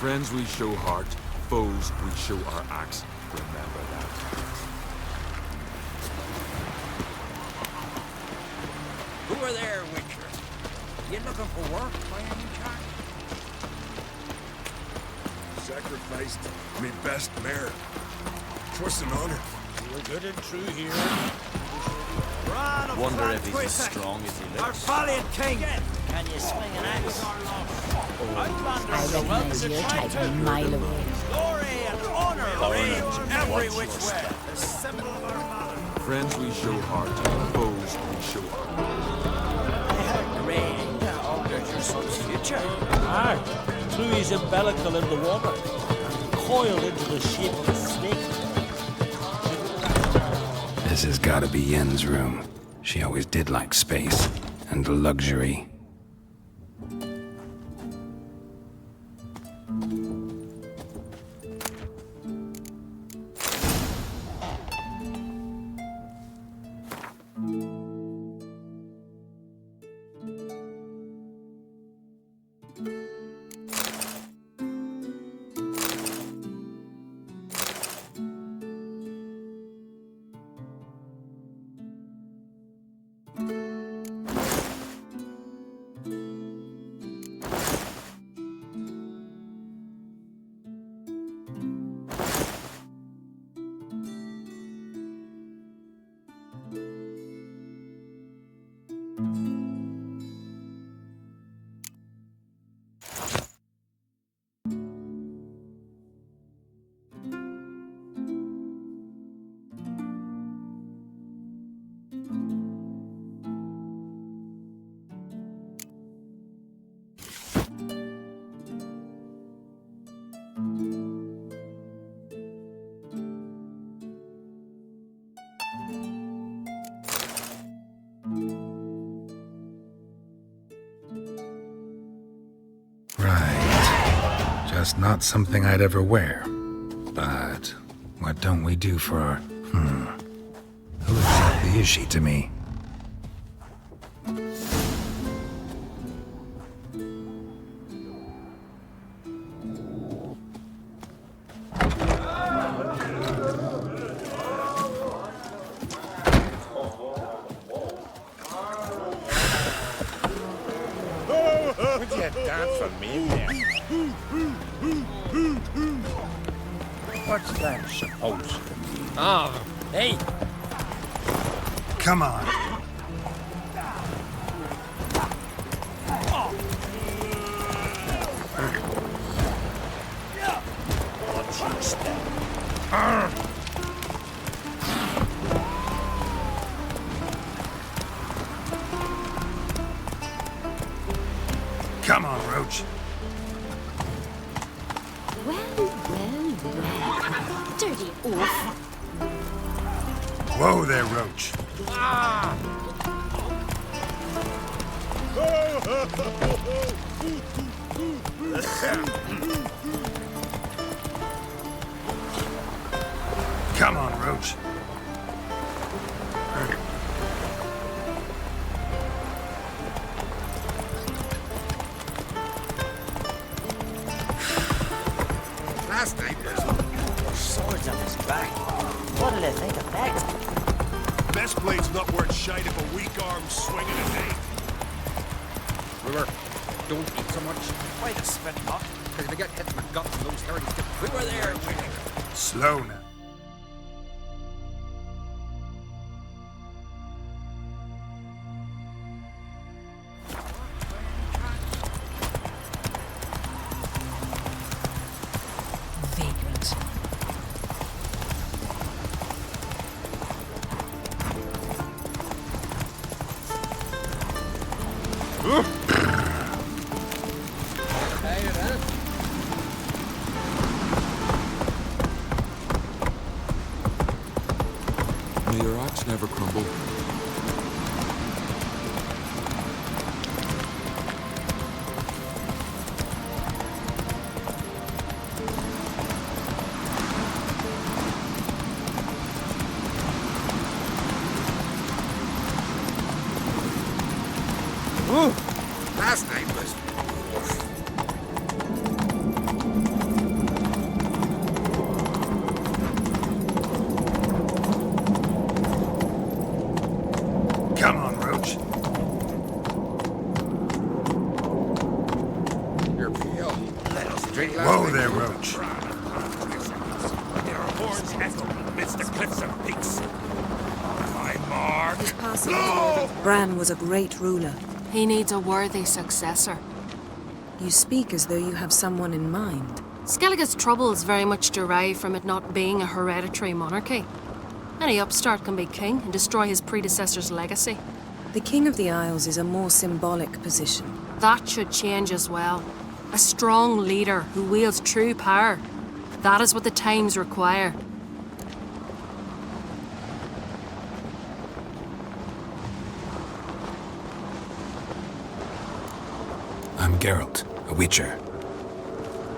Friends we show heart, foes we show our axe. Remember that. Who are there, Witcher? You looking for work by any chance? Sacrificed me best mare. 'Twas an honor. We're good and true here. Wonder if he's as strong as he looks. Our valiant king! Can you swing an axe? I recognize your type a mile away. Glory and honor reigns every which way. The symbol of our valor. Friends we show heart, foes we show our I heard rain altered your son's future. Aye, threw his umbilical in the water and coiled into the shape of a snake. This has gotta be Yen's room. She always did like space and luxury. Right. Just not something I'd ever wear. But what don't we do for our... Who exactly is she to me? Would you dance for me there? What's that supposed to mean? Oh, hey! Come on. Watch your step. Come on, Roach. Well. Dirty oaf. Whoa there, Roach. Come on, Roach. Last night there's swords on his back. What'll they think of that? Best blade's not worth shite if a weak arm swinging a day. Brewer, don't eat so much. Why the spit pot? Because if you get hit in the gut and those hairies get... Who are there, Witcher? Slow now. Vagrant. May your axe never crumble. Last night was... Come on, Roach. You're pale. Let us drink last Whoa night. there, Roach. Their horns echo amidst the cliffs and peaks. My mark. It's passing away that Bran was a great ruler. He needs a worthy successor. You speak as though you have someone in mind. Skellige's troubles very much derive from it not being a hereditary monarchy. Any upstart can be king and destroy his predecessor's legacy. The King of the Isles is a more symbolic position. That should change as well. A strong leader who wields true power. That is what the times require. I'm Geralt, a Witcher.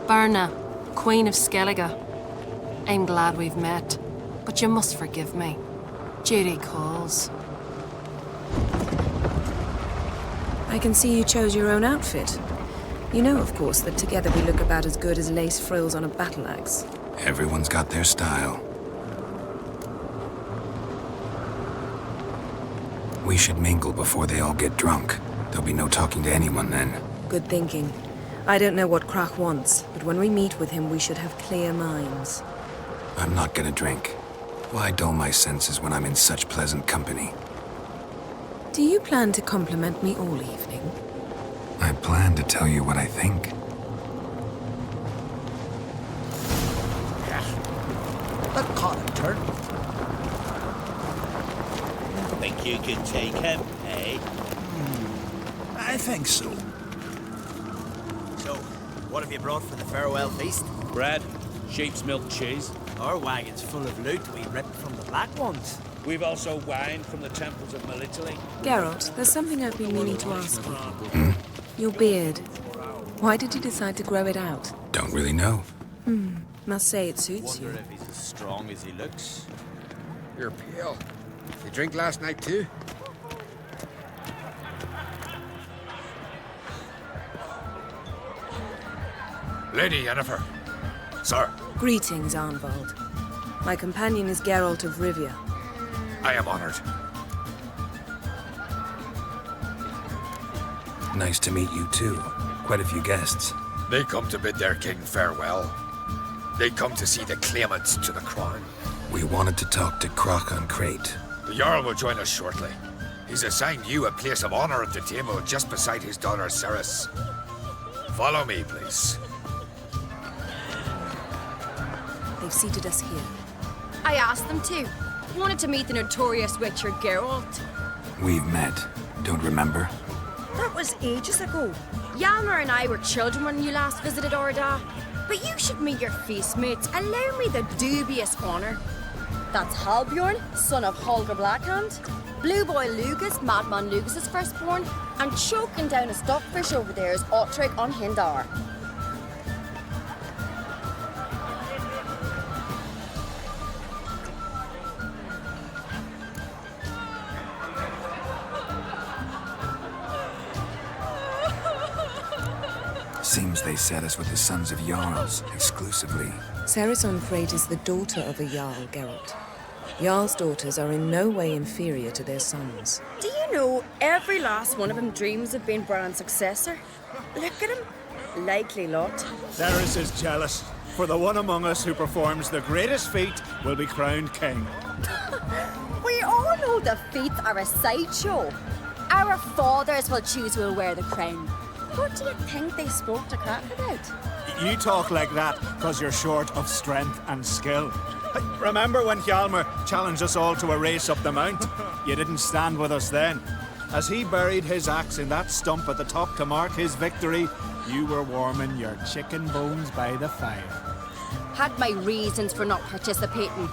Birna, Queen of Skellige. I'm glad we've met, but you must forgive me. Duty calls. I can see you chose your own outfit. You know, of course, that together we look about as good as lace frills on a battle axe. Everyone's got their style. We should mingle before they all get drunk. There'll be no talking to anyone then. Good thinking. I don't know what Krach wants, but when we meet with him, we should have clear minds. I'm not gonna drink. Why dull my senses when I'm in such pleasant company? Do you plan to compliment me all evening? I plan to tell you what I think. That caught a turn. Think you can take him, eh? I think so. So, what have you brought for the farewell feast? Bread, sheep's milk cheese. Our wagon's full of loot we ripped from the Black Ones. We've also wine from the temples of Melitele. Geralt, there's something I've been meaning to ask you. Your beard. Why did you decide to grow it out? Don't really know. Must say it suits Wonder you. if he's as strong as he looks. You're pale. You drink last night too? Lady Yennefer. Sir, Greetings, Arnvald. My companion is Geralt of Rivia. I am honored. Nice to meet you too. Quite a few guests. They come to bid their king farewell. They come to see the claimants to the crown. We wanted to talk to Krach on Crate. The Jarl will join us shortly. He's assigned you a place of honor at the table just beside his daughter Ceres. Follow me, please. They've seated us here. I asked them to. Wanted to meet the notorious Witcher Geralt. We've met. Don't remember? That was ages ago. Yalmer and I were children when you last visited Orda. But you should meet your feast mates. Allow me the dubious honor. That's Halbjorn, son of Holger Blackhand. Blue Boy Lugas, Madman Lugas' firstborn. And choking down a stockfish over there is Ottrig on Hindar. Seems they set us with the sons of Jarls, exclusively. Ceres on Crate is the daughter of a Jarl, Geralt. Jarl's daughters are in no way inferior to their sons. Do you know every last one of them dreams of being Bran's successor? Look at him. Likely lot. Ceres is jealous, for the one among us who performs the greatest feat will be crowned king. We all know the feats are a sideshow. Our fathers will choose who will wear the crown. What do you think they spoke to Krach about? You talk like that because you're short of strength and skill. Remember when Hjalmar challenged us all to a race up the mount? You didn't stand with us then. As he buried his axe in that stump at the top to mark his victory, you were warming your chicken bones by the fire. Had my reasons for not participating.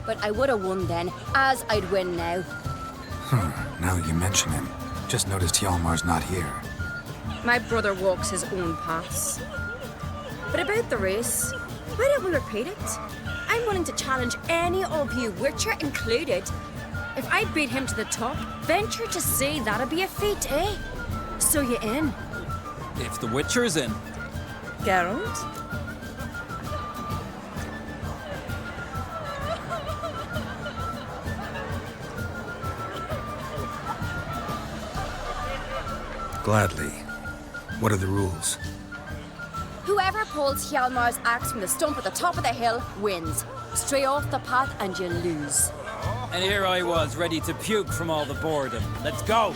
But I would have won then, as I'd win now. Now that you mention him, just noticed Hjalmar's not here. My brother walks his own paths. But about the race, why don't we repeat it? I'm willing to challenge any of you, Witcher included. If I beat him to the top, venture to say that'd be a feat, eh? So you in? If the Witcher's in. Geralt? Gladly. What are the rules? Whoever pulls Hjalmar's axe from the stump at the top of the hill wins. Stray off the path and you lose. And here I was, ready to puke from all the boredom. Let's go!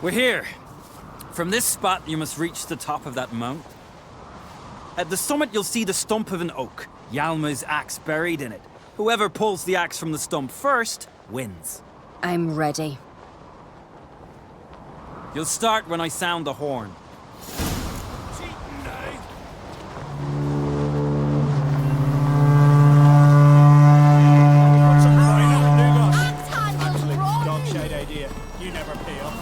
We're here. From this spot, you must reach the top of that mount. At the summit, you'll see the stump of an oak. Hjalmar's axe buried in it. Whoever pulls the axe from the stump first wins. I'm ready. You'll start when I sound the horn. Dog-shite idea. You never pay up.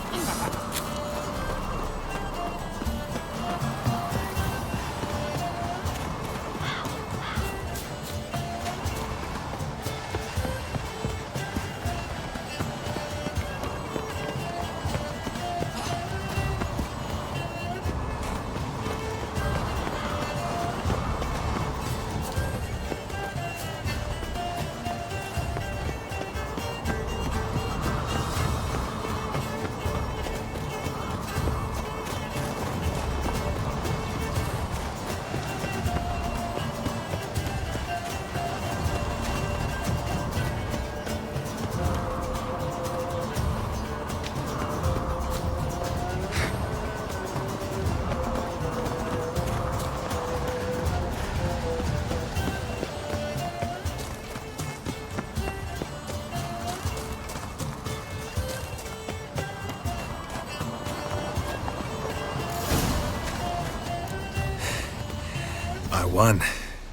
I won,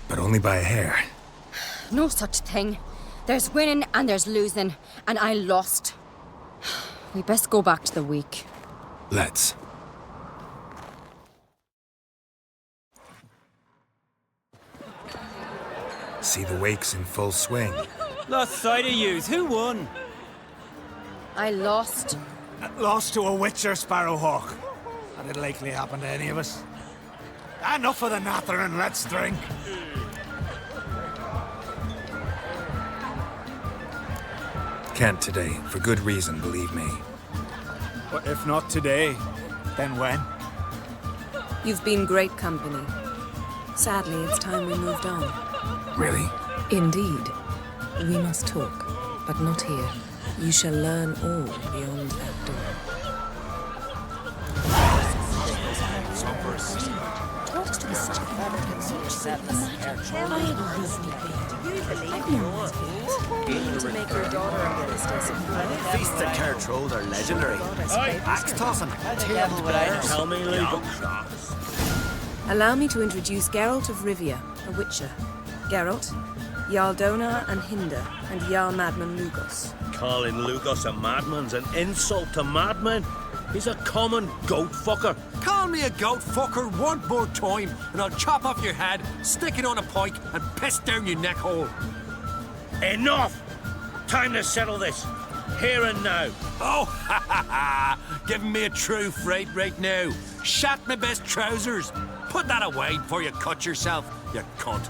but only by a hair. No such thing. There's winning and there's losing, and I lost. We best go back to the week. Let's. See the wakes in full swing. Lost sight of yous. Who won? I lost. Lost to a witcher, Sparrowhawk. That'd likely happen to any of us. Enough of the nattering, let's drink. Can't today, for good reason, believe me. But if not today, then when? You've been great company. Sadly, it's time we moved on. Really? Indeed. We must talk, but not here. You shall learn all beyond that door. Talks to the sun. To make your daughter a minister. Feasts at Cartrode are legendary. Axe tossing, table with Tell me, legal. Allow me to introduce Geralt of Rivia, a witcher. Geralt, Jarl Donar and Hinder, and Jarl Madman Lugos. Calling Lugos a madman's an insult to madmen. He's a common goat fucker. Call me a goat fucker one more time, and I'll chop off your head, stick it on a pike, and piss down your neck hole. Enough! Time to settle this. Here and now. Oh, ha ha ha! Giving me a true fright right now. Shat my best trousers. Put that away before you cut yourself, you cunt.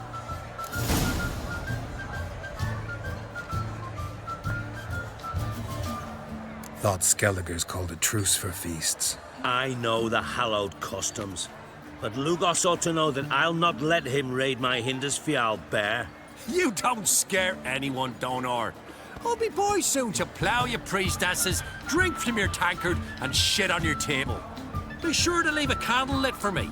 Thought Skelliger's called a truce for feasts. I know the hallowed customs, but Lugos ought to know that I'll not let him raid my Hindisfial bear. You don't scare anyone, Donar. I'll be boys soon to plough your priestesses, drink from your tankard, and shit on your table. Be sure to leave a candle lit for me.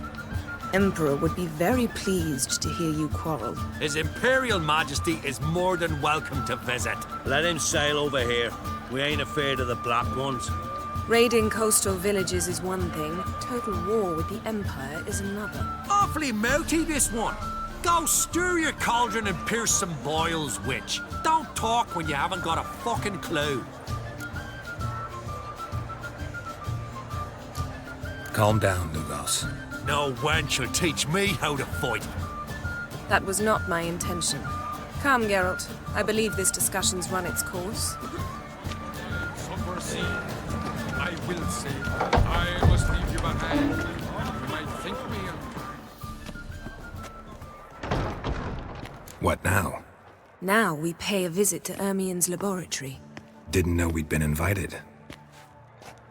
Emperor would be very pleased to hear you quarrel. His Imperial Majesty is more than welcome to visit. Let him sail over here. We ain't afraid of the Black Ones. Raiding coastal villages is one thing. Total war with the Empire is another. Awfully mouty, this one. Go stir your cauldron and pierce some boils, witch. Don't talk when you haven't got a fucking clue. Calm down, Lugos. No wench will teach me how to fight. That was not my intention. Come, Geralt. I believe this discussion's run its course. I will say, I must leave you behind. You might think me. What now? Now we pay a visit to Ermien's laboratory. Didn't know we'd been invited.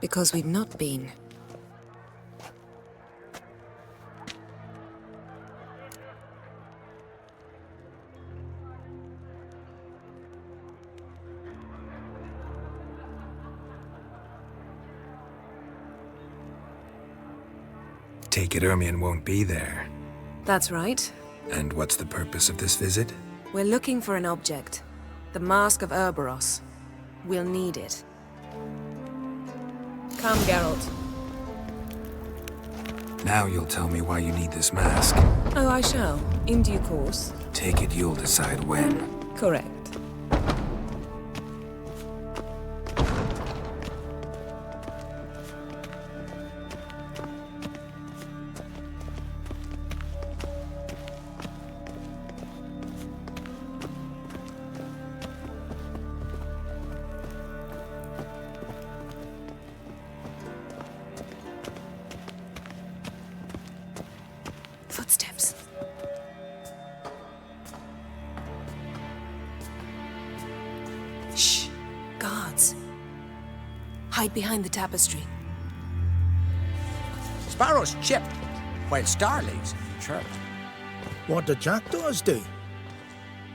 Because we've not been. Take it Ermien won't be there. That's right. And what's the purpose of this visit? We're looking for an object. The Mask of Ouroboros. We'll need it. Come, Geralt. Now you'll tell me why you need this mask. Oh, I shall. In due course. Take it you'll decide when. Correct. Footsteps. Shh. Guards. Hide behind the tapestry. Sparrows chip, while starlings chirp. What do jackdaws do?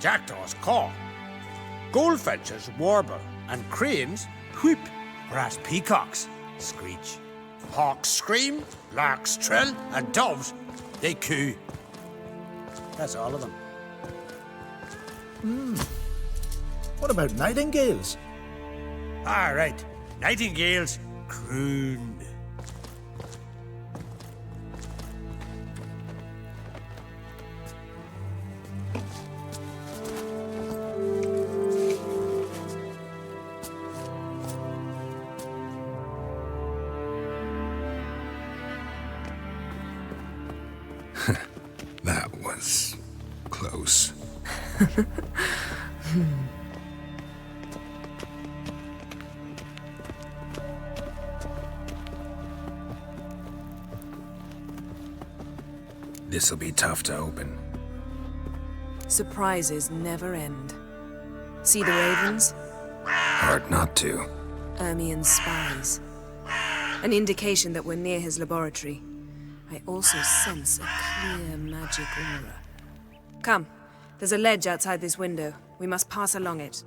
Jackdaws caw. Goldfinches warble, and cranes whoop, whereas peacocks screech. Hawks scream, larks trill, and doves, they coo. That's all of them. What about nightingales? All right, nightingales croon. That was close. This'll be tough to open. Surprises never end. See the ravens? Hard not to. Ermien's spies. An indication that we're near his laboratory. I also sense a clear magic aura. Come, there's a ledge outside this window. We must pass along it.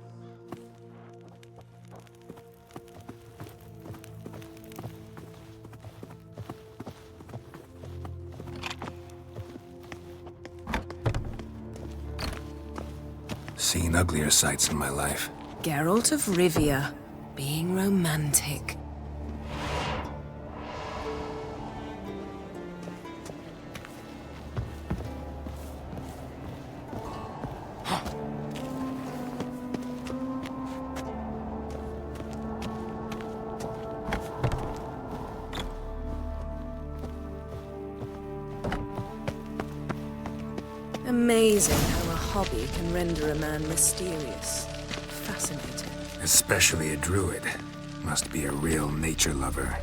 Seen uglier sights in my life. Geralt of Rivia, being romantic. Amazing how a hobby can render a man mysterious. Fascinating. Especially a druid. Must be a real nature lover.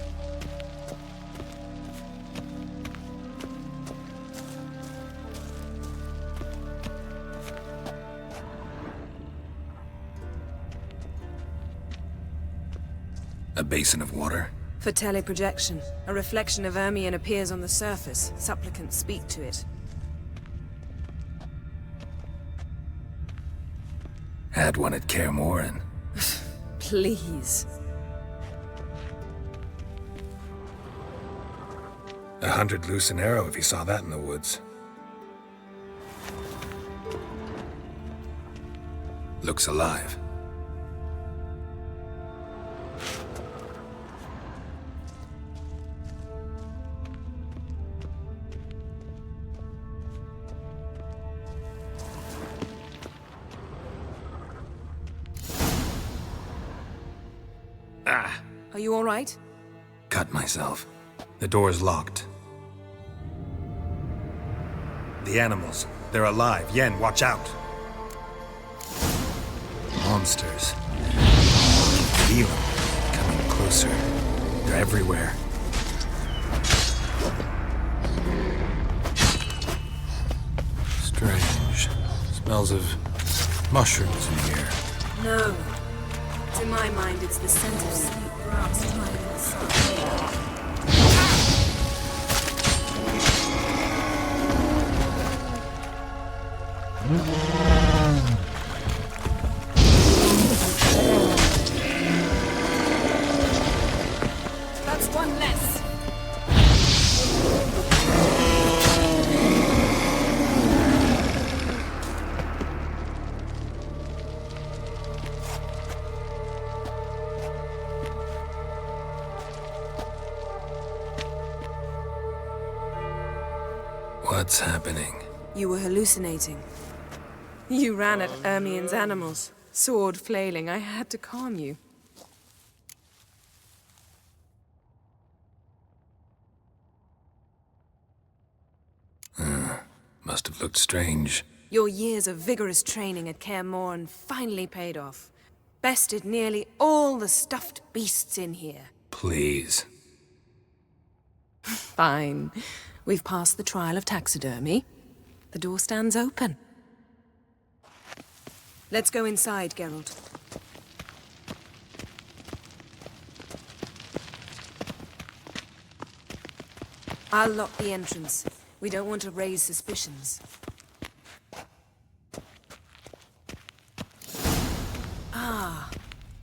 A basin of water? For teleprojection, a reflection of Ermien appears on the surface. Supplicants speak to it. Had one at Kaer Morhen. Please. 100 loose an arrow if you saw that in the woods. Looks alive. Are you all right? Cut myself. The door's locked. The animals. They're alive. Yen, watch out. Monsters. Feel them. Coming closer. They're everywhere. Strange. Smells of mushrooms in here. No. To my mind, it's the scent of sweet grass dried in the sun. That's one less. What's happening? You were hallucinating. You ran at Ermien's animals, sword flailing. I had to calm you. Must have looked strange. Your years of vigorous training at Kaer Morhen finally paid off. Bested nearly all the stuffed beasts in here. Please. Fine. We've passed the trial of taxidermy. The door stands open. Let's go inside, Geralt. I'll lock the entrance. We don't want to raise suspicions. Ah,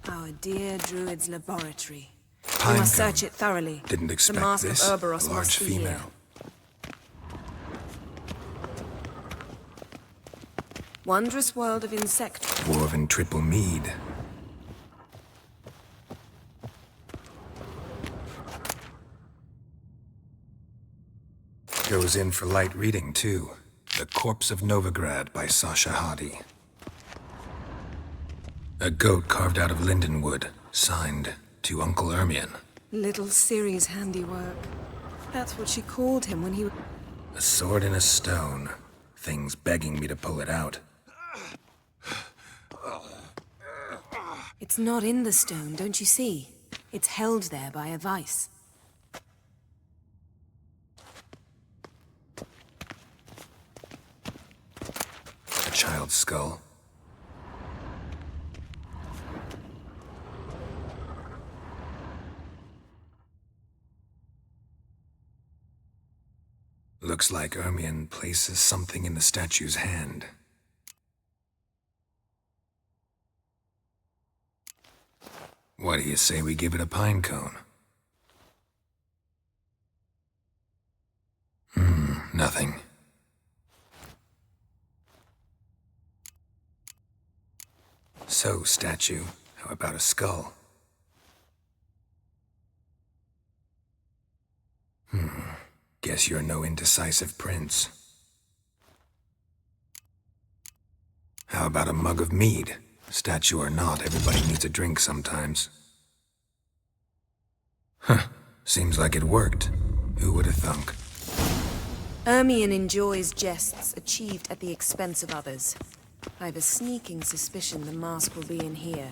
our dear druid's laboratory. We must search it thoroughly. Didn't The expect mask this. of Ouroboros Large must be female. here. Wondrous world of insect. Dwarven triple mead. Goes in for light reading, too. The Corpse of Novigrad by Sasha Hadi. A goat carved out of lindenwood, signed to Uncle Ermion. Little Ciri's handiwork. That's what she called him when he... A sword in a stone. Things begging me to pull it out. It's not in the stone, don't you see? It's held there by a vice. A child's skull. Looks like Ermion places something in the statue's hand. What do you say we give it a pine cone? Nothing. So, statue, how about a skull? Guess you're no indecisive prince. How about a mug of mead? Statue or not, everybody needs a drink sometimes. Huh. Seems like it worked. Who would have thunk? Ermion enjoys jests achieved at the expense of others. I've a sneaking suspicion the mask will be in here.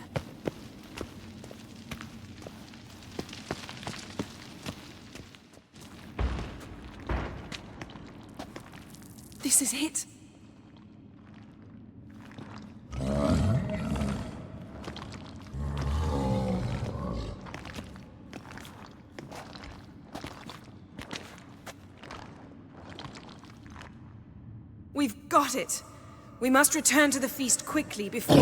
This is it. We've got it. We must return to the feast quickly before...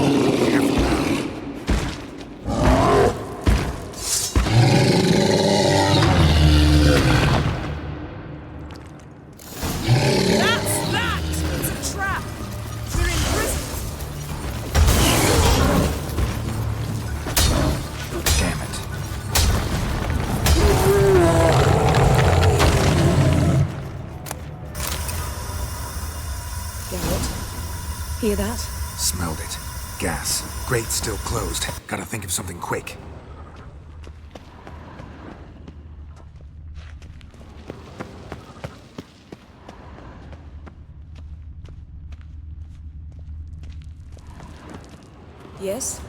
Hear that? Smelled it. Gas. Grate still closed. Gotta think of something quick. Yes?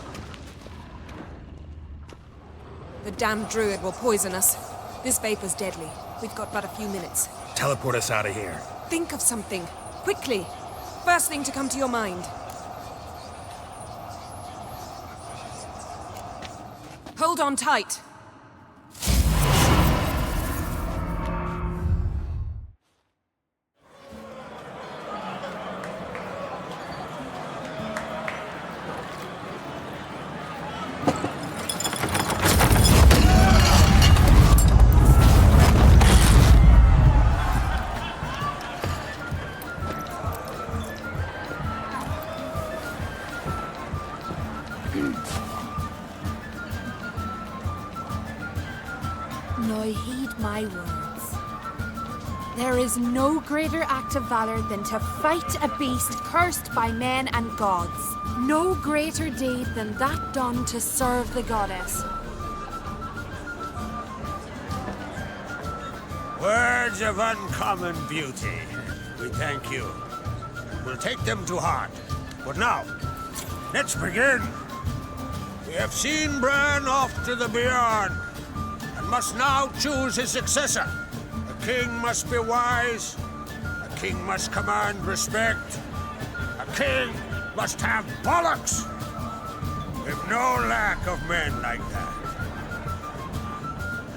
The damned druid will poison us. This vapor's deadly. We've got but a few minutes. Teleport us out of here. Think of something. Quickly. First thing to come to your mind. Hold on tight. Now heed my words. There is no greater act of valor than to fight a beast cursed by men and gods. No greater deed than that done to serve the goddess. Words of uncommon beauty. We thank you. We'll take them to heart. But now, let's begin. We have seen Bran off to the beyond, and must now choose his successor. A king must be wise. A king must command respect. A king must have bollocks. We've no lack of men like that.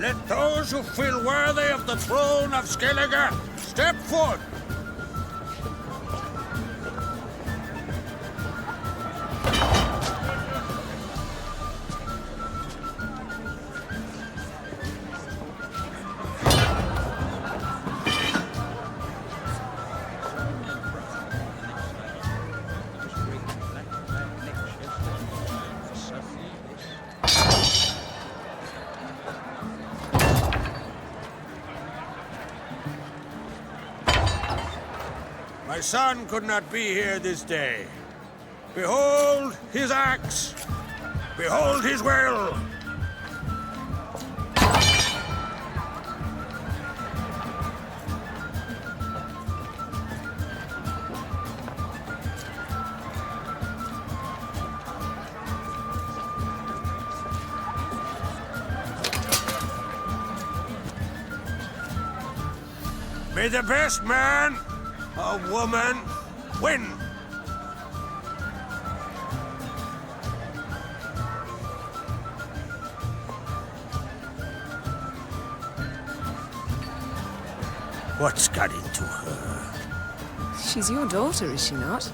Let those who feel worthy of the throne of Skellige step forward. My son could not be here this day. Behold his axe. Behold his will. May the best man or woman win. What's got into her? She's your daughter, is she not?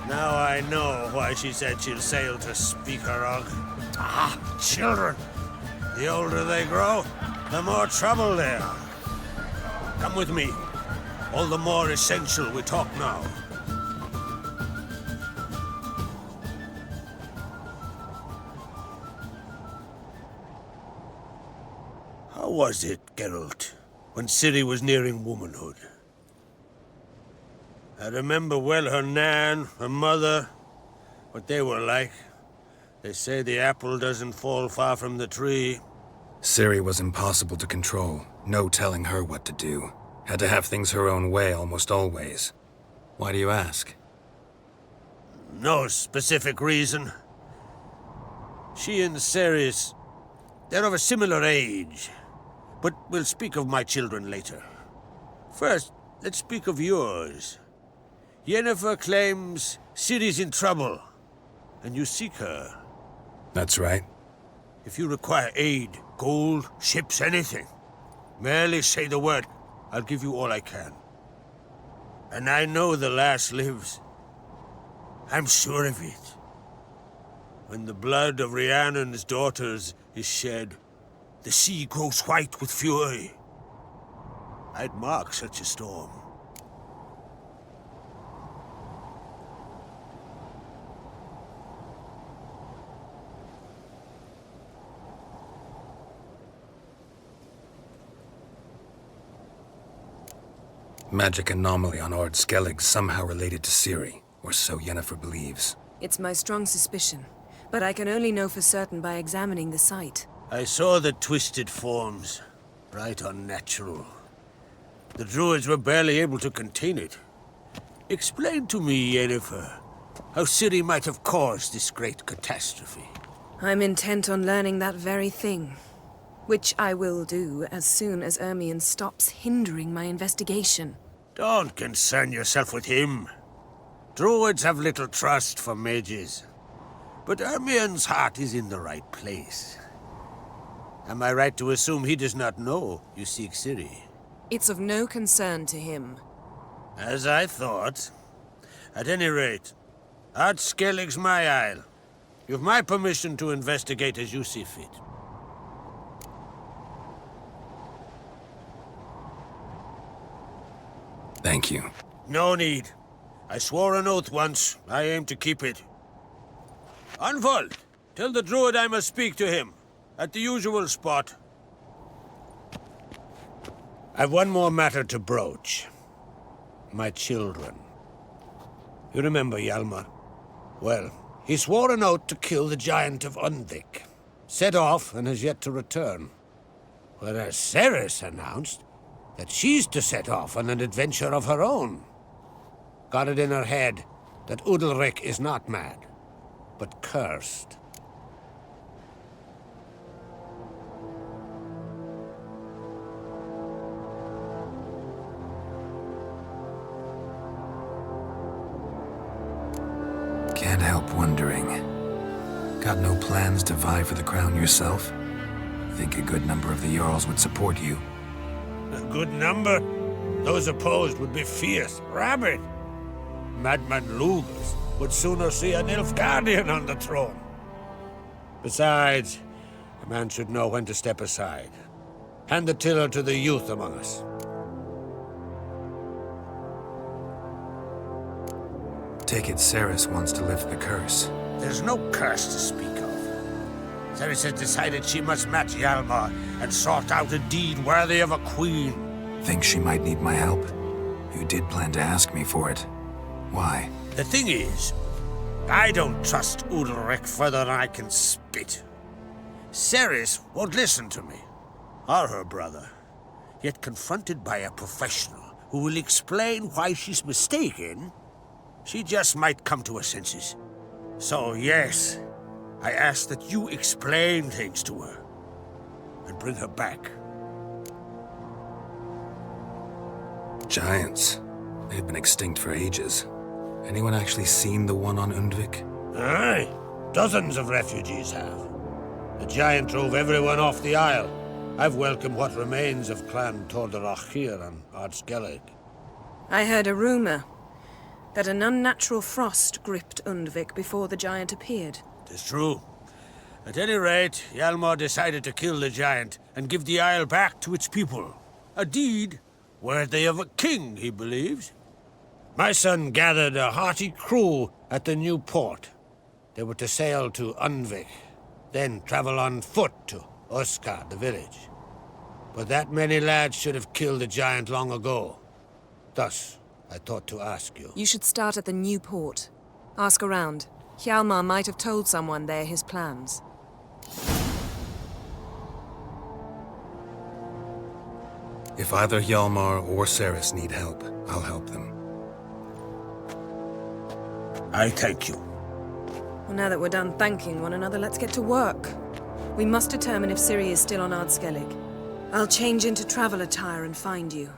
Now I know why she said she'll sail to Speakerog. Ah, children. The older they grow, the more trouble they are. Come with me. All the more essential we talk now. How was it, Geralt, when Ciri was nearing womanhood? I remember well her nan, her mother, what they were like. They say the apple doesn't fall far from the tree. Ciri was impossible to control. No telling her what to do. Had to have things her own way almost always. Why do you ask? No specific reason. She and Ceres, they're of a similar age. But we'll speak of my children later. First, let's speak of yours. Yennefer claims Ciri's in trouble, and you seek her. That's right. If you require aid, gold, ships, anything, merely say the word. I'll give you all I can. And I know the lass lives. I'm sure of it. When the blood of Rhiannon's daughters is shed, the sea grows white with fury. I'd mark such a storm. Magic anomaly on Ord Skellig somehow related to Ciri, or so Yennefer believes. It's my strong suspicion, but I can only know for certain by examining the site. I saw the twisted forms. Right unnatural. The druids were barely able to contain it. Explain to me, Yennefer, how Ciri might have caused this great catastrophe. I'm intent on learning that very thing. Which I will do as soon as Ermion stops hindering my investigation. Don't concern yourself with him. Druids have little trust for mages. But Ermien's heart is in the right place. Am I right to assume he does not know you seek Ciri? It's of no concern to him. As I thought. At any rate, Ard Skellig's my isle. You've my permission to investigate as you see fit. Thank you. No need. I swore an oath once. I aim to keep it. Unfold! Tell the druid I must speak to him. At the usual spot. I've one more matter to broach. My children. You remember Hjalmar? Well, he swore an oath to kill the giant of Unvik. Set off and has yet to return. Whereas Ceres announced that she's to set off on an adventure of her own. Got it in her head that Udalric is not mad, but cursed. Can't help wondering. Got no plans to vie for the crown yourself? Think a good number of the Jarls would support you. A good number? Those opposed would be fierce, rabid. Madman Lugas would sooner see an Nilfgaardian on the throne. Besides, a man should know when to step aside. Hand the tiller to the youth among us. Take it Ceres wants to lift the curse. There's no curse to speak of. Ceres has decided she must match Hjalmar and sort out a deed worthy of a queen. Think she might need my help? You did plan to ask me for it. Why? The thing is, I don't trust Udalric further than I can spit. Ceres won't listen to me, or her brother. Yet confronted by a professional who will explain why she's mistaken, she just might come to her senses. So yes, I ask that you explain things to her and bring her back. Giants. They've been extinct for ages. Anyone actually seen the one on Undvik? Aye, dozens of refugees have. The giant drove everyone off the isle. I've welcomed what remains of Clan Tordarach here on Ard Skellig. I heard a rumor that an unnatural frost gripped Undvik before the giant appeared. It's true. At any rate, Hjalmar decided to kill the giant and give the isle back to its people. A deed worthy of a king, he believes. My son gathered a hearty crew at the new port. They were to sail to Unvik, then travel on foot to Oskar, the village. But that many lads should have killed the giant long ago. Thus, I thought to ask you. You should start at the new port. Ask around. Hjalmar might have told someone there his plans. If either Hjalmar or Ceres need help, I'll help them. I thank you. Well, now that we're done thanking one another, let's get to work. We must determine if Ciri is still on Ard Skellig. I'll change into travel attire and find you.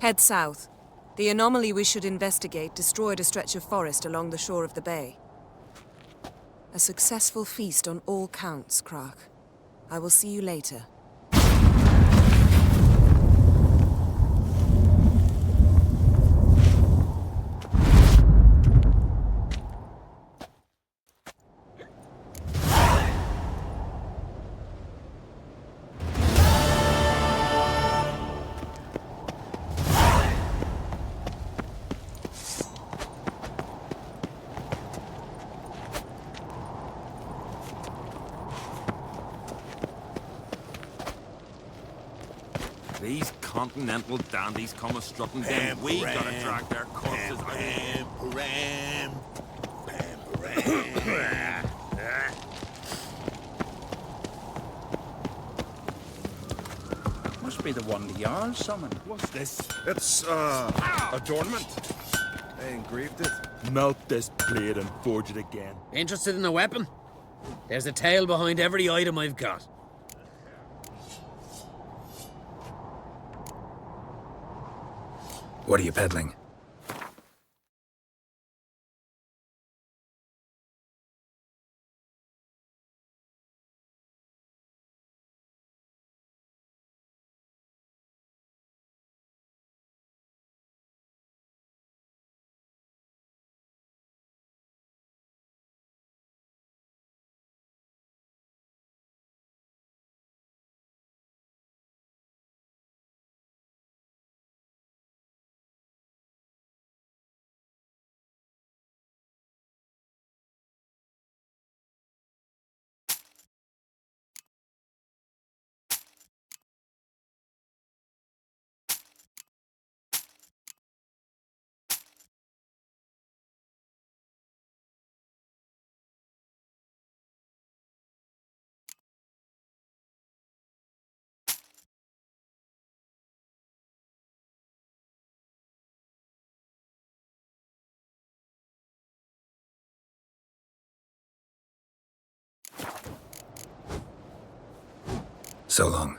Head south. The anomaly we should investigate destroyed a stretch of forest along the shore of the bay. A successful feast on all counts, Krach. I will see you later. These continental dandies come a-strutting down. We gotta drag their corpses out. Must be the one the Jarl summoned. What's this? It's, adornment. I engraved it. Melt this blade and forge it again. Interested in a weapon? There's a tale behind every item I've got. What are you peddling? So long.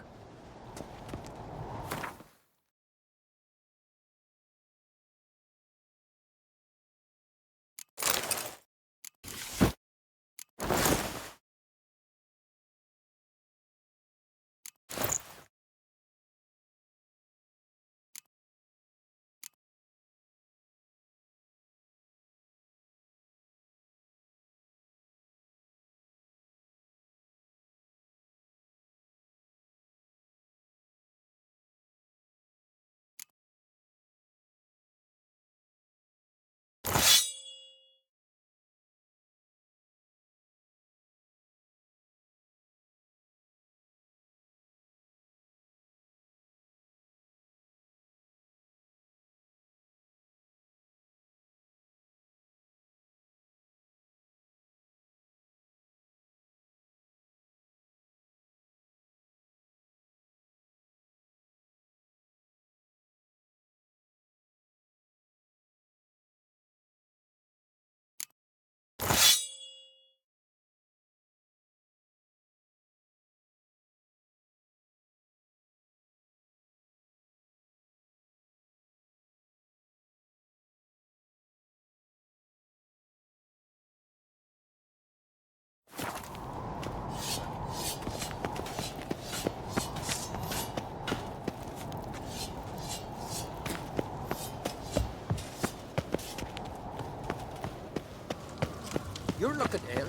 You're looking ill.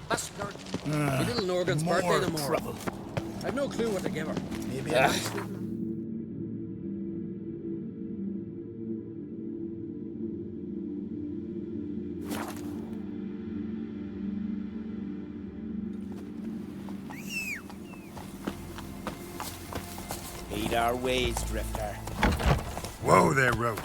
Bastard. The little Norgan's birthday tomorrow. Trouble. I've no clue what to give her. Maybe a nice Heed our ways, Drifter. Whoa there, Roach.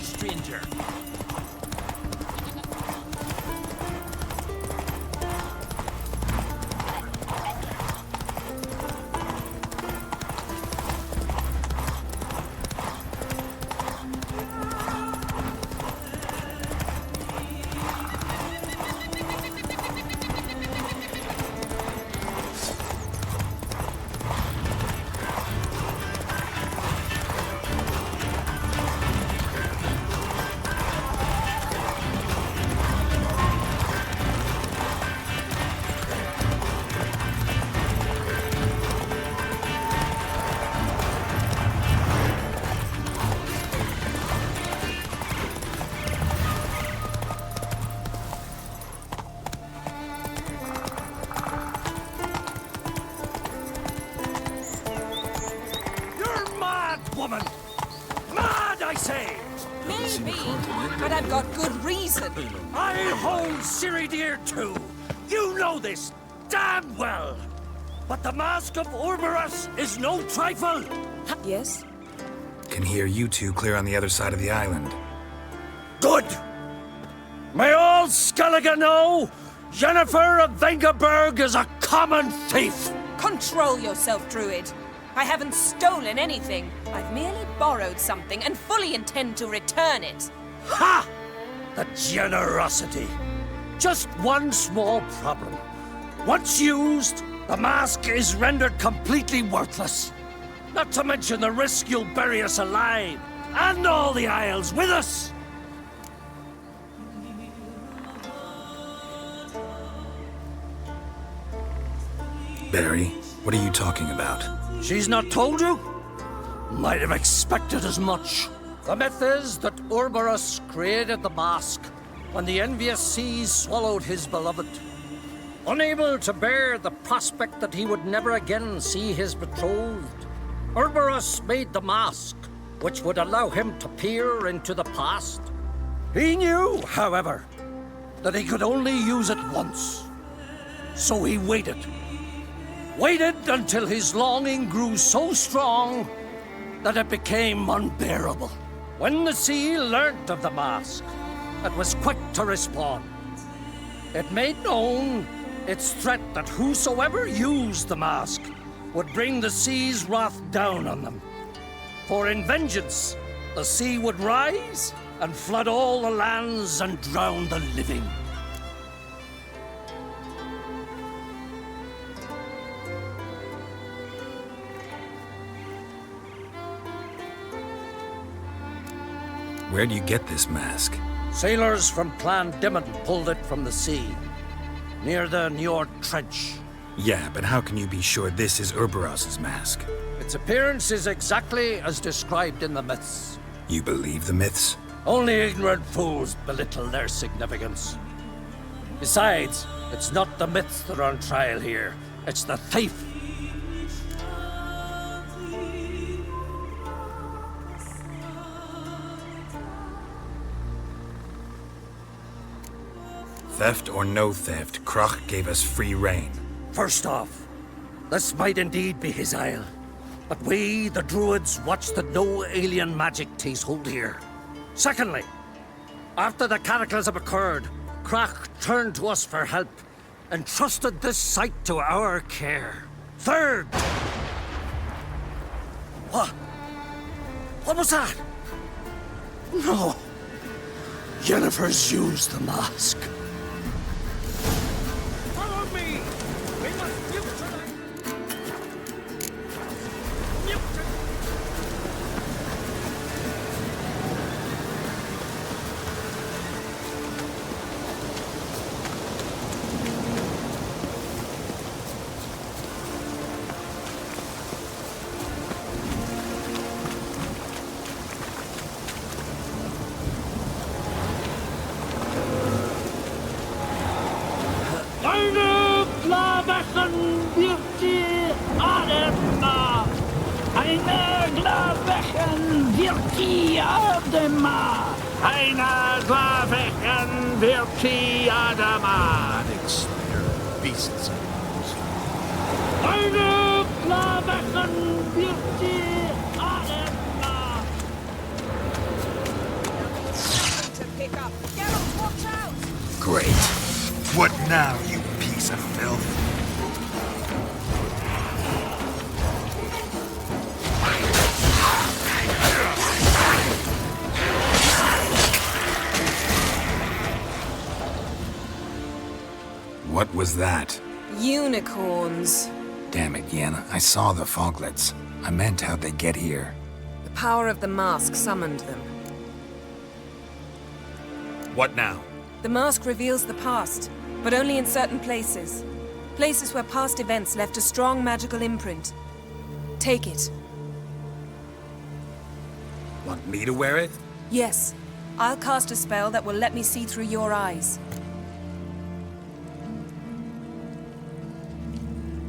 Stranger. Woman! Mad, I say! Maybe, but I've got good reason. I hold Ciri dear too. You know this damn well. But the Mask of Orberus is no trifle. Yes? Can hear you two clear on the other side of the island. Good! May all Skellige know Jennifer of Vengerberg is a common thief! Control yourself, Druid. I haven't stolen anything. I've merely borrowed something and fully intend to return it. Ha! The generosity. Just one small problem. Once used, the mask is rendered completely worthless. Not to mention the risk you'll bury us alive, and all the Isles with us. Barry, what are you talking about? She's not told you? Might have expected as much. The myth is that Orberus created the mask, when the envious seas swallowed his beloved. Unable to bear the prospect that he would never again see his betrothed, Cerberus made the mask, which would allow him to peer into the past. He knew, however, that he could only use it once. So he waited. Waited until his longing grew so strong that it became unbearable. When the sea learnt of the mask, it was quick to respond. It made known its threat that whosoever used the mask would bring the sea's wrath down on them. For in vengeance, the sea would rise and flood all the lands and drown the living. Where do you get this mask? Sailors from Clan Dimon pulled it from the sea, near the Njord Trench. Yeah, but how can you be sure this is Cerberus's mask? Its appearance is exactly as described in the myths. You believe the myths? Only ignorant fools belittle their significance. Besides, it's not the myths that are on trial here. It's the thief. Theft or no theft, Kroch gave us free rein. First off, this might indeed be his isle. But we, the Druids, watch that no alien magic takes hold here. Secondly, after the cataclysm occurred, Kroch turned to us for help and trusted this site to our care. Third! What? What was that? No. Yennefer's used the mask. Follow me! We must neutralize... Beasts. To pick up. Geralt, watch out! Great. What now, you piece of filth? What was that? Unicorns. Damn it, Yen. I saw the foglets. I meant how'd they get here. The power of the mask summoned them. What now? The mask reveals the past, but only in certain places. Places where past events left a strong magical imprint. Take it. Want me to wear it? Yes. I'll cast a spell that will let me see through your eyes.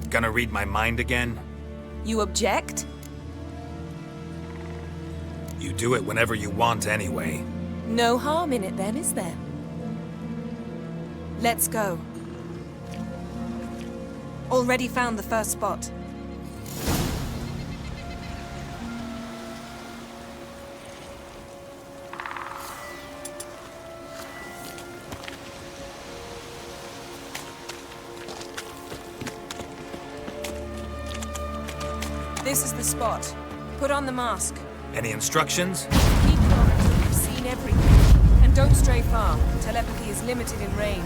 Gonna read my mind again? You object? You do it whenever you want anyway. No harm in it then, is there? Let's go. Already found the first spot. This is the spot. Put on the mask. Any instructions? Keep on until you've seen everything. And don't stray far. Telepathy is limited in range.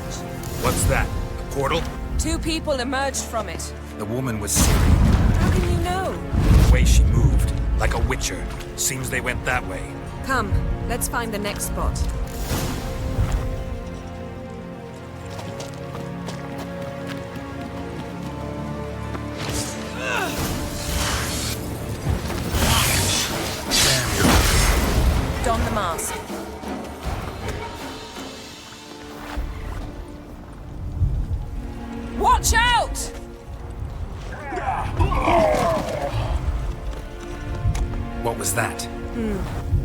What's that? A portal? 2 people emerged from it. The woman was Siri. How can you know? The way she moved, like a witcher. Seems they went that way. Come, let's find the next spot. Don the mask. was that?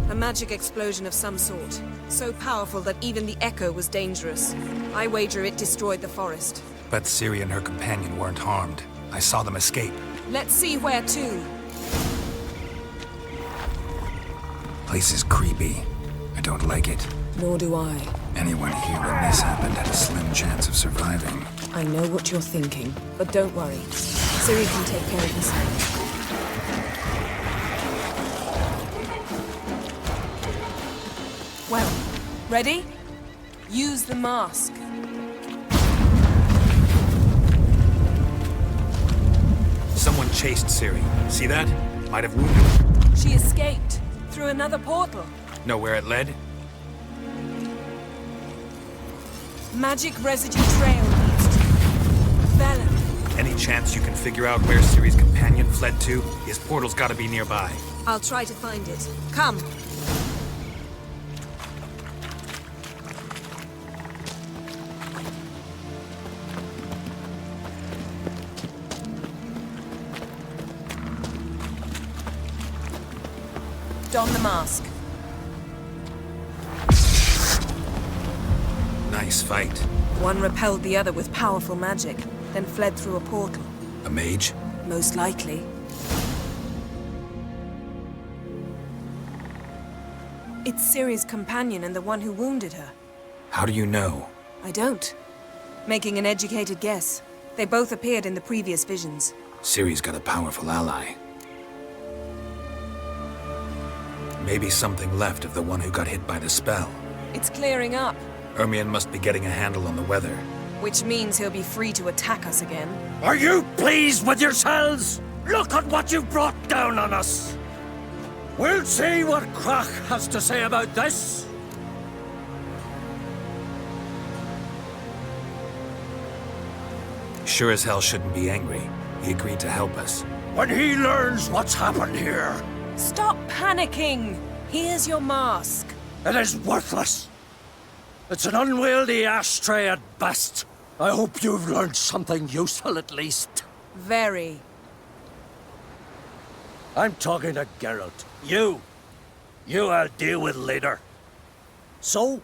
A magic explosion of some sort. So powerful that even the echo was dangerous. I wager it destroyed the forest. But Ciri and her companion weren't harmed. I saw them escape. Let's see where to. Place is creepy. I don't like it. Nor do I. Anyone here when this happened had a slim chance of surviving. I know what you're thinking, but don't worry. Ciri can take care of herself. Well, ready? Use the mask. Someone chased Ciri. See that? Might have wounded her. She escaped through another portal. Know where it led? Magic residue trail leads to Velen. Any chance you can figure out where Ciri's companion fled to? His portal's gotta be nearby. I'll try to find it. Come. Don the mask. Nice fight. One repelled the other with powerful magic, then fled through a portal. A mage? Most likely. It's Ciri's companion and the one who wounded her. How do you know? I don't. Making an educated guess. They both appeared in the previous visions. Ciri's got a powerful ally. Maybe something left of the one who got hit by the spell. It's clearing up. Ermion must be getting a handle on the weather. Which means he'll be free to attack us again. Are you pleased with yourselves? Look at what you've brought down on us. We'll see what Crach has to say about this. Sure as hell shouldn't be angry. He agreed to help us. When he learns what's happened here, Stop panicking! Here's your mask. it is worthless. It's an unwieldy ashtray at best. I hope you've learned something useful at least. Very. I'm talking to Geralt. You I'll deal with later. So?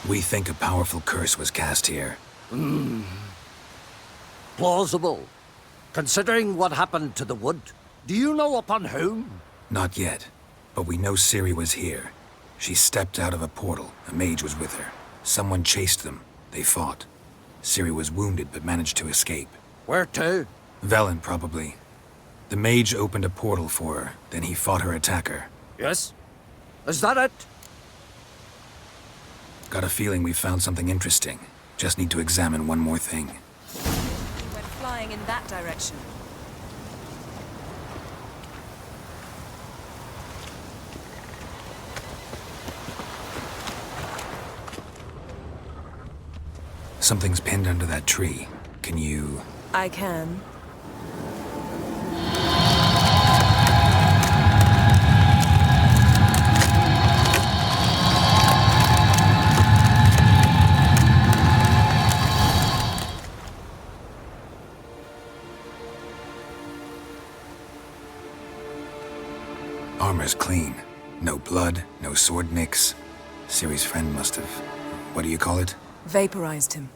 We think a powerful curse was cast here. Plausible. Considering what happened to the wood, do you know upon whom? Not yet, but we know Ciri was here. She stepped out of a portal. A mage was with her. Someone chased them. They fought. Ciri was wounded but managed to escape. Where to? Velen, probably. The mage opened a portal for her, then he fought her attacker. Yes? Is that it? Got a feeling we found something interesting. Just need to examine one more thing. We went flying in that direction. Something's pinned under that tree. Can you... I can. Armor's clean. No blood, no sword nicks. Ciri's friend must have... What do you call it? Vaporized him.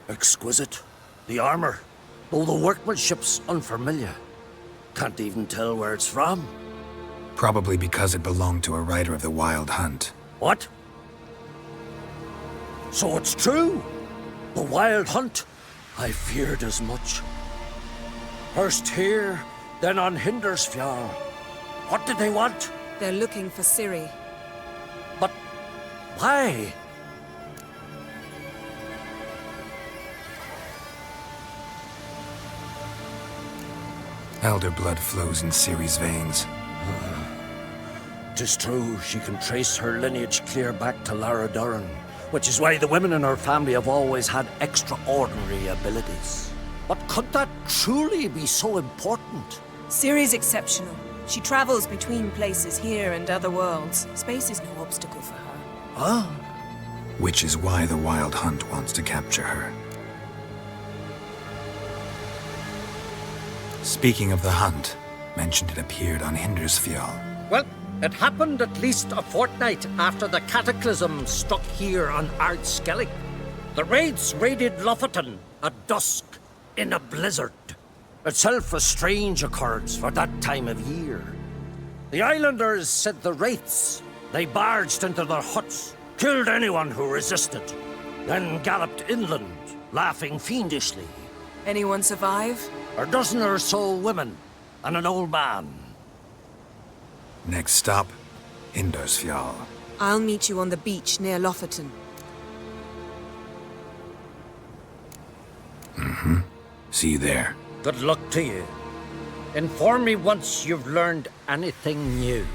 Exquisite. The armor, though the workmanship's unfamiliar. Can't even tell where it's from. Probably because it belonged to a rider of the Wild Hunt. What? So it's true? The Wild Hunt? I feared as much. First here, then on Hindersfjall. What did they want? They're looking for Ciri. But why? Elder blood flows in Ciri's veins. 'Tis true, she can trace her lineage clear back to Lara Duran, which is why the women in her family have always had extraordinary abilities. But could that truly be so important? Ciri's exceptional. She travels between places here and other worlds. Space is no obstacle for her. Huh? Which is why the Wild Hunt wants to capture her. Speaking of the hunt, mentioned it appeared on Hindersfjall. Well, it happened at least a fortnight after the cataclysm struck here on Ardskellig. The raids raided Lofoten at dusk in a blizzard. Itself a strange occurrence for that time of year. The islanders said the wraiths. They barged into their huts, killed anyone who resisted, then galloped inland, laughing fiendishly. Anyone survive? A dozen or so women and an old man. Next stop, Hindersfjall. I'll meet you on the beach near Lofoten. Mm-hmm. See you there. Good luck to you. Inform me once you've learned anything new.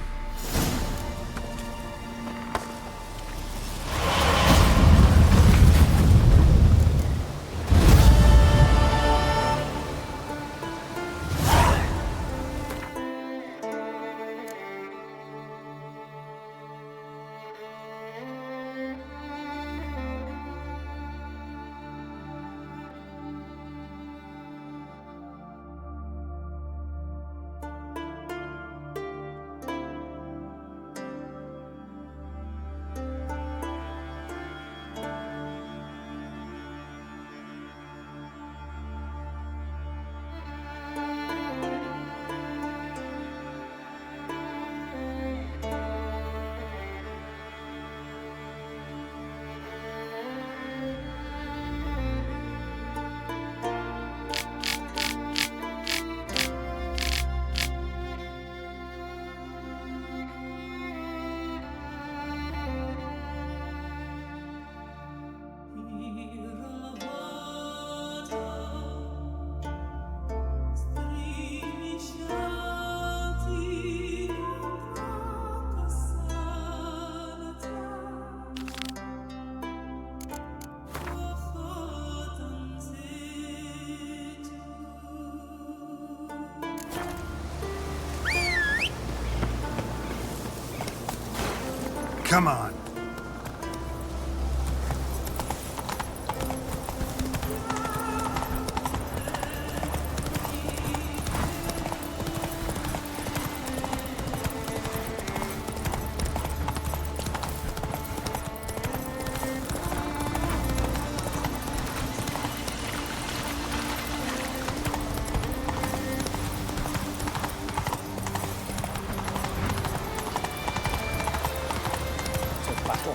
Come on.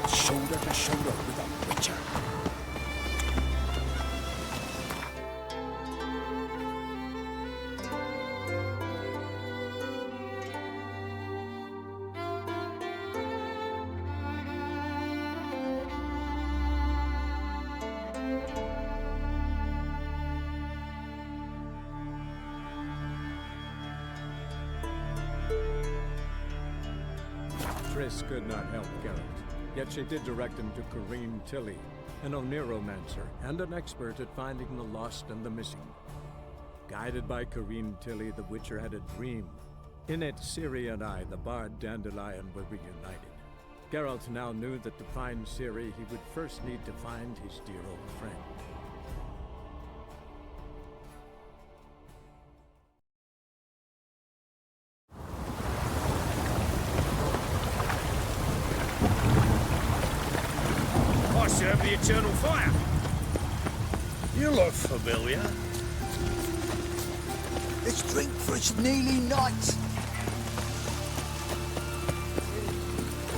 Shoulder to shoulder with a witcher. Triss could not help Geralt. Yet she did direct him to Corrine Tilly, an Oniromancer and an expert at finding the lost and the missing. Guided by Corrine Tilly, the Witcher had a dream. In it, Ciri and I, the bard Dandelion, were reunited. Geralt now knew that to find Ciri, he would first need to find his dear old friend. I serve the eternal fire. You look familiar. Let's drink for it's nearly night.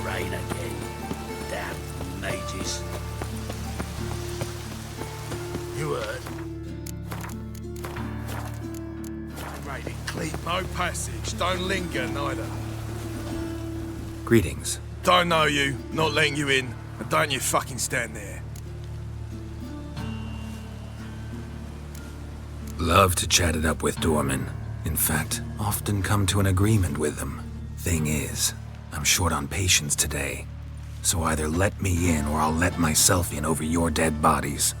Rain again. Damn mages. You heard? Made it clean. No passage. Don't linger, neither. Greetings. Don't know you. Not letting you in. And don't you fucking stand there. Love to chat it up with doormen. In fact, often come to an agreement with them. Thing is, I'm short on patience today. So either let me in or I'll let myself in over your dead bodies.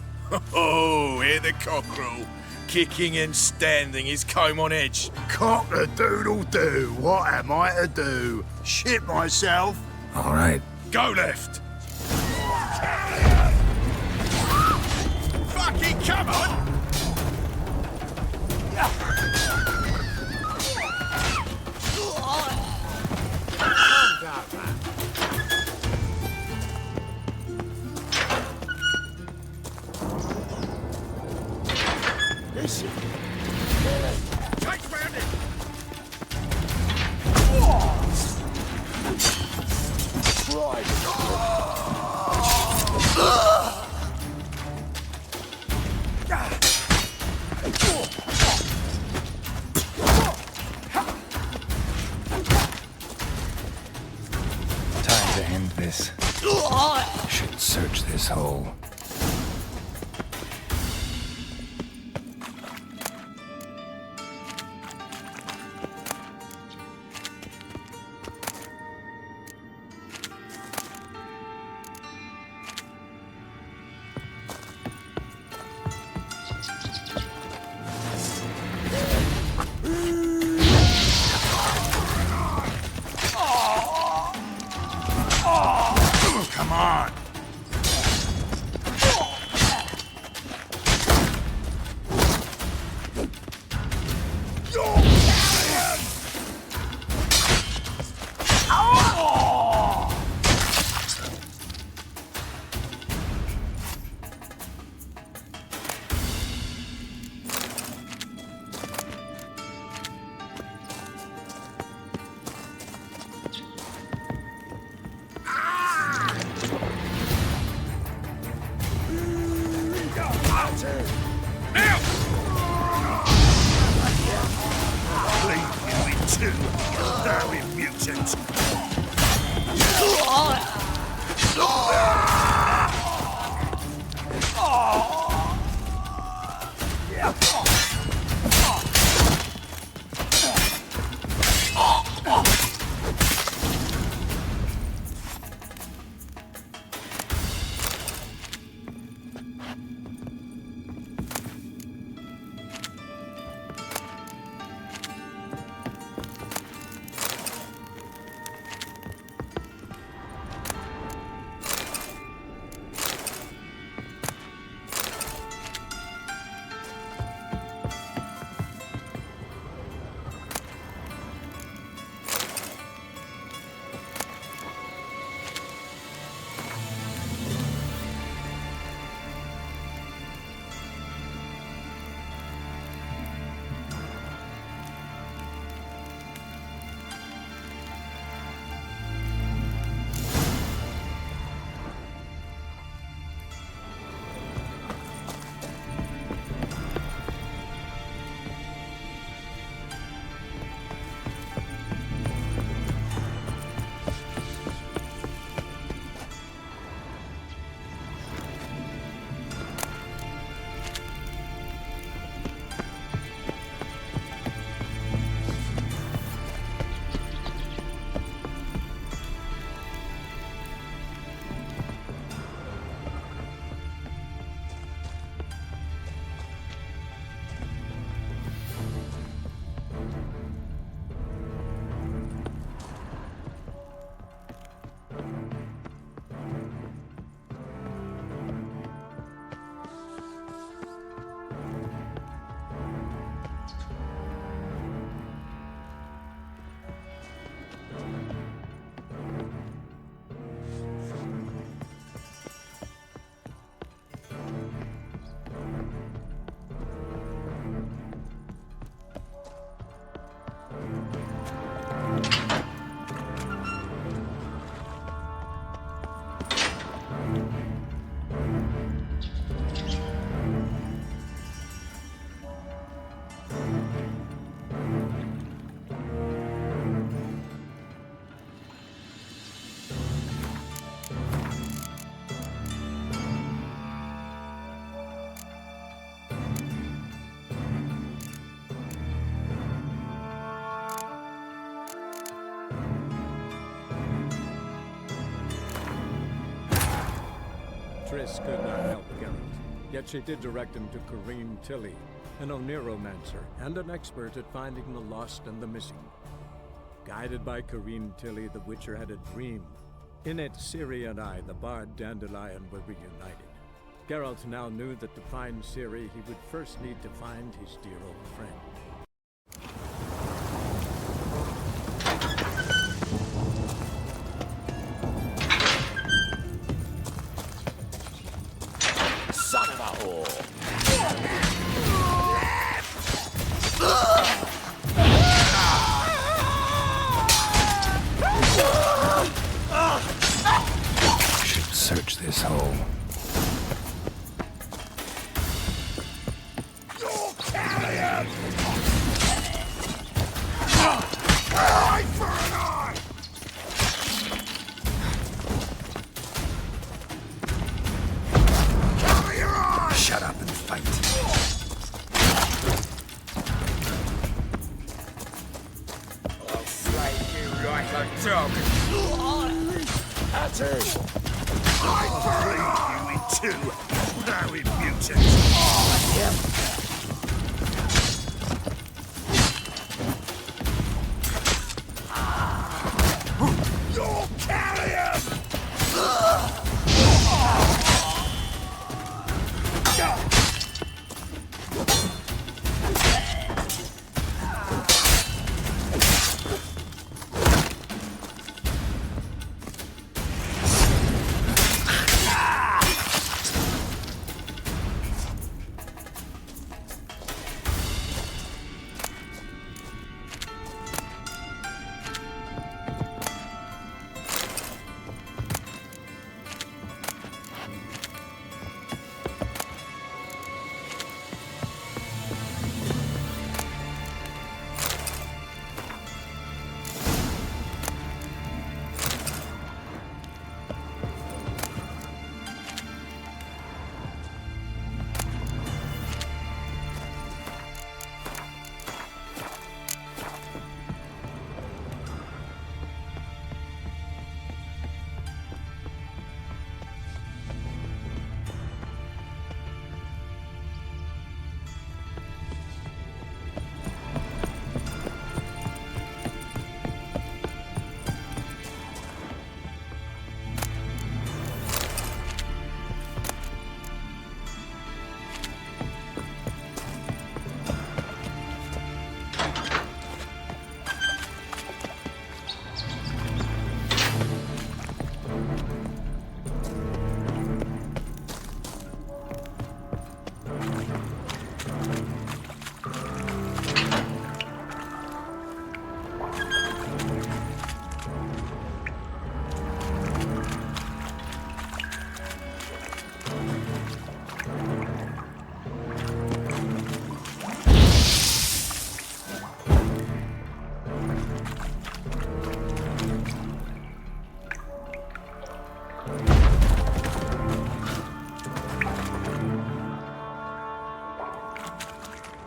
Oh, hear the cockerel. Kicking and standing, his comb on edge. Cock-a-doodle-doo. What am I to do? Shit myself? All right. Go left. Fucking come on! Listen. Tight round it! Time to end this. Should search this hole. Come on. Triss could not help Geralt, yet she did direct him to Corrine Tilly, an Oniromancer and an expert at finding the lost and the missing. Guided by Corrine Tilly, the Witcher had a dream. In it, Ciri and I, the bard Dandelion, were reunited. Geralt now knew that to find Ciri, he would first need to find his dear old friend. Son of a whore! search this hole. Shut up and fight. I'll flay you like a dog. That's it. I bleed you in two. Now in mutants. You'll carry him!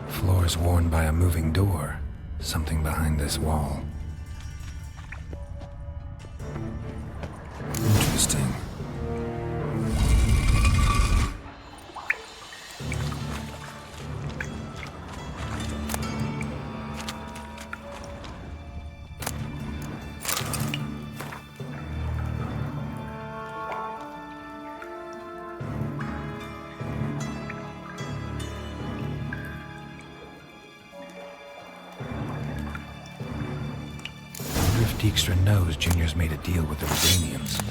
Floors worn by a moving door. Something behind this wall. Interesting. Dijkstra knows Junior's made a deal with the Redanians.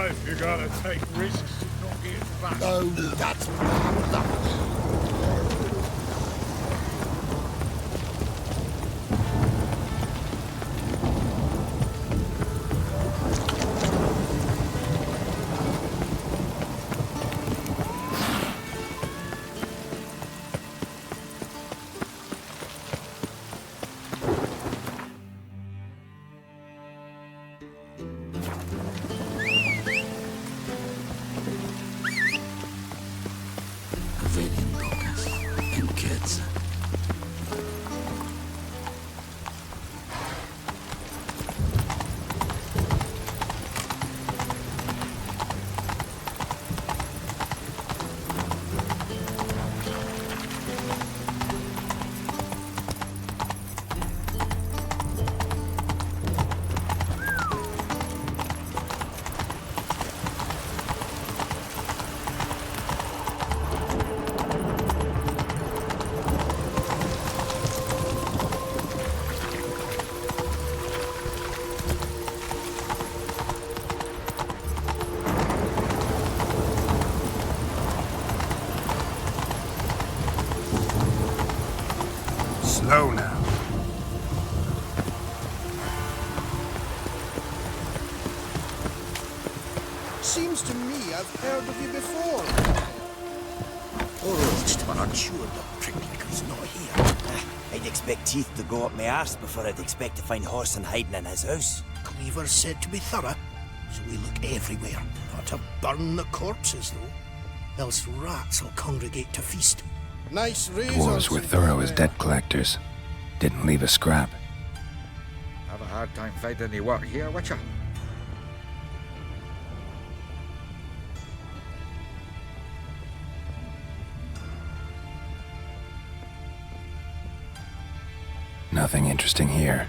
life, you gotta take risks to not get back. Oh, that's bad luck. Unveiling focus and kids. Slow now. Seems to me I've heard of you before. Oh, just when I'm sure the pricklicker's not here. I'd expect teeth to go up my arse before I'd expect to find Horson hiding in his house. Cleaver's said to be thorough, so we look everywhere. Not to burn the corpses, though. Else rats will congregate to feast. Nice razors. Dwarves were thorough as debt collectors. Didn't leave a scrap. Have a hard time finding any work here, Witcher? Nothing interesting here.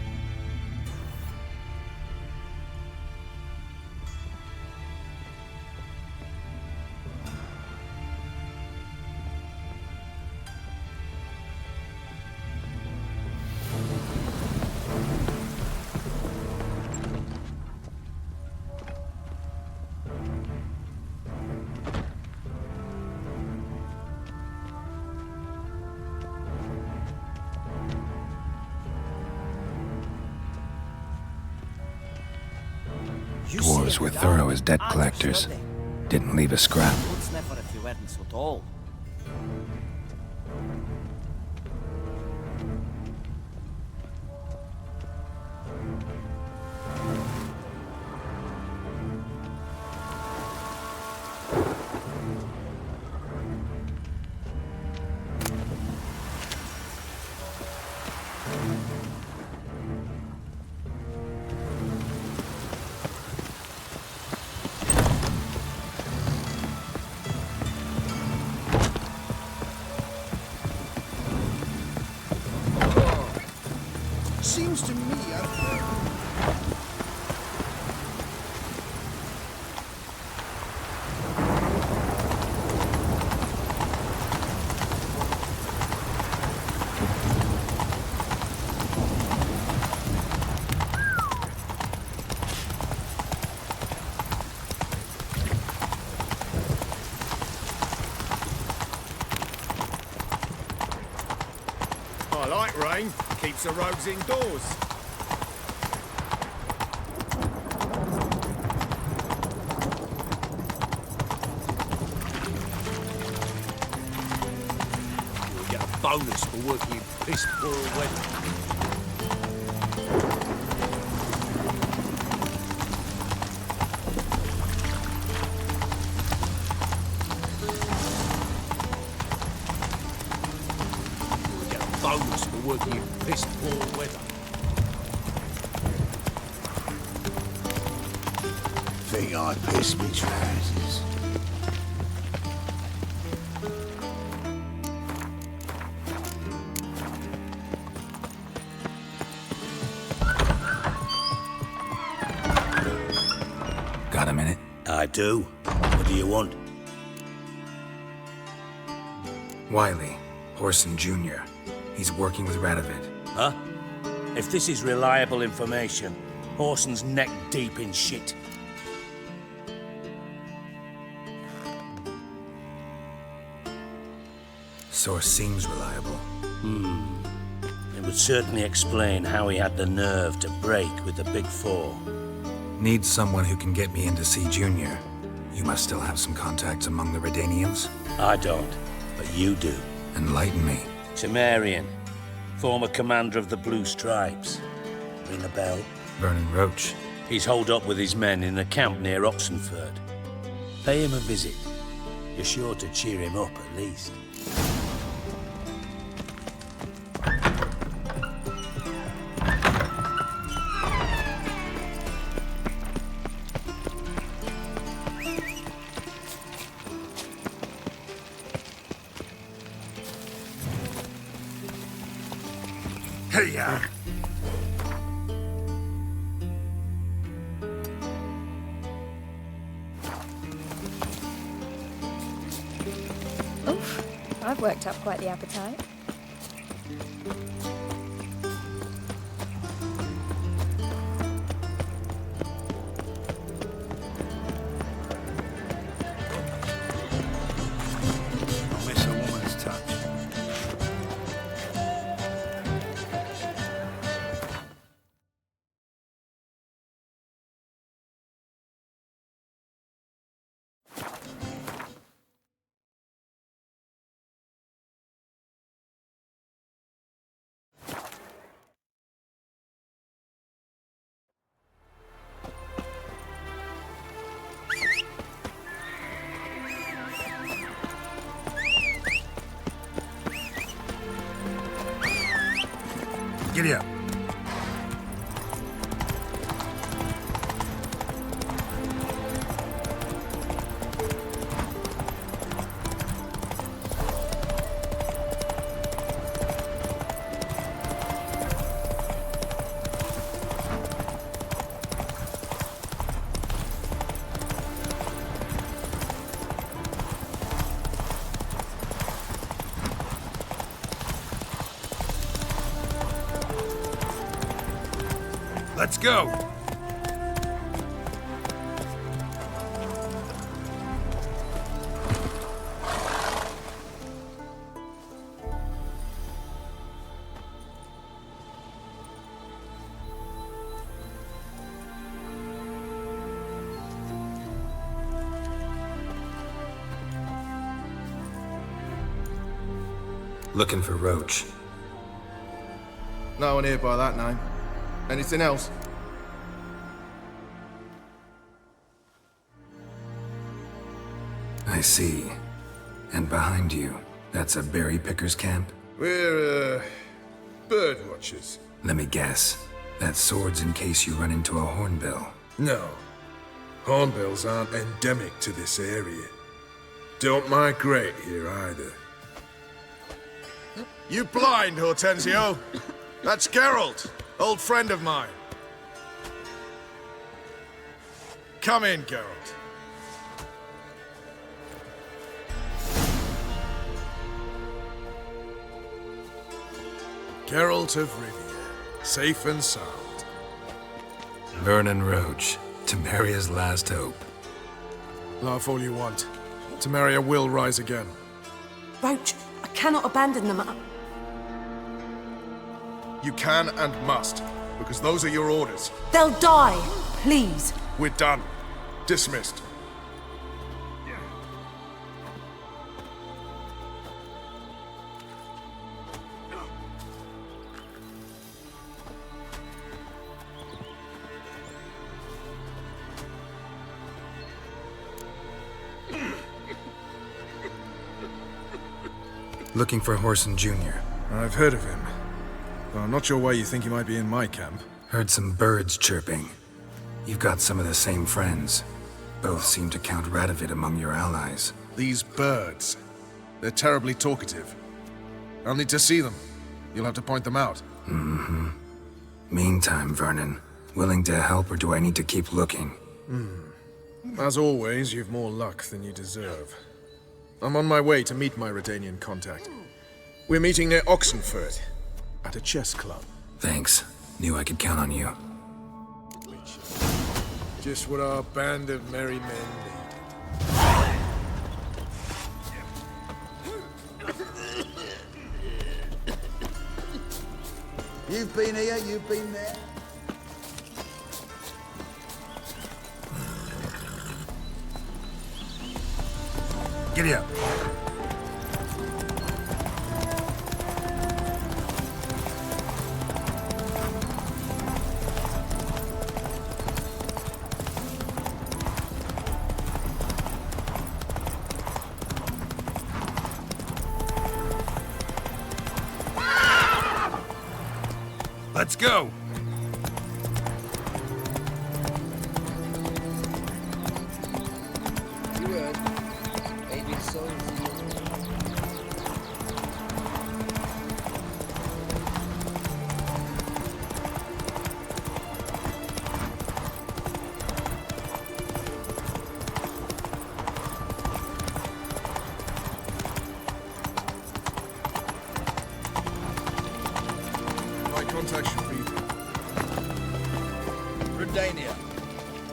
Dwarves were thorough as debt collectors. Didn't leave a scrap. Wood sniffer if you weren't so tall. Seems to me I've heard. I like rain. Keeps the roads indoors. You'll get a bonus for working in piss poor weather. Bonus for working in piss poor weather. Think I piss me trousers. Got a minute? I do. What do you want? Wiley, Horson Jr. He's working with Radovid. Huh? If this is reliable information, Horson's neck deep in shit. Source seems reliable. It would certainly explain how he had the nerve to break with the Big Four. Need someone who can get me in to see Junior. You must still have some contacts among the Redanians? I don't, but you do. Enlighten me. Temerian, former commander of the Blue Stripes. Ring a bell? Vernon Roach. He's holed up with his men in a camp near Oxenford. Pay him a visit. You're sure to cheer him up at least. Hey-ya! Oof, I've worked up quite the appetite. Don't miss a woman's touch. Giddy up. Let's go! Looking for Roach. No one here by that name. Anything else? I see. And behind you, that's a berry picker's camp? We're, bird watchers. Let me guess. That sword's in case you run into a hornbill. No. Hornbills aren't endemic to this area. Don't migrate here either. You blind, Hortensio? That's Geralt, old friend of mine. Come in, Geralt. Geralt of Rivia, safe and sound. Vernon Roach, Temeria's last hope. Laugh all you want. Temeria will rise again. Roach, I cannot abandon them. You can and must, because those are your orders. They'll die, please. We're done. Dismissed. Looking for Horson Jr. I've heard of him. But I'm not sure why you think he might be in my camp. Heard some birds chirping. You've got some of the same friends. Both seem to count Radovid among your allies. These birds. They're terribly talkative. I'll need to see them. You'll have to point them out. Mm-hmm. Meantime, Vernon, willing to help or do I need to keep looking? As always, you've more luck than you deserve. I'm on my way to meet my Redanian contact. We're meeting near Oxenford, at a chess club. Thanks. Knew I could count on you. Just what our band of merry men needed. You've been here, you've been there. Giddy up. Let's go! You heard. Maybe so. My contact should be... Redania.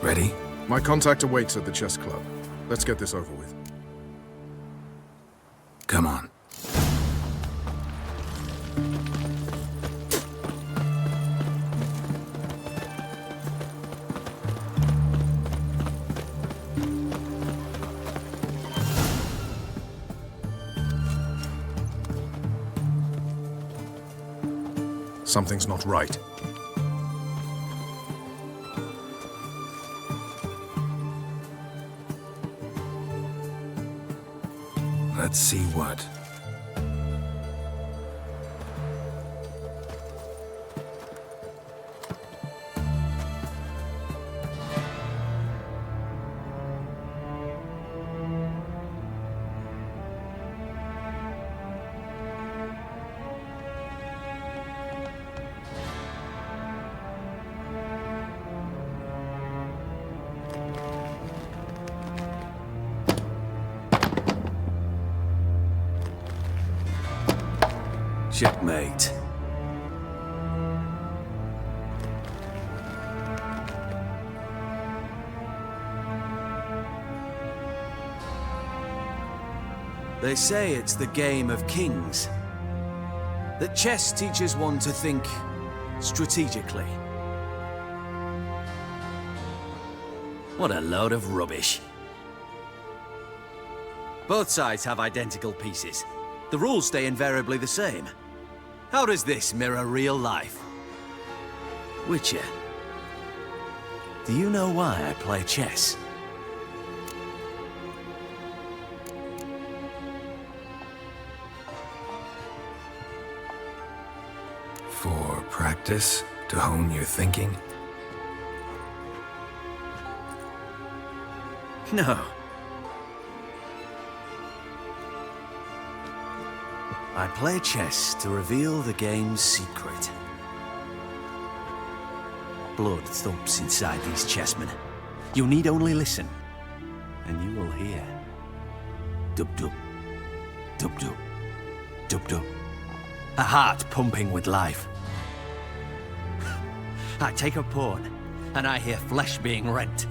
Ready? My contact awaits at the chess club. Let's get this over with. Come on. Something's not right. Let's see what. Checkmate. They say it's the game of kings. That chess teaches one to think strategically. What a load of rubbish. Both sides have identical pieces. The rules stay invariably the same. How does this mirror real life? Witcher, do you know why I play chess? For practice? To hone your thinking? No. I play chess to reveal the game's secret. Blood thumps inside these chessmen. You need only listen, and you will hear. Dub-dub, dub-dub, dub-dub. A heart pumping with life. I take a pawn, and I hear flesh being rent.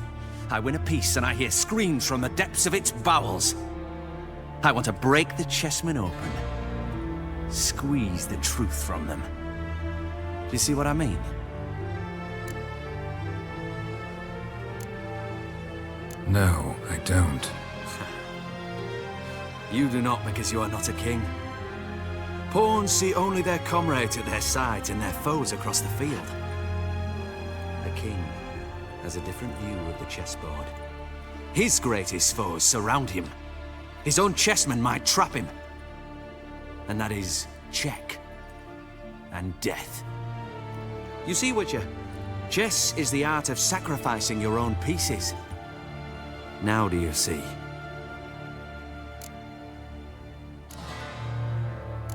I win a piece, and I hear screams from the depths of its bowels. I want to break the chessmen open. Squeeze the truth from them. Do you see what I mean? No, I don't. You do not because you are not a king. Pawns see only their comrades at their sides and their foes across the field. The king has a different view of the chessboard. His greatest foes surround him. His own chessmen might trap him. And that is check and death. You see, Witcher, chess is the art of sacrificing your own pieces. Now do you see?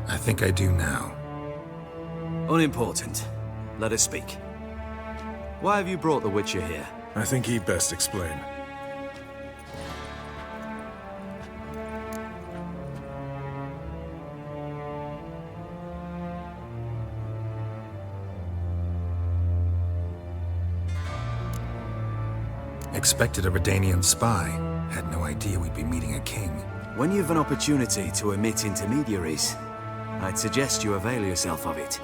I think I do now. Unimportant. Let us speak. Why have you brought the Witcher here? I think he'd best explain. Expected a Redanian spy. Had no idea we'd be meeting a king. When you've an opportunity to omit intermediaries, I'd suggest you avail yourself of it.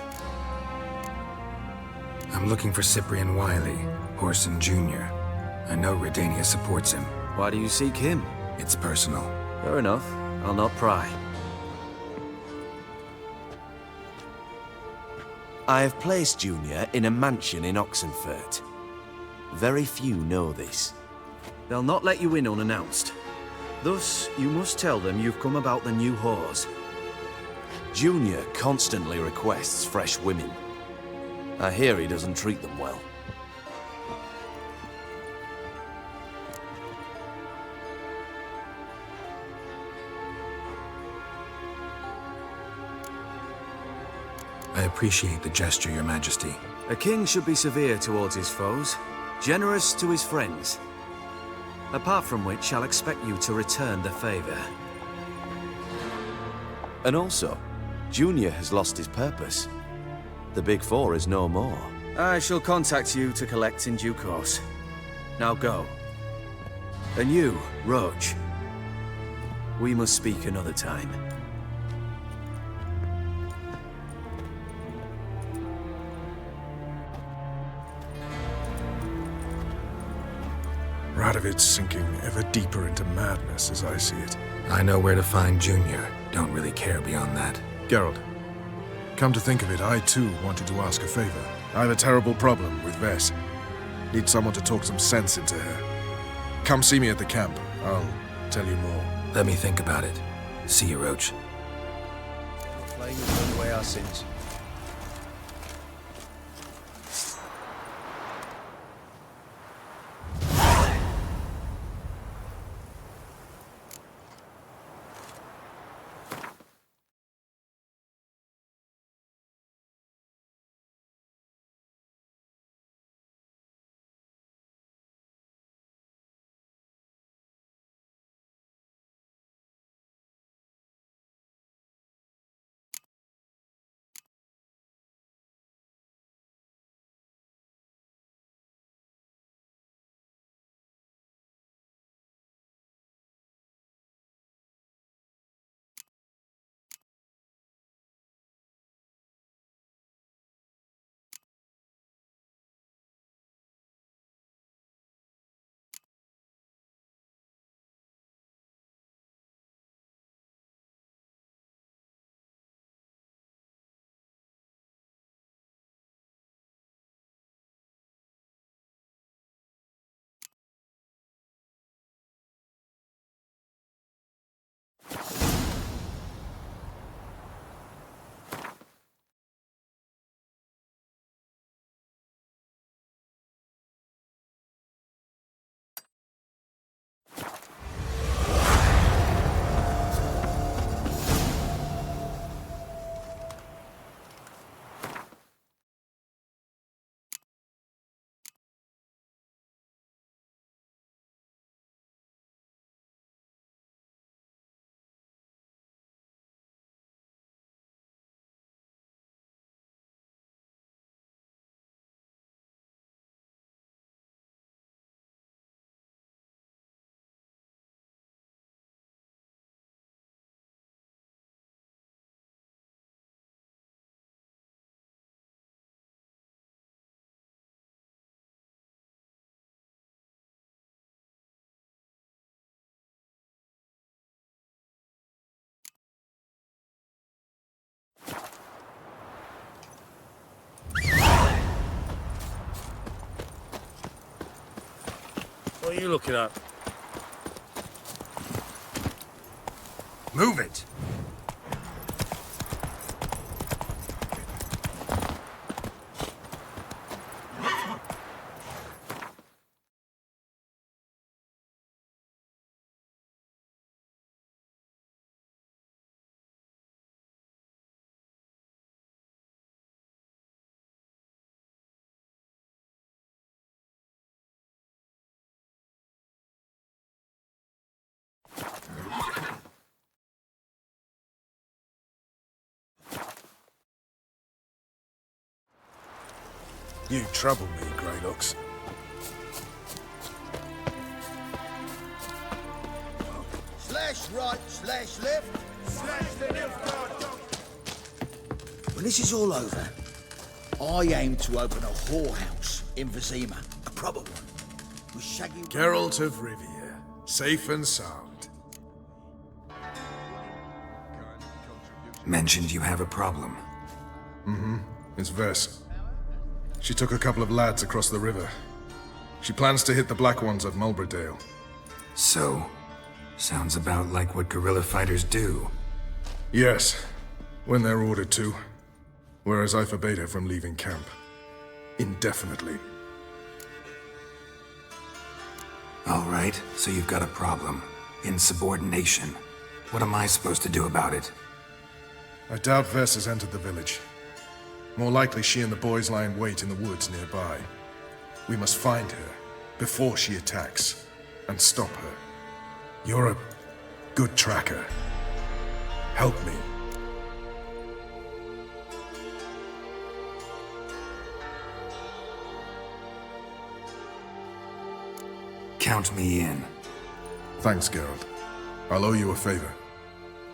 I'm looking for Cyprian Wiley, Horson Jr. I know Redania supports him. Why do you seek him? It's personal. Fair enough. I'll not pry. I have placed Junior in a mansion in Oxenfurt. Very few know this. They'll not let you in unannounced. Thus, you must tell them you've come about the new whores. Junior constantly requests fresh women. I hear he doesn't treat them well. I appreciate the gesture, Your Majesty. A king should be severe towards his foes, generous to his friends. Apart from which, I'll expect you to return the favor. And also, Junior has lost his purpose. The Big Four is no more. I shall contact you to collect in due course. Now go. And you, Roach. We must speak another time. Radovid's sinking ever deeper into madness as I see it. I know where to find Junior. Don't really care beyond that. Geralt, come to think of it, I too wanted to ask a favor. I have a terrible problem with Vess. Need someone to talk some sense into her. Come see me at the camp. I'll tell you more. Let me think about it. See you, Roach. Playing has turned away our sins. What are you looking at? Move it! You trouble me, Greylocks. Slash right, slash left. Slash the left guard. When this is all over, I aim to open a whorehouse in Vizima. A proper one. With shaggy... Geralt of Rivia, safe and sound. Mentioned you have a problem. Mm-hmm. It's Vess. She took a couple of lads across the river. She plans to hit the Black Ones at Mulberdale. So, sounds about like what guerrilla fighters do. Yes, when they're ordered to. Whereas I forbade her from leaving camp. Indefinitely. All right, so you've got a problem. Insubordination. What am I supposed to do about it? I doubt Vess has entered the village. More likely she and the boys lie in wait in the woods nearby. We must find her before she attacks and stop her. You're a good tracker. Help me. Count me in. Thanks, Geralt. I'll owe you a favor.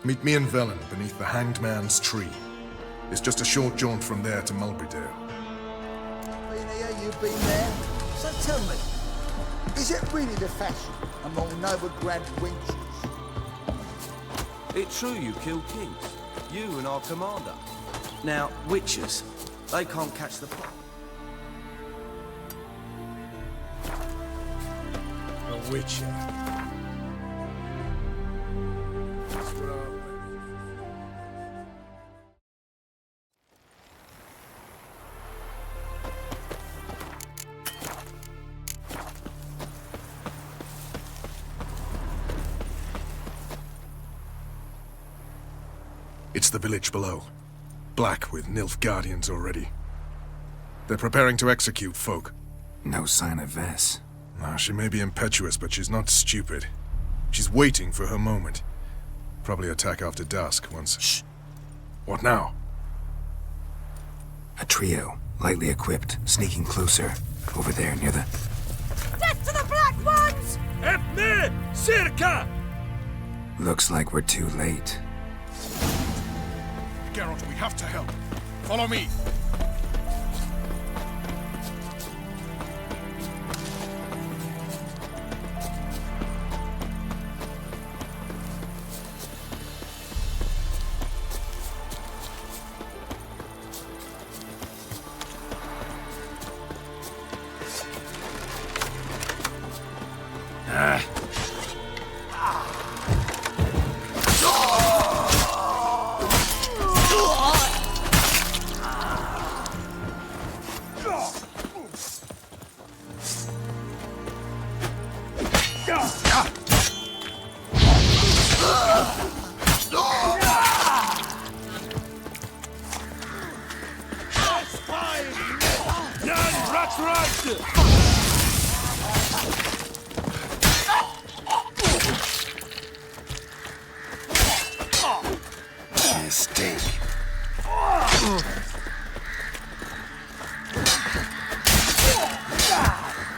Meet me in Velen beneath the Hanged Man's tree. It's just a short jaunt from there to Mulberdale. Been here, you've been there. So tell me, is it really the fashion among noble grand wenches? It's true you kill kings. You and our commander. Now, witches, they can't catch the fire. A witcher. It's the village below. Black with Nilfgaardians already. They're preparing to execute folk. No sign of Vess. She may be impetuous, but she's not stupid. She's waiting for her moment. Probably attack after dusk once... Shh! What now? A trio, lightly equipped, sneaking closer. Over there, near the... Death to the Black Ones! Epne! Circa! Looks like we're too late. Geralt, we have to help. Follow me. Mistake.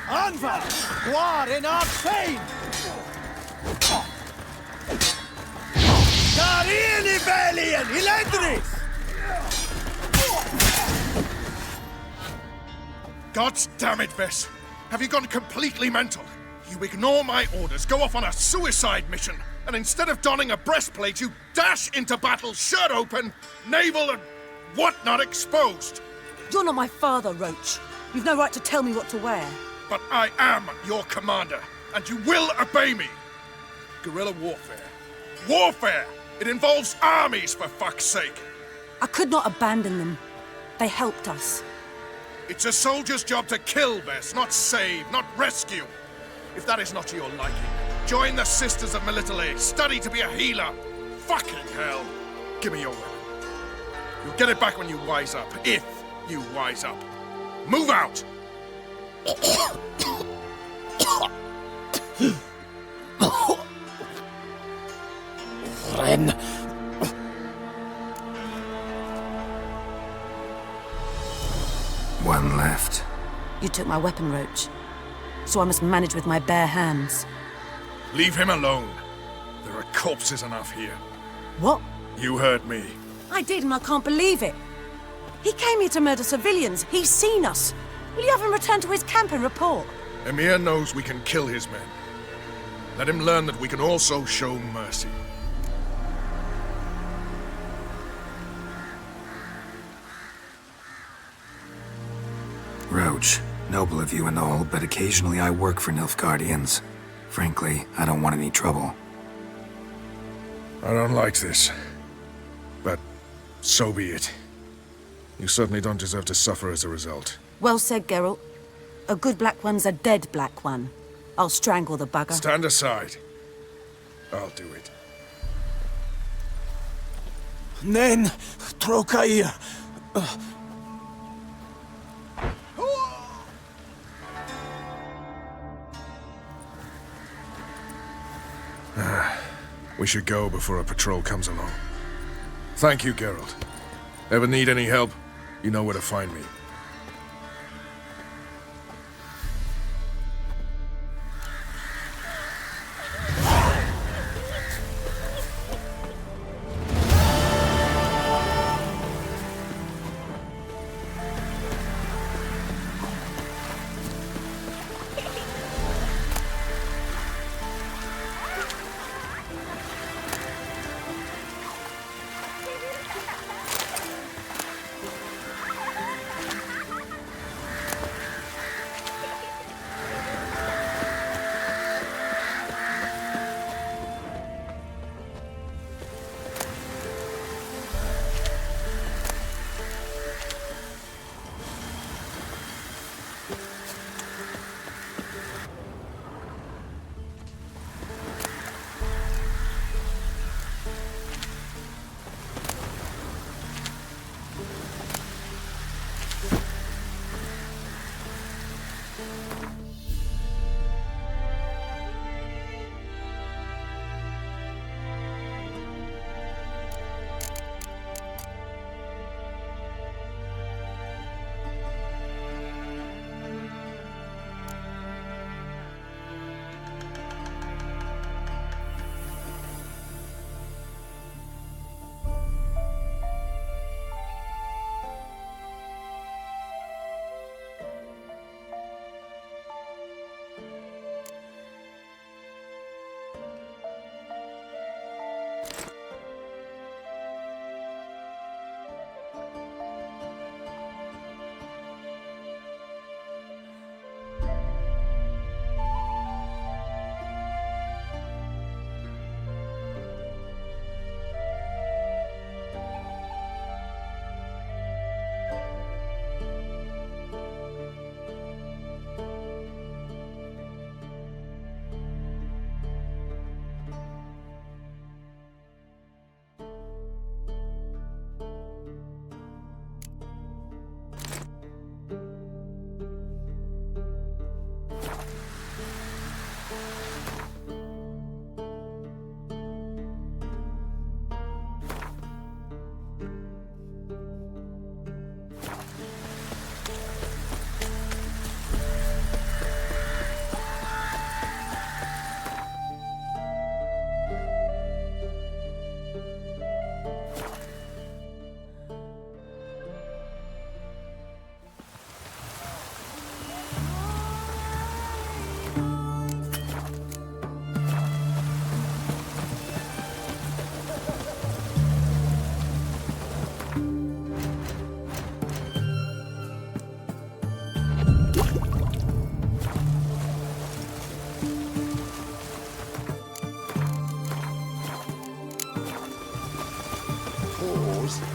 Anva! War in our fame! Karini Valian! Electris! God damn it, Vess! Have you gone completely mental? You ignore my orders, go off on a suicide mission, and instead of donning a breastplate, you dash into battle, shirt open, navel and whatnot exposed. You're not my father, Roach. You've no right to tell me what to wear. But I am your commander, and you will obey me. Guerrilla warfare. Warfare! It involves armies, for fuck's sake. I could not abandon them. They helped us. It's a soldier's job to kill, Vess, not save, not rescue. If that is not to your liking, join the Sisters of Melitele, study to be a healer. Fucking hell. Give me your weapon. You'll get it back when you wise up, if you wise up. Move out! Ren. One left. You took my weapon, Roach. So I must manage with my bare hands. Leave him alone. There are corpses enough here. What? You heard me. I did, and I can't believe it. He came here to murder civilians. He's seen us. Will you have him return to his camp and report? Emir knows we can kill his men. Let him learn that we can also show mercy. Roach, noble of you and all, but occasionally I work for Nilfgaardians. Frankly, I don't want any trouble. I don't like this. But so be it. You certainly don't deserve to suffer as a result. Well said, Geralt. A good black one's a dead black one. I'll strangle the bugger. Stand aside. I'll do it. Nen, Trokair. We should go before a patrol comes along. Thank you, Geralt. Ever need any help, you know where to find me.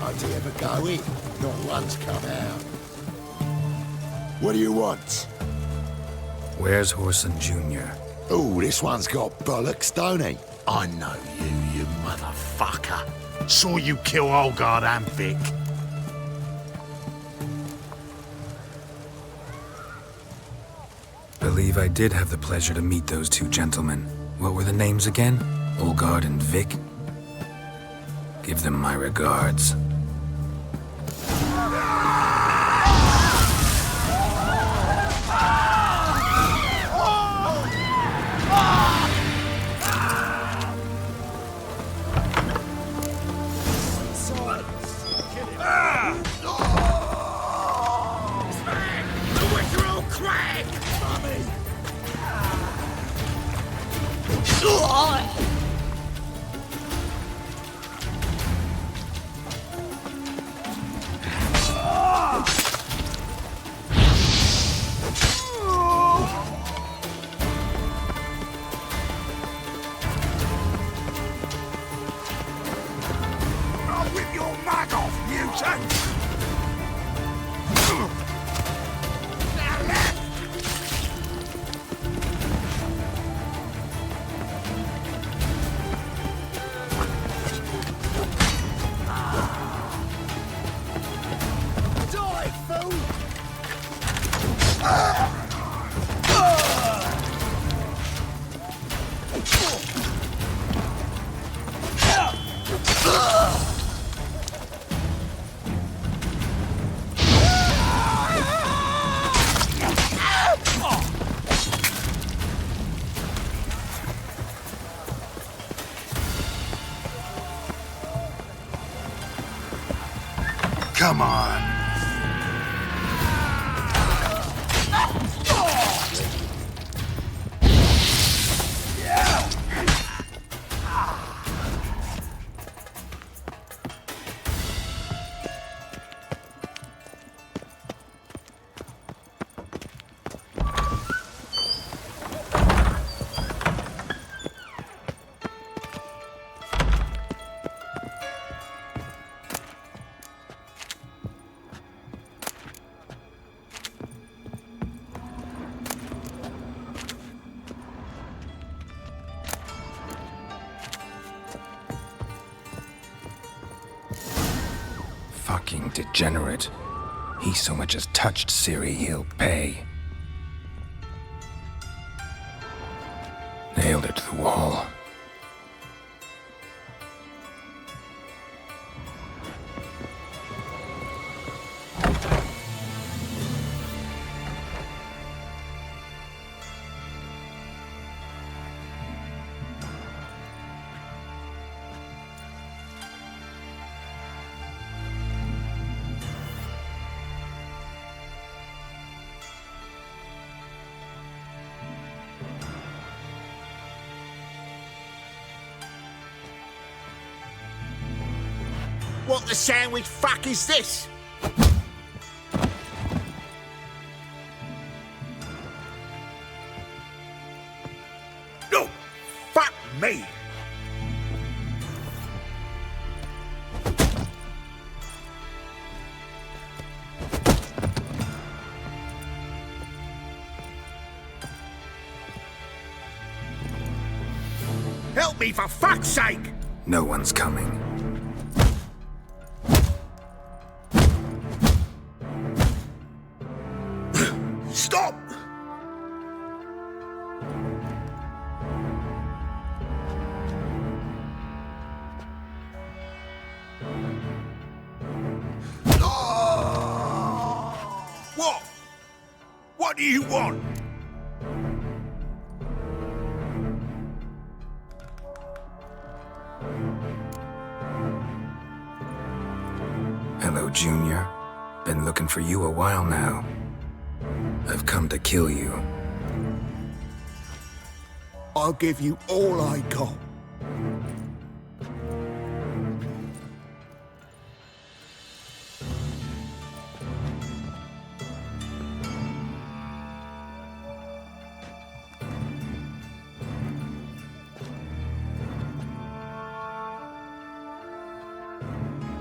How'd you ever go in? Not once come out. What do you want? Where's Whoreson Jr.? Oh, this one's got bollocks, don't he? I know you, you motherfucker. Saw you kill Olgard and Vic. Believe I did have the pleasure to meet those two gentlemen. What were the names again? Olgard and Vic? Give them my regards. Come on. Fucking degenerate. He so much as touched Ciri, he'll pay. Nailed it to the wall. What the sandwich fuck is this? No! Fuck me! Help me, for fuck's sake! No one's coming. Stop! What? What do you want? Hello, Junior. Been looking for you a while now. I've come to kill you. I'll give you all I got.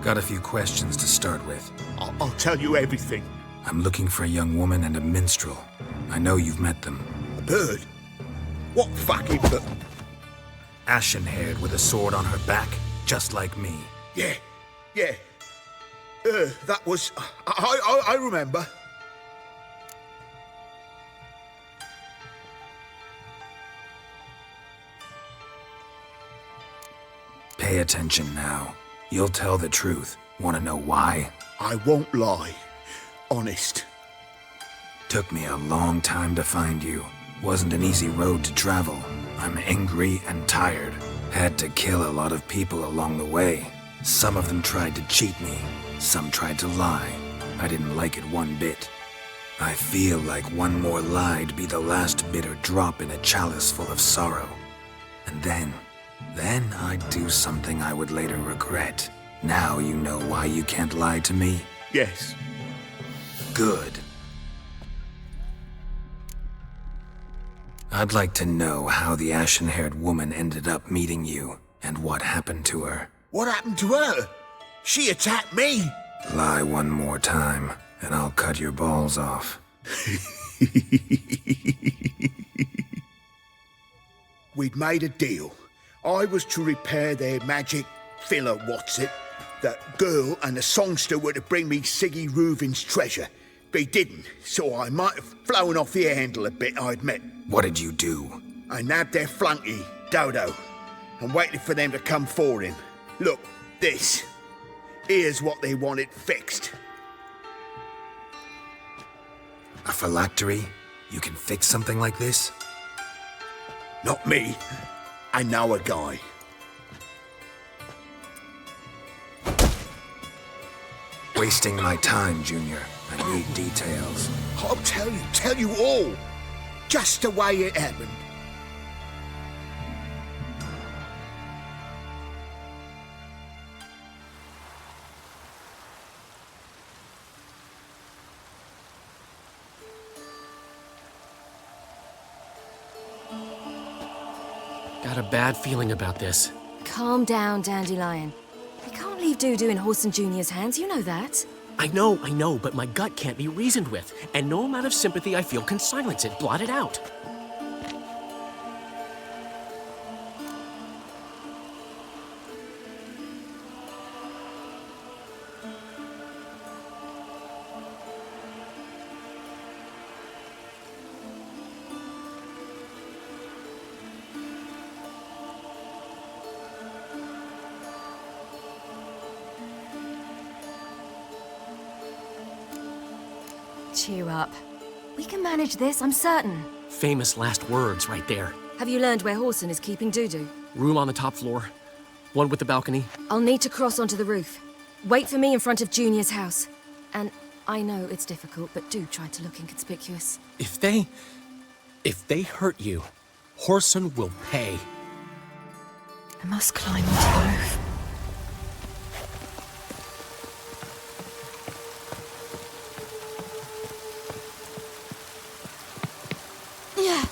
Got a few questions to start with. I'll tell you everything. I'm looking for a young woman and a minstrel. I know you've met them. A bird? What fucking bird? Ashen-haired with a sword on her back, just like me. Yeah. That was... I remember. Pay attention now. You'll tell the truth. Want to know why? I won't lie. Honest. Took me a long time to find you. Wasn't an easy road to travel. I'm angry and tired. Had to kill a lot of people along the way. Some of them tried to cheat me. Some tried to lie. I didn't like it one bit. I feel like one more lie'd be the last bitter drop in a chalice full of sorrow. And then I'd do something I would later regret. Now you know why you can't lie to me? Yes. Good. I'd like to know how the ashen-haired woman ended up meeting you, and what happened to her. What happened to her? She attacked me. Lie one more time, and I'll cut your balls off. We'd made a deal. I was to repair their magic filler, what's it? That girl and the songster were to bring me Siggy Reuven's treasure. They didn't, so I might have flown off the handle a bit, I admit. What did you do? I nabbed their flunky, Dodo, and waited for them to come for him. Look, this. Here's what they wanted fixed. A phylactery? You can fix something like this? Not me. I know a guy. Wasting my time, Junior. I need details. I'll tell you all. Just the way it happened. Got a bad feeling about this. Calm down, Dandelion. We can't leave Dudu in Horson Jr.'s hands, you know that. I know, but my gut can't be reasoned with, and no amount of sympathy I feel can silence it, blot it out. Cheer up. We can manage this, I'm certain. Famous last words right there. Have you learned where Horson is keeping Dudu? Room on the top floor. One with the balcony. I'll need to cross onto the roof. Wait for me in front of Junior's house. And I know it's difficult, but do try to look inconspicuous. If they hurt you, Horson will pay. I must climb onto the roof. Yeah.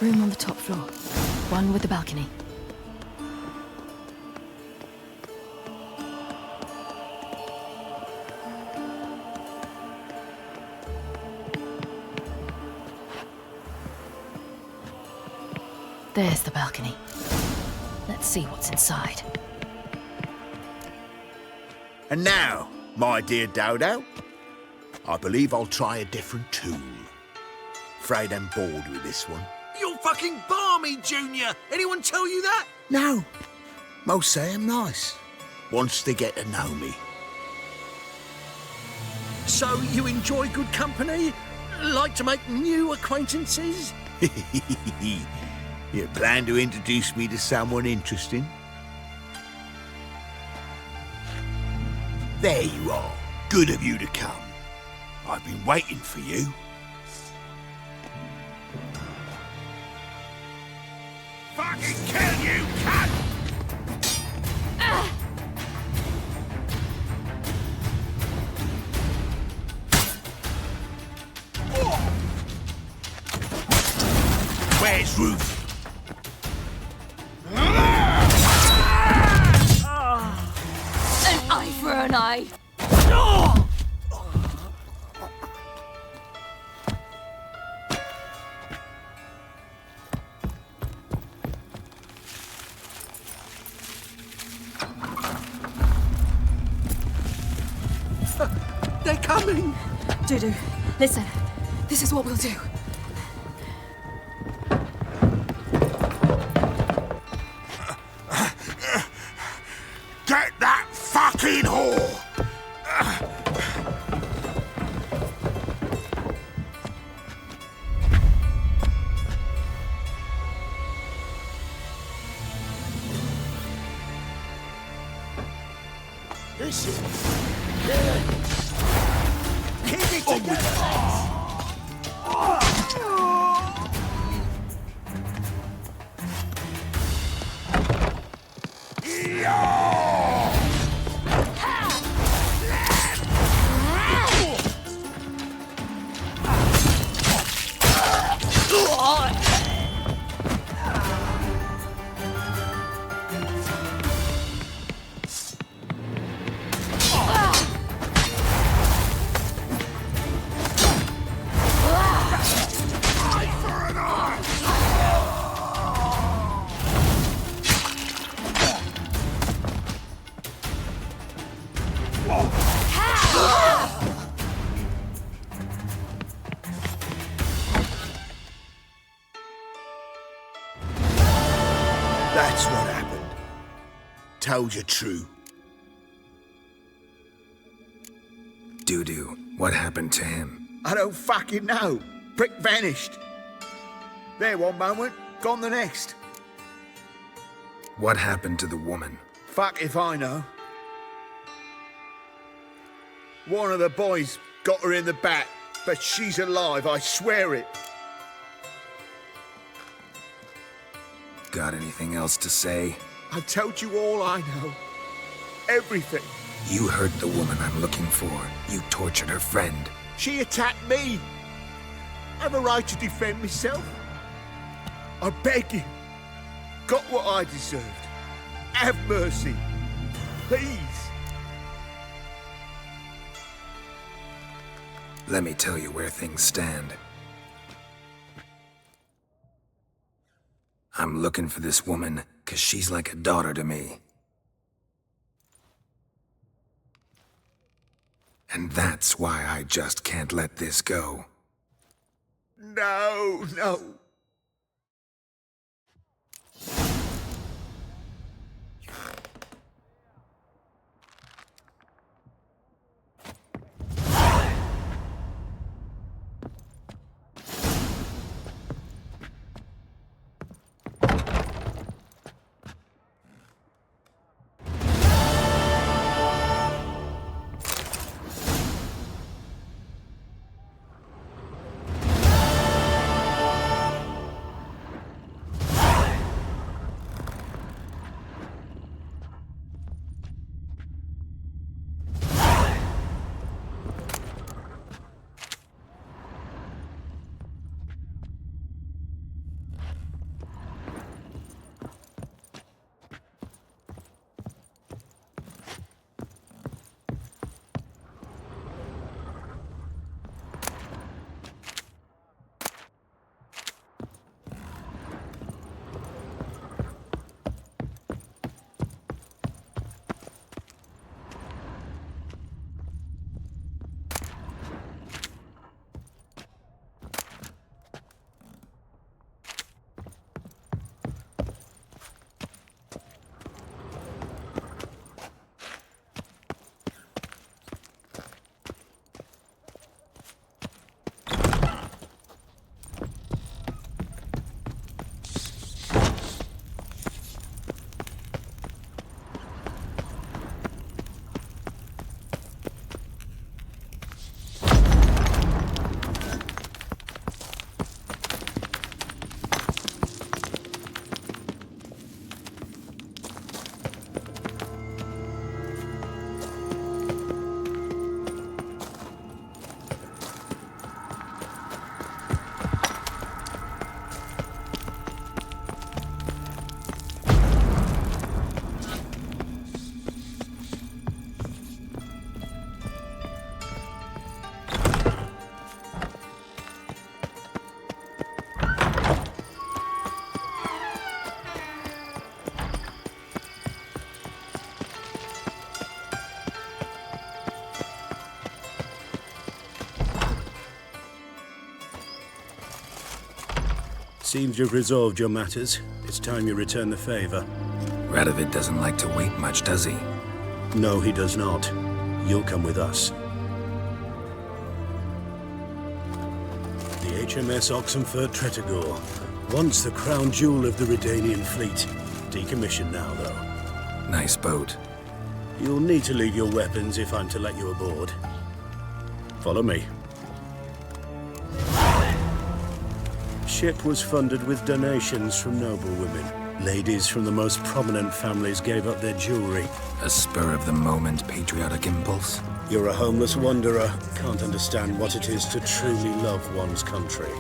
Room on the top floor. One with the balcony. There's the balcony. Let's see what's inside. And now, my dear Dodo, I believe I'll try a different tool. Afraid I'm bored with this one. You're fucking balmy, Junior. Anyone tell you that? No. Most say I'm nice. Wants to get to know me. So you enjoy good company? Like to make new acquaintances? You plan to introduce me to someone interesting? There you are. Good of you to come. I've been waiting for you. Fucking kill you, cunt! Where's Ruth? An eye for an eye. They're coming! Dudu, listen. This is what we'll do. Get that fucking whore! Listen. Keep it together. That's what happened. Told you true. Dudu, what happened to him? I don't fucking know. Prick vanished. There one moment, gone the next. What happened to the woman? Fuck if I know. One of the boys got her in the back, but she's alive, I swear it. Got anything else to say? I've told you all I know. Everything. You hurt the woman I'm looking for. You tortured her friend. She attacked me. I have a right to defend myself. I beg you. Got what I deserved. Have mercy. Please. Let me tell you where things stand. I'm looking for this woman, 'cause she's like a daughter to me. And that's why I just can't let this go. No, no. Seems you've resolved your matters. It's time you return the favor. Radovid doesn't like to wait much, does he? No, he does not. You'll come with us. The HMS Oxenford Tretogor, once the crown jewel of the Redanian fleet. Decommissioned now, though. Nice boat. You'll need to leave your weapons if I'm to let you aboard. Follow me. Ship was funded with donations from noblewomen. Ladies from the most prominent families gave up their jewelry. A spur-of-the-moment patriotic impulse? You're a homeless wanderer. Can't understand what it is to truly love one's country.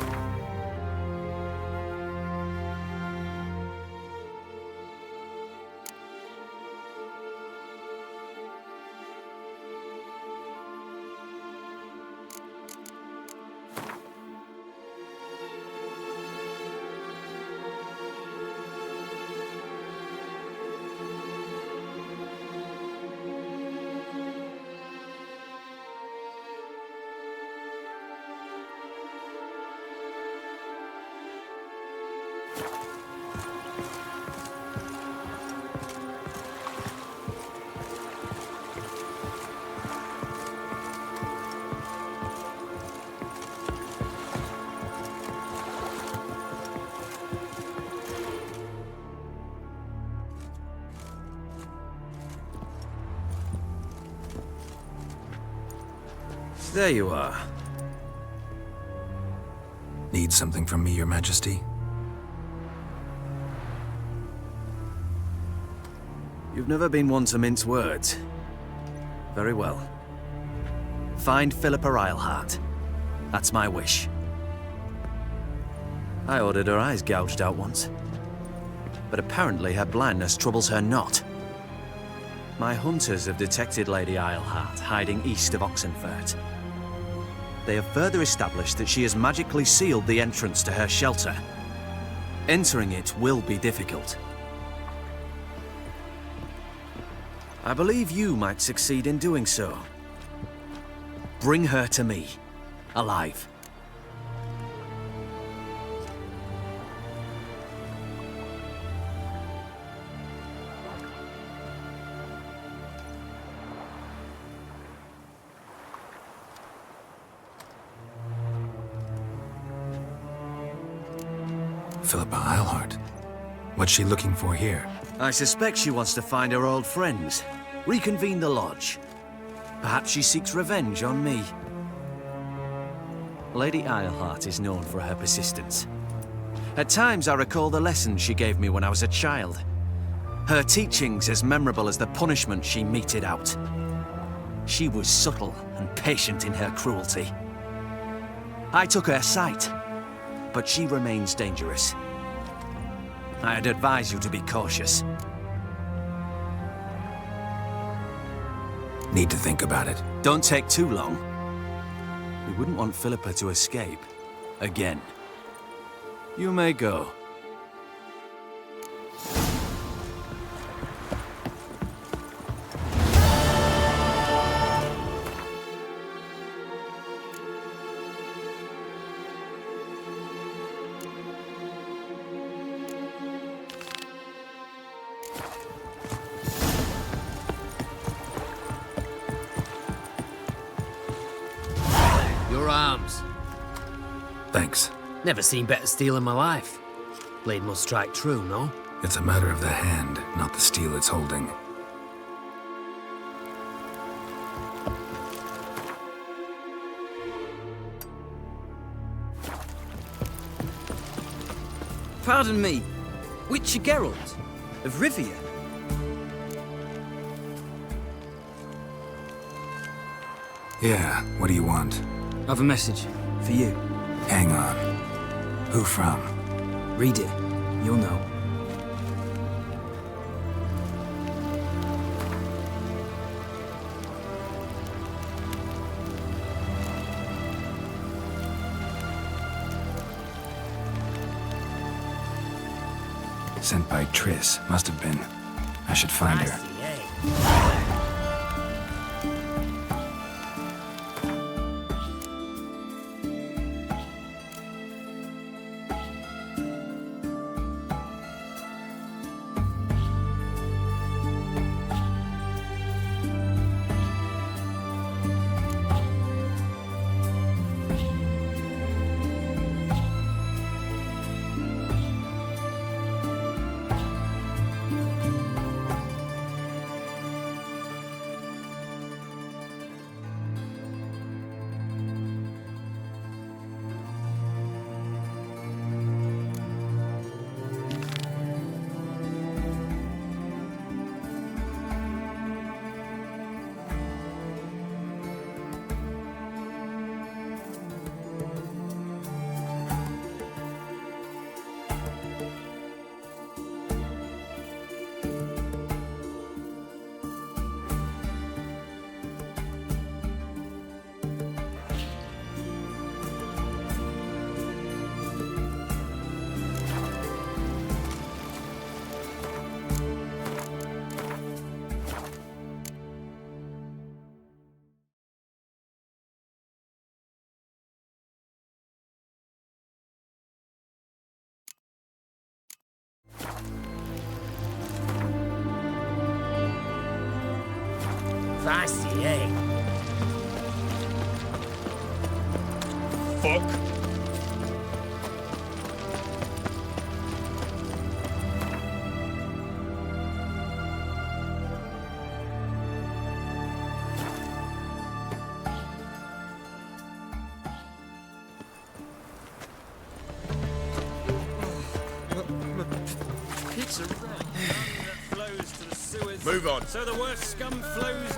There you are. Need something from me, Your Majesty? You've never been one to mince words. Very well. Find Philippa Eilhart. That's my wish. I ordered her eyes gouged out once. But apparently her blindness troubles her not. My hunters have detected Lady Eilhart hiding east of Oxenfurt. They have further established that she has magically sealed the entrance to her shelter. Entering it will be difficult. I believe you might succeed in doing so. Bring her to me, alive. Philippa Eilhart. What's she looking for here? I suspect she wants to find her old friends, reconvene the lodge. Perhaps she seeks revenge on me. Lady Eilhart is known for her persistence. At times I recall the lessons she gave me when I was a child. Her teachings as memorable as the punishment she meted out. She was subtle and patient in her cruelty. I took her sight, but she remains dangerous. I'd advise you to be cautious. Need to think about it. Don't take too long. We wouldn't want Philippa to escape. Again. You may go. Your arms. Thanks. Never seen better steel in my life. Blade must strike true, no? It's a matter of the hand, not the steel it's holding. Pardon me, Witcher Geralt of Rivia. Yeah, what do you want? I've a message for you. Hang on. Who from? Read it. You'll know. Sent by Triss, must have been. I should find her. Feisty, eh? Fuck. It's a red that flows to the sewers. Move on. So the worst scum flows.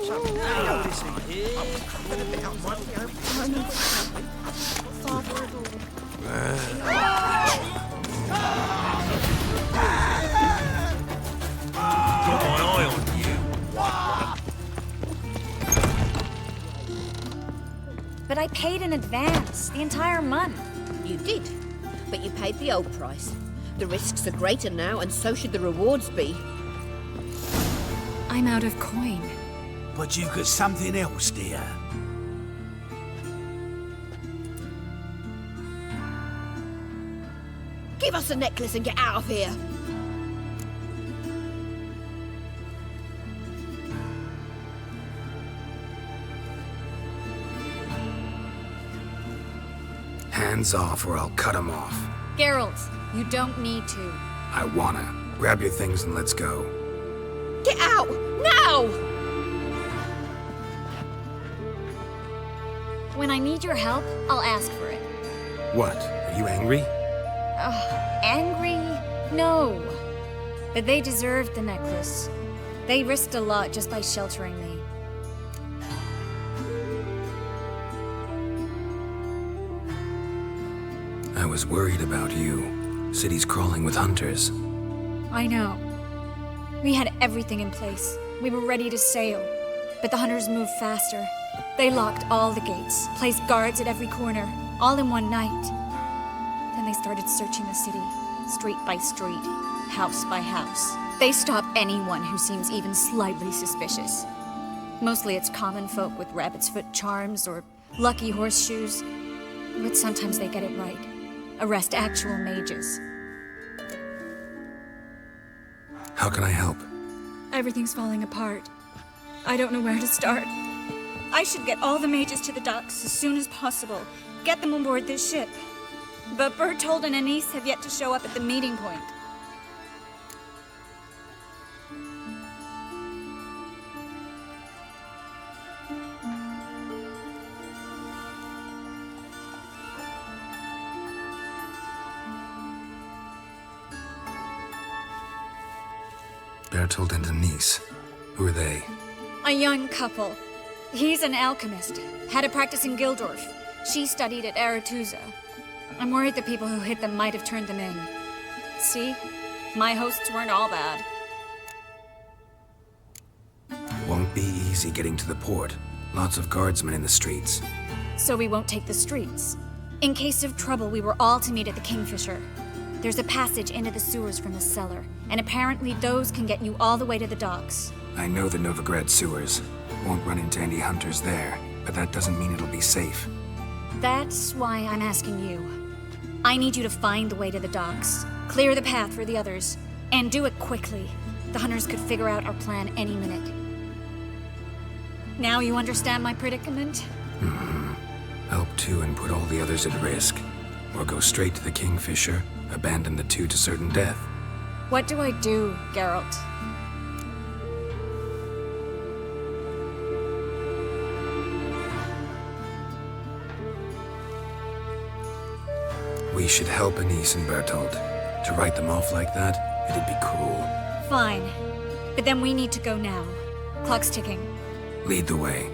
Got my eye on you. But I paid in advance, the entire month. You did, but you paid the old price. The risks are greater now, and so should the rewards be. I'm out of coin. But you've got something else, dear. Give us the necklace and get out of here. Hands off or I'll cut them off. Geralt, you don't need to. I wanna. Grab your things and let's go. Get out! Now! When I need your help, I'll ask for it. What? Are you angry? Angry? No. But they deserved the necklace. They risked a lot just by sheltering me. I was worried about you. City's crawling with hunters. I know. We had everything in place. We were ready to sail. But the hunters moved faster. They locked all the gates, placed guards at every corner, all in one night. Then they started searching the city, street by street, house by house. They stop anyone who seems even slightly suspicious. Mostly it's common folk with rabbit's foot charms or lucky horseshoes. But sometimes they get it right. Arrest actual mages. How can I help? Everything's falling apart. I don't know where to start. I should get all the mages to the docks as soon as possible. Get them aboard this ship. But Bertold and Anise have yet to show up at the meeting point. Bertold and Denise. Who are they? A young couple. He's an alchemist. Had a practice in Gildorf. She studied at Aretuza. I'm worried the people who hit them might have turned them in. See? My hosts weren't all bad. Won't be easy getting to the port. Lots of guardsmen in the streets. So we won't take the streets. In case of trouble, we were all to meet at the Kingfisher. There's a passage into the sewers from the cellar, and apparently those can get you all the way to the docks. I know the Novigrad sewers. Won't run into any hunters there, but that doesn't mean it'll be safe. That's why I'm asking you. I need you to find the way to the docks, clear the path for the others, and do it quickly. The hunters could figure out our plan any minute. Now you understand my predicament? Mm-hmm. Help too and put all the others at risk. Or go straight to the Kingfisher, abandon the two to certain death. What do I do, Geralt? We should help Anise and Bertold. To write them off like that, it'd be cruel. Fine. But then we need to go now. Clock's ticking. Lead the way.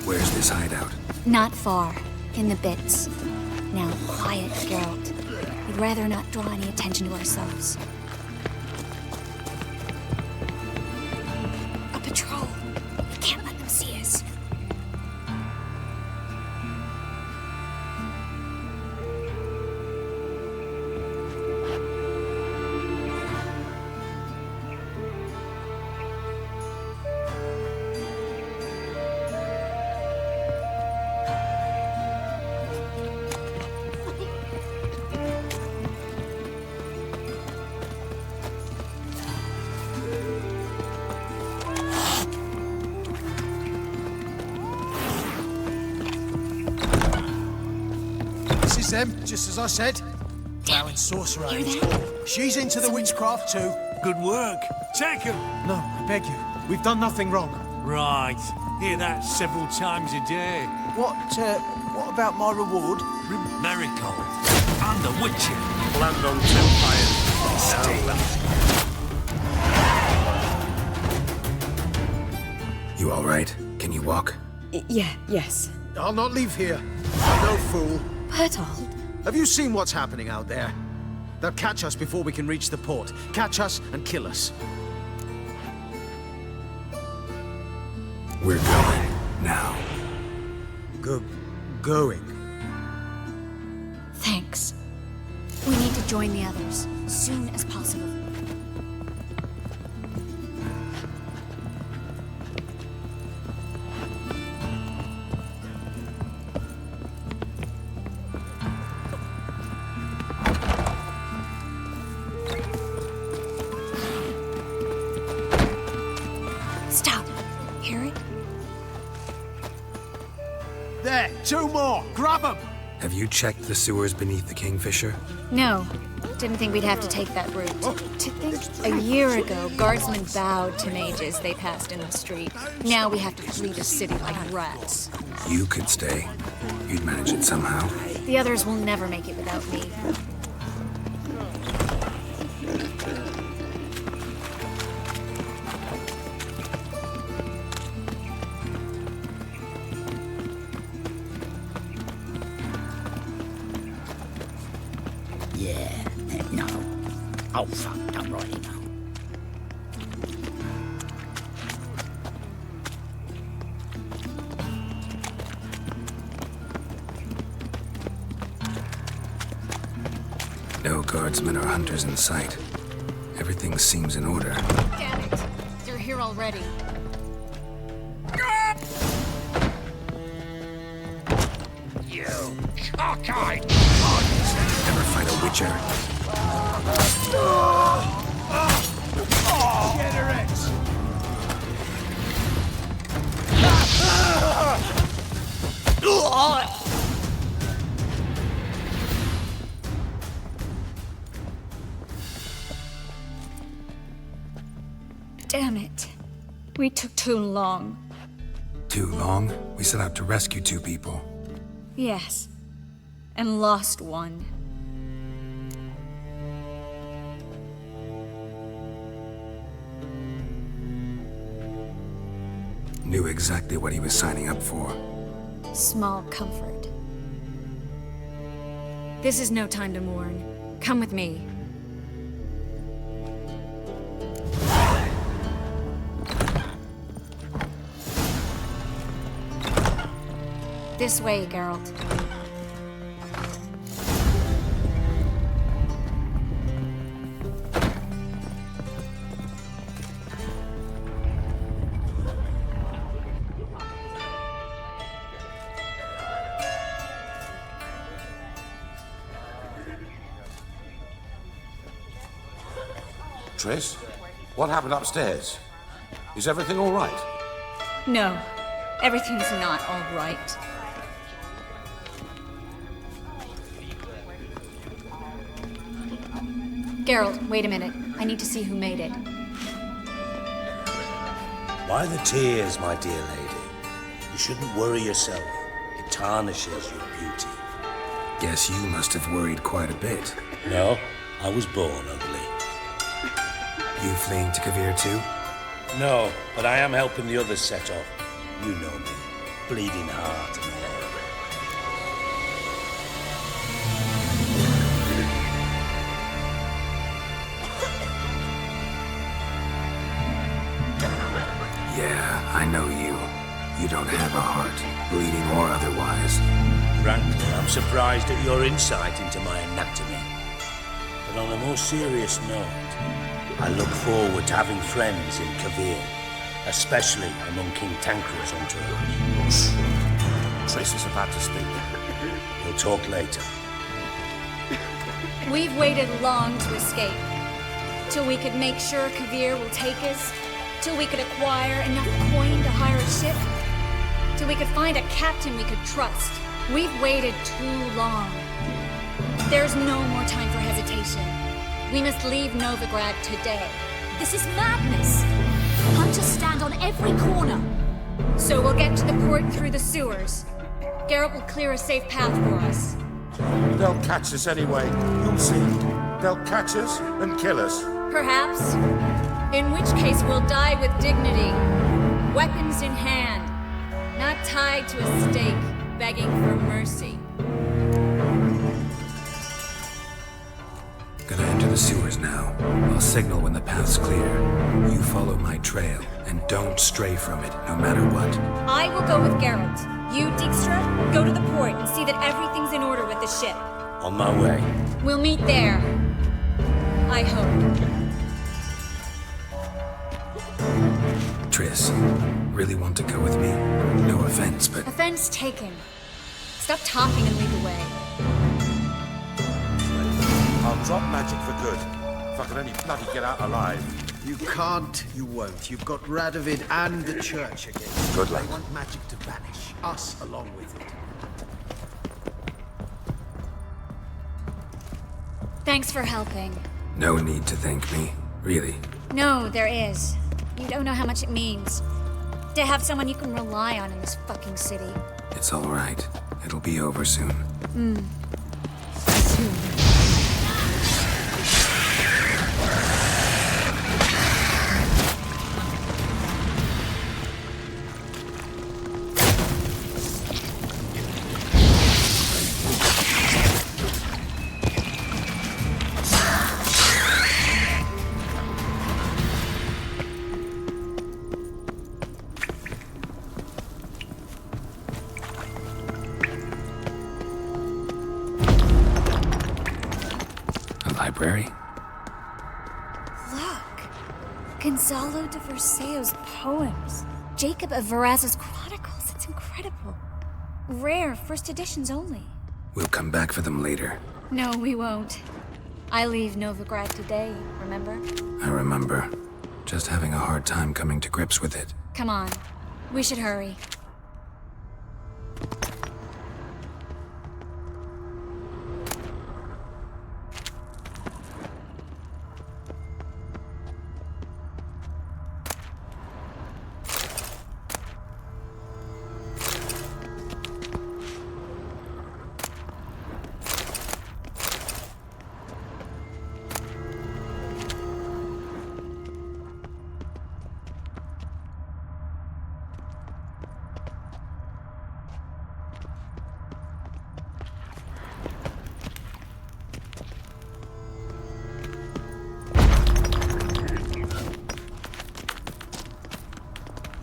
Where's this hideout? Not far. In the bits. Now, quiet, Geralt. We'd rather not draw any attention to ourselves. A patrol. We can't let them see us. them, just as I said. Plowing sorcerer age. She's into the witchcraft too. Good work. Take him. No, I beg you. We've done nothing wrong. Right. Hear that several times a day. What about my reward? Miracle. And the witcher. Land on Tempire. You all right? Can you walk? Yes. I'll not leave here. I'm no fool. Bertold. Have you seen what's happening out there? They'll catch us before we can reach the port. Catch us and kill us. We're going now. Going? Thanks. We need to join the others, soon as possible. Stop. Hear it? There, 2 more. Grab them. Have you checked the sewers beneath the Kingfisher? No. Didn't think we'd have to take that route. To think a year ago, guardsmen bowed to mages they passed in the street. Now we have to flee the city like rats. You could stay. You'd manage it somehow. The others will never make it without me. No. Oh, fuck, I'm right now. No guardsmen or hunters in sight. Everything seems in order. Damn it! They're here already. You cockeyed! Never fight a witcher. Get her ex. Damn it. We took too long. Too long? We set out to rescue 2 people. Yes. And lost one. Knew exactly what he was signing up for. Small comfort. This is no time to mourn. Come with me. This way, Geralt. Triss, what happened upstairs? Is everything all right? No, everything's not all right. Geralt, wait a minute. I need to see who made it. Why the tears, my dear lady? You shouldn't worry yourself. It tarnishes your beauty. Guess you must have worried quite a bit. No, I was born ugly. You fleeing to Kavir too? No, but I am helping the others set off. You know me. Bleeding heart and all. Yeah, I know you. You don't have a heart, bleeding or otherwise. Frankly, I'm surprised at your insight into my anatomy. But on a more serious note, I look forward to having friends in Kavir, especially among King Tancred's entourage. Triss is about to speak. We'll talk later. We've waited long to escape. Till we could make sure Kavir will take us. Till we could acquire enough coin to hire a ship. Till we could find a captain we could trust. We've waited too long. There's no more time for hesitation. We must leave Novigrad today. This is madness. Hunters stand on every corner. So we'll get to the port through the sewers. Geralt will clear a safe path for us. They'll catch us anyway. You'll see. They'll catch us and kill us. Perhaps. In which case we'll die with dignity. Weapons in hand. Not tied to a stake, begging for mercy. Gonna enter the sewers now. I'll signal when the path's clear. You follow my trail, and don't stray from it, no matter what. I will go with Geralt. You, Dijkstra, go to the port and see that everything's in order with the ship. On my way. We'll meet there. I hope. Triss, really want to go with me? No offense, but... Offense taken. Stop talking and lead the way. I'll drop magic for good. If I can only bloody get out alive. You can't, you won't. You've got Radovid and the church again. Good I luck. want magic to vanish. Us along with it. Thanks for helping. No need to thank me, really. No, there is. You don't know how much it means. To have someone you can rely on in this fucking city. It's all right. It'll be over soon. Soon. Library? Look. Gonzalo de Verseo's poems. Jacob of Varaz's chronicles. It's incredible. Rare, first editions only. We'll come back for them later. No, we won't. I leave Novigrad today, remember? I remember. Just having a hard time coming to grips with it. Come on. We should hurry.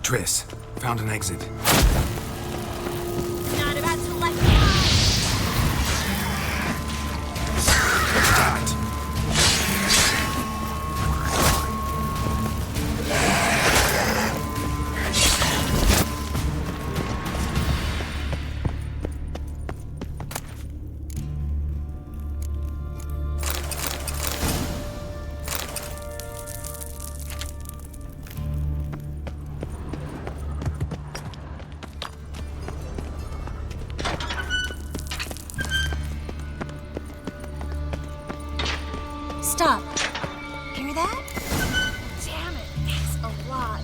Triss, found an exit. Not about to let Damn it. Stop. Hear that? Damn it, that's a lot.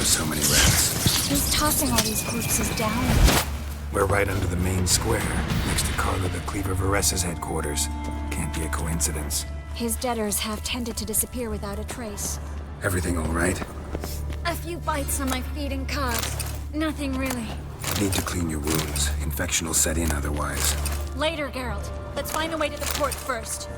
So many rats. Who's tossing all these corpses down? We're right under the main square, next to Carlo the Cleaver Vares's headquarters. Can't be a coincidence. His debtors have tended to disappear without a trace. Everything all right? A few bites on my feet and calves. Nothing really. Need to clean your wounds. Infection will set in otherwise. Later, Geralt. Let's find a way to the port first.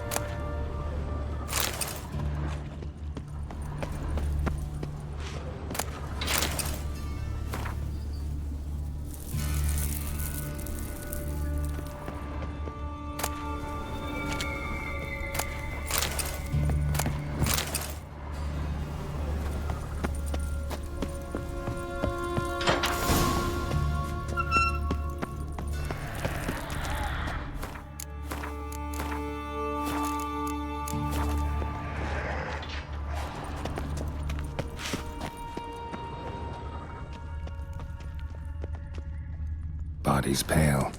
body's pale.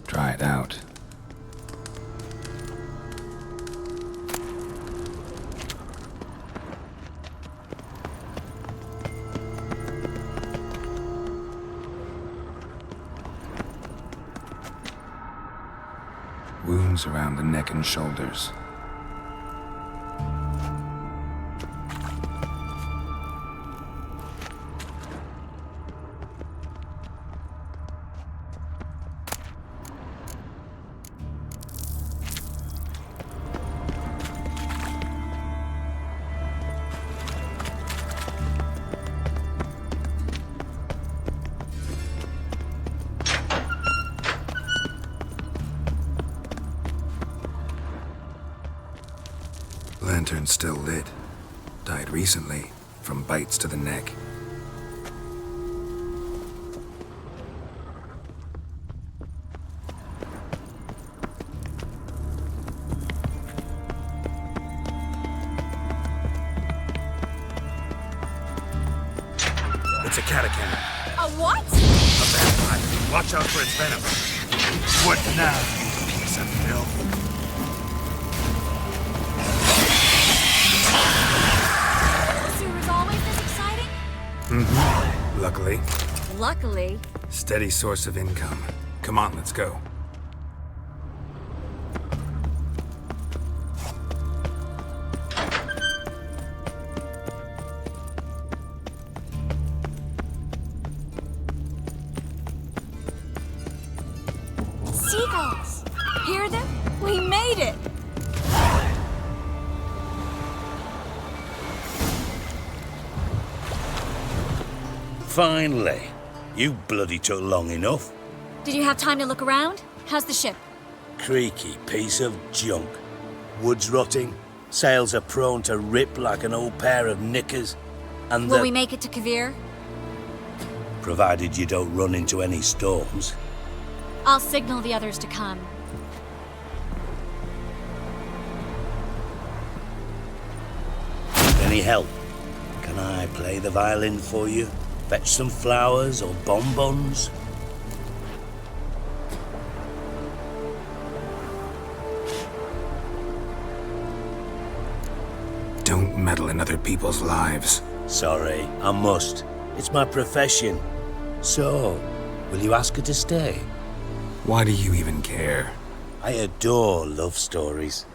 Dried out. Wounds around the neck and shoulders. Lantern's still lit. Died recently, from bites to the neck. It's a catacomb. A what? A vampire. Watch out for its venom. What now, you piece of filth? Luckily. Luckily. Steady source of income. Come on, let's go. Seagulls! Hear them? We made it! Finally. You bloody took long enough. Did you have time to look around? How's the ship? Creaky piece of junk. Wood's rotting. Sails are prone to rip like an old pair of knickers. And Will we make it to Kavir? Provided you don't run into any storms. I'll signal the others to come. Any help? Can I play the violin for you? Fetch some flowers or bonbons? Don't meddle in other people's lives. Sorry, I must. It's my profession. So, will you ask her to stay? Why do you even care? I adore love stories.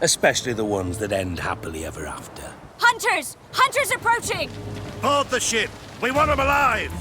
Especially the ones that end happily ever after. Hunters! Hunters approaching! Board the ship! We want them alive!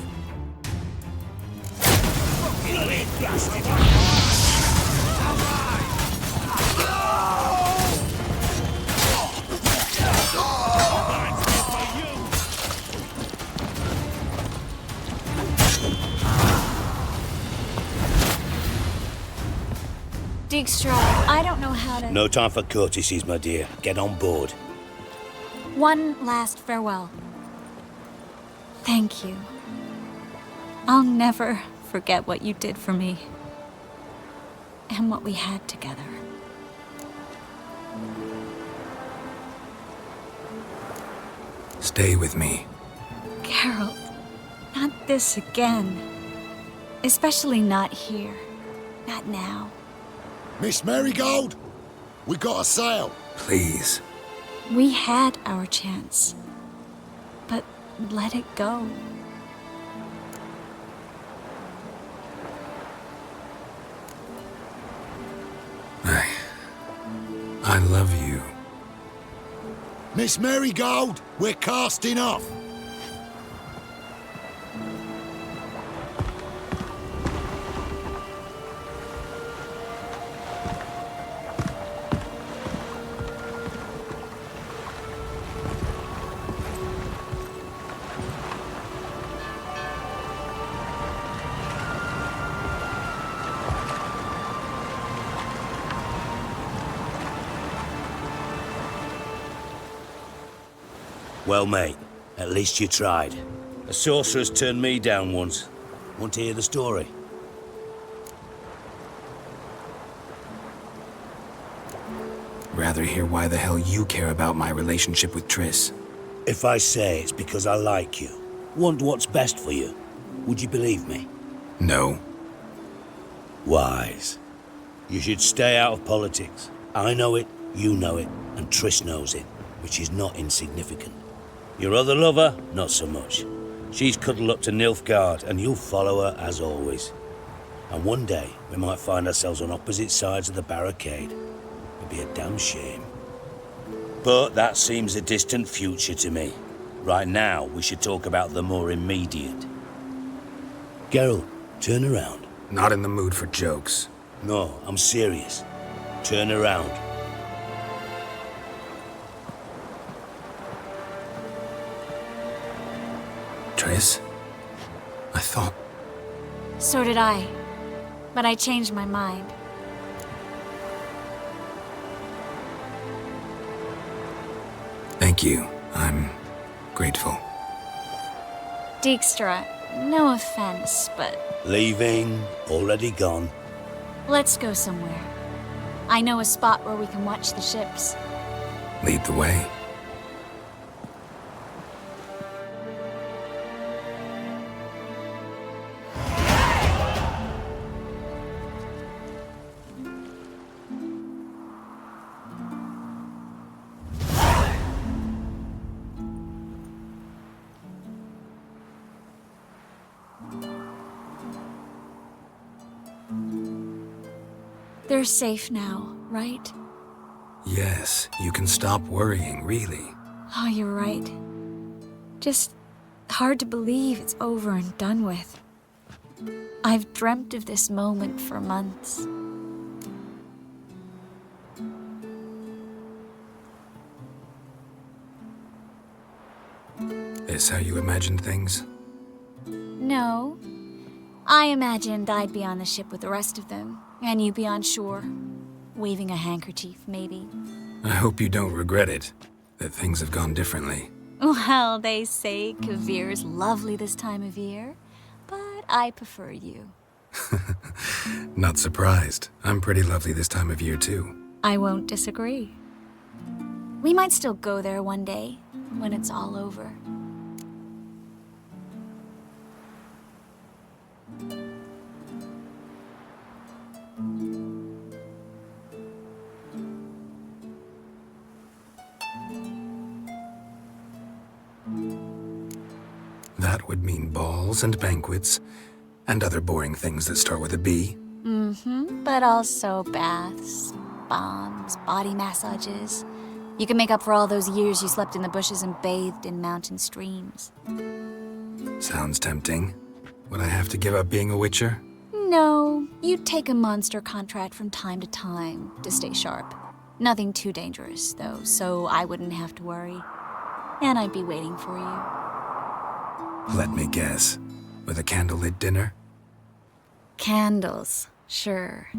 Dijkstra, I don't know how to... No time for courtesies, my dear. Get on board. One last farewell. Thank you. I'll never forget what you did for me. And what we had together. Stay with me. Geralt, not this again. Especially not here. Not now. Miss Marigold, we got a sail. Please. We had our chance. But let it go. I love you. Miss Marigold, we're casting off. Well, mate, at least you tried. A sorcerer's turned me down once. Want to hear the story? Rather hear why the hell you care about my relationship with Triss. If I say it's because I like you, want what's best for you, would you believe me? No. Wise. You should stay out of politics. I know it, you know it, and Triss knows it, which is not insignificant. Your other lover, not so much. She's cuddled up to Nilfgaard, and you'll follow her as always. And one day, we might find ourselves on opposite sides of the barricade. It'd be a damn shame. But that seems a distant future to me. Right now, we should talk about the more immediate. Geralt, turn around. Not in the mood for jokes. No, I'm serious. Turn around. Triss? I thought... So did I. But I changed my mind. Thank you. I'm grateful. Dijkstra, no offense, but Leaving, already gone. let's go somewhere. I know a spot where we can watch the ships. Lead the way. They're safe now, right? Yes, you can stop worrying, really. Oh, you're right. Just hard to believe it's over and done with. I've dreamt of this moment for months. Is how you imagined things? No. I imagined I'd be on the ship with the rest of them, and you be on shore. Waving a handkerchief, maybe. I hope you don't regret it, that things have gone differently. Well, they say Kavir's lovely this time of year, but I prefer you. Not surprised. I'm pretty lovely this time of year, too. I won't disagree. We might still go there one day, when it's all over. That would mean balls and banquets, and other boring things that start with a B. Mm-hmm, but also baths, bombs, body massages. You can make up for all those years you slept in the bushes and bathed in mountain streams. Sounds tempting. Would I have to give up being a witcher? No, you'd take a monster contract from time to time to stay sharp. Nothing too dangerous, though, so I wouldn't have to worry. And I'd be waiting for you. Let me guess. With a candlelit dinner? Candles, sure.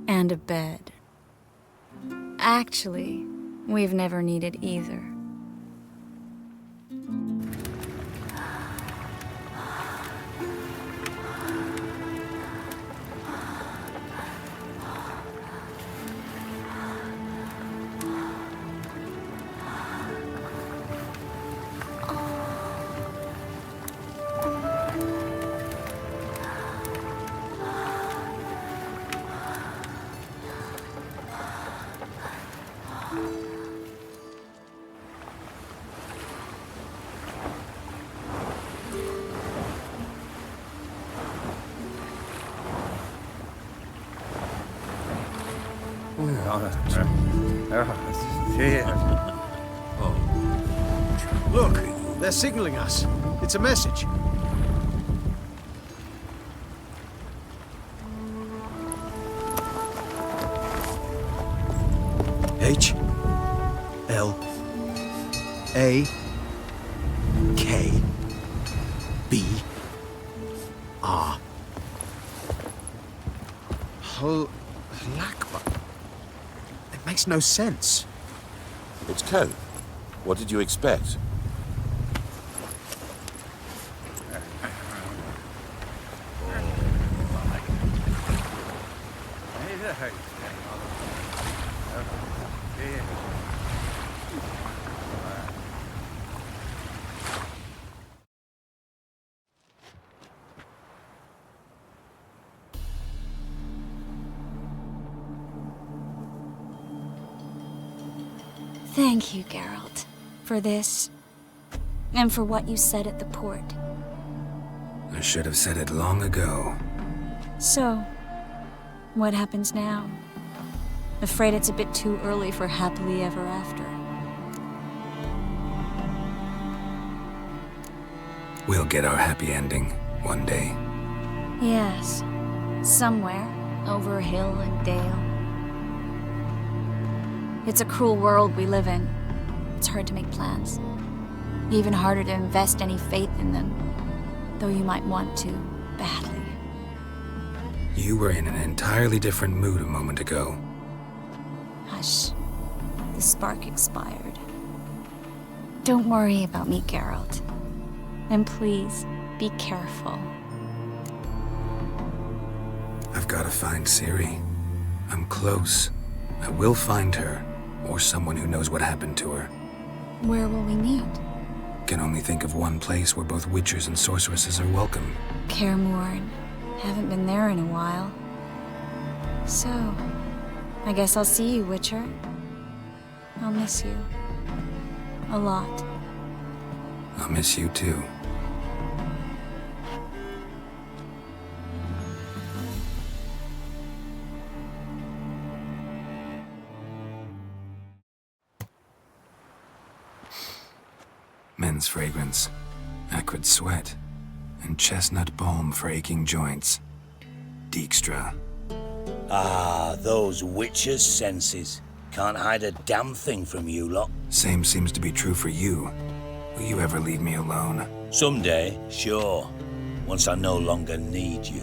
And a bed. Actually, we've never needed either. Look, they're signaling us. It's a message. H L A K B R. Lakba. It makes no sense. It's code. What did you expect? Thank you, Geralt, for this, and for what you said at the port. I should have said it long ago. So, what happens now? Afraid it's a bit too early for happily ever after. We'll get our happy ending one day. Yes, somewhere, over hill and dale. It's a cruel world we live in. It's hard to make plans. Even harder to invest any faith in them, though you might want to, badly. You were in an entirely different mood a moment ago. Hush. The spark expired. Don't worry about me, Geralt. And please, be careful. I've got to find Ciri. I'm close. I will find her, or someone who knows what happened to her. Where will we meet? Can only think of one place where both witchers and sorceresses are welcome. Kaer Morhen. Haven't been there in a while. So, I guess I'll see you, Witcher. I'll miss you. A lot. I'll miss you too. Men's fragrance, acrid sweat, and chestnut balm for aching joints. Dijkstra. Ah, those witches' senses. Can't hide a damn thing from you lot. Same seems to be true for you. Will you ever leave me alone? Someday, sure. Once I no longer need you.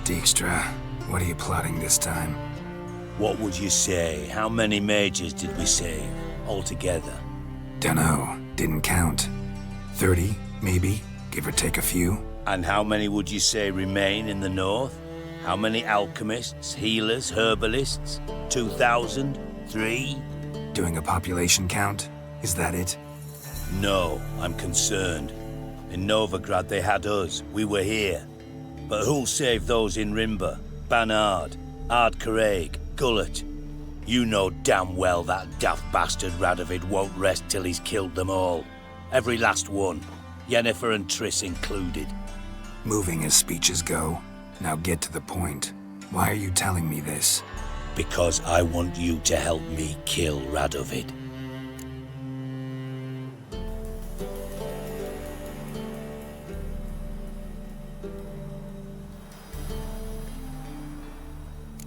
Dijkstra, what are you plotting this time? What would you say? How many mages did we save, altogether? Dunno, didn't count. 30, maybe, give or take a few. And how many would you say remain in the north? How many alchemists, healers, herbalists? 2,000? 3? Doing a population count? Is that it? No, I'm concerned. In Novigrad they had us, we were here. But who'll save those in Rimba? Banard, Ardcaraig, Gullet? You know damn well that daft bastard Radovid won't rest till he's killed them all. Every last one. Yennefer and Triss included. Moving as speeches go. Now get to the point. Why are you telling me this? Because I want you to help me kill Radovid.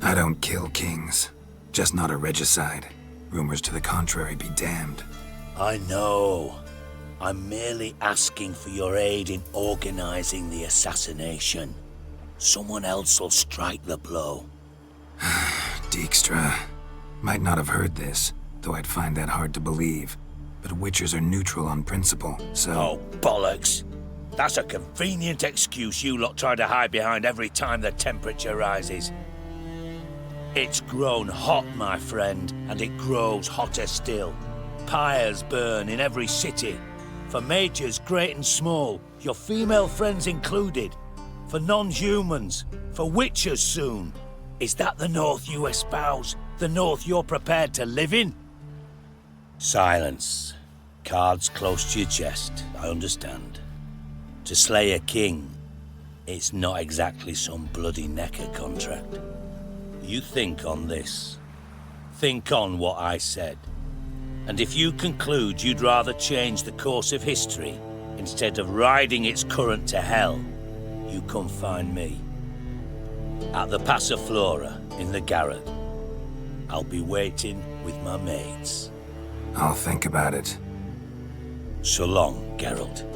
I don't kill kings. Just not a regicide. Rumors to the contrary be damned. I know. I'm merely asking for your aid in organizing the assassination. Someone else will strike the blow. Dijkstra. Might not have heard this, though I'd find that hard to believe. But witchers are neutral on principle, so... Oh, bollocks! That's a convenient excuse you lot try to hide behind every time the temperature rises. It's grown hot, my friend, and it grows hotter still. Pyres burn in every city. For mages great and small, your female friends included. For non-humans, for witchers soon. Is that the North you espouse? The North you're prepared to live in? Silence. Cards close to your chest, I understand. To slay a king, it's not exactly some bloody necker contract. You think on this. Think on what I said. And if you conclude you'd rather change the course of history instead of riding its current to hell, you come find me. At the Passiflora in the garret. I'll be waiting with my mates. I'll think about it. So long, Geralt.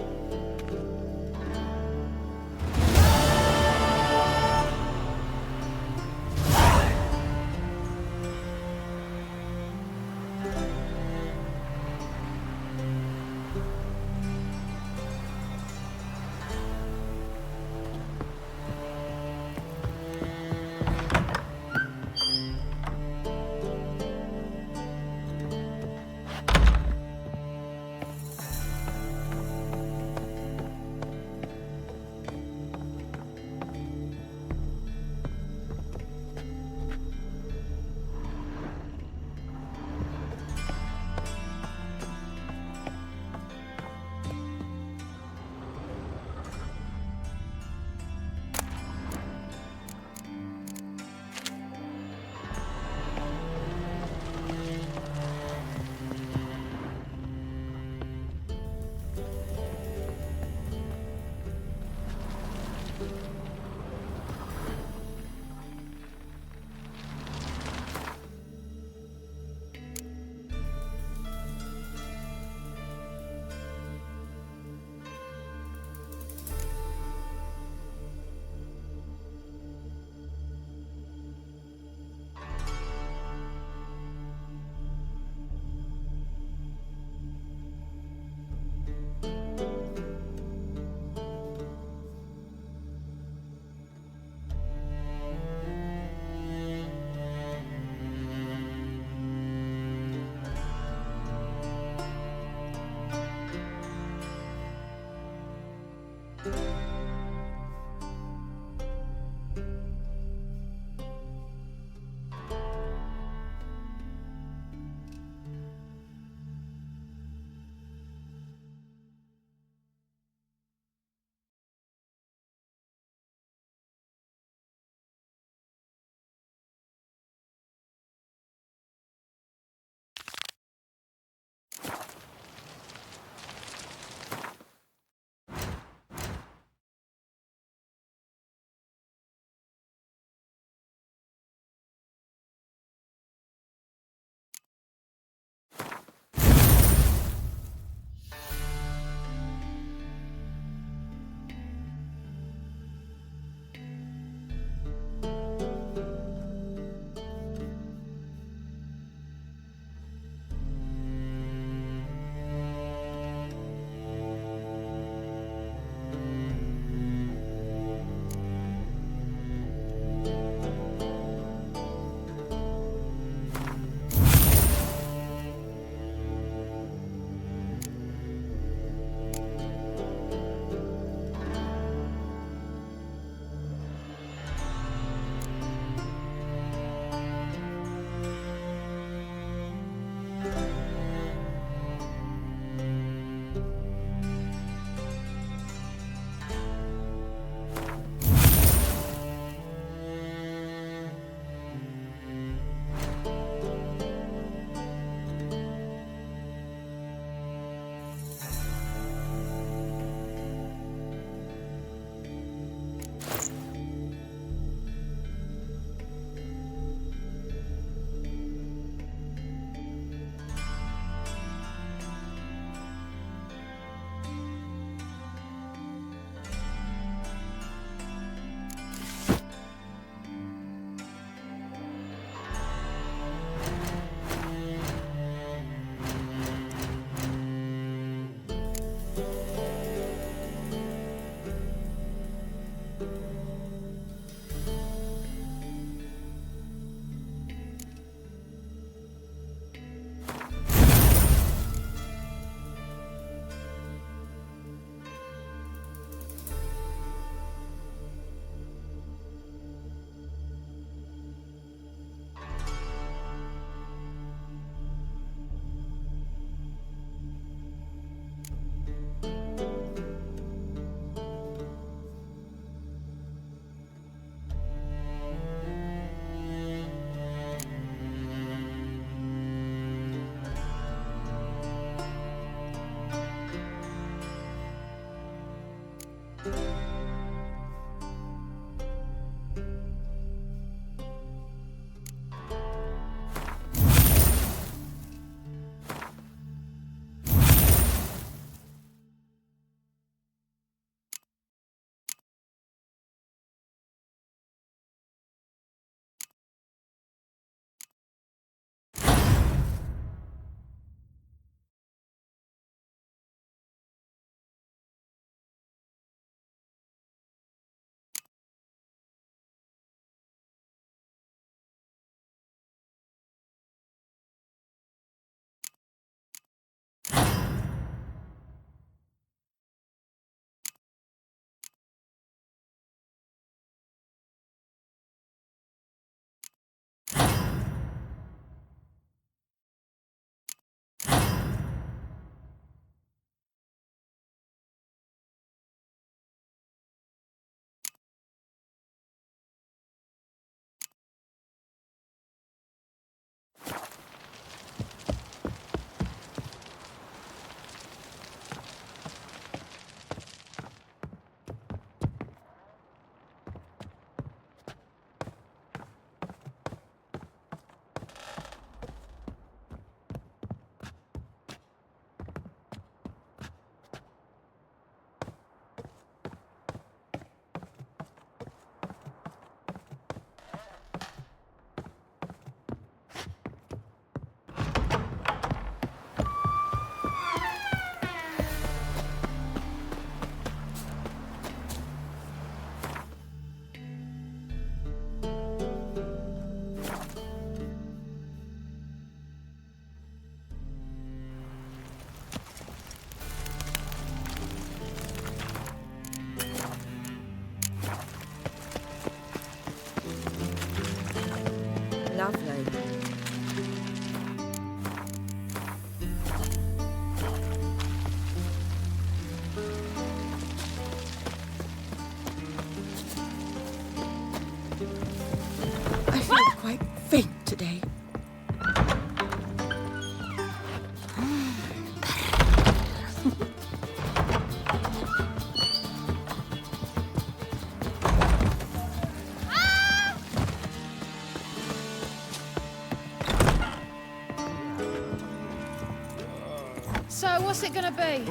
So, what's it gonna be?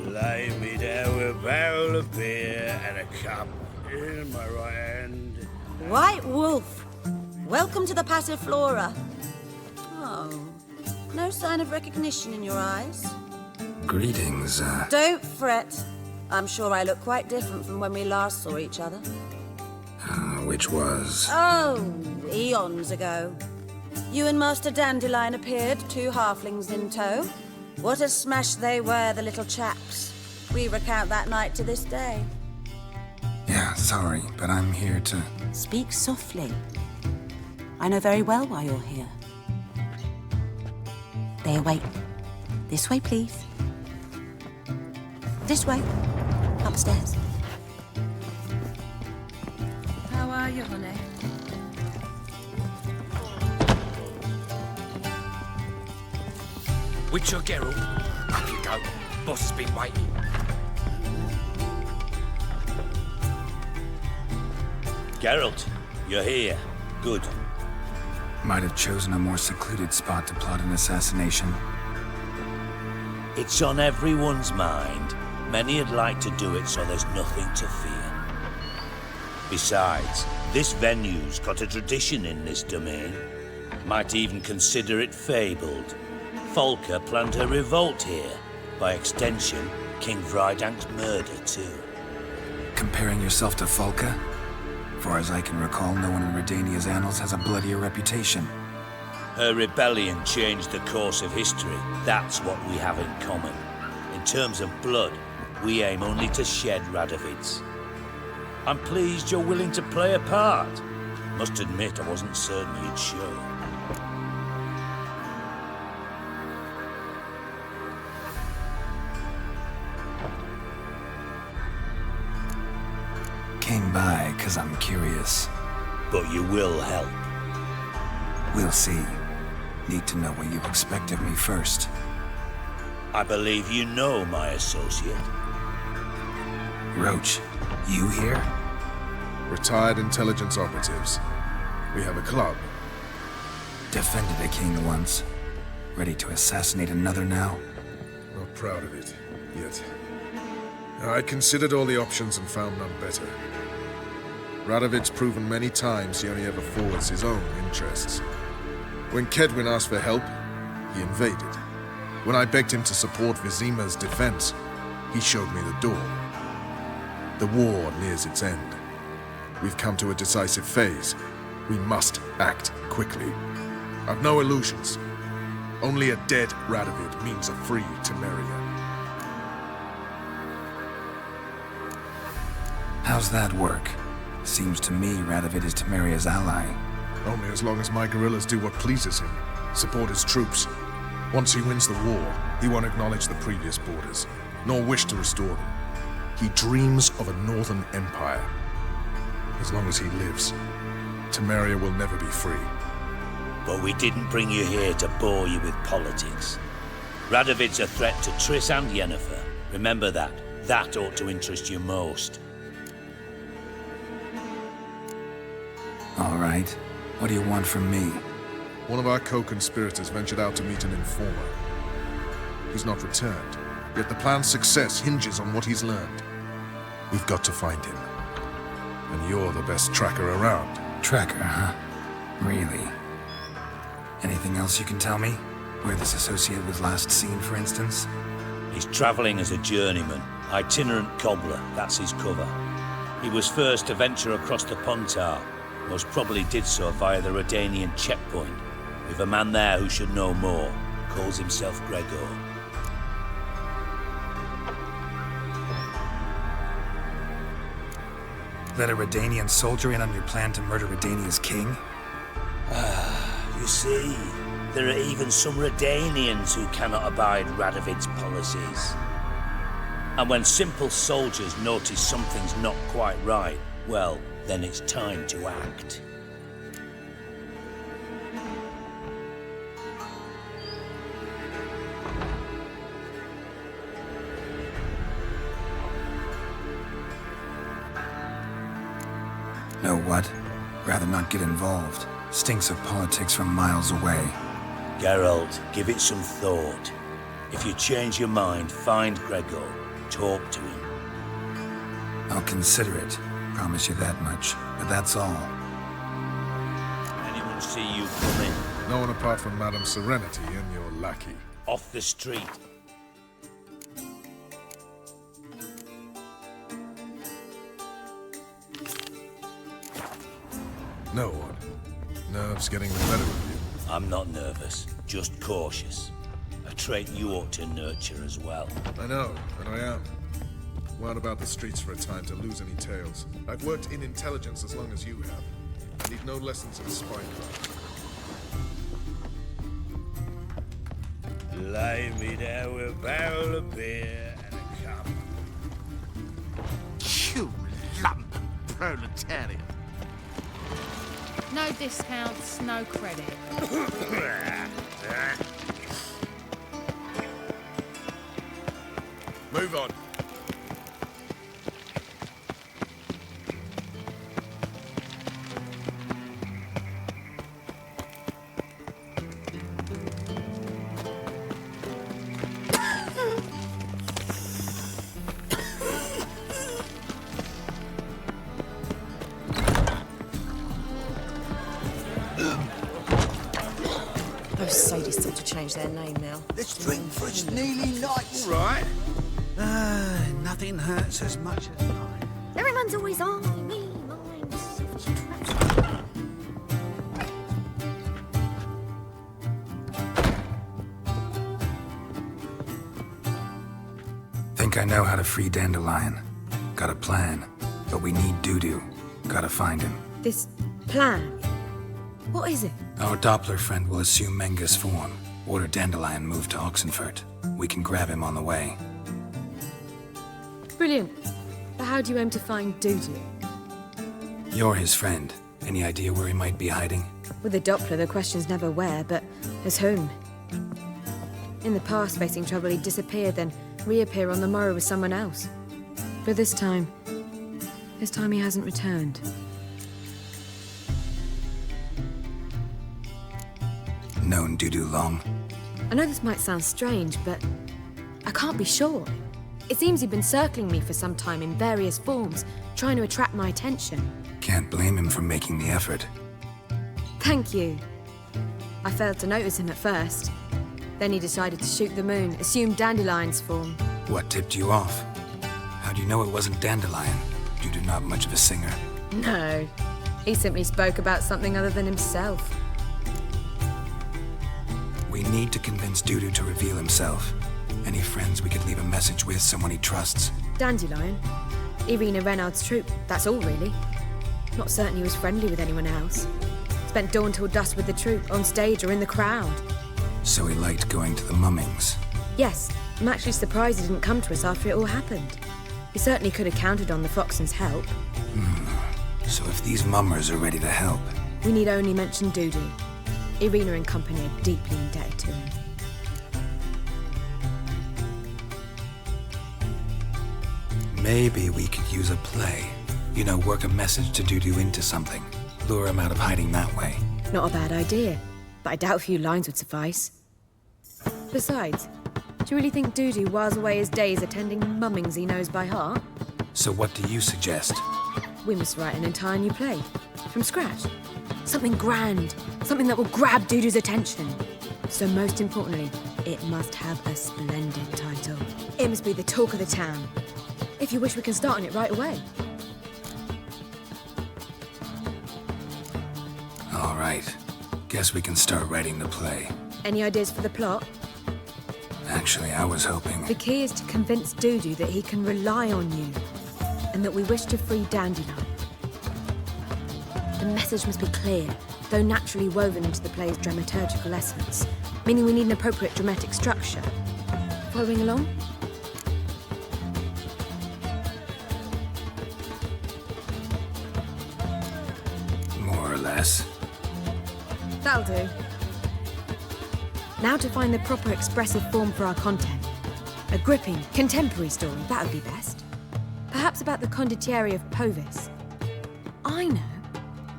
Lay me down with a barrel of beer and a cup in my right hand. White Wolf, welcome to the Passiflora. Oh, no sign of recognition in your eyes? Greetings, Don't fret. I'm sure I look quite different from when we last saw each other. which was... Oh, eons ago. You and Master Dandelion appeared, 2 halflings in tow. What a smash they were, the little chaps. We recount that night to this day. Yeah, sorry, but I'm here to... Speak softly. I know very well why you're here. They await. This way, please. This way. Upstairs. How are you, honey? Witcher Geralt, up you go. Boss has been waiting. Geralt, you're here. Good. Might have chosen a more secluded spot to plot an assassination. It's on everyone's mind. Many would like to do it so there's nothing to fear. Besides, this venue's got a tradition in this domain. Might even consider it fabled. Folka planned her revolt here. By extension, King Vrydank's murder too. Comparing yourself to Folka? Far as I can recall, no one in Redania's annals has a bloodier reputation. Her rebellion changed the course of history. That's what we have in common. In terms of blood, we aim only to shed Radovid's. I'm pleased you're willing to play a part. Must admit, I wasn't certain you'd show. Came by 'cause I'm curious. But you will help. We'll see. Need to know what you expect of me first. I believe you know my associate. Roach, you here? Retired intelligence operatives. We have a club. Defended a king once. Ready to assassinate another now? Not proud of it, yet. I considered all the options and found none better. Radovid's proven many times he only ever forwards his own interests. When Kedwin asked for help, he invaded. When I begged him to support Vizima's defense, he showed me the door. The war nears its end. We've come to a decisive phase. We must act quickly. I've no illusions. Only a dead Radovid means a free Temeria. How's that work? Seems to me Radovid is Temeria's ally. Only as long as my guerrillas do what pleases him. Support his troops. Once he wins the war, he won't acknowledge the previous borders, nor wish to restore them. He dreams of a northern empire. As long as he lives, Temeria will never be free. But we didn't bring you here to bore you with politics. Radovid's a threat to Triss and Yennefer. Remember that. That ought to interest you most. All right. What do you want from me? One of our co-conspirators ventured out to meet an informer. He's not returned, yet the plan's success hinges on what he's learned. We've got to find him. And you're the best tracker around. Tracker, huh? Really? Anything else you can tell me? Where this associate was last seen, for instance? He's traveling as a journeyman. Itinerant cobbler, that's his cover. He was first to venture across the Pontar. Most probably did so via the Redanian checkpoint. We've a man there who should know more. Calls himself Gregor. Let a Redanian soldier in on your plan to murder Redania's king? You see, there are even some Redanians who cannot abide Radovid's policies. And when simple soldiers notice something's not quite right, well, then it's time to act. Know what? Rather not get involved. Stinks of politics from miles away. Geralt, give it some thought. If you change your mind, find Gregor. Talk to him. I'll consider it. Promise you that much. But that's all. Anyone see you coming? No one apart from Madame Serenity and your lackey. Off the street. No one. Nerves getting the better of you. I'm not nervous, just cautious. A trait you ought to nurture as well. I know, and I am. Wild about the streets for a time to lose any tales. I've worked in intelligence as long as you have. I need no lessons in spycraft. Lay me there with a barrel of beer and a cup. You lump proletariat. No discounts, no credit. Move on. Those sadists ought to change their name now. Let's drink for it's nearly night. All right. Nothing hurts as much as mine. Everyone's always on me, mine. Think I know how to free Dandelion. Got a plan. But we need Dudu. Gotta find him. This plan? What is it? Our Doppler friend will assume Menga's form. Order Dandelion moved to Oxenfurt. We can grab him on the way. Brilliant. But how do you aim to find Dudu? You're his friend. Any idea where he might be hiding? With the Doppler, the question's never where, but as whom. In the past, facing trouble, he'd disappear, then reappear on the morrow with someone else. But this time he hasn't returned. Known Dudu long? I know this might sound strange, but I can't be sure. It seems he'd been circling me for some time in various forms, trying to attract my attention. Can't blame him for making the effort. Thank you. I failed to notice him at first. Then he decided to shoot the moon, assume Dandelion's form. What tipped you off? How do you know it wasn't Dandelion? Dudu not much of a singer. No, he simply spoke about something other than himself. We need to convince Dudu to reveal himself. Any friends we could leave a message with, someone he trusts? Dandelion? Irina Renard's troupe, that's all really. Not certain he was friendly with anyone else. Spent dawn till dusk with the troupe, on stage or in the crowd. So he liked going to the mummings? Yes, I'm actually surprised he didn't come to us after it all happened. He certainly could have counted on the Foxen's help. So if these mummers are ready to help... We need only mention Dudu. Irina and company are deeply indebted to him. Maybe we could use a play. You know, work a message to Dudu into something. Lure him out of hiding that way. Not a bad idea, but I doubt a few lines would suffice. Besides, do you really think Dudu whiles away his days attending mummings he knows by heart? So what do you suggest? We must write an entire new play. From scratch. Something grand. Something that will grab Dudu's attention. So most importantly, it must have a splendid title. It must be the talk of the town. If you wish, we can start on it right away. All right. Guess we can start writing the play. Any ideas for the plot? Actually, I was hoping... The key is to convince Dudu that he can rely on you, and that we wish to free Dandelion. The message must be clear, though naturally woven into the play's dramaturgical essence, meaning we need an appropriate dramatic structure. Following along? More or less. That'll do. Now to find the proper expressive form for our content. A gripping, contemporary story, that would be best. Perhaps about the condottieri of Povis. I know.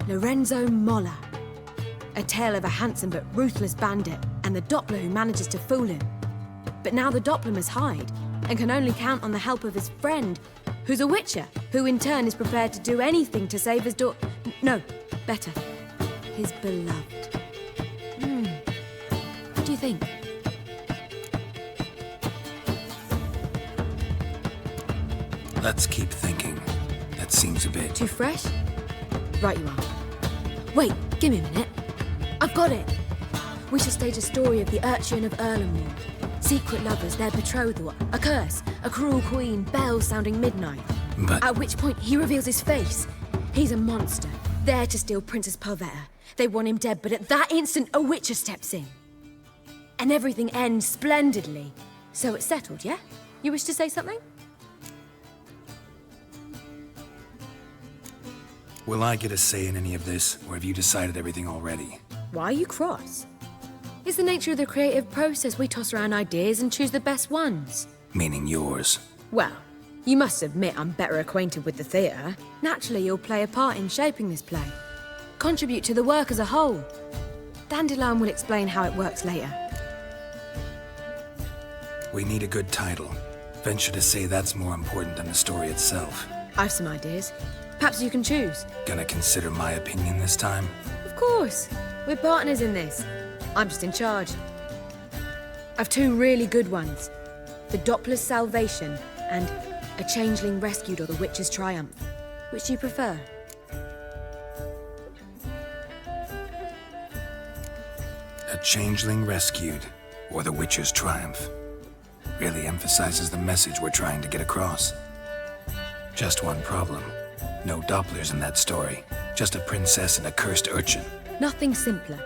Lorenzo Molla. A tale of a handsome but ruthless bandit and the Doppler who manages to fool him. But now the Doppler must hide, and can only count on the help of his friend, who's a witcher, who in turn is prepared to do anything to save his No, better, his beloved. What do you think? Let's keep thinking. That seems a bit... Too fresh? Right you are. Wait, give me a minute. I've got it! We shall stage a story of the Urchin of Erlenmore. Secret lovers, their betrothal, a curse, a cruel queen, bells sounding midnight. But... At which point he reveals his face. He's a monster, there to steal Princess Pavetta. They want him dead, but at that instant a witcher steps in. And everything ends splendidly. So it's settled, yeah? You wish to say something? Will I get a say in any of this, or have you decided everything already? Why are you cross? It's the nature of the creative process. We toss around ideas and choose the best ones. Meaning yours. Well, you must admit I'm better acquainted with the theatre. Naturally, you'll play a part in shaping this play. Contribute to the work as a whole. Dandelion will explain how it works later. We need a good title. Venture to say that's more important than the story itself. I've some ideas. Perhaps you can choose. Gonna consider my opinion this time? Of course. We're partners in this. I'm just in charge. I've two really good ones. The Doppler's Salvation and A Changeling Rescued or The Witch's Triumph. Which do you prefer? A Changeling Rescued or The Witcher's Triumph. Really emphasizes the message we're trying to get across. Just one problem. No Dopplers in that story. Just a princess and a cursed urchin. Nothing simpler.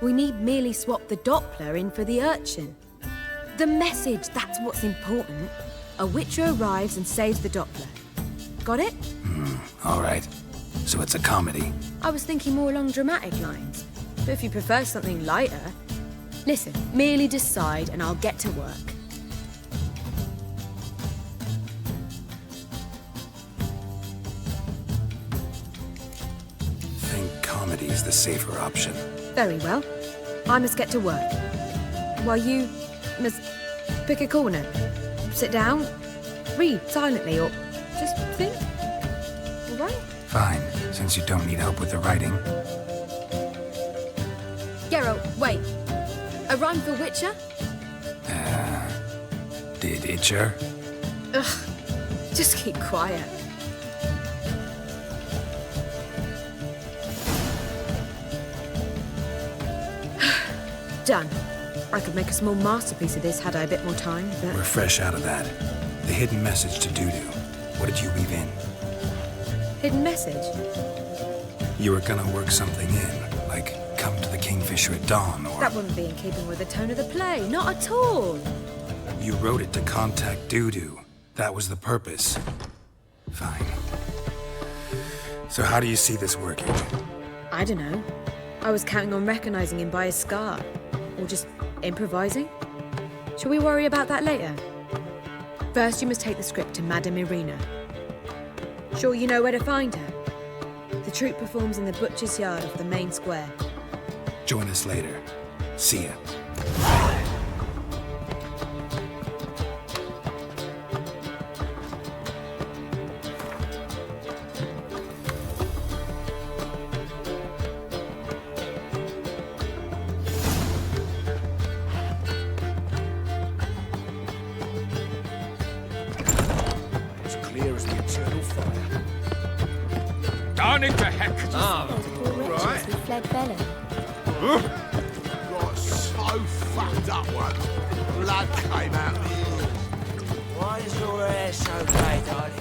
We need merely swap the Doppler in for the urchin. The message, that's what's important. A witcher arrives and saves the Doppler. Got it? All right. So it's a comedy. I was thinking more along dramatic lines. But if you prefer something lighter... Listen, merely decide and I'll get to work. Comedy's the safer option. Very well. I must get to work. While you must pick a corner. Sit down, read silently, or just think. All right? Fine, since you don't need help with the writing. Geralt, wait. A rhyme for Witcher? Did Itcher? Ugh, just keep quiet. Done. I could make a small masterpiece of this had I a bit more time, but... We're fresh out of that. The hidden message to Dudu. What did you weave in? Hidden message? You were gonna work something in, like come to the Kingfisher at dawn, or... That wouldn't be in keeping with the tone of the play, not at all. You wrote it to contact Dudu. That was the purpose. Fine. So how do you see this working? I don't know. I was counting on recognizing him by his scar. Or just improvising? Shall we worry about that later? First, you must take the script to Madame Irina. Sure you know where to find her? The troupe performs in the butcher's yard off the main square. Join us later. See ya. Down into heck! Right. We fled Bellum. Got so fucked up once. Blood came out of the ears. Why is your hair so grey, darling?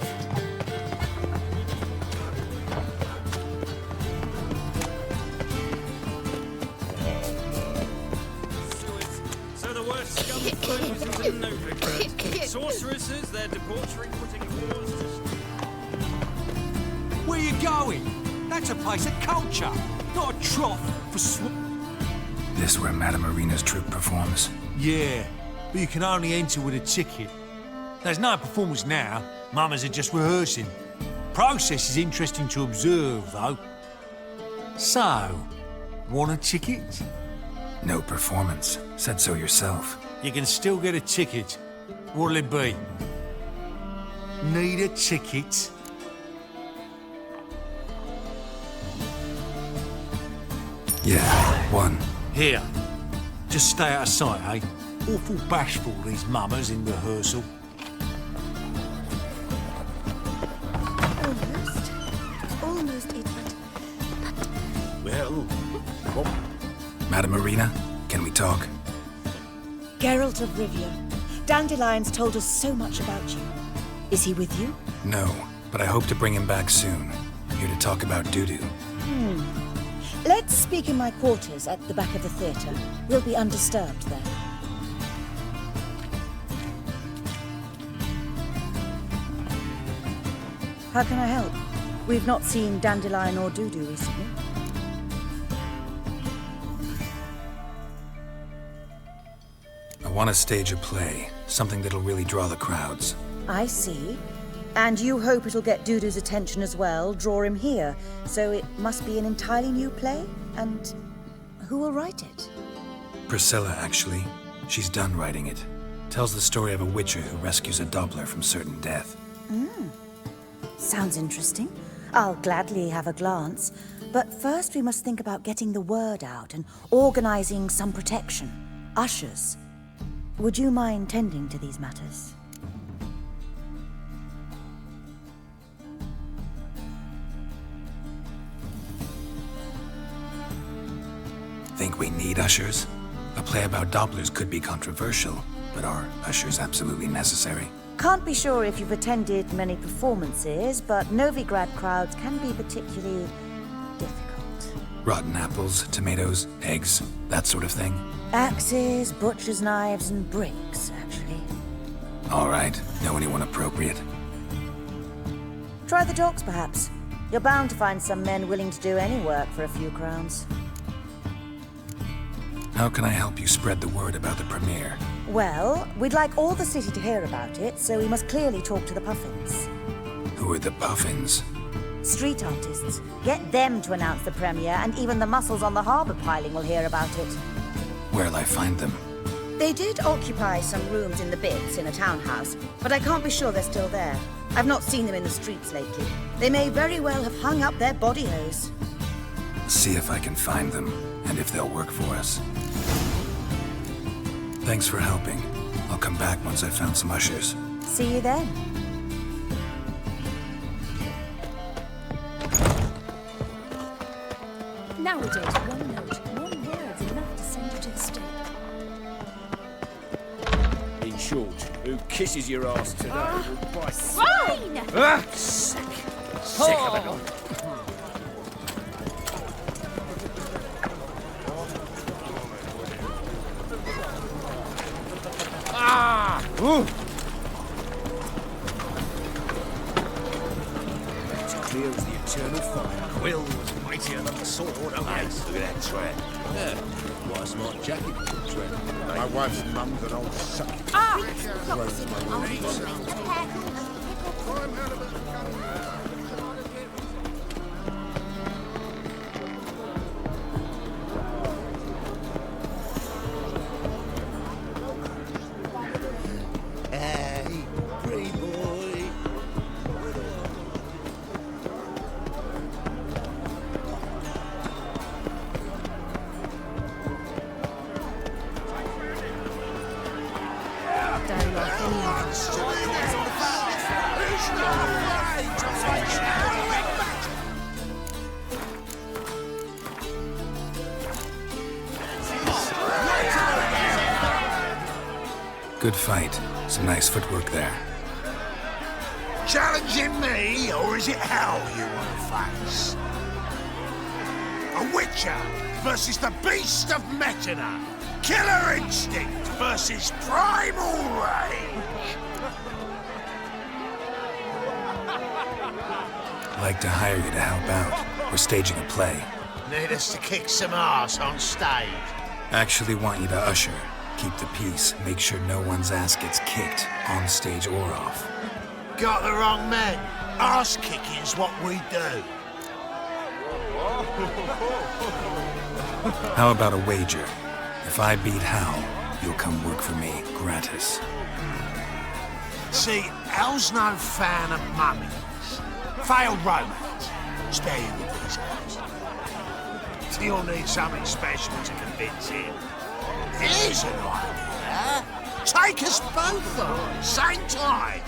So the worst scum flows into Novigrad. Sorceresses, their debauchery putting wars to... Where you going? That's a place of culture, not a trough for This where Madame Irina's troupe performs? Yeah, but you can only enter with a ticket. There's no performance now. Mamas are just rehearsing. Process is interesting to observe, though. So, want a ticket? No performance. Said so yourself. You can still get a ticket. What'll it be? Need a ticket? Yeah, one. Here. Just stay out of sight, eh? Awful bashful, these mummers in rehearsal. Almost it, Well... Madame Marina, can we talk? Geralt of Rivia. Dandelion's told us so much about you. Is he with you? No, but I hope to bring him back soon. Here to talk about Dudu. Let's speak in my quarters at the back of the theatre. We'll be undisturbed there. How can I help? We've not seen Dandelion or Dudu recently. I want to stage a play. Something that'll really draw the crowds. I see. And you hope it'll get Dudu's attention as well, draw him here. So it must be an entirely new play? And who will write it? Priscilla, actually. She's done writing it. Tells the story of a witcher who rescues a Doppler from certain death. Sounds interesting. I'll gladly have a glance. But first we must think about getting the word out and organizing some protection. Ushers. Would you mind tending to these matters? Think we need ushers? A play about Dopplers could be controversial, but are ushers absolutely necessary? Can't be sure if you've attended many performances, but Novigrad crowds can be particularly difficult. Rotten apples, tomatoes, eggs, that sort of thing? Axes, butcher's knives, and bricks, actually. All right. Know anyone appropriate? Try the docks, perhaps. You're bound to find some men willing to do any work for a few crowns. How can I help you spread the word about the premiere? Well, we'd like all the city to hear about it, so we must clearly talk to the Puffins. Who are the Puffins? Street artists. Get them to announce the premiere, and even the muscles on the harbour piling will hear about it. Where'll I find them? They did occupy some rooms in the Bits in a townhouse, but I can't be sure they're still there. I've not seen them in the streets lately. They may very well have hung up their body hose. See if I can find them, and if they'll work for us. Thanks for helping. I'll come back once I've found some ushers. See you then. Nowadays, one note, one word's enough to send you to the stake. In short, who kisses your ass today will bite. Swine! Ah! Sick. Sick of it all. Ah! Ooh. It's clear as the eternal fire. Will was mightier than the sword. Oh, yes. Look at that tread. Yeah. What a smart jacket. Tread. My wife's mum's an old suck. Hey, pretty boy. Don't like any of us. Good fight. Some nice footwork there. Challenging me, or is it hell you want to face? A Witcher versus the Beast of Metina. Killer instinct versus primal rage. I'd like to hire you to help out. We're staging a play. Need us to kick some ass on stage. Actually want you to usher. Keep the peace. Make sure no one's ass gets kicked, on stage or off. Got the wrong man. Ass kicking's what we do. How about a wager? If I beat Hal, you'll come work for me, gratis. See, Hal's no fan of mummies. Failed romance. Spare you with these guys. You'll need something special to convince him. Here's an idea. Take us both on, same time.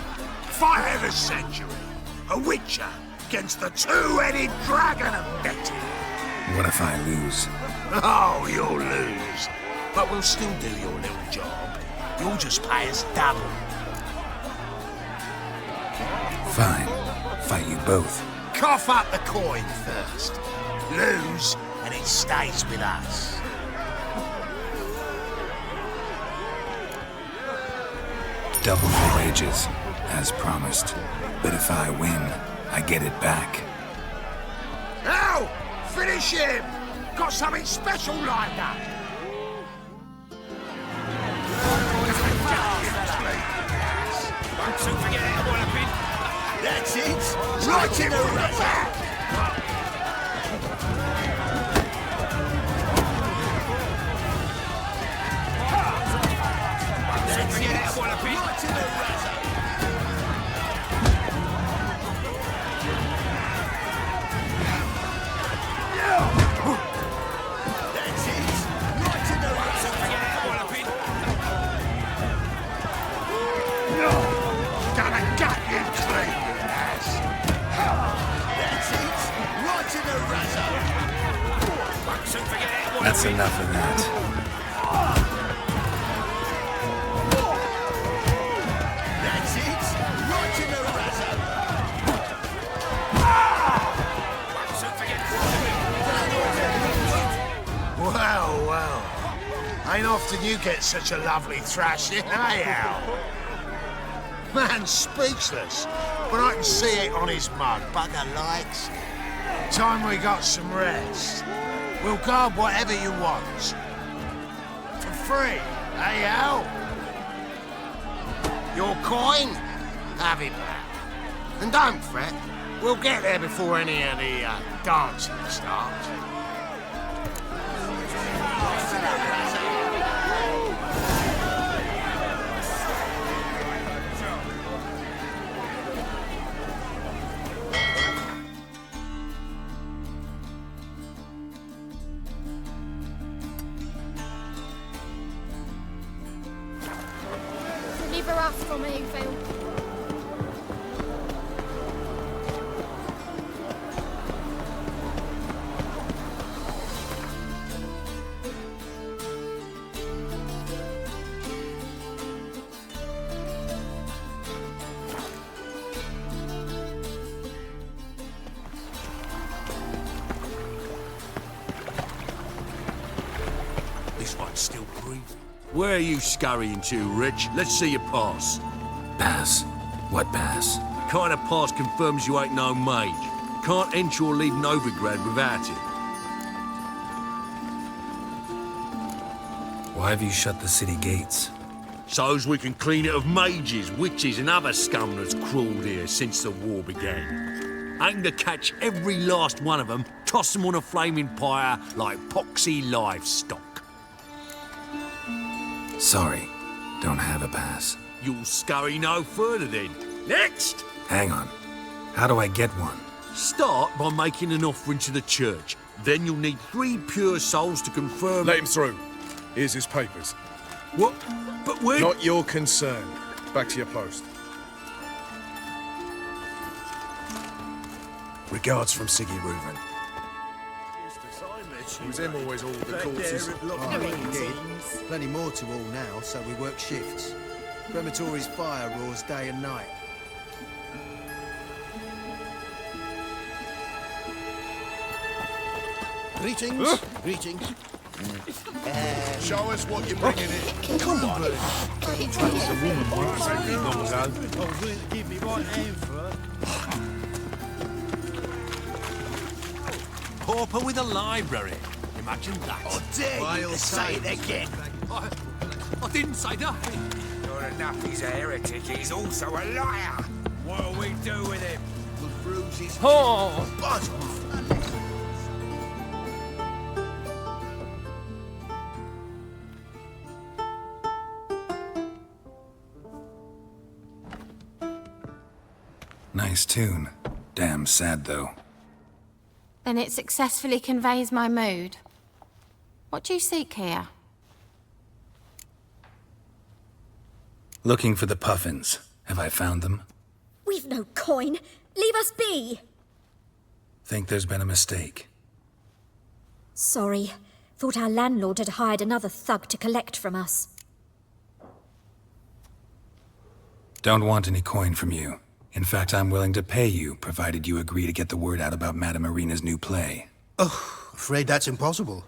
Fight of the century. A witcher against the two-headed dragon of Betty. What if I lose? Oh, you'll lose. But we'll still do your little job. You'll just pay us double. Fine. Fight you both. Cough up the coin first. Lose, and it stays with us. Double the wages, as promised. But if I win, I get it back. Now, finish him! Got something special lined up. Don't forget how well I've been. That's it! Right in the razor! Don't forget how well I've been. Right in the razor! That's it! Right in the razor! Don't forget how well I've been. Gonna gut you clean, you ass! That's it! Right in the razor! Don't forget how well That's I've been. enough of that. That's it! Right in the razor! Don't forget. Well, well. Ain't often you get such a lovely thrashing, eh, Al? Man's speechless, but I can see it on his mug. Bugger likes. Time we got some rest. We'll guard whatever you want. For free, eh, Al? Your coin? Have it back. And don't fret. We'll get there before any of the dancing starts. Leave her off for me, Phil. This one's still breathing. Where are you scurrying to, Rich? Let's see your pass. Pass? What pass? Kind of pass confirms you ain't no mage. Can't enter or leave Novigrad without it. Why have you shut the city gates? So's we can clean it of mages, witches and other scum that's crawled here since the war began. Aim to catch every last one of them, toss them on a flaming pyre like poxy livestock. Sorry, don't have a pass. You'll scurry no further then. Next! Hang on. How do I get one? Start by making an offering to the church. Then you'll need 3 pure souls to confirm... Let him through. Here's his papers. What? But we're... Not your concern. Back to your post. Regards from Siggy Reuven. It was him always all the corpses. Plenty more to all now, so we work shifts. Crematory's fire roars day and night. Greetings. Greetings. Show us what you're bringing in. Come on. That's a woman once, long ago. I was willing to give me right hand for her. Pauper with a library. Imagine that. Oh, dare you to say it again. I didn't say nothing. Not enough he's a heretic, he's also a liar. What'll we do with him? We'll bruise his... Oh! Buzz off. Nice tune. Damn sad, though. Then it successfully conveys my mood. What do you seek here? Looking for the puffins. Have I found them? We've no coin. Leave us be. Think there's been a mistake. Sorry. Thought our landlord had hired another thug to collect from us. Don't want any coin from you. In fact, I'm willing to pay you, provided you agree to get the word out about Madame Irina's new play. Oh, afraid that's impossible.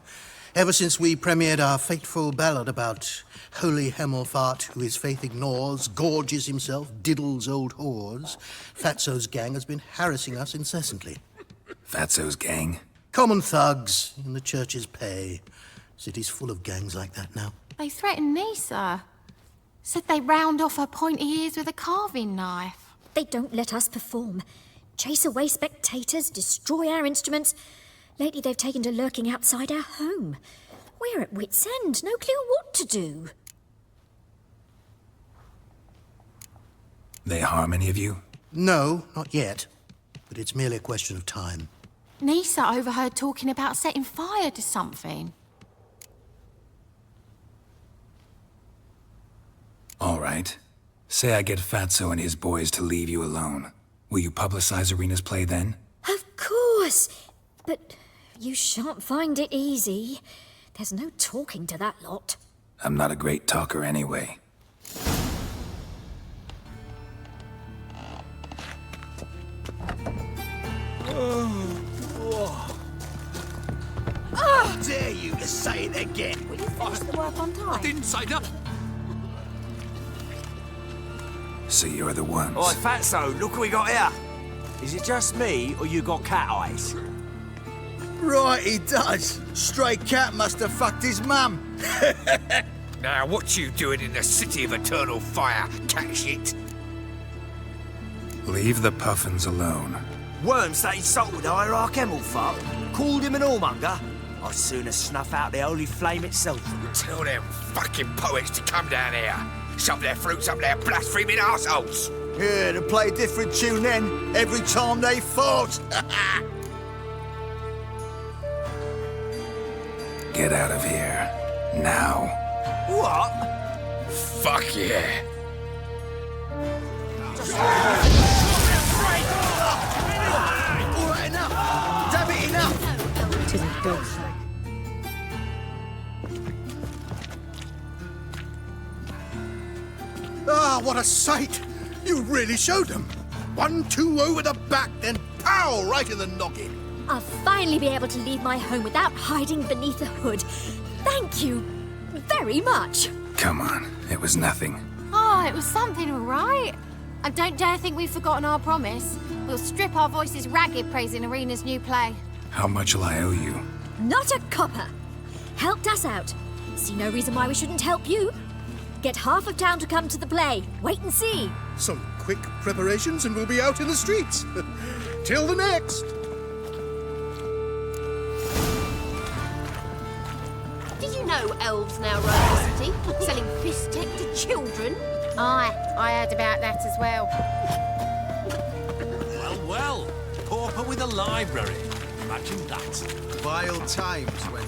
Ever since we premiered our fateful ballad about holy Hemelfart, who his faith ignores, gorges himself, diddles old whores, Fatso's gang has been harassing us incessantly. Fatso's gang? Common thugs in the church's pay. City's full of gangs like that now. They threatened Nisa. Said they'd round off her pointy ears with a carving knife. They don't let us perform. Chase away spectators, destroy our instruments. Lately they've taken to lurking outside our home. We're at wit's end, no clue what to do. They harm any of you? No, not yet. But it's merely a question of time. Nisa overheard talking about setting fire to something. All right. Say I get Fatso and his boys to leave you alone. Will you publicize Irina's play then? Of course. But you shan't find it easy. There's no talking to that lot. I'm not a great talker anyway. How dare you to say it again? Will you finish the work on time? I didn't say that. So you're the ones. Oi, Fatso, look what we got here. Is it just me, or you got cat eyes? Right, he does. Stray cat must have fucked his mum. Now, what you doing in the city of eternal fire, cat shit? Leave the puffins alone. Worms that insulted Hierarch Hemelfart, called him an whoremonger. I'd sooner snuff out the holy flame itself. Tell them fucking poets to come down here. Shove their fruits up their blaspheming arseholes. Yeah, to play a different tune then, every time they fought. Get out of here. Now. What? Fuck yeah. All right, enough. Damn it, enough. It isn't good. Ah, what a sight! You really showed them. 1-2 over the back, then pow, right in the noggin. I'll finally be able to leave my home without hiding beneath a hood. Thank you very much. Come on, it was nothing. Oh, it was something, all right. And don't dare think we've forgotten our promise. We'll strip our voices ragged praising Irina's new play. How much will I owe you? Not a copper. Helped us out. See no reason why we shouldn't help you. Get half of town to come to the play. Wait and see. Some quick preparations and we'll be out in the streets. Till the next. Did you know elves now run the city, selling fish tech to children? Aye, I heard about that as well. Well, well. Pauper with a library. Imagine that. Vile times when...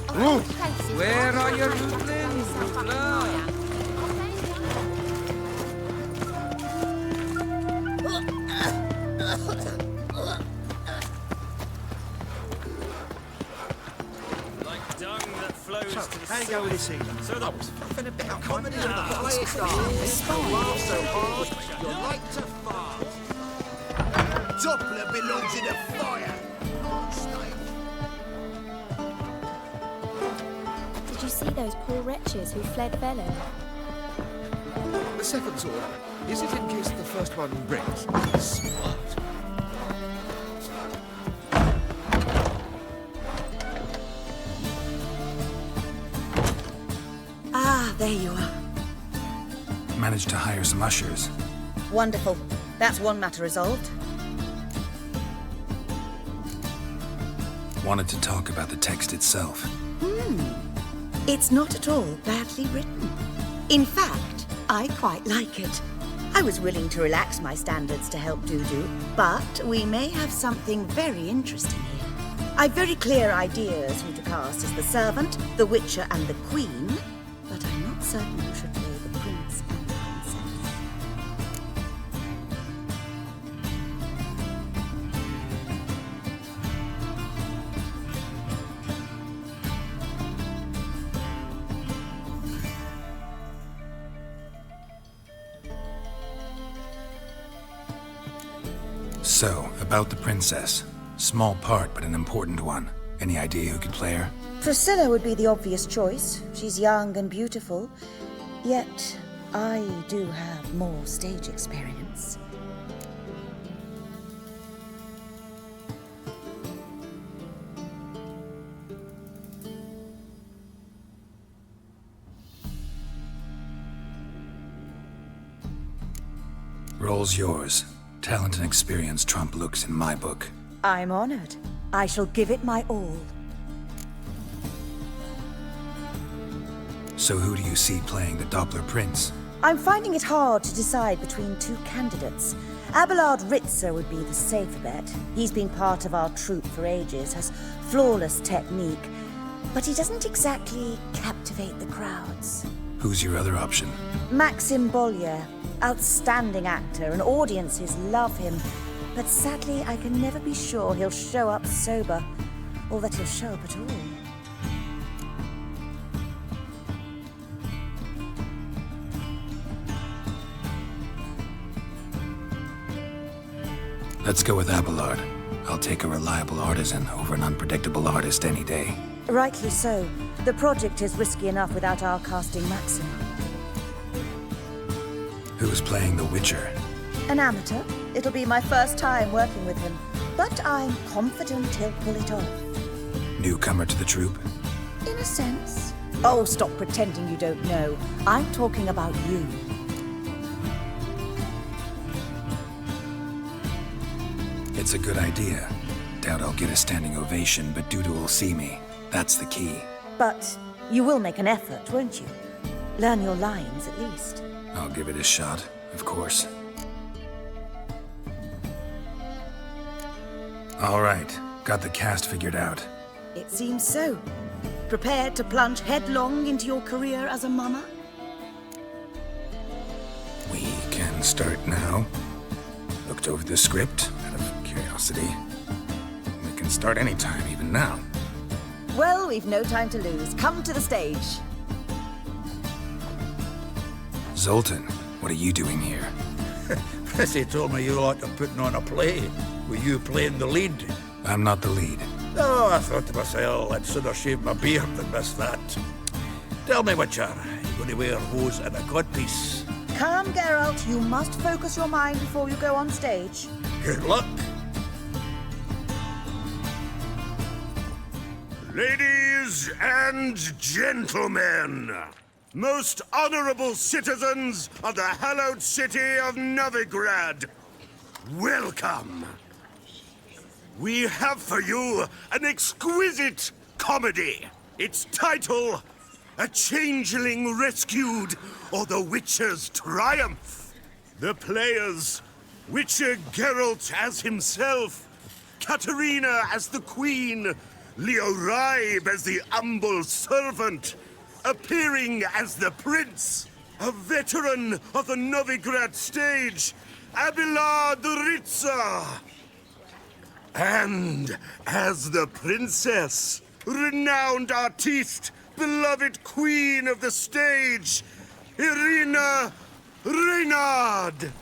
Where are your rootlings? Like dung that flows to the How you go with this evening? So that was Nothing a bit of comedy in the highest art. Laugh so hard, you're like to fart. Doppler belongs in a fire. Did you see those poor wretches who fled Velen? The second sword. Is it in case the first one breaks? Smart. Ah, there you are. Managed to hire some ushers. Wonderful. That's one matter resolved. Wanted to talk about the text itself. It's not at all badly written. In fact, I quite like it. I was willing to relax my standards to help Dudu, but we may have something very interesting here. I've very clear ideas who to cast as the servant, the witcher, and the queen, but I'm not certain who should play the prince and the princess. So, about the princess. Small part, but an important one. Any idea who could play her? Priscilla would be the obvious choice. She's young and beautiful. Yet, I do have more stage experience. Role's yours. Talent and experience trump looks in my book. I'm honored. I shall give it my all. So who do you see playing the Doppler Prince? I'm finding it hard to decide between two candidates. Abelard Ritzer would be the safe bet. He's been part of our troupe for ages, has flawless technique, but he doesn't exactly captivate the crowds. Who's your other option? Maxim Bollier, outstanding actor, and audiences love him. But sadly, I can never be sure he'll show up sober, or that he'll show up at all. Let's go with Abelard. I'll take a reliable artisan over an unpredictable artist any day. Rightly so. The project is risky enough without our casting Maxim. Who's playing the Witcher? An amateur. It'll be my first time working with him, but I'm confident he'll pull it off. Newcomer to the troupe? In a sense. Oh, stop pretending you don't know. I'm talking about you. It's a good idea. Doubt I'll get a standing ovation, but Dudu will see me. That's the key. But you will make an effort, won't you? Learn your lines, at least. I'll give it a shot, of course. All right, got the cast figured out. It seems so. Prepared to plunge headlong into your career as a mama? We can start now. Looked over the script, out of curiosity. We can start anytime, even now. Well, we've no time to lose. Come to the stage. Zoltan, what are you doing here? Prissy told me you like to putting on a play. Were you playing the lead? I'm not the lead. Oh, I thought to myself, I'd sooner shave my beard than miss that. Tell me, Witcher, you going to wear hose and a codpiece? Calm, Geralt. You must focus your mind before you go on stage. Good luck. Ladies and gentlemen, most honorable citizens of the hallowed city of Novigrad, welcome. We have for you an exquisite comedy. Its title, A Changeling Rescued, or The Witcher's Triumph. The players, Witcher Geralt as himself, Katerina as the Queen, Leo Raib as the humble servant, appearing as the Prince, a veteran of the Novigrad stage, Abelard Ritzer. And as the Princess, renowned artiste, beloved Queen of the stage, Irina Reynard.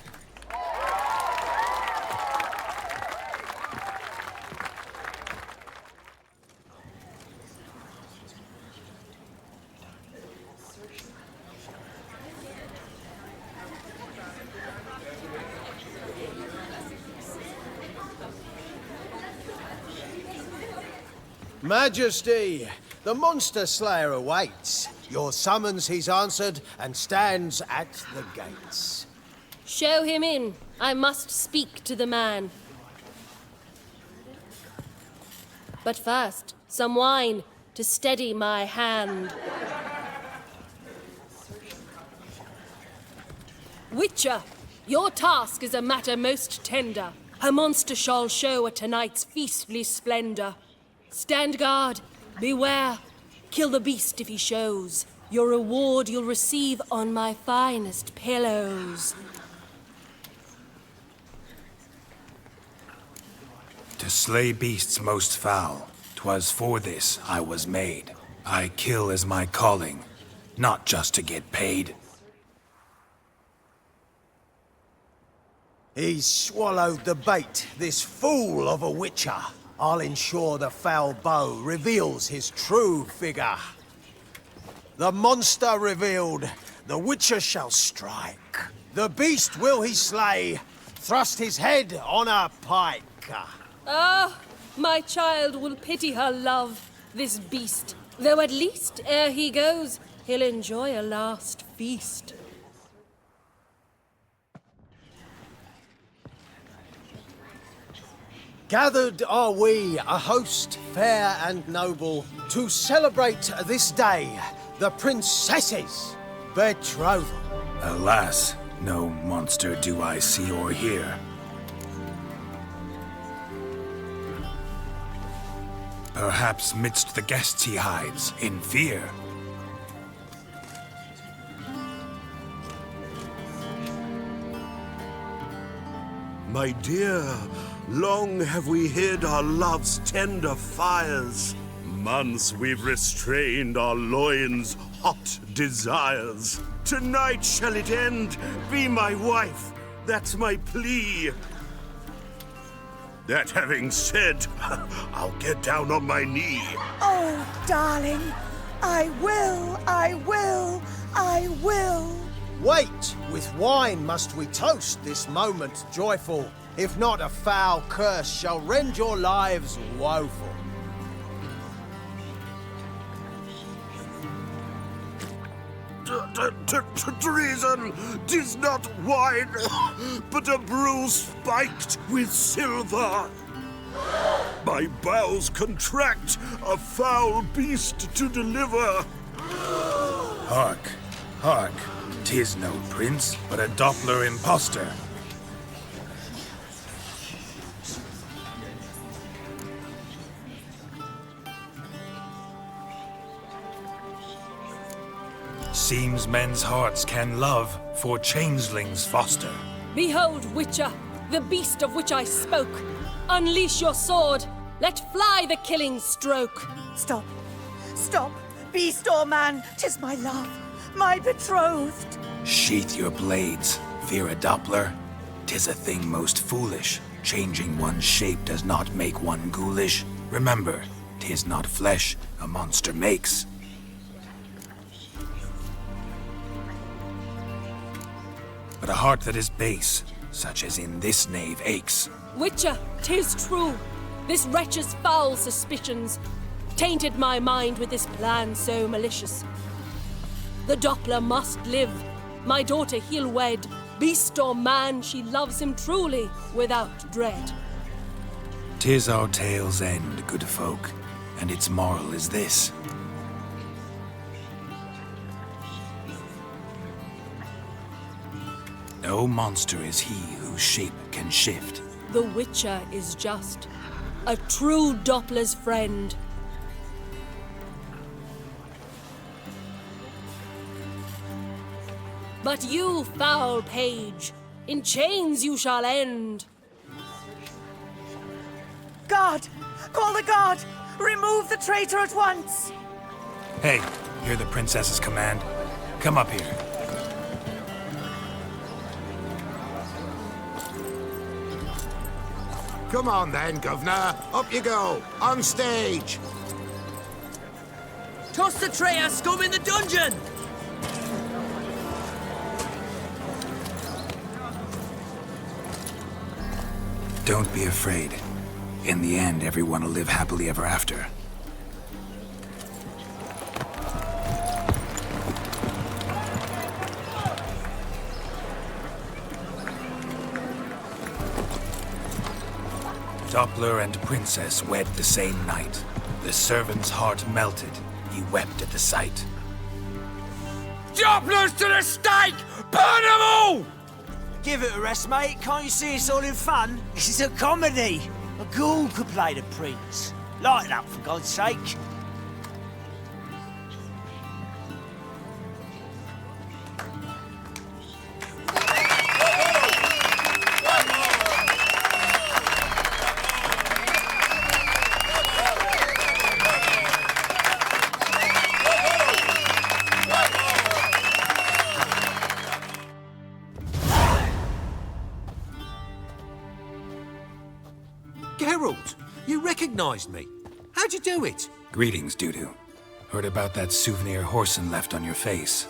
Majesty, the monster slayer awaits. Your summons he's answered and stands at the gates. Show him in. I must speak to the man. But first, some wine to steady my hand. Witcher, Your task is a matter most tender. Her monster shall show at tonight's feastly splendor. Stand guard, beware, kill the beast if he shows. Your reward you'll receive on my finest pillows. To slay beasts most foul, 'twas for this I was made. I kill as my calling, not just to get paid. He's swallowed the bait, this fool of a witcher. I'll ensure the foul bow reveals his true figure. The monster revealed, the witcher shall strike. The beast will he slay, thrust his head on a pike. Ah, my child will pity her love, this beast. Though at least, ere he goes, he'll enjoy a last feast. Gathered are we, a host fair and noble, to celebrate this day, the princess's betrothal. Alas, no monster do I see or hear. Perhaps midst the guests he hides, in fear. My dear, long have we hid our love's tender fires. Months we've restrained our loins' hot desires. Tonight shall it end, be my wife, that's my plea. That having said, I'll get down on my knee. Oh, darling, I will, I will, I will. Wait, with wine must we toast this moment joyful. If not, a foul curse shall rend your lives woeful. Treason! 'Tis not wine, but a brew spiked with silver. My bowels contract, a foul beast to deliver. Hark, hark, 'tis no prince, but a Doppler impostor. Seems men's hearts can love, for changelings foster. Behold, Witcher, the beast of which I spoke. Unleash your sword. Let fly the killing stroke. Stop. Stop. Beast or man, 'tis my love, my betrothed. Sheath your blades, fear a Doppler. 'Tis a thing most foolish. Changing one's shape does not make one ghoulish. Remember, 'tis not flesh a monster makes. But a heart that is base, such as in this knave aches. Witcher, 'tis true. This wretch's foul suspicions tainted my mind with this plan so malicious. The Doppler must live. My daughter he'll wed. Beast or man, she loves him truly, without dread. 'Tis our tale's end, good folk, and its moral is this. No monster is he whose shape can shift. The Witcher is just a true Doppler's friend. But you, foul page, in chains you shall end. Guard! Call the guard! Remove the traitor at once! Hey, hear the princess's command? Come up here. Come on then, Governor. Up you go. On stage. Toss the traitor scum in the dungeon! Don't be afraid. In the end, everyone will live happily ever after. Doppler and princess wed the same night. The servant's heart melted. He wept at the sight. Dopplers to the stake! Burn them all! Give it a rest, mate. Can't you see it's all in fun? This is a comedy. A ghoul could play the prince. Lighten up, for God's sake. Geralt, you recognized me. How'd you do it? Greetings, Dudu. Heard about that souvenir Horson left on your face.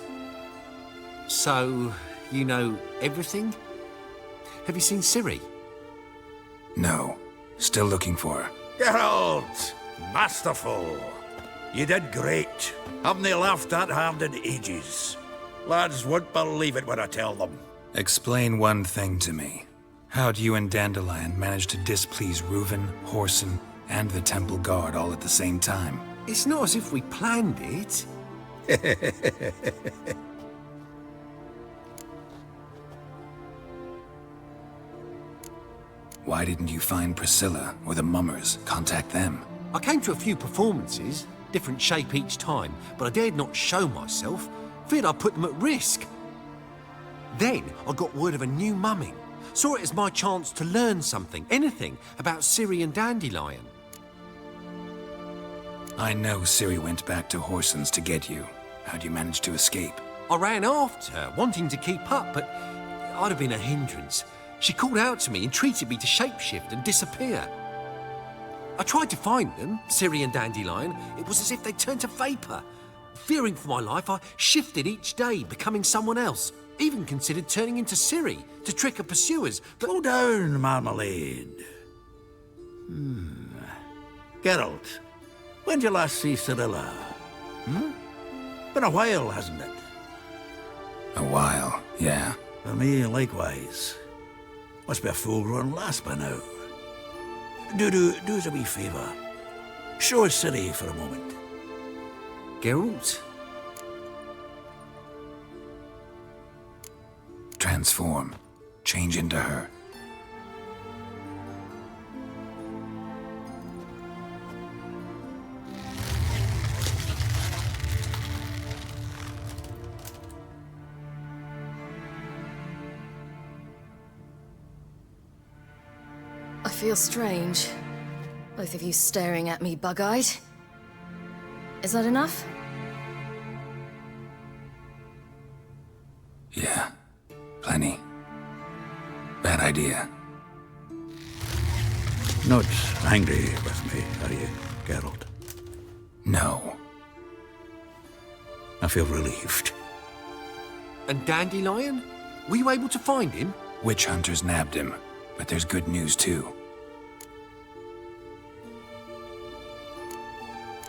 So, you know everything? Have you seen Ciri? No. Still looking for her. Geralt! Masterful! You did great. Haven't they laughed that hard in ages? Lads won't believe it when I tell them. Explain one thing to me. How'd you and Dandelion manage to displease Reuven, Horson, and the Temple Guard all at the same time? It's not as if we planned it. Why didn't you find Priscilla or the Mummers? Contact them. I came to a few performances, different shape each time, but I dared not show myself. Feared I'd put them at risk. Then I got word of a new mumming. Saw it as my chance to learn something, anything, about Ciri and Dandelion. I know Ciri went back to Horson's to get you. How'd you manage to escape? I ran after her, wanting to keep up, but I'd have been a hindrance. She called out to me, entreated me to shapeshift and disappear. I tried to find them, Ciri and Dandelion. It was as if they'd turned to vapour. Fearing for my life, I shifted each day, becoming someone else. Even considered turning into Ciri to trick her pursuers, but... Slow down, Marmalade. Geralt, when did you last see Cirilla? Been a while, hasn't it? A while, yeah. For me, likewise. Must be a full-grown lass by now. Do us a wee favour. Show us Ciri for a moment. Geralt? Transform. Change into her. I feel strange. Both of you staring at me bug-eyed. Is that enough? Yeah. Plenty. Bad idea. Not angry with me, are you, Geralt? No. I feel relieved. And Dandelion? Were you able to find him? Witch hunters nabbed him, but there's good news too.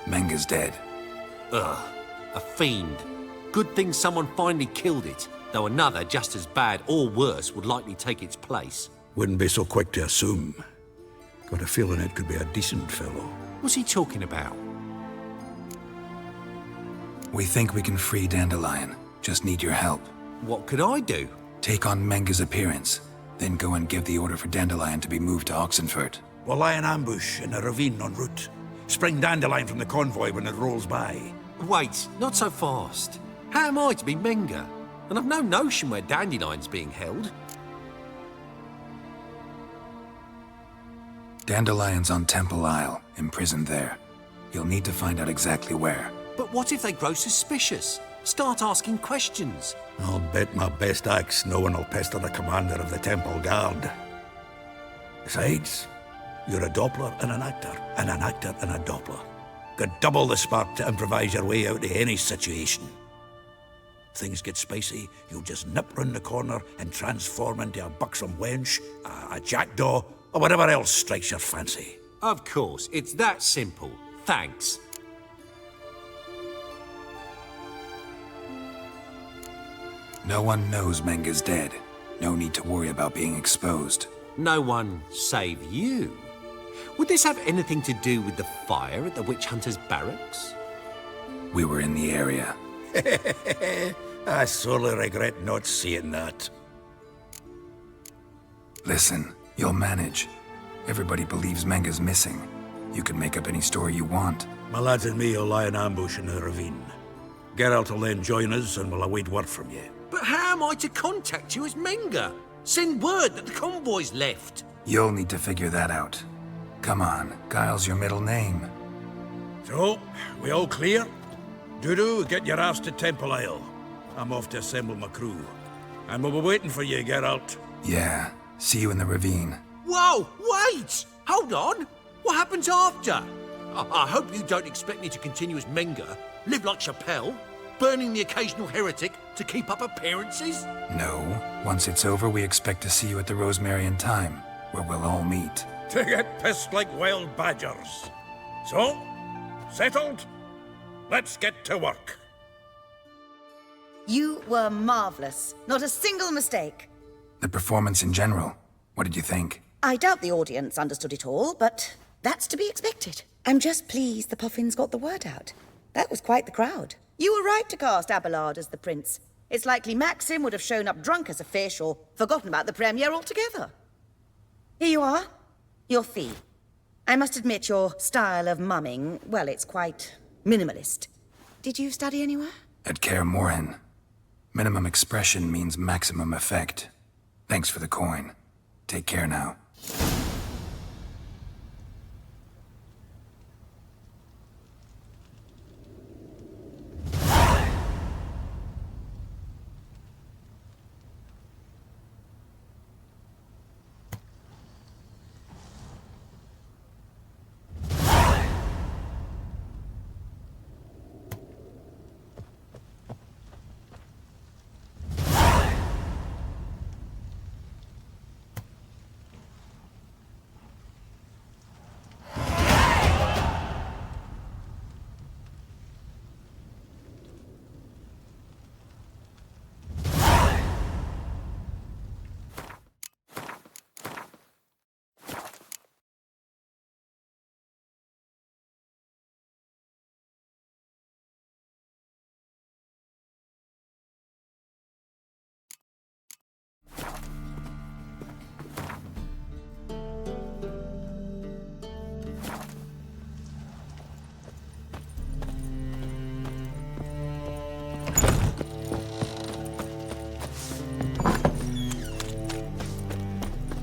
Menga's dead. Ugh, a fiend. Good thing someone finally killed it, though another just as bad or worse would likely take its place. Wouldn't be so quick to assume. Got a feeling it could be a decent fellow. What's he talking about? We think we can free Dandelion. Just need your help. What could I do? Take on Menga's appearance, then go and give the order for Dandelion to be moved to Oxenfurt. We'll lie in ambush in a ravine en route. Spring Dandelion from the convoy when it rolls by. Wait, not so fast. How am I to be Menga? And I've no notion where Dandelion's being held. Dandelion's on Temple Isle, imprisoned there. You'll need to find out exactly where. But what if they grow suspicious? Start asking questions. I'll bet my best axe no one will pester the commander of the Temple Guard. Besides, you're a Doppler and an actor and a Doppler. Got double the spark to improvise your way out of any situation. Things get spicy, you'll just nip round the corner and transform into a buxom wench, a jackdaw, or whatever else strikes your fancy. Of course, it's that simple. Thanks. No one knows Menga's dead. No need to worry about being exposed. No one save you. Would this have anything to do with the fire at the witch hunters' barracks? We were in the area. I sorely regret not seeing that. Listen, you'll manage. Everybody believes Menga's missing. You can make up any story you want. My lads and me will lie in ambush in the ravine. Geralt will then join us and we'll await word from you. But how am I to contact you as Menga? Send word that the convoy's left. You'll need to figure that out. Come on, Guile's your middle name. So, we all clear? Dudu, get your ass to Temple Isle. I'm off to assemble my crew. And we'll be waiting for you, Geralt. Yeah, see you in the ravine. Whoa, wait! Hold on! What happens after? I hope you don't expect me to continue as Menga, live like Chappelle, burning the occasional heretic to keep up appearances? No. Once it's over, we expect to see you at the Rosemary in Time, where we'll all meet. To get pissed like wild badgers. So, settled? Let's get to work. You were marvelous. Not a single mistake. The performance in general, what did you think? I doubt the audience understood it all, but that's to be expected. I'm just pleased the Puffins got the word out. That was quite the crowd. You were right to cast Abelard as the prince. It's likely Maxim would have shown up drunk as a fish or forgotten about the premiere altogether. Here you are. Your fee. I must admit your style of mumming, well, it's quite minimalist. Did you study anywhere? At Kaer Morhen. Minimum expression means maximum effect. Thanks for the coin. Take care now.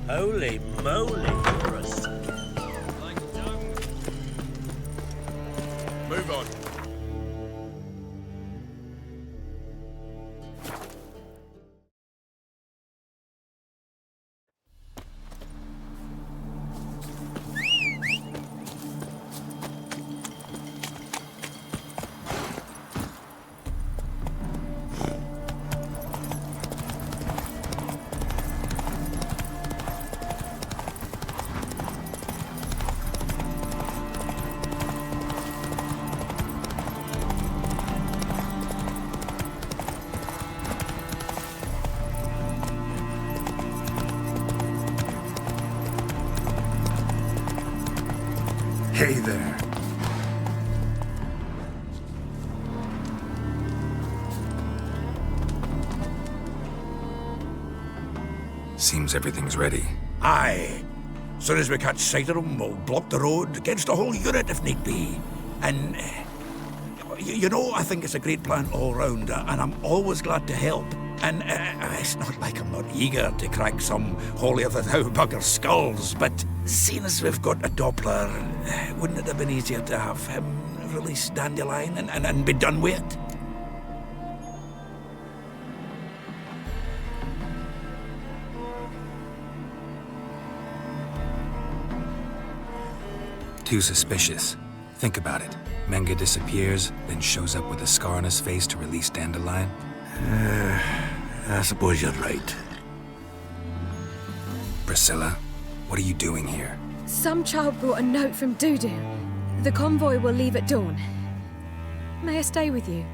Holy moly, you're a Move on. Hey there. Seems everything's ready. Aye. Soon as we catch sight of them, we'll block the road against the whole unit if need be. And, you know, I think it's a great plan all round, and I'm always glad to help. And it's not like I'm not eager to crack some holier-than-thou bugger's skulls, but seeing as we've got a Doppler, wouldn't it have been easier to have him release Dandelion and be done with it? Too suspicious. Think about it. Menga disappears, then shows up with a scar on his face to release Dandelion. I suppose you're right. Priscilla, what are you doing here? Some child brought a note from Dudu. The convoy will leave at dawn. May I stay with you?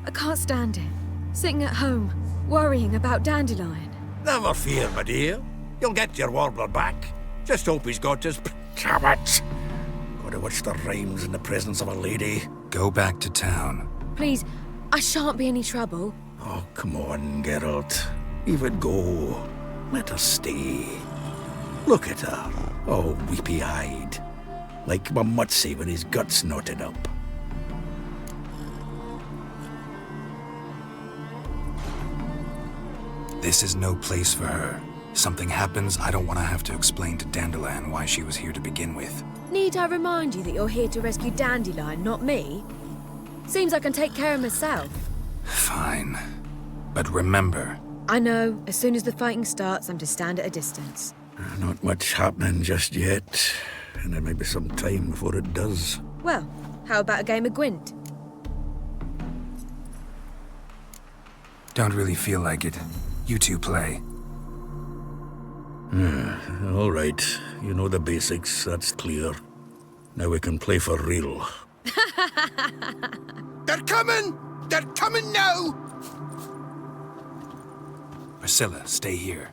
I can't stand it. Sitting at home, worrying about Dandelion. Never fear, my dear. You'll get your warbler back. Just hope he's got his... Damn it! Gotta watch the rhymes in the presence of a lady. Go back to town. Please, I shan't be any trouble. Oh, come on, Geralt. Leave it go. Let her stay. Look at her, all weepy-eyed, like my mutsy with his guts knotted up. This is no place for her. Something happens, I don't want to have to explain to Dandelion why she was here to begin with. Need I remind you that you're here to rescue Dandelion, not me? Seems I can take care of myself. Fine. But remember... I know. As soon as the fighting starts, I'm to stand at a distance. Not much happening just yet, and there may be some time before it does. Well, how about a game of Gwent? Don't really feel like it. You two play. All right. You know the basics, that's clear. Now we can play for real. They're coming! They're coming now! Priscilla, stay here.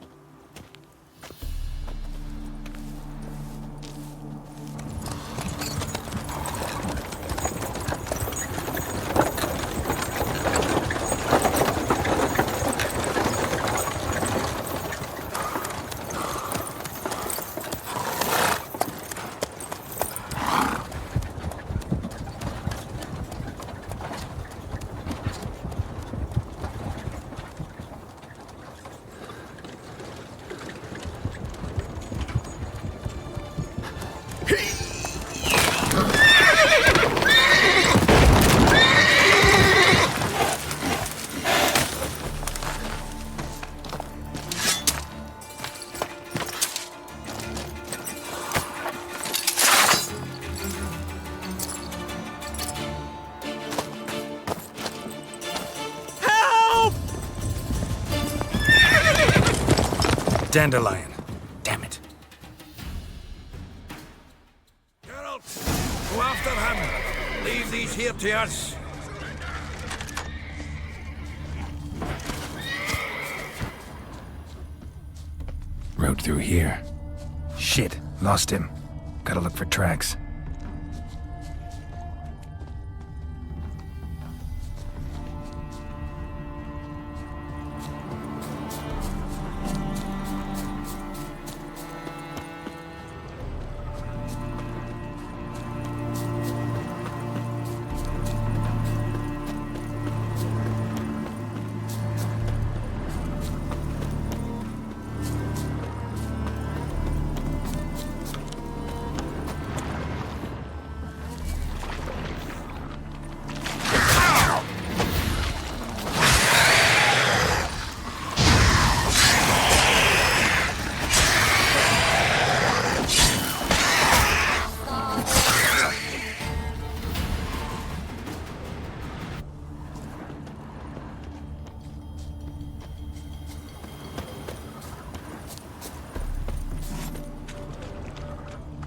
Dandelion. Damn it. Geralt, go after him. Leave these here to us. Road through here. Shit, lost him. Gotta look for tracks.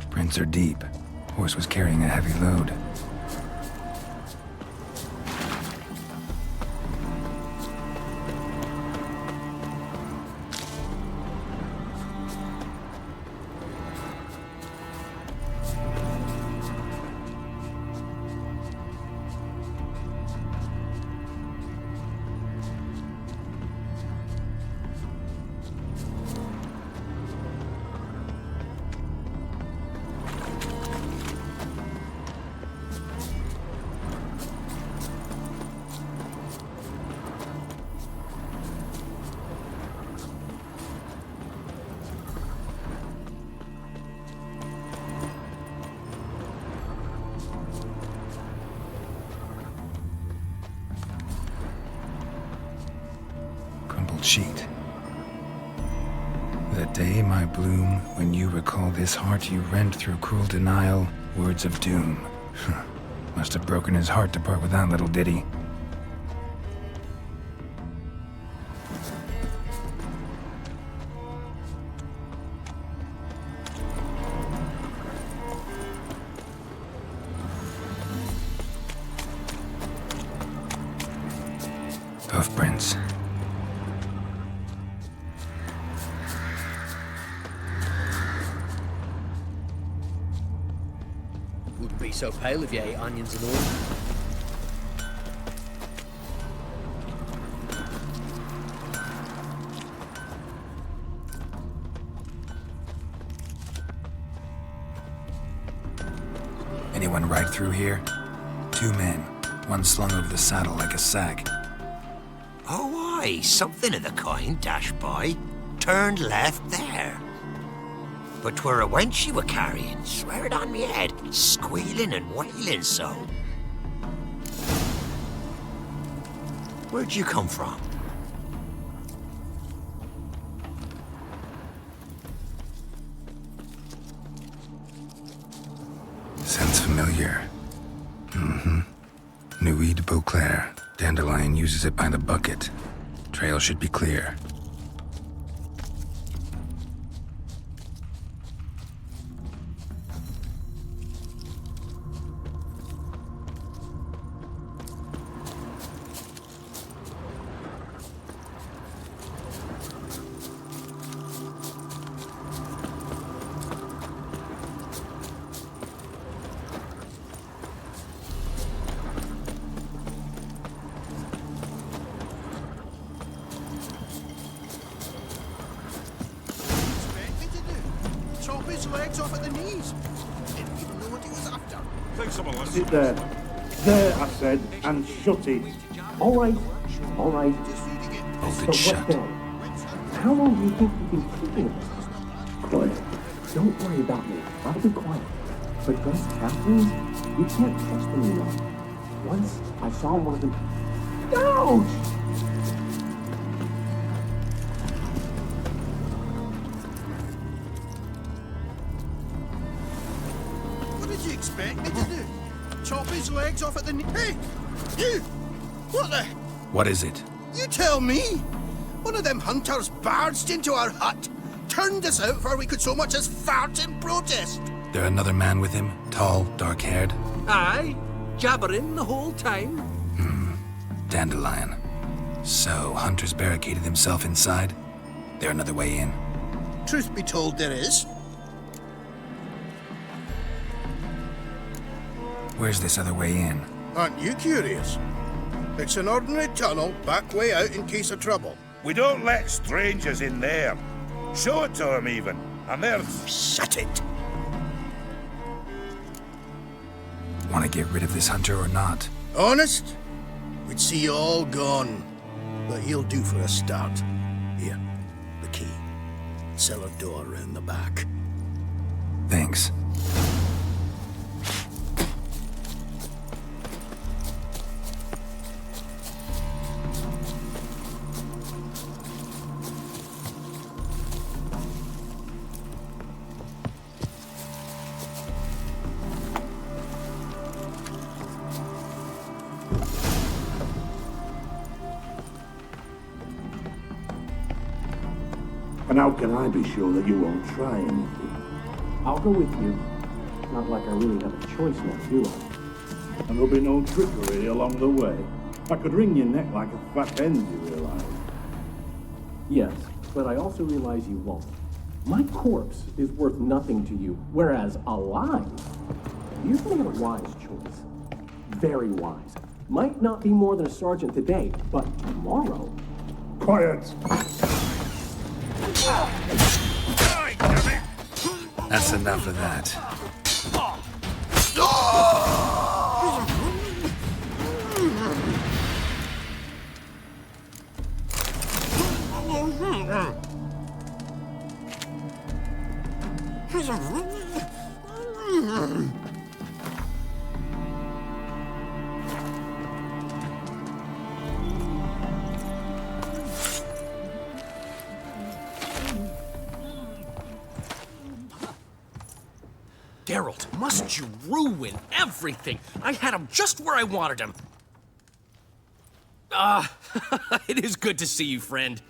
Prints are deep. Horse was carrying a heavy load. Sheet. The day, my bloom, when you recall this heart you rent through cruel denial, words of doom. Must have broken his heart to part with that little ditty. Hoofprints. Wouldn't be so pale if you ate onions and all. Anyone ride through here? 2 men, one slung over the saddle like a sack. Oh, aye, something of the kind dashed by. Turned left there. But 'twere a wench she were carrying, swear it on me head, squealing and wailing so. Where'd you come from? Sounds familiar. Nuit de Beauclair. Dandelion uses it by the bucket. Trail should be clear. Chop his legs off at the knees. Didn't even know what he was after. Think someone listen. Sit there. There, I said, and shut it. All right. All right. Hold it But shut. what then? How long do you think you've been keeping us? Quiet. Don't worry about me. I'll be quiet. But those captains, you can't trust them, you know. Once I saw one of them. Ouch! What did you expect me to do? Chop his legs off at the knee? Hey! You! What the? What is it? You tell me! One of them hunters barged into our hut, turned us out before we could so much as fart in protest. There another man with him? Tall, dark-haired? Aye, jabbering the whole time. Dandelion. So, Hunter's barricaded himself inside? There another way in? Truth be told, there is. Where's this other way in? Aren't you curious? It's an ordinary tunnel, back way out in case of trouble. We don't let strangers in there. Show it to them even. And they're... Shut it! Want to get rid of this hunter or not? Honest? We'd see you all gone. But he'll do for a start. Here, the key. Cellar door round the back. Thanks. And how can I be sure that you won't try anything? I'll go with you. Not like I really have a choice now, do I? And there'll be no trickery along the way. I could wring your neck like a fat hen, you realize? Yes, but I also realize you won't. My corpse is worth nothing to you, whereas alive, you've made a wise choice. Very wise. Might not be more than a sergeant today, but tomorrow... Quiet! That's enough of that. Geralt, must you ruin everything? I had him just where I wanted him. It is good to see you, friend.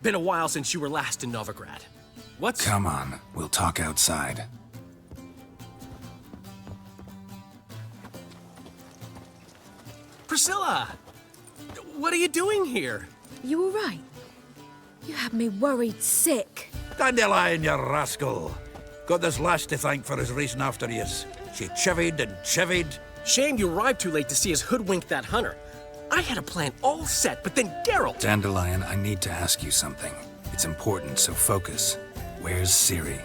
Been a while since you were last in Novigrad. What's... Come on, we'll talk outside. Priscilla! What are you doing here? You all right? You had me worried sick. Dandelion, you rascal. Got this lass to thank for his racing after yous. She chivied and chivied. Shame you arrived too late to see us hoodwink that hunter. I had a plan all set, but then Geralt... Dandelion, I need to ask you something. It's important, so focus. Where's Ciri?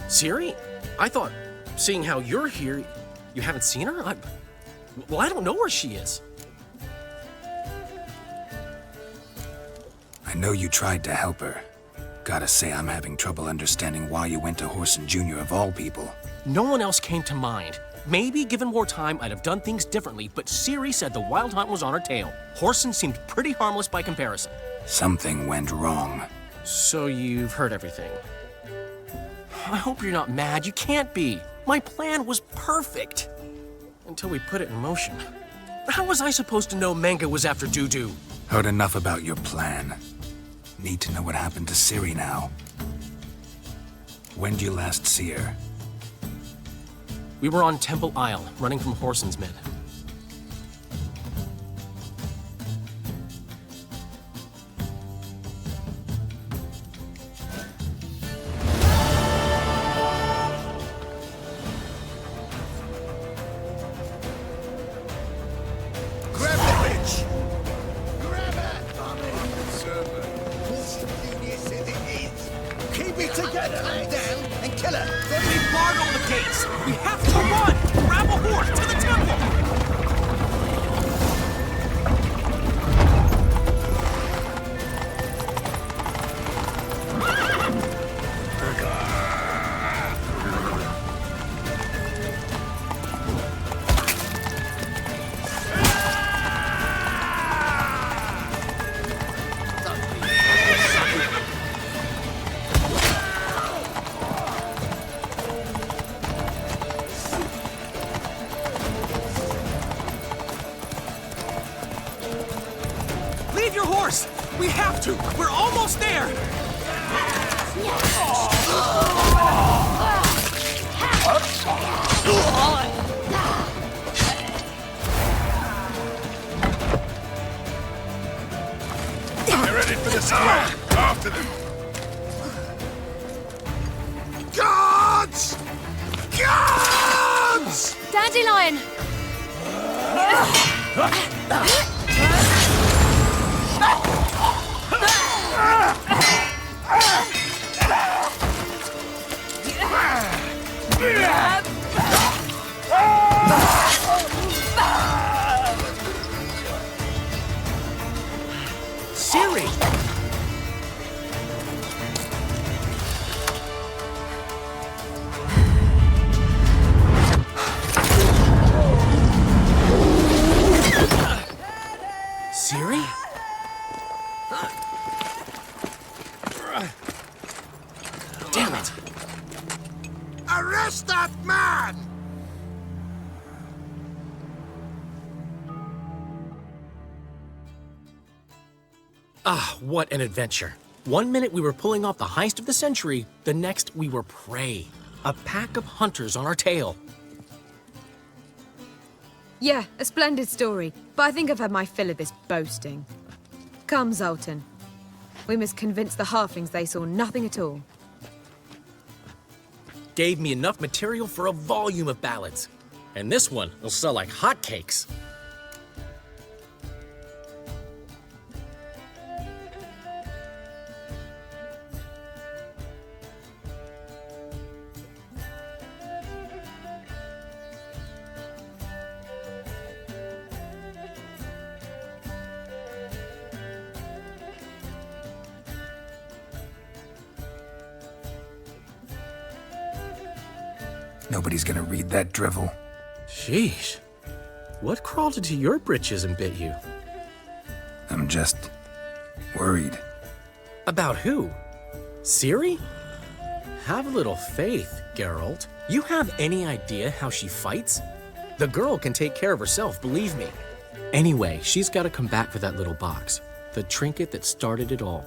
Ciri? I thought, seeing how you're here... You haven't seen her? Well, I don't know where she is. I know you tried to help her. Gotta say, I'm having trouble understanding why you went to Horson Jr. of all people. No one else came to mind. Maybe, given more time, I'd have done things differently, but Ciri said the Wild Hunt was on her tail. Horson seemed pretty harmless by comparison. Something went wrong. So you've heard everything. I hope you're not mad. You can't be. My plan was perfect. Until we put it in motion. How was I supposed to know Manga was after Dudu? Heard enough about your plan. Need to know what happened to Ciri now. When did you last see her? We were on Temple Isle, running from Horson's men. Grab the bitch! Grab her! Keep it together! Down and kill her! We barred all the gates! We have to run! Grab a horse to the temple! Leave your horse! We have to! We're almost there! They're ready for the square! After them! Guards! Guards! Dandelion! Ciri! Ciri? Damn it! Arrest that man! Ah, what an adventure. 1 minute we were pulling off the heist of the century, the next we were prey. A pack of hunters on our tail. Yeah, a splendid story, but I think I've had my fill of this boasting. Come, Zoltan. We must convince the halflings they saw nothing at all. Gave me enough material for a volume of ballads. And this one will sell like hotcakes. Nobody's gonna read that drivel. Sheesh. What crawled into your britches and bit you? I'm just worried. About who? Ciri? Have a little faith, Geralt. You have any idea how she fights? The girl can take care of herself, believe me. Anyway, she's got to come back for that little box. The trinket that started it all.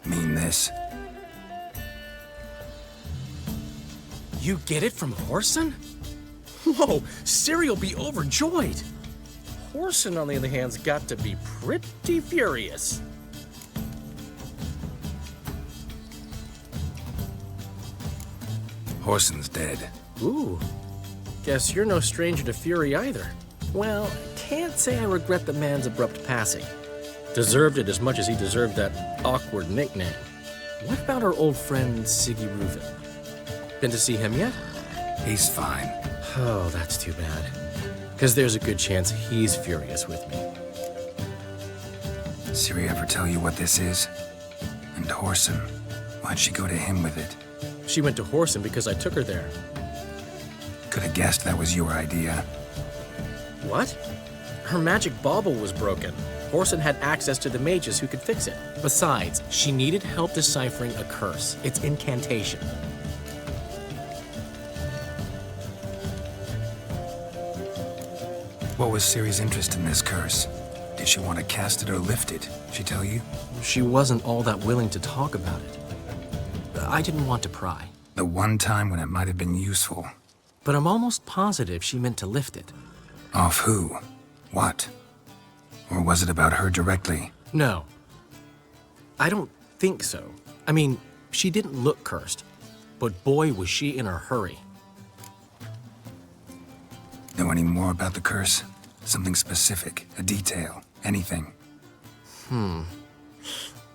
Mean this? You get it from Horson? Whoa, Ciri will be overjoyed. Horson, on the other hand, has got to be pretty furious. Horson's dead. Ooh, guess you're no stranger to fury either. Well, I can't say I regret the man's abrupt passing. Deserved it as much as he deserved that awkward nickname. What about our old friend Siggy Reuven? Been to see him yet? He's fine. Oh, that's too bad. Because there's a good chance he's furious with me. Ciri ever tell you what this is? And Whoreson? Why'd she go to him with it? She went to Whoreson because I took her there. Could have guessed that was your idea. What? Her magic bauble was broken. Whoreson had access to the mages who could fix it. Besides, she needed help deciphering a curse. It's incantation. What was Ciri's interest in this curse? Did she want to cast it or lift it? She tell you? She wasn't all that willing to talk about it. I didn't want to pry. The one time when it might have been useful. But I'm almost positive she meant to lift it. Off who? What? Or was it about her directly? No. I don't think so. I mean, she didn't look cursed. But boy, was she in a hurry. Know any more about the curse? Something specific, a detail, anything?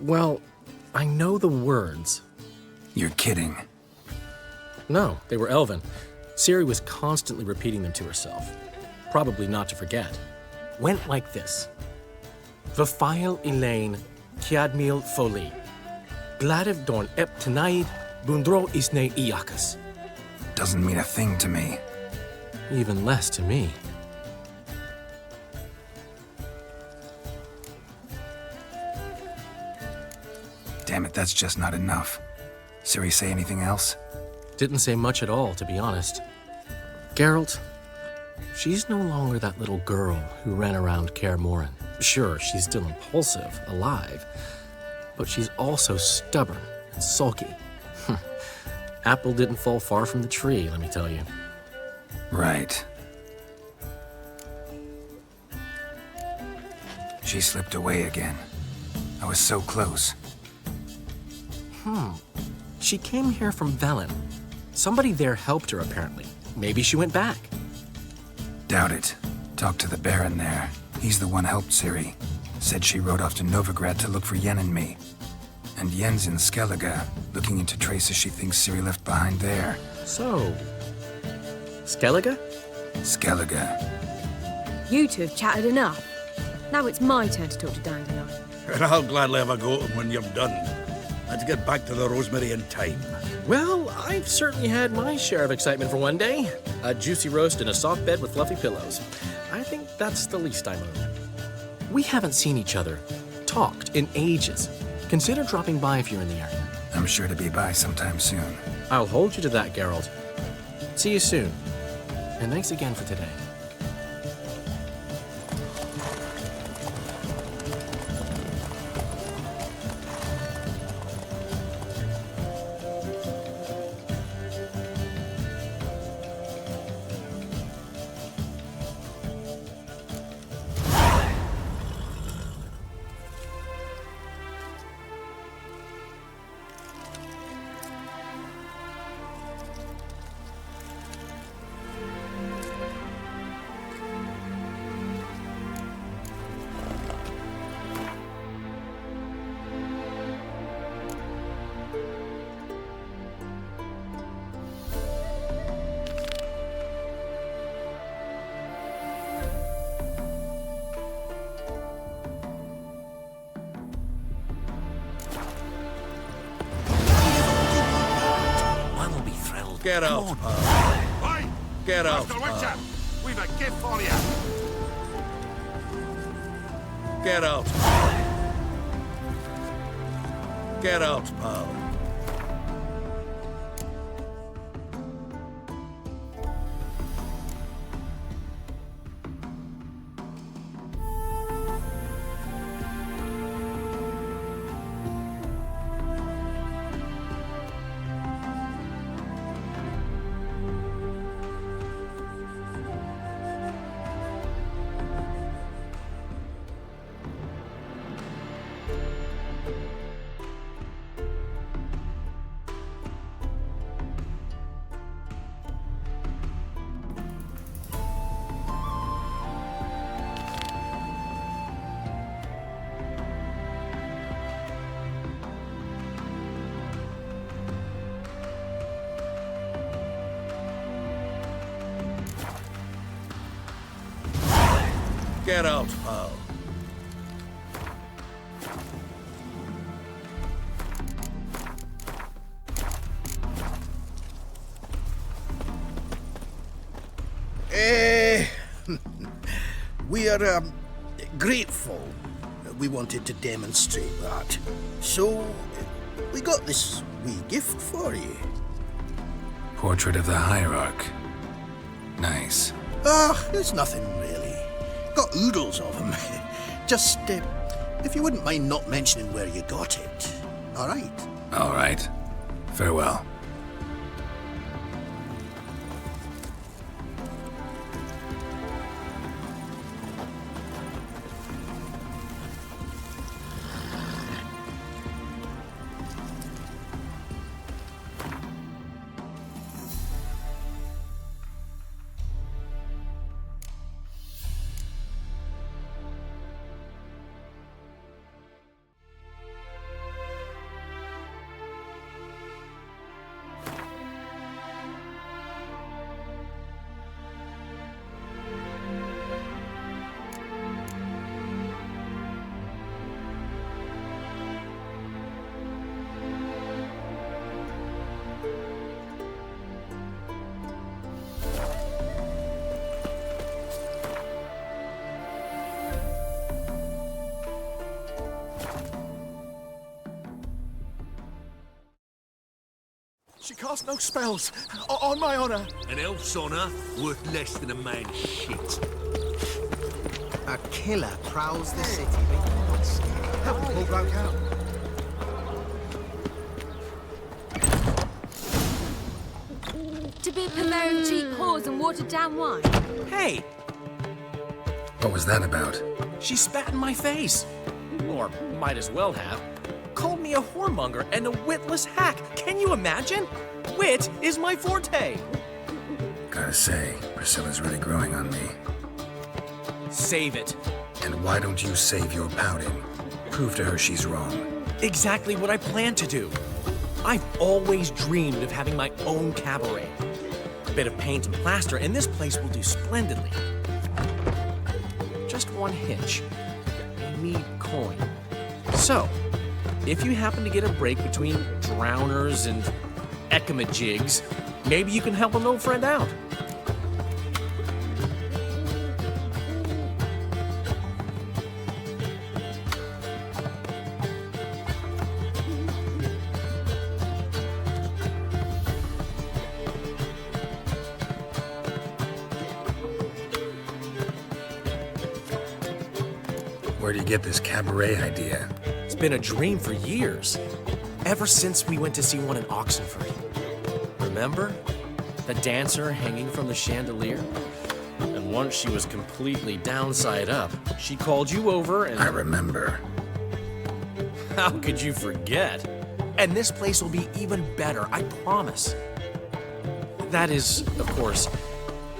Well, I know the words. You're kidding. No, they were Elven. Ciri was constantly repeating them to herself. Probably not to forget. Went like this. Vafail Elaine, Kiadmil Foli. Gladiv Dorn Ep Tanaid, Bundro Isne Iakas. Doesn't mean a thing to me. Even less to me. Damn it, that's just not enough. Ciri say anything else? Didn't say much at all, to be honest. Geralt, she's no longer that little girl who ran around Kaer Morhen. Sure, she's still impulsive, alive, but she's also stubborn and sulky. Apple didn't fall far from the tree, let me tell you. Right. She slipped away again. I was so close. She came here from Velen. Somebody there helped her, apparently. Maybe she went back. Doubt it. Talked to the Baron there. He's the one helped Ciri. Said she rode off to Novigrad to look for Yen and me. And Yen's in Skellige, looking into traces she thinks Ciri left behind there. So, Skellige? Skellige. You two have chatted enough. Now it's my turn to talk to Dandelion. And I'll gladly have a go at him when you've done. Let's get back to the Rosemary in time. Well, I've certainly had my share of excitement for one day. A juicy roast in a soft bed with fluffy pillows. I think that's the least I'm owed. We haven't seen each other, talked in ages. Consider dropping by if you're in the area. I'm sure to be by sometime soon. I'll hold you to that, Geralt. See you soon. And thanks again for today. Get out, pal. Oi! Get out, Master pal. Witcher, we've a gift for you. Get out. Get out, pal. Geralt, pal. We are grateful. We wanted to demonstrate that. So, we got this wee gift for you. Portrait of the Hierarch. Nice. There's nothing really. Got oodles of them. Just, if you wouldn't mind not mentioning where you got it. All right? All right. Farewell. She casts no spells, on my honor. An elf's honor worth less than a man's shit. A killer prowls the city, making everyone scared. Help me pull broke out. To be a purveyor of cheap whores and watered down wine. Hey! What was that about? She spat in my face. Or might as well have. Called me a whoremonger and a witless hack. Can you imagine? Wit is my forte. Gotta say, Priscilla's really growing on me. Save it. And why don't you save your pouting? Prove to her she's wrong. Exactly what I plan to do. I've always dreamed of having my own cabaret. A bit of paint and plaster, and this place will do splendidly. Just one hitch. I need coin. So, if you happen to get a break between drowners and ekamajigs, maybe you can help an old friend out. Where'd you get this cabaret idea? It's been a dream for years. Ever since we went to see one in Oxenford. Remember? The dancer hanging from the chandelier? And once she was completely downside up, she called you over and... I remember. How could you forget? And this place will be even better, I promise. That is, of course,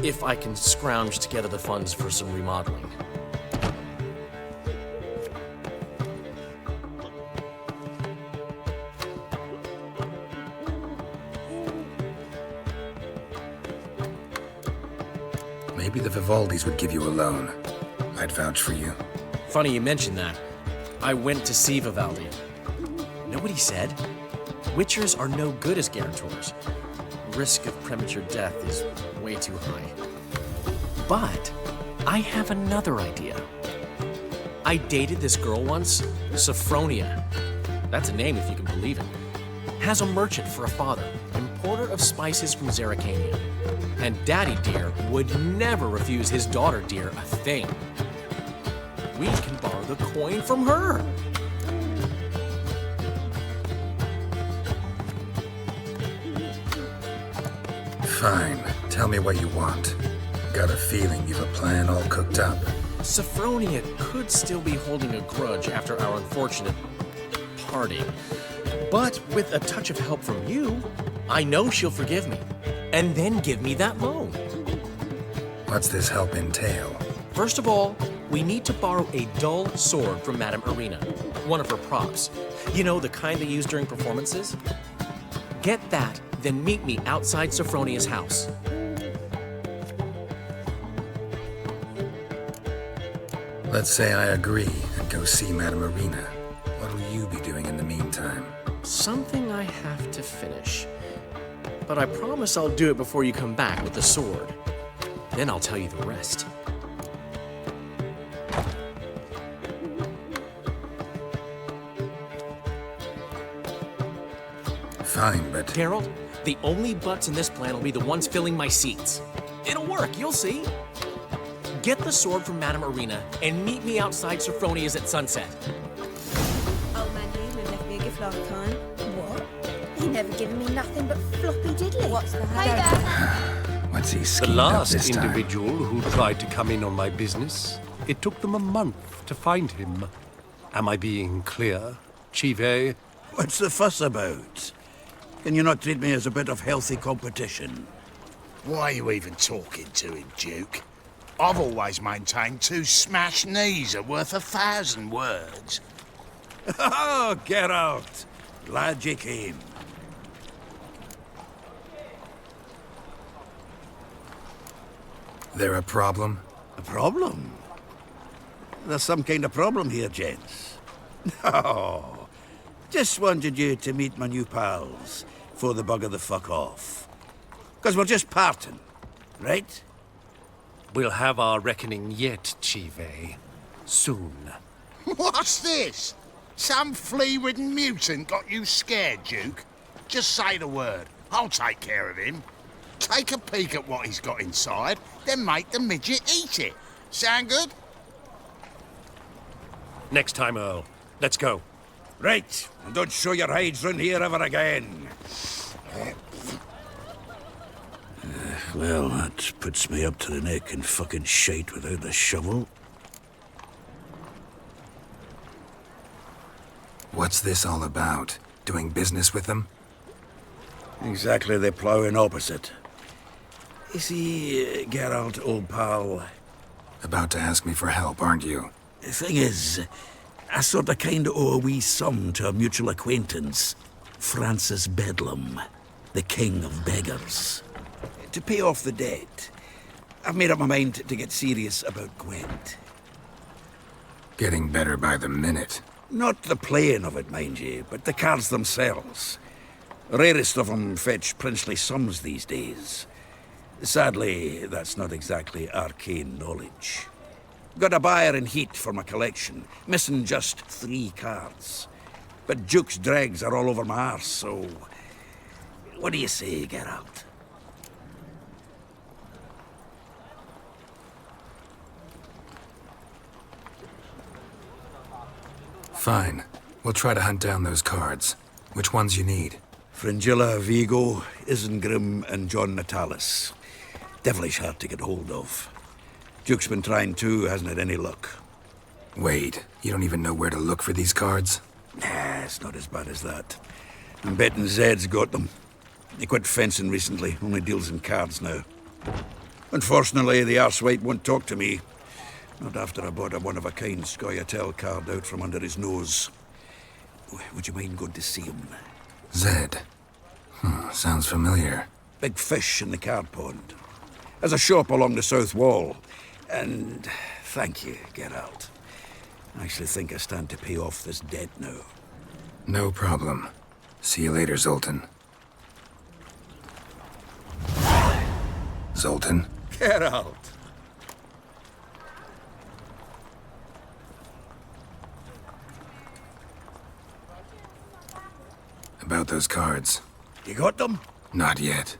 if I can scrounge together the funds for some remodeling. Maybe the Vivaldis would give you a loan. I'd vouch for you. Funny you mentioned that. I went to see Vivaldi. Know what he said? Witchers are no good as guarantors. Risk of premature death is way too high. But I have another idea. I dated this girl once, Sophronia. That's a name if you can believe it. Has a merchant for a father, importer of spices from Zerrikania. And Daddy Dear would never refuse his daughter Dear a thing. We can borrow the coin from her. Fine. Tell me what you want. Got a feeling you've a plan all cooked up. Sophronia could still be holding a grudge after our unfortunate parting. But with a touch of help from you, I know she'll forgive me. And then give me that loan. What's this help entail? First of all, we need to borrow a dull sword from Madame Arena, one of her props. You know, the kind they use during performances? Get that, then meet me outside Sophronia's house. Let's say I agree and go see Madame Irina. What'll you be doing in the meantime? Something I have to finish. But I promise I'll do it before you come back with the sword. Then I'll tell you the rest. Fine, but... Geralt, the only butts in this plan will be the ones filling my seats. It'll work, you'll see. Get the sword from Madame Irina and meet me outside Sophronia's at sunset. Old man Newman left me a gift last time. What? He never given me nothing but floppy diddly. What's that? Hey there! What's he The schemed up last this time? individual who tried to come in on my business, it took them a month to find him. Am I being clear, Chive? What's the fuss about? Can you not treat me as a bit of healthy competition? Why are you even talking to him, Duke? I've always maintained 2 smashed knees are worth 1,000 words. Oh, get out! Glad you came. There a problem? A problem? There's some kind of problem here, gents. No. Just wanted you to meet my new pals before they bugger the fuck off. 'Cause we're just parting, right? We'll have our reckoning yet, Chive. Soon. What's this? Some flea-ridden mutant got you scared, Duke? Just say the word. I'll take care of him. Take a peek at what he's got inside, then make the midget eat it. Sound good? Next time, Earl. Let's go. Right, and don't show your hides round here ever again. Well, that puts me up to the neck in fucking shite without the shovel. What's this all about? Doing business with them? Exactly the ploughing opposite. You see, Geralt, old pal... About to ask me for help, aren't you? The thing is, I sort of kind of owe a wee sum to a mutual acquaintance, Francis Bedlam, the king of beggars. To pay off the debt, I've made up my mind to get serious about Gwent. Getting better by the minute. Not the playing of it, mind you, but the cards themselves. Rarest of them fetch princely sums these days. Sadly, that's not exactly arcane knowledge. Got a buyer in heat for my collection, missing just 3 cards. But Duke's dregs are all over my arse, so... What do you say, Geralt? Fine. We'll try to hunt down those cards. Which ones you need? Fringilla, Vigo, Isengrim, and John Natalis. Devilish hard to get hold of. Duke's been trying too, hasn't had any luck. Wait, you don't even know where to look for these cards? Nah, it's not as bad as that. I'm betting Zed's got them. He quit fencing recently, only deals in cards now. Unfortunately, the arsewite won't talk to me. Not after I bought a one-of-a-kind Scoia'tael card out from under his nose. Would you mind going to see him? Zed. Sounds familiar. Big fish in the card pond. Has a shop along the south wall. And thank you, Geralt. I actually think I stand to pay off this debt now. No problem. See you later, Zoltan. Zoltan? Geralt! About those cards. You got them? Not yet.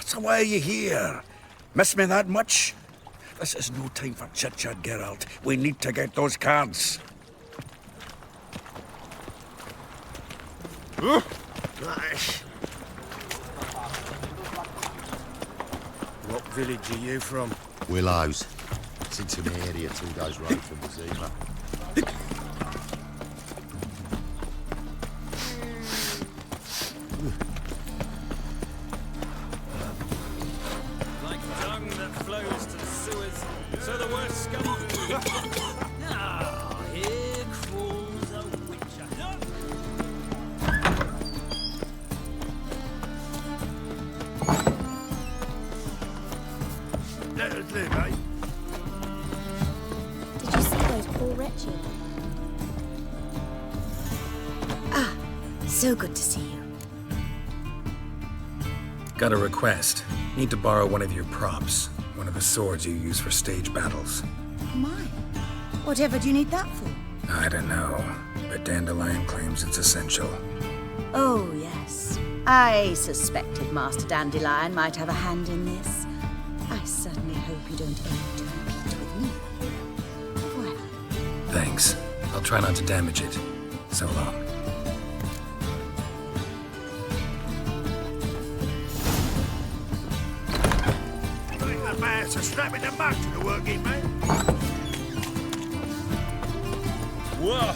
So why are you here? Miss me that much? This is no time for chit-chat, Geralt. We need to get those cards. What village are you from? Willows. It's into the area 2 days' road from the Zima. Like dung that flows to the sewers, so the worst scum... Ah, here crawls a witcher. Let us live, eh? Did you see those So good to see you. Got a request. Need to borrow one of your props. One of the swords you use for stage battles. My. Whatever do you need that for? I don't know, but Dandelion claims it's essential. Oh, yes. I suspected Master Dandelion might have a hand in this. I certainly hope you don't aim to compete with me. Voilà. Thanks. I'll try not to damage it. So long. I think the man's a snapping the mug to the working man. Whoa!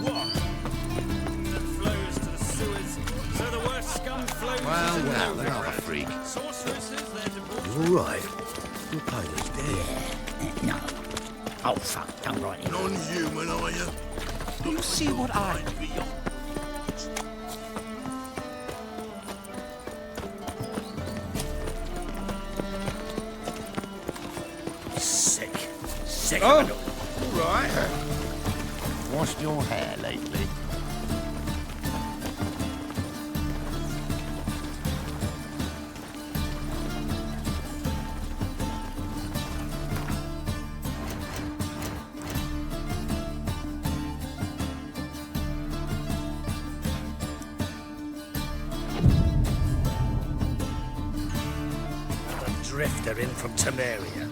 What? That flows to the sewers, so the worst scum flows Well, to the well, river. another freak. Sorceresses, they're to You all right? Your paler's dead. No. Oh, fuck, don't write it. Non-human, are you? You see what I... Sick. Sick Oh, of it all. all right. Washed your hair lately? A drifter in from Temeria.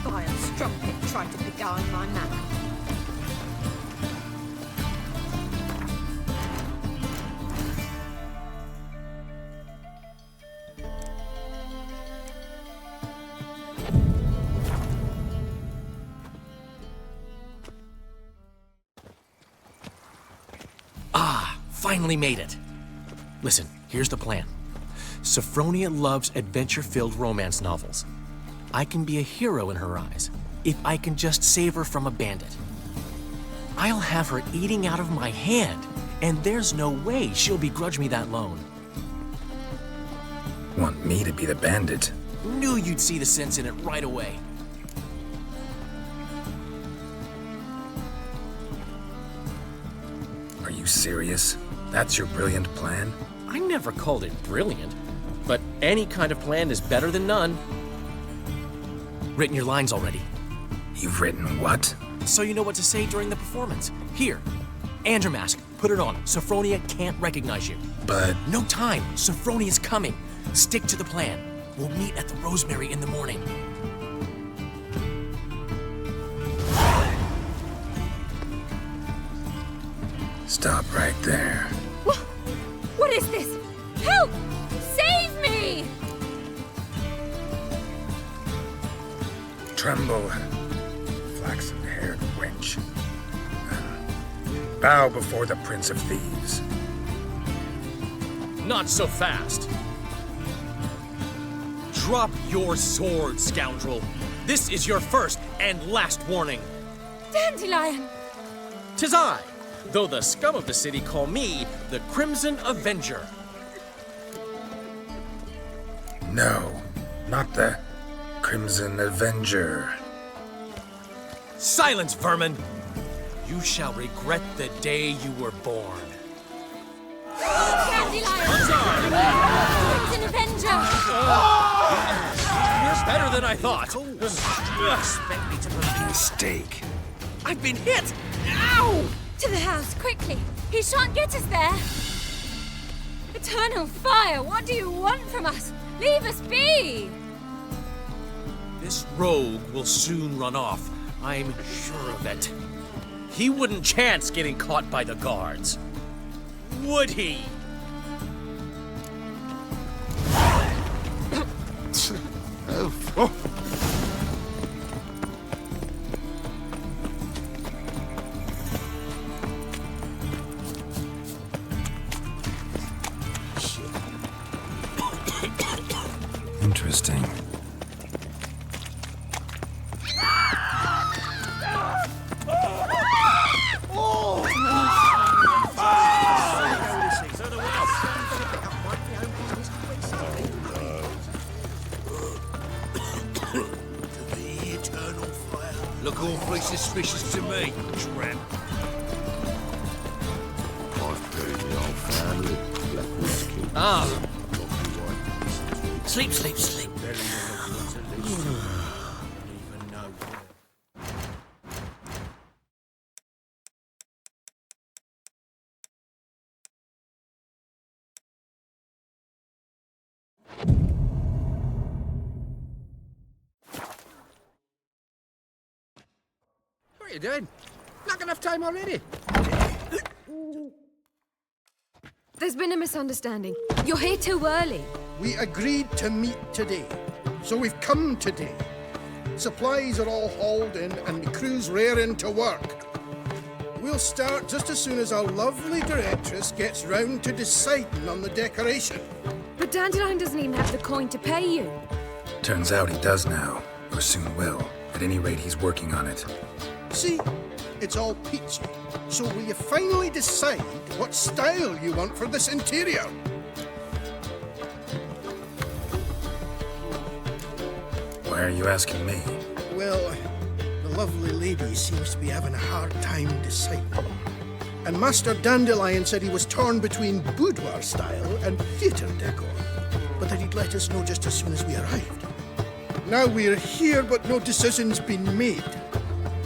Vile strumpet tried to beguile my manner. Finally made it. Listen, here's the plan. Sophronia loves adventure-filled romance novels. I can be a hero in her eyes if I can just save her from a bandit. I'll have her eating out of my hand, and there's no way she'll begrudge me that loan. Want me to be the bandit? Knew you'd see the sense in it right away. Are you serious? That's your brilliant plan? I never called it brilliant, but any kind of plan is better than none. Written your lines already. You've written what? So you know what to say during the performance. Here, and your mask. Put it on. Sophronia can't recognize you. But... No time. Sophronia's coming. Stick to the plan. We'll meet at the Rosemary in the morning. Stop right there. What is this? Help! Save me! Tremble, flaxen-haired wench. Bow before the Prince of Thieves. Not so fast. Drop your sword, scoundrel. This is your first and last warning. Dandelion! 'Tis I, though the scum of the city call me the Crimson Avenger. No, not the Crimson Avenger. Silence, vermin! You shall regret the day you were born. Dandelion! Crimson Avenger! You're better than I thought. You expect me to believe? Mistake. I've been hit! Ow! To the house, quickly! He shan't get us there! Eternal fire, what do you want from us? Leave us be! This rogue will soon run off. I'm sure of it. He wouldn't chance getting caught by the guards. Would he? Oh. Interesting. To the eternal fire. Look awfully suspicious to me, tramp. I've buried the old family. Left whiskey. Ah. Sleep, sleep, sleep. What are you doing? Not enough time already. There's been a misunderstanding. You're here too early. We agreed to meet today, so we've come today. Supplies are all hauled in and the crew's raring to work. We'll start just as soon as our lovely directress gets round to deciding on the decoration. But Dandelion doesn't even have the coin to pay you. Turns out he does now, or soon will. At any rate, he's working on it. See, it's all peachy. So will you finally decide what style you want for this interior? Why are you asking me? Well, the lovely lady seems to be having a hard time deciding. And Master Dandelion said he was torn between boudoir style and theatre decor, but that he'd let us know just as soon as we arrived. Now we're here, but no decision's been made.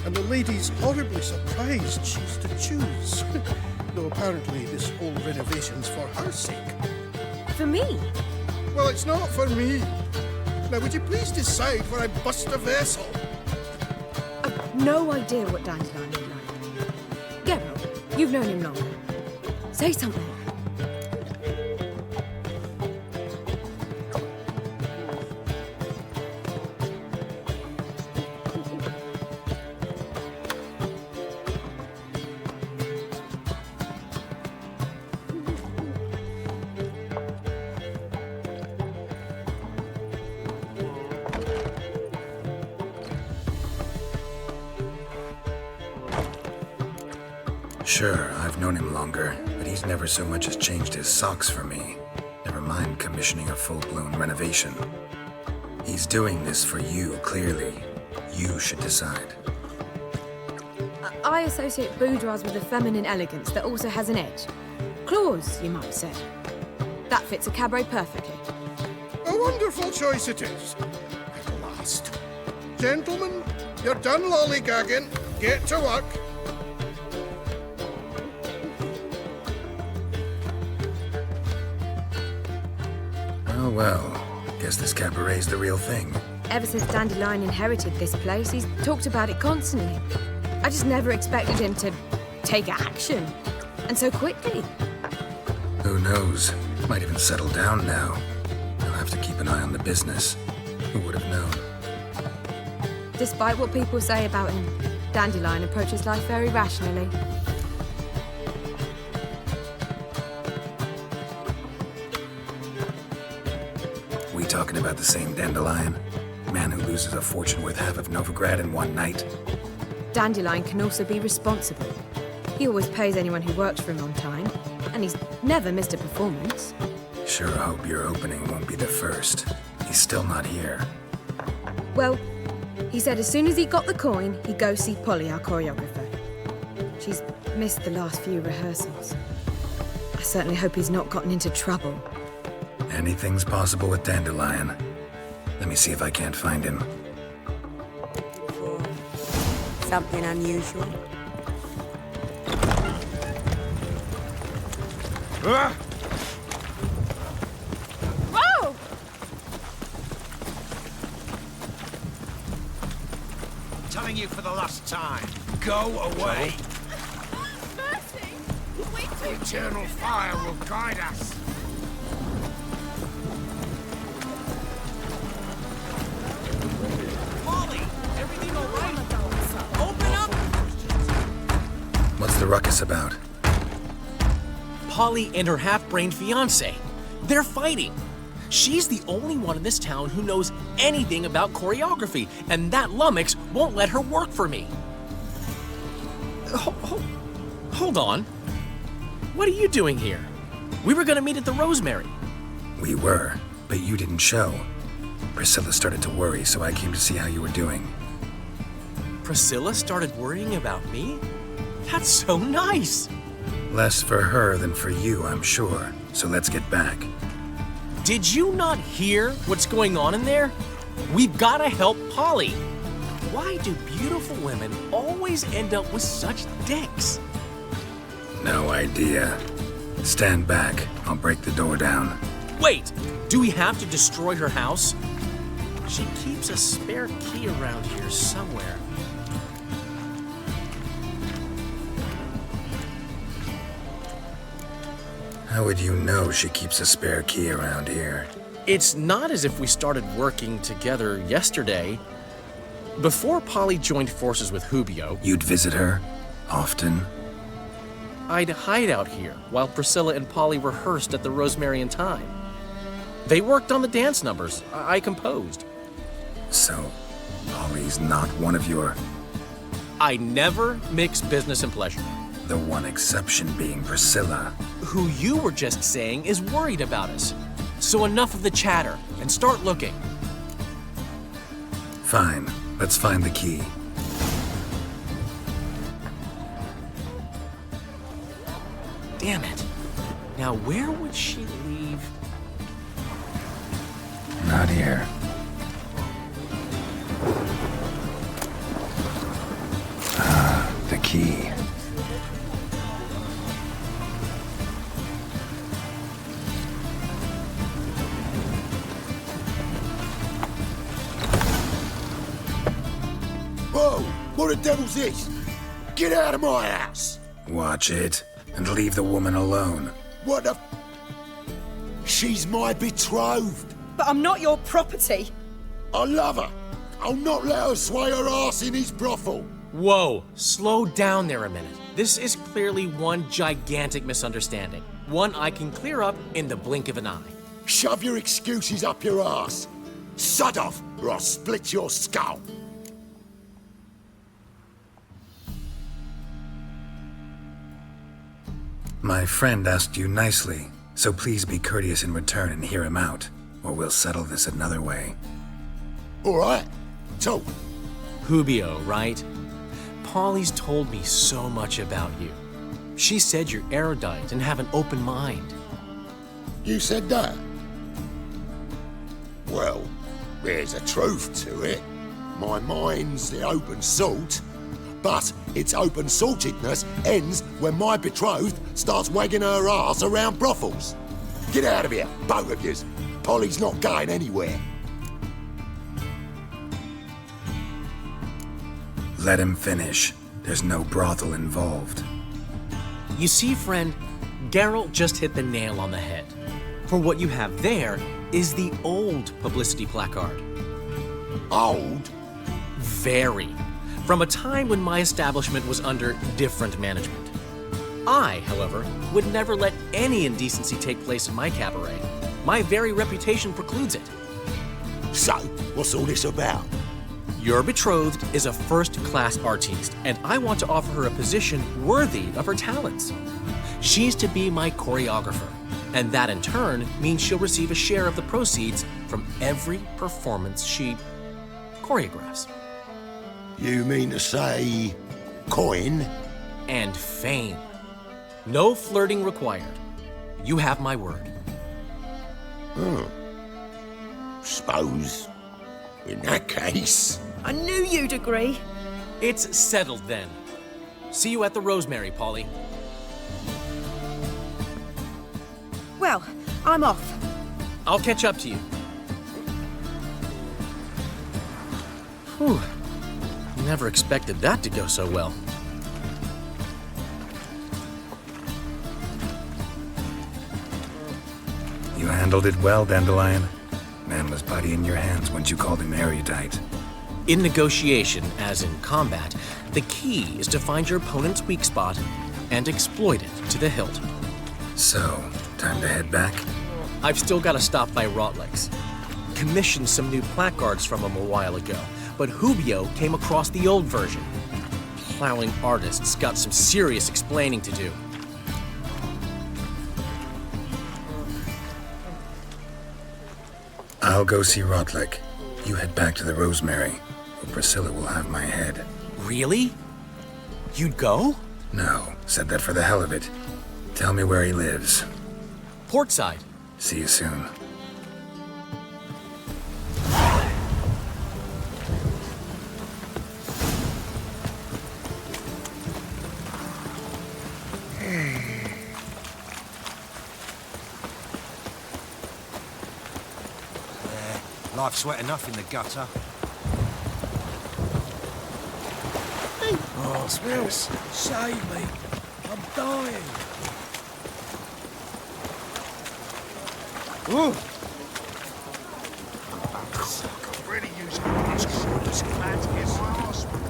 And the lady's horribly surprised she's to choose. Though apparently this whole renovation's for her sake. For me? Well, it's not for me. Now, would you please decide where I bust a vessel? I've no idea what Dandelion is like. Geralt, you've known him longer. Say something. Sure, I've known him longer, but he's never so much as changed his socks for me. Never mind commissioning a full-blown renovation. He's doing this for you, clearly. You should decide. I associate boudoirs with a feminine elegance that also has an edge. Claws, you might say. That fits a cabaret perfectly. A wonderful choice it is. At last. Gentlemen, you're done lollygagging. Get to work. Oh well, guess this cabaret's the real thing. Ever since Dandelion inherited this place, he's talked about it constantly. I just never expected him to take action. And so quickly. Who knows? Might even settle down now. I'll have to keep an eye on the business. Who would have known? Despite what people say about him, Dandelion approaches life very rationally. We talking about the same Dandelion? Man who loses a fortune worth half of Novigrad in one night? Dandelion can also be responsible. He always pays anyone who works for him on time, and he's never missed a performance. Sure hope your opening won't be the first. He's still not here. Well, he said as soon as he got the coin, he'd go see Polly, our choreographer. She's missed the last few rehearsals. I certainly hope he's not gotten into trouble. Anything's possible with Dandelion. Let me see if I can't find him. Something unusual? Whoa! Telling you for the last time, go away. Mercy! The eternal fire will guide us. Molly, everything all right? Open up! What's the ruckus about? Polly and her half-brained fiancé. They're fighting. She's the only one in this town who knows anything about choreography, and that lummox won't let her work for me. Hold on. What are you doing here? We were gonna meet at the Rosemary. We were, but you didn't show. Priscilla started to worry, so I came to see how you were doing. Priscilla started worrying about me? That's so nice! Less for her than for you, I'm sure. So let's get back. Did you not hear what's going on in there? We've gotta help Polly. Why do beautiful women always end up with such dicks? No idea. Stand back. I'll break the door down. Wait! Do we have to destroy her house? She keeps a spare key around here somewhere. How would you know she keeps a spare key around here? It's not as if we started working together yesterday. Before Polly joined forces with Hubio, You'd visit her? Often? I'd hide out here while Priscilla and Polly rehearsed at the Rosemary and Thyme. They worked on the dance numbers I composed. So, Polly's not one of your... I never mix business and pleasure. The one exception being Priscilla. Who you were just saying is worried about us. So enough of the chatter, and start looking. Fine. Let's find the key. Damn it. Now where would she leave? Not here. Ah, the key. Whoa! What the devil's this? Get out of my house! Watch it, and leave the woman alone. What the... She's my betrothed. But I'm not your property. I love her. I'll not let her sway her ass in his brothel. Whoa, slow down there a minute. This is clearly one gigantic misunderstanding. One I can clear up in the blink of an eye. Shove your excuses up your ass. Sod off, or I'll split your skull. My friend asked you nicely, so please be courteous in return and hear him out, or we'll settle this another way. All right, talk. Hubio, right? Polly's told me so much about you. She said you're erudite and have an open mind. You said that? Well, there's a truth to it. My mind's the open salt, but its open-saltedness ends when my betrothed starts wagging her ass around brothels. Get out of here, both of yous. Polly's not going anywhere. Let him finish. There's no brothel involved. You see, friend, Geralt just hit the nail on the head. For what you have there is the old publicity placard. Old? Very. From a time when my establishment was under different management. I, however, would never let any indecency take place in my cabaret. My very reputation precludes it. So, what's all this about? Your betrothed is a first-class artiste, and I want to offer her a position worthy of her talents. She's to be my choreographer, and that in turn means she'll receive a share of the proceeds from every performance she choreographs. You mean to say... coin? And fame. No flirting required. You have my word. Suppose... in that case... I knew you'd agree. It's settled then. See you at the Rosemary, Polly. Well, I'm off. I'll catch up to you. Whew. Never expected that to go so well. You handled it well, Dandelion. Man was putty in your hands once you called him erudite. In negotiation, as in combat, the key is to find your opponent's weak spot and exploit it to the hilt. So, time to head back? I've still got to stop by Rotlegs. Commissioned some new placards from him a while ago, but Hubio came across the old version. Plowing artists got some serious explaining to do. I'll go see Rotlick. You head back to the Rosemary, or Priscilla will have my head. Really? You'd go? No, said that for the hell of it. Tell me where he lives. Portside. See you soon. Life's wet enough in the gutter. Oh, Spills, save me. I'm dying. Ooh. I'm really using this schematic in my hospital.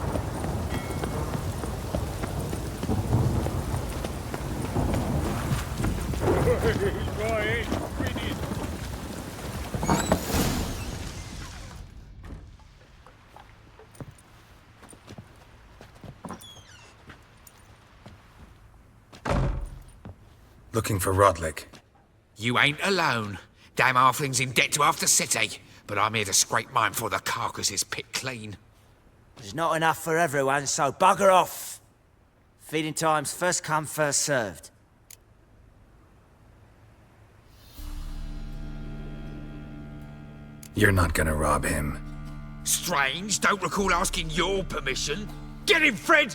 Right, brilliant. Looking for Rotlick. You ain't alone. Damn halfling's in debt to half the city, but I'm here to scrape mine before the carcass is picked clean. There's not enough for everyone, so bugger off. Feeding time's first come, first served. You're not gonna rob him. Strange, don't recall asking your permission. Get him, Fred!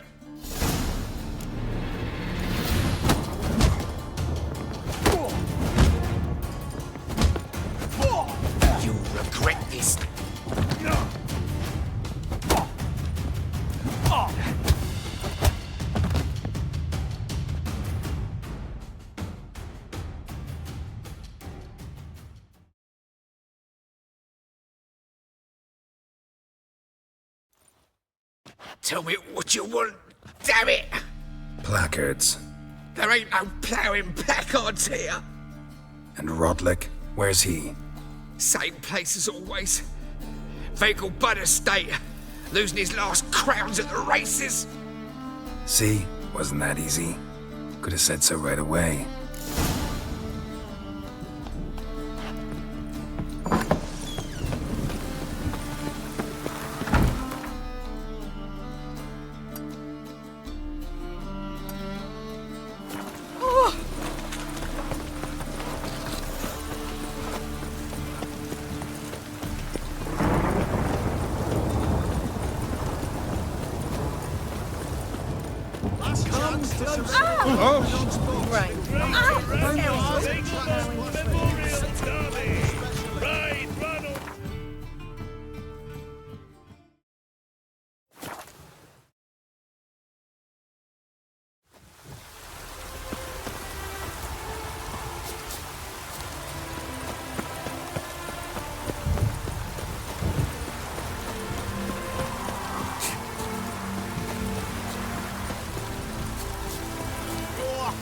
You'll regret this. Tell me what you want, damn it! Placards. There ain't no ploughing placards here. And Rotlick? Where's he? Same place as always. Vehicle Bud Estate. Losing his last crowns at the races. See? Wasn't that easy? Could have said so right away.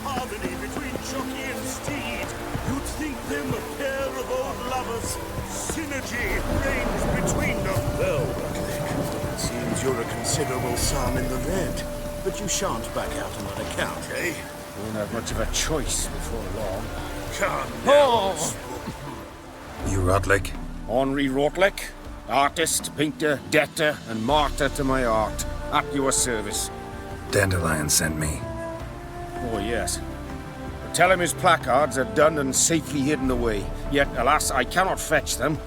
Harmony between jockey and steed. You'd think them a pair of old lovers. Synergy reigns between them. Well, Rotlick, it seems you're a considerable sum in the red. But you shan't back out on that account, eh? Won't have much of a choice before long. Come Oh! You Rotlick? Henri Rotlick, artist, painter, debtor, and martyr to my art. At your service. Dandelion sent me. Oh, yes. Tell him his placards are done and safely hidden away. Yet, alas, I cannot fetch them,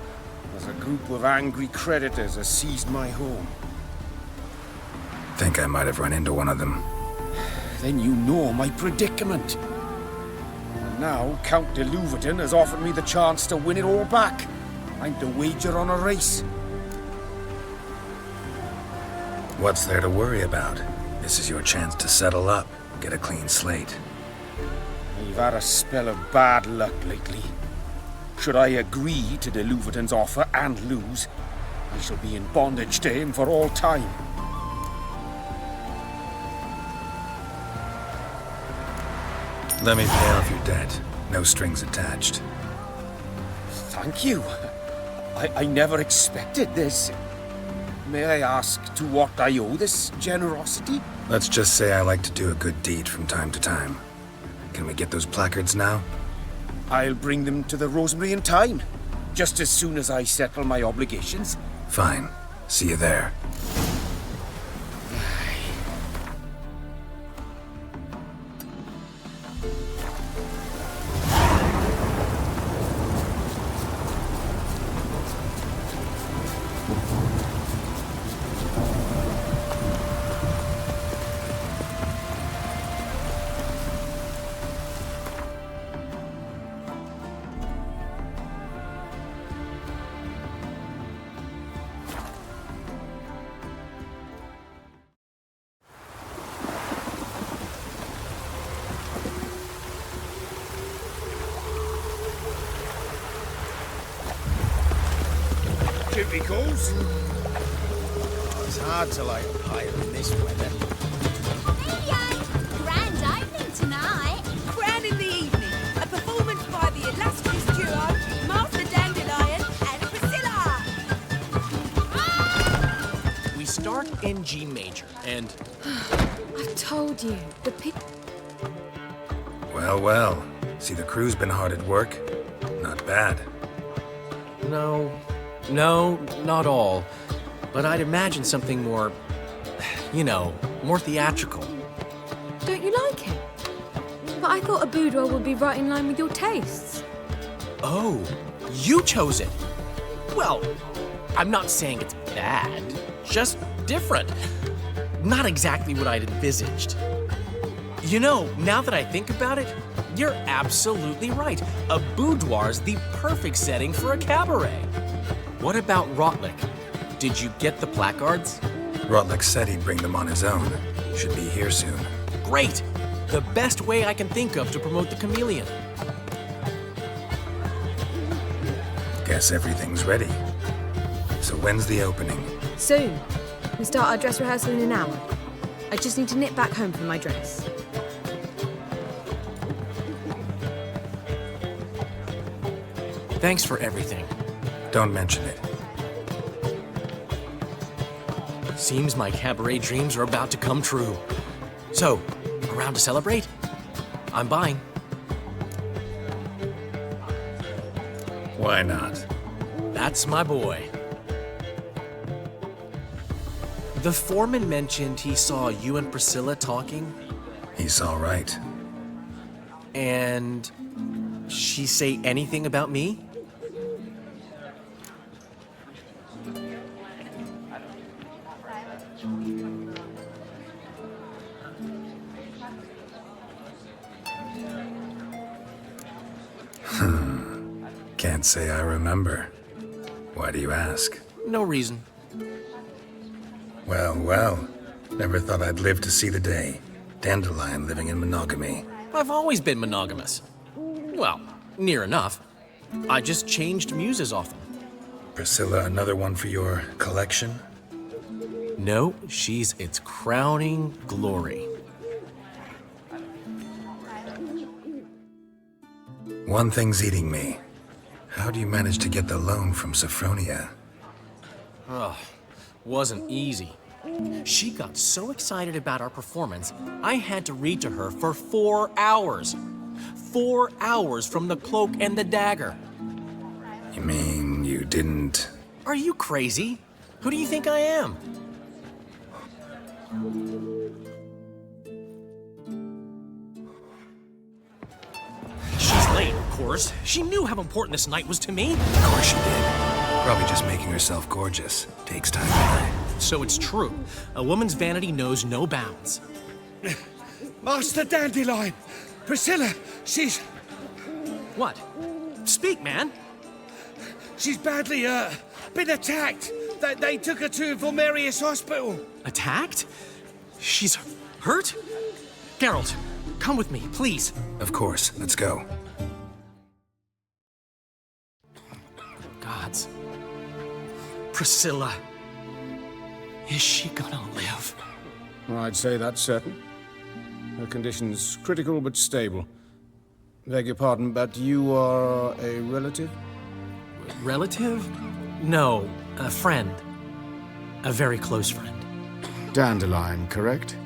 as a group of angry creditors has seized my home. Think I might have run into one of them. Then you know my predicament. And now, Count de Louverton has offered me the chance to win it all back. I'm to wager on a race. What's there to worry about? This is your chance to settle up, get a clean slate. I've had a spell of bad luck lately. Should I agree to de Louverton's offer and lose, I shall be in bondage to him for all time. Let me pay off your debt. No strings attached. Thank you. I never expected this. May I ask to what I owe this generosity? Let's just say I like to do a good deed from time to time. Can we get those placards now? I'll bring them to the Rosemary in time. just as soon as I settle my obligations. Fine. See you there. Duty calls. It's hard to light a fire in this weather. Grand opening tonight. Grand in the evening. A performance by the illustrious duo, Master Dandelion and Priscilla. We start in G major, and... I've told you, the pic... Well, well. See, the crew's been hard at work. Not bad. No, not all. But I'd imagine something more, more theatrical. Don't you like it? But I thought a boudoir would be right in line with your tastes. Oh, you chose it. Well, I'm not saying it's bad, just different. Not exactly what I'd envisaged. Now that I think about it, you're absolutely right. A boudoir's the perfect setting for a cabaret. What about Rotlick? Did you get the placards? Rotlick said he'd bring them on his own. Should be here soon. Great! The best way I can think of to promote the chameleon. Guess everything's ready. So when's the opening? Soon. We start our dress rehearsal in an hour. I just need to nip back home for my dress. Thanks for everything. Don't mention it. Seems my cabaret dreams are about to come true. So, around to celebrate? I'm buying. Why not? That's my boy. The foreman mentioned he saw you and Priscilla talking. He's all right. And she say anything about me? Can't say I remember. Why do you ask? No reason. Well, well. Never thought I'd live to see the day. Dandelion living in monogamy. I've always been monogamous. Well, near enough. I just changed muses often. Priscilla, another one for your collection? No, she's its crowning glory. One thing's eating me. How do you manage to get the loan from Sophronia? Ugh, wasn't easy. She got so excited about our performance, I had to read to her for 4 hours. 4 hours from the Cloak and the Dagger. You mean you didn't... Are you crazy? Who do you think I am? She's late, of course. She knew how important this night was to me. Of course she did. Probably just making herself gorgeous. Takes time. So it's true. A woman's vanity knows no bounds. Master Dandelion! Priscilla, she's... What? Speak, man. She's badly, been attacked. They took her to Vulmerius Hospital. Attacked? She's hurt? Geralt, come with me, please. Of course. Let's go. Gods. Priscilla. Is she gonna live? I'd say that's certain. Her condition's critical but stable. Beg your pardon, but you are a relative? Relative? No, a friend. A very close friend. Dandelion, correct?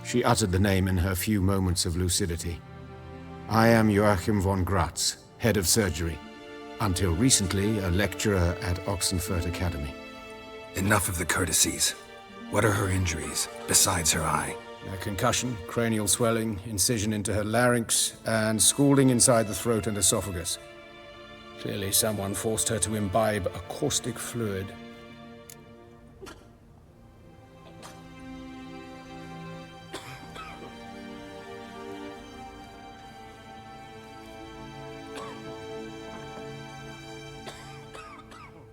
She uttered the name in her few moments of lucidity. I am Joachim von Gratz, head of surgery. Until recently, a lecturer at Oxenfurt Academy. Enough of the courtesies. What are her injuries, besides her eye? A concussion, cranial swelling, incision into her larynx, and scalding inside the throat and esophagus. Clearly someone forced her to imbibe a caustic fluid.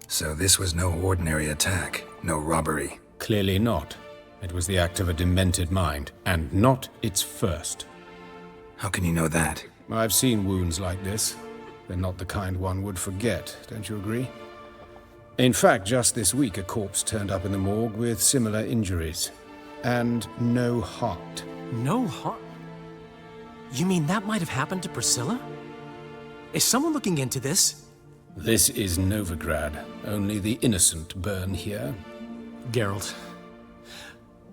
So this was no ordinary attack, no robbery. Clearly not. It was the act of a demented mind, and not its first. How can you know that? I've seen wounds like this. They're not the kind one would forget, don't you agree? In fact, just this week a corpse turned up in the morgue with similar injuries. And no heart. No heart? You mean that might have happened to Priscilla? Is someone looking into this? This is Novigrad. Only the innocent burn here. Geralt,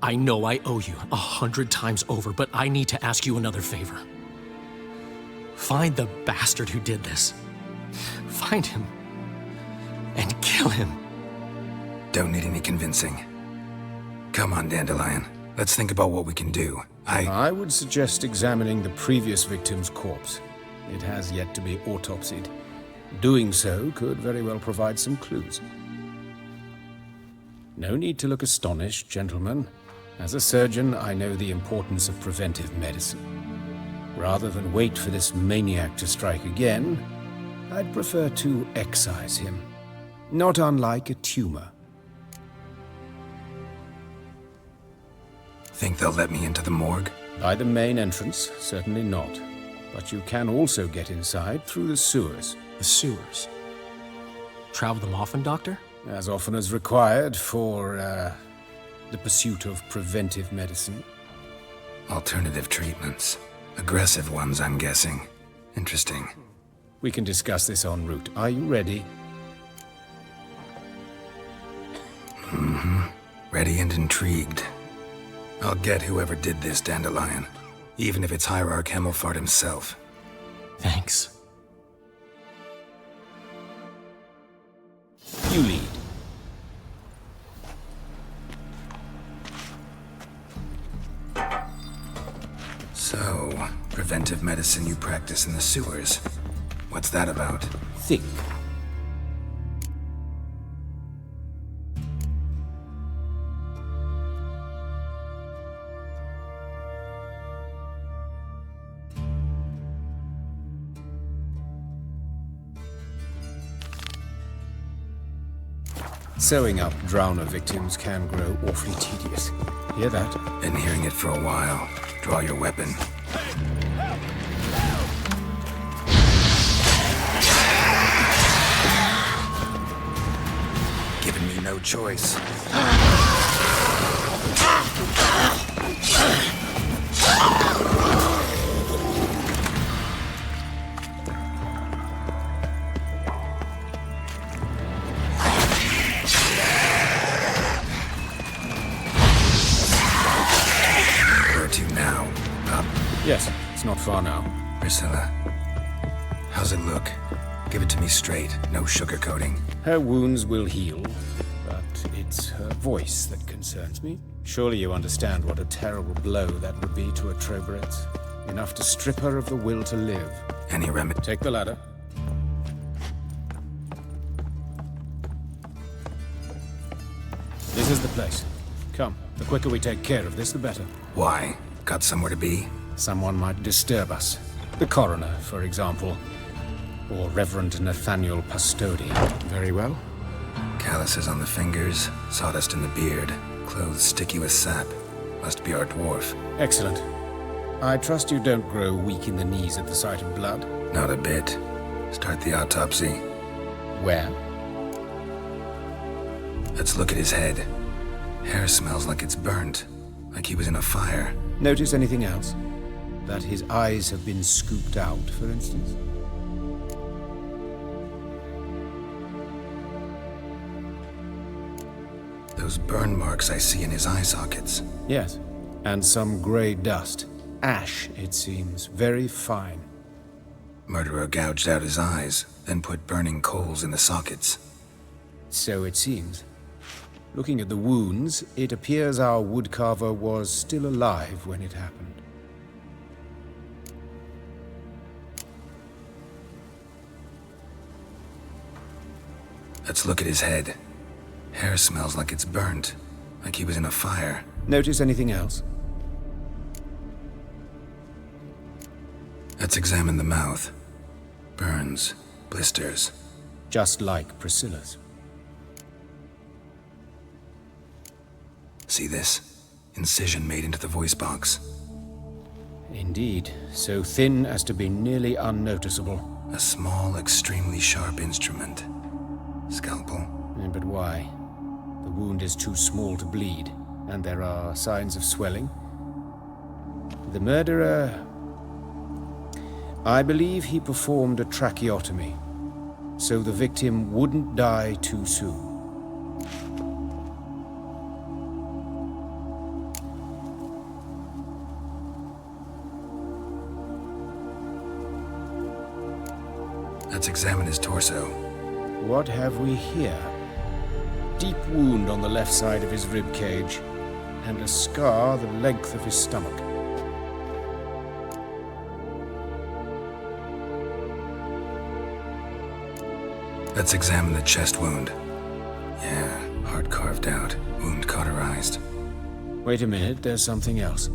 I know I owe you 100 times over, but I need to ask you another favor. Find the bastard who did this. Find him. And kill him. Don't need any convincing. Come on, Dandelion. Let's think about what we can do. I would suggest examining the previous victim's corpse. It has yet to be autopsied. Doing so could very well provide some clues. No need to look astonished, gentlemen. As a surgeon, I know the importance of preventive medicine. Rather than wait for this maniac to strike again, I'd prefer to excise him. Not unlike a tumor. Think they'll let me into the morgue? By the main entrance, certainly not. But you can also get inside through the sewers. The sewers? Travel them often, Doctor? As often as required for, the pursuit of preventive medicine. Alternative treatments. Aggressive ones, I'm guessing. Interesting. We can discuss this en route. Are you ready? Mm-hmm. Ready and intrigued. I'll get whoever did this, Dandelion. Even if it's Hierarch Hemmelfart himself. Thanks. You lead. So, preventive medicine you practice in the sewers. What's that about? Think. Sewing up drowner victims can grow awfully tedious. Hear that? Been hearing it for a while. Draw your weapon. Giving me no choice. Yes, it's not far now. Priscilla, how's it look? Give it to me straight, no sugarcoating. Her wounds will heal, but it's her voice that concerns me. Surely you understand what a terrible blow that would be to a Troberet. Enough to strip her of the will to live. Any remedy? Take the ladder. This is the place. Come, the quicker we take care of this, the better. Why? Got somewhere to be? Someone might disturb us. The coroner, for example. Or Reverend Nathaniel Pastodi. Very well. Calluses on the fingers, sawdust in the beard, clothes sticky with sap. Must be our dwarf. Excellent. I trust you don't grow weak in the knees at the sight of blood. Not a bit. Start the autopsy. Where? Let's look at his head. Hair smells like it's burnt, like he was in a fire. Notice anything else? That his eyes have been scooped out, for instance? Those burn marks I see in his eye sockets. Yes, and some grey dust. Ash, it seems. Very fine. Murderer gouged out his eyes, then put burning coals in the sockets. So it seems. Looking at the wounds, it appears our woodcarver was still alive when it happened. Let's look at his head. Hair smells like it's burnt, like he was in a fire. Notice anything else? Let's examine the mouth. Burns, blisters. Just like Priscilla's. See this? Incision made into the voice box. Indeed, so thin as to be nearly unnoticeable. A small, extremely sharp instrument. Scalpel. But why? The wound is too small to bleed, and there are signs of swelling. The murderer... I believe he performed a tracheotomy, so the victim wouldn't die too soon. Let's examine his torso. What have we here? Deep wound on the left side of his rib cage, and a scar the length of his stomach. Let's examine the chest wound. Yeah, heart carved out, wound cauterized. Wait a minute, there's something else.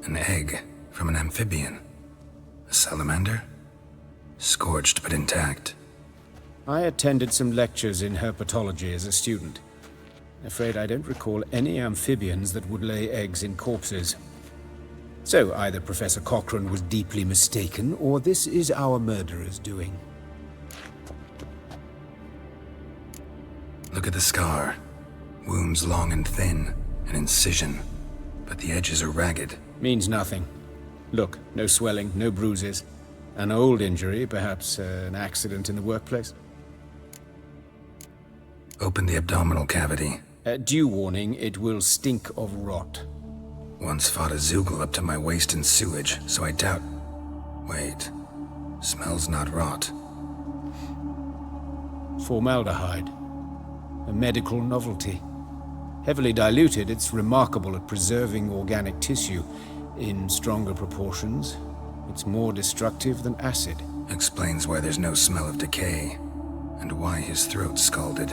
An egg from an amphibian. A salamander? Scorched but intact. I attended some lectures in herpetology as a student. Afraid I don't recall any amphibians that would lay eggs in corpses. So either Professor Cochrane was deeply mistaken, or this is our murderer's doing. Look at the scar. Wounds long and thin, an incision, but the edges are ragged. Means nothing. Look, no swelling, no bruises. An old injury, perhaps an accident in the workplace. Open the abdominal cavity. Due warning, it will stink of rot. Once fought a Zoogle up to my waist in sewage, so I doubt... Wait. Smells not rot. Formaldehyde. A medical novelty. Heavily diluted, it's remarkable at preserving organic tissue. In stronger proportions, it's more destructive than acid. Explains why there's no smell of decay, and why his throat's scalded.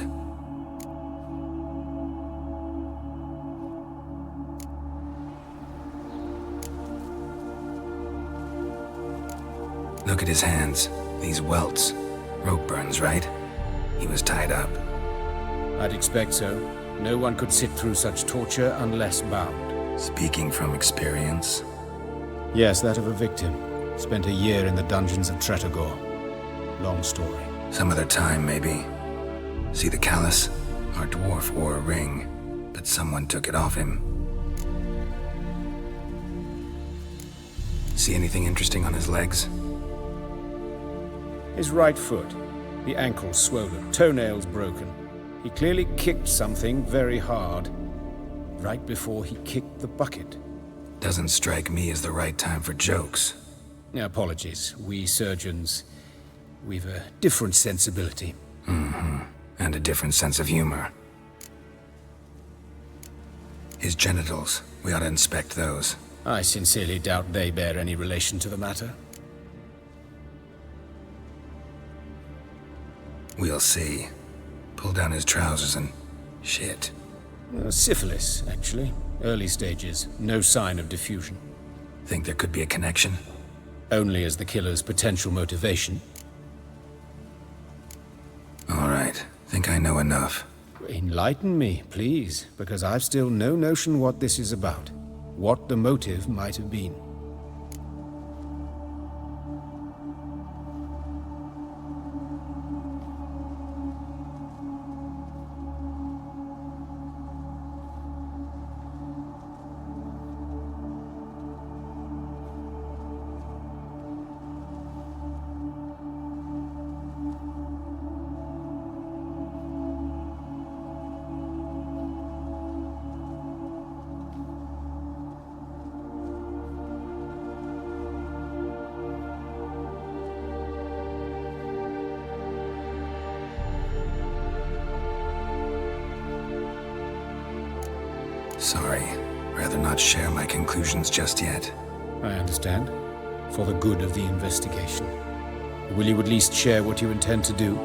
Look at his hands. These welts. Rope burns, right? He was tied up. I'd expect so. No one could sit through such torture unless bound. Speaking from experience? Yes, that of a victim. Spent a year in the dungeons of Tretogor. Long story. Some other time, maybe. See the callus? Our dwarf wore a ring, but someone took it off him. See anything interesting on his legs? His right foot. The ankle swollen, toenails broken. He clearly kicked something very hard, right before he kicked the bucket. Doesn't strike me as the right time for jokes. Apologies. We surgeons, we've a different sensibility. Mm-hmm. And a different sense of humor. His genitals, we ought to inspect those. I sincerely doubt they bear any relation to the matter. We'll see. Pull down his trousers and... shit. Syphilis, actually. Early stages. No sign of diffusion. Think there could be a connection? Only as the killer's potential motivation. All right. Think I know enough. Enlighten me, please, because I've still no notion what this is about. What the motive might have been. Sorry. Rather not share my conclusions just yet. I understand. For the good of the investigation. Will you at least share what you intend to do?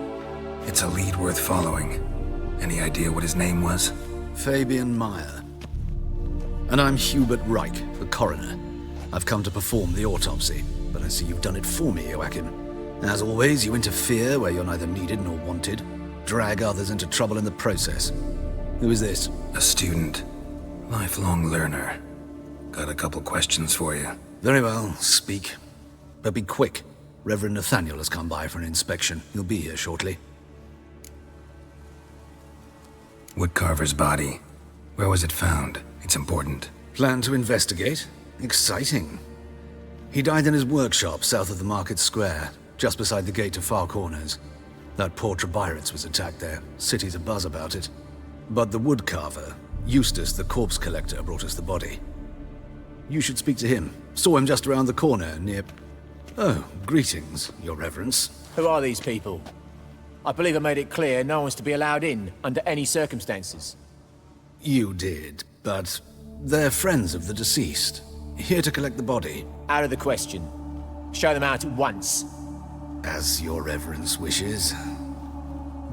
It's a lead worth following. Any idea what his name was? Fabian Meyer. And I'm Hubert Reich, the coroner. I've come to perform the autopsy, but I see you've done it for me, Joachim. As always, you interfere where you're neither needed nor wanted. Drag others into trouble in the process. Who is this? A student. Lifelong learner. Got a couple questions for you. Very well, speak. But be quick. Reverend Nathaniel has come by for an inspection. He'll be here shortly. Woodcarver's body. Where was it found? It's important. Plan to investigate? Exciting. He died in his workshop south of the market square, just beside the gate to Far Corners. That poor Trebirates was attacked there. City's abuzz about it. But the woodcarver, Eustace the corpse collector, brought us the body. You should speak to him. Saw him just around the corner near... Oh, greetings, your reverence. Who are these people? I believe I made it clear no one's to be allowed in under any circumstances. You did, but they're friends of the deceased. Here to collect the body. Out of the question. Show them out at once. As your reverence wishes.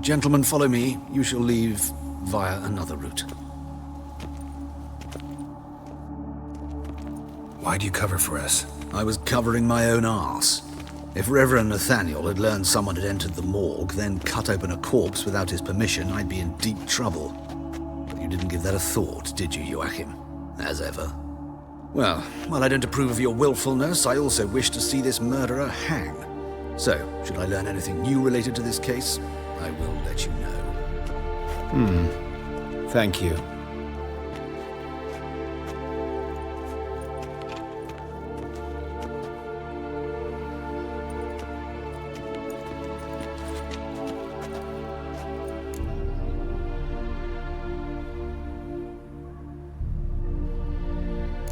Gentlemen, follow me. You shall leave via another route. Why'd you cover for us? I was covering my own arse. If Reverend Nathaniel had learned someone had entered the morgue, then cut open a corpse without his permission, I'd be in deep trouble. But you didn't give that a thought, did you, Joachim? As ever. Well, while I don't approve of your willfulness, I also wish to see this murderer hang. So, should I learn anything new related to this case, I will let you know. Thank you.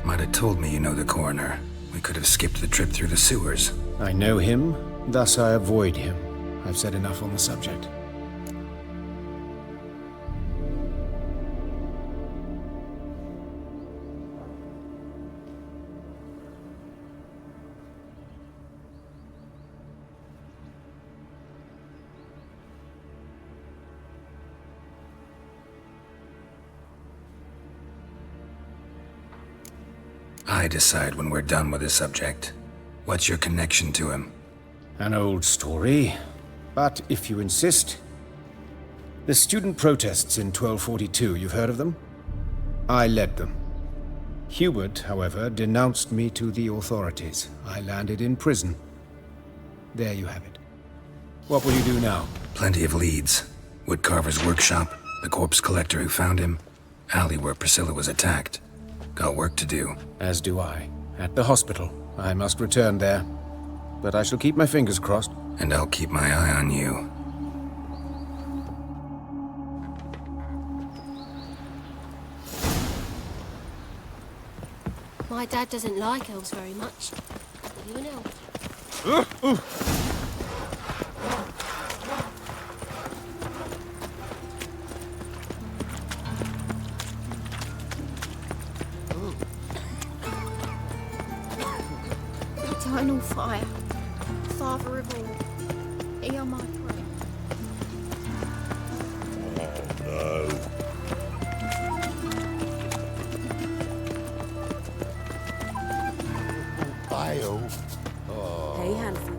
Might have told me you know the coroner. We could have skipped the trip through the sewers. I know him, thus I avoid him. I've said enough on the subject. I decide when we're done with this subject. What's your connection to him? An old story, but if you insist. The student protests in 1242, you've heard of them? I led them. Hubert, however, denounced me to the authorities. I landed in prison. There you have it. What will you do now? Plenty of leads. Woodcarver's workshop, the corpse collector who found him, alley where Priscilla was attacked. Got work to do. As do I. At the hospital. I must return there. But I shall keep my fingers crossed. And I'll keep my eye on you. My dad doesn't like elves very much. Are you an elf? Eternal fire, Father of all, hear my prayer. Oh, no. Bale. Hey, handful.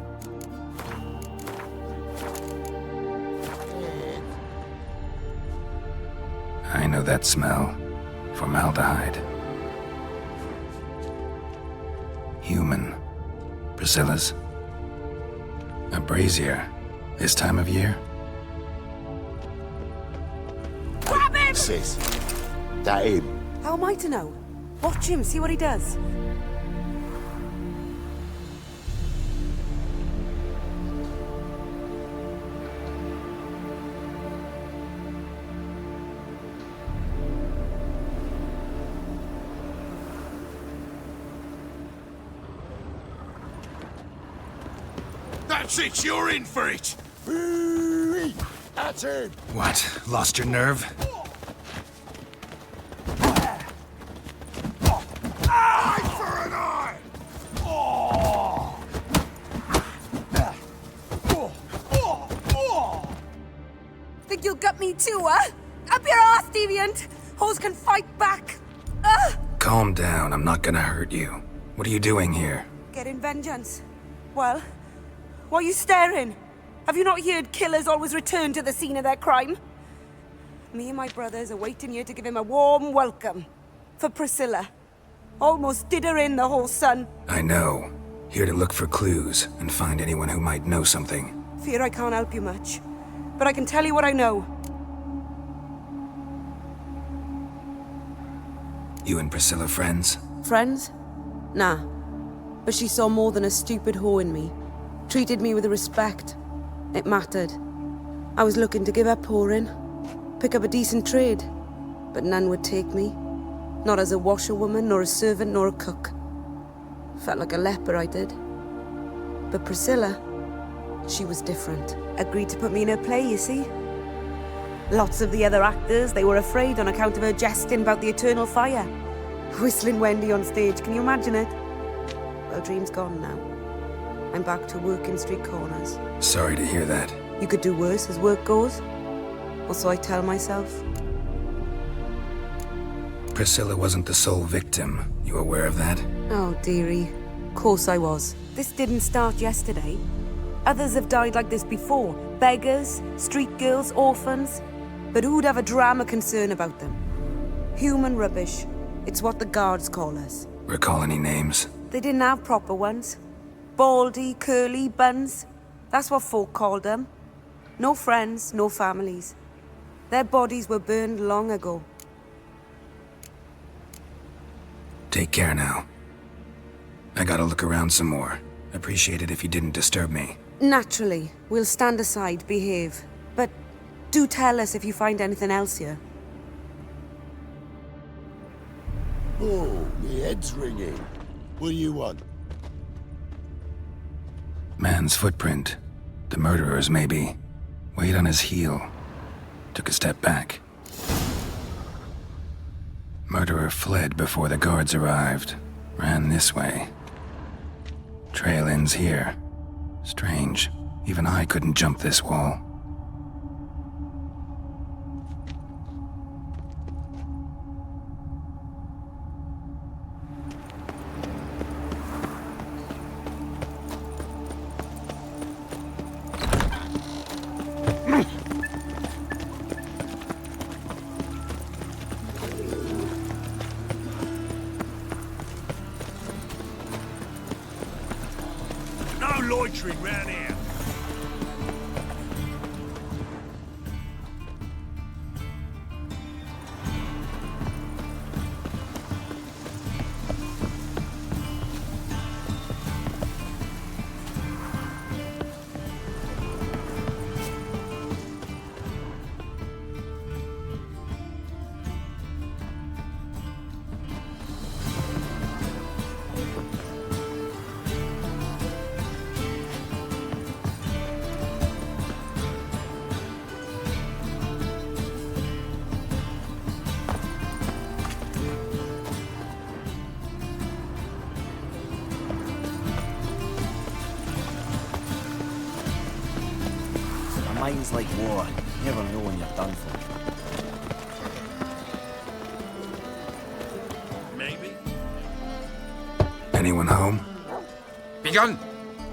I know that smell. Formaldehyde. Human. Priscilla's. A brazier. This time of year? Grab him! Sis, that him? How am I to know? Watch him, see what he does. That's it, you're in for it! That's him! What? Lost your nerve? Think you'll gut me too, huh? Up your ass, deviant! Hoes can fight back! Calm down, I'm not gonna hurt you. What are you doing here? Getting vengeance. Well, why are you staring? Have you not heard killers always return to the scene of their crime? Me and my brothers are waiting here to give him a warm welcome. For Priscilla. Almost did her in, the whole son. I know. Here to look for clues and find anyone who might know something. Fear I can't help you much. But I can tell you what I know. You and Priscilla friends? Friends? Nah. But she saw more than a stupid whore in me. Treated me with respect. It mattered. I was looking to give up whoring. Pick up a decent trade. But none would take me. Not as a washerwoman, nor a servant, nor a cook. Felt like a leper, I did. But Priscilla, she was different. Agreed to put me in her play, you see? Lots of the other actors, they were afraid on account of her jesting about the eternal fire. Whistling Wendy on stage, can you imagine it? Well, dream's gone now. I'm back to working street corners. Sorry to hear that. You could do worse as work goes. Or so I tell myself. Priscilla wasn't the sole victim. You aware of that? Oh, dearie. Of course I was. This didn't start yesterday. Others have died like this before. Beggars, street girls, orphans. But who'd have a drama concern about them? Human rubbish. It's what the guards call us. Recall any names? They didn't have proper ones. Baldy, curly, buns. That's what folk called them. No friends, no families. Their bodies were burned long ago. Take care now. I gotta look around some more. Appreciate it if you didn't disturb me. Naturally. We'll stand aside, behave. But do tell us if you find anything else here. Oh, me head's ringing. What do you want? Man's footprint. The murderer's, maybe. Weight on his heel. Took a step back. Murderer fled before the guards arrived. Ran this way. Trail ends here. Strange. Even I couldn't jump this wall. No loitering round here. Mind's like war. You never know when you're done for. Maybe. Anyone home? Begun,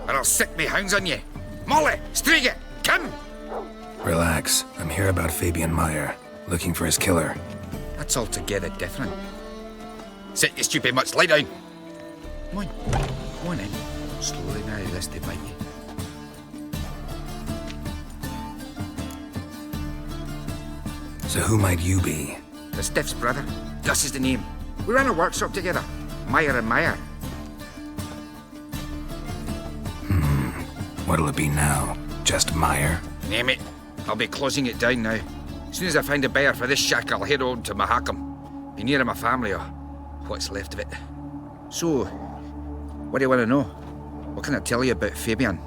or I'll sick me hounds on you. Molly, Striga, come! Relax. I'm here about Fabian Meyer. Looking for his killer. That's altogether different. Sit, you stupid mutts, lie down. Come on, come on in. Slowly now, lest they bite you. So who might you be? The Stiff's brother. Gus is the name. We ran a workshop together. Meyer and Meyer. What'll it be now? Just Meyer? Name it. I'll be closing it down now. As soon as I find a buyer for this shack, I'll head on to Mahakam. Be near my family, or what's left of it. So, what do you want to know? What can I tell you about Fabian?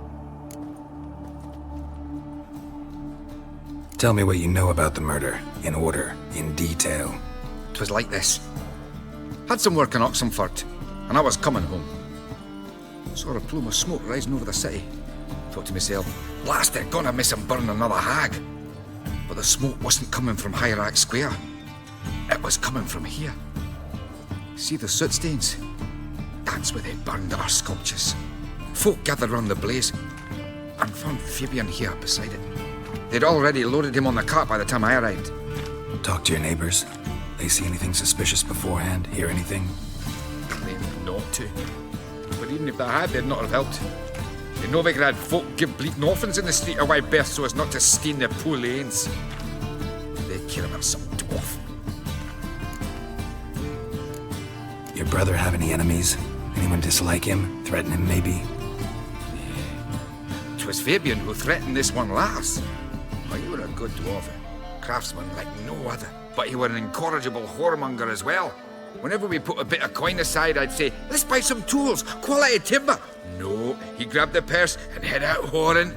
Tell me what you know about the murder, in order, in detail. 'Twas like this. Had some work in Oxenford, and I was coming home. Saw a plume of smoke rising over the city. Thought to myself, blast it, gonna miss him burn another hag. But the smoke wasn't coming from Hierarch Square. It was coming from here. See the soot stains? That's where they burned our sculptures. Folk gathered round the blaze and found Fabian here beside it. They'd already loaded him on the cart by the time I arrived. Talk to your neighbors. They see anything suspicious beforehand? Hear anything? Claimed not to. But even if they had, they'd not have helped. They know they could have folk give bleating orphans in the street a wide berth so as not to stain their poor lanes. They care about some dwarf. Your brother have any enemies? Anyone dislike him? Threaten him, maybe? 'Twas Fabian who threatened this one last. Oh, you were a good dwarf, craftsman like no other. But you were an incorrigible whoremonger as well. Whenever we put a bit of coin aside, I'd say, let's buy some tools, quality timber. No, he grabbed the purse and head out whoring.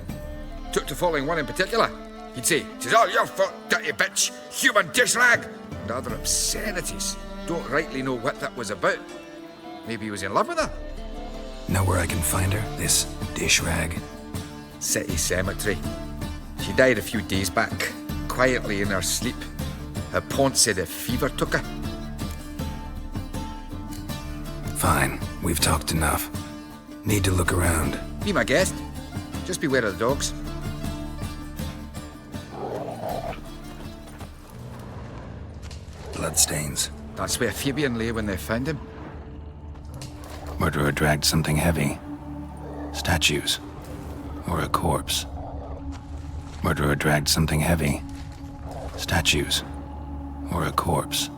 Took to following one in particular. He'd say, "'Tis all your fault, dirty bitch, human dish rag," and other obscenities. Don't rightly know what that was about. Maybe he was in love with her. Know where I can find her, this dish rag? City cemetery. She died a few days back, quietly in her sleep. Her pont said a fever took her. Fine, we've talked enough. Need to look around. Be my guest. Just beware of the dogs. Bloodstains. That's where Fabian lay when they found him. Murderer dragged something heavy. Statues. Or a corpse. Murderer dragged something heavy. Statues. Or a corpse.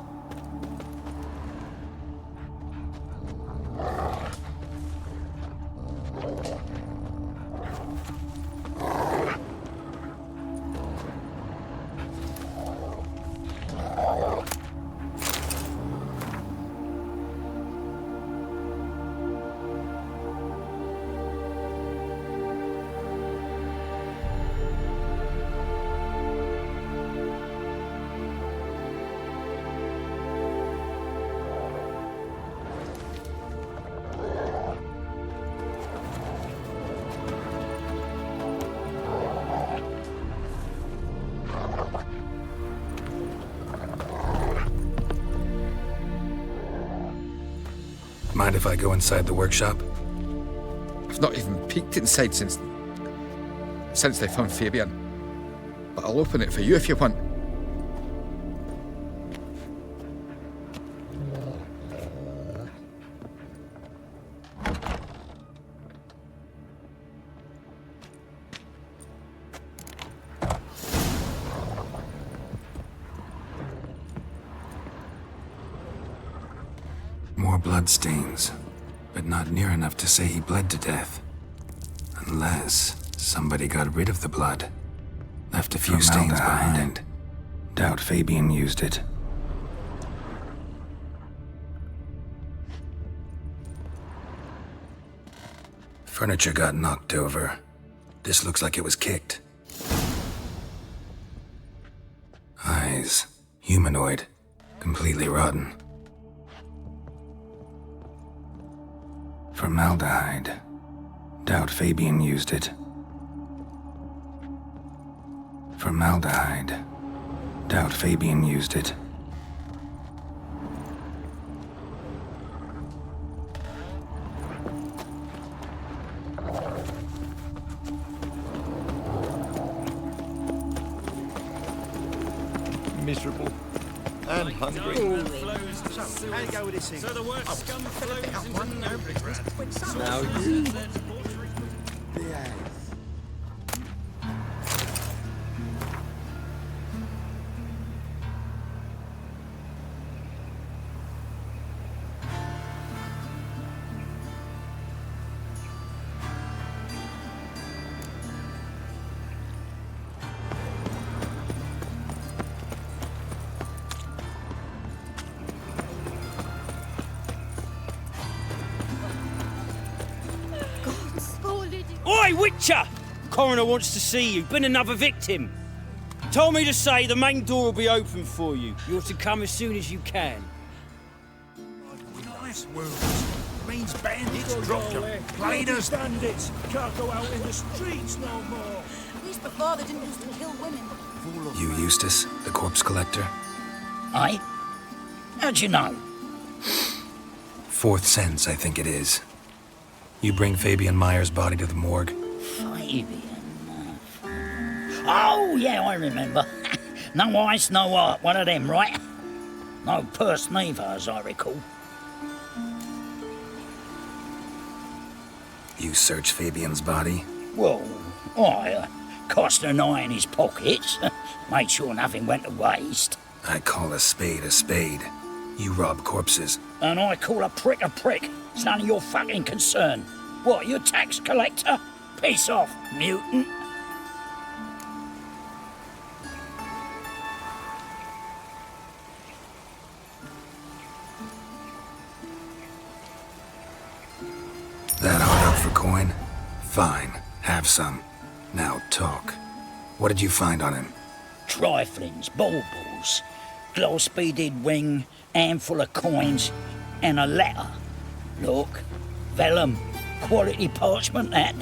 Mind if I go inside the workshop? I've not even peeked inside since they found Fabian. But I'll open it for you if you want. More bloodstains, but not near enough to say he bled to death. Unless somebody got rid of the blood. Left a few stains behind. Doubt Fabian used it. Furniture got knocked over. This looks like it was kicked. Eyes. Humanoid. Completely rotten. Formaldehyde. Doubt Fabian used it. Formaldehyde. Doubt Fabian used it. Miserable. And hungry. So, how you go with this thing? So the worst scum flows into nobody. Now you. Oi, Witcher! Coroner wants to see you. Been another victim. Told me to say the main door will be open for you. You're to come as soon as you can. Nice wounds. Means bandits dropped them. Plainers. Bandits can't go out in the streets no more. At least before they didn't used to kill women. You Eustace, the corpse collector? Aye? How'd you know? Fourth sense, I think it is. You bring Fabian Meyer's body to the morgue? Fabian... Oh, yeah, I remember. No eyes, no heart, one of them, right? No purse neither, as I recall. You searched Fabian's body? Well, I cast an eye in his pockets, made sure nothing went to waste. I call a spade a spade. You rob corpses. And I call a prick a prick. It's none of your fucking concern. What, you a tax collector? Piss off, mutant. That hard out for coin? Fine, have some. Now talk. What did you find on him? Triflings, baubles, gloss-beaded ring, handful of coins, and a letter. Look, vellum, quality parchment that.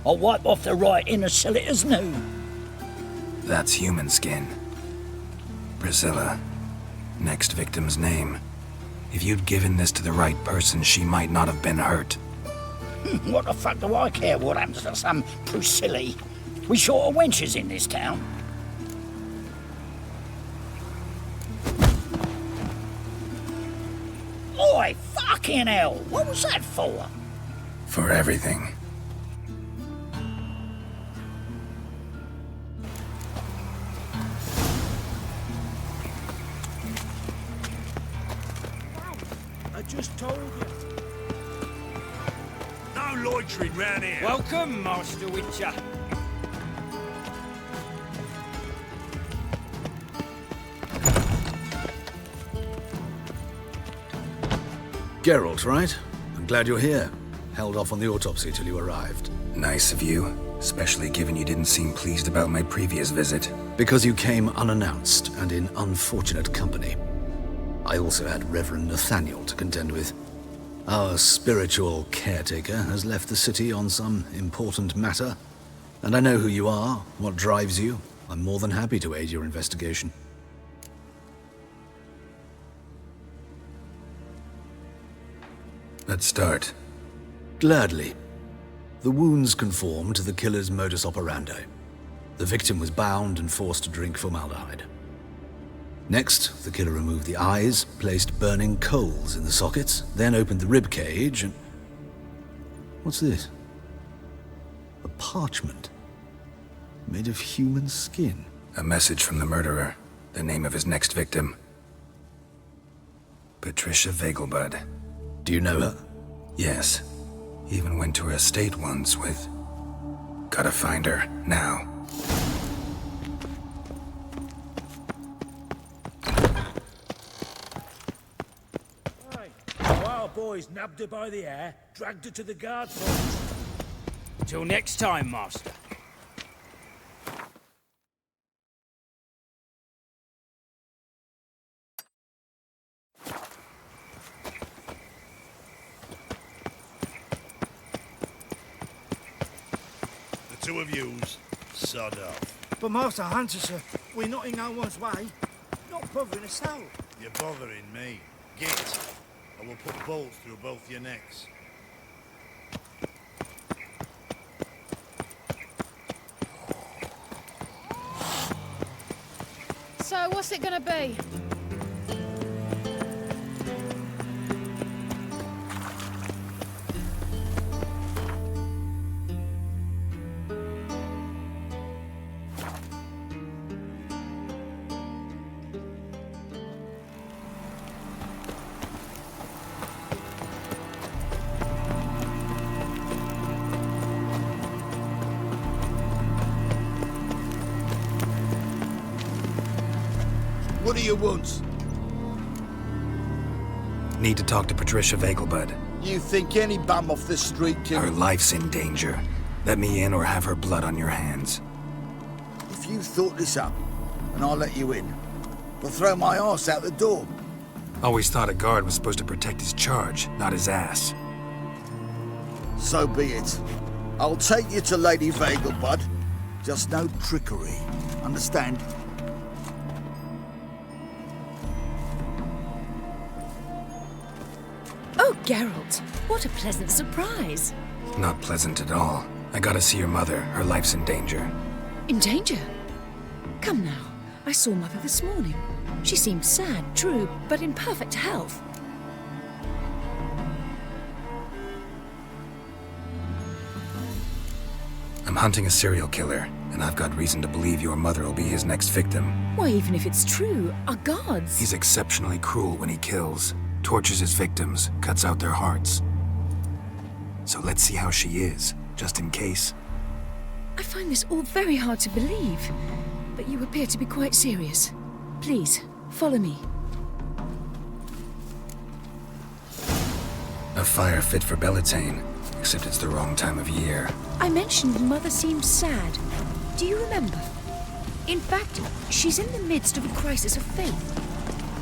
I'll wipe off the writing and sell it as new. That's human skin. Priscilla. Next victim's name. If you'd given this to the right person, she might not have been hurt. What the fuck do I care what happens to some Priscilla? We short of wenches in this town. Oi, fucking hell! What was that for? For everything. I just told you. No loitering round here. Welcome, Master Witcher. Geralt, right? I'm glad you're here. Held off on the autopsy till you arrived. Nice of you, especially given you didn't seem pleased about my previous visit. Because you came unannounced and in unfortunate company. I also had Reverend Nathaniel to contend with. Our spiritual caretaker has left the city on some important matter, and I know who you are, what drives you. I'm more than happy to aid your investigation. Let's start. Gladly. The wounds conform to the killer's modus operandi. The victim was bound and forced to drink formaldehyde. Next, the killer removed the eyes, placed burning coals in the sockets, then opened the rib cage and... What's this? A parchment. Made of human skin. A message from the murderer. The name of his next victim. Patricia Vegelbud. Do you know her? Yes. Even went to her estate once with... Gotta find her, now. Wild boys nabbed her by the hair, dragged her to the guard post. Till next time, Master. The two of yous, sod off. But Master Hunter, sir, we're not in no one's way. Not bothering us out. You're bothering me. Git, I will put bolts through both your necks. So, what's it gonna be? What do you want? Need to talk to Patricia Vegelbud. You think any bum off the street can... Her life's in danger. Let me in or have her blood on your hands. If you thought this up, and I'll let you in, we'll throw my arse out the door. Always thought a guard was supposed to protect his charge, not his ass. So be it. I'll take you to Lady Vegelbud. Just no trickery. Understand? Oh, Geralt, what a pleasant surprise. Not pleasant at all. I gotta see your mother. Her life's in danger. In danger? Come now, I saw Mother this morning. She seemed sad, true, but in perfect health. I'm hunting a serial killer, and I've got reason to believe your mother will be his next victim. Why, even if it's true, our gods... He's exceptionally cruel when he kills, tortures his victims, cuts out their hearts. So let's see how she is, just in case. I find this all very hard to believe, but you appear to be quite serious. Please, follow me. A fire fit for Bellatane, except it's the wrong time of year. I mentioned Mother seemed sad. Do you remember? In fact, she's in the midst of a crisis of faith.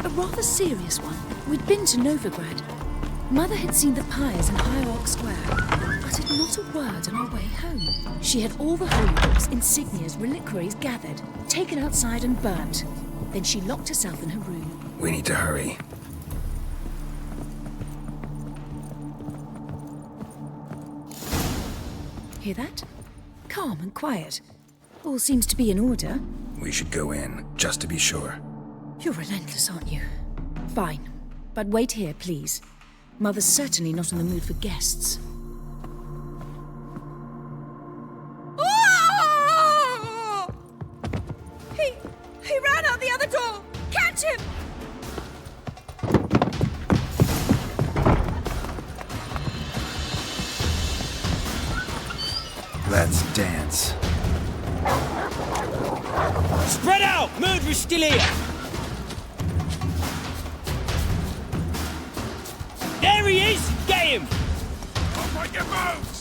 A rather serious one. We'd been to Novigrad. Mother had seen the pyres in High Oak Square, uttered not a word on our way home. She had all the holy books, insignias, reliquaries gathered, taken outside and burnt. Then she locked herself in her room. We need to hurry. Hear that? Calm and quiet. All seems to be in order. We should go in, just to be sure. You're relentless, aren't you? Fine. But wait here, please. Mother's certainly not in the mood for guests. Oh! He ran out the other door! Catch him! Let's dance. Spread out! Murderer's still here! There he is! Get him! I'll break your bones!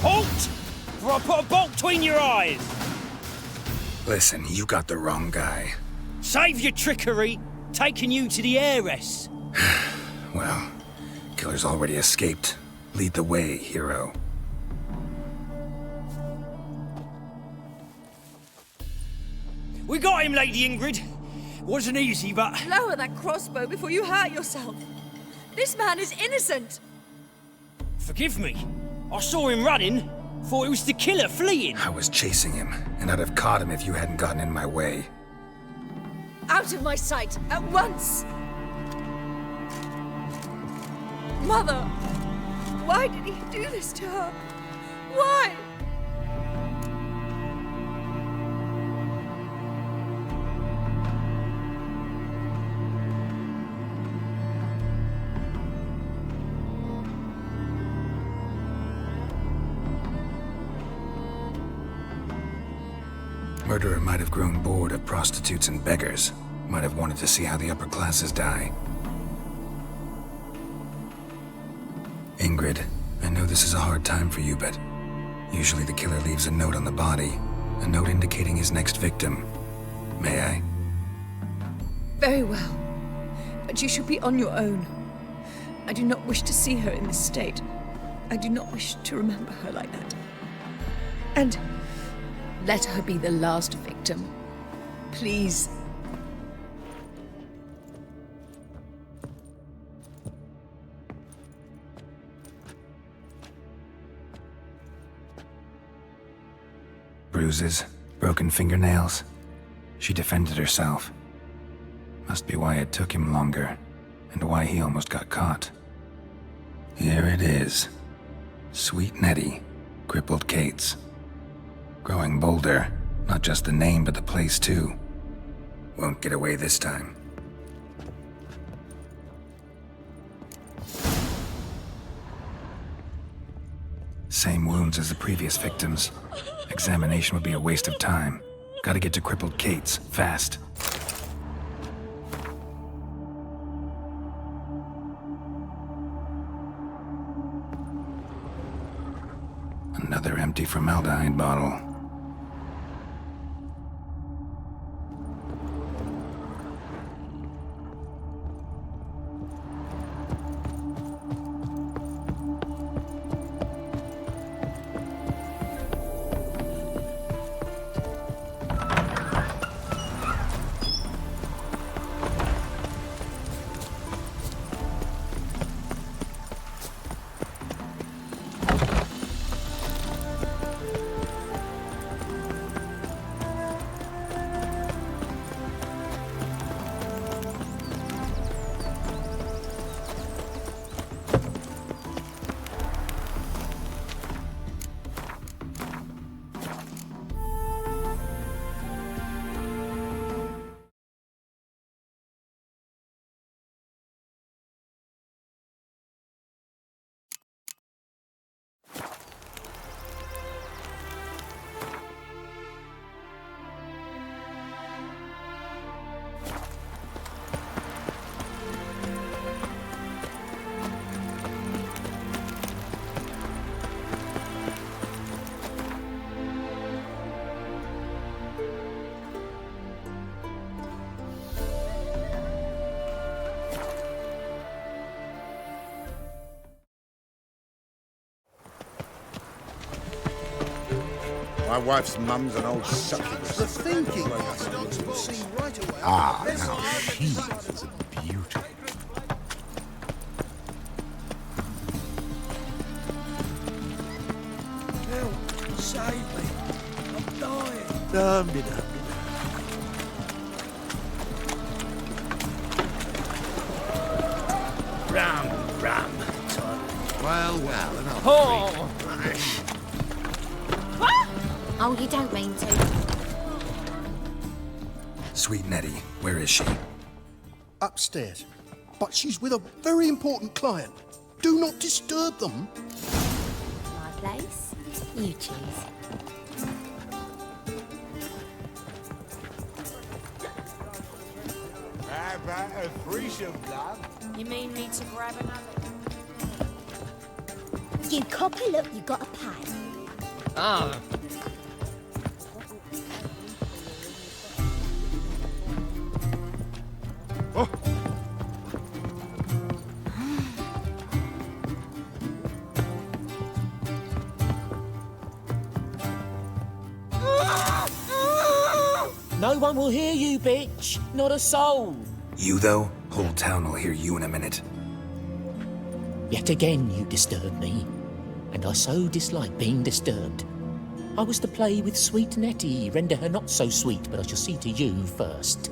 Halt! Or I'll put a bolt between your eyes! Listen, you got the wrong guy. Save your trickery! Taking you to the heiress! Well, killer's already escaped. Lead the way, hero. We got him, Lady Ingrid. Wasn't easy, but... Lower that crossbow before you hurt yourself. This man is innocent. Forgive me. I saw him running. Thought it was the killer fleeing. I was chasing him, and I'd have caught him if you hadn't gotten in my way. Out of my sight, at once! Mother! Why did he do this to her? Why? Murderer might have grown bored of prostitutes and beggars. Might have wanted to see how the upper classes die. Ingrid, I know this is a hard time for you, but usually the killer leaves a note on the body. A note indicating his next victim. May I? Very well. But you should be on your own. I do not wish to see her in this state. I do not wish to remember her like that. And let her be the last victim. Please. Bruises, broken fingernails. She defended herself. Must be why it took him longer, and why he almost got caught. Here it is. Sweet Nettie, crippled Kate's. Growing bolder. Not just the name, but the place too. Won't get away this time. Same wounds as the previous victims. Examination would be a waste of time. Gotta get to crippled Kate's, fast. Another empty formaldehyde bottle. My wife's mum's an old succubus. The thinking you'll see right away. Ah, now she is a beauty. Help, save me. I'm dying. Dum-de-dum. Rum. Well, and I'll Oh, you don't mean to. Sweet Nettie, where is she? Upstairs. But she's with a very important client. Do not disturb them. My place? You choose. How about a threesome, love? You mean me to grab another? You copper, look, you got a pie. Ah. No one will hear you, bitch. Not a soul. You, though? Whole town will hear you in a minute. Yet again you disturb me, and I so dislike being disturbed. I was to play with sweet Nettie, render her not so sweet, but I shall see to you first.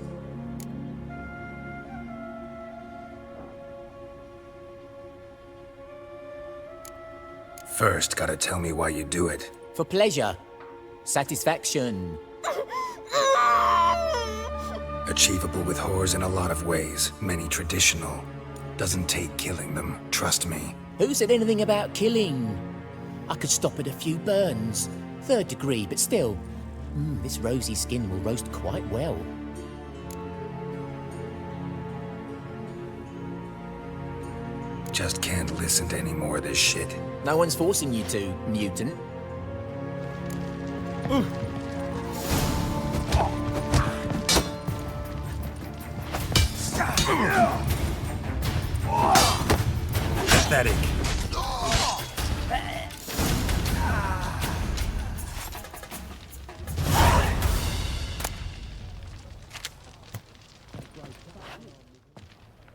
First, gotta tell me why you do it. For pleasure. Satisfaction. Achievable with whores in a lot of ways, many traditional. Doesn't take killing them, trust me. Who said anything about killing? I could stop at a few burns. 3rd degree, but still. This rosy skin will roast quite well. Just can't listen to any more of this shit. No one's forcing you to, mutant. Pathetic.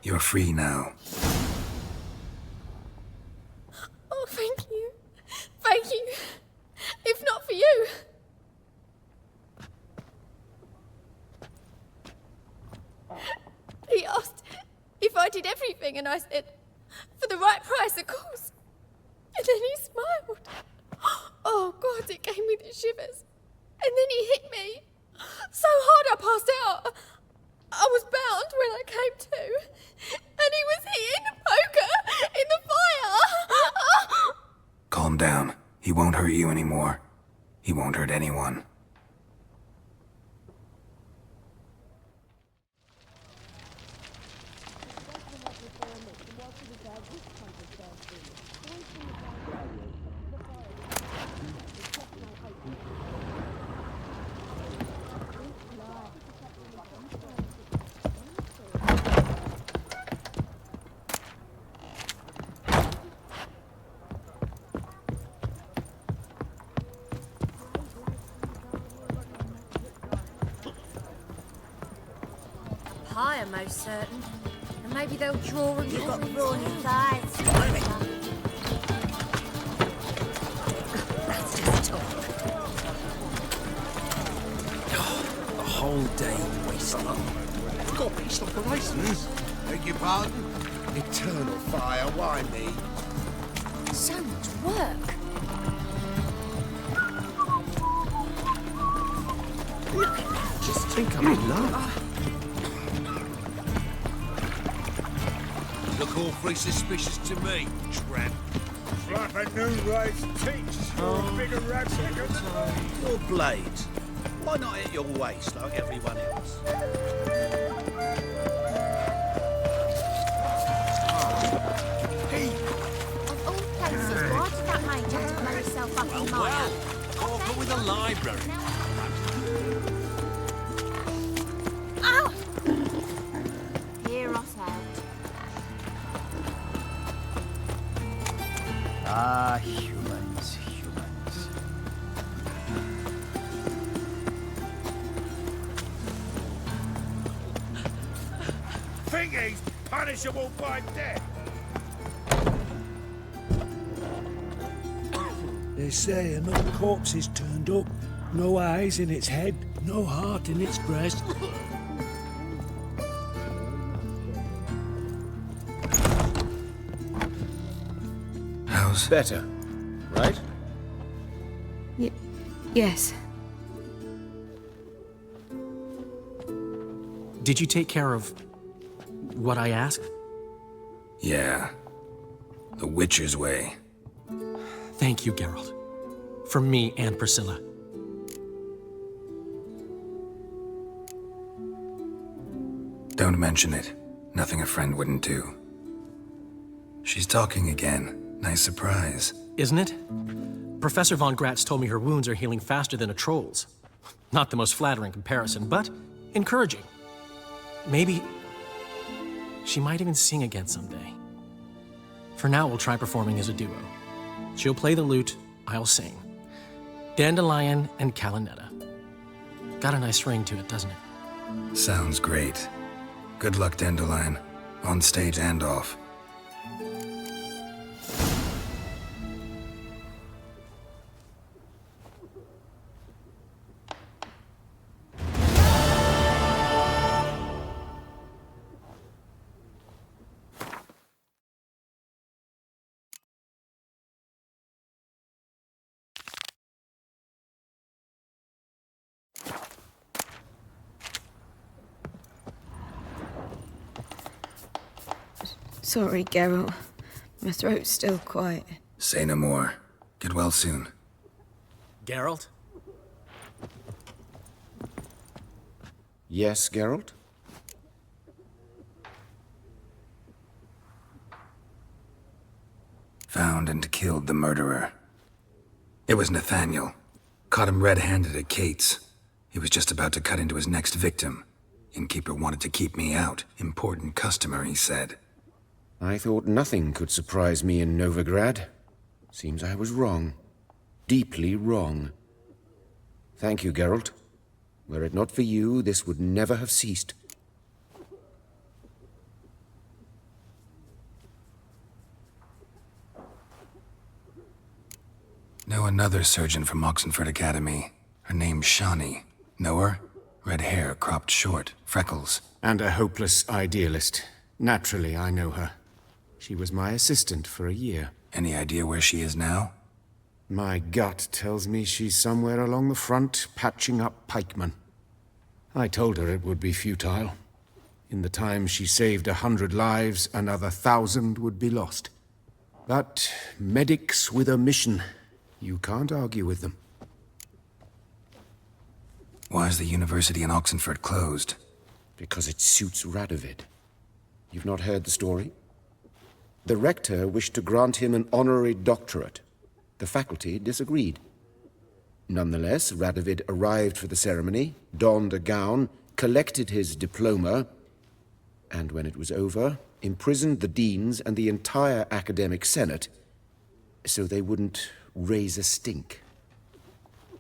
You're free now. Oh, thank you. Thank you. If not for you. He asked if I did everything, and I said, for the right price, of course. And then he smiled. Oh, God, it gave me the shivers. down. He won't hurt you anymore. He won't hurt anyone. Higher, most certain. And maybe they'll draw and you've got brawny thighs. That's just talk. A whole day wasted. Got peace operations. Beg your pardon? Eternal fire, why me? So much work. Look at that. Just think I'm in love. Look awfully suspicious to me, tramp. It's like a new race teats. You're bigger rats Your blades. Why not at your waist like everyone else? Of all places, why did that major have to blow himself up in my Corker with a library. Ow! Hear us out. Ah, humans. Think he's punishable by death. They say another corpse is turned up. No eyes in its head, no heart in its breast. How's better, right? Yes. Did you take care of what I asked? Yeah. The Witcher's way. Thank you, Geralt. From me and Priscilla. Don't mention it. Nothing a friend wouldn't do. She's talking again. Nice surprise. Isn't it? Professor von Gratz told me her wounds are healing faster than a troll's. Not the most flattering comparison, but encouraging. Maybe she might even sing again someday. For now, we'll try performing as a duo. She'll play the lute, I'll sing. Dandelion and Calinetta. Got a nice ring to it, doesn't it? Sounds great. Good luck, Dandelion. On stage and off. Sorry, Geralt. My throat's still quite... Say no more. Get well soon. Geralt? Yes, Geralt? Found and killed the murderer. It was Nathaniel. Caught him red-handed at Kate's. He was just about to cut into his next victim. Innkeeper wanted to keep me out. Important customer, he said. I thought nothing could surprise me in Novigrad. Seems I was wrong. Deeply wrong. Thank you, Geralt. Were it not for you, this would never have ceased. Know another surgeon from Oxenford Academy. Her name's Shawnee. Know her? Red hair, cropped short, freckles. And a hopeless idealist. Naturally, I know her. She was my assistant for a year. Any idea where she is now? My gut tells me she's somewhere along the front, patching up pikemen. I told her it would be futile. In the time she saved 100 lives, another 1,000 would be lost. But medics with a mission. You can't argue with them. Why is the university in Oxenford closed? Because it suits Radovid. You've not heard the story? The rector wished to grant him an honorary doctorate. The faculty disagreed. Nonetheless, Radovid arrived for the ceremony, donned a gown, collected his diploma, and when it was over, imprisoned the deans and the entire academic senate so they wouldn't raise a stink.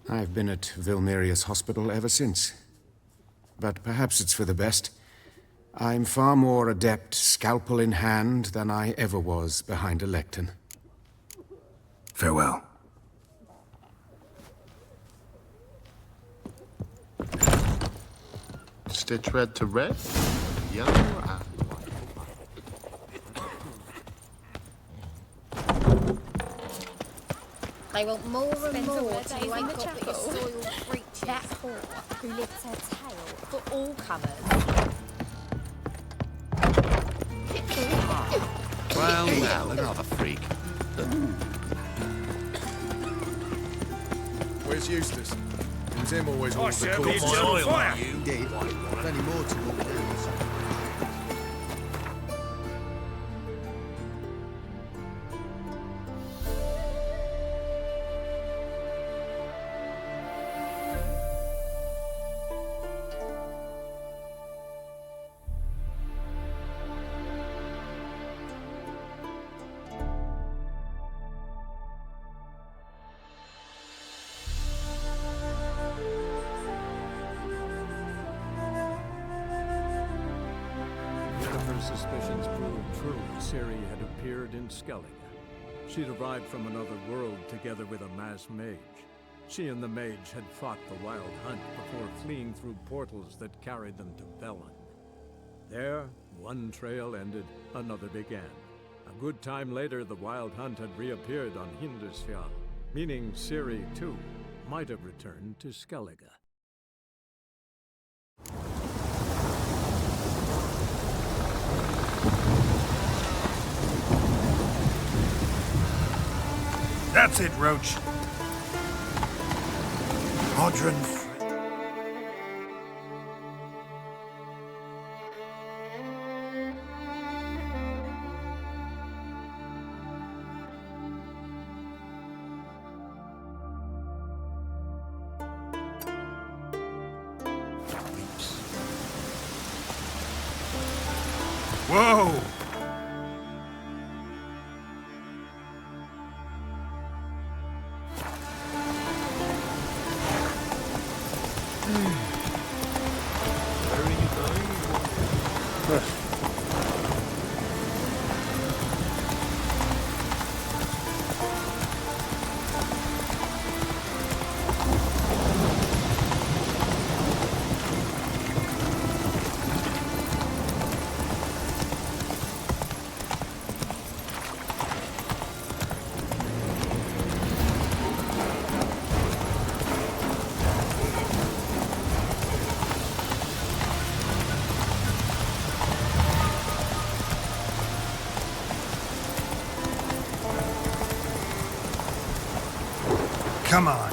I've been at Vilmerius Hospital ever since. But perhaps it's for the best. I'm far more adept, scalpel in hand, than I ever was behind a lectern. Farewell. Stitch red to red, yellow and white. They want more and more till you ain't got but your soiled creatures. That whore who lifts her tail for all comers. Well, another freak. Where's Eustace? It was him always I ordered the said corpse. he's on fire. You did. Plenty more to walk through. Suspicions proved true. Ciri had appeared in Skellige. She'd arrived from another world together with a masked mage. She and the mage had fought the Wild Hunt before fleeing through portals that carried them to Velen. There, one trail ended, another began. A good time later, the Wild Hunt had reappeared on Hindusfjall, meaning Ciri, too, might have returned to Skellige. That's it, Roach. Hodron. Whoa! Come on.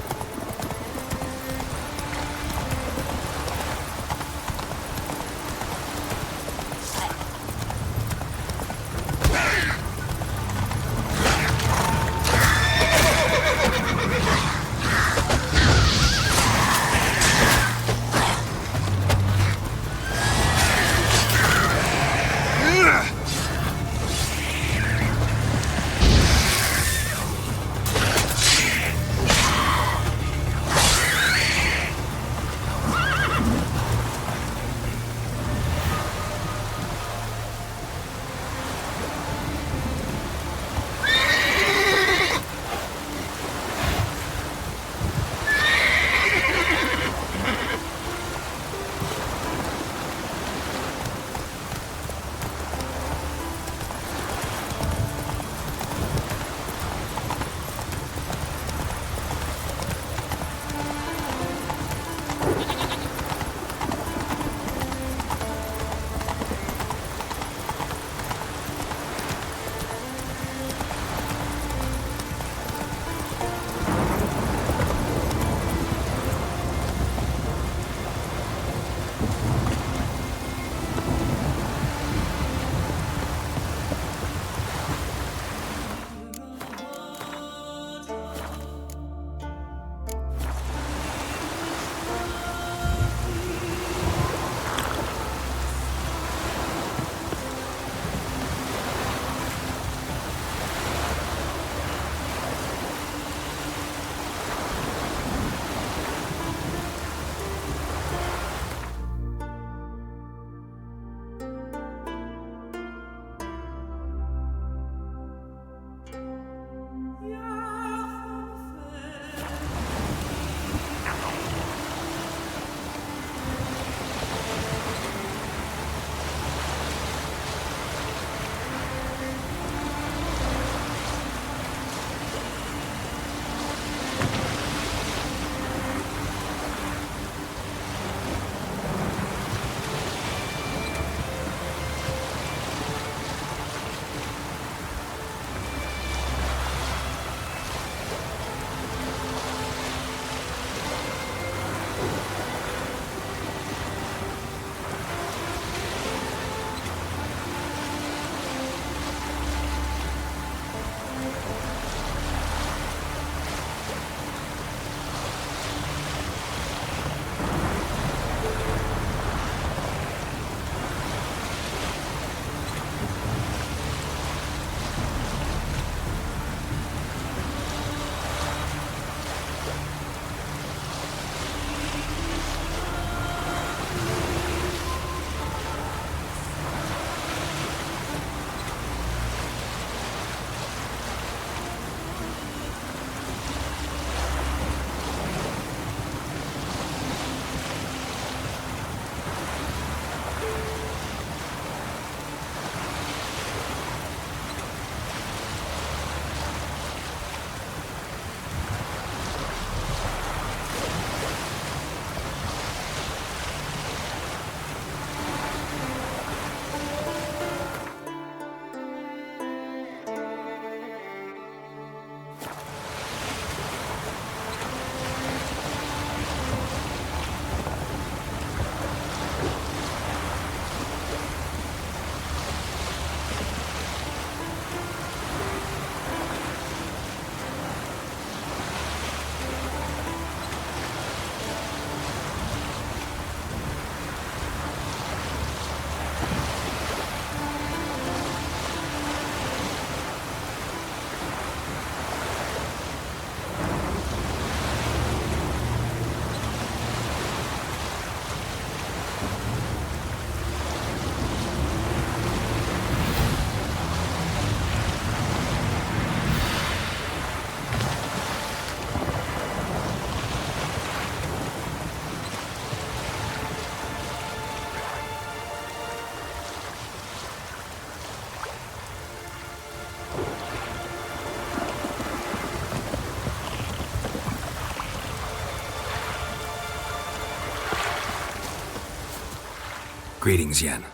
Greetings, Yen.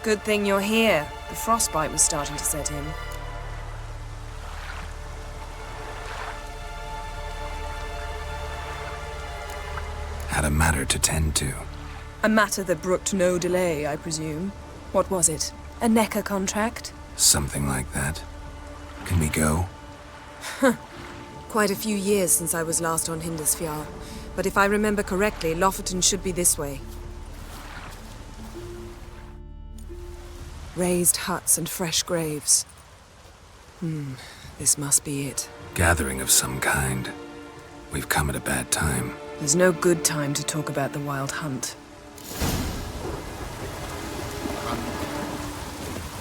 Good thing you're here. The frostbite was starting to set in. Had a matter to tend to. A matter that brooked no delay, I presume. What was it? A NECA contract? Something like that. Can we go? Quite a few years since I was last on Hindisfjall. But if I remember correctly, Lofoten should be this way. Raised huts and fresh graves. This must be it. Gathering of some kind. We've come at a bad time. There's no good time to talk about the Wild Hunt.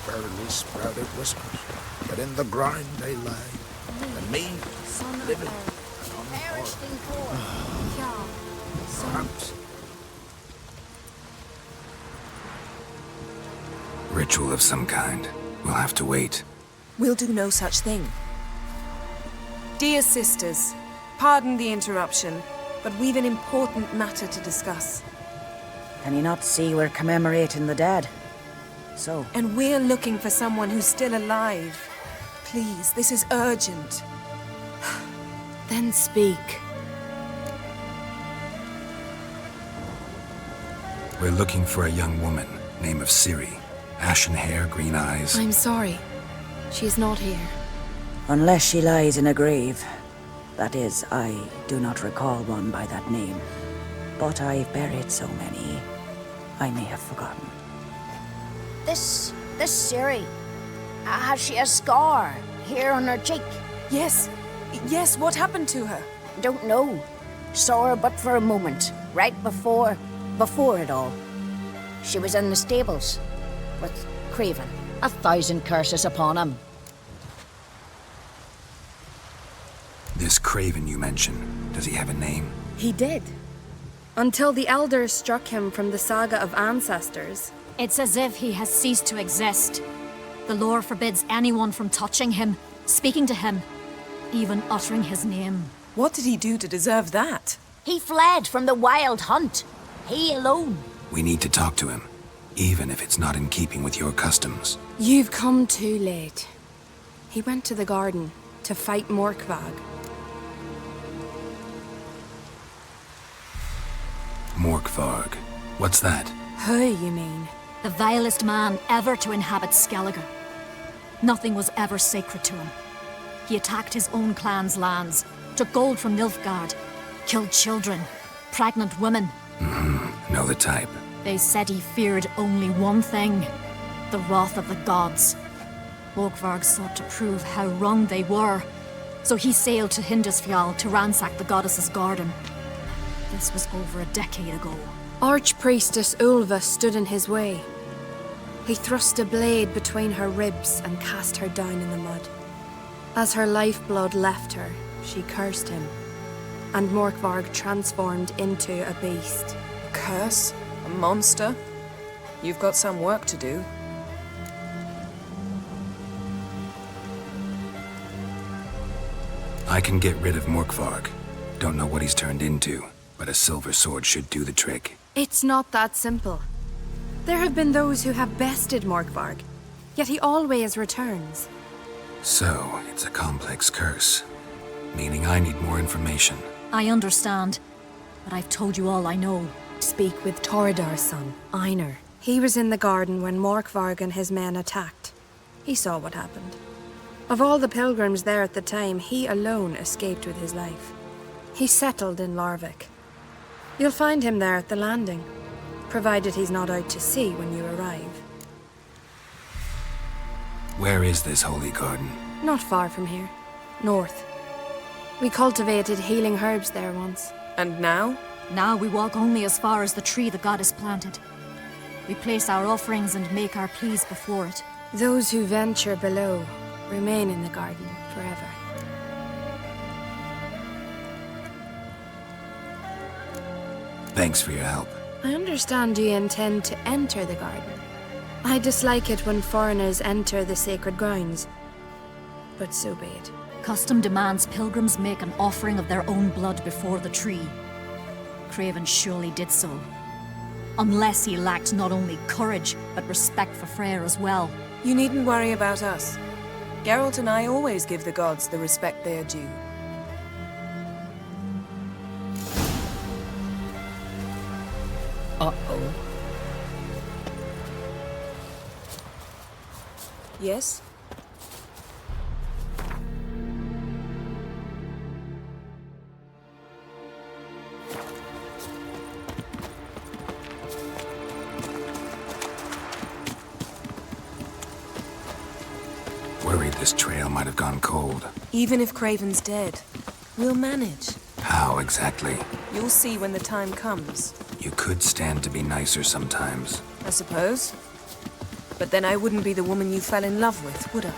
Barely sprouted whiskers, but in the grind they lay. And me, living on the heart. Ritual of some kind. We'll have to wait. We'll do no such thing. Dear sisters, pardon the interruption, but we've an important matter to discuss. Can you not see we're commemorating the dead? So? And we're looking for someone who's still alive. Please, this is urgent. Then speak. We're looking for a young woman, name of Ciri. Ashen hair, green eyes. I'm sorry. She's not here. Unless she lies in a grave. That is, I do not recall one by that name. But I've buried so many, I may have forgotten. This Ciri, has she a scar here on her cheek? Yes, what happened to her? Don't know. Saw her but for a moment, right before it all. She was in the stables with Craven. 1,000 curses upon him. This Craven you mentioned, does he have a name? He did. Until the elders struck him from the saga of ancestors. It's as if he has ceased to exist. The lore forbids anyone from touching him, speaking to him, even uttering his name. What did he do to deserve that? He fled from the Wild Hunt. He alone. We need to talk to him, even if it's not in keeping with your customs. You've come too late. He went to the garden to fight Morkvag. Morkvarg. What's that? Who, you mean? The vilest man ever to inhabit Skellige. Nothing was ever sacred to him. He attacked his own clan's lands, took gold from Nilfgaard, killed children, pregnant women. Know the type. They said he feared only one thing, the wrath of the gods. Morkvarg sought to prove how wrong they were, so he sailed to Hindisfjall to ransack the goddess's garden. This was over a decade ago. Archpriestess Ulva stood in his way. He thrust a blade between her ribs and cast her down in the mud. As her lifeblood left her, she cursed him, and Morkvarg transformed into a beast. A curse? A monster? You've got some work to do. I can get rid of Morkvarg. Don't know what he's turned into, but a silver sword should do the trick. It's not that simple. There have been those who have bested Morkvarg, yet he always returns. So, it's a complex curse, meaning I need more information. I understand, but I've told you all I know. Speak with Torridar's son, Einar. He was in the garden when Morkvarg and his men attacked. He saw what happened. Of all the pilgrims there at the time, he alone escaped with his life. He settled in Larvik. You'll find him there at the landing, provided he's not out to sea when you arrive. Where is this holy garden? Not far from here. North. We cultivated healing herbs there once. And now? Now we walk only as far as the tree the goddess planted. We place our offerings and make our pleas before it. Those who venture below remain in the garden forever. Thanks for your help. I understand you intend to enter the garden. I dislike it when foreigners enter the sacred grounds, but so be it. Custom demands pilgrims make an offering of their own blood before the tree. Craven surely did so. Unless he lacked not only courage, but respect for Freyr as well. You needn't worry about us. Geralt and I always give the gods the respect they are due. Uh-oh. Yes? Worried this trail might have gone cold. Even if Craven's dead, we'll manage. How exactly? You'll see when the time comes. You could stand to be nicer sometimes. I suppose. But then I wouldn't be the woman you fell in love with, would I?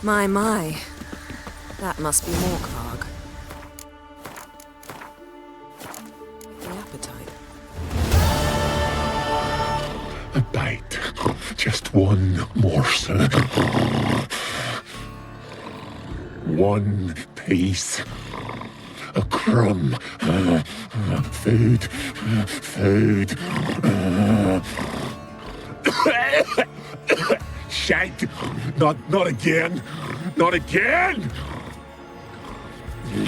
My. That must be Morkvarg. The appetite. A bite. Just one morsel. One piece. A crumb. Food. Food. Shite. Not again. Not again! He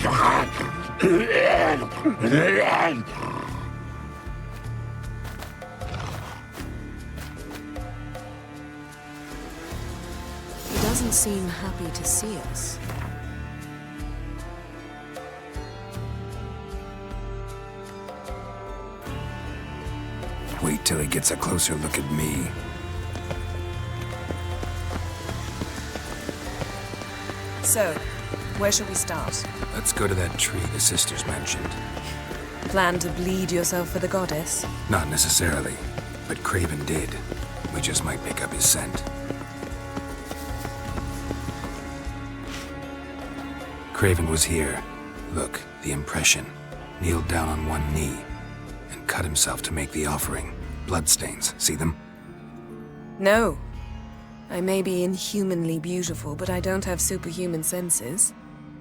doesn't seem happy to see us. Wait till he gets a closer look at me. So, where shall we start? Let's go to that tree the sisters mentioned. Plan to bleed yourself for the goddess? Not necessarily, but Craven did. We just might pick up his scent. Craven was here. Look, the impression. Kneeled down on one knee and cut himself to make the offering. Bloodstains, see them? No. I may be inhumanly beautiful, but I don't have superhuman senses.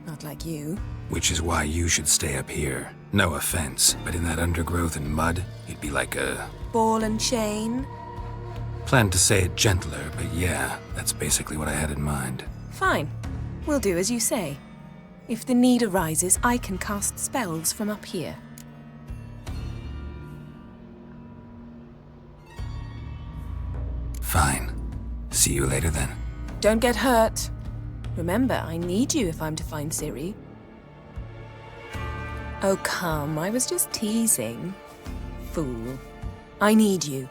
Not like you. Which is why you should stay up here. No offense, but in that undergrowth and mud, you'd be like a... Ball and chain? Planned to say it gentler, but yeah, that's basically what I had in mind. Fine. We'll do as you say. If the need arises, I can cast spells from up here. Fine. See you later then. Don't get hurt. Remember, I need you if I'm to find Ciri. Oh, come. I was just teasing. Fool. I need you.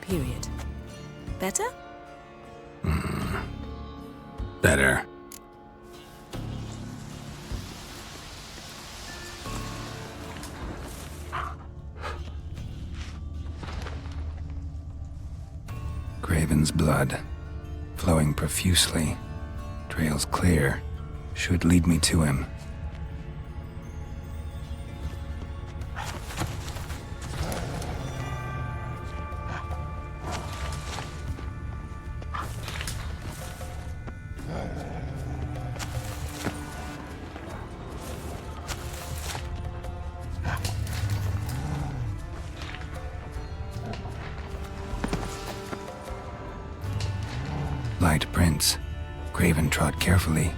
Period. Better? Better. Craven's blood, flowing profusely. Trail's clear. Should lead me to him. Light prints. Craven trod carefully.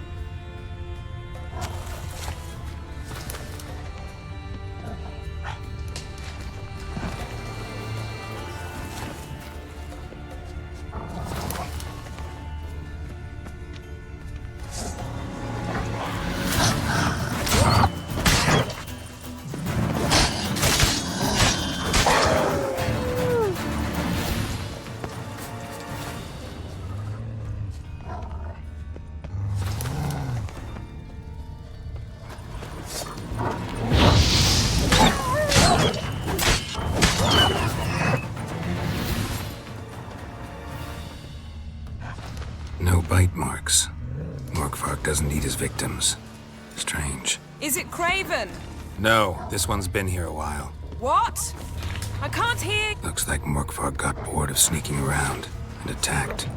No bite marks. Morkvarg doesn't eat his victims. Strange. Is it Craven? No, this one's been here a while. What? I can't hear. Looks like Morkvar got bored of sneaking around and attacked.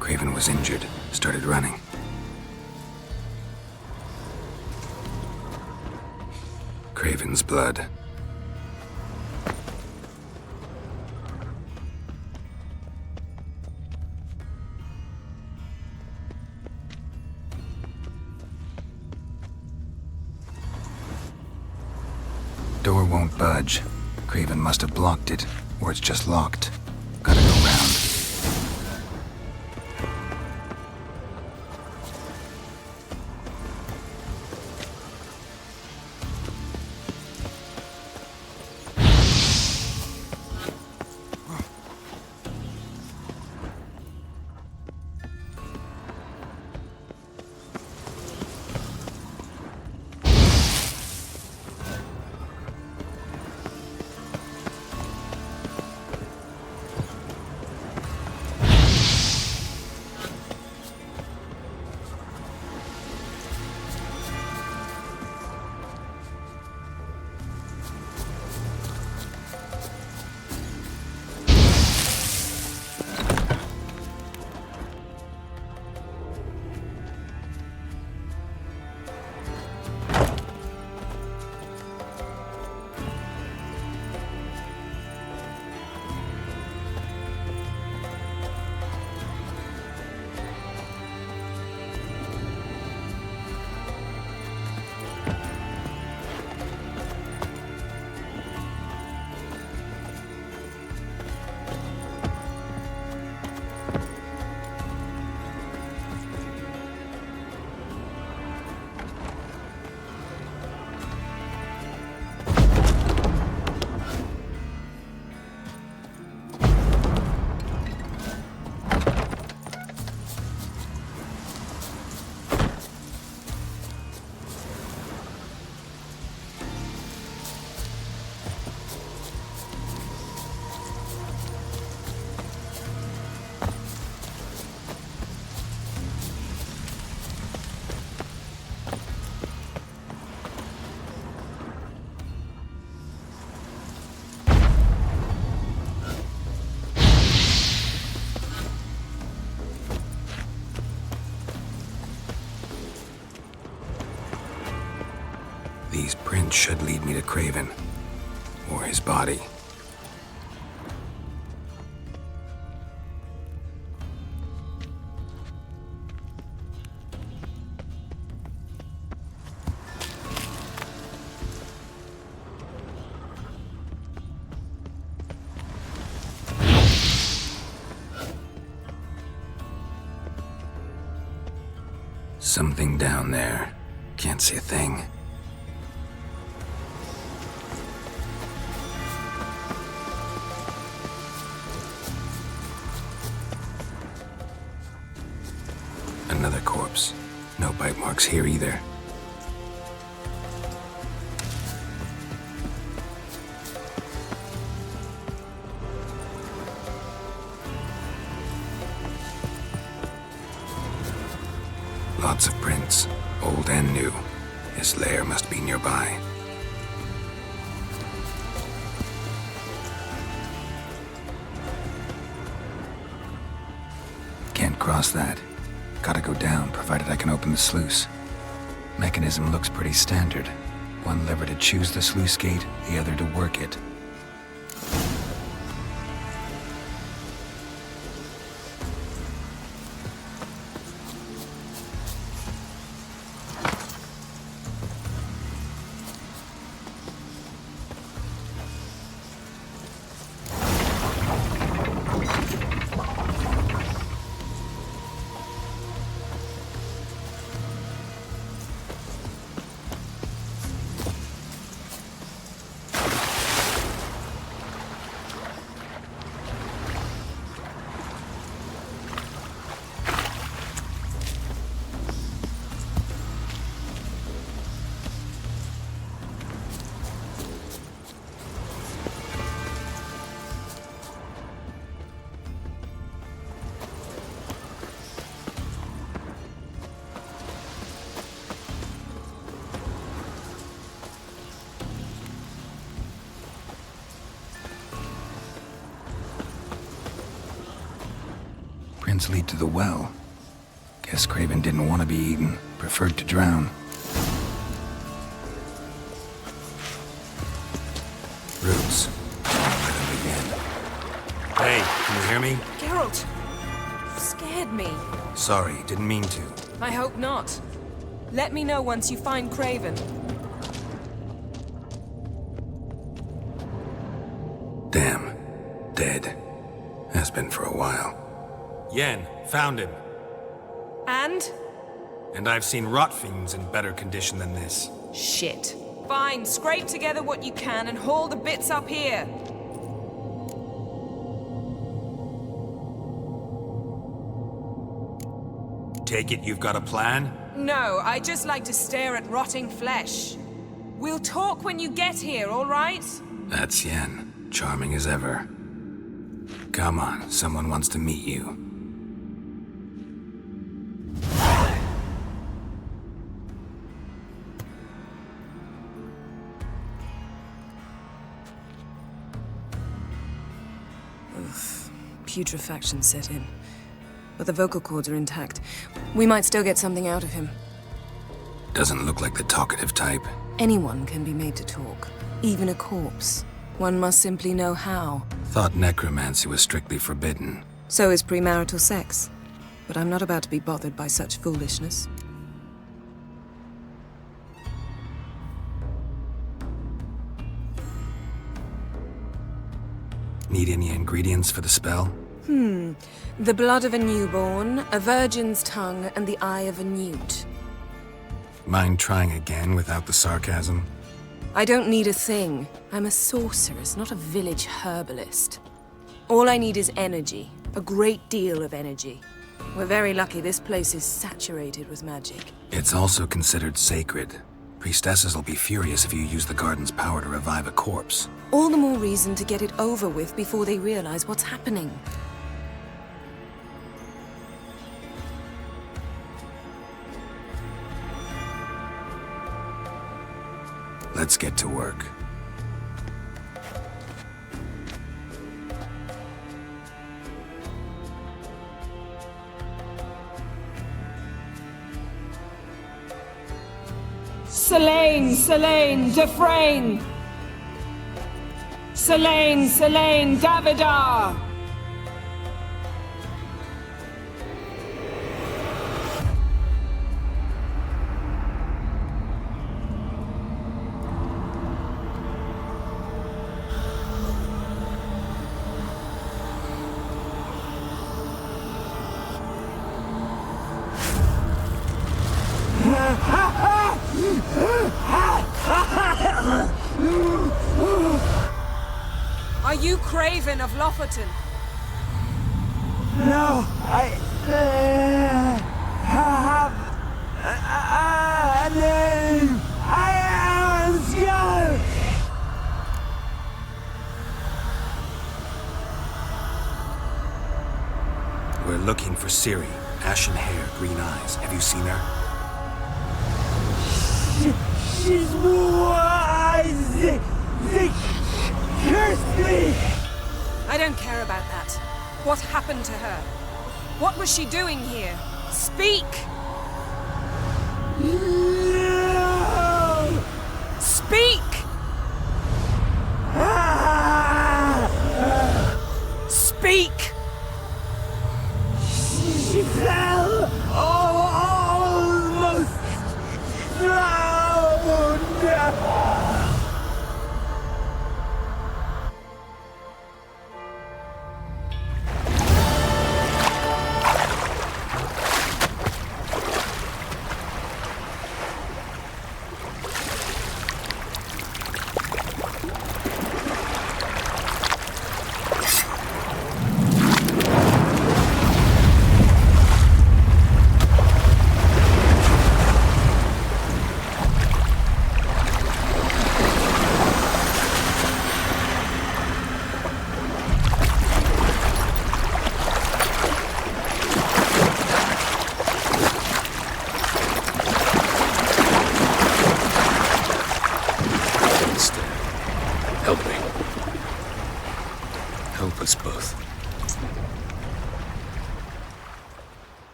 Craven was injured, started running. Craven's blood. Door won't budge. Craven must have blocked it, or it's just locked. Gotta go round. These prints should lead me to Craven. Or his body. Something down there. Can't see a thing. Another corpse. No bite marks here either. Lots of prints, old and new. His lair must be nearby. Can't cross that. Gotta go down, provided I can open the sluice. Mechanism looks pretty standard. One lever to choose the sluice gate, the other to work it. footprints lead to the well. Guess Craven didn't want to be eaten, preferred to drown. Roots. Where to begin? Hey, can you hear me? Geralt! You scared me. Sorry, didn't mean to. I hope not. Let me know once you find Craven. Damn. Dead. Has been for a while. Yen, found him. And? And I've seen rot fiends in better condition than this. Shit. Fine, scrape together what you can and haul the bits up here. Take it you've got a plan? No, I just like to stare at rotting flesh. We'll talk when you get here, all right? That's Yen. Charming as ever. Come on, someone wants to meet you. Oof. Putrefaction set in. But the vocal cords are intact. We might still get something out of him. Doesn't look like the talkative type. Anyone can be made to talk. Even a corpse. One must simply know how. Thought necromancy was strictly forbidden. So is premarital sex. But I'm not about to be bothered by such foolishness. Need any ingredients for the spell? The blood of a newborn, a virgin's tongue, and the eye of a newt. Mind trying again without the sarcasm? I don't need a thing. I'm a sorceress, not a village herbalist. All I need is energy. A great deal of energy. We're very lucky this place is saturated with magic. It's also considered sacred. Priestesses will be furious if you use the garden's power to revive a corpse. All the more reason to get it over with before they realize what's happening. Let's get to work. Selene, Selene, Defrain! Selene, Selene, Davidar! Are you Craven of Lofoten? No, I have a name. I am Skull. We're looking for Ciri. Ashen hair, green eyes. Have you seen her? She's wise. They cursed me. I don't care about that. What happened to her? What was she doing here? Speak! No. Speak! Speak! She fell. Almost drowned.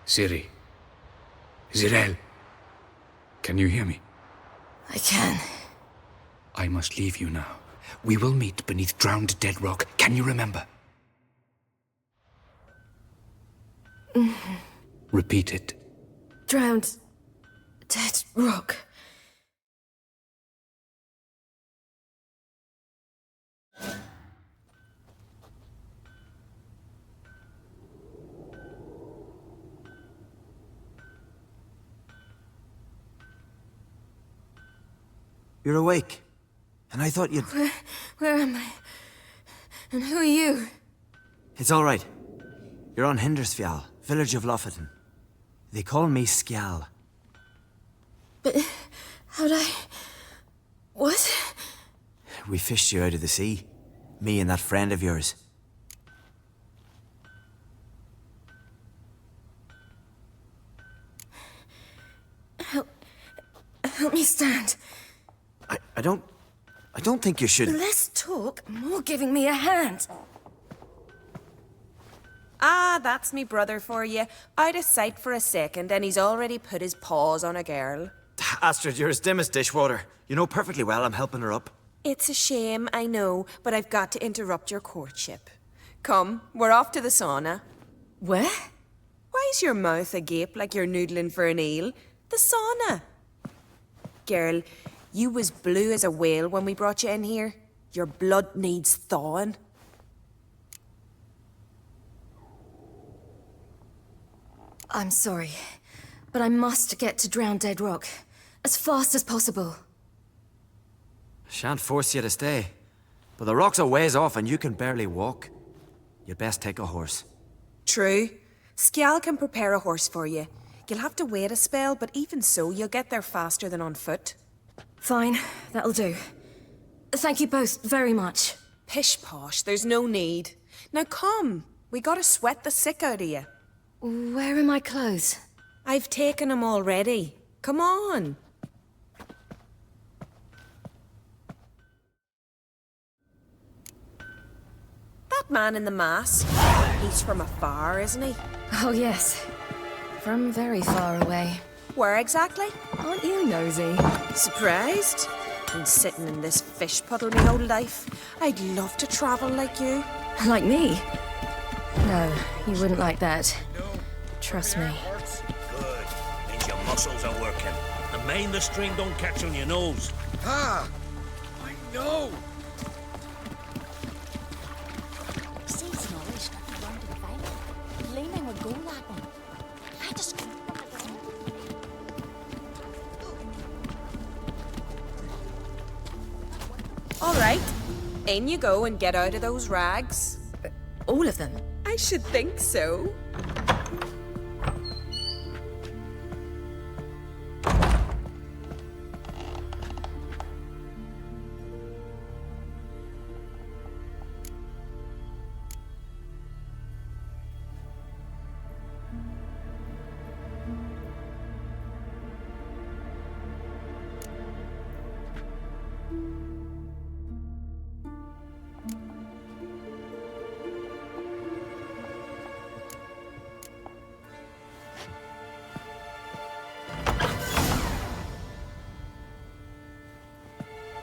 Ciri. Zirel. Can you hear me? I can. I must leave you now. We will meet beneath drowned dead rock. Can you remember? Repeat it. Drowned. Dead rock. You're awake. And I thought you'd... Where am I? And who are you? It's all right. You're on Hindersfjall, village of Lofoten. They call me Skjal. But how'd I... What? We fished you out of the sea. Me and that friend of yours. Help me stand. I don't think you should... Less talk, more giving me a hand. Ah, that's me brother for you. Out of sight for a second, and he's already put his paws on a girl. Astrid, you're as dim as dishwater. You know perfectly well I'm helping her up. It's a shame, I know, but I've got to interrupt your courtship. Come, we're off to the sauna. Where? Why's your mouth agape like you're noodling for an eel? The sauna. Girl, you was blue as a whale when we brought you in here. Your blood needs thawing. I'm sorry, but I must get to Drowned Dead Rock as fast as possible. Shan't force you to stay. But the rock's a ways off and you can barely walk. You'd best take a horse. True. Skjal can prepare a horse for you. You'll have to wait a spell, but even so, you'll get there faster than on foot. Fine, that'll do. Thank you both very much. Pish-posh, there's no need. Now come, we gotta sweat the sick out of you. Where are my clothes? I've taken them already. Come on. That man in the mask, he's from afar, isn't he? Oh yes, from very far away. Where exactly? Aren't you nosy? Surprised? Been sitting in this fish puddle my whole life. I'd love to travel like you. Like me? No, you wouldn't like that. Trust me. Good. Means your muscles are working. And mind the string don't catch on your nose. Ah! I know! All right. In you go and get out of those rags. All of them? I should think so.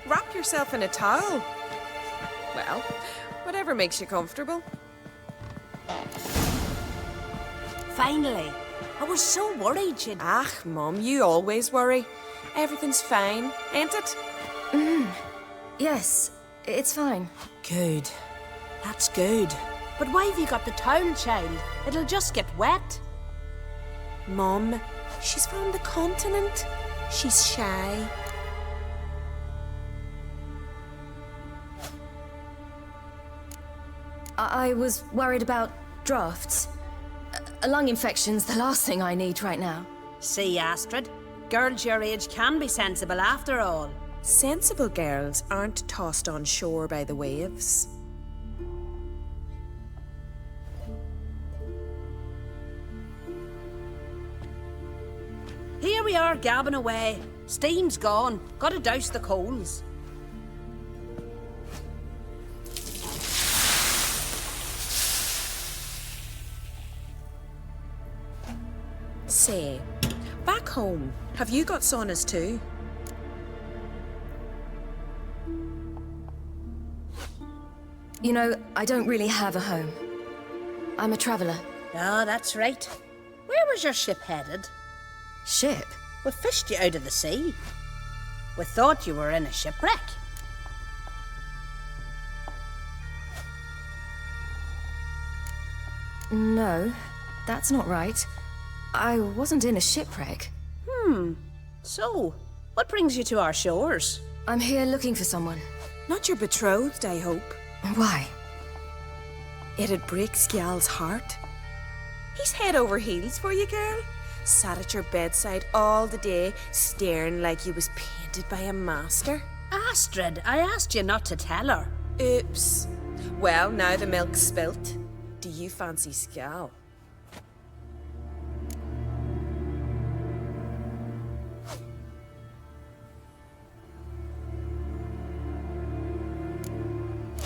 Wrap yourself in a towel. Well, whatever makes you comfortable. Finally. I was so worried you'd... Ah, Mum, you always worry. Everything's fine, ain't it? Yes, it's fine. Good. That's good. But why have you got the towel, child? It'll just get wet. Mum, she's from the continent. She's shy. I was worried about drafts. A lung infection's the last thing I need right now. See, Astrid? Girls your age can be sensible after all. Sensible girls aren't tossed on shore by the waves. Here we are gabbing away. Steam's gone. Gotta douse the coals. Say, back home, have you got saunas too? You know, I don't really have a home. I'm a traveller. Ah, that's right. Where was your ship headed? Ship? We fished you out of the sea. We thought you were in a shipwreck. No, that's not right. I wasn't in a shipwreck. So, what brings you to our shores? I'm here looking for someone. Not your betrothed, I hope. Why? It'd break Skjal's heart. He's head over heels for you, girl. Sat at your bedside all the day, staring like he was painted by a master. Astrid, I asked you not to tell her. Oops. Well, now the milk's spilt. Do you fancy Skjal?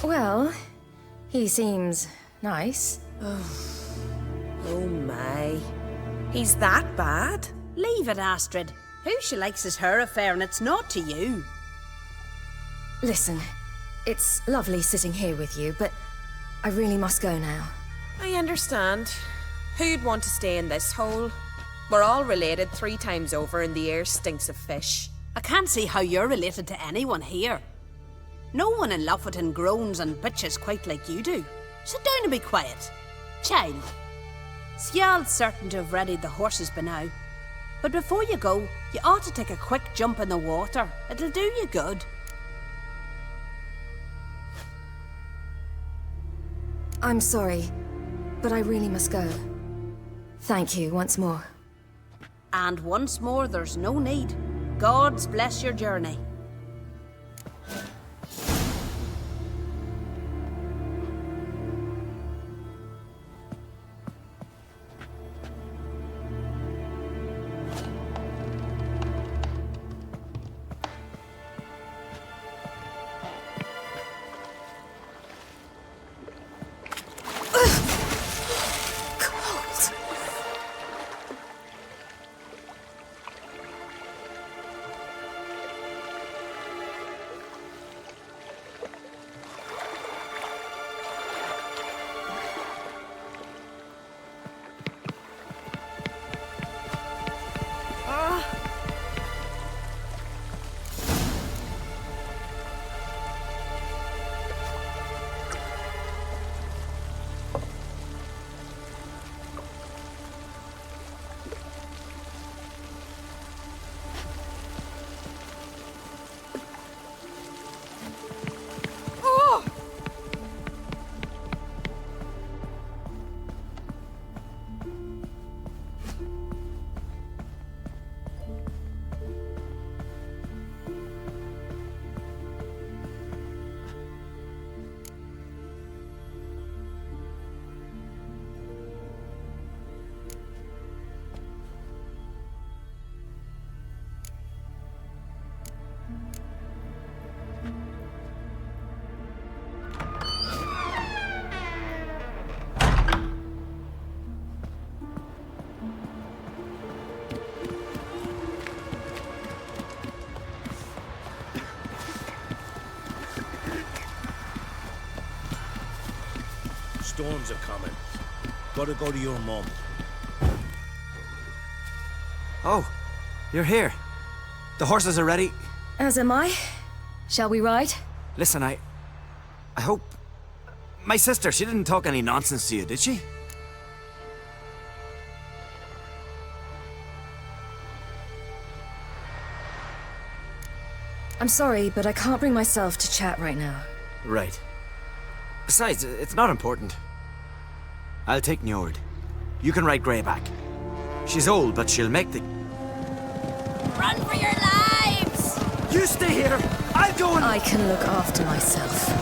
Well, he seems nice. Oh my. He's that bad? Leave it, Astrid. Who she likes is her affair and it's not to you. Listen, it's lovely sitting here with you, but I really must go now. I understand. Who'd want to stay in this hole? We're all related 3 times over and the air stinks of fish. I can't see how you're related to anyone here. No one in Lofoten groans and bitches quite like you do. Sit down and be quiet. Child, Skjal's certain to have readied the horses by now. But before you go, you ought to take a quick jump in the water. It'll do you good. I'm sorry, but I really must go. Thank you once more. And once more, there's no need. God's bless your journey. Storms are coming. Gotta go to your mom. Oh, you're here. The horses are ready. As am I. Shall we ride? Listen, I hope... My sister, she didn't talk any nonsense to you, did she? I'm sorry, but I can't bring myself to chat right now. Right. Besides, it's not important. I'll take Njord. You can ride Greyback. She's old, but she'll make the... Run for your lives! You stay here! I'll go and... I can look after myself.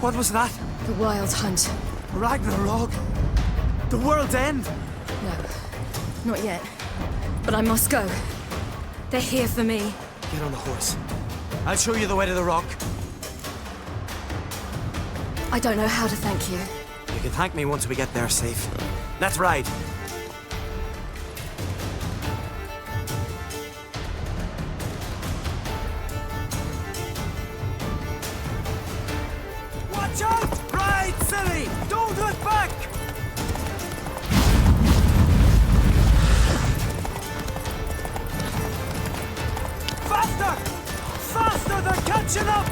What was that? The Wild Hunt. Ragnarok? The world's end? No, not yet. But I must go. They're here for me. Get on the horse. I'll show you the way to the rock. I don't know how to thank you. You can thank me once we get there safe. Let's ride. Watch out! Ride, silly! Don't look back! Faster! Faster! They're catching up!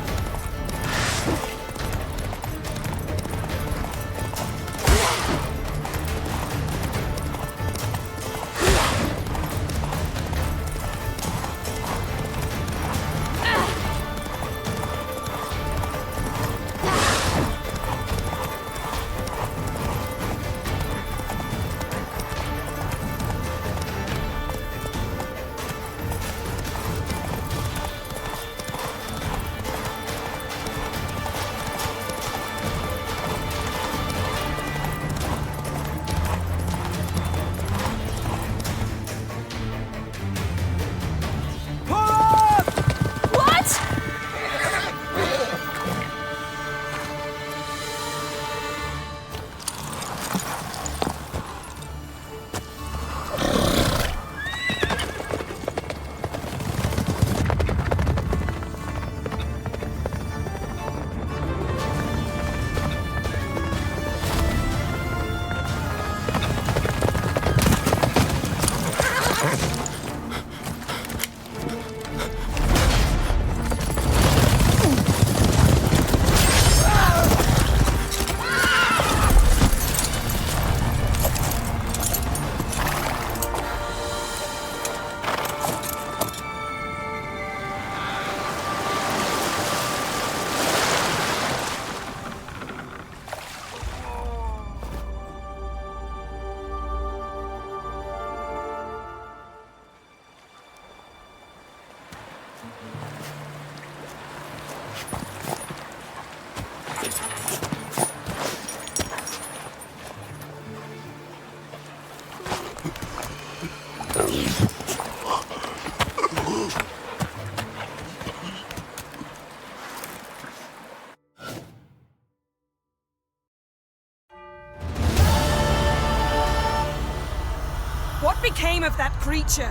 What became of that creature?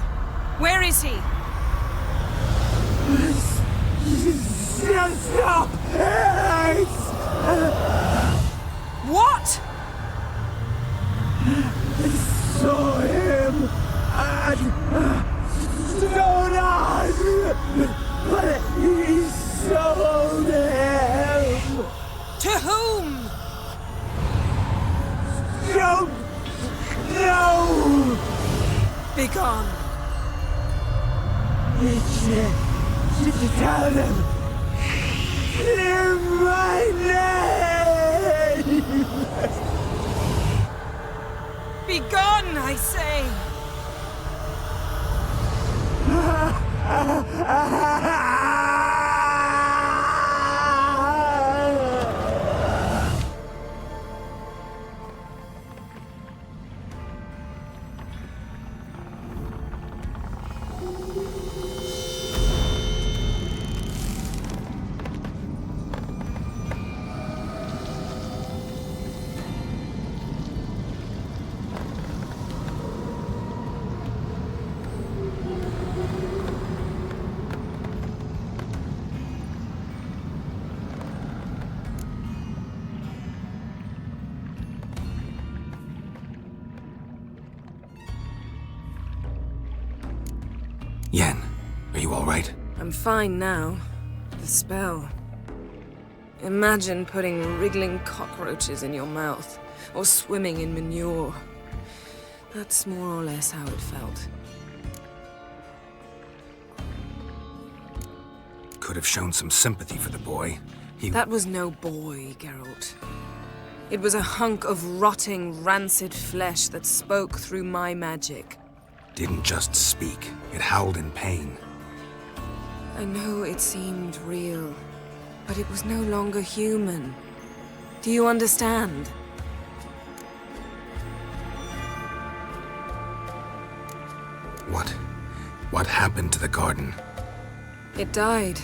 Where is he? Stop! What? I saw him at Stone, but he sold him. To whom? Don't know. Begone. Tell them. Clear my name. Begone, I say. Yen, are you all right? I'm fine now. The spell. Imagine putting wriggling cockroaches in your mouth, or swimming in manure. That's more or less how it felt. Could have shown some sympathy for the boy. That was no boy, Geralt. It was a hunk of rotting, rancid flesh that spoke through my magic. Didn't just speak. It howled in pain. I know it seemed real, but it was no longer human. Do you understand? What happened to the garden? It died.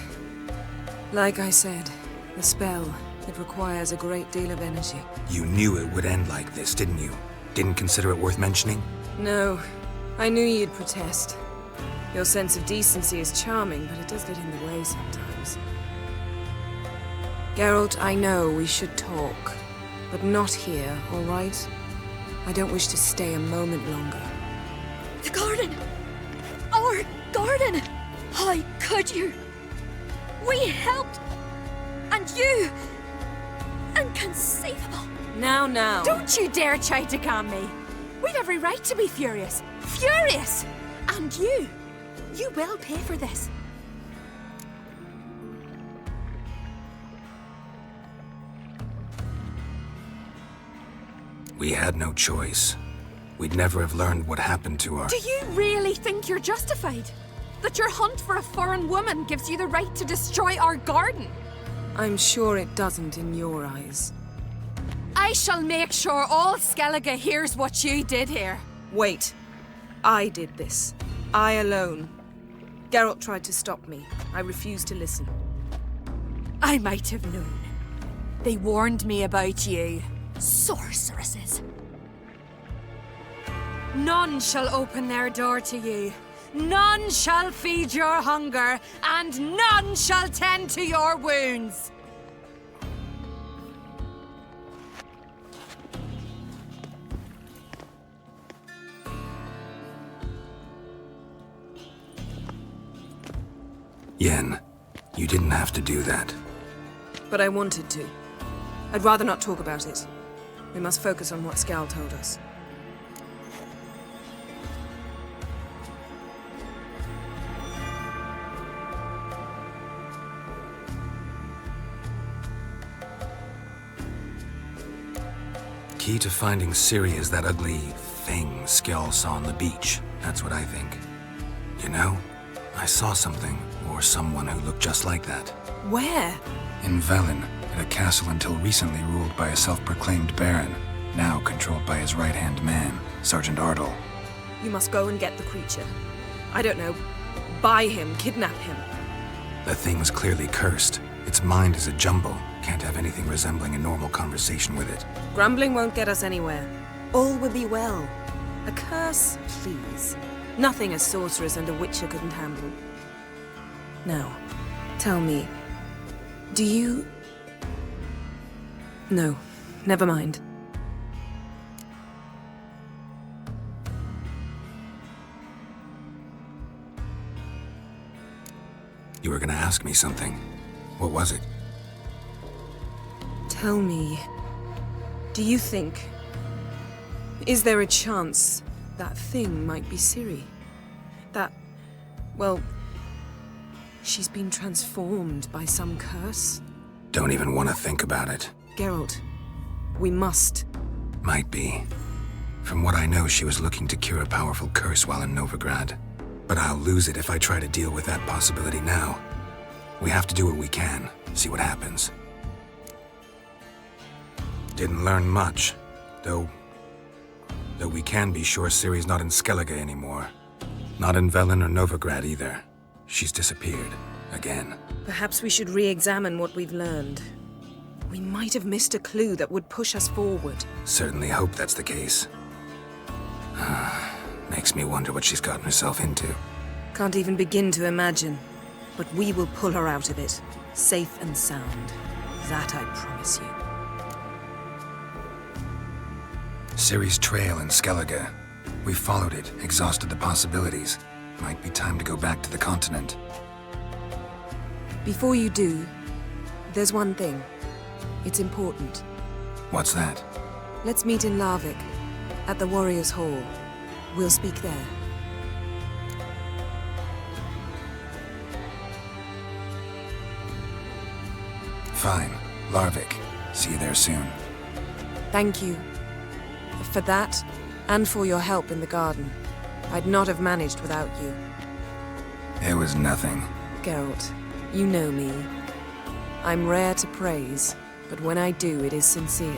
Like I said, the spell, it requires a great deal of energy. You knew it would end like this, didn't you? Didn't consider it worth mentioning? No, I knew you'd protest. Your sense of decency is charming, but it does get in the way sometimes. Geralt, I know we should talk, but not here, all right? I don't wish to stay a moment longer. The garden! Our garden! How could you? We helped! And you! Inconceivable! Now. Don't you dare try to calm me! We've every right to be furious! Furious! And you will pay for this. We had no choice. We'd never have learned what happened to our... Do you really think you're justified? That your hunt for a foreign woman gives you the right to destroy our garden? I'm sure it doesn't in your eyes. I shall make sure all Skellige hears what you did here. Wait. I did this. I alone. Geralt tried to stop me. I refused to listen. I might have known. They warned me about you. Sorceresses. None shall open their door to you. None shall feed your hunger, and none shall tend to your wounds. Yen, you didn't have to do that. But I wanted to. I'd rather not talk about it. We must focus on what Scal told us. Key to finding Ciri is that ugly thing Skjall saw on the beach. That's what I think. You know, I saw something, or someone who looked just like that. Where? In Velen, at a castle until recently ruled by a self-proclaimed baron, now controlled by his right-hand man, Sergeant Ardle. You must go and get the creature. I don't know. Buy him, kidnap him. The thing's clearly cursed. Its mind is a jumble. Can't have anything resembling a normal conversation with it. Grumbling won't get us anywhere. All will be well. A curse, please. Nothing a sorceress and a witcher couldn't handle. Now, tell me, do you... No, never mind. You were gonna ask me something. What was it? Tell me, do you think... Is there a chance that thing might be Ciri? That... well... she's been transformed by some curse? Don't even want to think about it. Geralt, we must. Might be. From what I know, she was looking to cure a powerful curse while in Novigrad. But I'll lose it if I try to deal with that possibility now. We have to do what we can, see what happens. Didn't learn much, though we can be sure Ciri's not in Skellige anymore. Not in Velen or Novigrad either. She's disappeared, again. Perhaps we should re-examine what we've learned. We might have missed a clue that would push us forward. Certainly hope that's the case. Makes me wonder what she's gotten herself into. Can't even begin to imagine. But we will pull her out of it, safe and sound. That I promise you. Ciri's trail in Skellige. We followed it, exhausted the possibilities. Might be time to go back to the continent. Before you do, there's one thing. It's important. What's that? Let's meet in Larvik, at the Warriors' Hall. We'll speak there. Fine. Larvik. See you there soon. Thank you. For that, and for your help in the garden. I'd not have managed without you. It was nothing. Geralt, you know me. I'm rare to praise, but when I do, it is sincere.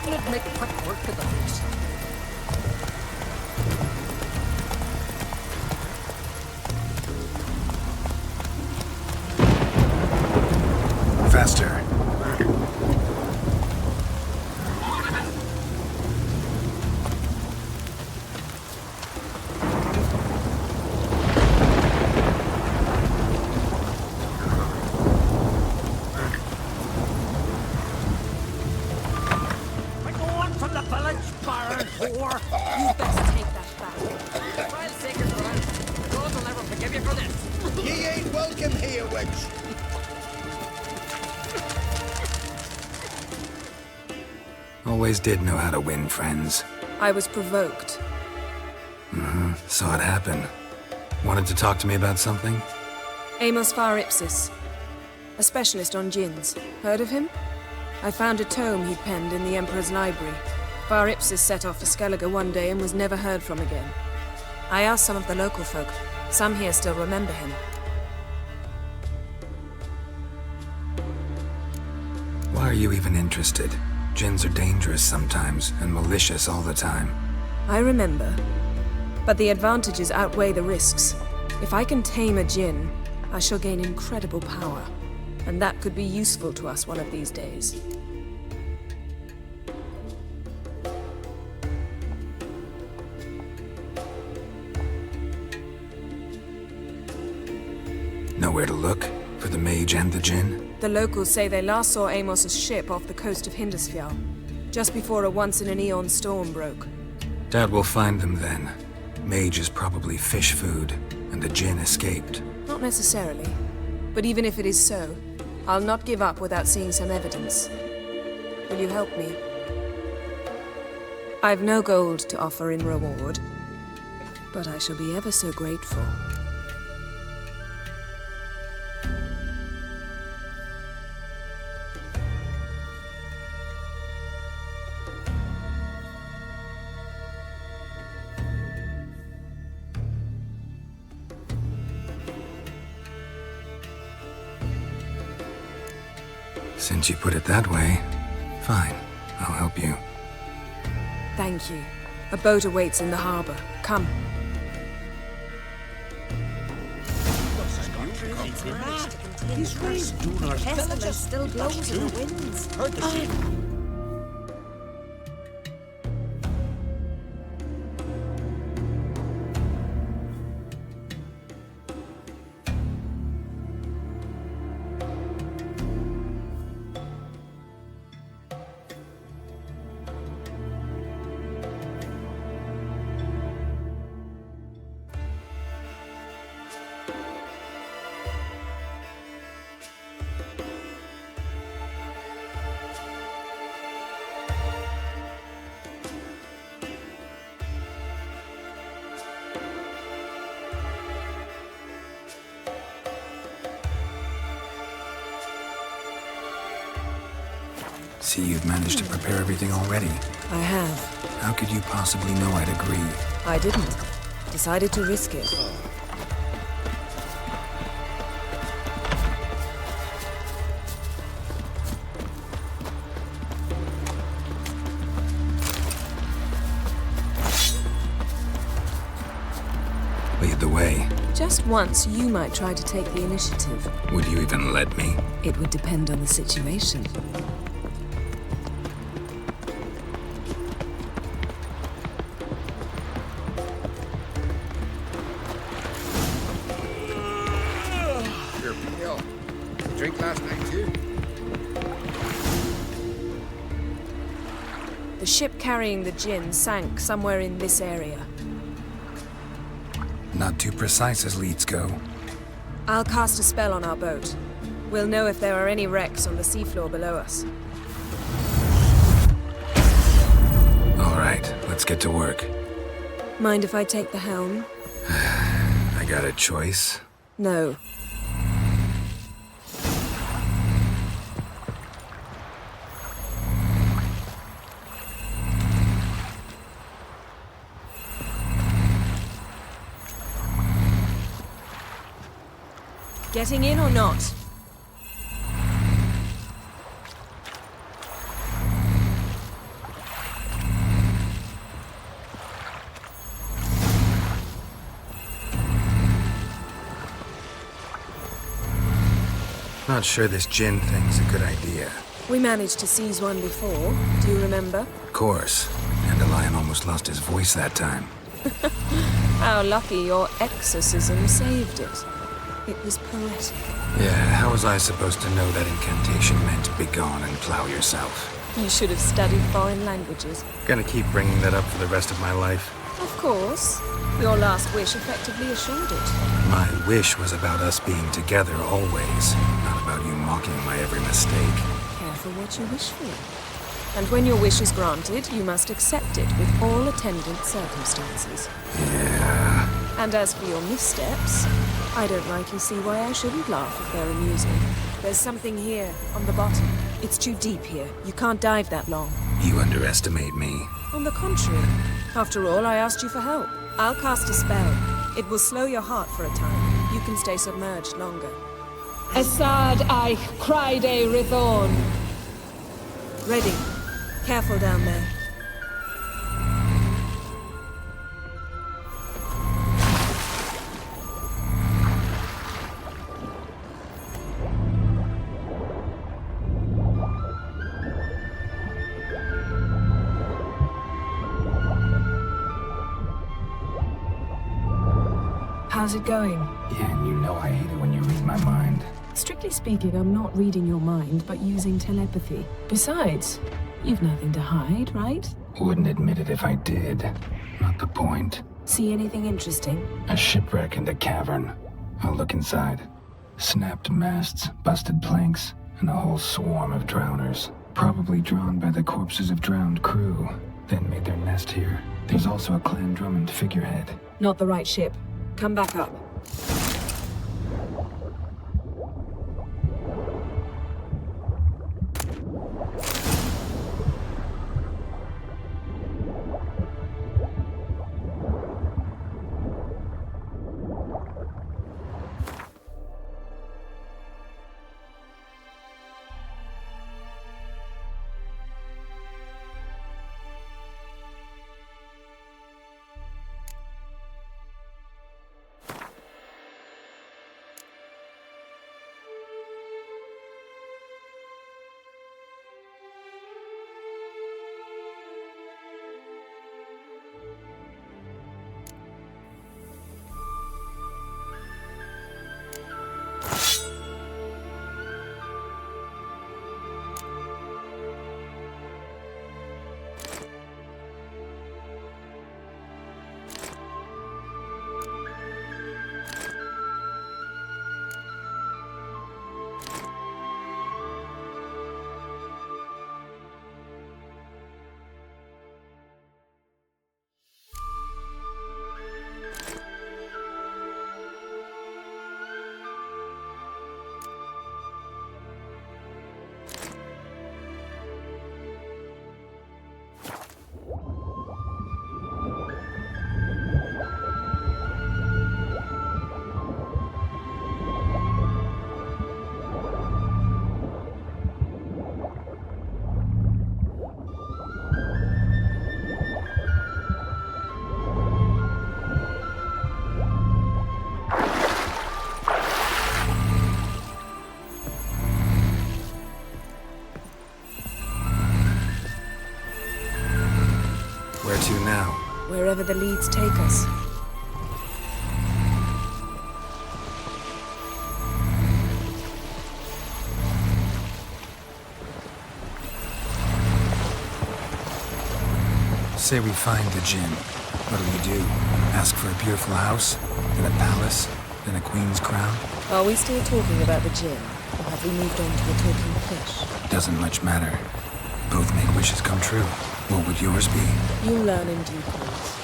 That'd make quick work of the place. Faster. Always did know how to win, friends. I was provoked. Saw it happen. Wanted to talk to me about something? Amos Far Ipsis, a specialist on djinns. Heard of him? I found a tome he'd penned in the Emperor's library. Far Ipsis set off for Skellige one day and was never heard from again. I asked some of the local folk. Some here still remember him. Why are you even interested? Djinns are dangerous sometimes, and malicious all the time. I remember. But the advantages outweigh the risks. If I can tame a djinn, I shall gain incredible power. And that could be useful to us one of these days. Nowhere to look? For the mage and the djinn? The locals say they last saw Amos's ship off the coast of Hindisfjall, just before a once-in-an-eon storm broke. Doubt we'll find them then. Mage is probably fish food, and the djinn escaped. Not necessarily. But even if it is so, I'll not give up without seeing some evidence. Will you help me? I've no gold to offer in reward, but I shall be ever so grateful. Since you put it that way, fine. I'll help you. Thank you. A boat awaits in the harbor. Come. These rays do not. Pestilence still blows in the winds. Heard the ship. See, you've managed to prepare everything already. I have. How could you possibly know I'd agree? I didn't. Decided to risk it. Lead the way. Just once, you might try to take the initiative. Would you even let me? It would depend on the situation. Sure, Miguel. Drink last night, too? The ship carrying the gin sank somewhere in this area. Not too precise as leads go. I'll cast a spell on our boat. We'll know if there are any wrecks on the seafloor below us. All right, let's get to work. Mind if I take the helm? I got a choice. No. Getting in or not? Not sure this gin thing's a good idea. We managed to seize one before. Do you remember? Of course. Dandelion almost lost his voice that time. How lucky your exorcism saved it. It was poetic. Yeah, how was I supposed to know that incantation meant begone and plow yourself? You should have studied foreign languages. Gonna keep bringing that up for the rest of my life. Of course. Your last wish effectively assured it. My wish was about us being together always, not about you mocking my every mistake. Careful what you wish for. And when your wish is granted, you must accept it with all attendant circumstances. Yeah. And as for your missteps, I don't rightly see why I shouldn't laugh if they're amusing. There's something here, on the bottom. It's too deep here. You can't dive that long. You underestimate me. On the contrary. After all, I asked you for help. I'll cast a spell. It will slow your heart for a time. You can stay submerged longer. Assad I cried a Rithorn. Ready. Careful down there. How's it going? Yeah, and you know I hate it when you read my mind. Strictly speaking, I'm not reading your mind, but using telepathy. Besides, you've nothing to hide, right? Wouldn't admit it if I did. Not the point. See anything interesting? A shipwreck in the cavern. I'll look inside. Snapped masts, busted planks, and a whole swarm of drowners. Probably drawn by the corpses of drowned crew, then made their nest here. There's also a Clan Drummond figurehead. Not the right ship. Come back up. wherever the leads take us. Say we find the Jinn. What do we do? Ask for a beautiful house? Then a palace? Then a queen's crown? Are we still talking about the Jinn? Or have we moved on to the talking fish? Doesn't much matter. Both make wishes come true. What would yours be? You'll learn in due course.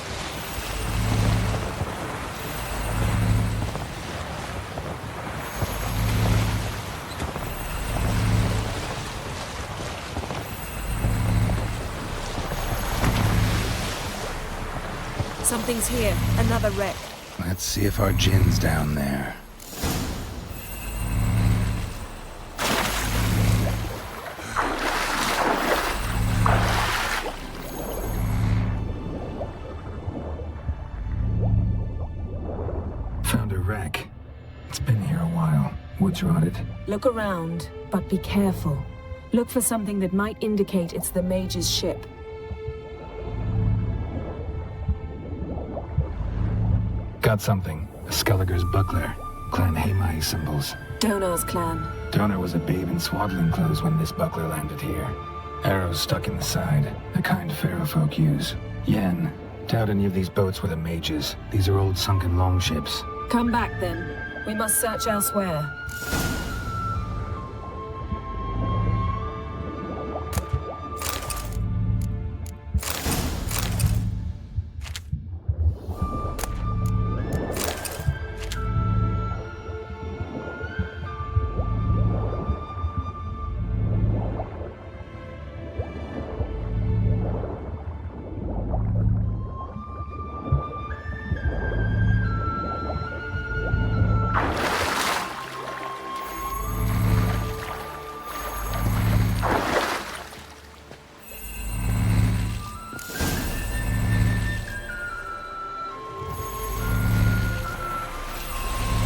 Something's here. Another wreck. Let's see if our Jinn's down there. Found a wreck. It's been here a while. Wood's rotted. Look around, but be careful. Look for something that might indicate it's the mage's ship. Got something. A Skelliger's buckler. Clan Hamai symbols. Donar's clan. Donar was a babe in swaddling clothes when this buckler landed here. Arrows stuck in the side, the kind pharaoh folk use. Yen, doubt any of these boats were the mages. These are old sunken longships. Come back then. We must search elsewhere.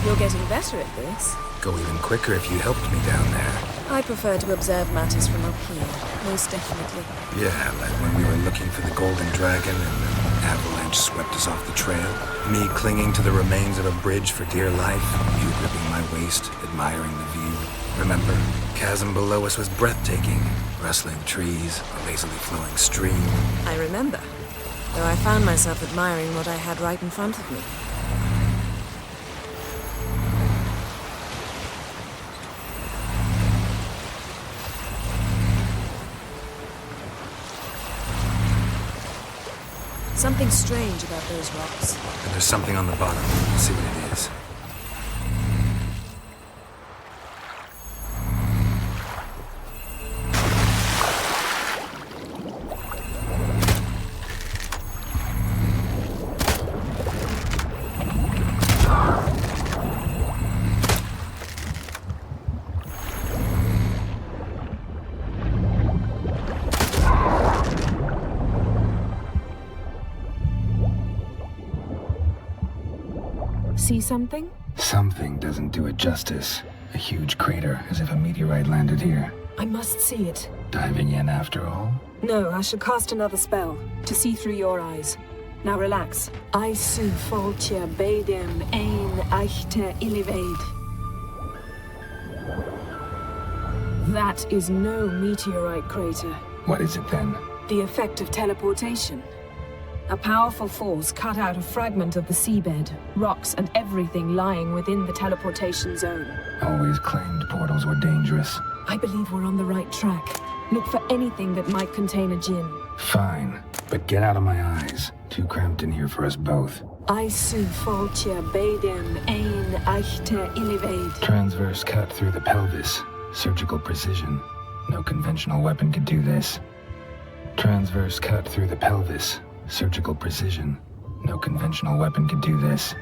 You're getting better at this. Go even quicker if you helped me down there. I prefer to observe matters from up here, most definitely. Yeah, like when we were looking for the Golden Dragon and the avalanche swept us off the trail. Me clinging to the remains of a bridge for dear life. You gripping my waist, admiring the view. Remember, chasm below us was breathtaking. Rustling trees, a lazily flowing stream. I remember, though I found myself admiring what I had right in front of me. Something strange about those rocks. And there's something on the bottom. Let's see what it is. See something? Something doesn't do it justice. A huge crater, as if a meteorite landed here. I must see it. Diving in after all? No, I should cast another spell, to see through your eyes. Now relax. I su foltja beidem ein eichte illiveid. That is no meteorite crater. What is it then? The effect of teleportation. A powerful force cut out a fragment of the seabed, rocks and everything lying within the teleportation zone. Always claimed portals were dangerous. I believe we're on the right track. Look for anything that might contain a djinn. Fine, but get out of my eyes. Too cramped in here for us both. I su foltja beidem ein eichte illiveid. Transverse cut through the pelvis. Surgical precision. No conventional weapon could do this. Transverse cut through the pelvis. Surgical precision. No conventional weapon could do this.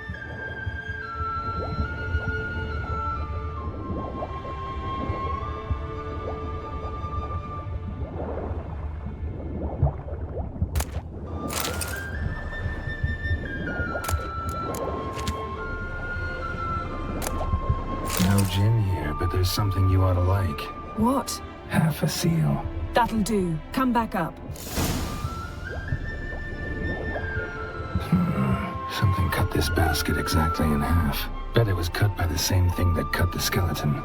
No gin here, but there's something you ought to like. What? Half a seal. That'll do. Come back up. this basket exactly in half. Bet it was cut by the same thing that cut the skeleton.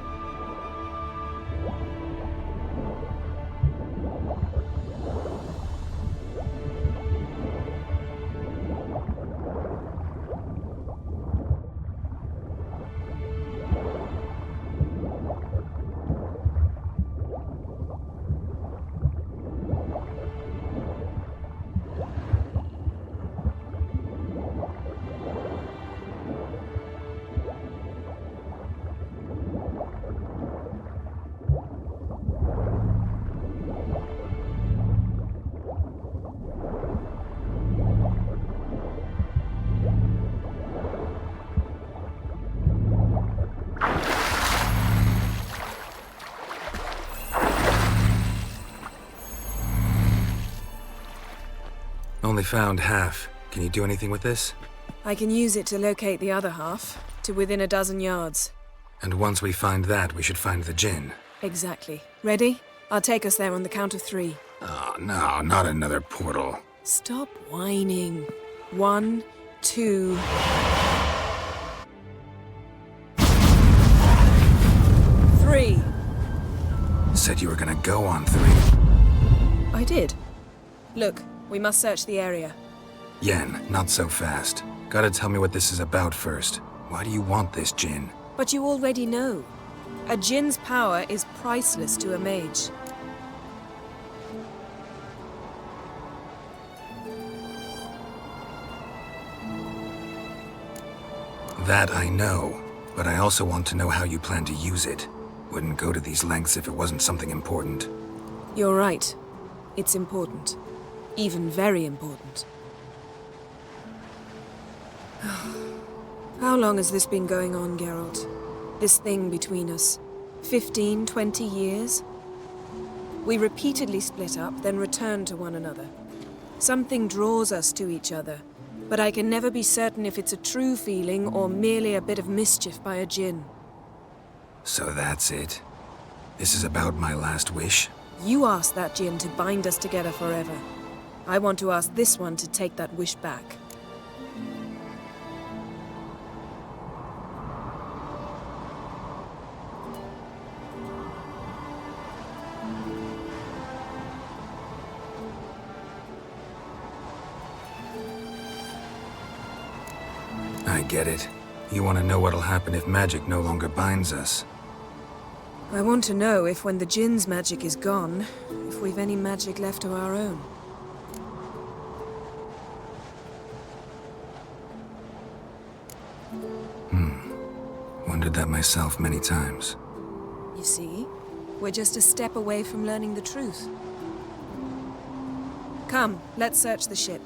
Only found half. Can you do anything with this? I can use it to locate the other half, to within a dozen yards. And once we find that, we should find the djinn. Exactly. Ready? I'll take us there on the count of 3. Oh, no, not another portal. Stop whining. 1, 2... Three. Said you were gonna go on 3. I did. Look, we must search the area. Yen, not so fast. Gotta tell me what this is about first. Why do you want this djinn? But you already know. A djinn's power is priceless to a mage. That I know, but I also want to know how you plan to use it. Wouldn't go to these lengths if it wasn't something important. You're right. It's important. Even very important. How long has this been going on, Geralt? This thing between us? 15, 20 years? We repeatedly split up, then return to one another. Something draws us to each other, but I can never be certain if it's a true feeling or merely a bit of mischief by a djinn. So that's it? This is about my last wish? You asked that djinn to bind us together forever. I want to ask this one to take that wish back. I get it. You want to know what'll happen if magic no longer binds us. I want to know if when the djinn's magic is gone, if we've any magic left of our own. Wondered that myself many times. You see, we're just a step away from learning the truth. Come, let's search the ship.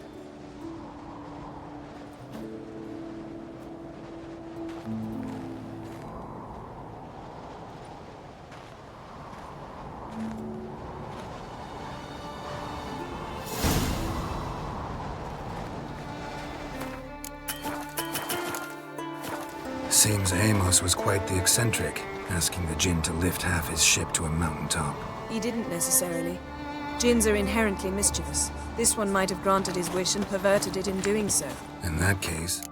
Seems Amos was quite the eccentric, asking the djinn to lift half his ship to a mountaintop. He didn't necessarily. Djinns are inherently mischievous. This one might have granted his wish and perverted it in doing so. In that case,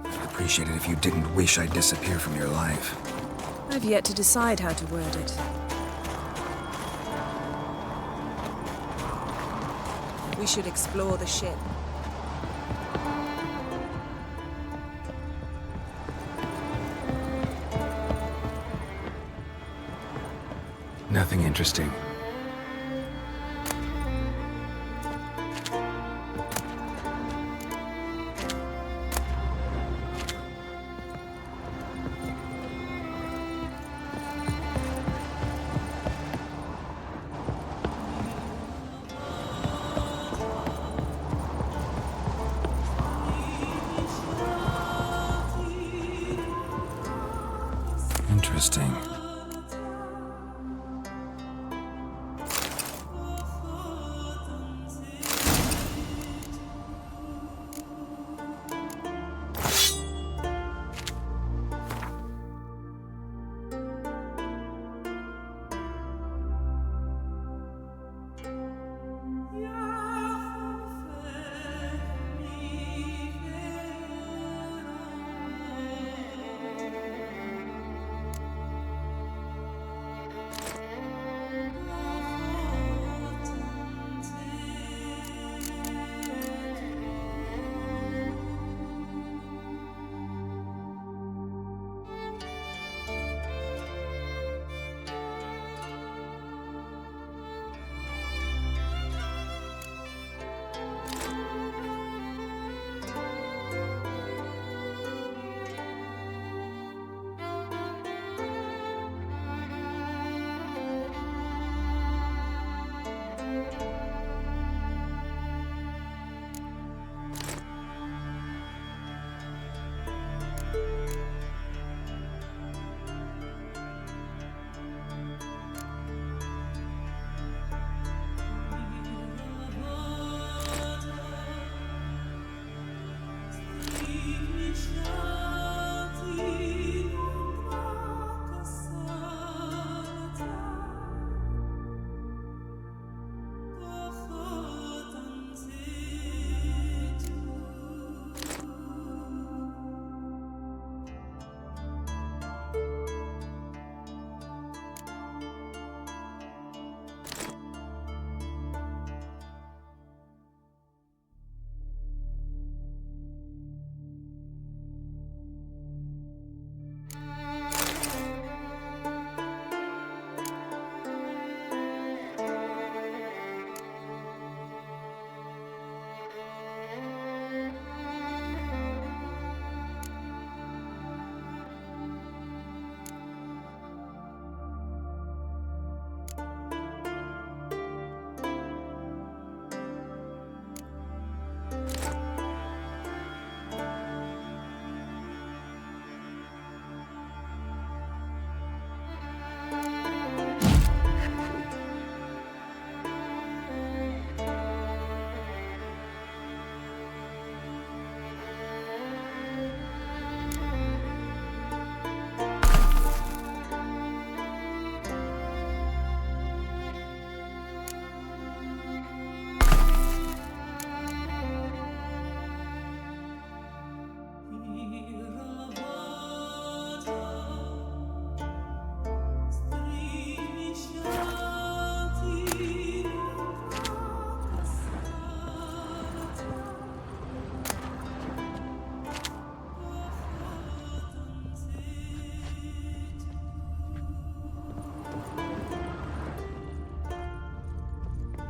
I'd appreciate it if you didn't wish I'd disappear from your life. I've yet to decide how to word it. We should explore the ship. Nothing interesting. Interesting.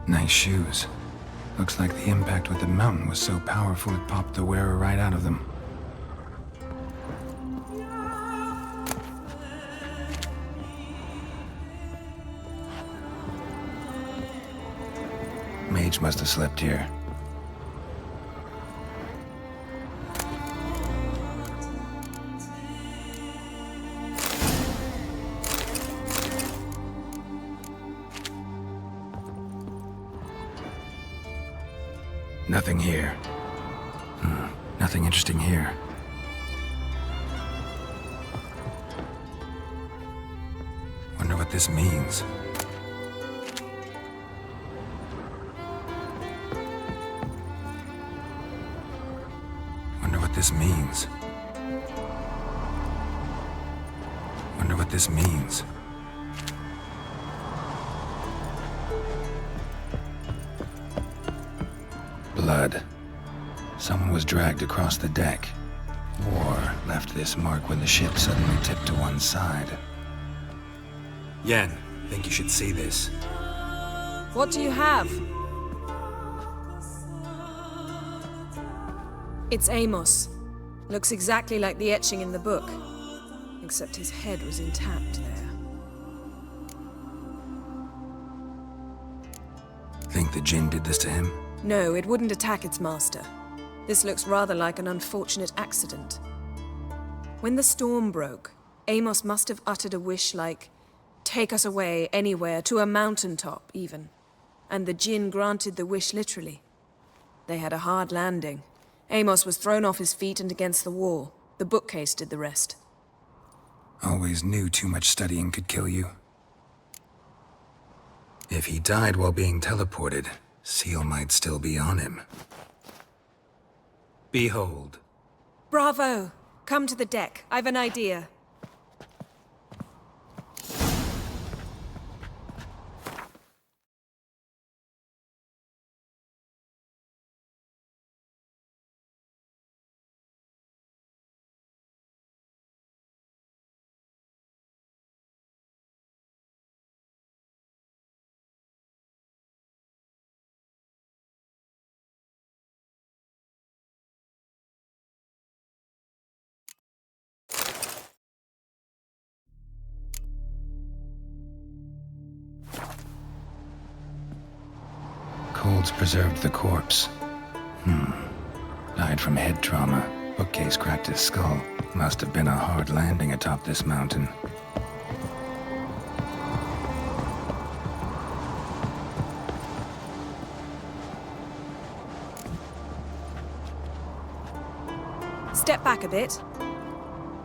Nice shoes. Looks like the impact with the mountain was so powerful it popped the wearer right out of them. Mage must have slept here. Nothing here. Nothing interesting here. Wonder what this means. Wonder what this means. Wonder what this means. Blood. Someone was dragged across the deck. Or left this mark when the ship suddenly tipped to one side. Yen, think you should see this. What do you have? It's Amos. Looks exactly like the etching in the book. Except his head was intact there. Think the Jinn did this to him? No, it wouldn't attack its master. This looks rather like an unfortunate accident. When the storm broke, Amos must have uttered a wish like, "Take us away, anywhere, to a mountaintop, even." And the Jinn granted the wish literally. They had a hard landing. Amos was thrown off his feet and against the wall. The bookcase did the rest. Always knew too much studying could kill you. If he died while being teleported, Seal might still be on him. Behold. Bravo! Come to the deck. I've an idea. Colds preserved the corpse. Died from head trauma. Bookcase cracked his skull. Must have been a hard landing atop this mountain. Step back a bit.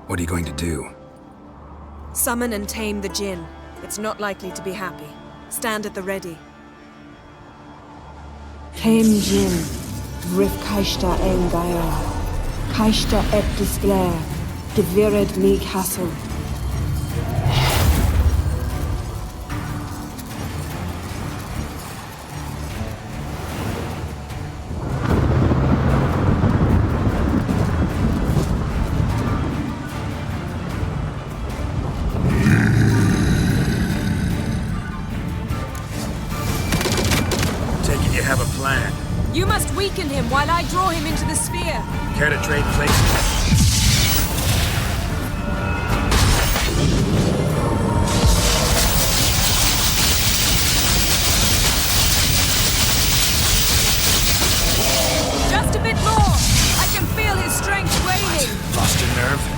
What are you going to do? Summon and tame the Jinn. It's not likely to be happy. Stand at the ready. Came Jin, Rif Kaishta Engaira, Kaishta et Disglair, Devired League Hassel. Have a plan. You must weaken him while I draw him into the sphere. Care to trade places? Just a bit more. I can feel his strength waning. Lost your nerve?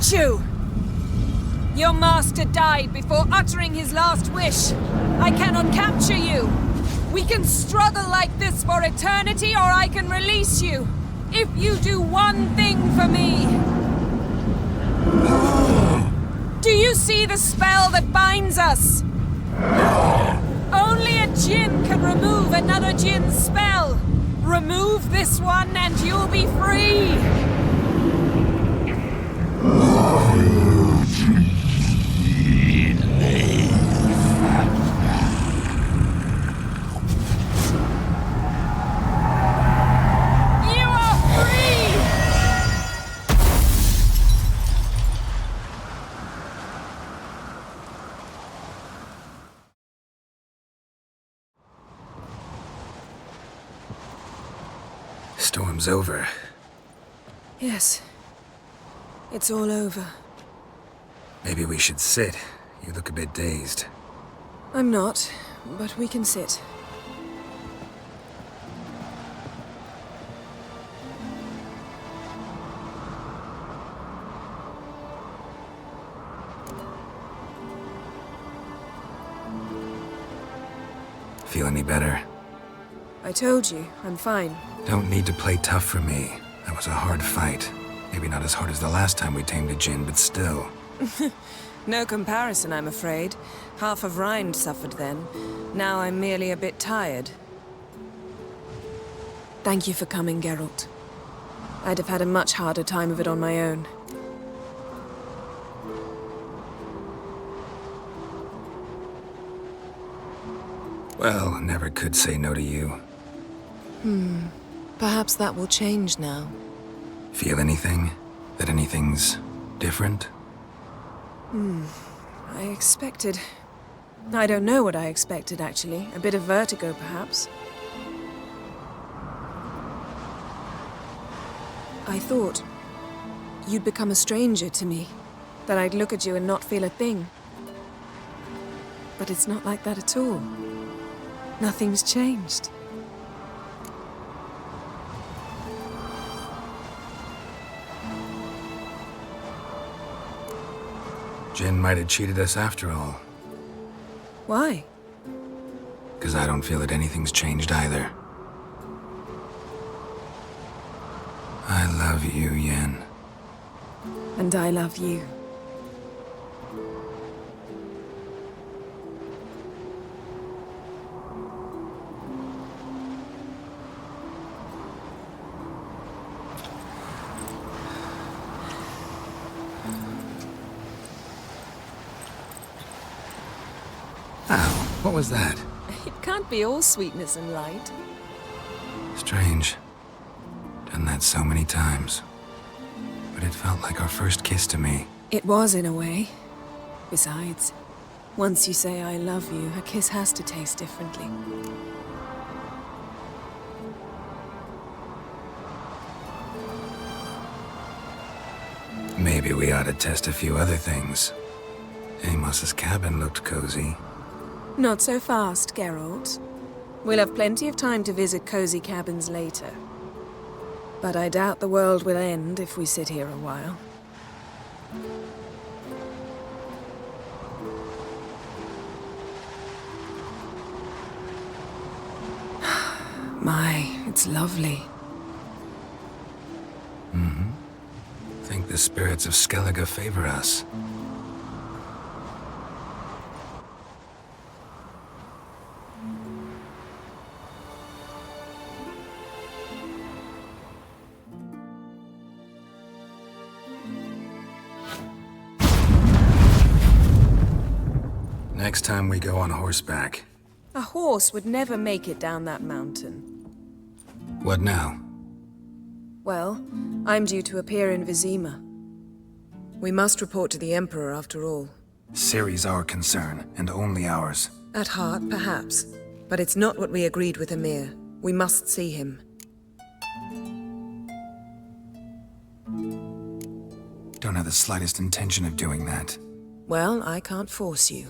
You! Your master died before uttering his last wish. I cannot capture you. We can struggle like this for eternity, or I can release you. If you do one thing for me. Do you see the spell that binds us? Only a Jinn can remove another Jinn's spell. Remove this one and you'll be free. problem's over. Yes. It's all over. Maybe we should sit. You look a bit dazed. I'm not, but we can sit. Feel any better? I told you, I'm fine. Don't need to play tough for me. That was a hard fight. Maybe not as hard as the last time we tamed a djinn, but still. No comparison, I'm afraid. Half of Rind suffered then. Now I'm merely a bit tired. Thank you for coming, Geralt. I'd have had a much harder time of it on my own. Well, never could say no to you. Perhaps that will change now. Feel anything? That anything's different? I expected... I don't know what I expected, actually. A bit of vertigo, perhaps. I thought you'd become a stranger to me. That I'd look at you and not feel a thing. But it's not like that at all. Nothing's changed. Jinn might have cheated us after all. Why? Because I don't feel that anything's changed either. I love you, Yen. And I love you. Ow, what was that? It can't be all sweetness and light. Strange. Done that so many times. But it felt like our first kiss to me. It was, in a way. Besides, once you say I love you, a kiss has to taste differently. Maybe we ought to test a few other things. Amos's cabin looked cozy. Not so fast, Geralt. We'll have plenty of time to visit cozy cabins later. But I doubt the world will end if we sit here a while. My, it's lovely. Think the spirits of Skellige favor us. Next time we go on horseback. A horse would never make it down that mountain. What now? Well, I'm due to appear in Vizima. We must report to the Emperor after all. Ciri's our concern, and only ours. At heart, perhaps. But it's not what we agreed with Emir. We must see him. Don't have the slightest intention of doing that. Well, I can't force you.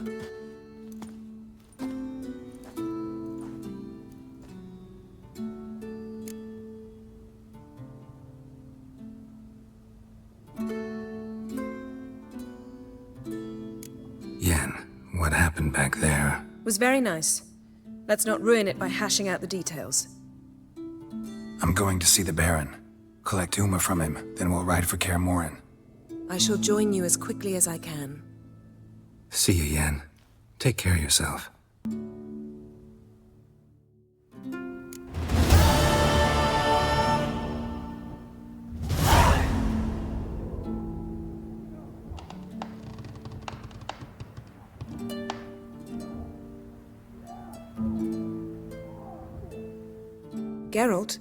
Yen, what happened back there? Was very nice. Let's not ruin it by hashing out the details. I'm going to see the Baron. Collect Uma from him, then we'll ride for Kaer Morhen. I shall join you as quickly as I can. See you, Yen. Take care of yourself. Geralt?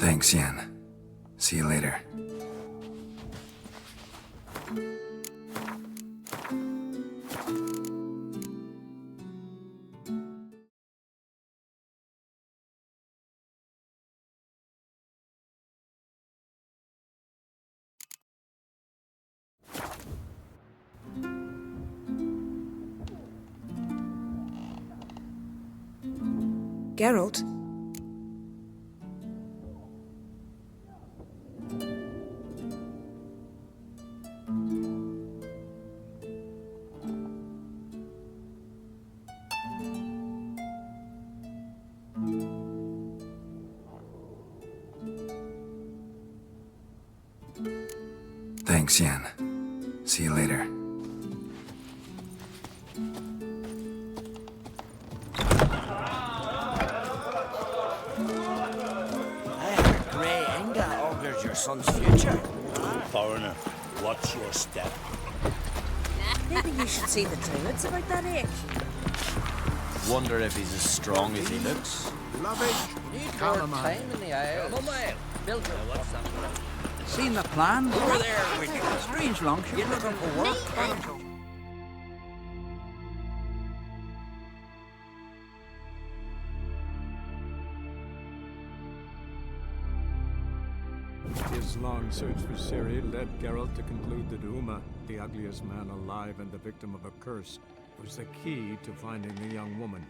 Thanks, Yen. See you later. Geralt? Thanks, Jan. See you later. I heard grey anger augurs your son's future. Foreigner, watch your step. Maybe you should see the druids about that age. Wonder if he's as strong as he looks. Calm him, man. Time in the Isles. Built what's that? Seen the plan? Over there with you. Strange long. You're looking for work? His long search for Ciri led Geralt to conclude that Uma, the ugliest man alive and the victim of a curse, was the key to finding the young woman.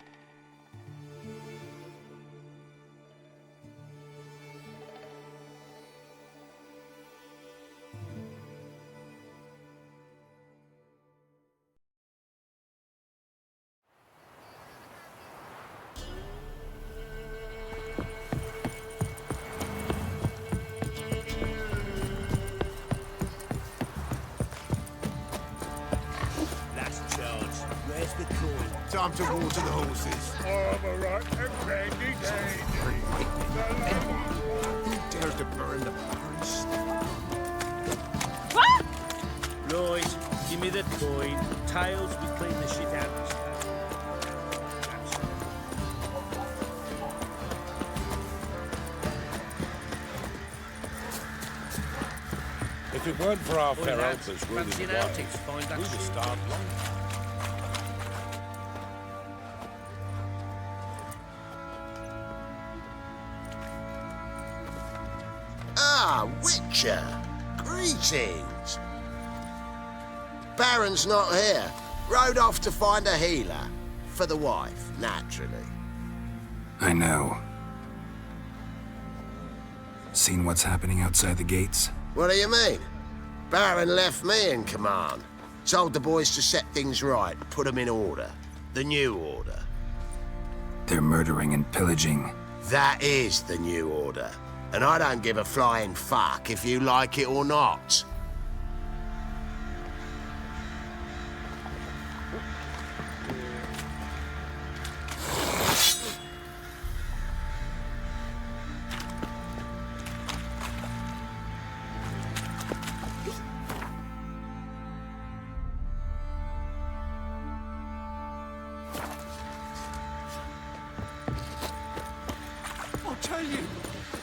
Time to water the horses. Armor and brandy Who dares to burn the priest? Right, give me the coin. Tails, we clean the shit out of this. If it weren't for our fair lads, uncles ruling fancy the an wild, outing to find that we'd have shit. starved long. Ah, Witcher! Greetings! Baron's not here. Rode off to find a healer. For the wife, naturally. I know. Seen what's happening outside the gates? What do you mean? Baron left me in command. Told the boys to set things right, put them in order. The new order. They're murdering and pillaging. That is the new order. And I don't give a flying fuck if you like it or not.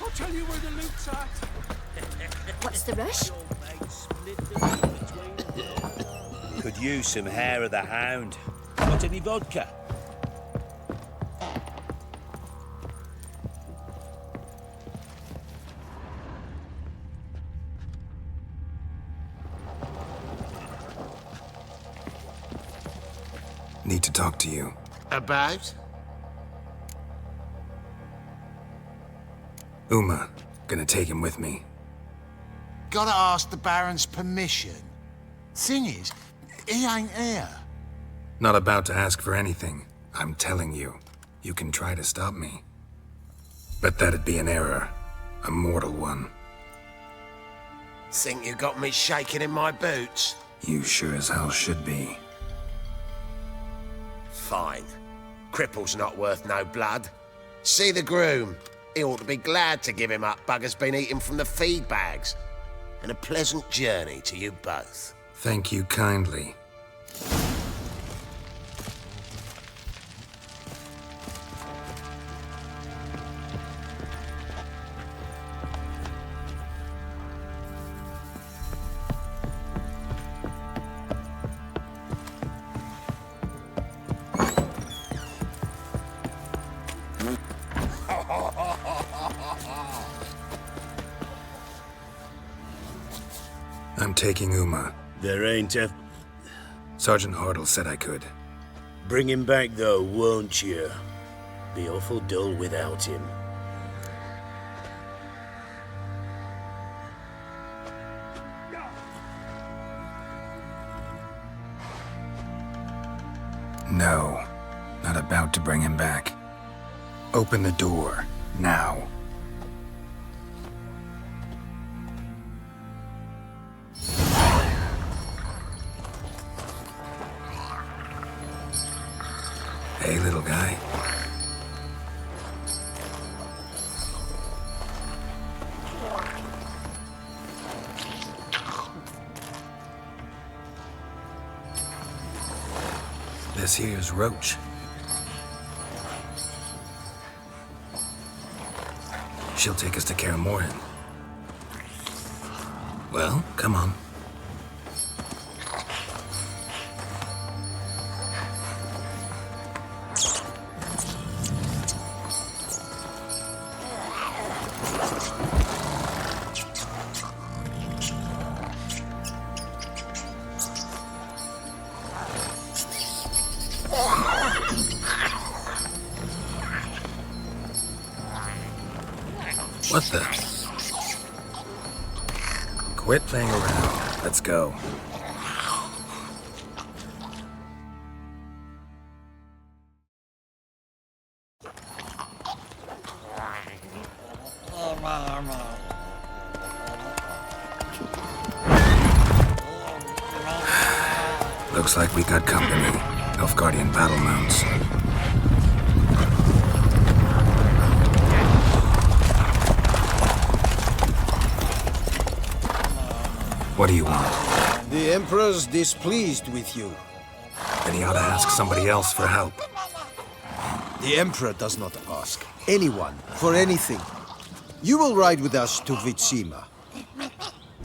I'll tell you where the loot's at. What's the rush? Could use some hair of the hound. Got any vodka? Need to talk to you. About? Uma. Gonna take him with me. Gotta ask the Baron's permission. Thing is, he ain't here. Not about to ask for anything. I'm telling you. You can try to stop me. But that'd be an error. A mortal one. Think you got me shaking in my boots? You sure as hell should be. Fine. Cripple's not worth no blood. See the groom. He ought to be glad to give him up. Bugger's been eating from the feed bags. And a pleasant journey to you both. Thank you kindly. I'm taking Uma. There ain't a... Sergeant Hartle said I could. Bring him back, though, won't you? Be awful dull without him. No, not about to bring him back. Open the door, now. Hey, little guy. This here's Roach. She'll take us to Kaer Morhen. Well, come on. What the? Quit playing around. Let's go. Looks like we got company. Nilfgaardian battle mounts. What do you want? The Emperor's displeased with you. Then he ought to ask somebody else for help. The Emperor does not ask anyone for anything. You will ride with us to Vitsima.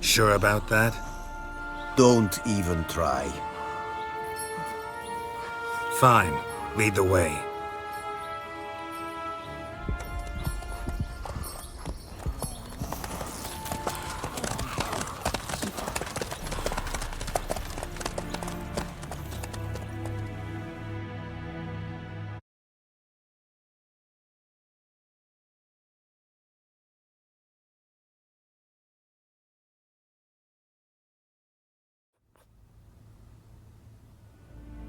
Sure about that? Don't even try. Fine. Lead the way.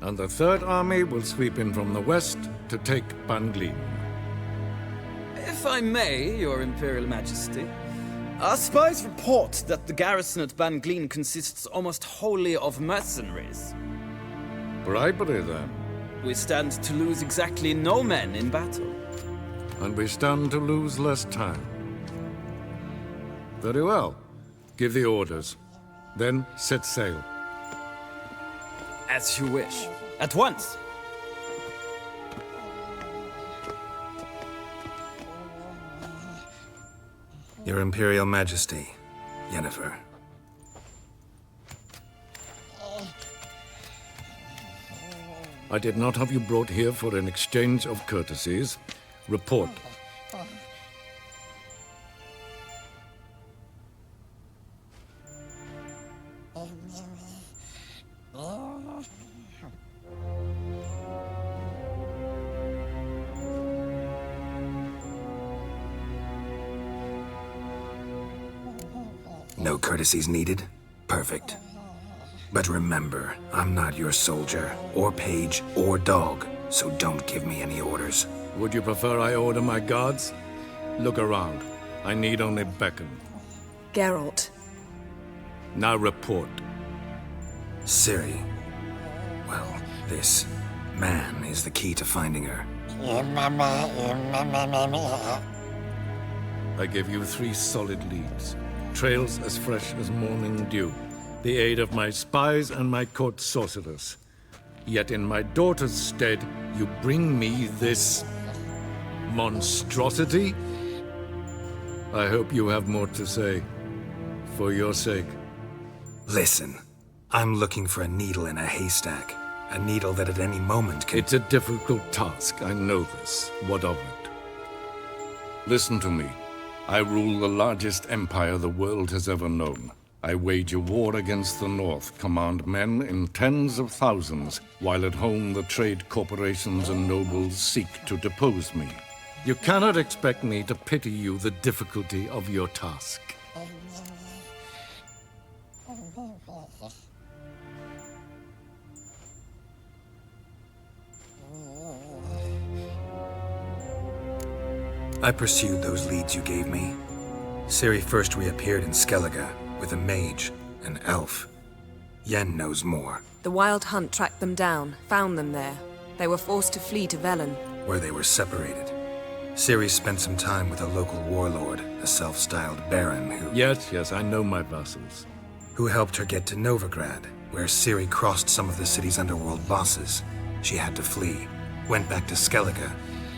And the Third Army will sweep in from the west to take Banglin. If I may, Your Imperial Majesty, our spies report that the garrison at Banglin consists almost wholly of mercenaries. Bribery, then. We stand to lose exactly no men in battle. And we stand to lose less time. Very well. Give the orders. Then set sail. As you wish. At once! Your Imperial Majesty, Yennefer. I did not have you brought here for an exchange of courtesies. Report. No courtesies needed? Perfect. But remember, I'm not your soldier, or page, or dog, so don't give me any orders. Would you prefer I order my guards? Look around. I need only beckon. Geralt. Now report. Ciri. Well, this man is the key to finding her. I give you 3 solid leads. Trails as fresh as morning dew. The aid of my spies and my court sorcerers. Yet in my daughter's stead, you bring me this monstrosity? I hope you have more to say. For your sake. Listen, I'm looking for a needle in a haystack. A needle that at any moment can... It's a difficult task, I know this. What of it? Listen to me. I rule the largest empire the world has ever known. I wage a war against the North, command men in tens of thousands, while at home the trade corporations and nobles seek to depose me. You cannot expect me to pity you the difficulty of your task. I pursued those leads you gave me. Ciri first reappeared in Skellige with a mage, an elf. Yen knows more. The Wild Hunt tracked them down, found them there. They were forced to flee to Velen, Where they were separated. Ciri spent some time with a local warlord, a self-styled baron who... Yes, I know my vassals. Who helped her get to Novigrad, where Ciri crossed some of the city's underworld bosses. She had to flee, went back to Skellige,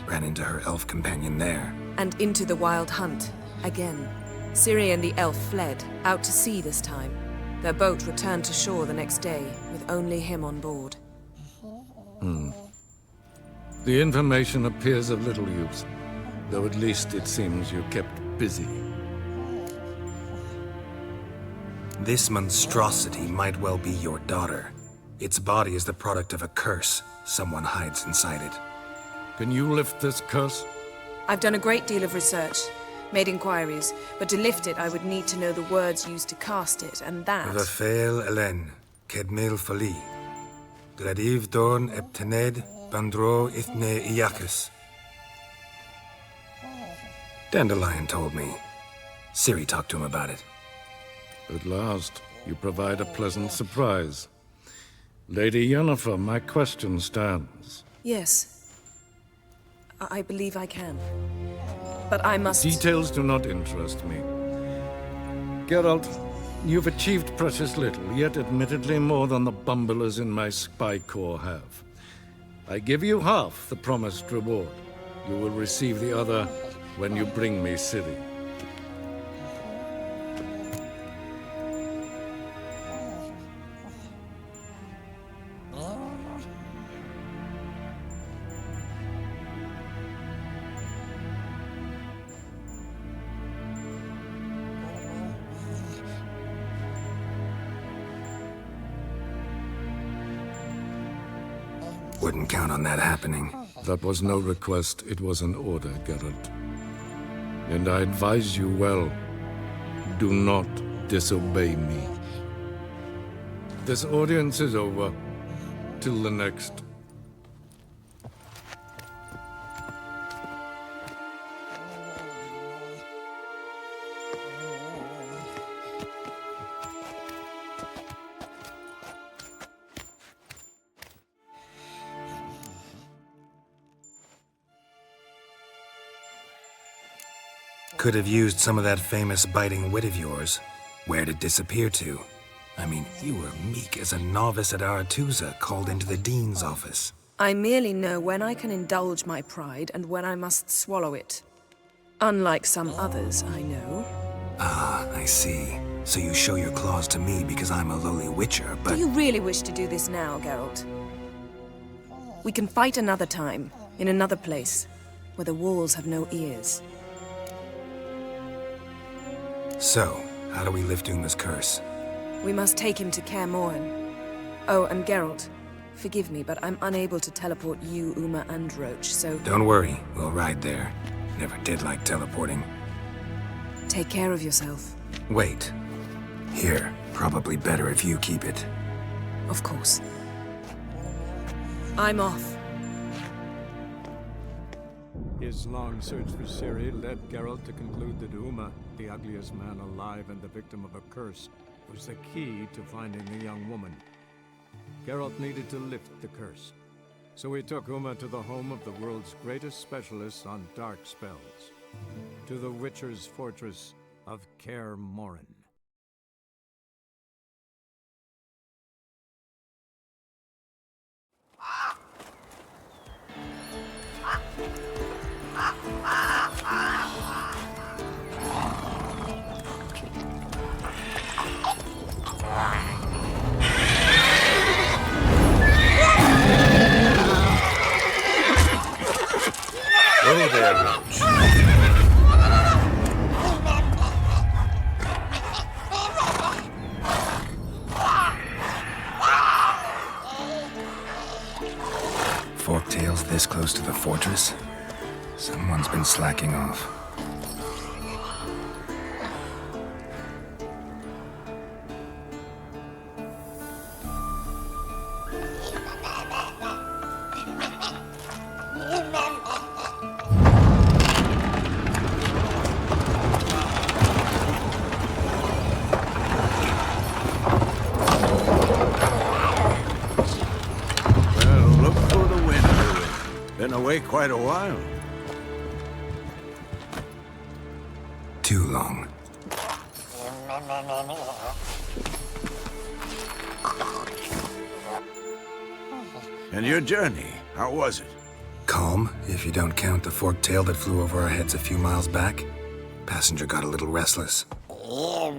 ran into her elf companion there. and into the Wild Hunt, again. Ciri and the elf fled, out to sea this time. Their boat returned to shore the next day, with only him on board. The information appears of little use, though at least it seems you kept busy. This monstrosity might well be your daughter. Its body is the product of a curse someone hides inside it. Can you lift this curse? I've done a great deal of research, made inquiries, but to lift it I would need to know the words used to cast it, and that... Vafael Elen, Kedmil Fali, Gladiv Dorn Eptened, Bandro Ithne Iacus. Dandelion told me. Ciri talked to him about it. At last, you provide a pleasant surprise. Lady Yennefer, my question stands. Yes. I believe I can. But I must... Details do not interest me. Geralt, you've achieved precious little, yet admittedly more than the bumblers in my spy corps have. I give you half the promised reward. You will receive the other when you bring me Ciri. Wouldn't count on that happening. That was no request, it was an order, Geralt. And I advise you well, do not disobey me. This audience is over. Till the next. Could have used some of that famous biting wit of yours. Where'd it disappear to? I mean, you were meek as a novice at Aretusa called into the Dean's office. I merely know when I can indulge my pride and when I must swallow it. Unlike some others, I know. Ah, I see. So you show your claws to me because I'm a lowly witcher, but... Do you really wish to do this now, Geralt? We can fight another time, in another place, where the walls have no ears. So, how do we lift Uma's curse? We must take him to Kaer Morhen. Oh, and Geralt, forgive me, but I'm unable to teleport you, Uma, and Roach, so... Don't worry, we'll ride there. Never did like teleporting. Take care of yourself. Wait. Here, probably better if you keep it. Of course. I'm off. His long search for Ciri led Geralt to conclude that Uma, the ugliest man alive and the victim of a curse, was the key to finding the young woman. Geralt needed to lift the curse, so he took Uma to the home of the world's greatest specialists on dark spells, to the Witcher's fortress of Kaer Morhen. Oh there, Roach. this close to the fortress? Someone's been slacking off. Away quite a while. Too long. And your journey, how was it? Calm, if you don't count the forked tail that flew over our heads a few miles back. Passenger got a little restless. What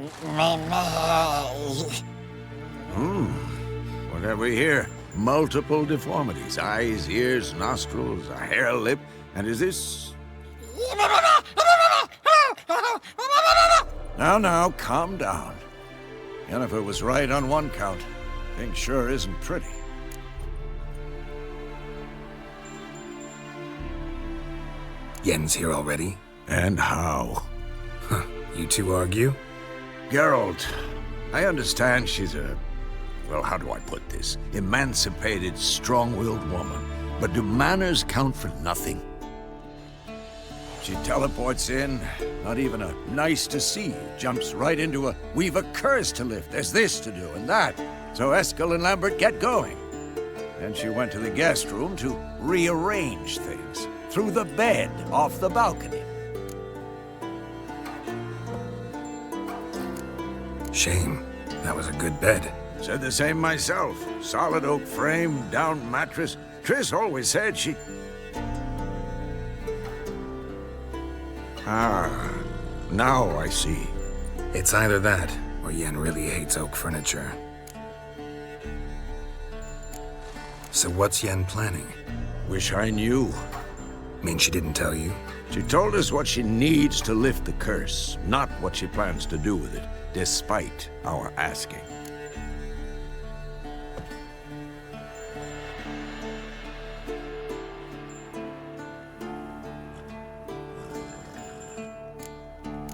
have we here? Multiple deformities. Eyes, ears, nostrils, a hair lip. And is this... Now, calm down. Yennefer was right on one count. Thing sure isn't pretty. Yen's here already? And how? Huh. You two argue? Geralt, I understand she's a... well, how do I put this? Emancipated, strong-willed woman. But do manners count for nothing? She teleports in, not even a nice to see you, jumps right into a, we've a curse to lift, there's this to do and that. So Eskel and Lambert get going. Then she went to the guest room to rearrange things. Through the bed, off the balcony. Shame. That was a good bed. Said the same myself. Solid oak frame, down mattress. Triss always said she... Ah, now I see. It's either that, or Yen really hates oak furniture. So what's Yen planning? Wish I knew. Mean she didn't tell you? She told us what she needs to lift the curse, not what she plans to do with it, despite our asking.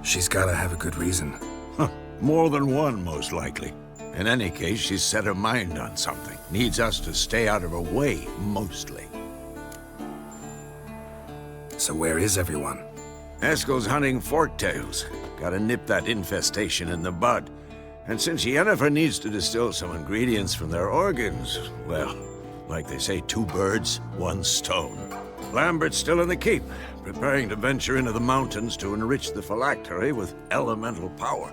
She's gotta have a good reason. More than one, most likely. In any case, she's set her mind on something. Needs us to stay out of her way, mostly. So where is everyone? Eskel's hunting forktails. Gotta nip that infestation in the bud. And since Yennefer needs to distill some ingredients from their organs, well, like they say, 2 birds, 1 stone. Lambert's still in the keep, preparing to venture into the mountains to enrich the phylactery with elemental power.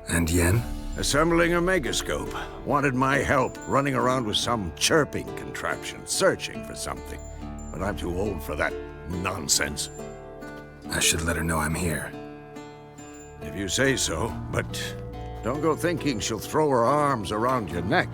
And Yen? Assembling a megascope. Wanted my help running around with some chirping contraption, searching for something. But I'm too old for that nonsense. I should let her know I'm here. If you say so, but don't go thinking she'll throw her arms around your neck.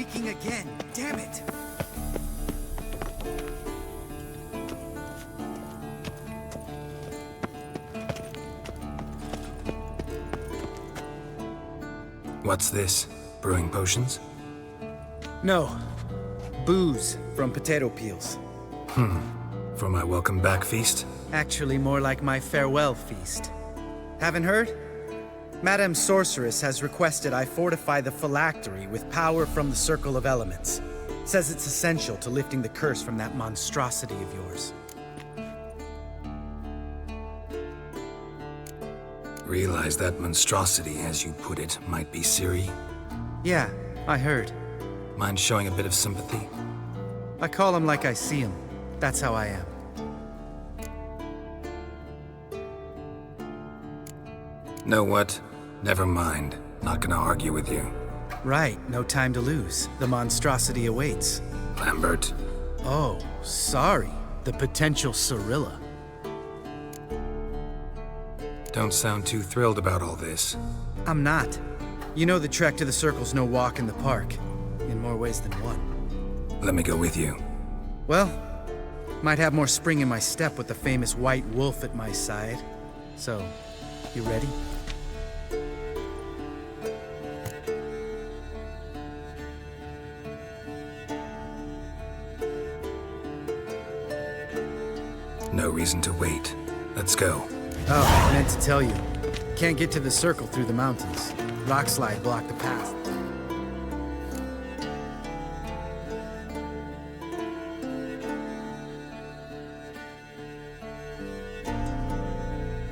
leaking again. Damn it! What's this? Brewing potions? No. Booze from potato peels. For my welcome back feast? Actually, more like my farewell feast. Haven't heard? Madame Sorceress has requested I fortify the phylactery with power from the Circle of Elements. Says it's essential to lifting the curse from that monstrosity of yours. Realize that monstrosity, as you put it, might be Ciri? Yeah, I heard. Mind showing a bit of sympathy? I call him like I see him. That's how I am. Know what? Never mind. Not gonna argue with you. Right, no time to lose. The monstrosity awaits. Lambert. Oh, sorry. The potential Cirilla. Don't sound too thrilled about all this. I'm not. You know the trek to the Circle's no walk in the park. In more ways than one. Let me go with you. Well, might have more spring in my step with the famous White Wolf at my side. So, you ready? No reason to wait. Let's go. Oh, I meant to tell you. Can't get to the Circle through the mountains. Rockslide blocked the path.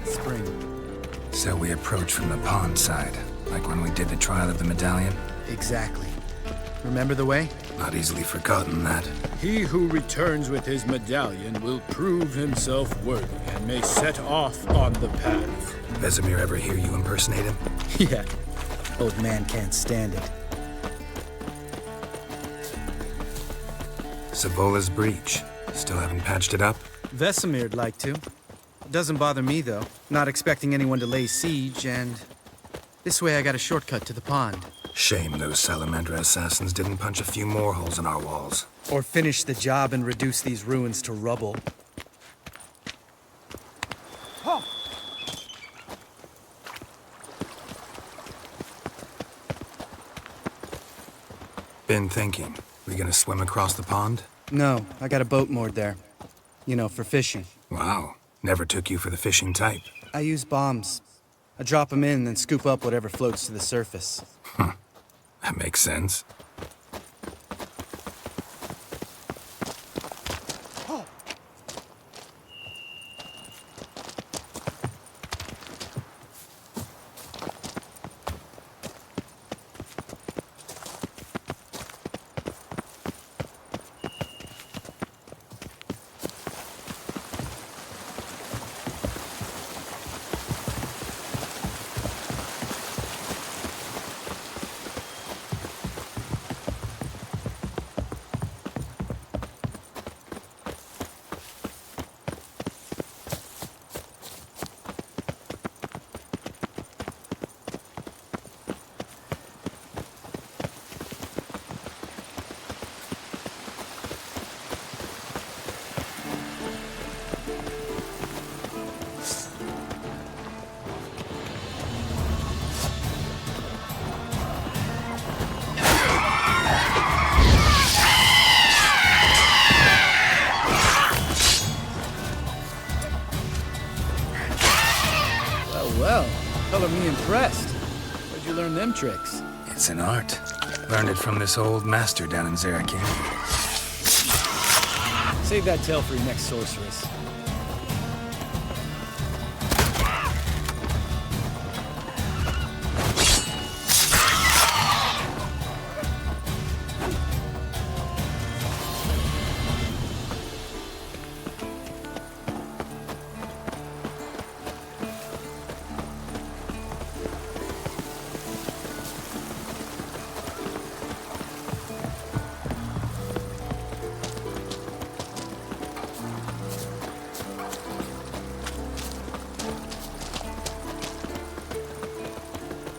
Spring. So we approach from the pond side, like when we did the trial of the medallion? Exactly. Remember the way? Not easily forgotten, that. He who returns with his medallion will prove himself worthy and may set off on the path. Vesemir ever hear you impersonate him? Yeah. Old man can't stand it. Savola's breach. Still haven't patched it up? Vesemir'd like to. Doesn't bother me, though. Not expecting anyone to lay siege, and... this way I got a shortcut to the pond. Shame those Salamandra assassins didn't punch a few more holes in our walls. Or finish the job and reduce these ruins to rubble. Been thinking. We gonna swim across the pond? No, I got a boat moored there. You know, for fishing. Wow. Never took you for the fishing type. I use bombs. I drop them in, then scoop up whatever floats to the surface. That makes sense. Well, color me impressed. Where'd you learn them tricks? It's an art. Learned it from this old master down in Zarakin. Save that tale for your next sorceress.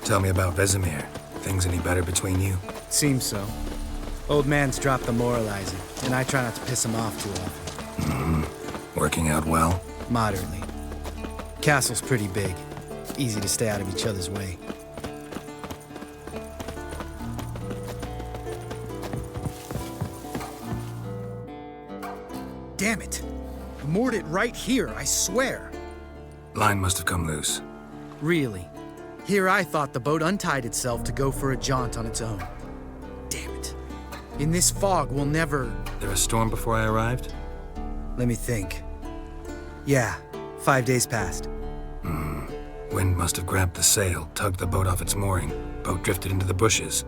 Tell me about Vesemir. Things any better between you? Seems so. Old man's dropped the moralizing, and I try not to piss him off too often. Working out well? Moderately. Castle's pretty big. Easy to stay out of each other's way. Damn it! Moored it right here, I swear! Line must have come loose. Really? Here I thought the boat untied itself to go for a jaunt on its own. Damn it. In this fog, we'll never... There a storm before I arrived? Let me think. Yeah, 5 days passed. Wind must have grabbed the sail, tugged the boat off its mooring. Boat drifted into the bushes.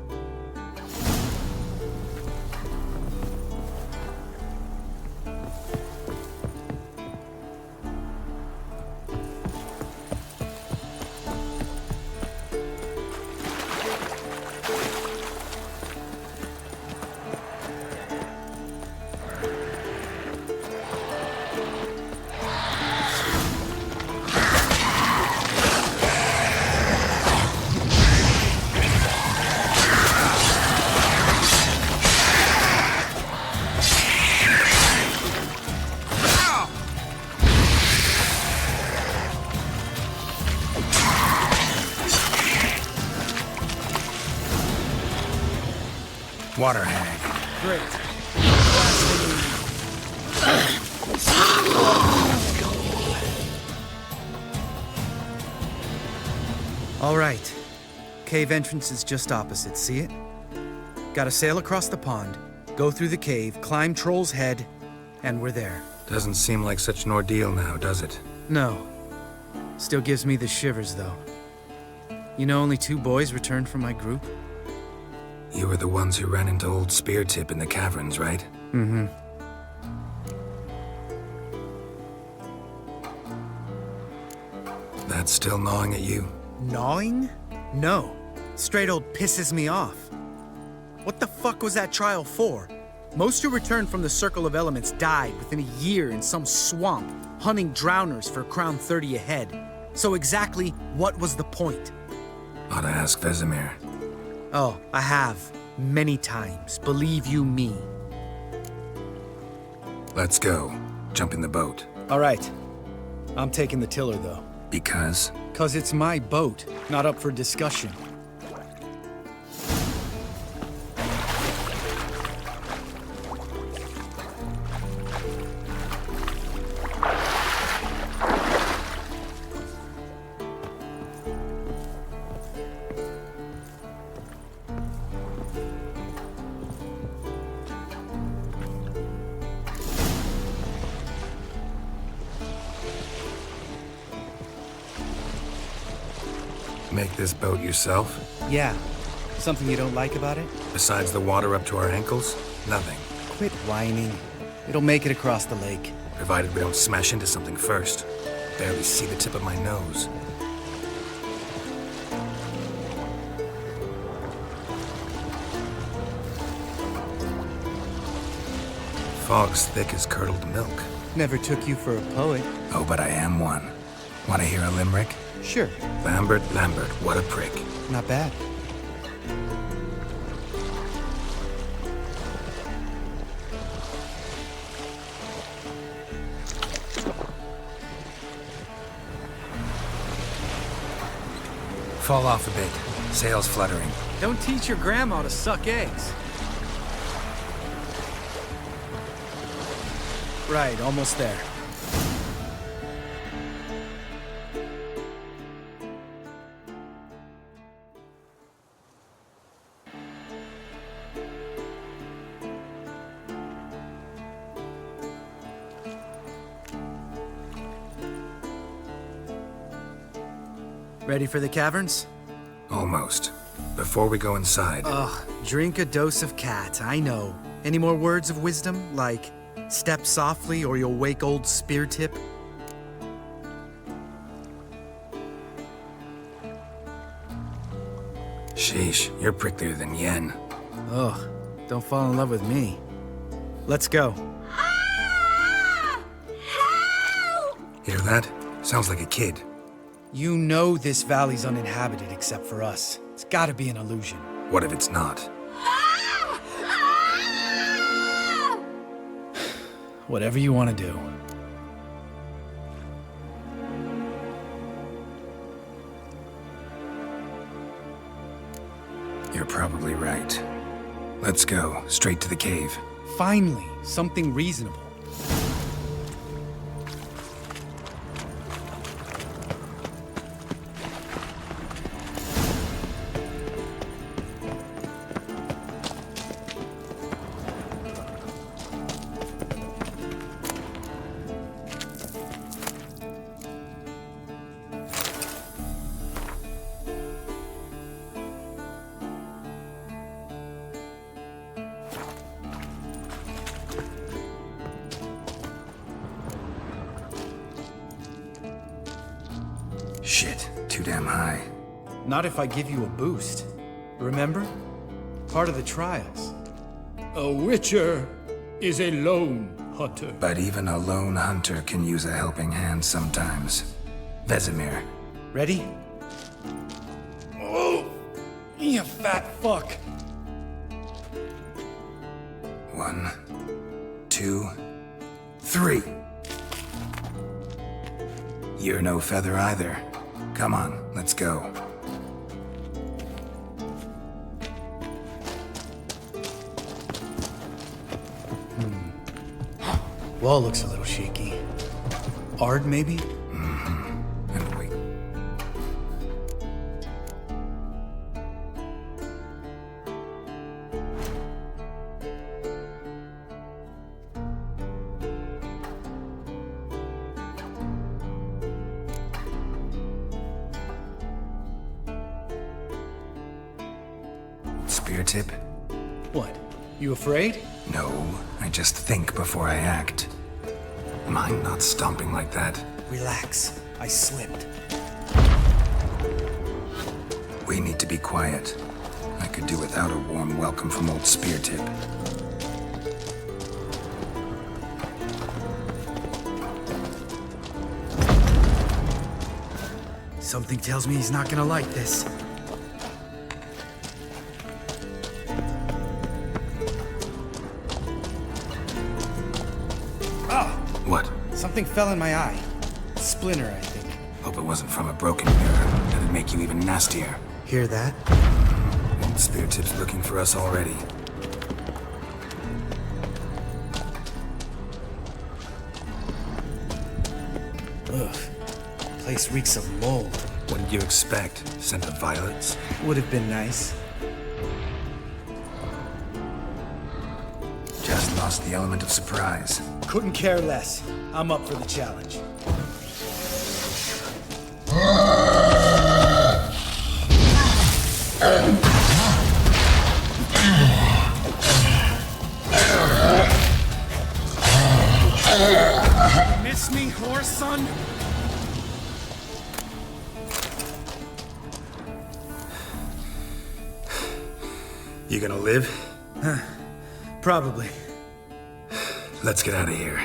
Water hag. Great. All right. Cave entrance is just opposite, see it? Gotta sail across the pond, go through the cave, climb Troll's Head, and we're there. Doesn't seem like such an ordeal now, does it? No. Still gives me the shivers, though. You know only 2 boys returned from my group? You were the ones who ran into old Spear Tip in the caverns, right? Mm-hmm. That's still gnawing at you? Gnawing? No. Straight old pisses me off. What the fuck was that trial for? Most who returned from the Circle of Elements died within a year in some swamp, hunting drowners for Crown 30 a head. So exactly what was the point? Ought to ask Vesemir. Oh, I have. Many times. Believe you me. Let's go. Jump in the boat. All right. I'm taking the tiller, though. Because? 'Cause it's my boat, not up for discussion. Make this boat yourself? Yeah. Something you don't like about it? Besides the water up to our ankles? Nothing. Quit whining. It'll make it across the lake. Provided we don't smash into something first. Barely see the tip of my nose. Fog's thick as curdled milk. Never took you for a poet. Oh, but I am one. Want to hear a limerick? Sure. Lambert, what a prick. Not bad. Fall off a bit. Sails fluttering. Don't teach your grandma to suck eggs. Right, almost there. Ready for the caverns? Almost. Before we go inside... Ugh, drink a dose of cat, I know. Any more words of wisdom, like, step softly or you'll wake old Spear Tip? Sheesh, you're pricklier than Yen. Ugh, don't fall in love with me. Let's go. Hear that? Sounds like a kid. You know this valley's uninhabited except for us. It's gotta be an illusion. What if it's not? Whatever you want to do. You're probably right. Let's go, straight to the cave. Finally, something reasonable. Shit, too damn high. Not if I give you a boost. Remember? Part of the trials. A witcher is a lone hunter. But even a lone hunter can use a helping hand sometimes. Vesemir. Ready? Oh! You fat fuck! 1, 2, 3. You're no feather either. Come on, let's go. Wall looks a little shaky. Ard, maybe? And wait. Spear tip? What? You afraid? No, I just think before I act. Mind not stomping like that. Relax. I slipped. We need to be quiet. I could do without a warm welcome from old Spear Tip. Something tells me he's not gonna like this. What? Something fell in my eye. Splinter, I think. Hope it wasn't from a broken mirror. That'd make you even nastier. Hear that? Old Spear Tip's looking for us already. Ugh. Place reeks of mold. What did you expect? Scent of violets? Would have been nice. Just lost the element of surprise. Couldn't care less. I'm up for the challenge. Miss me, horse son? You gonna live? Probably. Let's get out of here.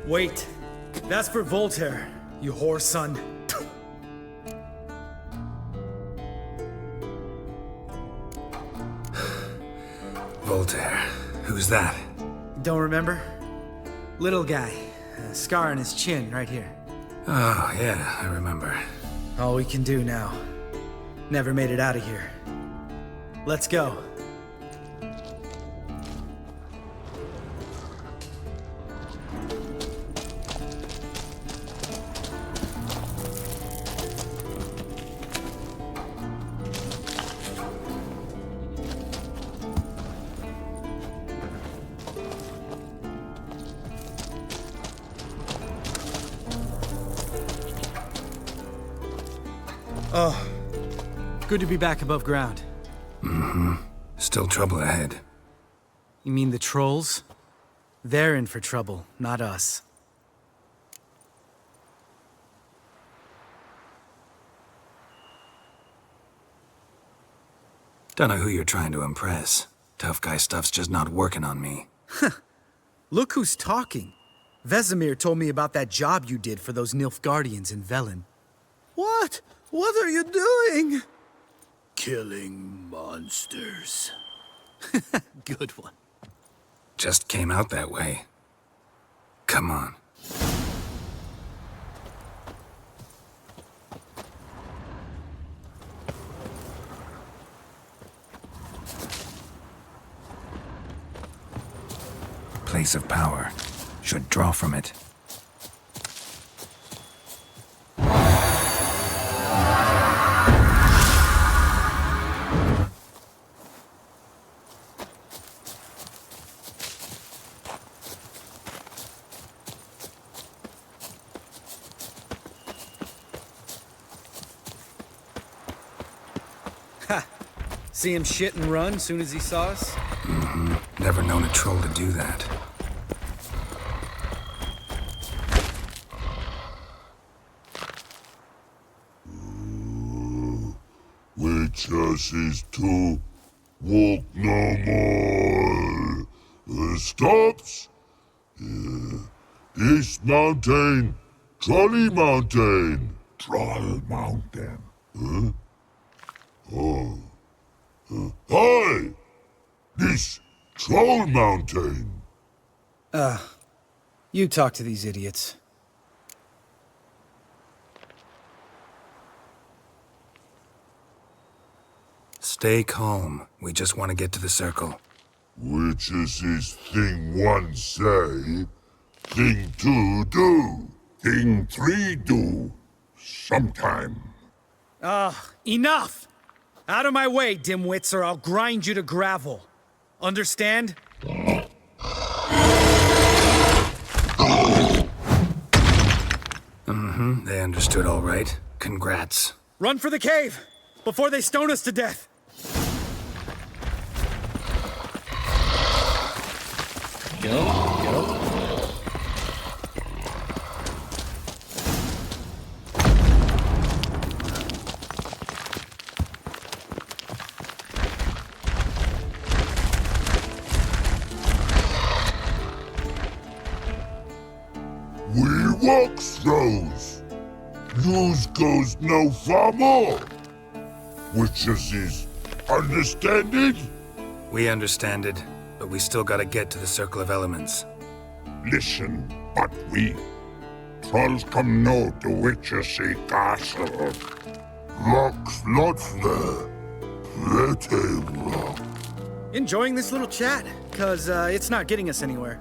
Wait. That's for Voltaire, you whore son. Voltaire. Who's that? Don't remember? Little guy. A scar on his chin, right here. Oh, yeah, I remember. All we can do now. Never made it out of here. Let's go. Oh, good to be back above ground. Mm-hmm. Still trouble ahead. You mean the trolls? They're in for trouble, not us. Don't know who you're trying to impress. Tough guy stuff's just not working on me. Look who's talking. Vesemir told me about that job you did for those Nilfgaardians in Velen. What? What are you doing? Killing monsters. Good one. Just came out that way. Come on. Place of power. Should draw from it. Ha! See him shit and run soon as he saw us? Mm-hmm. Never known a troll to do that. Witches is to walk no more. Stops. East Mountain, Trolley Mountain. Troll Mountain. Huh? Oh. Hi! This Troll Mountain. You talk to these idiots. Stay calm. We just want to get to the circle. Witches is thing one say, thing two do, thing three do, sometime. Enough! Out of my way, dimwits, or I'll grind you to gravel. Understand? Mm-hmm, they understood all right. Congrats. Run for the cave! Before they stone us to death! Go. We walk throws. News goes no far more. Witches is understand it? We understand it, but we still gotta get to the Circle of Elements. Listen, but we trolls come no to Witchessy Castle. Rocks lots there. Pretty rock. Enjoying this little chat, cause it's not getting us anywhere.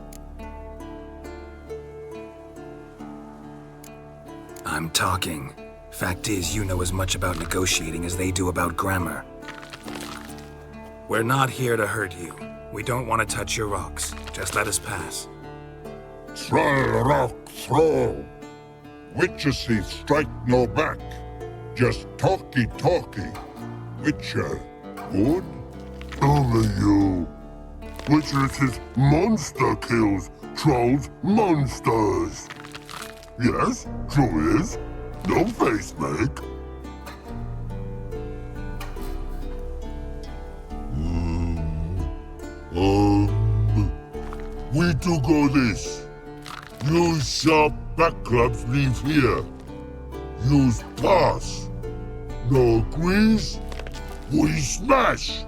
I'm talking. Fact is, you know as much about negotiating as they do about grammar. We're not here to hurt you. We don't want to touch your rocks. Just let us pass. Troll rock throw. Witchessy strike no back. Just talky. Witcher, good? Only you. Witchess's monster kills trolls monsters. Yes, true is. No face make. We do go this. Use sharp back clubs leave here. Use pass. No agrees, we smash.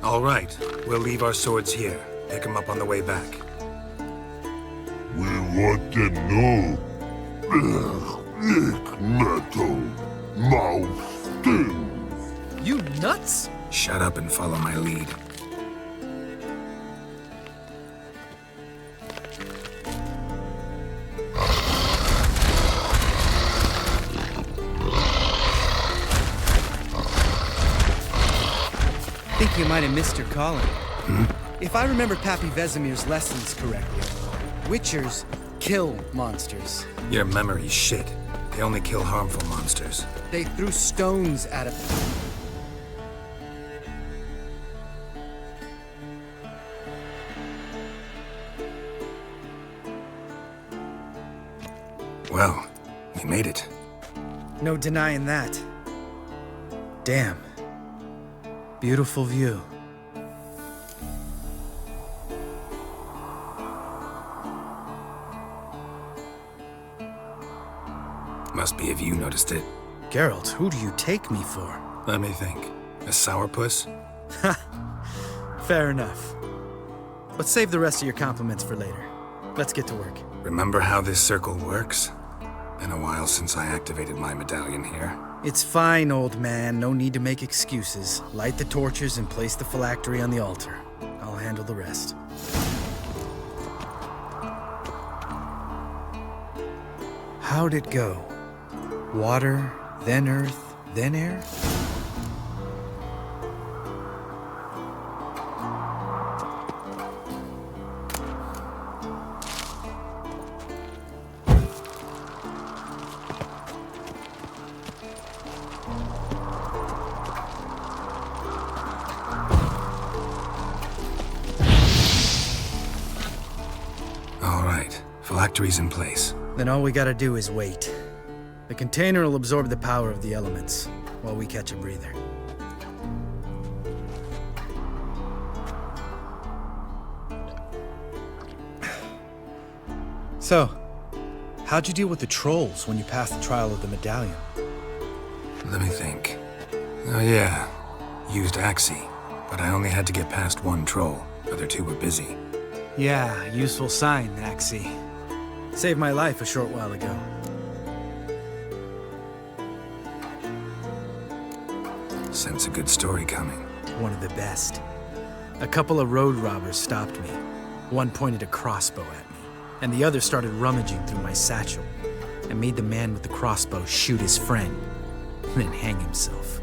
All right, we'll leave our swords here. Pick them up on the way back. We want them know. Lick metal. Mouth stings. You nuts? Shut up and follow my lead. I think you might have missed your calling. If I remember Pappy Vesemir's lessons correctly, Witchers kill monsters. Your memory's shit. They only kill harmful monsters. They threw stones at him. Well, we made it. No denying that. Damn. Beautiful view. Must be if you noticed it. Geralt, who do you take me for? Let me think. A sourpuss? Fair enough. But save the rest of your compliments for later. Let's get to work. Remember how this circle works? Been a while since I activated my medallion here. It's fine, old man. No need to make excuses. Light the torches and place the phylactery on the altar. I'll handle the rest. How'd it go? Water, then earth, then air? All right, phylactery's in place. Then all we gotta do is wait. The container will absorb the power of the elements, while we catch a breather. So, how'd you deal with the trolls when you passed the trial of the medallion? Let me think. Oh yeah, used Axii, but I only had to get past one troll. Other two were busy. Yeah, useful sign, Axii. Saved my life a short while ago. Sense a good story coming. One of the best. A couple of road robbers stopped me. One pointed a crossbow at me, and the other started rummaging through my satchel, and made the man with the crossbow shoot his friend, then hang himself.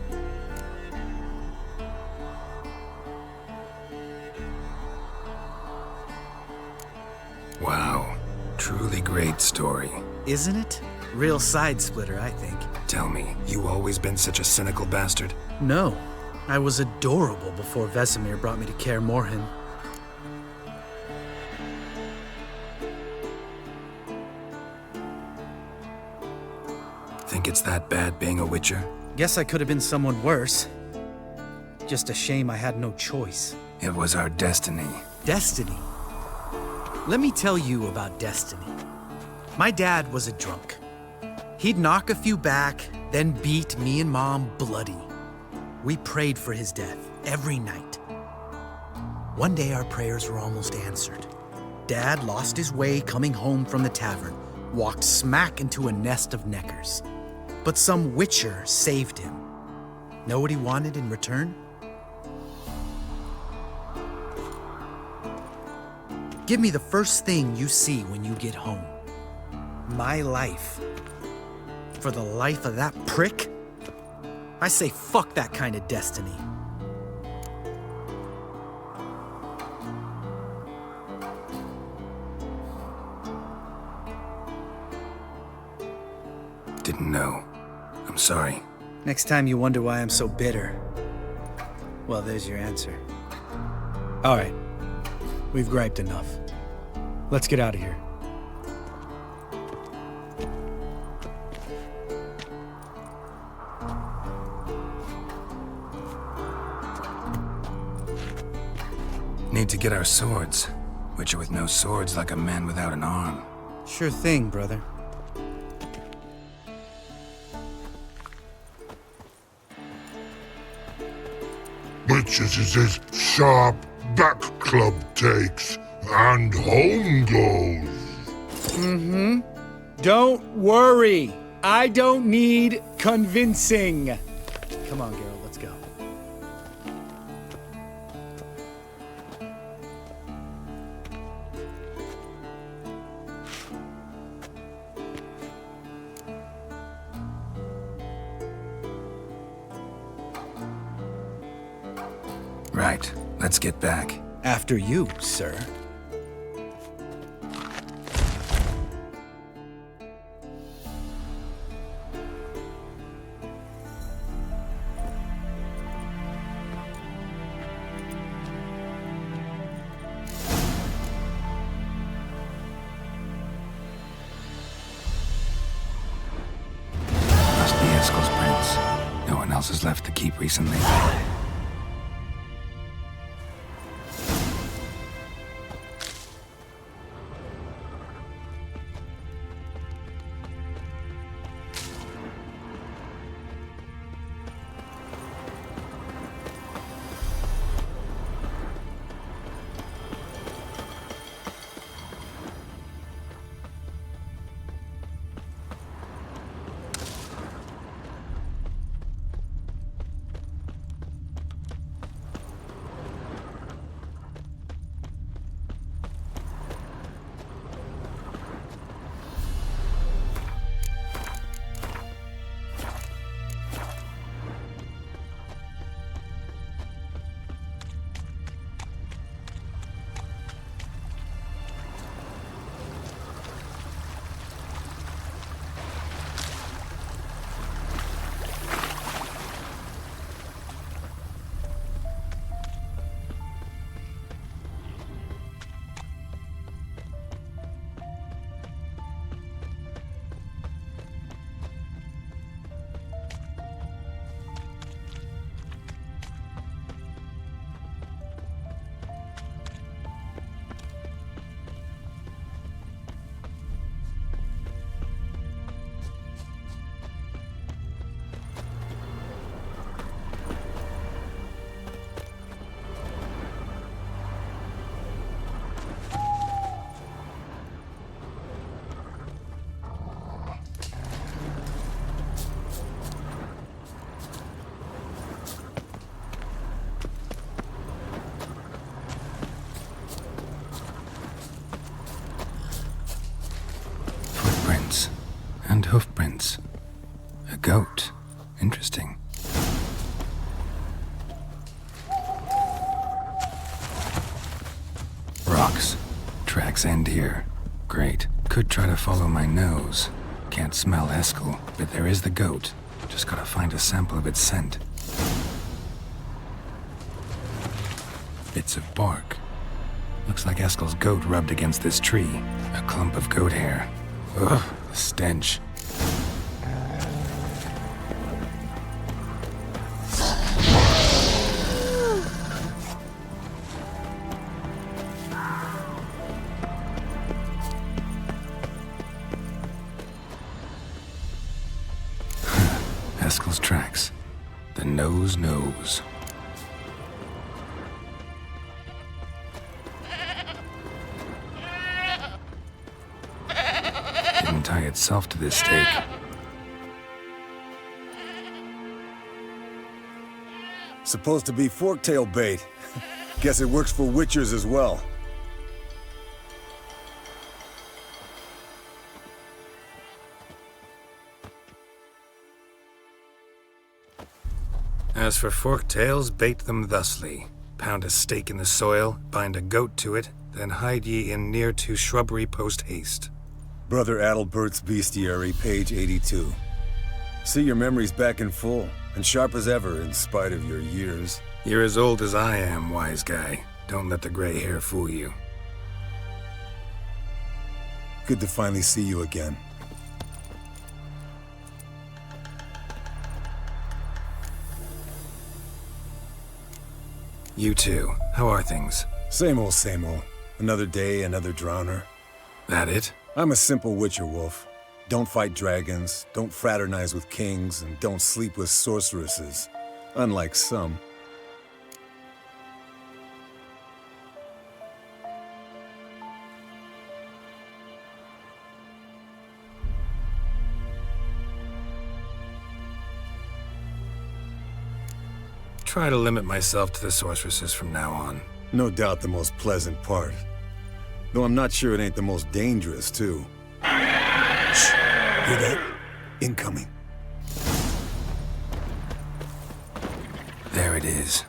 Wow, truly great story. Isn't it? Real side splitter, I think. Tell me, you always been such a cynical bastard? No, I was adorable before Vesemir brought me to Kaer Morhen. Think it's that bad being a witcher? Guess I could have been someone worse. Just a shame I had no choice. It was our destiny. Destiny? Let me tell you about destiny. My dad was a drunk. He'd knock a few back, then beat me and Mom bloody. We prayed for his death every night. One day our prayers were almost answered. Dad lost his way coming home from the tavern, walked smack into a nest of neckers. But some witcher saved him. Know what he wanted in return? Give me the first thing you see when you get home. My life. For the life of that prick? I say fuck that kind of destiny. Didn't know. I'm sorry. Next time you wonder why I'm so bitter, well, there's your answer. All right. We've griped enough. Let's get out of here. Need to get our swords. Witcher with no swords like a man without an arm. Sure thing, brother. Witches is his sharp back club takes, and home goes. Mm-hmm. Don't worry. I don't need convincing. Come on, Geralt, let's go. Right. Let's get back. After you, sir. Must be Eskel's prince. No one else has left the keep recently. And hoofprints. A goat. Interesting. Rocks. Tracks end here. Great. Could try to follow my nose. Can't smell Eskel, but there is the goat. Just gotta find a sample of its scent. Bits of bark. Looks like Eskel's goat rubbed against this tree. A clump of goat hair. Ugh, the stench. Eskel's tracks. The nose knows. Didn't tie itself to this stake. Supposed to be forktail bait. Guess it works for witchers as well. As for forktails, bait them thusly. Pound a stake in the soil, bind a goat to it, then hide ye in near to shrubbery post haste. Brother Adalbert's Bestiary, page 82. See, your memory's back in full, and sharp as ever in spite of your years. You're as old as I am, wise guy. Don't let the gray hair fool you. Good to finally see you again. You too. How are things? Same old, same old. Another day, another drowner. That it? I'm a simple witcher, Wolf. Don't fight dragons, don't fraternize with kings, and don't sleep with sorceresses. Unlike some. Try to limit myself to the sorceresses from now on. No doubt the most pleasant part. Though I'm not sure it ain't the most dangerous, too. Shh! Hear that? Incoming. There it is.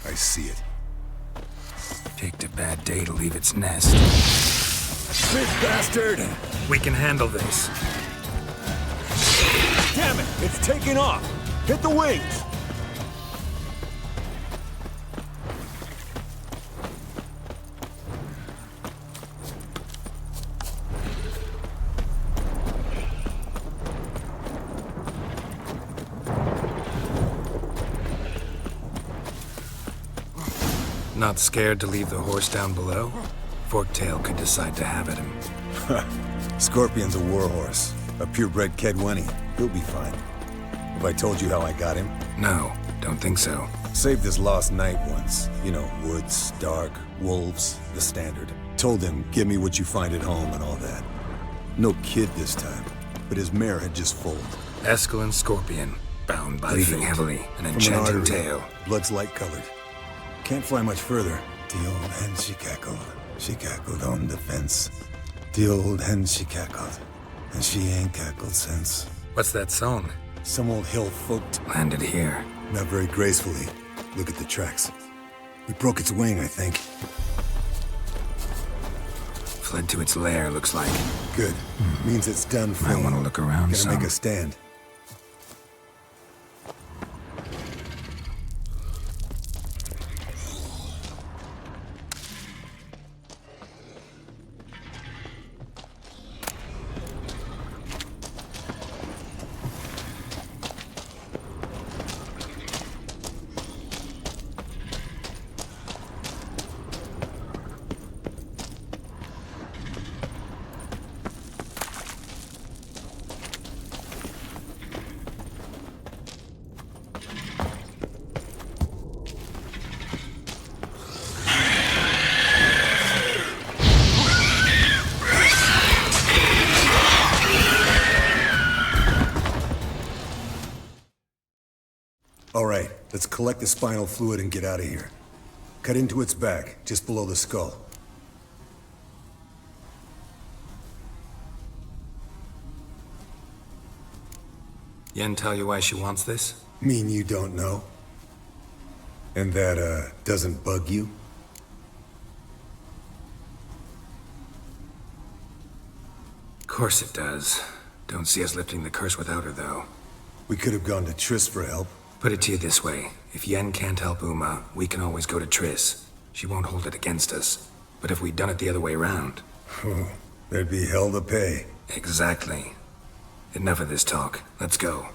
I see it. Picked a bad day to leave its nest. Big bastard! We can handle this. Damn it! It's taking off! Hit the wings! Not scared to leave the horse down below? Forktail could decide to have at him. Scorpion's a warhorse. A purebred Kedwenny. He'll be fine. Have I told you how I got him? No, don't think so. Saved his lost knight once. You know, woods, dark, wolves, the standard. Told him, give me what you find at home and all that. No kid this time, but his mare had just foaled. Eskel and Scorpion, bound by Bleeding heavily, an From enchanting artery. tale. Blood's light-colored. Can't fly much further. The old hen, she cackled. She cackled on the fence. The old hen, she cackled. And she ain't cackled since. What's that song? Some old hill folk landed here. Not very gracefully. Look at the tracks. We broke its wing, I think. Fled to its lair, looks like. Good. Means it's done for. Might want to look around Gonna some. make a stand. All right, let's collect the spinal fluid and get out of here. Cut into its back, just below the skull. Yen tell you why she wants this? Mean you don't know? And that, doesn't bug you? Of course it does. Don't see us lifting the curse without her, though. We could have gone to Triss for help. Put it to you this way. If Yen can't help Uma, we can always go to Triss. She won't hold it against us. But if we'd done it the other way around... There'd be hell to pay. Exactly. Enough of this talk. Let's go.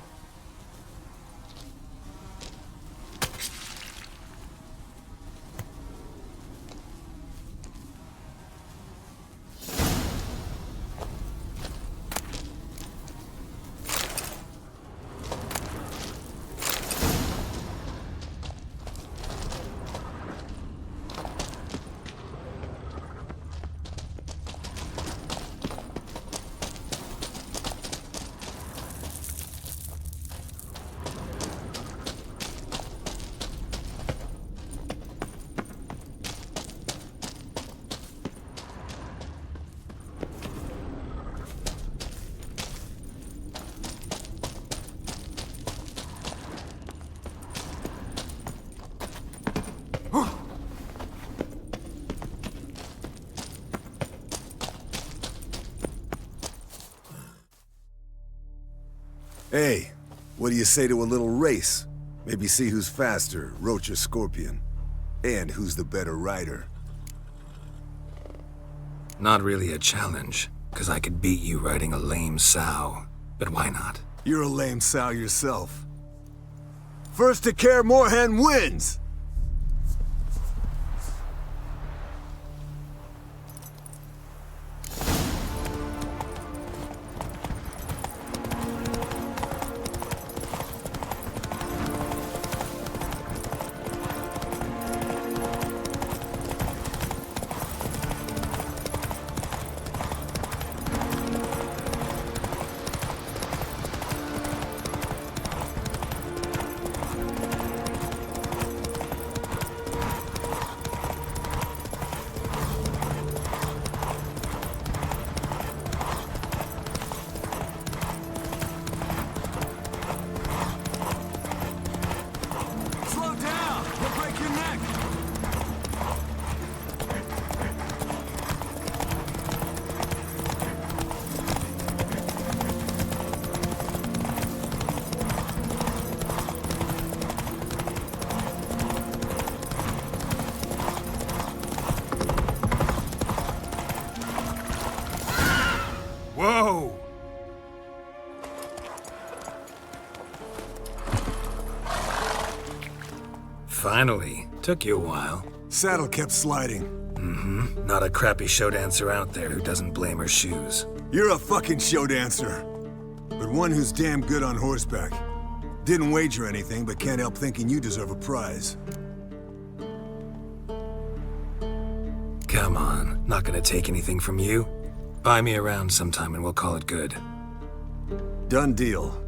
Hey, what do you say to a little race? Maybe see who's faster, Roach or Scorpion. And who's the better rider. Not really a challenge, because I could beat you riding a lame sow. But why not? You're a lame sow yourself. First to Kaer Morhen wins! Whoa! Finally. Took you a while. Saddle kept sliding. Mm-hmm. Not a crappy show dancer out there who doesn't blame her shoes. You're a fucking show dancer. But one who's damn good on horseback. Didn't wager anything, but can't help thinking you deserve a prize. Come on. Not gonna take anything from you. Buy me around sometime and we'll call it good. Done deal.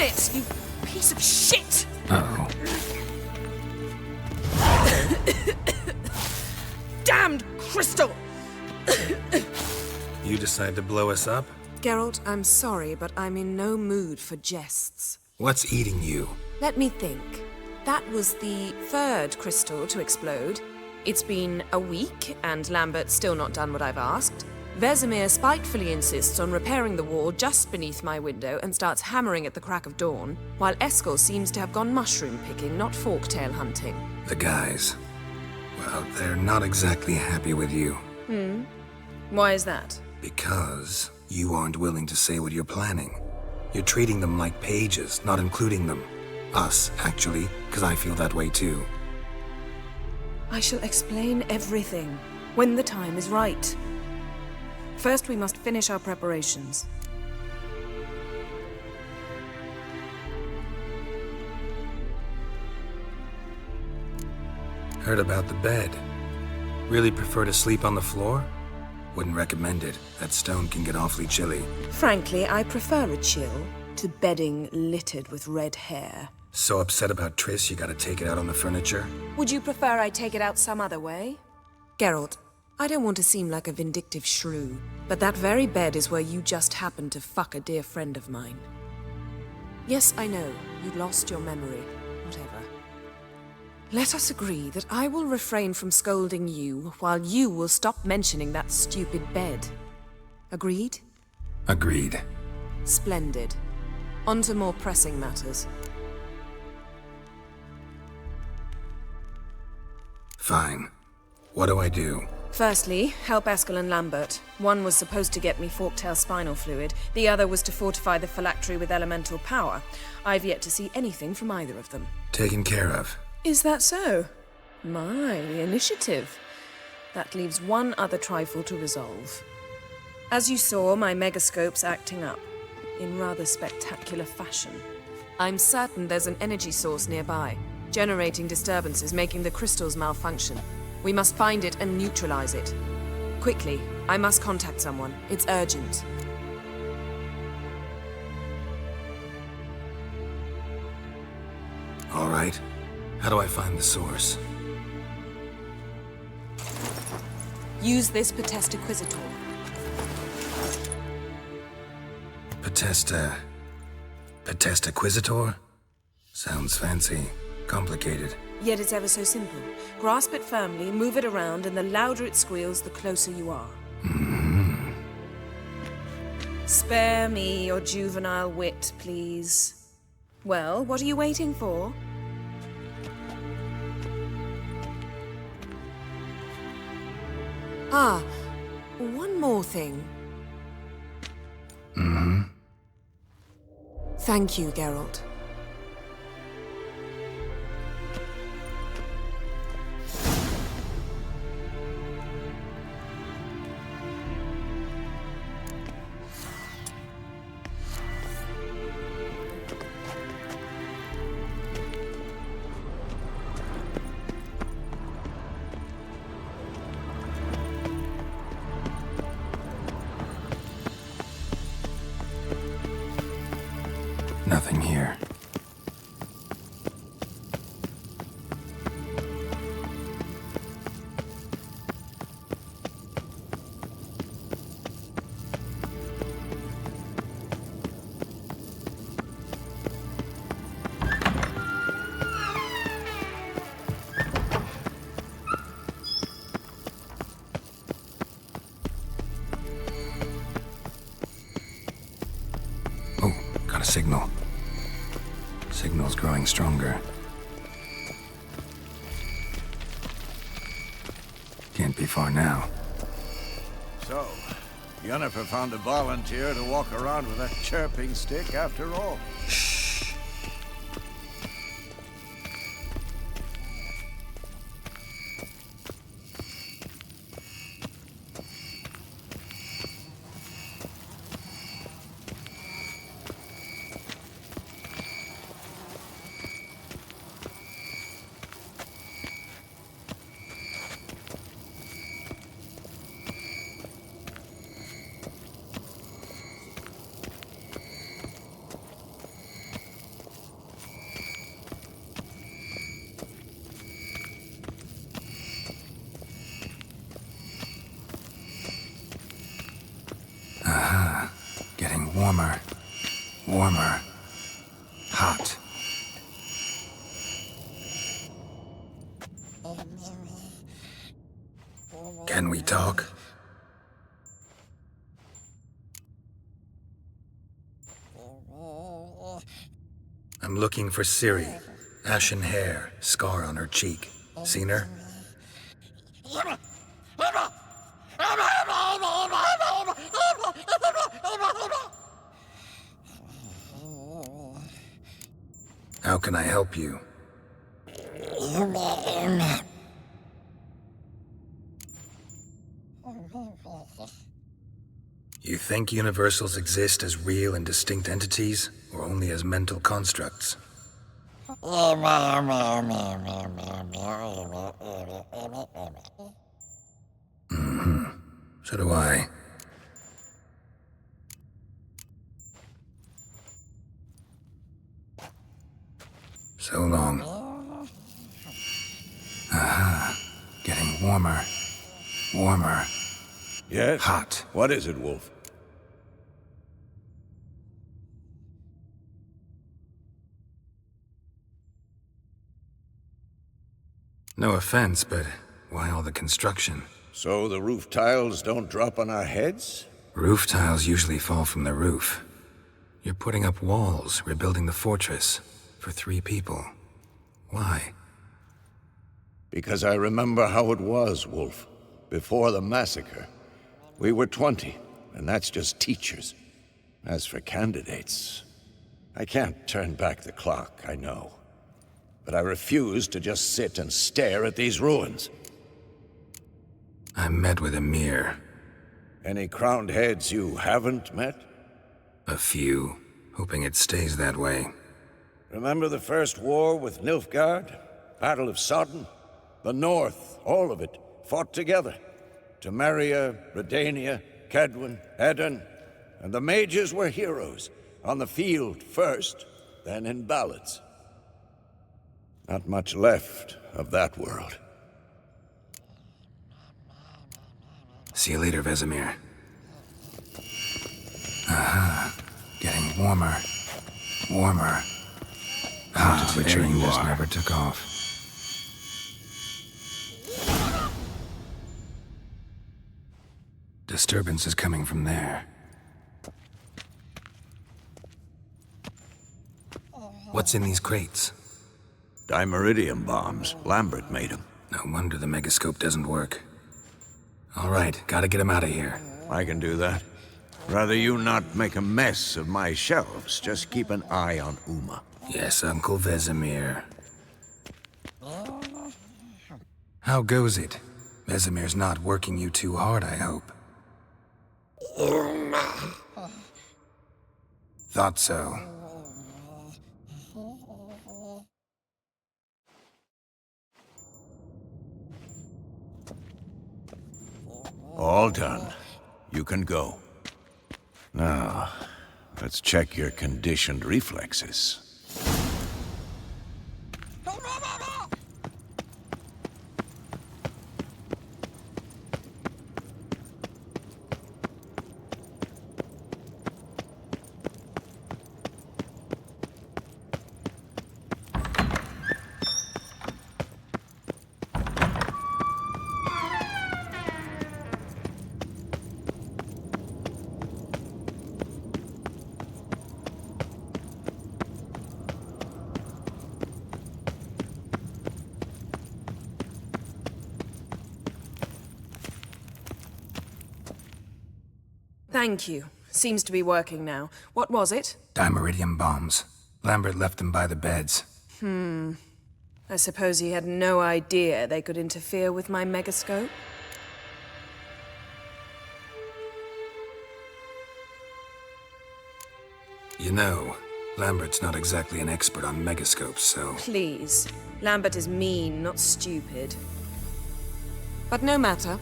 it, you piece of shit! Uh-oh. Damned crystal! You decide to blow us up? Geralt, I'm sorry, but I'm in no mood for jests. What's eating you? Let me think. That was the third crystal to explode. It's been a week, and Lambert's still not done what I've asked. Vesemir spitefully insists on repairing the wall just beneath my window and starts hammering at the crack of dawn, while Eskel seems to have gone mushroom picking, not forktail hunting. The guys. Well, they're not exactly happy with you. Why is that? Because you aren't willing to say what you're planning. You're treating them like pages, not including them. Us, actually, because I feel that way too. I shall explain everything when the time is right. First, we must finish our preparations. Heard about the bed. Really prefer to sleep on the floor? Wouldn't recommend it. That stone can get awfully chilly. Frankly, I prefer a chill to bedding littered with red hair. So upset about Triss, you gotta take it out on the furniture? Would you prefer I take it out some other way? Geralt, I don't want to seem like a vindictive shrew, but that very bed is where you just happened to fuck a dear friend of mine. Yes, I know, you lost your memory. Whatever. Let us agree that I will refrain from scolding you, while you will stop mentioning that stupid bed. Agreed? Agreed. Splendid. On to more pressing matters. Fine. What do I do? Firstly, help Eskel and Lambert. One was supposed to get me forktail spinal fluid, the other was to fortify the phylactery with elemental power. I've yet to see anything from either of them. Taken care of. Is that so? My initiative. That leaves one other trifle to resolve. As you saw, my megascope's acting up, in rather spectacular fashion. I'm certain there's an energy source nearby, generating disturbances, making the crystals malfunction. We must find it and neutralize it. Quickly, I must contact someone. It's urgent. All right. How do I find the source? Use this Potesta Quisitor. Potesta Quisitor? Sounds fancy. Complicated. Yet it's ever so simple. Grasp it firmly, move it around, and the louder it squeals, the closer you are. Spare me your juvenile wit, please. Well, what are you waiting for? Ah, one more thing. Thank you, Geralt. Nothing here. Oh, got a signal. Signal's growing stronger. Can't be far now. So, Yennefer found a volunteer to walk around with a chirping stick after all. warmer. Warmer. Hot. Can we talk? I'm looking for Ciri. Ashen hair, scar on her cheek. Seen her? How can I help you? You think universals exist as real and distinct entities, or only as mental constructs? Mm-hmm. So do I. So long. Aha. Getting warmer. Warmer. Yes? Hot. What is it, Wolf? No offense, but why all the construction? So the roof tiles don't drop on our heads? Roof tiles usually fall from the roof. You're putting up walls, rebuilding the fortress, for 3 people. Why? Because I remember how it was, Wolf. Before the massacre. We were 20, and that's just teachers. As for candidates, I can't turn back the clock, I know. But I refuse to just sit and stare at these ruins. I met with Emir. Any crowned heads you haven't met? A few, hoping it stays that way. Remember the first war with Nilfgaard? Battle of Sodden? The North, all of it, fought together. Temeria, Redania, Kedwen, Edirn, and the mages were heroes. On the field first, then in ballads. Not much left of that world. See you later, Vesemir. Aha. Getting warmer. Warmer. Ah, butchering just never took off. Disturbance is coming from there. What's in these crates? Dimeridium bombs. Lambert made them. No wonder the megascope doesn't work. All right, gotta get him out of here. I can do that. Rather you not make a mess of my shelves. Just keep an eye on Uma. Yes, Uncle Vesemir. How goes it? Vesemir's not working you too hard, I hope. Thought so. All done. You can go. Now, let's check your conditioned reflexes. Thank you. Seems to be working now. What was it? Dimeridium bombs. Lambert left them by the beds. I suppose he had no idea they could interfere with my megascope? You know, Lambert's not exactly an expert on megascopes, so... Please. Lambert is mean, not stupid. But no matter.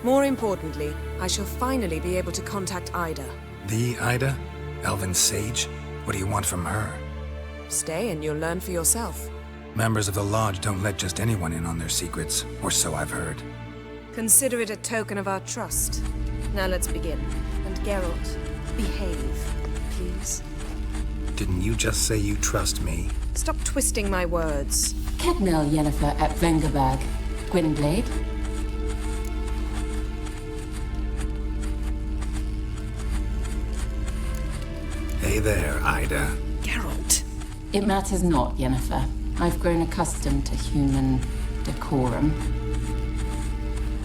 More importantly, I shall finally be able to contact Ida. The Ida? Elven sage? What do you want from her? Stay and you'll learn for yourself. Members of the Lodge don't let just anyone in on their secrets, or so I've heard. Consider it a token of our trust. Now let's begin. And Geralt, behave. please. Didn't you just say you trust me? Stop twisting my words. Kedmel Yennefer at Vengerberg. Gwynblade. Hey there, Ida. Geralt. It matters not, Yennefer. I've grown accustomed to human decorum.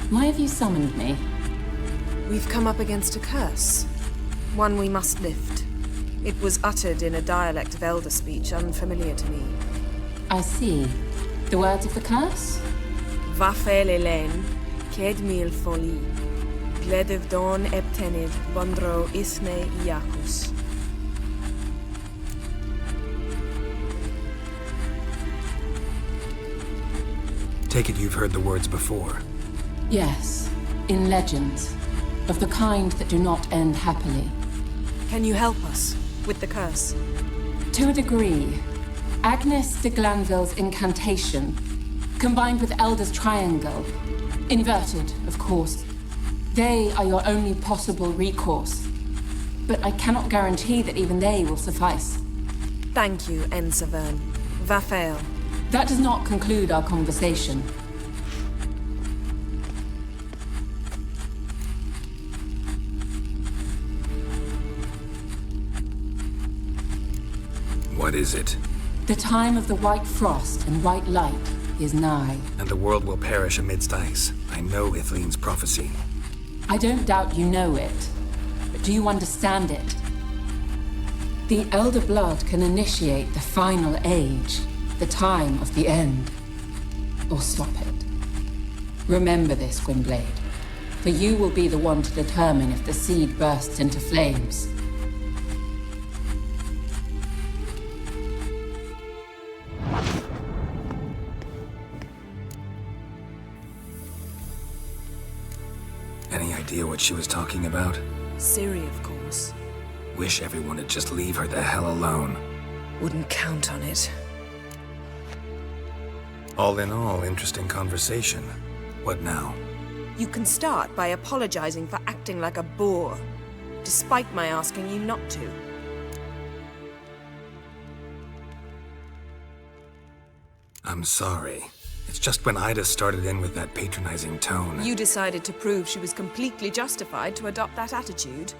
Why have you summoned me? We've come up against a curse. One we must lift. It was uttered in a dialect of Elder speech unfamiliar to me. I see. The words of the curse? Vafel Elen, Ked mil foli, Gledev don eptenid, Bondro isne Iakus. Take it you've heard the words before. Yes, in legends. Of the kind that do not end happily. Can you help us with the curse? To a degree. Agnes de Glanville's incantation, combined with Elder's triangle, inverted, of course. They are your only possible recourse. But I cannot guarantee that even they will suffice. Thank you, Ensavern. Vafael. That does not conclude our conversation. What is it? The time of the white frost and white light is nigh. And the world will perish amidst ice. I know Ithleen's prophecy. I don't doubt you know it, but do you understand it? The Elder Blood can initiate the final age, the time of the end, or stop it. Remember this, Gwynblade, for you will be the one to determine if the seed bursts into flames. Any idea what she was talking about? Ciri, of course. Wish everyone would just leave her the hell alone. Wouldn't count on it. All in all, interesting conversation. What now? You can start by apologizing for acting like a boor, despite my asking you not to. I'm sorry. It's just when Ida started in with that patronizing tone. You decided to prove she was completely justified to adopt that attitude.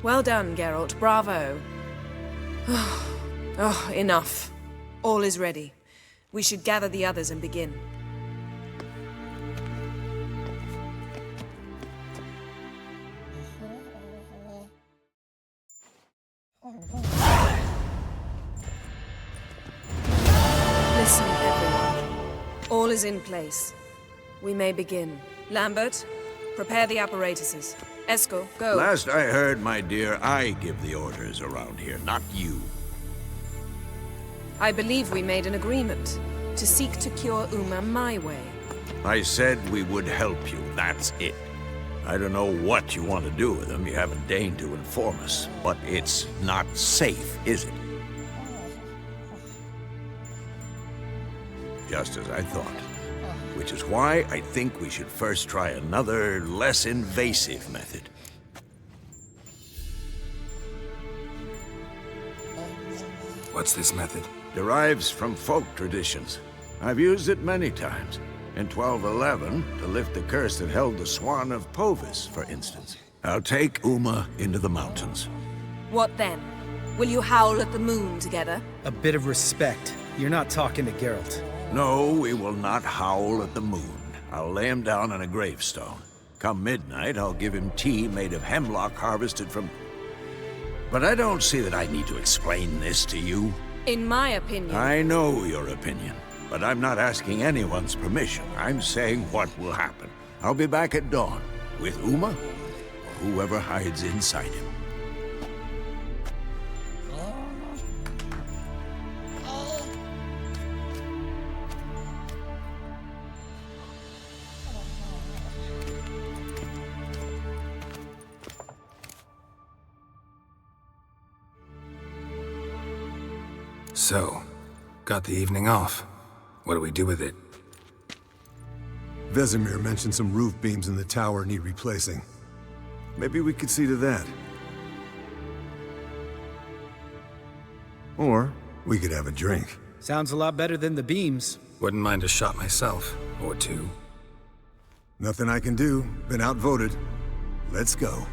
Well done, Geralt. Bravo. Oh, enough. All is ready. We should gather the others and begin. Listen, everyone. All is in place. We may begin. Lambert, prepare the apparatuses. Esco, go. Last I heard, my dear, I give the orders around here, not you. I believe we made an agreement to seek to cure Uma my way. I said we would help you, that's it. I don't know what you want to do with them, you haven't deigned to inform us, but it's not safe, is it? Just as I thought. Which is why I think we should first try another, less invasive method. What's this method? Derives from folk traditions. I've used it many times. In 1211, to lift the curse that held the Swan of Povis, for instance. I'll take Uma into the mountains. What then? Will you howl at the moon together? A bit of respect. You're not talking to Geralt. No, we will not howl at the moon. I'll lay him down on a gravestone. Come midnight, I'll give him tea made of hemlock harvested from... But I don't see that I need to explain this to you. In my opinion... I know your opinion, but I'm not asking anyone's permission. I'm saying what will happen. I'll be back at dawn, with Uma, or whoever hides inside him. So, got the evening off. What do we do with it? Vesemir mentioned some roof beams in the tower need replacing. Maybe we could see to that. Or we could have a drink. Sounds a lot better than the beams. Wouldn't mind a shot myself, or two. Nothing I can do. Been outvoted. Let's go.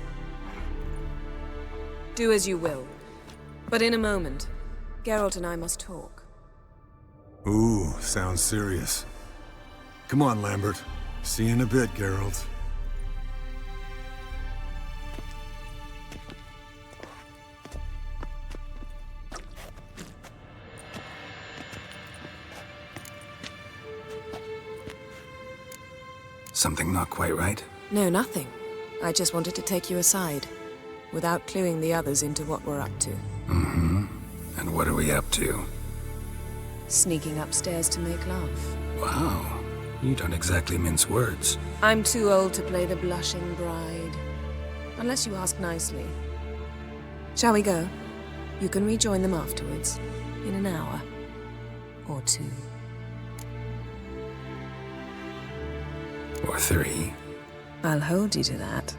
Do as you will. But in a moment, Geralt and I must talk. Ooh, sounds serious. Come on, Lambert. See you in a bit, Geralt. Something not quite right? No, nothing. I just wanted to take you aside, without cluing the others into what we're up to. Mm-hmm. And what are we up to? Sneaking upstairs to make love. Wow. You don't exactly mince words. I'm too old to play the blushing bride. Unless you ask nicely. Shall we go? You can rejoin them afterwards. In an hour. Or two. Or three. I'll hold you to that.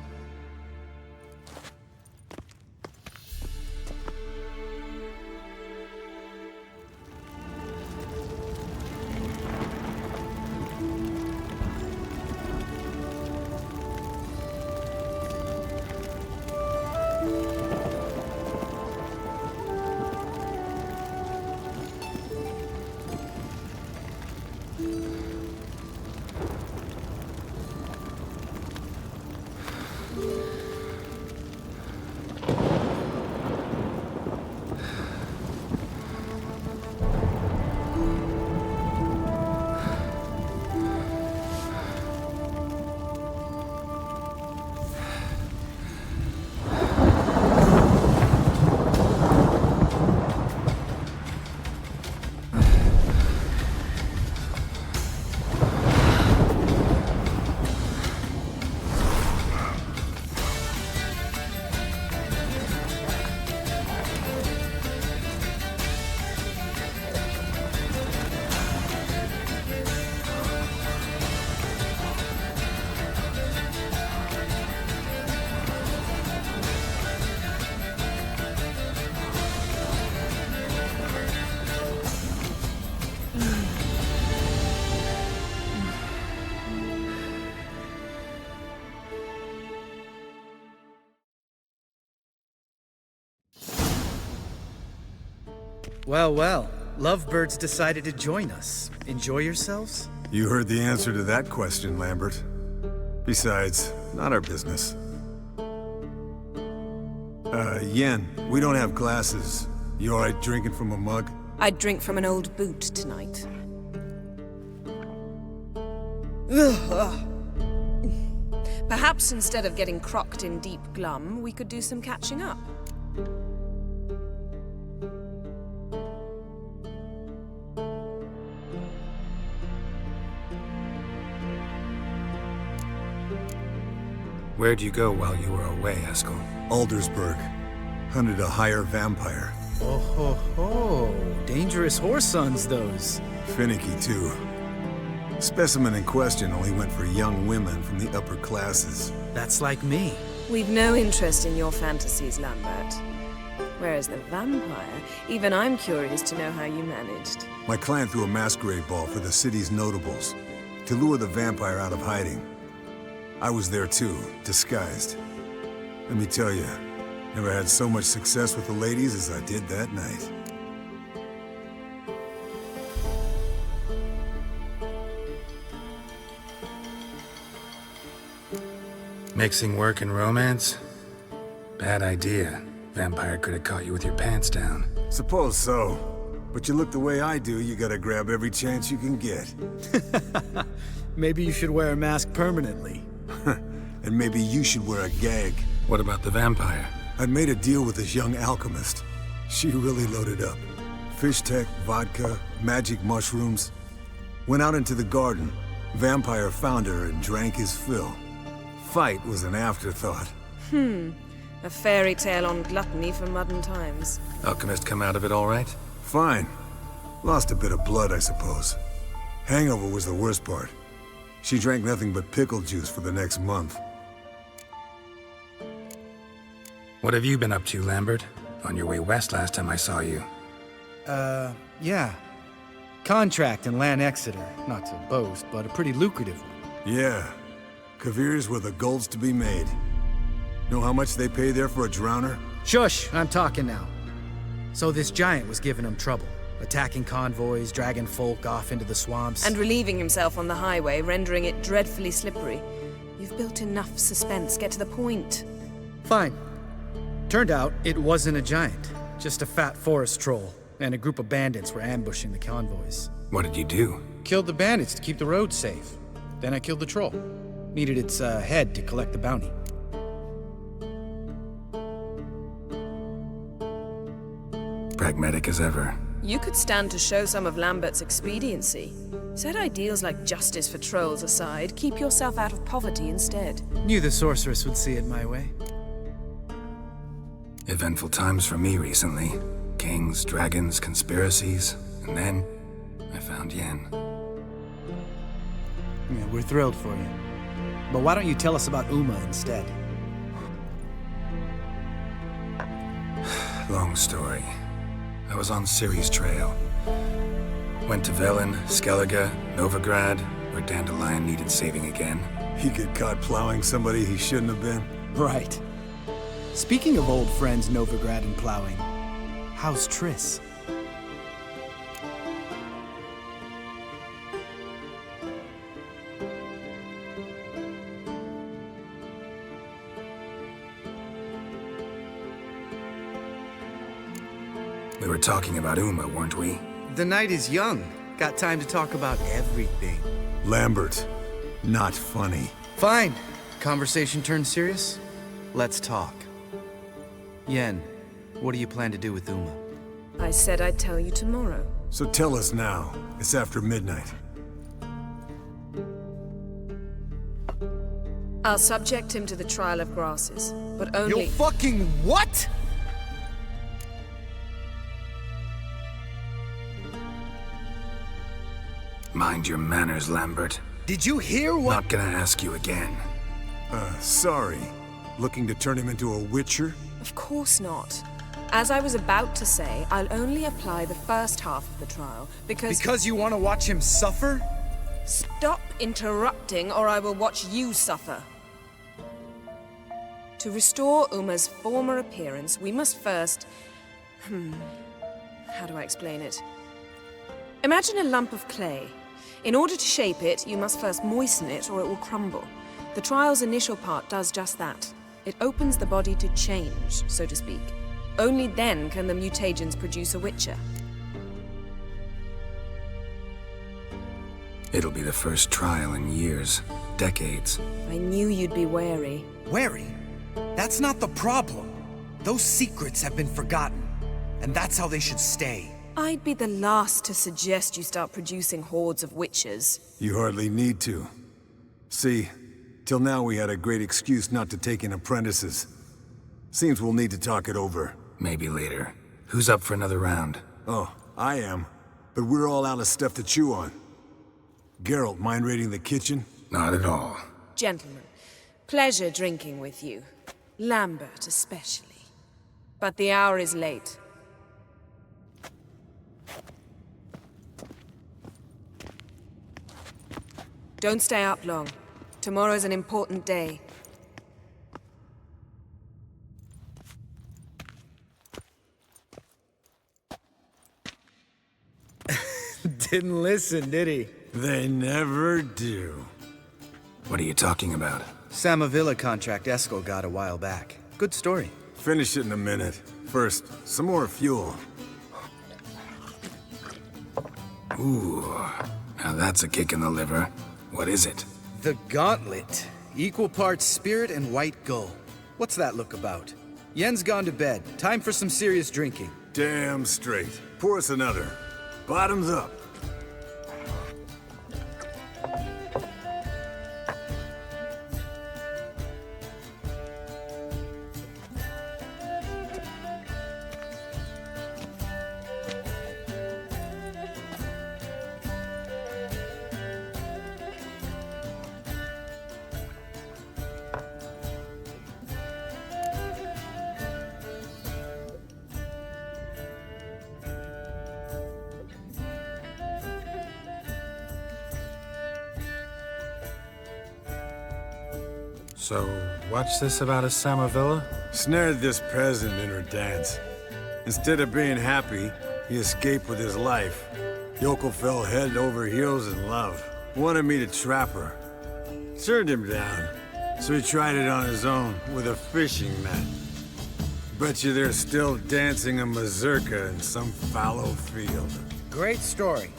Well, well. Lovebirds decided to join us. Enjoy yourselves? You heard the answer to that question, Lambert. Besides, not our business. Yen, we don't have glasses. You alright drinking from a mug? I'd drink from an old boot tonight. Perhaps instead of getting crocked in deep glum, we could do some catching up. Where'd you go while you were away, Eskel? Aldersburg. Hunted a higher vampire. Oh ho ho. Dangerous whoresons, those. Finicky, too. Specimen in question only went for young women from the upper classes. That's like me. We've no interest in your fantasies, Lambert. Whereas the vampire, even I'm curious to know how you managed. My client threw a masquerade ball for the city's notables, to lure the vampire out of hiding. I was there too, disguised. Let me tell you, never had so much success with the ladies as I did that night. Mixing work and romance? Bad idea. Vampire could have caught you with your pants down. Suppose so. But you look the way I do, you gotta grab every chance you can get. Maybe you should wear a mask permanently. And maybe you should wear a gag. What about the vampire? I'd made a deal with this young alchemist. She really loaded up. Fish tech, vodka, magic mushrooms. Went out into the garden. Vampire found her and drank his fill. Fight was an afterthought. A fairy tale on gluttony for modern times. Alchemist come out of it all right? Fine. Lost a bit of blood, I suppose. Hangover was the worst part. She drank nothing but pickle juice for the next month. What have you been up to, Lambert? On your way west last time I saw you. Yeah. Contract in Lan Exeter. Not to boast, but a pretty lucrative one. Yeah. Kavir's were the golds to be made. Know how much they pay there for a drowner? Shush, I'm talking now. So this giant was giving him trouble. Attacking convoys, dragging folk off into the swamps. And relieving himself on the highway, rendering it dreadfully slippery. You've built enough suspense. Get to the point. Fine. Turned out it wasn't a giant. Just a fat forest troll. And a group of bandits were ambushing the convoys. What did you do? Killed the bandits to keep the roads safe. Then I killed the troll. Needed its head to collect the bounty. Pragmatic as ever. You could stand to show some of Lambert's expediency. Set ideals like justice for trolls aside, keep yourself out of poverty instead. Knew the sorceress would see it my way. Eventful times for me recently. Kings, dragons, conspiracies, and then I found Yen. Yeah, we're thrilled for you. But why don't you tell us about Uma instead? Long story. I was on Ciri's trail. Went to Velen, Skellige, Novigrad, where Dandelion needed saving again. He get caught plowing somebody he shouldn't have been. Right. Speaking of old friends Novigrad and plowing, how's Triss? We were talking about Uma, weren't we? The night is young. Got time to talk about everything. Lambert, not funny. Fine. Conversation turned serious? Let's talk. Yen, what do you plan to do with Uma? I said I'd tell you tomorrow. So tell us now. It's after midnight. I'll subject him to the trial of grasses, but only— You'll fucking what?! Mind your manners, Lambert. Did you hear what— Not gonna ask you again. Sorry. Looking to turn him into a witcher? Of course not. As I was about to say, I'll only apply the first half of the trial, because— Because you want to watch him suffer? Stop interrupting, or I will watch you suffer. To restore Uma's former appearance, we must first— how do I explain it? Imagine a lump of clay. In order to shape it, you must first moisten it, or it will crumble. The trial's initial part does just that. It opens the body to change, so to speak. Only then can the mutagens produce a witcher. It'll be the first trial in years, decades. I knew you'd be wary. Wary? That's not the problem. Those secrets have been forgotten, and that's how they should stay. I'd be the last to suggest you start producing hordes of witches. You hardly need to. See, till now we had a great excuse not to take in apprentices. Seems we'll need to talk it over. Maybe later. Who's up for another round? Oh, I am. But we're all out of stuff to chew on. Geralt, mind raiding the kitchen? Not at all. Gentlemen, pleasure drinking with you. Lambert especially. But the hour is late. Don't stay up long. Tomorrow's an important day. Didn't listen, did he? They never do. What are you talking about? Samavilla contract Eskel got a while back. Good story. Finish it in a minute. First, some more fuel. Ooh, now that's a kick in the liver. What is it? The Gauntlet. Equal parts spirit and white gull. What's that look about? Yen's gone to bed. Time for some serious drinking. Damn straight. Pour us another. Bottoms up. So, what's this about a Samavilla? Snared this peasant in her dance. Instead of being happy, he escaped with his life. Yoko fell head over heels in love. Wanted me to trap her. Turned him down. So he tried it on his own, with a fishing net. Bet you they're still dancing a mazurka in some fallow field. Great story.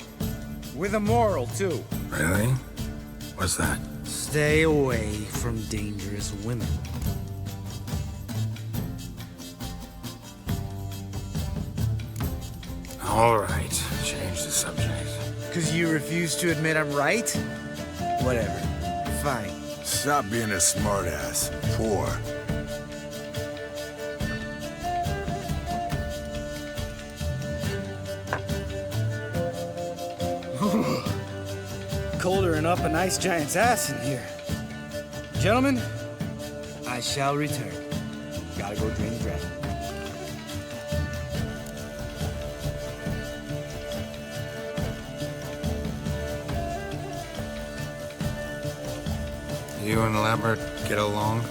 With a moral, too. Really? What's that? Stay away from dangerous women. All right, change the subject. 'Cause you refuse to admit I'm right? Whatever. Fine. Stop being a smartass. Poor. Colder and up a nice giant's ass in here. Gentlemen, I shall return. Gotta go drain the dragon. You and Lambert get along?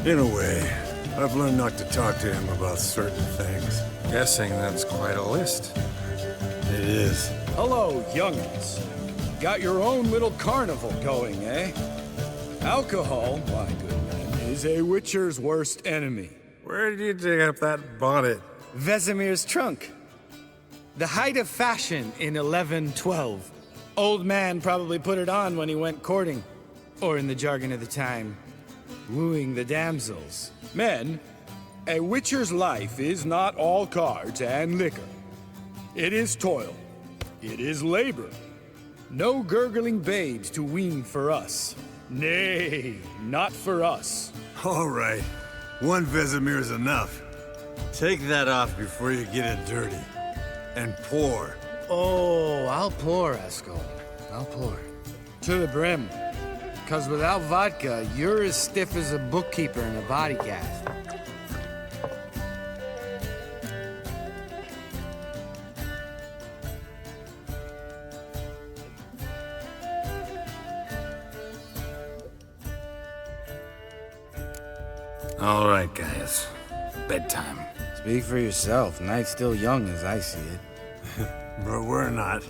In a way. I've learned not to talk to him about certain things. Guessing that's quite a list. It is. Hello, young'uns. Got your own little carnival going, eh? Alcohol, my good man, is a witcher's worst enemy. Where did you dig up that bonnet? Vesemir's trunk. The height of fashion in 1112. Old man probably put it on when he went courting. Or in the jargon of the time, wooing the damsels. Men, a witcher's life is not all cards and liquor. It is toil. It is labor. No gurgling babes to wean for us. Nay, not for us. All right. One Vesemir's enough. Take that off before you get it dirty. And pour. Oh, I'll pour, Esco. I'll pour. To the brim. 'Cause without vodka, you're as stiff as a bookkeeper in a body cast. All right, guys. Bedtime. Speak for yourself. Night's still young as I see it. But we're not.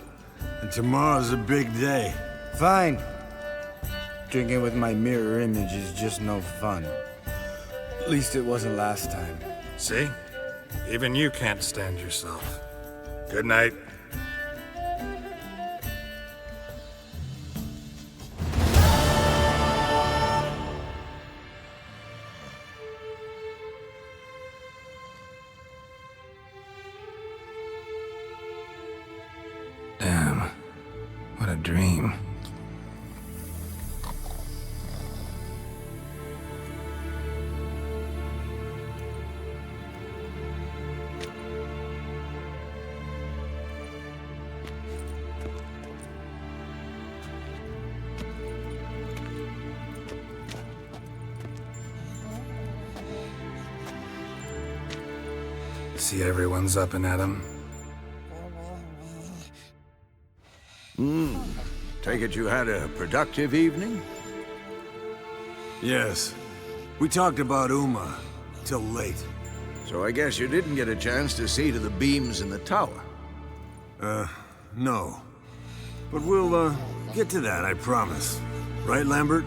And tomorrow's a big day. Fine. Drinking with my mirror image is just no fun. At least it wasn't last time. See? Even you can't stand yourself. Good night. Damn. What a dream. See everyone's up and at 'em. Take it you had a productive evening? Yes. We talked about Uma till late. So I guess you didn't get a chance to see to the beams in the tower. No. But we'll, get to that, I promise. Right, Lambert?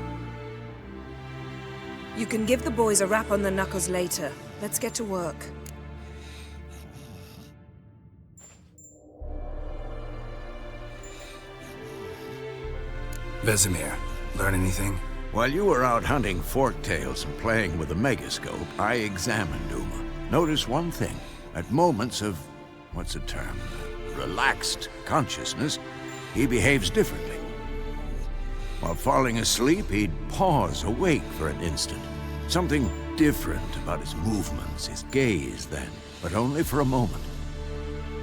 You can give the boys a rap on the knuckles later. Let's get to work. Vesemir, learn anything? While you were out hunting forktails and playing with the megascope, I examined Uma. Notice one thing. At moments of, what's the term? Relaxed consciousness, he behaves differently. While falling asleep, he'd pause awake for an instant. Something different about his movements, his gaze then, but only for a moment.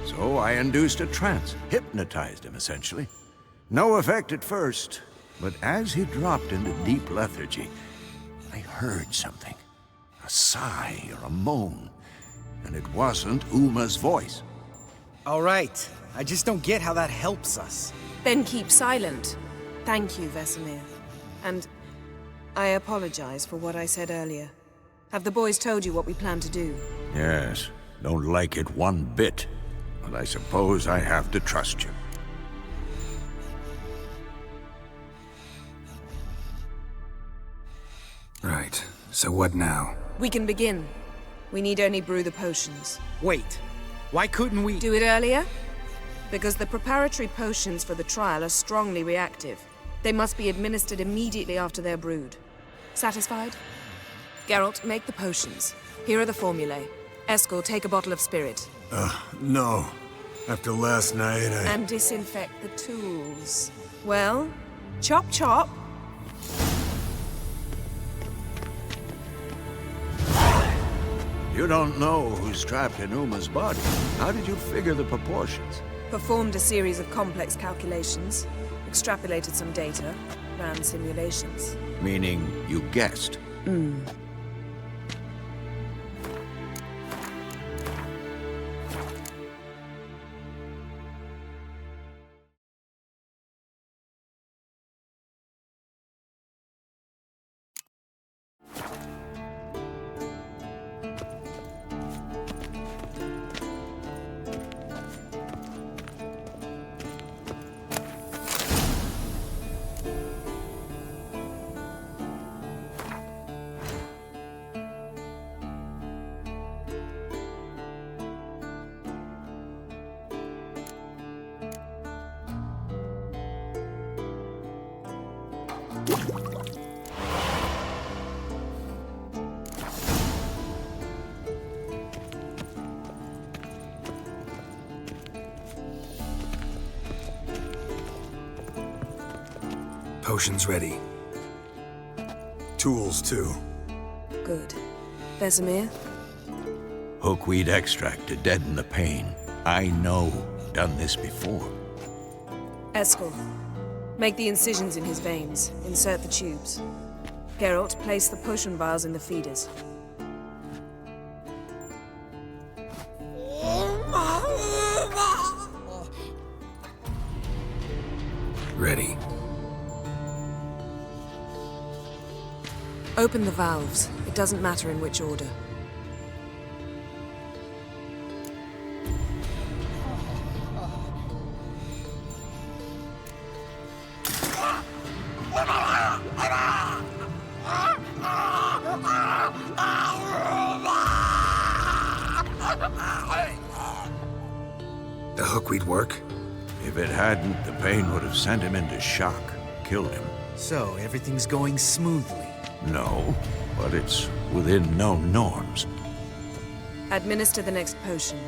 So I induced a trance, hypnotized him essentially. No effect at first, but as he dropped into deep lethargy, I heard something. A sigh or a moan, and it wasn't Uma's voice. All right. I just don't get how that helps us. Then keep silent. Thank you, Vesemir. And I apologize for what I said earlier. Have the boys told you what we plan to do? Yes, don't like it one bit. But I suppose I have to trust you. Right. So what now? We can begin. We need only brew the potions. Wait. Why couldn't we... Do it earlier? Because the preparatory potions for the trial are strongly reactive. They must be administered immediately after they're brewed. Satisfied? Geralt, make the potions. Here are the formulae. Eskel, take a bottle of spirit. No. After last night, And disinfect the tools. Well, chop chop. You don't know who's trapped in Uma's body. How did you figure the proportions? Performed a series of complex calculations. Extrapolated some data. Ran simulations. Meaning you guessed. Potions ready. Tools, too. Good. Vesemir? Hookweed extract to deaden the pain. I know. Done this before. Eskel, make the incisions in his veins. Insert the tubes. Geralt, place the potion vials in the feeders. Ready. Open the valves. It doesn't matter in which order. The hookweed work? If it hadn't, the pain would have sent him into shock, killed him. So, everything's going smoothly. No, but it's within known norms. Administer the next potion.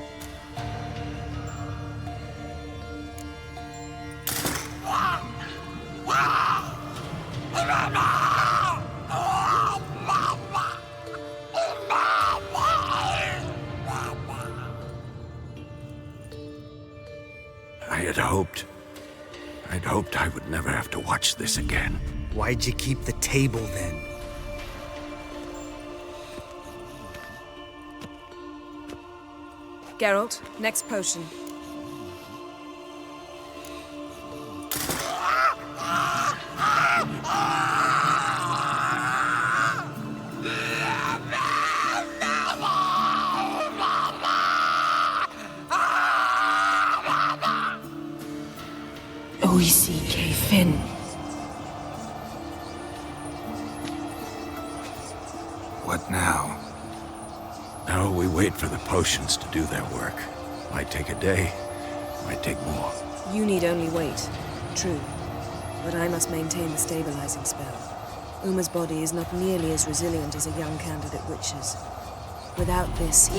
I'd hoped I would never have to watch this again. Why'd you keep the table then? Geralt, next potion. Oisi Finn. What now? Now we wait for the potions to do their work. Might take a day, might take more. You need only wait. True. But I must maintain the stabilizing spell. Uma's body is not nearly as resilient as a young candidate witch's. Without this,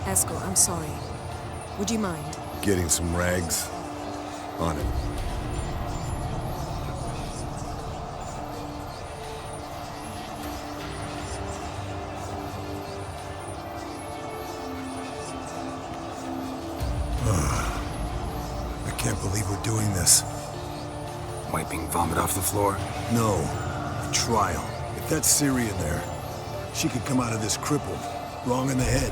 Eskel, I'm sorry. Would you mind? Getting some rags? On it. I can't believe we're doing this. Wiping vomit off the floor? No. A trial. If that's Ciri in there, she could come out of this crippled, wrong in the head,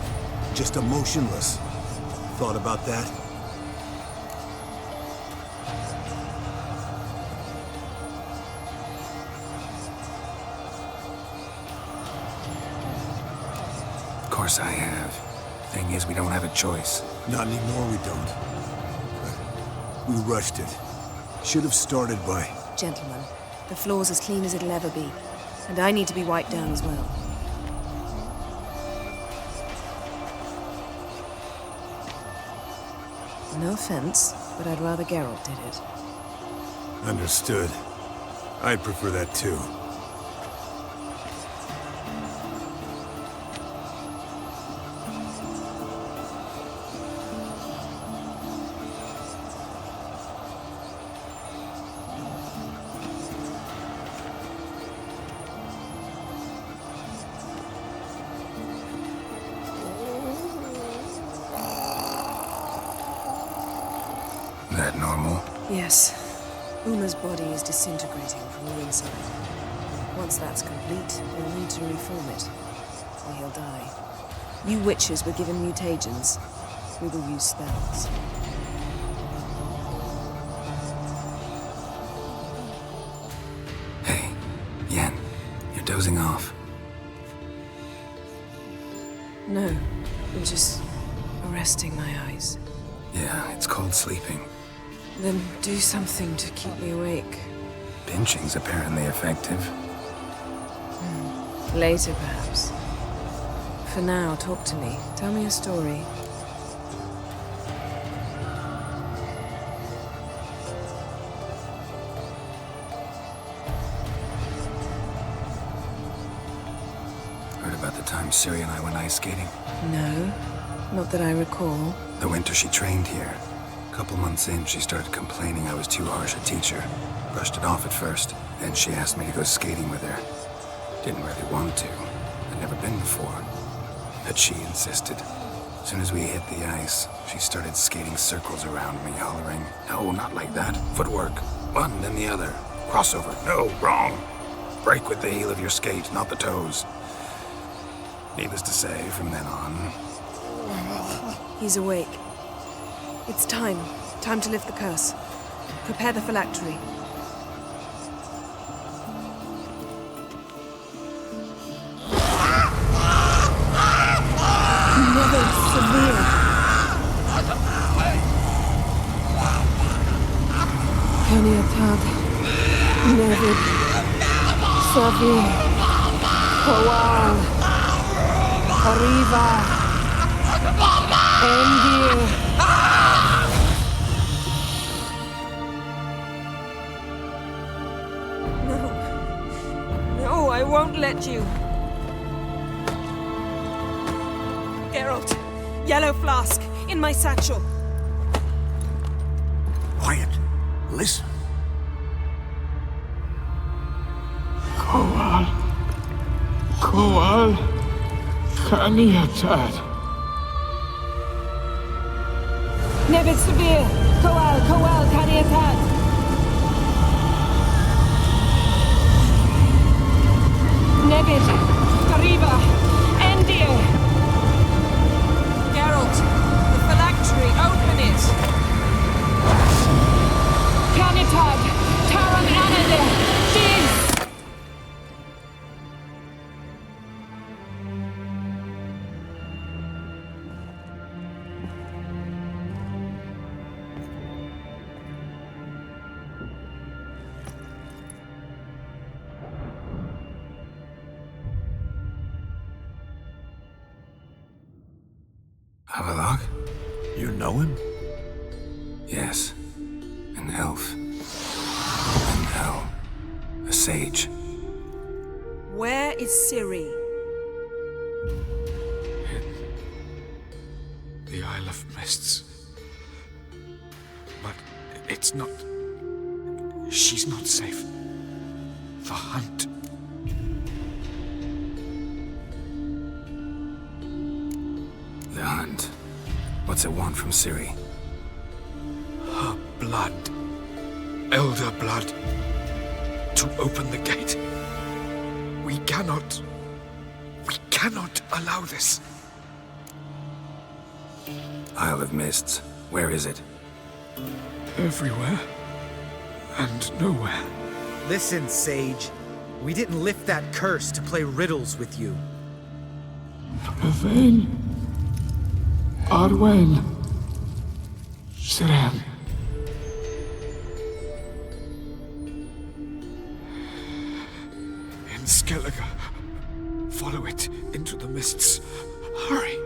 just emotionless. Thought about that? course I have. Thing is, we don't have a choice. Not anymore, we don't. But we rushed it. Should have started by... Gentlemen, the floor's as clean as it'll ever be. And I need to be wiped down as well. No offense, but I'd rather Geralt did it. Understood. I'd prefer that too. That normal? Yes. Uma's body is disintegrating from the inside. Once that's complete, we'll need to reform it, or he'll die. You witches were given mutagens. We will use spells. Hey, Yen, you're dozing off. No, I'm just resting my eyes. Yeah, it's called sleeping. Then do something to keep me awake. Pinching's apparently effective. Later, perhaps. For now, talk to me. Tell me a story. Heard about the time Ciri and I went ice skating? No, not that I recall. The winter she trained here. A couple months in, she started complaining I was too harsh a teacher. Brushed it off at first. Then she asked me to go skating with her. Didn't really want to. I'd never been before. But she insisted. As soon as we hit the ice, she started skating circles around me, hollering, "No, not like that. Footwork. One, then the other. Crossover. No, wrong. Break with the heel of your skate, not the toes." Needless to say, from then on... He's awake. It's time. Time to lift the curse. Prepare the phylactery. Never severe. Keniatad. Nevid. Savi. Kowal. Arriva. Endir. No, I won't let you. Geralt, yellow flask, in my satchel. Quiet. Listen. Kowal. Kowal. Kaniatad. Nevid Severe. Kowal, Kaniatad. Nevid. Arriba. Endir. Geralt, the phylactery, open it. Kaniatad. Taran Anadir. Diz. Avalok? You know him? Yes. An elf. And hell. A sage. Where is Ciri? The Isle of Mists. But it's not... She's not safe. The hunt. The hunt. What's it want from Ciri? Her blood. Elder blood. To open the gate. We cannot allow this. Isle of Mists. Where is it? Everywhere. And nowhere. Listen, Sage. We didn't lift that curse to play riddles with you. Unveiling. Arwen. Siren. In Skellige. Follow it into the mists. Hurry.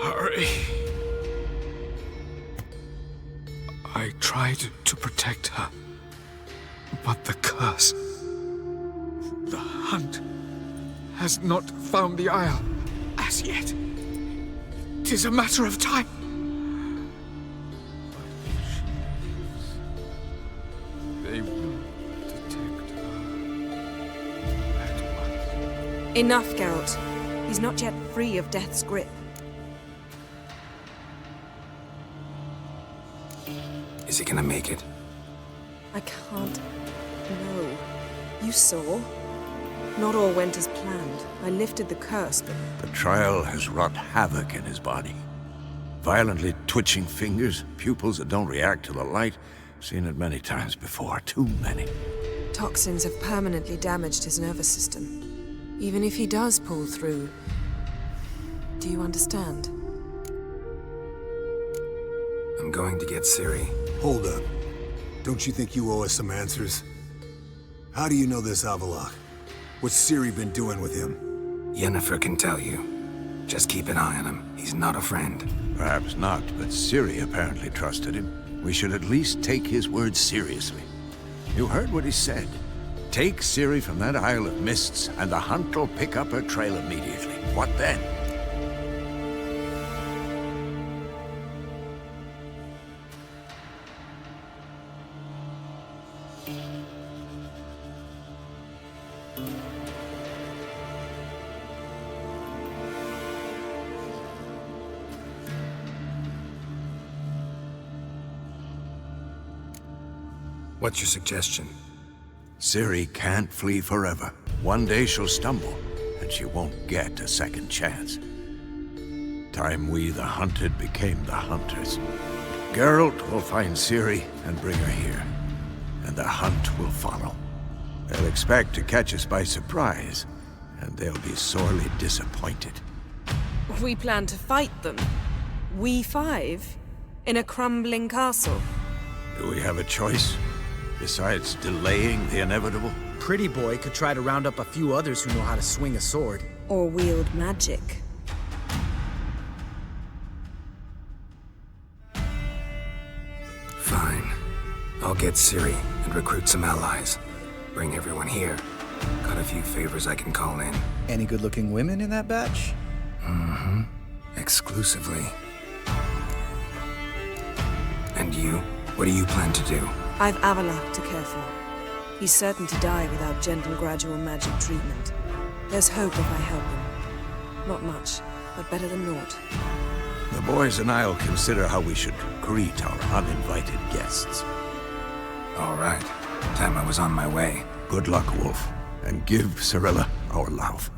Hurry. I tried to protect her, but the curse, the hunt, has not found the Isle as yet. 'Tis a matter of time. They will detect her at once. Enough, Geralt. He's not yet free of death's grip. Is he gonna make it? I can't. No. You saw? Not all went as planned. I lifted the curse, but... The trial has wrought havoc in his body. Violently twitching fingers, pupils that don't react to the light. Seen it many times before, too many. Toxins have permanently damaged his nervous system. Even if he does pull through... Do you understand? I'm going to get Ciri. Hold up. Don't you think you owe us some answers? How do you know this Avalok? What's Ciri been doing with him? Yennefer can tell you. Just keep an eye on him. He's not a friend. Perhaps not, but Ciri apparently trusted him. We should at least take his words seriously. You heard what he said. Take Ciri from that Isle of Mists, and the hunt will pick up her trail immediately. What then? What's your suggestion? Ciri can't flee forever. One day she'll stumble, and she won't get a second chance. Time we, the hunted, became the hunters. Geralt will find Ciri and bring her here, and the hunt will follow. They'll expect to catch us by surprise, and they'll be sorely disappointed. We plan to fight them. We five? In a crumbling castle? Do we have a choice? Besides delaying the inevitable? Pretty Boy could try to round up a few others who know how to swing a sword. Or wield magic. Fine. I'll get Ciri and recruit some allies. Bring everyone here. Got a few favors I can call in. Any good-looking women in that batch? Mm-hmm. Exclusively. And you? What do you plan to do? I've Avalok to care for. He's certain to die without gentle, gradual magic treatment. There's hope if I help him. Not much, but better than naught. The boys and I'll consider how we should greet our uninvited guests. All right. Time I was on my way. Good luck, Wolf. And give Cirilla our love.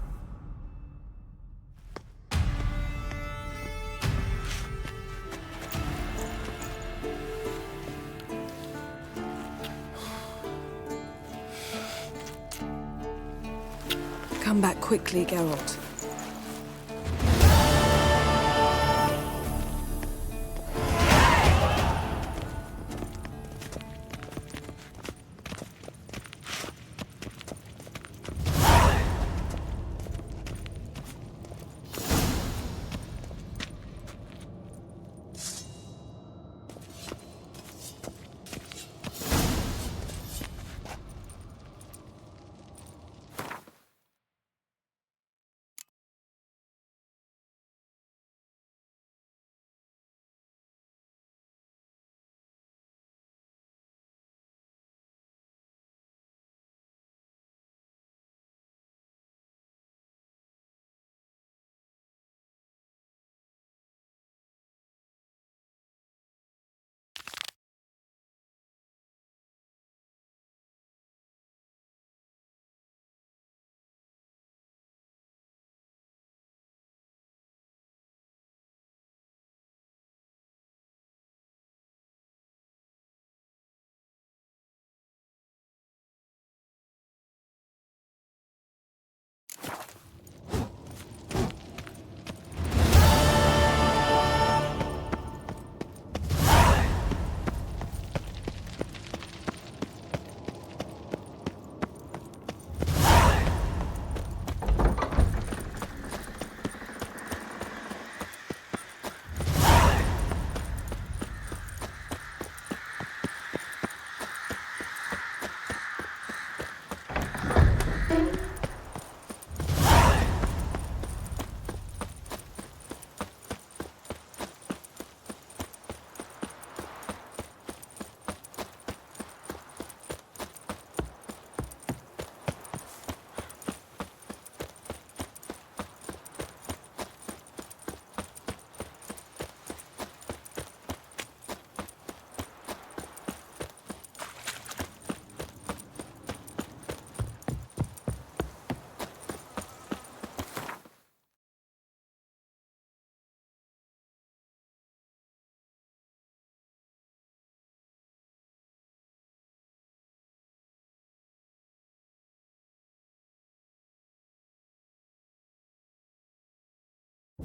Come back quickly, Geralt.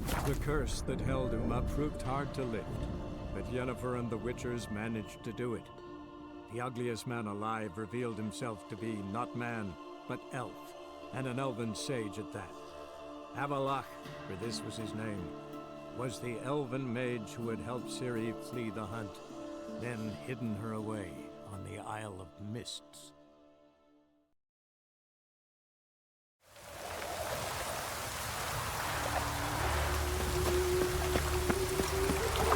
The curse that held him up proved hard to lift, but Yennefer and the Witchers managed to do it. The ugliest man alive revealed himself to be not man, but elf, and an elven sage at that. Avalach, for this was his name, was the elven mage who had helped Ciri flee the hunt, then hidden her away on the Isle of Mists.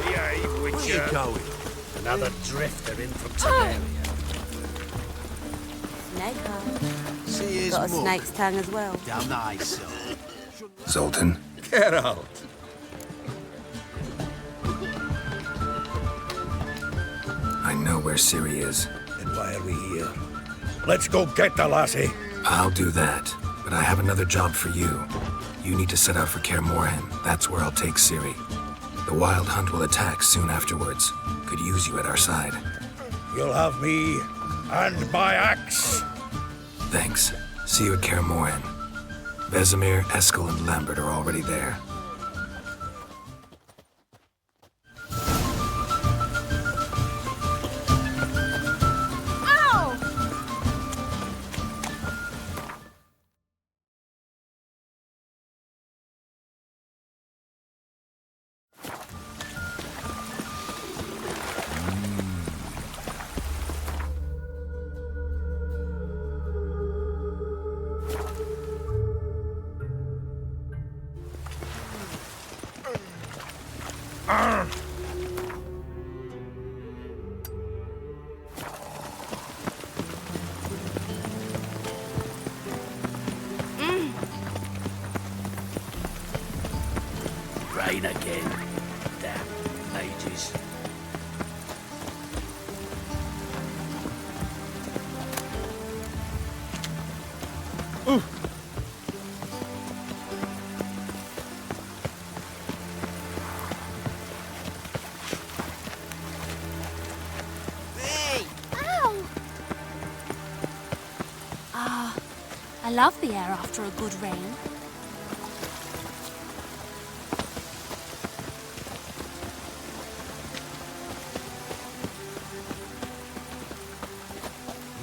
Where you going? Another drifter in from Temeria. Snake eye. See his Got a muck. snake's tongue as well. Down the ice. Zoltan? Get out. I know where Ciri is. Then why are we here? Let's go get the lassie. I'll do that, but I have another job for you. You need to set out for Kaer Morhen. That's where I'll take Ciri. The Wild Hunt will attack soon afterwards. Could use you at our side. You'll have me and my axe. Thanks. See you at Kaer Morhen. Vesemir, Eskel, and Lambert are already there. Rain again. Damn mages. I love the air after a good rain.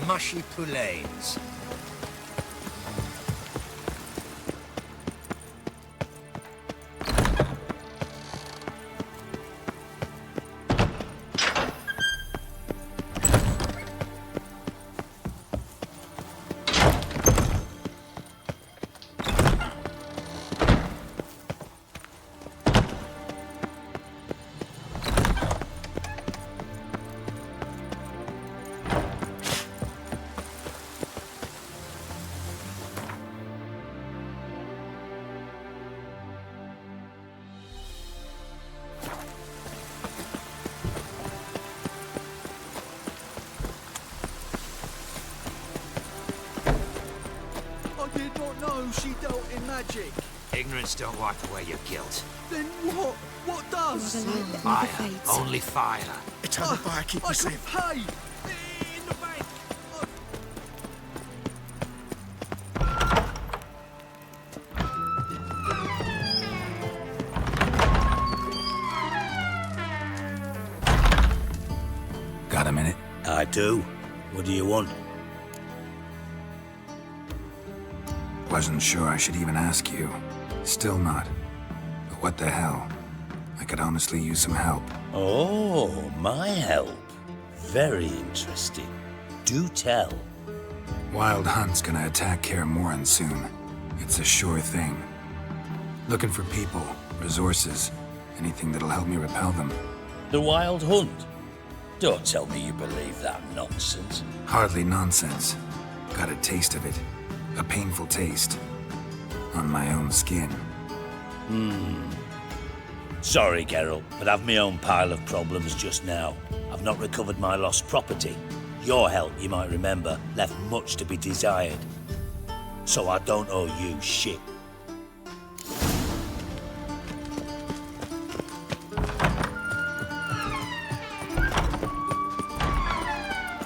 Mushy poulains. She dealt in magic. Ignorance don't wipe away your guilt. Then what? What does? Fire. Only fire. Eternal fire, keep me safe. Pay! In the bank! Got a minute? I do. What do you want? Wasn't sure I should even ask you. Still not. But what the hell? I could honestly use some help. Oh, my help. Very interesting. Do tell. Wild Hunt's gonna attack Kaer Morhen soon. It's a sure thing. Looking for people, resources, anything that'll help me repel them. The Wild Hunt? Don't tell me you believe that nonsense. Hardly nonsense. Got a taste of it. A painful taste. On my own skin. Sorry, Geralt, but I've my own pile of problems just now. I've not recovered my lost property. Your help, you might remember, left much to be desired. So I don't owe you shit.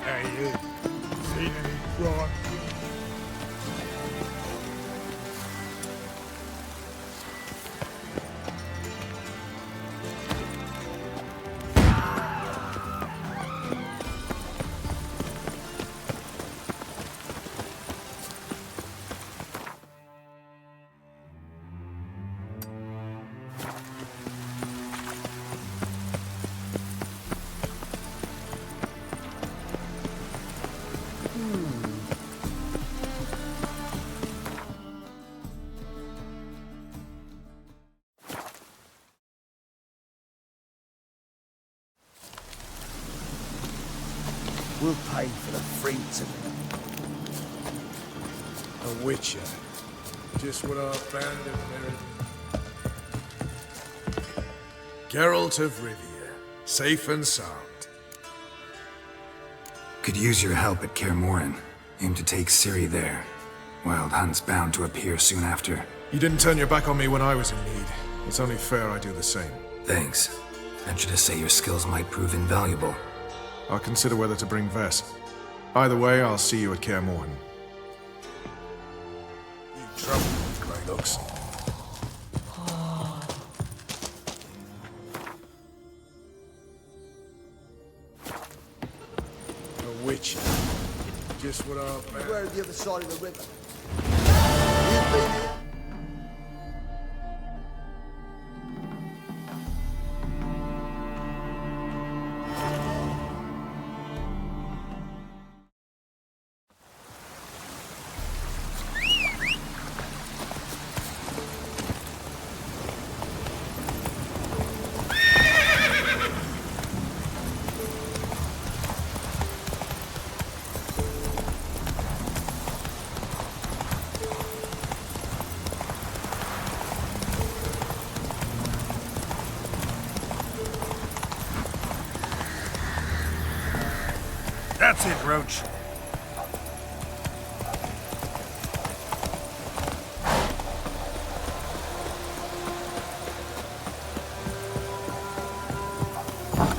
Hey, you. Seen any fraud? We'll pay for the freaks of it. A witcher. Just what our band inherited. Geralt of Rivia. Safe and sound. Could use your help at Kaer Morhen. Aim to take Ciri there. Wild Hunt's bound to appear soon after. You didn't turn your back on me when I was in need. It's only fair I do the same. Thanks. Venture to say your skills might prove invaluable. I'll consider whether to bring Vess. Either way, I'll see you at Kaer Morhen. You trouble with Grey Looks. A witcher. Just what our band... We're at the other side of the river. That's it, Roach.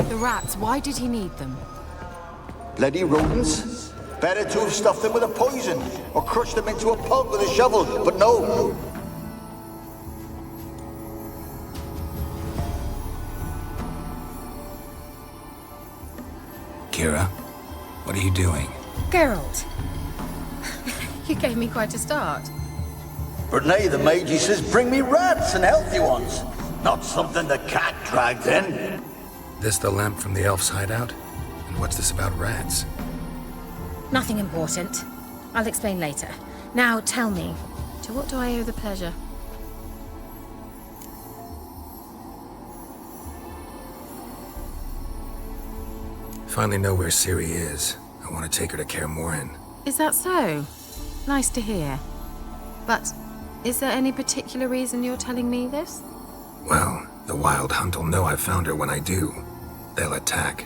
The rats, why did he need them? Bloody rodents. Better to have stuffed them with a poison, or crushed them into a pulp with a shovel, but no. Kira, what are you doing? Geralt. You gave me quite a start. But nay, the mage, he says, bring me rats and healthy ones. Not something the cat dragged in. This the lamp from the elf's hideout? And what's this about rats? Nothing important. I'll explain later. Now tell me, to what do I owe the pleasure? Finally know where Ciri is. I want to take her to Kaer Morhen. Is that so? Nice to hear. But is there any particular reason you're telling me this? Well, the Wild Hunt will know I've found her when I do. They'll attack.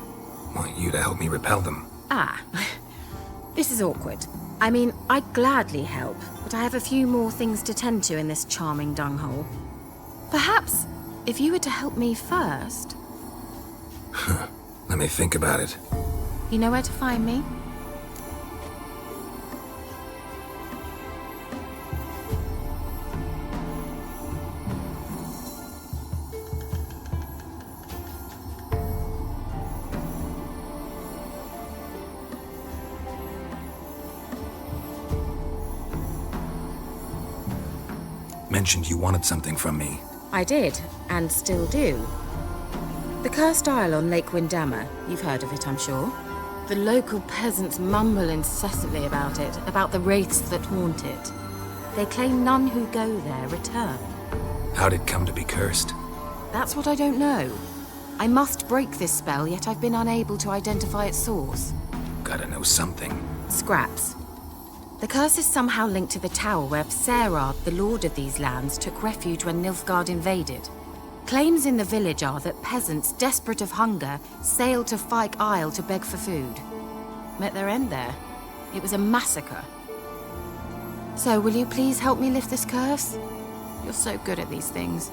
Want you to help me repel them. Ah, this is awkward. I mean, I'd gladly help, but I have a few more things to tend to in this charming dunghole. Perhaps, if you were to help me first... Let me think about it. You know where to find me? Mentioned you wanted something from me. I did, and still do. The cursed isle on Lake Windammer. You've heard of it, I'm sure. The local peasants mumble incessantly about it, about the wraiths that haunt it. They claim none who go there return. How'd it come to be cursed? That's what I don't know. I must break this spell, yet I've been unable to identify its source. Gotta know something. Scraps. The curse is somehow linked to the tower where Serard, the lord of these lands, took refuge when Nilfgaard invaded. Claims in the village are that peasants, desperate of hunger, sailed to Fyke Isle to beg for food. Met their end there. It was a massacre. So, will you please help me lift this curse? You're so good at these things.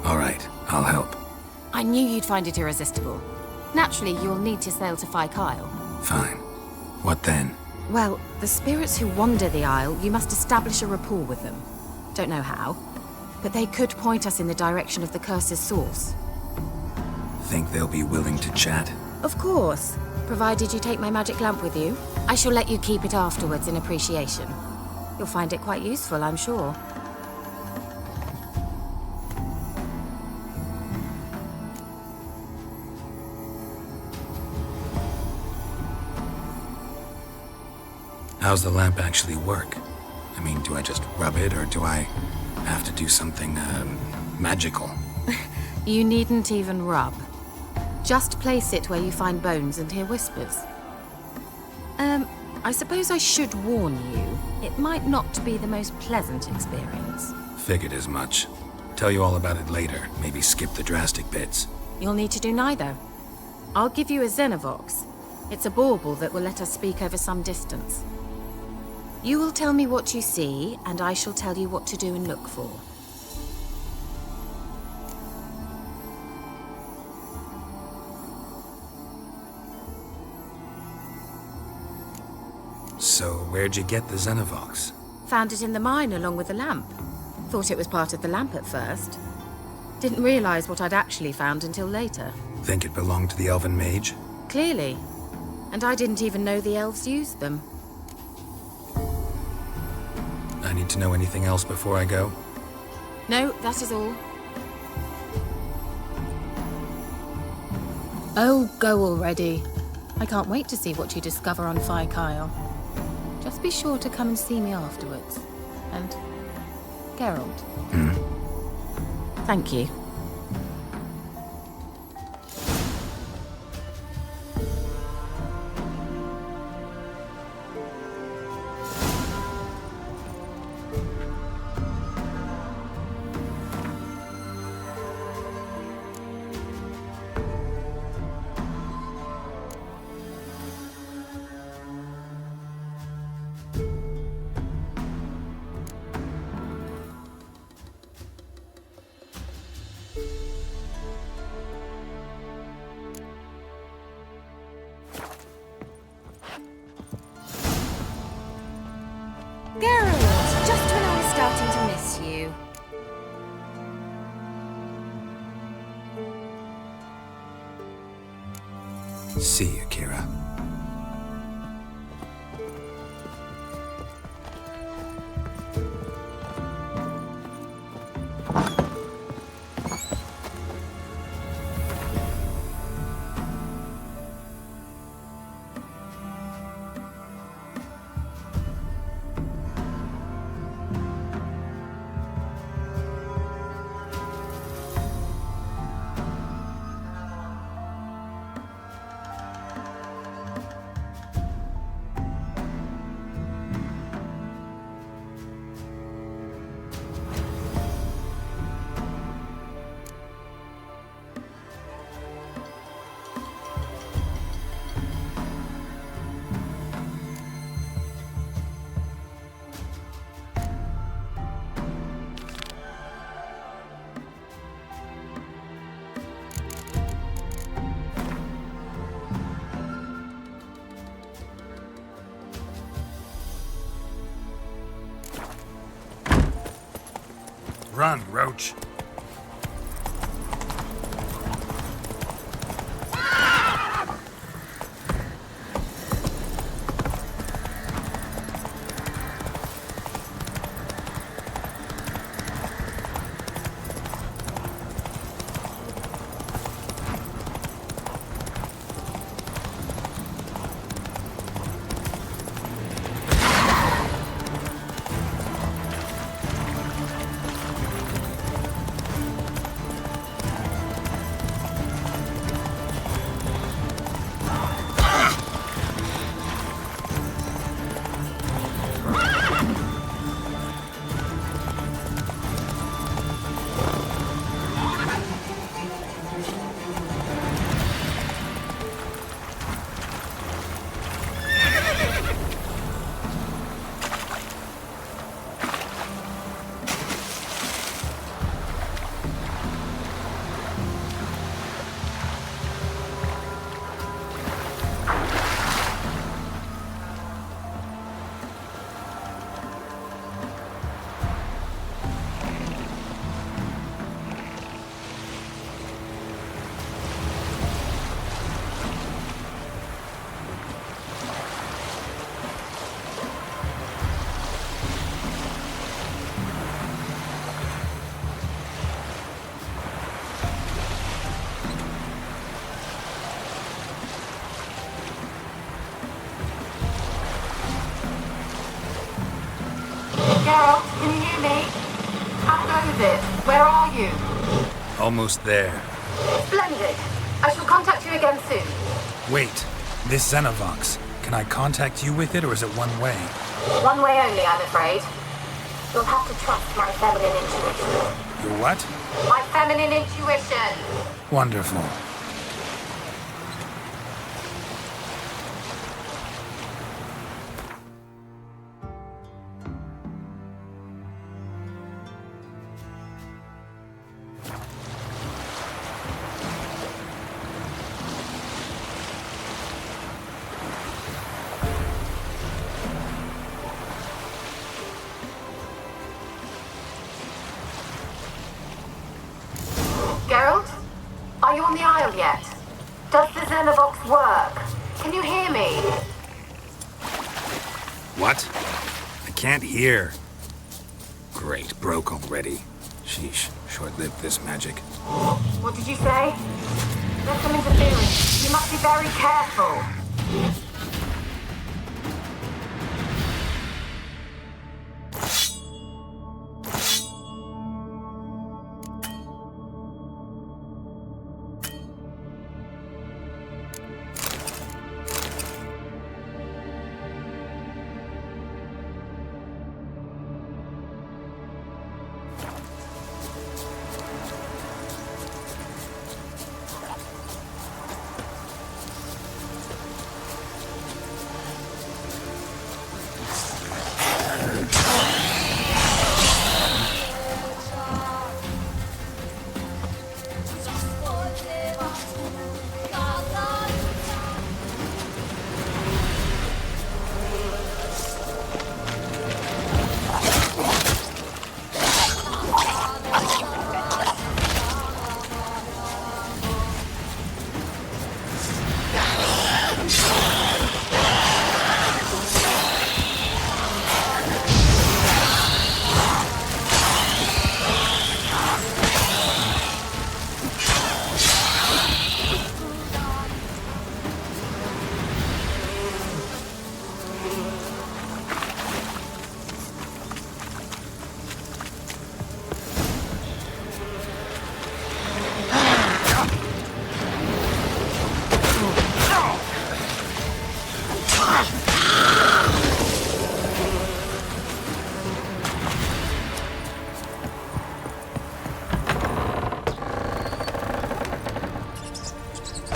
All right, I'll help. I knew you'd find it irresistible. Naturally, you'll need to sail to Fyke Isle. Fine. What then? Well, the spirits who wander the Isle, you must establish a rapport with them. Don't know how, but they could point us in the direction of the curse's source. Think they'll be willing to chat? Of course, provided you take my magic lamp with you. I shall let you keep it afterwards in appreciation. You'll find it quite useful, I'm sure. How's the lamp actually work? I mean, do I just rub it, or do I have to do something, magical? You needn't even rub. Just place it where you find bones and hear whispers. I suppose I should warn you, it might not be the most pleasant experience. Figured as much. Tell you all about it later. Maybe skip the drastic bits. You'll need to do neither. I'll give you a Xenovox. It's a bauble that will let us speak over some distance. You will tell me what you see, and I shall tell you what to do and look for. So, where'd you get the Xenovox? Found it in the mine along with the lamp. Thought it was part of the lamp at first. Didn't realize what I'd actually found until later. Think it belonged to the elven mage? Clearly. And I didn't even know the elves used them. I need to know anything else before I go? No, that is all. Oh, go already. I can't wait to see what you discover on Kyle. Just be sure to come and see me afterwards. And Geralt. Thank you. Geralt, just when I was starting to miss you. See you, Kira. Run, Roach. Geralt, can you hear me? How goes it? Where are you? Almost there. Splendid. I shall contact you again soon. Wait, this Xenovox. Can I contact you with it, or is it one way? One way only, I'm afraid. You'll have to trust my feminine intuition. Your what? My feminine intuition! Wonderful. Geralt? Are you on the Isle yet? Does the Xenovox work? Can you hear me? What? I can't hear. Great, broke already. Sheesh, short-lived this magic. What did you say? There's some interference. You must be very careful.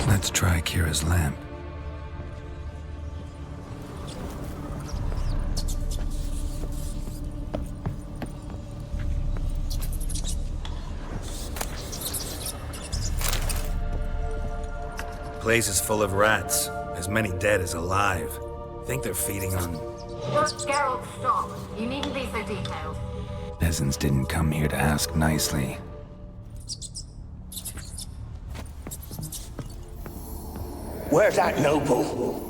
Let's try Kira's lamp. Place is full of rats. As many dead as alive. Think they're feeding on... Geralt, stop. You needn't be so detailed. Peasants didn't come here to ask nicely. Where's that noble?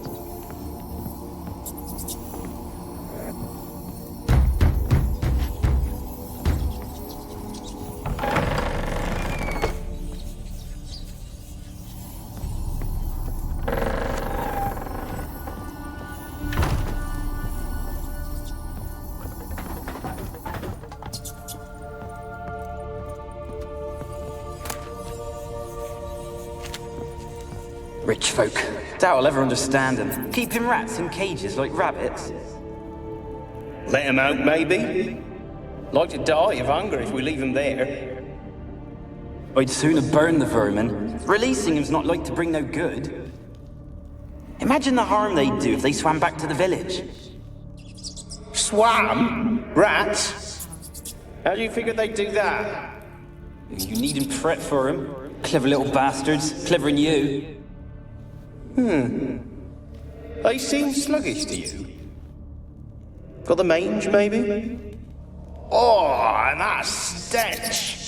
Rich folk. Doubt I'll ever understand them. Keeping rats in cages like rabbits. Let him out, maybe? Like to die of hunger if we leave him there. I'd sooner burn the vermin. Releasing him's not like to bring no good. Imagine the harm they'd do if they swam back to the village. Swam? Rats? How do you figure they'd do that? You needn't fret for 'em. Clever little bastards. Clever than you. They seem sluggish to you. Got the mange, maybe? Oh, and that stench!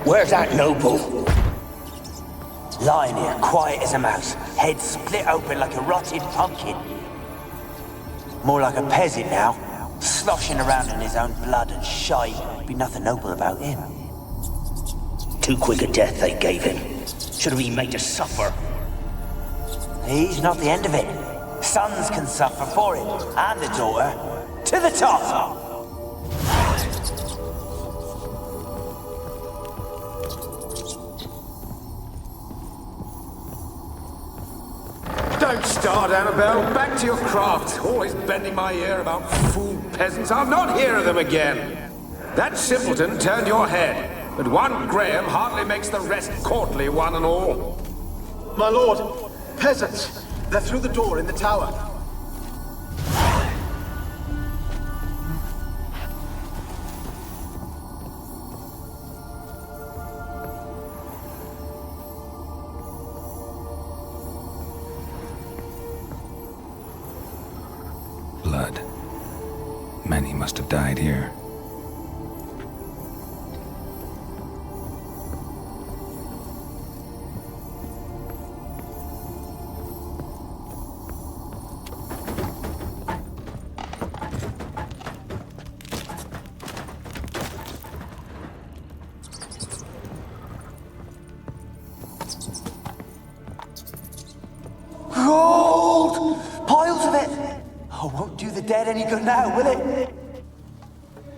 Where's that noble? Lying here, quiet as a mouse, head split open like a rotted pumpkin. More like a peasant now. Sloshing around in his own blood and shite. Be nothing noble about him. Too quick a death they gave him. Should have been made to suffer. He's not the end of it. Sons can suffer for it, and a daughter. To the top! Don't start, Annabelle. Back to your craft. Always bending my ear about fool peasants. I'll not hear of them again. That simpleton turned your head, but one Graham hardly makes the rest courtly, one and all. My lord, peasants. They're through the door in the tower. Blood. Many must have died here. Gold! Piles of it! Oh, won't do the dead any good now, will it?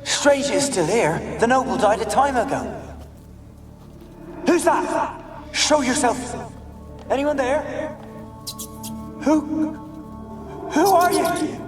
Strange it's still here. The noble died a time ago. Who's that? Show yourself. Anyone there? Who are you?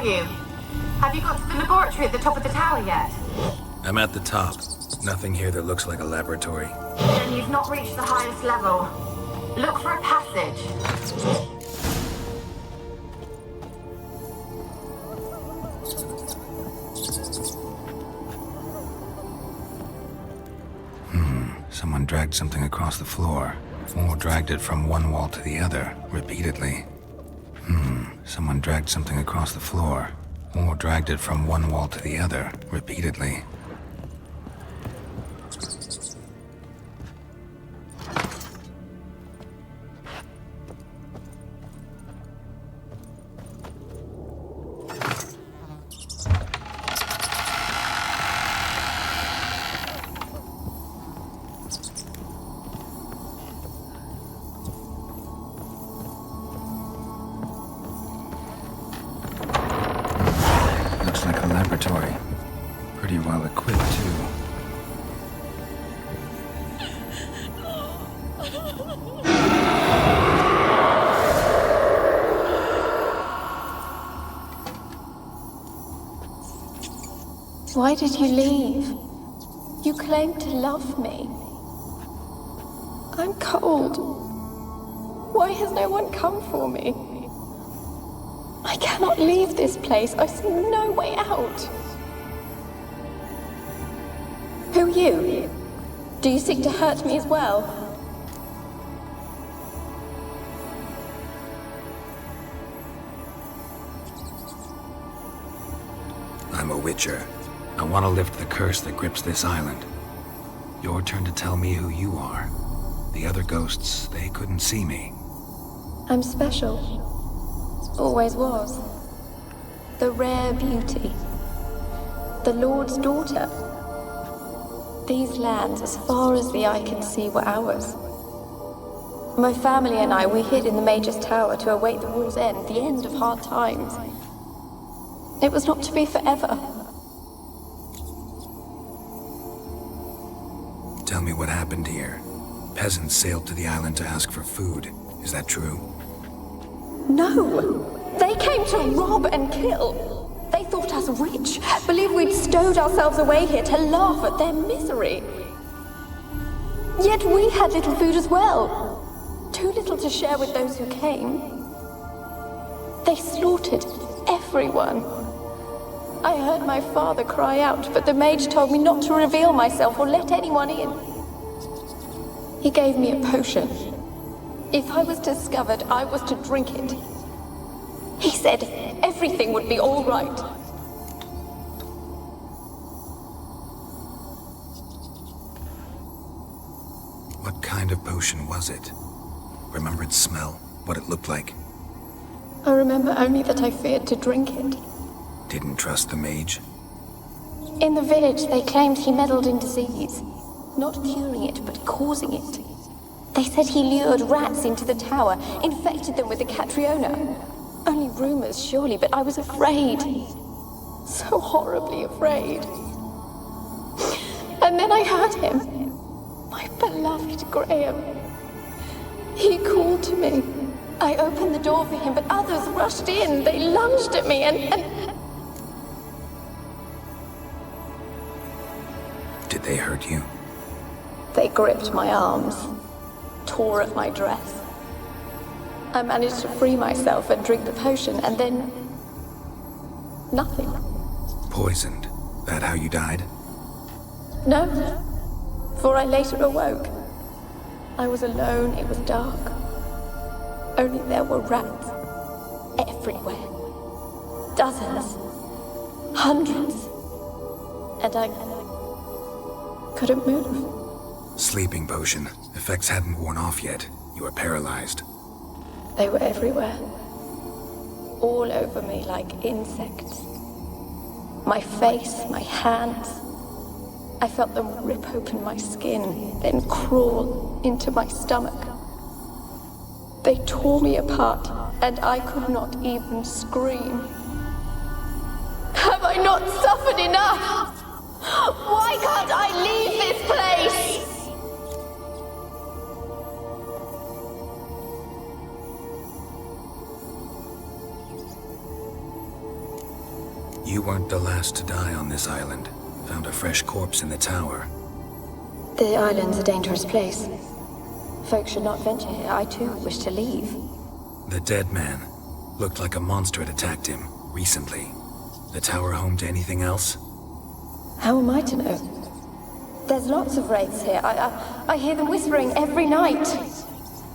You? Have you got to the laboratory at the top of the tower yet? I'm at the top. Nothing here that looks like a laboratory. Then you've not reached the highest level. Look for a passage. Someone dragged something across the floor, or dragged it from one wall to the other, repeatedly. Someone dragged something across the floor, or dragged it from one wall to the other, repeatedly. Looks like a laboratory. Pretty well equipped, too. Why did you leave? You claimed to love me. I'm cold. Why has no one come for me? I cannot leave this place. I see no way out. Who are you? Do you seek to hurt me as well? I'm a witcher. I want to lift the curse that grips this island. Your turn to tell me who you are. The other ghosts, they couldn't see me. I'm special. Always was. The rare beauty. The Lord's daughter. These lands, as far as the eye can see, were ours. My family and I, we hid in the Major's Tower to await the war's end, the end of hard times. It was not to be forever. Tell me what happened here. Peasants sailed to the island to ask for food. Is that true? No! They came to rob and kill. They thought us rich, believed we'd stowed ourselves away here to laugh at their misery. Yet we had little food as well. Too little to share with those who came. They slaughtered everyone. I heard my father cry out, but the mage told me not to reveal myself or let anyone in. He gave me a potion. If I was discovered, I was to drink it. He said everything would be all right. What kind of potion was it? Remember its smell? What it looked like? I remember only that I feared to drink it. Didn't trust the mage? In the village, they claimed he meddled in disease. Not curing it, but causing it. They said he lured rats into the tower, infected them with the Catriona. Only rumors, surely, but I was afraid. So horribly afraid. And then I heard him. My beloved Graham. He called to me. I opened the door for him, but others rushed in. They lunged at me and... Did they hurt you? They gripped my arms, tore at my dress. I managed to free myself and drink the potion, and then... nothing. Poisoned? That how you died? No, for I later awoke. I was alone, it was dark. Only there were rats. Everywhere. Dozens. Hundreds. And I couldn't move. Sleeping potion. Effects hadn't worn off yet. You were paralyzed. They were everywhere. All over me like insects. My face, my hands. I felt them rip open my skin, then crawl into my stomach. They tore me apart, and I could not even scream. Have I not suffered enough? Why can't I leave this place? You weren't the last to die on this island. Found a fresh corpse in the tower. The island's a dangerous place. Folks should not venture here. I too wish to leave. The dead man. Looked like a monster had attacked him, recently. The tower home to anything else? How am I to know? There's lots of wraiths here. I hear them whispering every night.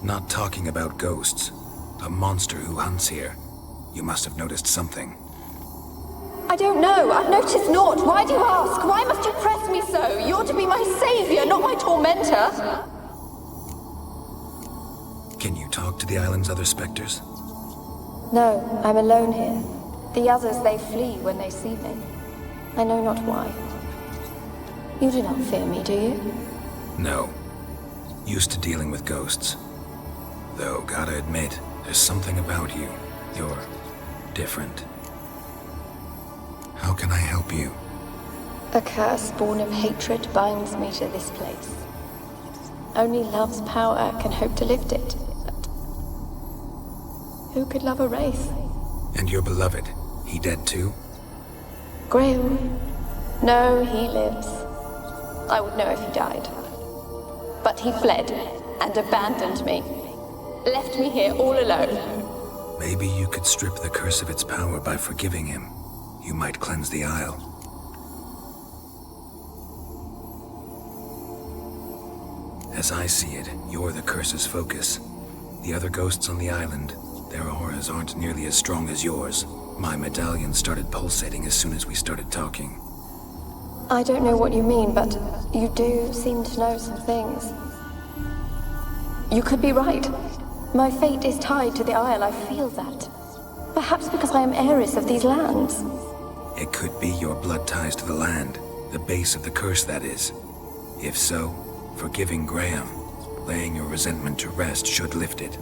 Not talking about ghosts. A monster who hunts here. You must have noticed something. I don't know. I've noticed naught. Why do you ask? Why must you press me so? You're to be my savior, not my tormentor. Can you talk to the island's other specters? No, I'm alone here. The others, they flee when they see me. I know not why. You do not fear me, do you? No. Used to dealing with ghosts. Though, gotta admit, there's something about you. You're different. How can I help you? A curse born of hatred binds me to this place. Only love's power can hope to lift it. But who could love a wraith? And your beloved, he dead too? Graham? No, he lives. I would know if he died. But he fled and abandoned me. Left me here all alone. Maybe you could strip the curse of its power by forgiving him. You might cleanse the Isle. As I see it, you're the curse's focus. The other ghosts on the island, their auras aren't nearly as strong as yours. My medallion started pulsating as soon as we started talking. I don't know what you mean, but you do seem to know some things. You could be right. My fate is tied to the Isle, I feel that. Perhaps because I am heiress of these lands. It could be your blood ties to the land, the base of the curse, that is. If so, forgiving Graham, Laying your resentment to rest should lift it.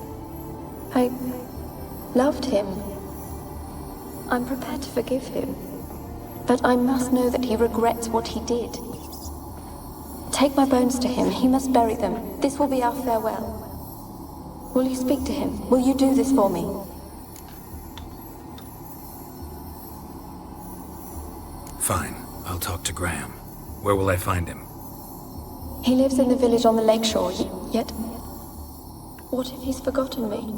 I loved him. I'm prepared to forgive him. But I must know that he regrets what he did. Take my bones to him. He must bury them. This will be our farewell. Will you speak to him? Will you do this for me? Fine. I'll talk to Graham. Where will I find him? He lives in the village on the lakeshore, yet... What if he's forgotten me?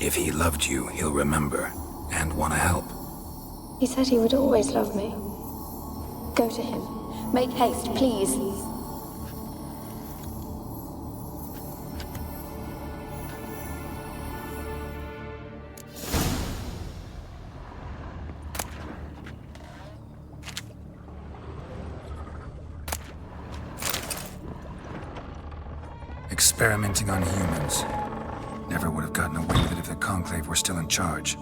If he loved you, he'll remember, and want to help. He said he would always love me. Go to him. Make haste, please. Experimenting on humans. Never would have gotten away with it if the Conclave were still in charge.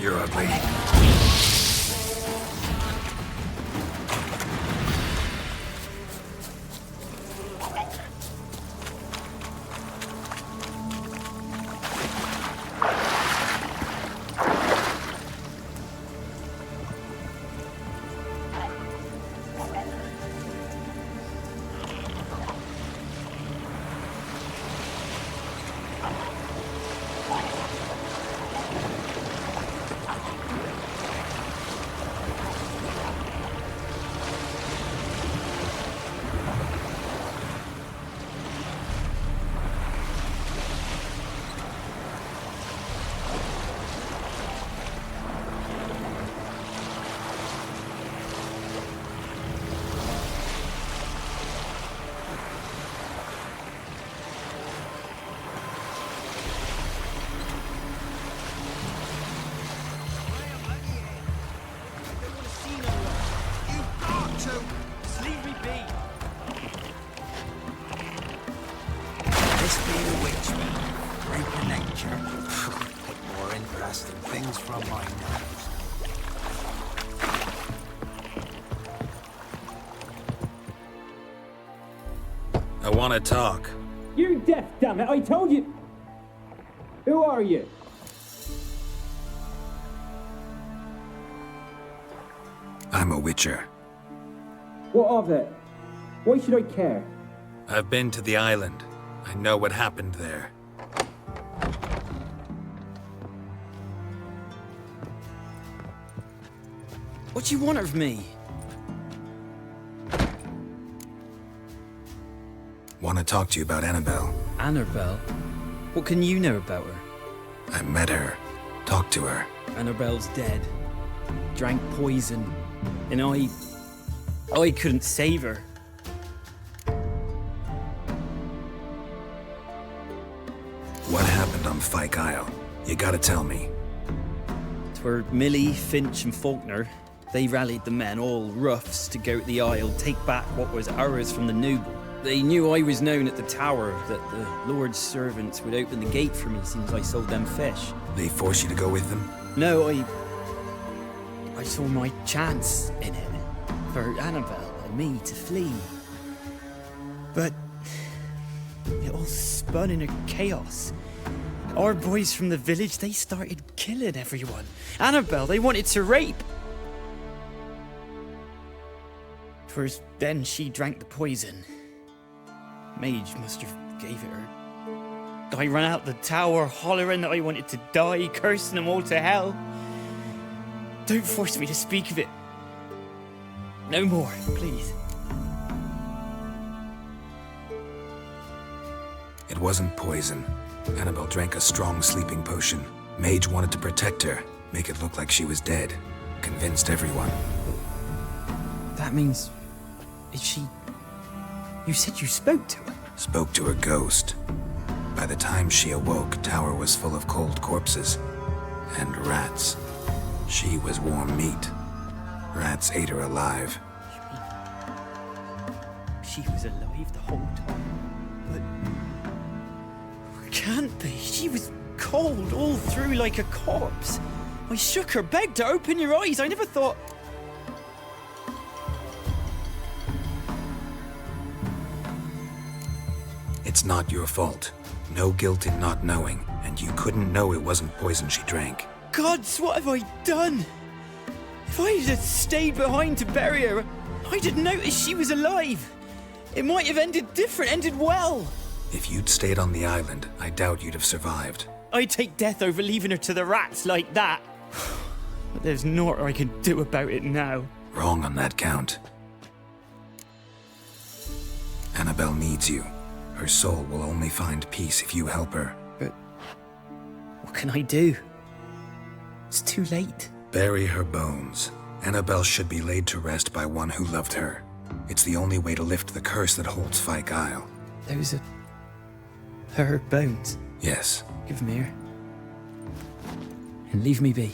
You're ugly. to. Just leave me be. This being a witch, man. Freak of nature. Pick more interesting things from my nose. I want to talk. You're deaf, damn it! I told you. Who are you? I'm a witcher. What of it? Why should I care? I've been to the island. I know what happened there. What do you want of me? Want to talk to you about Annabelle. Annabelle? What can you know about her? I met her. Talked to her. Annabelle's dead. Drank poison. And I couldn't save her. What happened on Fyke Isle? You gotta tell me. Twere Millie, Finch and Faulkner. They rallied the men, all roughs, to go to the Isle, take back what was ours from the noble. They knew I was known at the tower, that the Lord's servants would open the gate for me since I sold them fish. They forced you to go with them? No, I saw my chance in it, for Annabelle and me to flee. But it all spun in a chaos. Our boys from the village, they started killing everyone. Annabelle, they wanted to rape. First, then she drank the poison. Mage must have gave it her. I ran out the tower, hollering that I wanted to die, cursing them all to hell. Don't force me to speak of it. No more, please. It wasn't poison. Annabelle drank a strong sleeping potion. Mage wanted to protect her, make it look like she was dead. Convinced everyone. That means... is she... You said you spoke to her? Spoke to her ghost. By the time she awoke, tower was full of cold corpses. And rats. She was warm meat. Rats ate her alive. She was alive the whole time? But... can't be. She was cold all through like a corpse. I shook her, begged her, open your eyes. I never thought... It's not your fault. No guilt in not knowing, and you couldn't know it wasn't poison she drank. Gods, what have I done? If I had stayed behind to bury her, I'd have noticed she was alive. It might have ended different, ended well. If you'd stayed on the island, I doubt you'd have survived. I'd take death over leaving her to the rats like that. But there's naught I can do about it now. Wrong on that count. Annabelle needs you. Her soul will only find peace if you help her. But what can I do? It's too late. Bury her bones. Annabelle should be laid to rest by one who loved her. It's the only way to lift the curse that holds Fyke Isle. Those are... her bones? Yes. Give them here. And leave me be.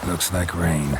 Looks like rain.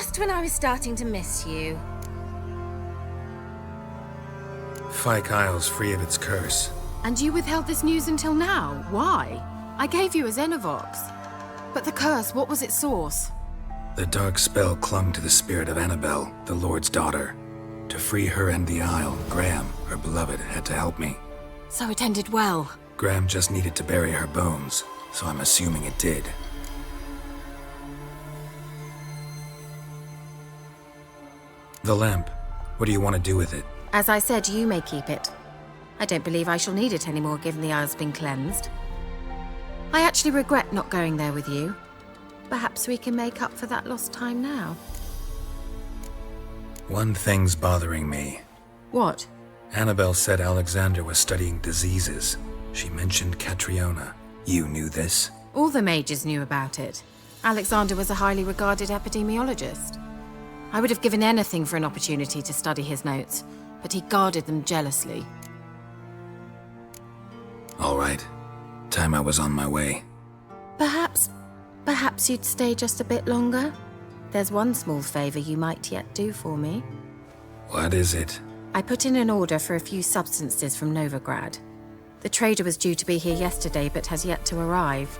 Just when I was starting to miss you. Fyke Isle's free of its curse. And you withheld this news until now. Why? I gave you a Xenovox. But the curse, what was its source? The dark spell clung to the spirit of Annabelle, the Lord's daughter. To free her and the Isle, Graham, her beloved, had to help me. So it ended well. Graham just needed to bury her bones, so I'm assuming it did. The lamp. What do you want to do with it? As I said, you may keep it. I don't believe I shall need it anymore, given the Isle's been cleansed. I actually regret not going there with you. Perhaps we can make up for that lost time now. One thing's bothering me. What? Annabelle said Alexander was studying diseases. She mentioned Catriona. You knew this? All the mages knew about it. Alexander was a highly regarded epidemiologist. I would have given anything for an opportunity to study his notes, but he guarded them jealously. All right. Time I was on my way. Perhaps you'd stay just a bit longer? There's one small favor you might yet do for me. What is it? I put in an order for a few substances from Novigrad. The trader was due to be here yesterday, but has yet to arrive.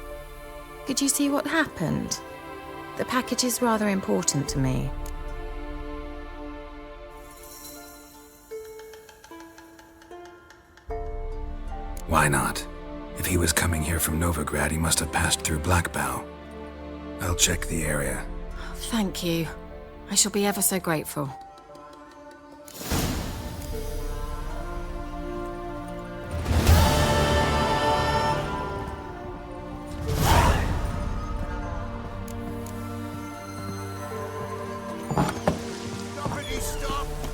Could you see what happened? The package is rather important to me. Why not? If he was coming here from Novigrad, he must have passed through Blackbow. I'll check the area. Thank you. I shall be ever so grateful.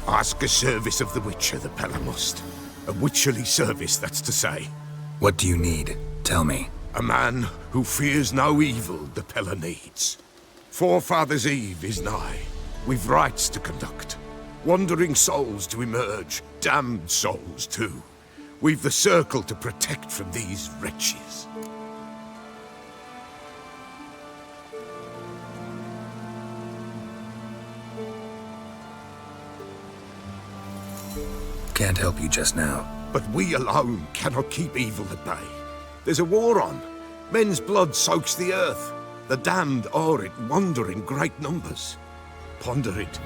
Ask a service of the Witcher, the Pella must. A witcherly service, that's to say. What do you need? Tell me. A man who fears no evil the Pella needs. Forefathers' Eve is nigh. We've rites to conduct. Wandering souls to emerge. Damned souls, too. We've the circle to protect from these wretches. Can't help you just now. But we alone cannot keep evil at bay. There's a war on. Men's blood soaks the earth. The damned o'er it wander in great numbers. Ponder it.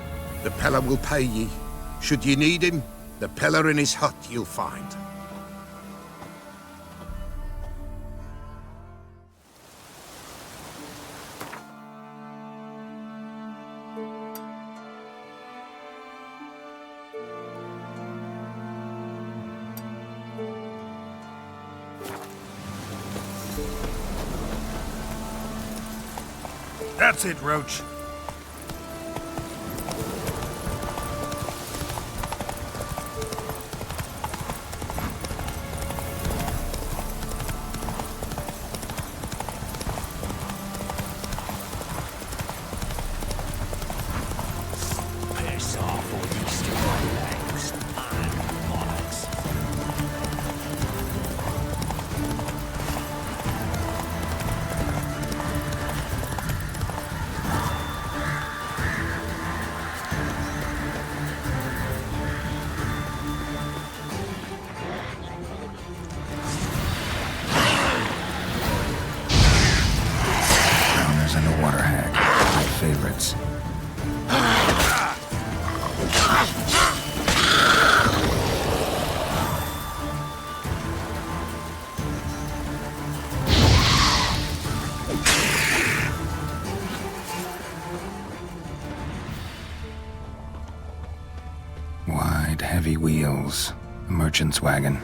The Pella will pay ye. Should ye need him, the Pella in his hut you'll find. That's it, Roach. Piss off all these stupid legs and bollocks. Drowners and the Water Hag. My favorites. Wide, heavy wheels. A merchant's wagon.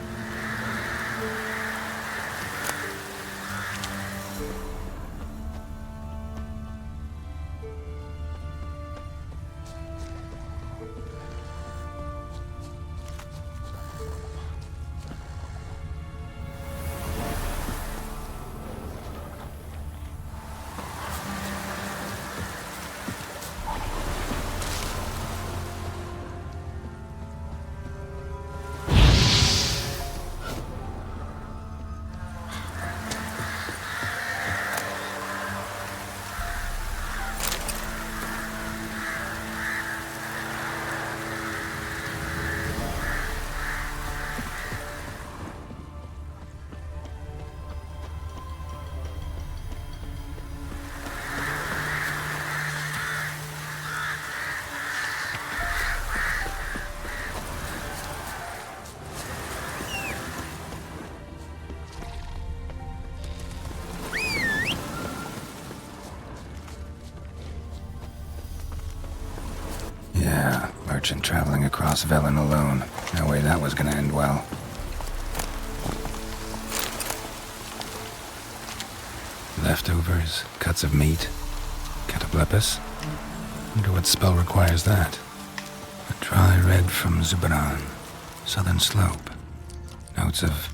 efficient traveling across Velen alone. No way that was gonna end well. Leftovers, cuts of meat, cataplepis. Wonder what spell requires that. A dry red from Zubaran, southern slope. Notes of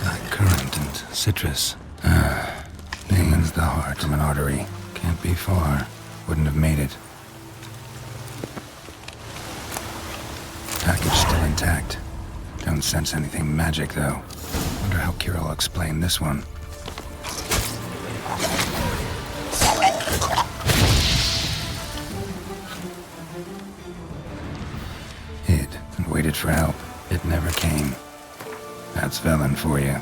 black currant and citrus. Naiman's the heart from an artery. Can't be far. Wouldn't have made it. Package still intact. Don't sense anything magic, though. Wonder how Kira will explain this one. Hid and waited for help. It never came. That's Velen for you.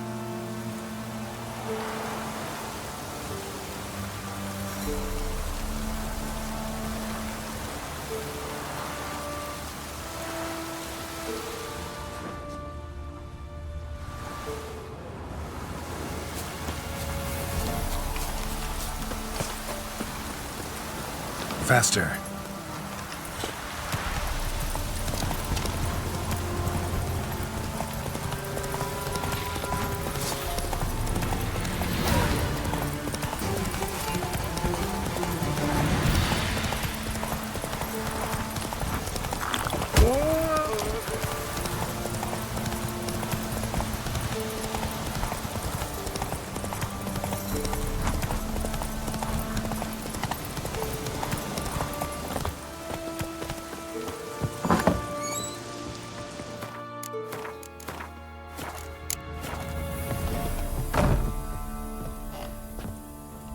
Faster.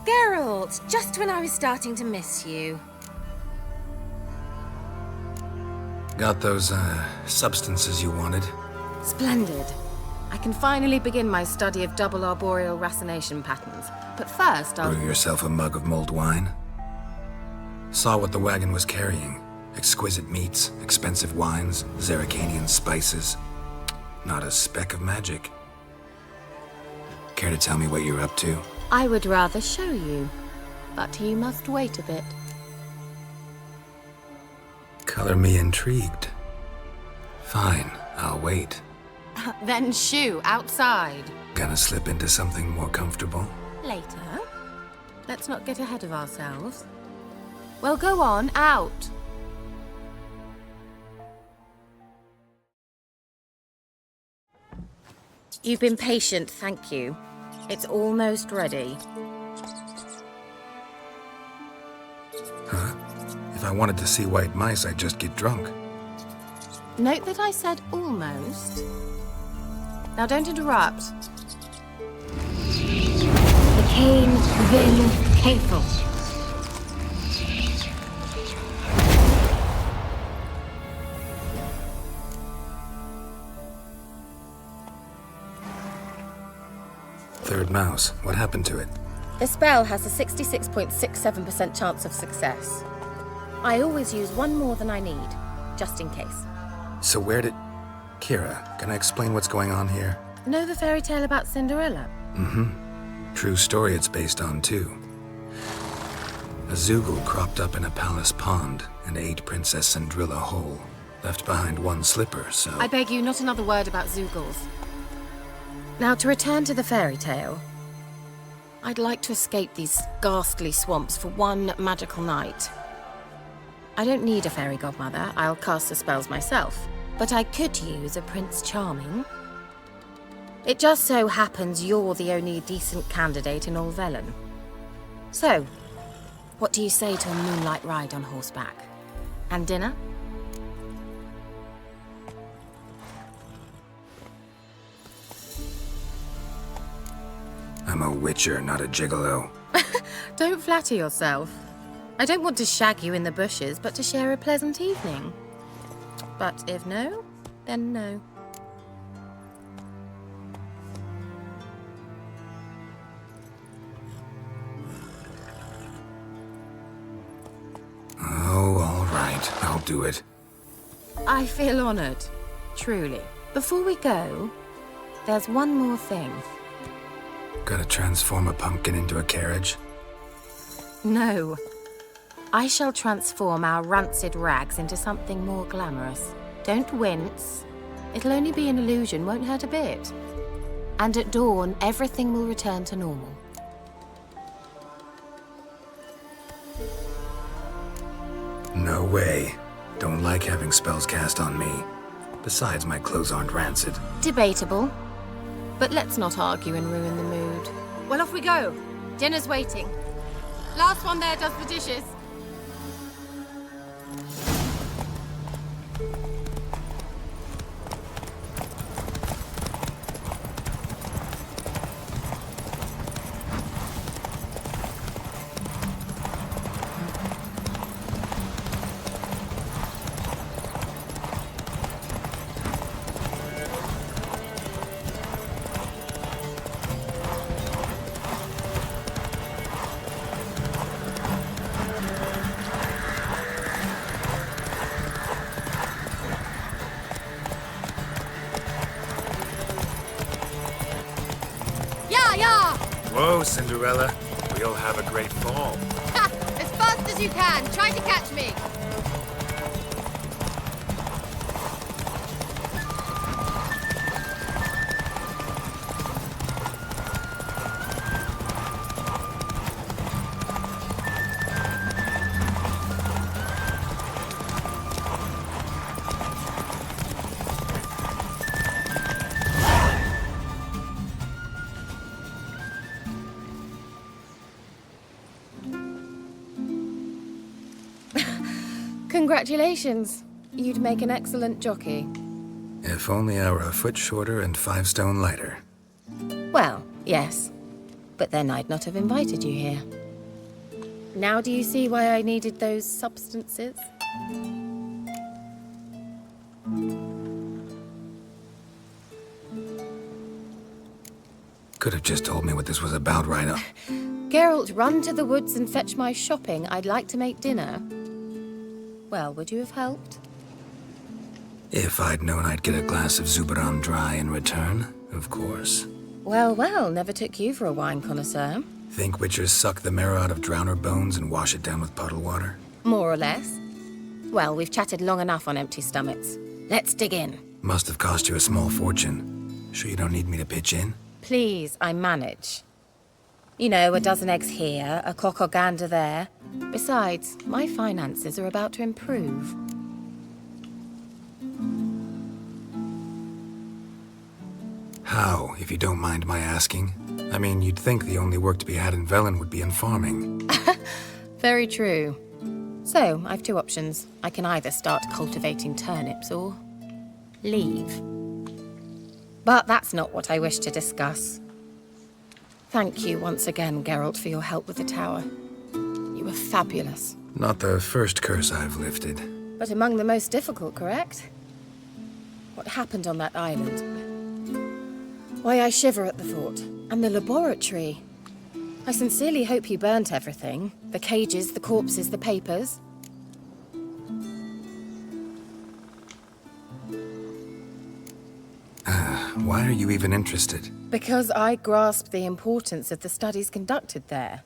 Geralt, just when I was starting to miss you. Got those, substances you wanted? Splendid. I can finally begin my study of double arboreal racination patterns. But first, I'll... Brew yourself a mug of mulled wine? Saw what the wagon was carrying. Exquisite meats, expensive wines, Zerrikanian spices. Not a speck of magic. Care to tell me what you're up to? I would rather show you, but you must wait a bit. Color me intrigued. Fine, I'll wait. Then shoo, outside. Gonna slip into something more comfortable? Later. Let's not get ahead of ourselves. Well, go on, out. You've been patient, thank you. It's almost ready. Huh? If I wanted to see white mice, I'd just get drunk. Note that I said almost. Now don't interrupt. The Cain Vin Capel. Third mouse. What happened to it? The spell has a 66.67% chance of success. I always use one more than I need, just in case. So where did... Kira, can I explain what's going on here? Know the fairy tale about Cinderella? Mm-hmm. True story it's based on, too. A Zoogle cropped up in a palace pond and ate Princess Cindrilla whole. Left behind one slipper, so... I beg you, not another word about Zoogles. Now, to return to the fairy tale, I'd like to escape these ghastly swamps for one magical night. I don't need a fairy godmother, I'll cast the spells myself, but I could use a Prince Charming. It just so happens you're the only decent candidate in all Velen. So, what do you say to a moonlight ride on horseback? And dinner? I'm a witcher, not a gigolo. Don't flatter yourself. I don't want to shag you in the bushes, but to share a pleasant evening. But if no, then no. Oh, all right. I'll do it. I feel honored. Truly. Before we go, there's one more thing. Gotta transform a pumpkin into a carriage? No. I shall transform our rancid rags into something more glamorous. Don't wince. It'll only be an illusion, won't hurt a bit. And at dawn, everything will return to normal. No way. Don't like having spells cast on me. Besides, my clothes aren't rancid. Debatable. But let's not argue and ruin the mood. Well, off we go. Dinner's waiting. Last one there does the dishes. Whoa, Cinderella. We'll have a great fall. Ha! As fast as you can. Try to catch me. Congratulations. You'd make an excellent jockey. If only I were a foot shorter and 5 stone lighter. Well, yes. But then I'd not have invited you here. Now do you see why I needed those substances? Could have just told me what this was about right up. Geralt, run to the woods and fetch my shopping. I'd like to make dinner. Well, would you have helped? If I'd known I'd get a glass of Zubaram dry in return, of course. Well, well, never took you for a wine connoisseur. Think witchers suck the marrow out of drowner bones and wash it down with puddle water? More or less. Well, we've chatted long enough on empty stomachs. Let's dig in. Must have cost you a small fortune. Sure you don't need me to pitch in? Please, I manage. You know, a dozen eggs here, a cock or gander there. Besides, my finances are about to improve. How, if you don't mind my asking? I mean, you'd think the only work to be had in Velen would be in farming. Very true. So, I've 2 options. I can either start cultivating turnips or leave. But that's not what I wish to discuss. Thank you once again, Geralt, for your help with the tower. You were fabulous. Not the first curse I've lifted. But among the most difficult, correct? What happened on that island? Why, I shiver at the thought. And the laboratory. I sincerely hope you burnt everything. The cages, the corpses, the papers. Why are you even interested? Because I grasped the importance of the studies conducted there.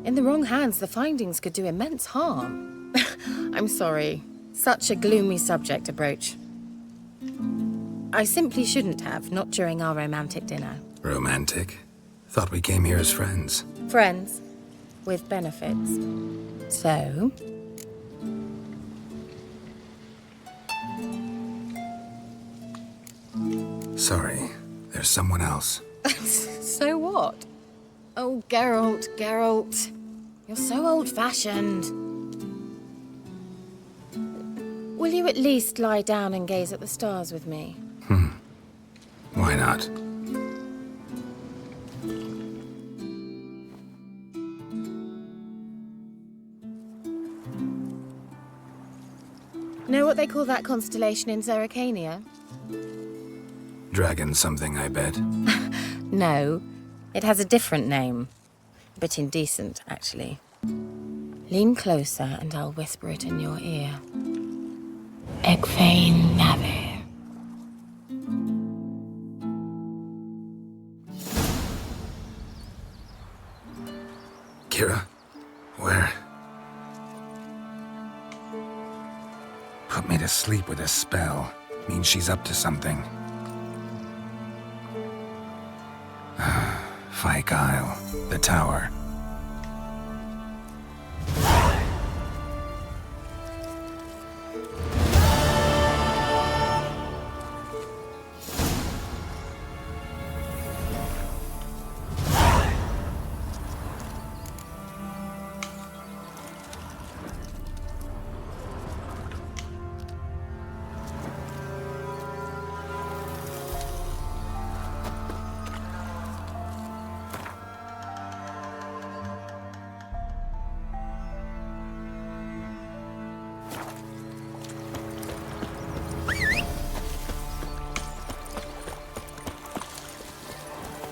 In the wrong hands, the findings could do immense harm. I'm sorry. Such a gloomy subject to broach. I simply shouldn't have, not during our romantic dinner. Romantic? Thought we came here as friends. Friends. With benefits. So... Sorry, there's someone else. So what? Oh, Geralt, Geralt. You're so old-fashioned. Will you at least lie down and gaze at the stars with me? Why not? Know what they call that constellation in Zerrikania? Dragon something, I bet. No, it has a different name. A bit indecent, actually. Lean closer and I'll whisper it in your ear. Egfain Nave. Kira? Where? to sleep with a spell. Means she's up to something. Fyke Isle, the tower.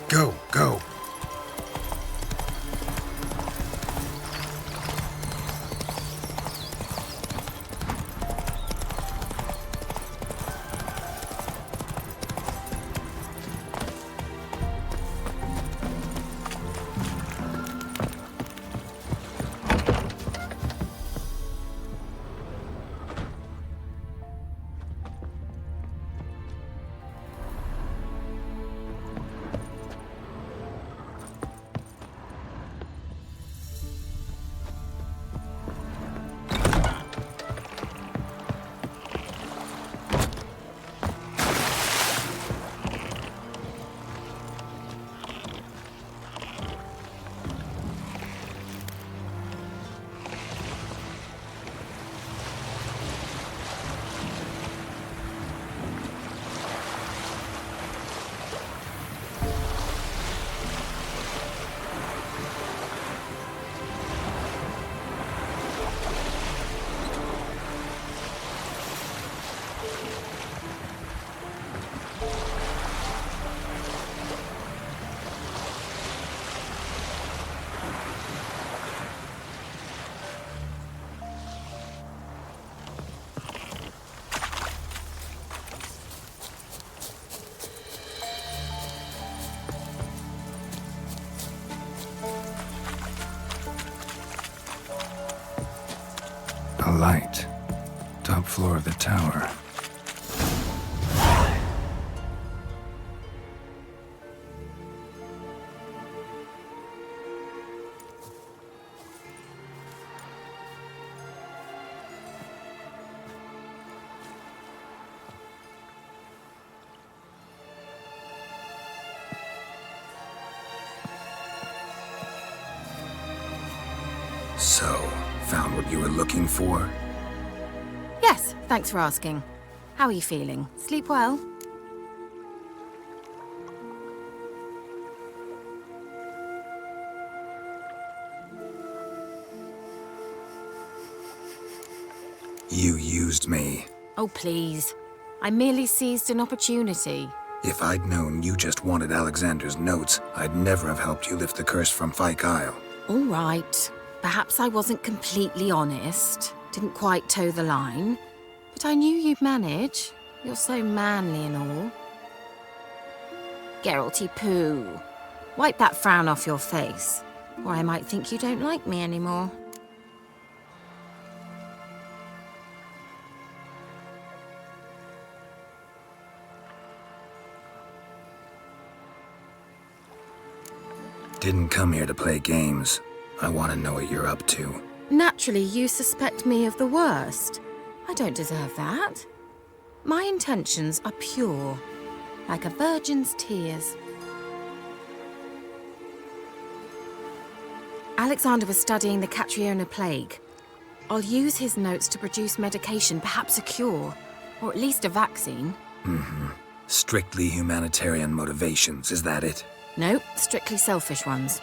Go, go. A light. Top floor of the tower. So, found what you were looking for? Yes, thanks for asking. How are you feeling? Sleep well? You used me. Oh, please. I merely seized an opportunity. If I'd known you just wanted Alexander's notes, I'd never have helped you lift the curse from Fyke Isle. All right. Perhaps I wasn't completely honest. Didn't quite toe the line. But I knew you'd manage. You're so manly and all. Geralty poo. Wipe that frown off your face, or I might think you don't like me anymore. Didn't come here to play games. I want to know what you're up to. Naturally, you suspect me of the worst. I don't deserve that. My intentions are pure, like a virgin's tears. Alexander was studying the Catriona plague. I'll use his notes to produce medication, perhaps a cure, or at least a vaccine. Strictly humanitarian motivations, is that it? Nope, strictly selfish ones.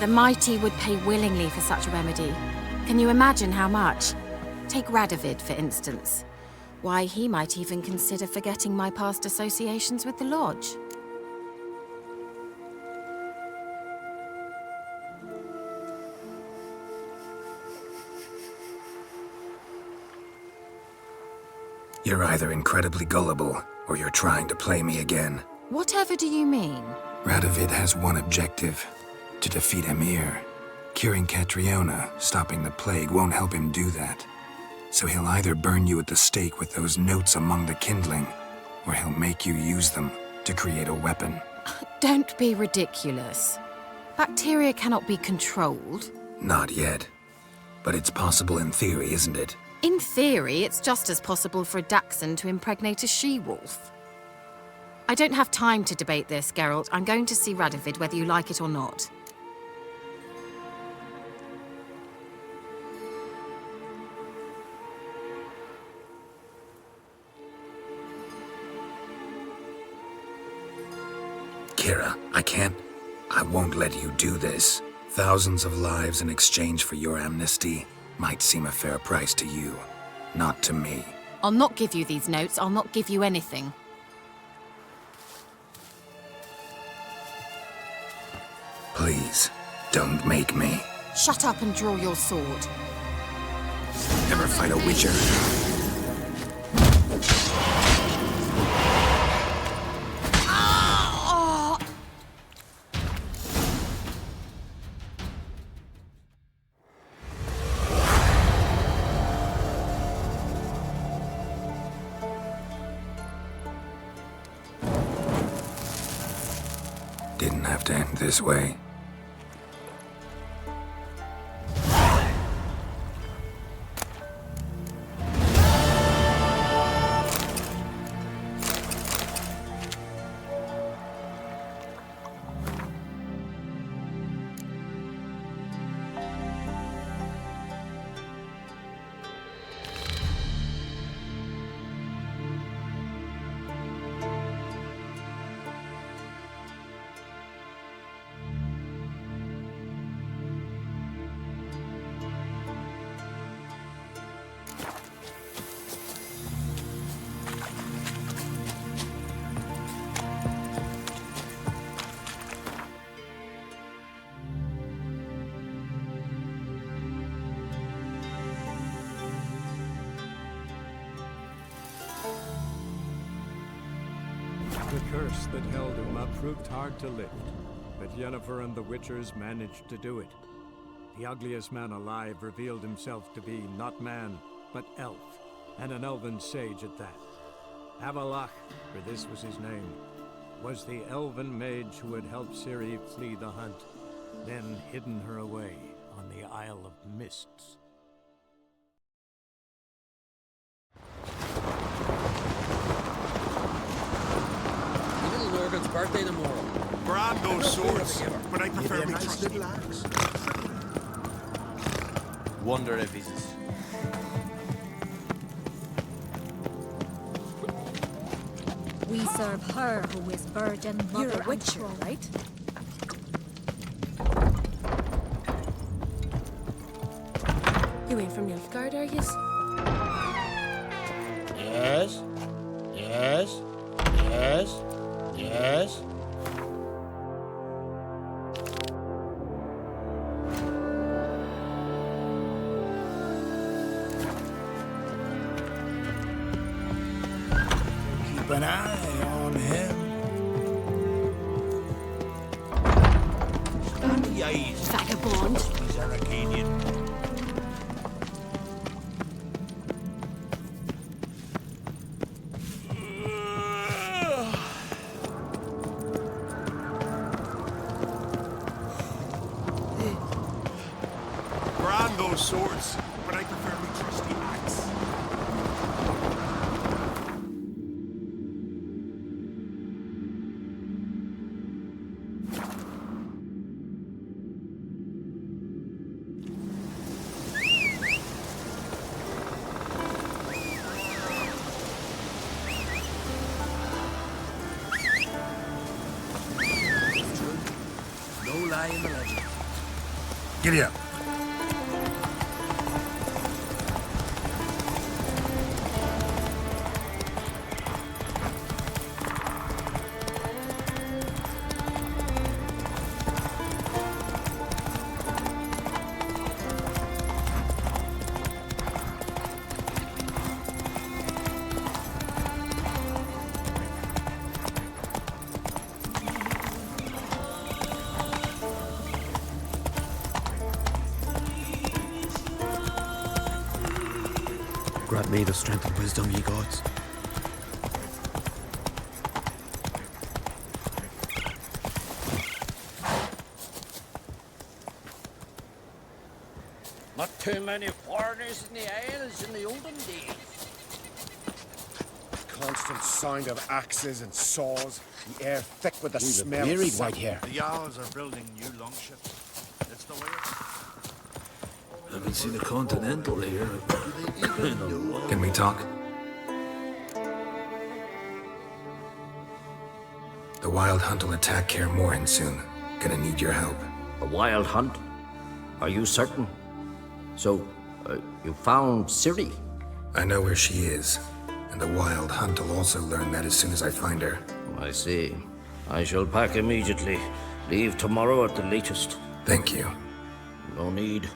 The mighty would pay willingly for such a remedy. Can you imagine how much? Take Radovid, for instance. Why, he might even consider forgetting my past associations with the Lodge. You're either incredibly gullible, or you're trying to play me again. Whatever do you mean? Radovid has one objective: to defeat Emir. Curing Catriona, stopping the plague, won't help him do that. So he'll either burn you at the stake with those notes among the kindling, or he'll make you use them to create a weapon. Don't be ridiculous. Bacteria cannot be controlled. Not yet. But it's possible in theory, isn't it? In theory, it's just as possible for a Dachshund to impregnate a she-wolf. I don't have time to debate this, Geralt. I'm going to see Radovid whether you like it or not. Kira, I won't let you do this. Thousands of lives in exchange for your amnesty might seem a fair price to you, not to me. I'll not give you these notes. I'll not give you anything. Please, don't make me. Shut up and draw your sword. Never fight a witcher. Didn't have to end this way. The curse that held him up proved hard to lift, but Yennefer and the Witchers managed to do it. The ugliest man alive revealed himself to be not man, but elf, and an elven sage at that. Avalach, for this was his name, was the elven mage who had helped Ciri flee the hunt, then hidden her away on the Isle of Mists. Morgan's birthday tomorrow. Grab those swords, but I prefer we trust you. Wonder if he's... We serve her who is virgin mother. You're a witcher, right? You ain't from Nilfgaard, are yous? Yes. Yes. Yes. Yes. Keep an eye on him. Stand the eyes. Vagabond. He's Arcadian. Swords, but I prefer my trusty axe. No lie in the legend. Giddy up. Grant me the strength and wisdom, ye gods. Not too many foreigners in the Isles in the olden days. Constant sound of axes and saws, the air thick with the We've smell of wearied sap. white hair. The Owls are building new longships. It's the way Haven't seen a continental here in a long. Can we talk? The Wild Hunt will attack Kaer Morhen soon. Gonna need your help. A wild hunt? Are you certain? So, you found Ciri? I know where she is, and the Wild Hunt will also learn that as soon as I find her. I see. I shall pack immediately. Leave tomorrow at the latest. Thank you. No need.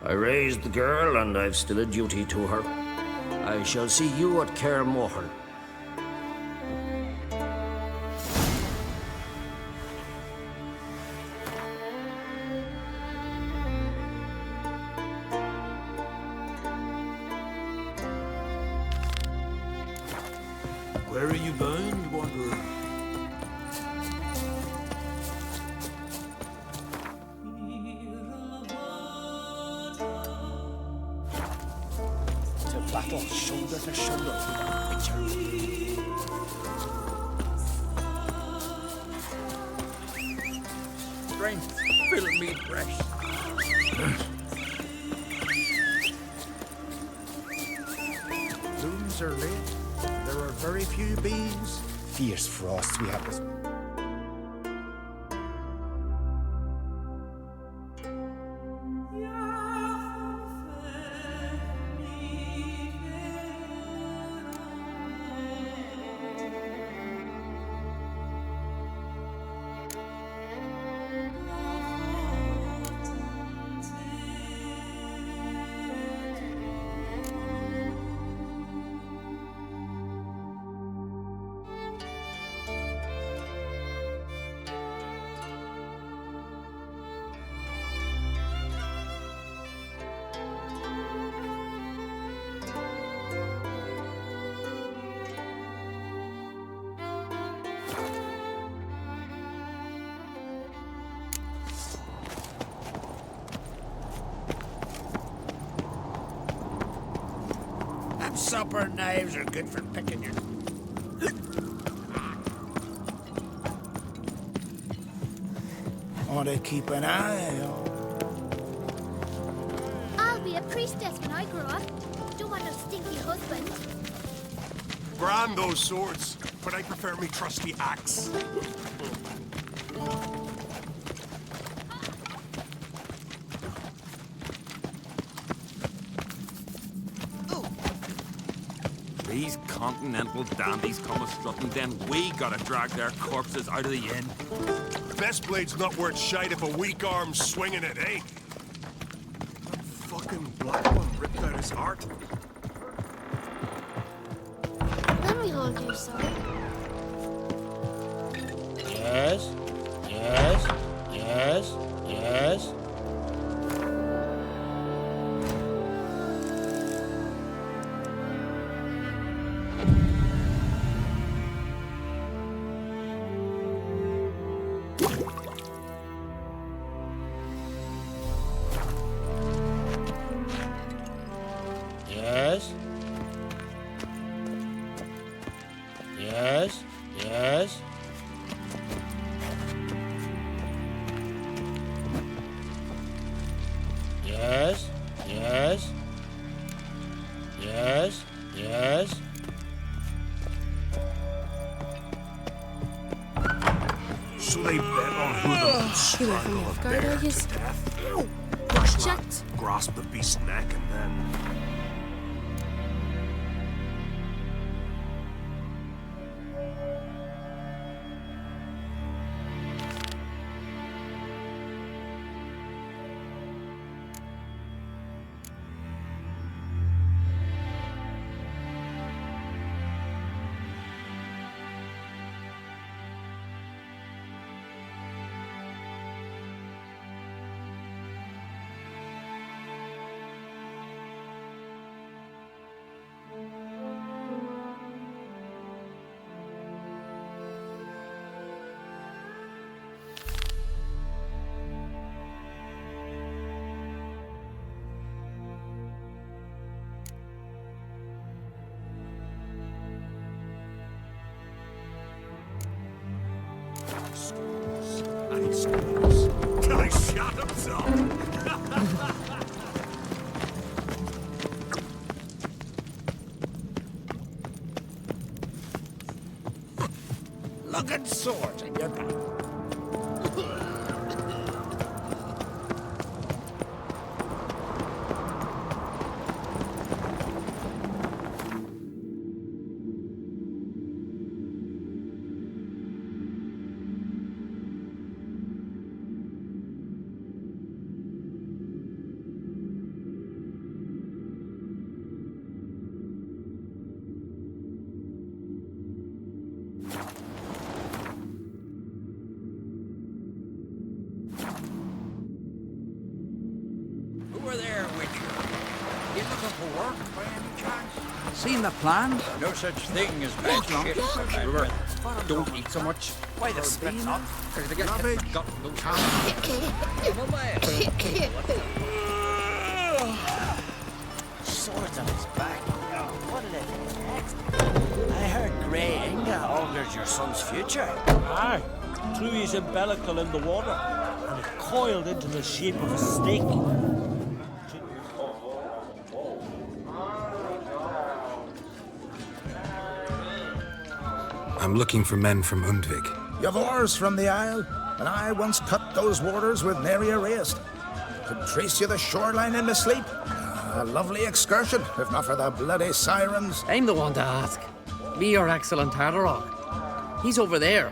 I raised the girl, and I've still a duty to her. I shall see you at Kaer Morhen. Where are you bound, wanderer? To battle shoulder to shoulder with the Witcher. Strength, fill me fresh. Blooms are late. There are very few bees. Fierce frosts we have this. Them supper knives are good for picking your... Ought to keep an eye on. I'll be a priestess when I grow up. Don't want no stinky husband. Brand those swords, but I prefer me trusty axe. These continental dandies come a-strutting, then we gotta drag their corpses out of the inn. Best blade's not worth shite if a weak arm's swinging it, eh? That fucking black one ripped out his heart. Let me hold your sword. Yes, yes, yes, yes. Yes. Yes, yes. Yes, yes. Yes, yes. So they bet on who the most strangle a bear to death. First man, grasp the beast's neck and then... schools and schools till he shot himself. Look at sword in your back. Over there, Witcher. You looking for work by any chance? Seen the plan? No such thing as bad shit. Sure. Don't eat so much. Why the spit not? Because they get got no Swords on his back. What'll it do next? I heard Grey Inga alters your son's future. Aye. Threw his umbilical in the water, and it coiled into the shape of a snake. I'm looking for men from Undvik. Yavors from the Isle, and I once cut those waters with nary a raist. Could trace you the shoreline in my sleep. A lovely excursion, if not for the bloody sirens. I'm the one to ask. Me or excellent Tardarok. He's over there.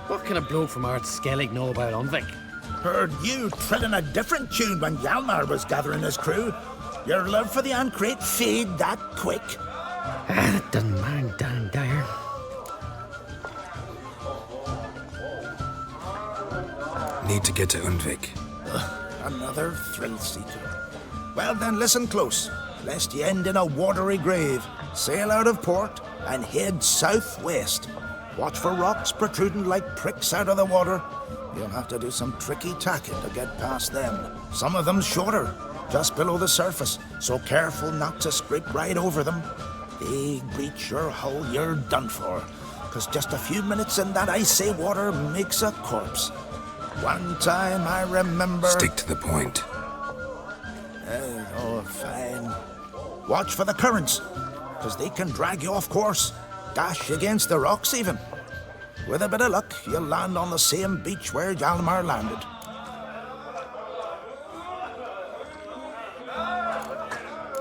What can a bloke from Art Skellig know about Unvik? Heard you trilling a different tune when Hjalmar was gathering his crew. Your love for the Ancrate fade that quick. That doesn't mind down there. Need to get to Undvik. Another thrill-seeker. Well then, listen close, lest ye end in a watery grave. Sail out of port and head southwest. Watch for rocks protruding like pricks out of the water. You'll have to do some tricky tacking to get past them. Some of them's shorter, just below the surface, so careful not to scrape right over them. They breach your hull, you're done for. 'Cause just a few minutes in that icy water makes a corpse. One time I remember... Stick to the point. Oh, fine. Watch for the currents, 'cause they can drag you off course. Dash against the rocks even. With a bit of luck, you'll land on the same beach where Hjalmar landed.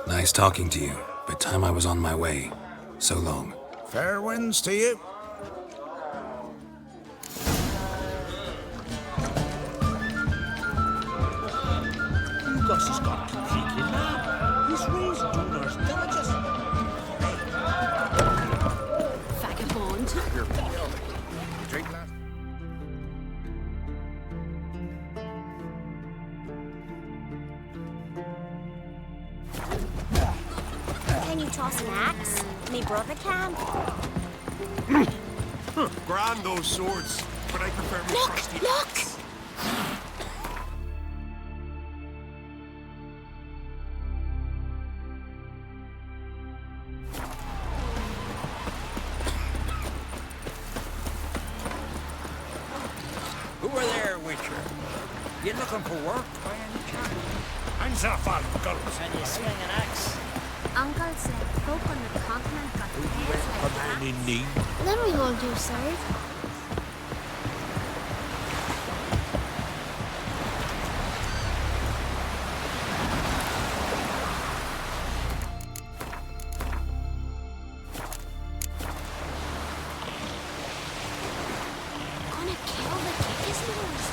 Nice talking to you, but time I was on my way. So long. Fair winds to you. Gus has got completely mad. He's raised Dunnar's villages. Vagabond. Drink that. Can you toss an axe? Me brother can. Grand those swords, but I prefer my trusty axe. Over there, Witcher. You looking for work by any chance? Hands off on guns. Can you swing an axe? Uncle said folk on the continent got hands A like man that. in need. Then we will do, sir. Gonna kill the Kickisners.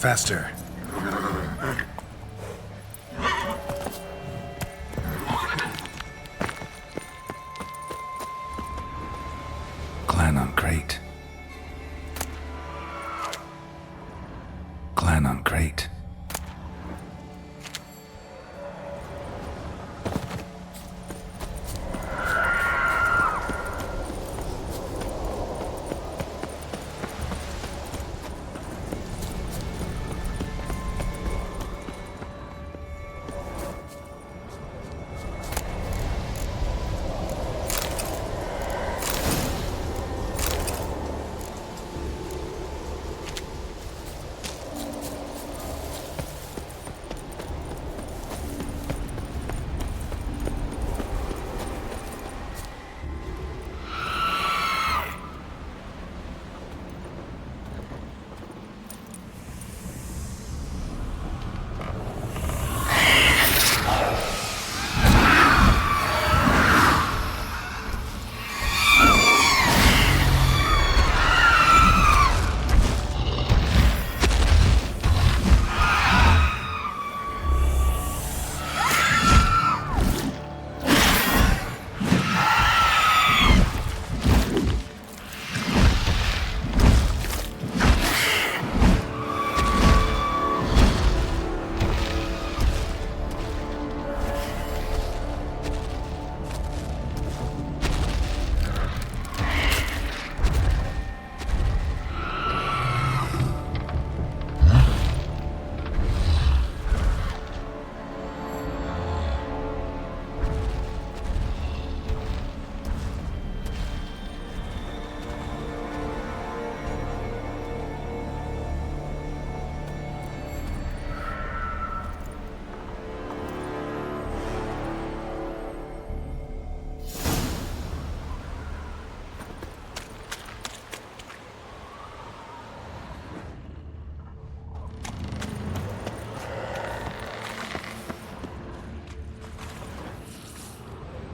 Faster. Clan on crate. Clan on crate.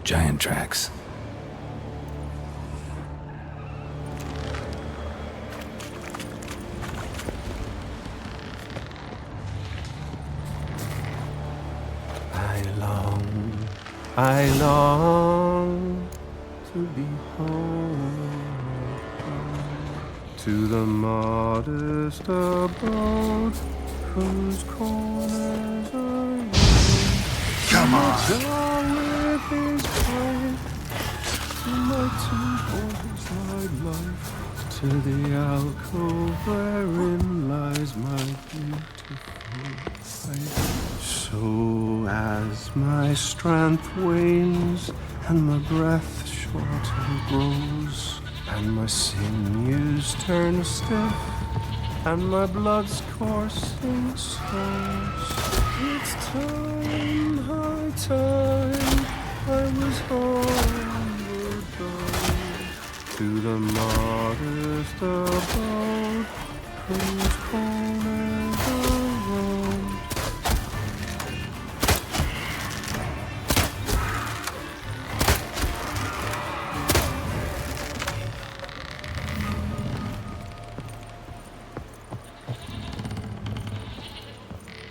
Giant tracks. I long to be home, to the modest abode whose corners are you. Come on. With his pride, to my temple is my life, to the alcove wherein lies my beautiful wife. So as my strength wanes, and my breath shorter grows, and my sinews turn stiff, and my blood's coursing slows, it's time, high time, I was homeward bound, to the modest abode, whose corners are round.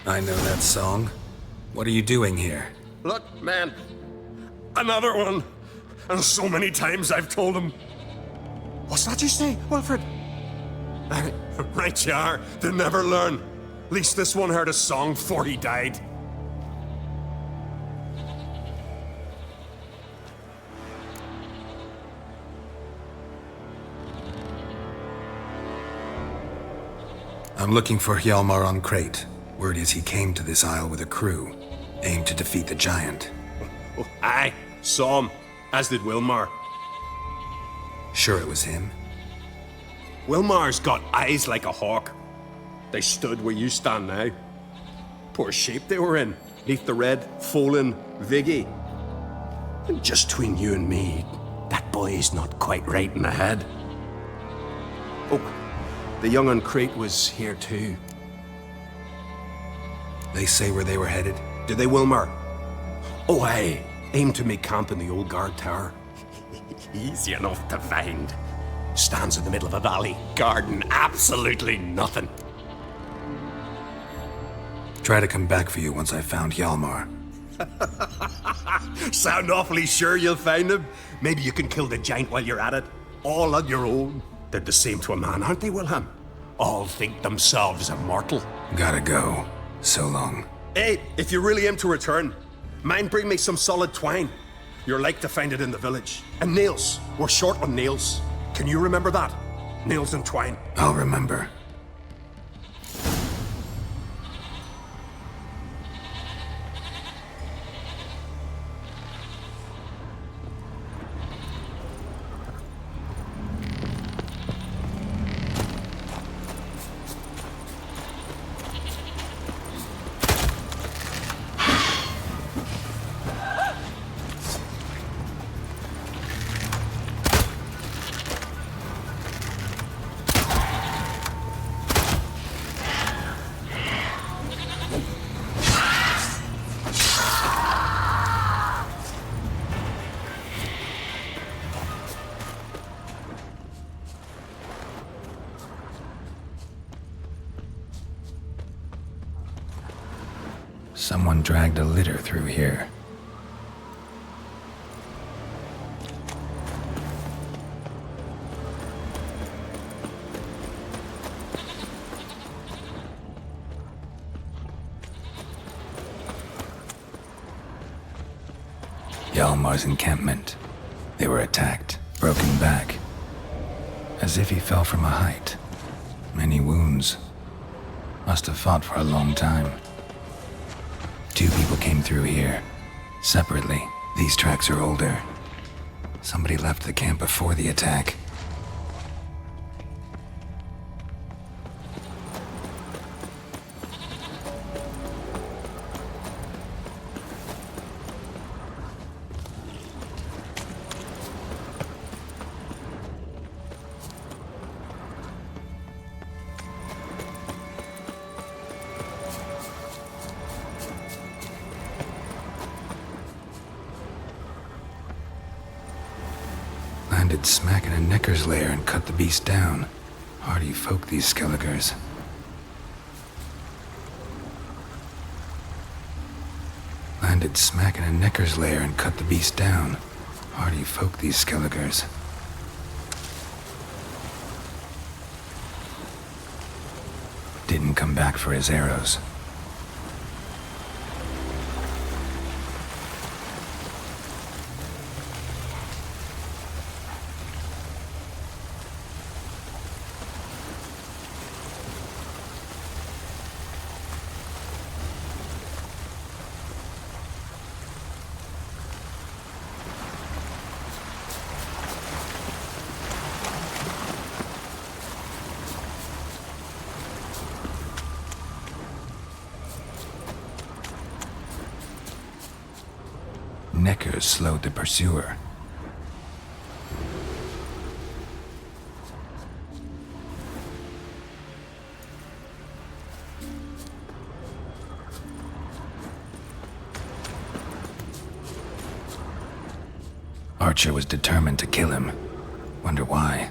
I know that song. What are you doing here? Look, man. Another one. And so many times I've told him. What's that you say, Wilfred? Right you are. They never learn. At least this one heard a song before he died. I'm looking for Hjalmar on crate. Word is he came to this isle with a crew, aimed to defeat the giant. Oh, aye, saw him, as did Wilmar. Sure it was him? Wilmar's got eyes like a hawk. They stood where you stand now. Poor shape they were in, neath the red, fallen Viggy. And just between you and me, that boy's not quite right in the head. Oh, the young on crate was here too. They say where they were headed? Did they, Wilmar? Oh, aye. Aim to make camp in the old guard tower. Easy enough to find. Stands in the middle of a valley, garden absolutely nothing. Try to come back for you once I found Hjalmar. Sound awfully sure you'll find him? Maybe you can kill the giant while you're at it. All on your own. They're the same to a man, aren't they, Wilhelm? All think themselves immortal. Gotta go. So long. Hey, if you really aim to return, mind bring me some solid twine. You're like to find it in the village. And nails. We're short on nails. Can you remember that? Nails and twine. I'll remember. Someone dragged a litter through here. Hjalmar's encampment. They were attacked, broken back. As if he fell from a height. Many wounds. Must have fought for a long time. 2 people came through here. Separately. These tracks are older. Somebody left the camp before the attack. Landed smack in a necker's lair and cut the beast down. Hardy folk, these Skelligers. Landed smack in a necker's lair and cut the beast down. Hardy folk, these Skelligers. Didn't come back for his arrows. Neckers slowed the pursuer. Archer was determined to kill him. Wonder why.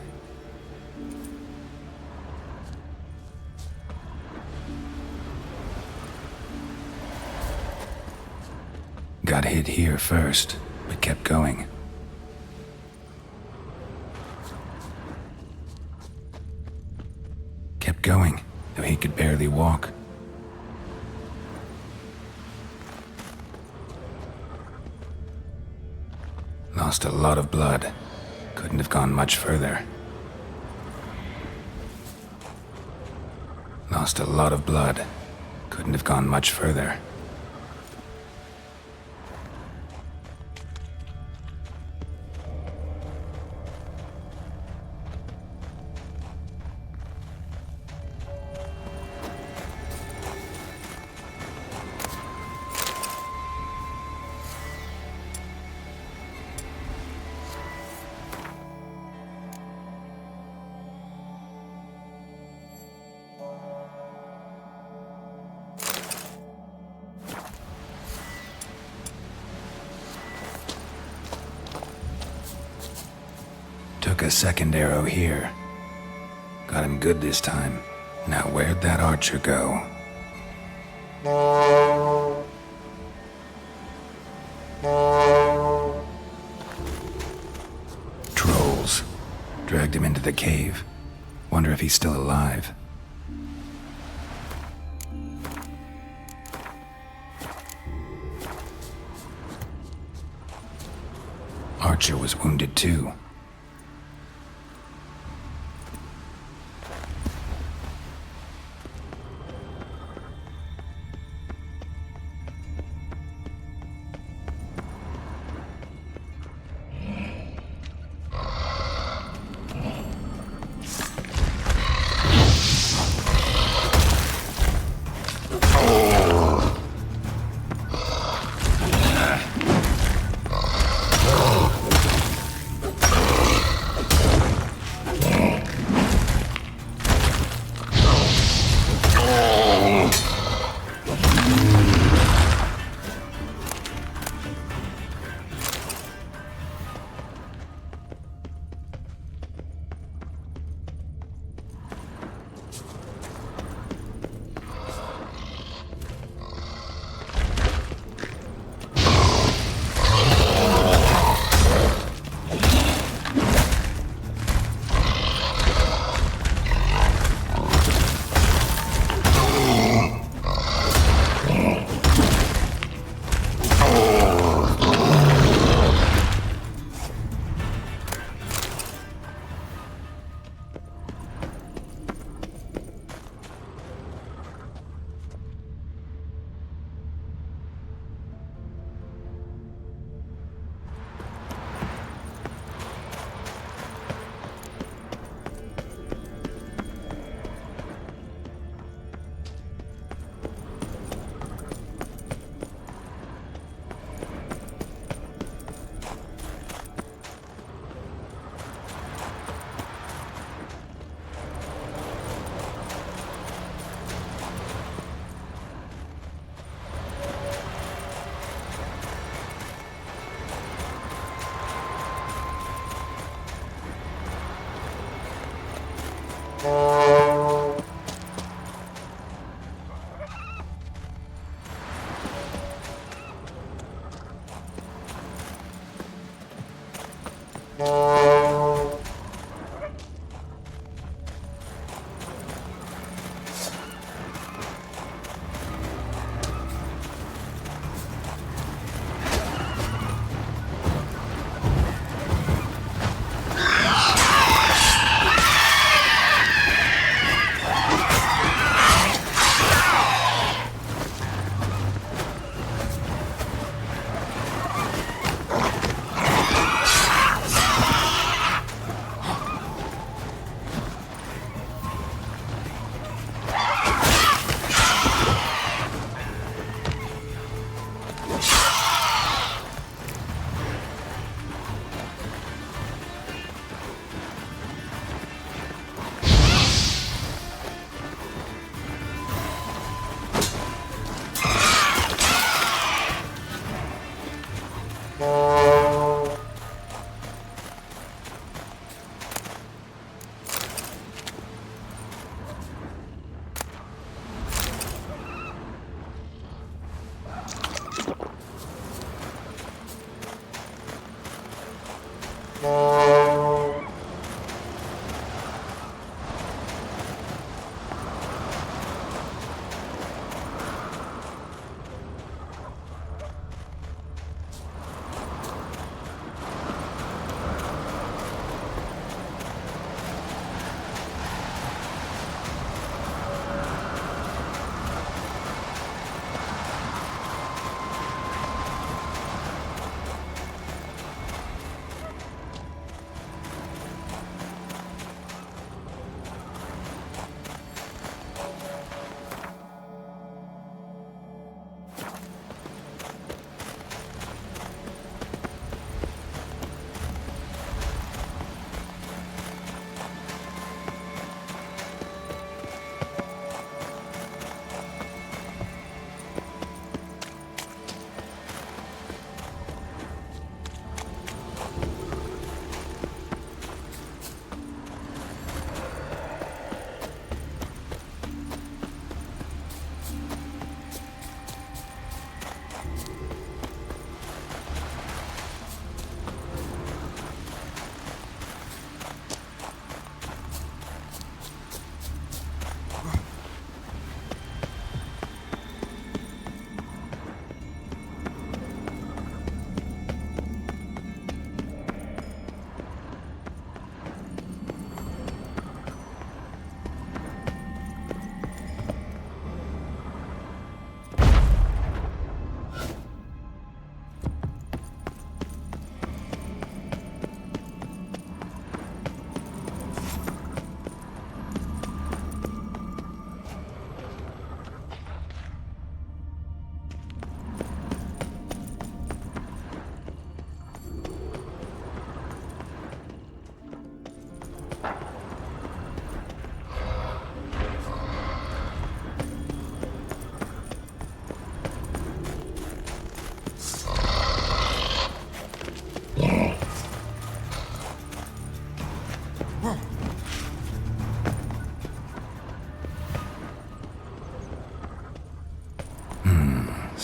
Got hit here first, but kept going. Kept going, though he could barely walk. Lost a lot of blood. Couldn't have gone much further. Lost a lot of blood. Couldn't have gone much further. Took a second arrow here. Got him good this time. Now where'd that archer go? Trolls. Dragged him into the cave. Wonder if he's still alive. Archer was wounded too.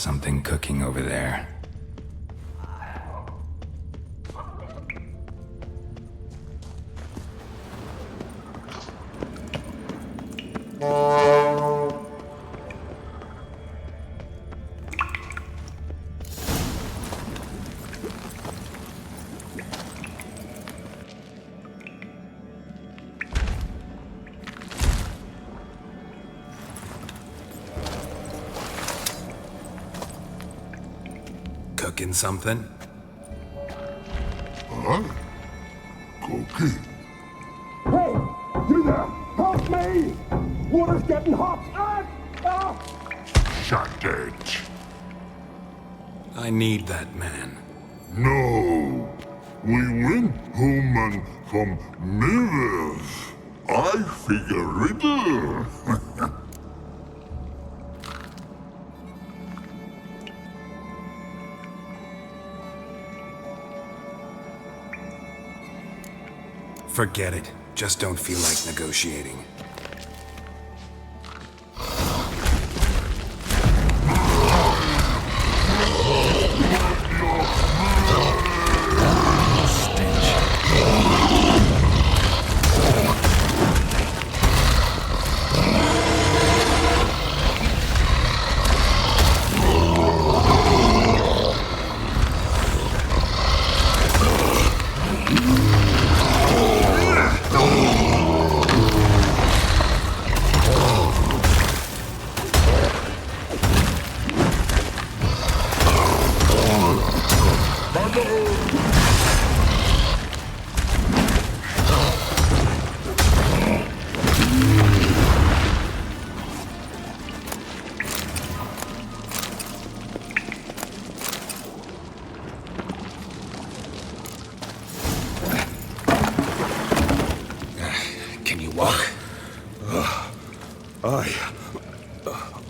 Something cooking over there. Cooking something? Huh? Cookie? Hey! You there! Help me! Water's getting hot! Shut it. I need that man. No. We went home and from mirrors. I figure riddle. Forget it. Just don't feel like negotiating.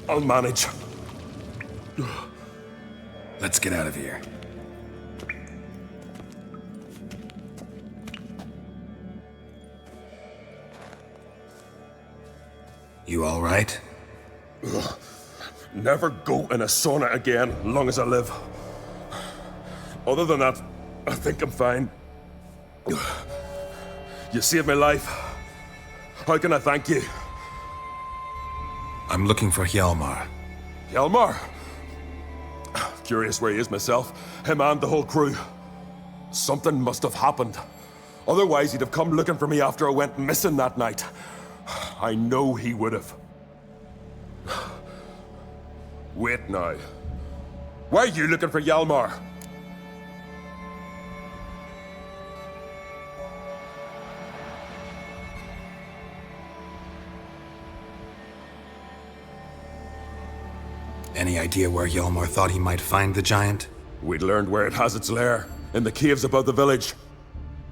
I'll manage. Let's get out of here. You all right? Never go in a sauna again, long as I live. Other than that, I think I'm fine. You saved my life. How can I thank you? I'm looking for Hjalmar. Hjalmar? Curious where he is myself. Him and the whole crew. Something must have happened. Otherwise, he'd have come looking for me after I went missing that night. I know he would have. Wait now. Why are you looking for Hjalmar? Any idea where Hjalmar thought he might find the giant? We'd learned where it has its lair, in the caves above the village.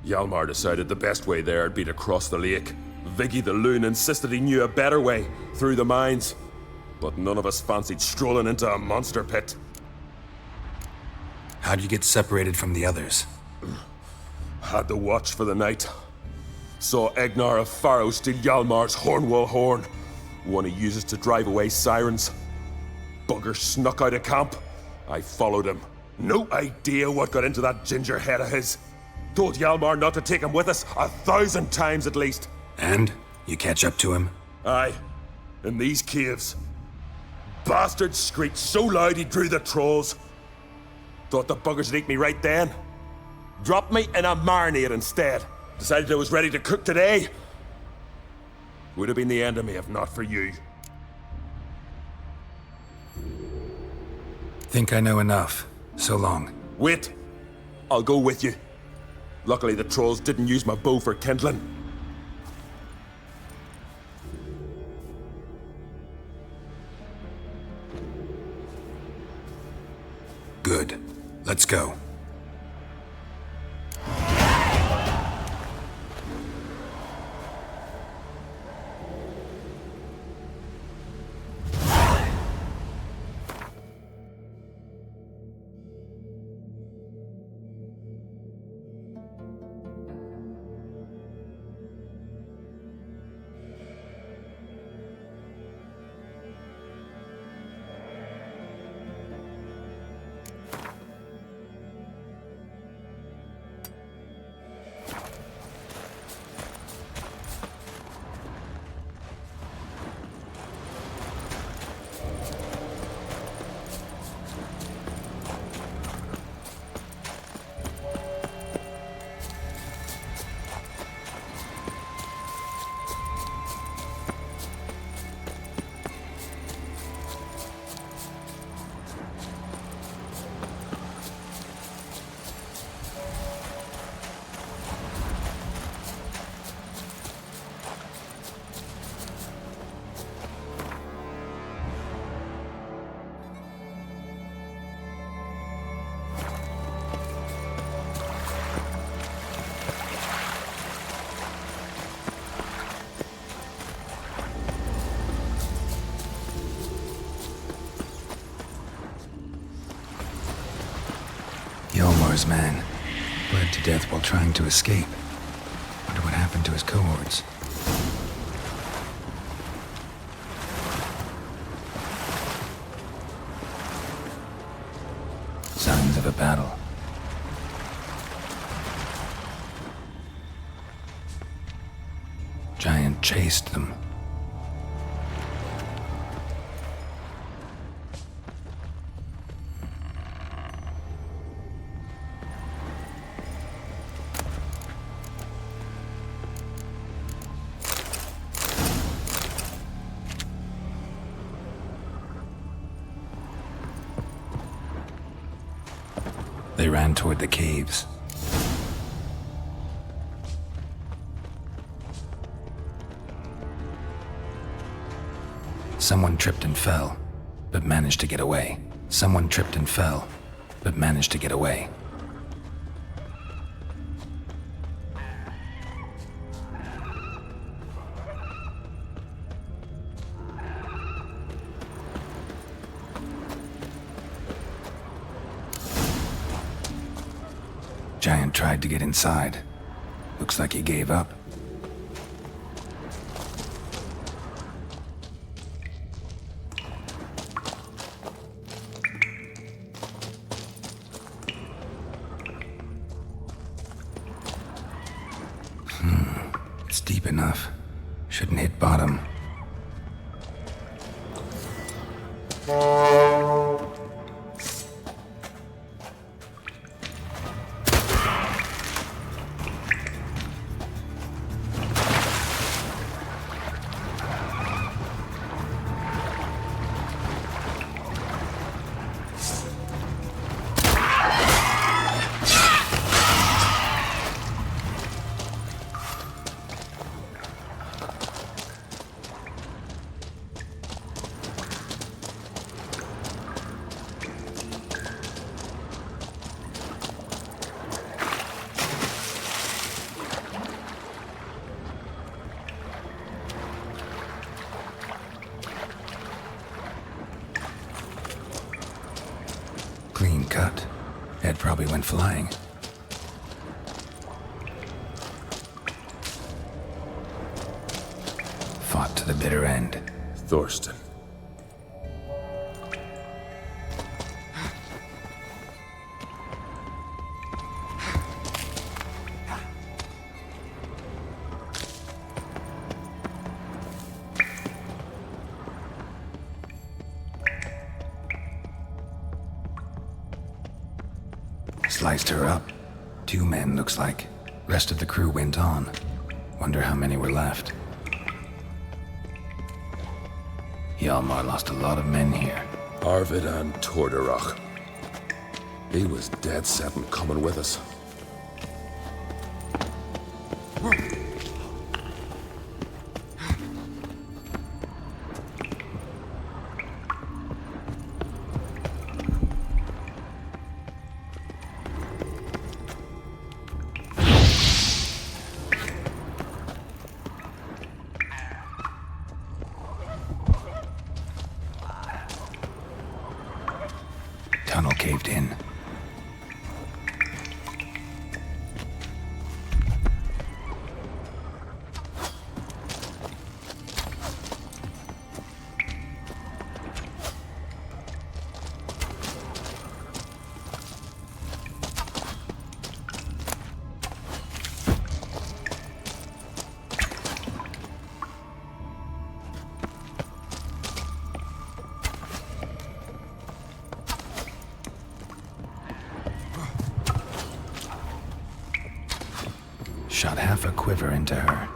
Hjalmar decided the best way there would be to cross the lake. Viggy the loon insisted he knew a better way, through the mines. But none of us fancied strolling into a monster pit. How'd you get separated from the others? Had to watch for the night. Saw Egnar of Pharaoh steal Hjalmar's Hornwall horn, one he uses to drive away sirens. Bugger snuck out of camp. I followed him. No idea what got into that ginger head of his. Told Hjalmar not to take him with us 1,000 times at least. And? You catch up to him? Aye. In these caves. Bastard screeched so loud he drew the trolls. Thought the buggers would eat me right then. Dropped me in a marinade instead. Decided I was ready to cook today. Would have been the end of me if not for you. Think I know enough. So long. Wait. I'll go with you. Luckily the trolls didn't use my bow for kindling. Good. Let's go. Ulmar's man. Bled to death while trying to escape. Wonder what happened to his cohorts. Signs of a battle. Giant chased them. They ran toward the caves. Someone tripped and fell, but managed to get away. Someone tripped and fell, but managed to get away. Giant tried to get inside. Looks like he gave up. It's deep enough. Shouldn't hit bottom. Clean cut. Head probably went flying. Fought to the bitter end. Thorsten. Sliced her up. 2 men, looks like. Rest of the crew went on. Wonder how many were left. Hjalmar lost a lot of men here. Arvid and Torderach. He was dead set on coming with us. Tunnel caved in. Shot half a quiver into her.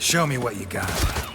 Show me what you got.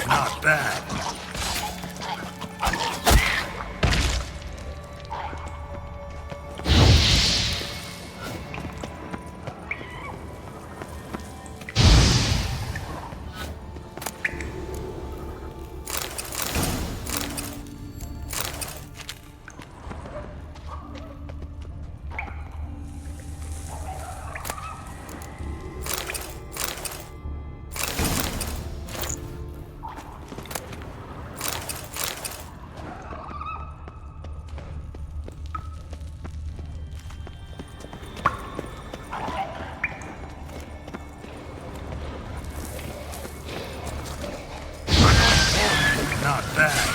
Not bad. Not bad.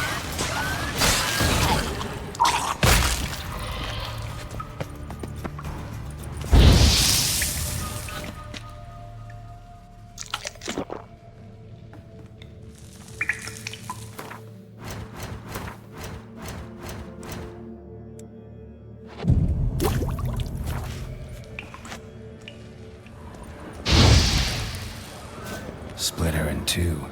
Split her in two.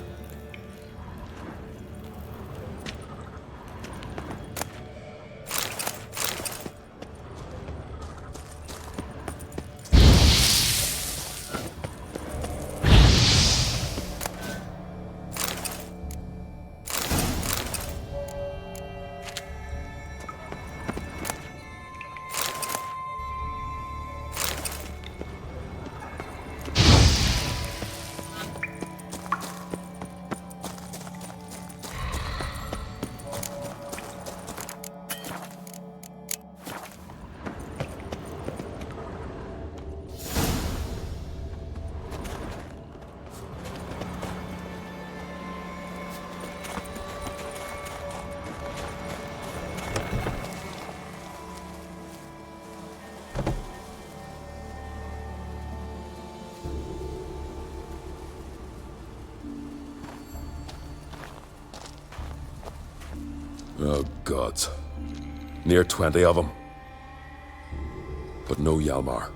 Oh, gods. Near 20 of them. But no Yalmar.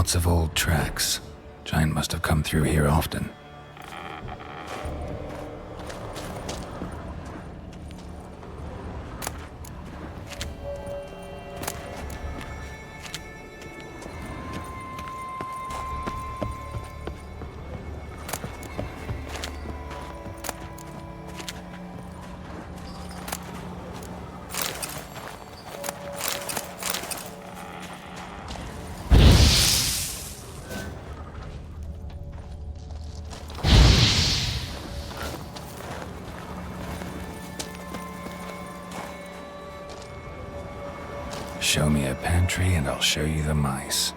Lots of old tracks. Giant must have come through here often. Show me a pantry and I'll show you the mice.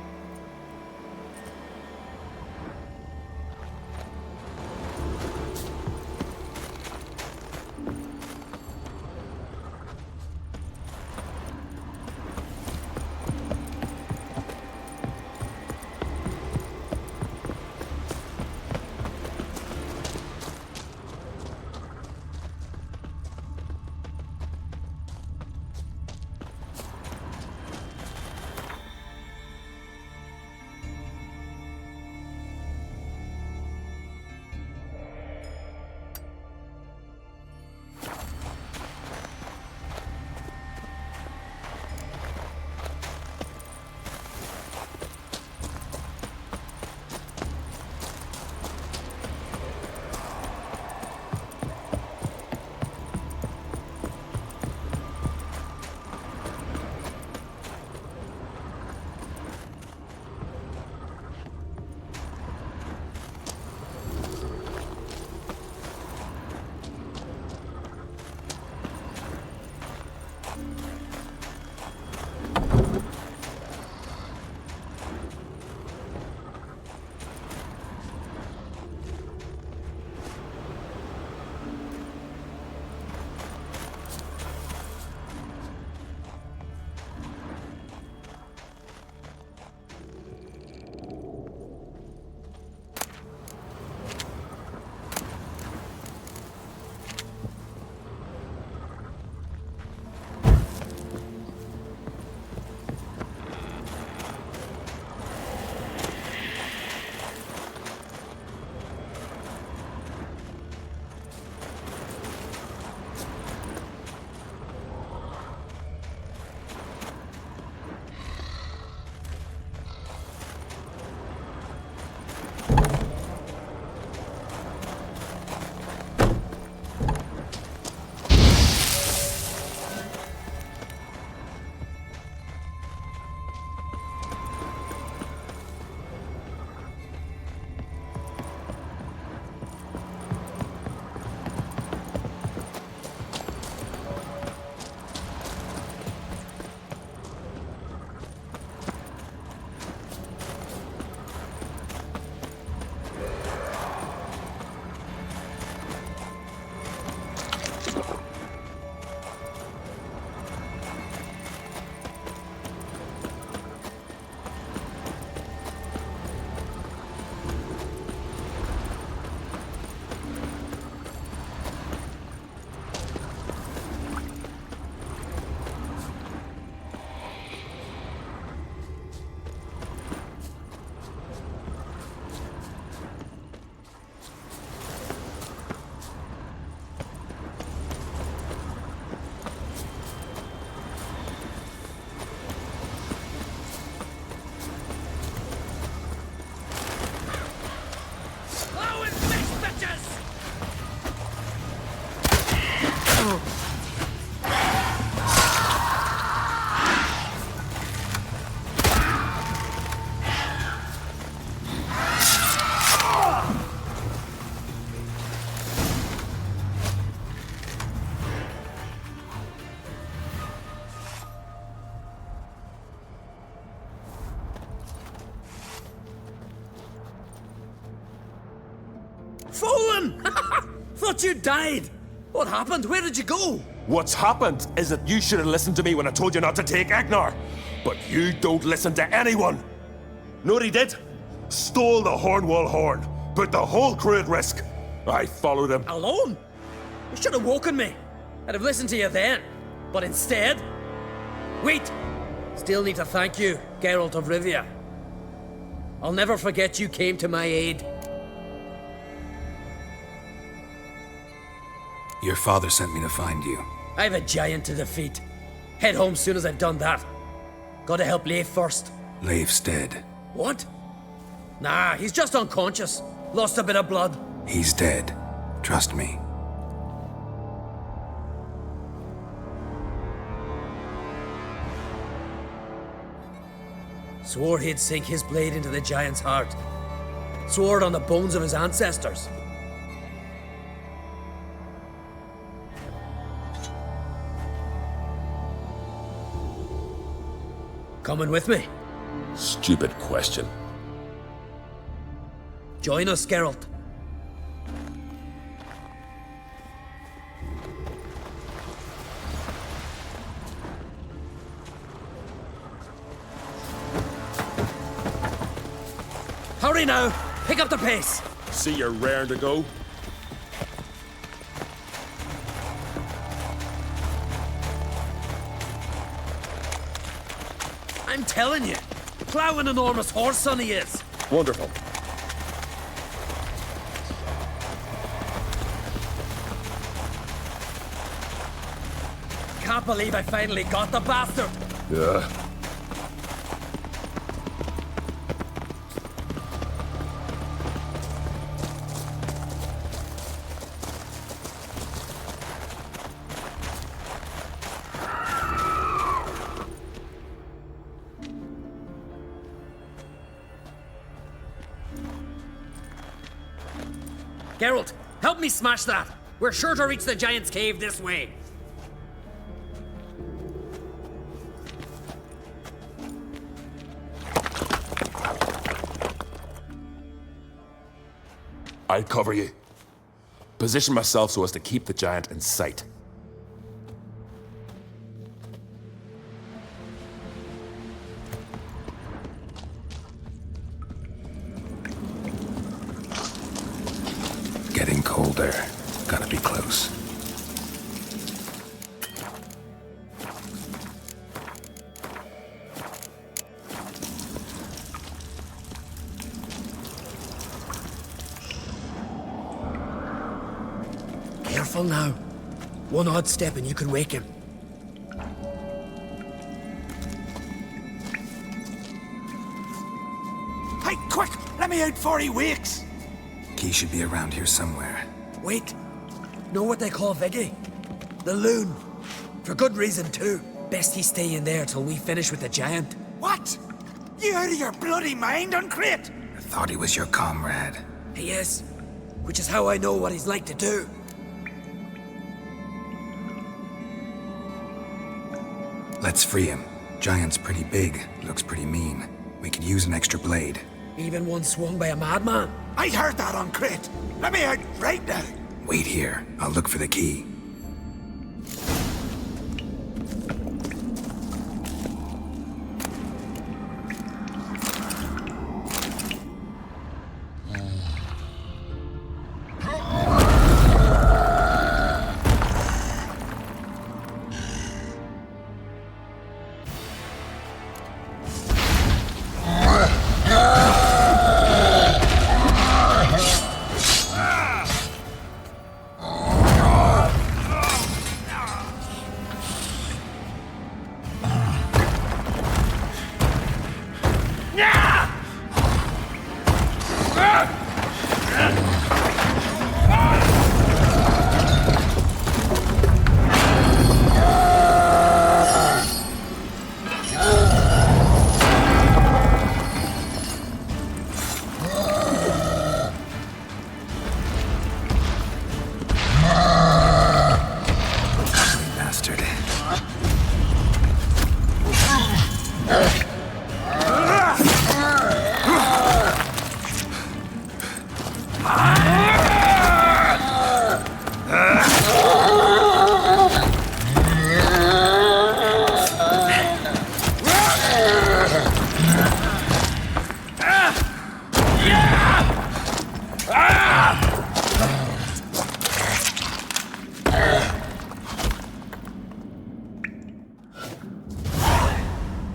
Fallen! Thought you died! What happened? Where did you go? What's happened is that you should have listened to me when I told you not to take Agnar. But you don't listen to anyone. Know what he did? Stole the Hornwall horn. Put the whole crew at risk. I followed him. Alone? You should have woken me. I'd have listened to you then. But instead... Wait! Still need to thank you, Geralt of Rivia. I'll never forget you came to my aid. Your father sent me to find you. I have a giant to defeat. Head home soon as I've done that. Gotta help Leif first. Leif's dead. What? Nah, he's just unconscious. Lost a bit of blood. He's dead. Trust me. Swore he'd sink his blade into the giant's heart. Swore it on the bones of his ancestors. Coming with me? Stupid question. Join us, Geralt. Hurry now! Pick up the pace! See you're raring to go? I'm telling you, plough an enormous horse, son he is. Wonderful. Can't believe I finally got the bastard. Yeah. Geralt, help me smash that. We're sure to reach the giant's cave this way. I'll cover you. Position myself so as to keep the giant in sight. Getting colder. Gotta be close. Careful now. One odd step and you can wake him. Hey, quick! Let me out before he wakes! Key should be around here somewhere. Wait. Know what they call Viggy? The loon. For good reason, too. Best he stay in there till we finish with the giant. What? You out of your bloody mind, Uncrate? I thought he was your comrade. He is. Which is how I know what he's like to do. Let's free him. Giant's pretty big, looks pretty mean. We could use an extra blade. Even one swung by a madman. I heard that, Uncrate. Let me out right now. Wait here. I'll look for the key.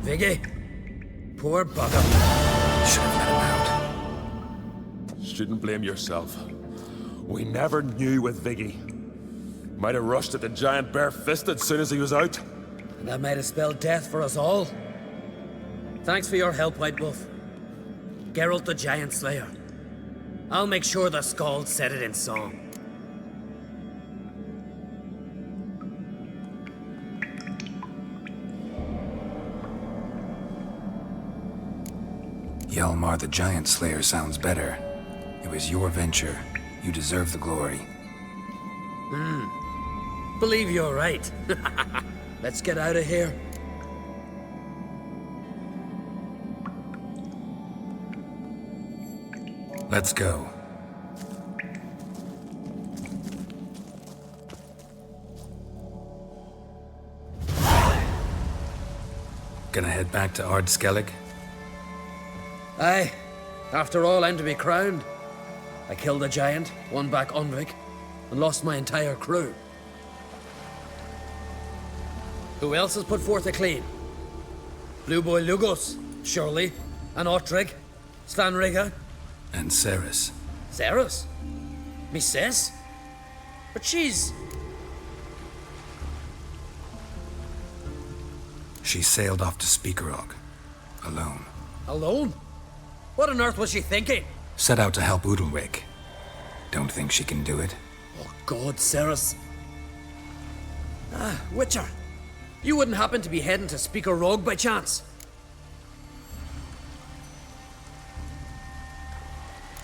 Viggy? Poor bugger. Should have let him out. shouldn't blame yourself. We never knew with Viggy. Might have rushed at the giant bare-fisted soon as he was out. And that might have spelled death for us all. Thanks for your help, White Wolf. Geralt the Giant Slayer. I'll make sure the Scald said it in song. Hjalmar the Giant Slayer sounds better. It was your venture. You deserve the glory. Believe you're right. Let's get out of here. Let's go. Gonna head back to Ard Skellig? Aye. After all, I'm to be crowned. I killed a giant, won back Unveiling, and lost my entire crew. Who else has put forth a claim? Blue Boy Lugos, surely, and Ottrig, Svanriga. And Ceres. Ceres? Me sis? But she's... She sailed off to Speakerog. Alone. Alone? What on earth was she thinking? Set out to help Udalwig. Don't think she can do it? Oh God, Ceres. Ah, Witcher. You wouldn't happen to be heading to Speaker Rogue by chance?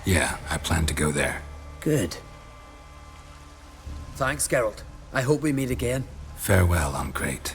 Yeah, I plan to go there. Good. Thanks, Geralt. I hope we meet again. Farewell, Uncrate.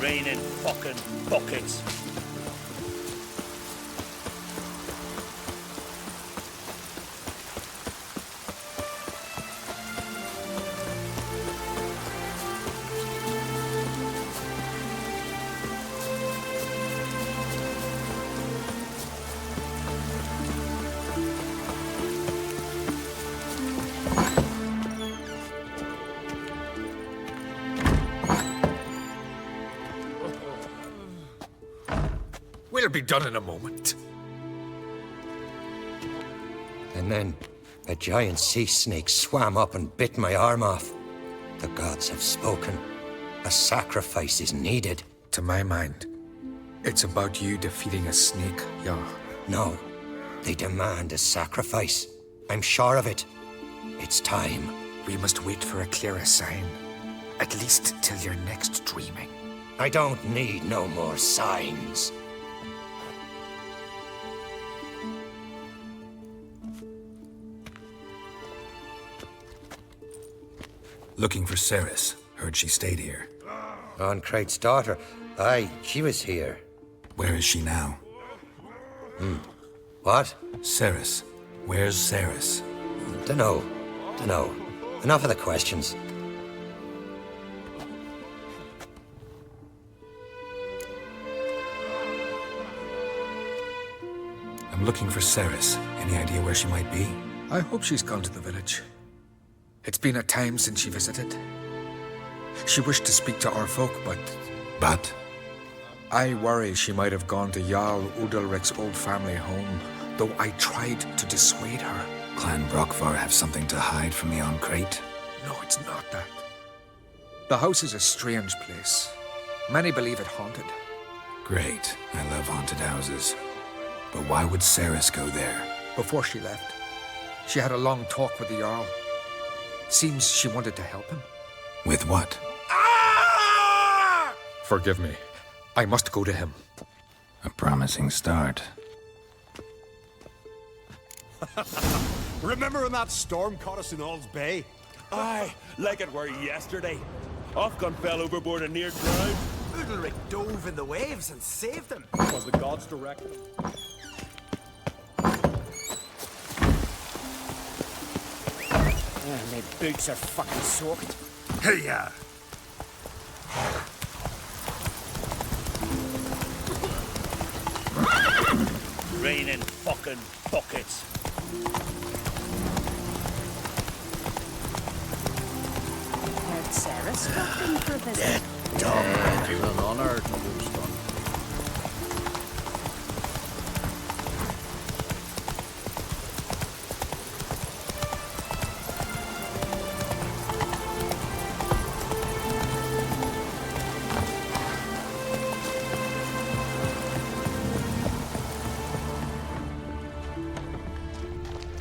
Raining fucking buckets. We'll be done in a moment. And then a giant sea snake swam up and bit my arm off. The gods have spoken. A sacrifice is needed. To my mind, it's about you defeating a snake, yeah. No, they demand a sacrifice. I'm sure of it. It's time. We must wait for a clearer sign. At least till your next dreaming. I don't need no more signs. Looking for Ceres. Heard she stayed here. Oncrate's daughter. Aye, she was here. Where is she now? What? Ceres. Where's Ceres? Dunno. Enough of the questions. I'm looking for Ceres. Any idea where she might be? I hope she's gone to the village. It's been a time since she visited. She wished to speak to our folk, but... But? I worry she might have gone to Jarl Udalric's old family home, though I tried to dissuade her. Clan Brockvar have something to hide from the Oncrate? No, it's not that. The house is a strange place. Many believe it haunted. Great. I love haunted houses. But why would Ceres go there? Before she left, she had a long talk with the Jarl. Seems she wanted to help him. With what? Forgive me. I must go to him. A promising start. Remember when that storm caught us in All's Bay? Aye, like it were yesterday. Ofcon fell overboard and near drowned. Udalric dove in the waves and saved them. Was the gods directing? My boots are fucking soaked. Hey-ya! Raining fucking buckets. Heard Sarah stopped in for a visit. Everyone on Earth moves on.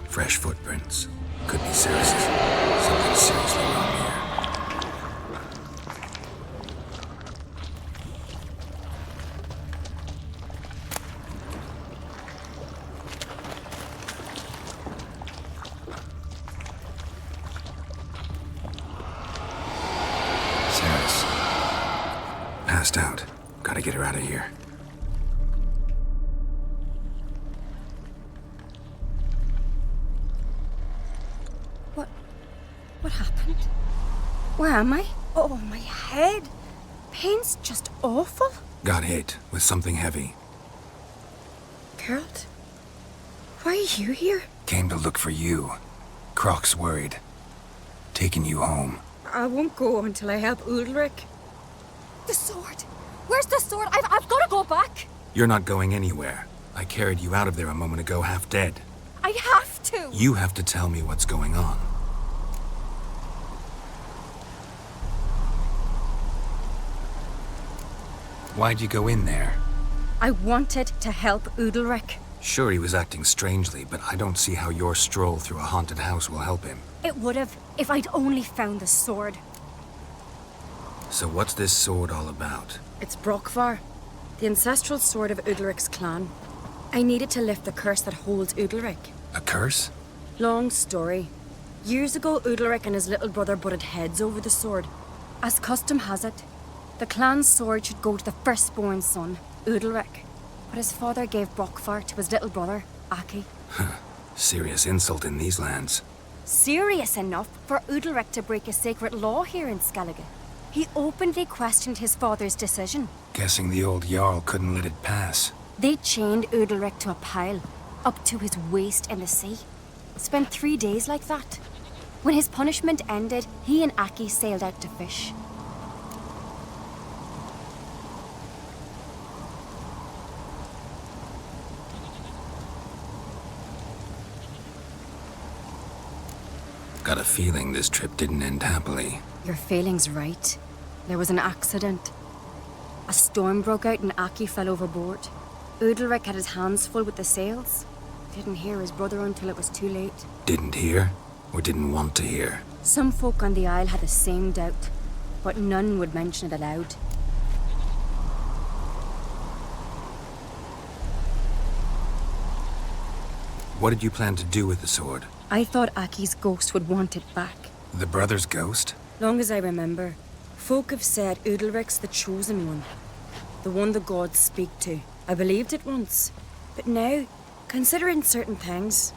Fresh footprints. Could be Ceres's. Something seriously wrong here. Ceres. Passed out. Gotta get her out of here. What happened? Where am I? Oh, my head. Pain's just awful. Got hit with something heavy. Geralt? Why are you here? Came to look for you. Croc's worried. Taking you home. I won't go until I help Udalric. The sword! Where's the sword? I've got to go back! You're not going anywhere. I carried you out of there a moment ago, half dead. I have to! You have to tell me what's going on. Why'd you go in there? I wanted to help Udalric. Sure, he was acting strangely, but I don't see how your stroll through a haunted house will help him. It would have, if I'd only found the sword. So what's this sword all about? It's Brockvar, the ancestral sword of Udalric's clan. I needed to lift the curse that holds Udalric. A curse? Long story. Years ago, Udalric and his little brother butted heads over the sword. As custom has it, The clan's sword should go to the firstborn son, Udalric. But his father gave Brockvar to his little brother, Aki. Serious insult in these lands. Serious enough for Udalric to break a sacred law here in Skellige. He openly questioned his father's decision. Guessing the old Jarl couldn't let it pass. They chained Udalric to a pile, up to his waist in the sea. Spent 3 days like that. When his punishment ended, he and Aki sailed out to fish. Got a feeling this trip didn't end happily. Your feeling's right. There was an accident. A storm broke out and Aki fell overboard. Udalric had his hands full with the sails. Didn't hear his brother until it was too late. Didn't hear? Or didn't want to hear? Some folk on the Isle had the same doubt, but none would mention it aloud. What did you plan to do with the sword? I thought Aki's ghost would want it back. The brother's ghost? Long as I remember, folk have said Udalric's the chosen one. The one the gods speak to. I believed it once. But now, considering certain things,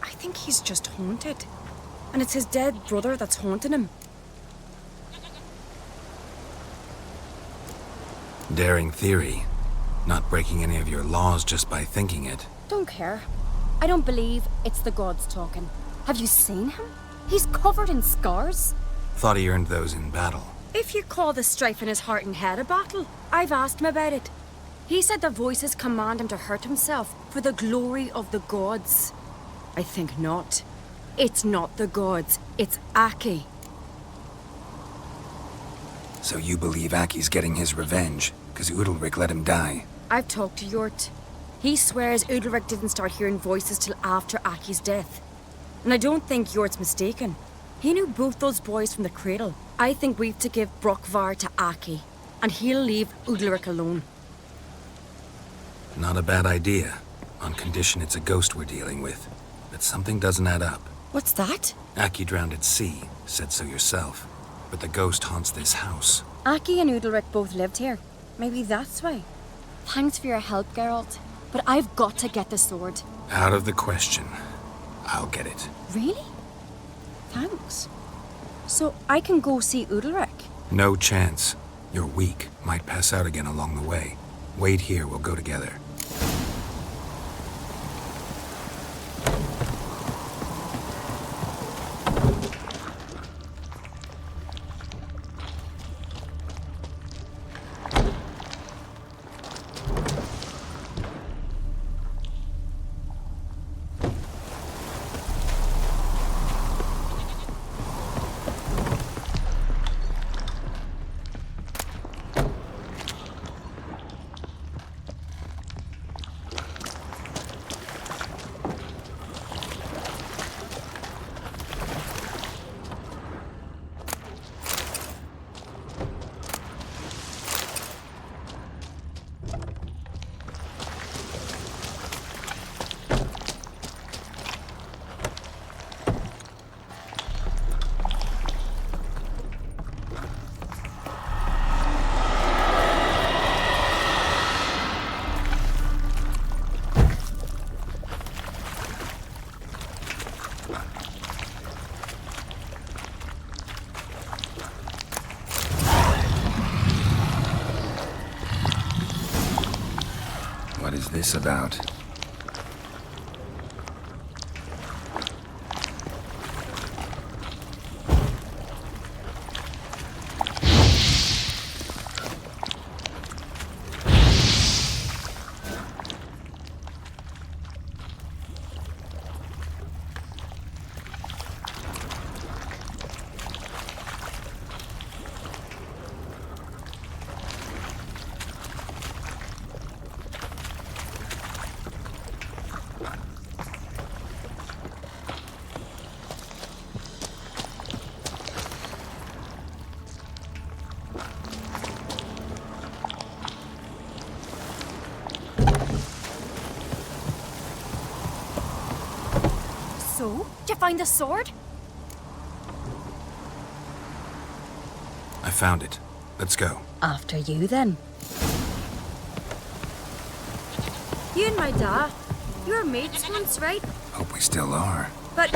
I think he's just haunted. And it's his dead brother that's haunting him. Daring theory. Not breaking any of your laws just by thinking it. Don't care. I don't believe it's the gods talking. Have you seen him? He's covered in scars. Thought he earned those in battle. If you call the strife in his heart and head a battle, I've asked him about it. He said the voices command him to hurt himself for the glory of the gods. I think not. It's not the gods, it's Aki. So you believe Aki's getting his revenge, because Udalric let him die? I've talked to Yort. He swears Udalric didn't start hearing voices till after Aki's death. And I don't think Yort's mistaken. He knew both those boys from the cradle. I think we've to give Brockvar to Aki, and he'll leave Udalric alone. Not a bad idea, on condition it's a ghost we're dealing with. But something doesn't add up. What's that? Aki drowned at sea, said so yourself. But the ghost haunts this house. Aki and Udalric both lived here. Maybe that's why. Thanks for your help, Geralt. But I've got to get the sword. Out of the question. I'll get it. Really? Thanks. So I can go see Udalric? No chance. You're weak. Might pass out again along the way. Wait here, we'll go together. What is this about? So, did you find the sword? I found it. Let's go. After you, then. You and my dad, you were mates once, right? Hope we still are. But,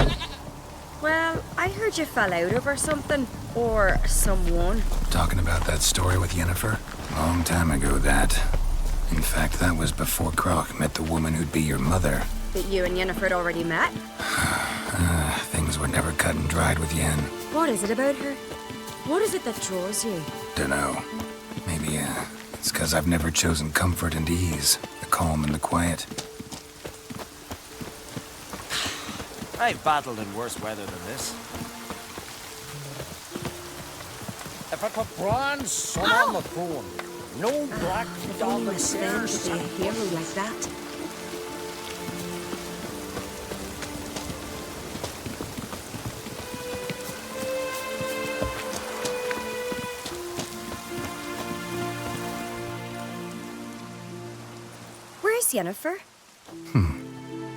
well, I heard you fell out over something. Or someone. Talking about that story with Yennefer? Long time ago, that. In fact, that was before Croc met the woman who'd be your mother. That you and Yennefer had already met? Things were never cut and dried with Yen. What is it about her? What is it that draws you? Dunno. Maybe, it's 'cause I've never chosen comfort and ease. The calm and the quiet. I've battled in worse weather than this. If I could brand sun on the throne, no black dog was Sven to be a hero like that. Where's Yennefer?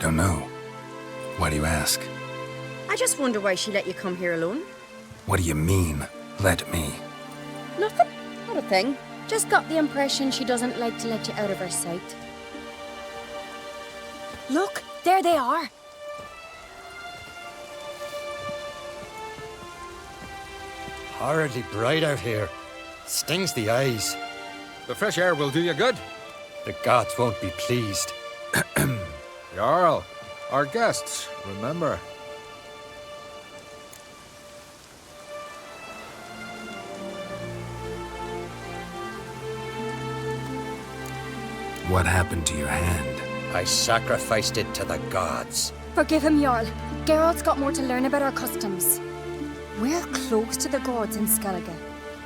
Don't know. Why do you ask? I just wonder why she let you come here alone. What do you mean, let me? Nothing. Not a thing. Just got the impression she doesn't like to let you out of her sight. Look, there they are. Horridly bright out here. Stings the eyes. The fresh air will do you good. The gods won't be pleased. Jarl, our guests, remember. What happened to your hand? I sacrificed it to the gods. Forgive him, Jarl. Geralt's got more to learn about our customs. We're close to the gods in Skellige,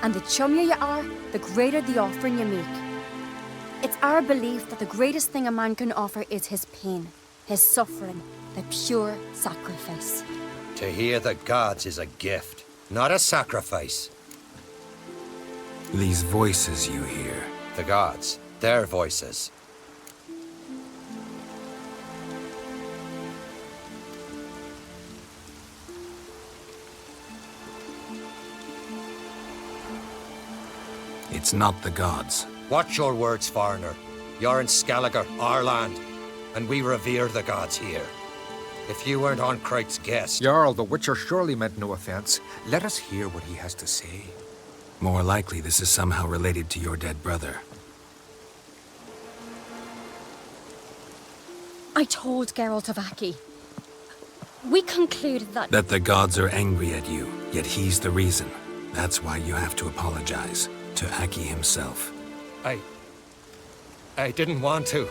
and the chummier you are, the greater the offering you make. It's our belief that the greatest thing a man can offer is his pain, his suffering, the pure sacrifice. To hear the gods is a gift, not a sacrifice. These voices you hear. The gods, their voices. It's not the gods. Watch your words, foreigner. You're in Skellige, our land, and we revere the gods here. If you weren't on Kright's guest... Jarl, the Witcher surely meant no offense. Let us hear what he has to say. More likely this is somehow related to your dead brother. I told Geralt of Aki. We concluded that... That the gods are angry at you, yet he's the reason. That's why you have to apologize. To Aki himself. I didn't want to.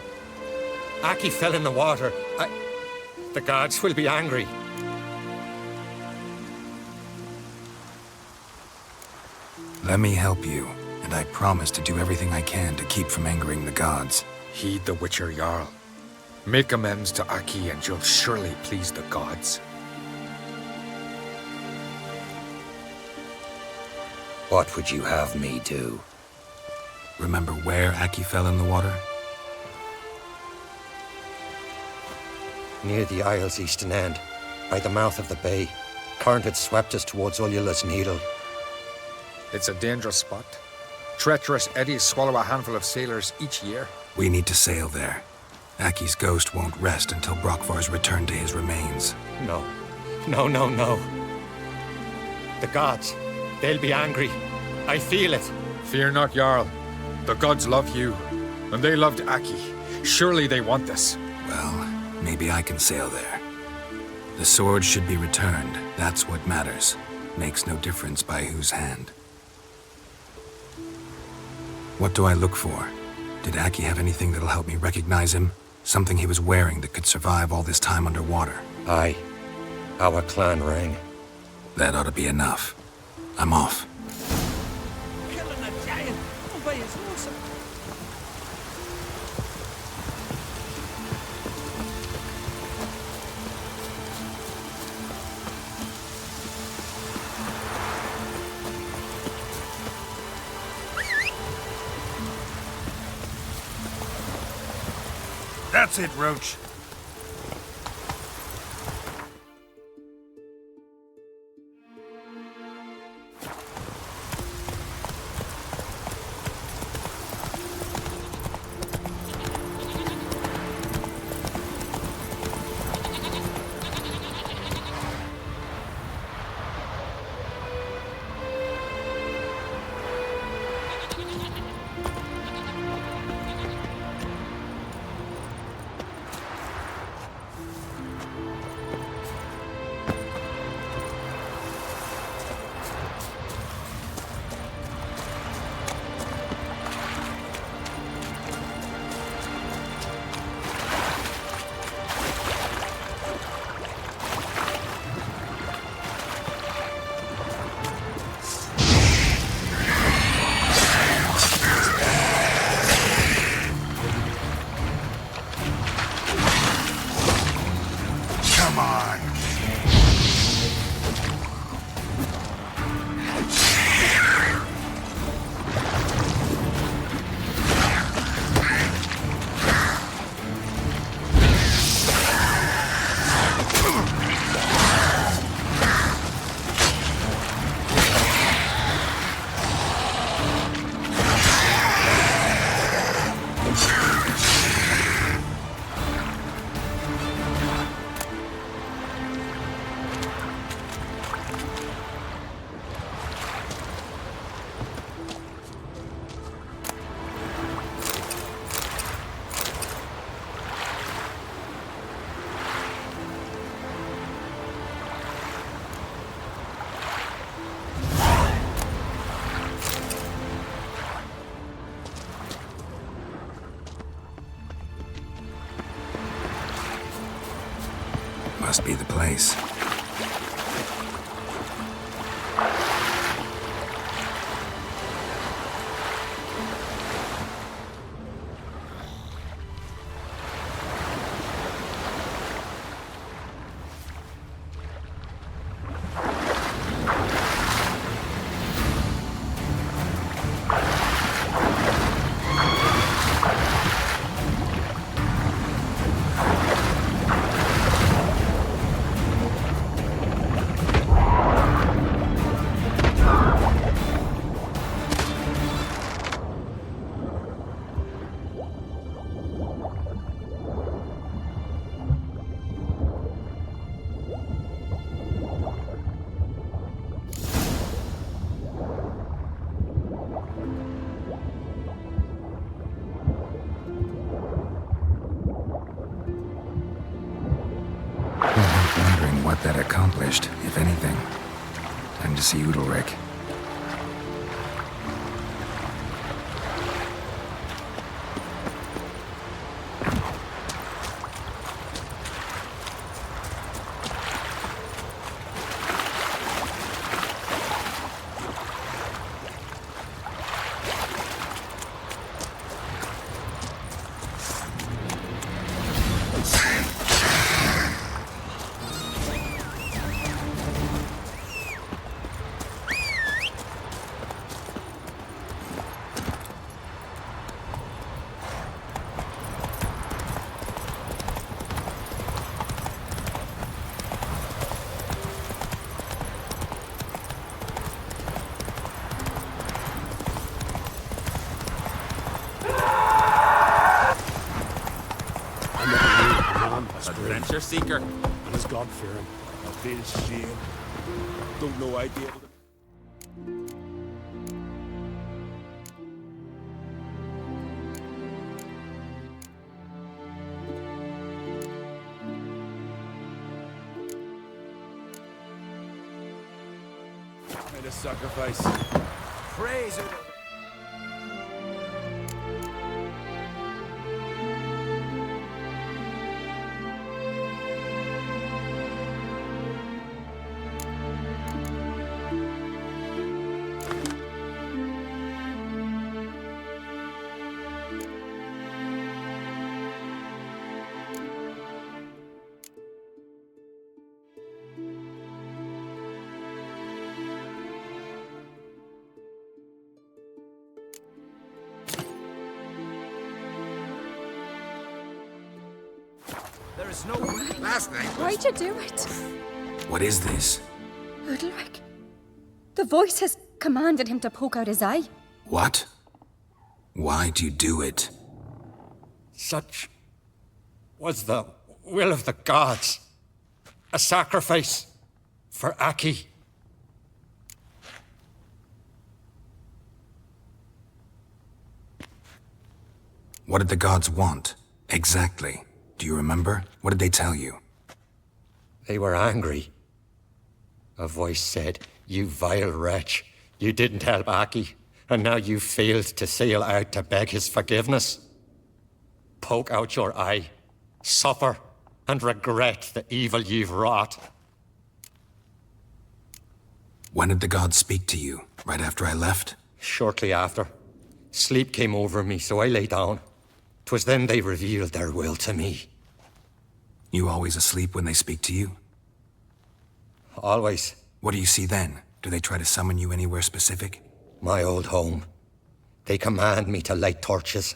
Aki fell in the water. The gods will be angry. Let me help you, and I promise to do everything I can to keep from angering the gods. Heed the Witcher, Jarl. Make amends to Aki and you'll surely please the gods. What would you have me do? Remember where Aki fell in the water? Near the Isle's eastern end, by the mouth of the bay. Current had swept us towards Ullula's Needle. It's a dangerous spot. Treacherous eddies swallow a handful of sailors each year. We need to sail there. Aki's ghost won't rest until Brokvar's returned to his remains. No. No. The gods, they'll be angry. I feel it. Fear not, Jarl. The gods love you, and they loved Aki. Surely they want this. Well, maybe I can sail there. The sword should be returned. That's what matters. Makes no difference by whose hand. What do I look for? Did Aki have anything that'll help me recognize him? Something he was wearing that could survive all this time underwater? Aye. Our clan ring. That ought to be enough. I'm off. Killing a giant all by his lonesome. That's it, Roach. must be the place. Wondering what that accomplished, if anything. Time to see Udalric. Adventure seeker. And as God-fearing. A bit shame. Don't know I'd be able to... Kind of sacrifice. Praise it. There is no way. Last night Why'd you do it? What is this? Udalric. The voice has commanded him to poke out his eye. What? Why'd you do it? Such was the will of the gods. A sacrifice for Aki. What did the gods want? Exactly. Do you remember? What did they tell you? They were angry. A voice said, "You vile wretch, you didn't help Aki, and now you failed to sail out to beg his forgiveness. Poke out your eye, suffer, and regret the evil you've wrought." When did the gods speak to you? Right after I left? Shortly after. Sleep came over me, so I lay down. 'Twas then they revealed their will to me. You always asleep when they speak to you? Always. What do you see then? Do they try to summon you anywhere specific? My old home. They command me to light torches,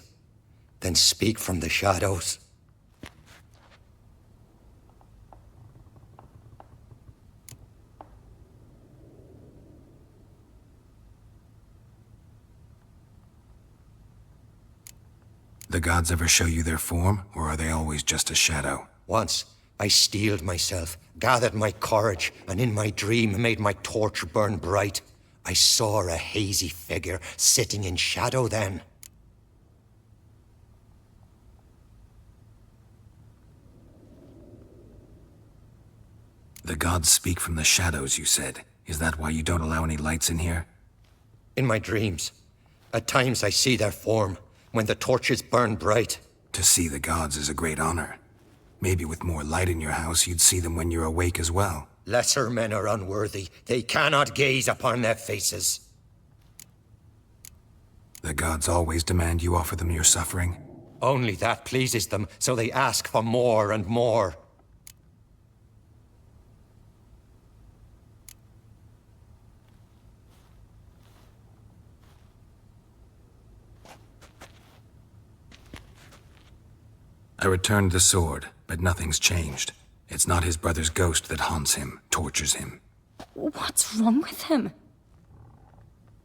then speak from the shadows. The gods ever show you their form, or are they always just a shadow? Once, I steeled myself, gathered my courage, and in my dream made my torch burn bright. I saw a hazy figure sitting in shadow then. The gods speak from the shadows, you said. Is that why you don't allow any lights in here? In my dreams. At times I see their form, when the torches burn bright. To see the gods is a great honor. Maybe with more light in your house, you'd see them when you're awake as well. Lesser men are unworthy. They cannot gaze upon their faces. The gods always demand you offer them your suffering? Only that pleases them, so they ask for more and more. I returned the sword, but nothing's changed. It's not his brother's ghost that haunts him, tortures him. What's wrong with him?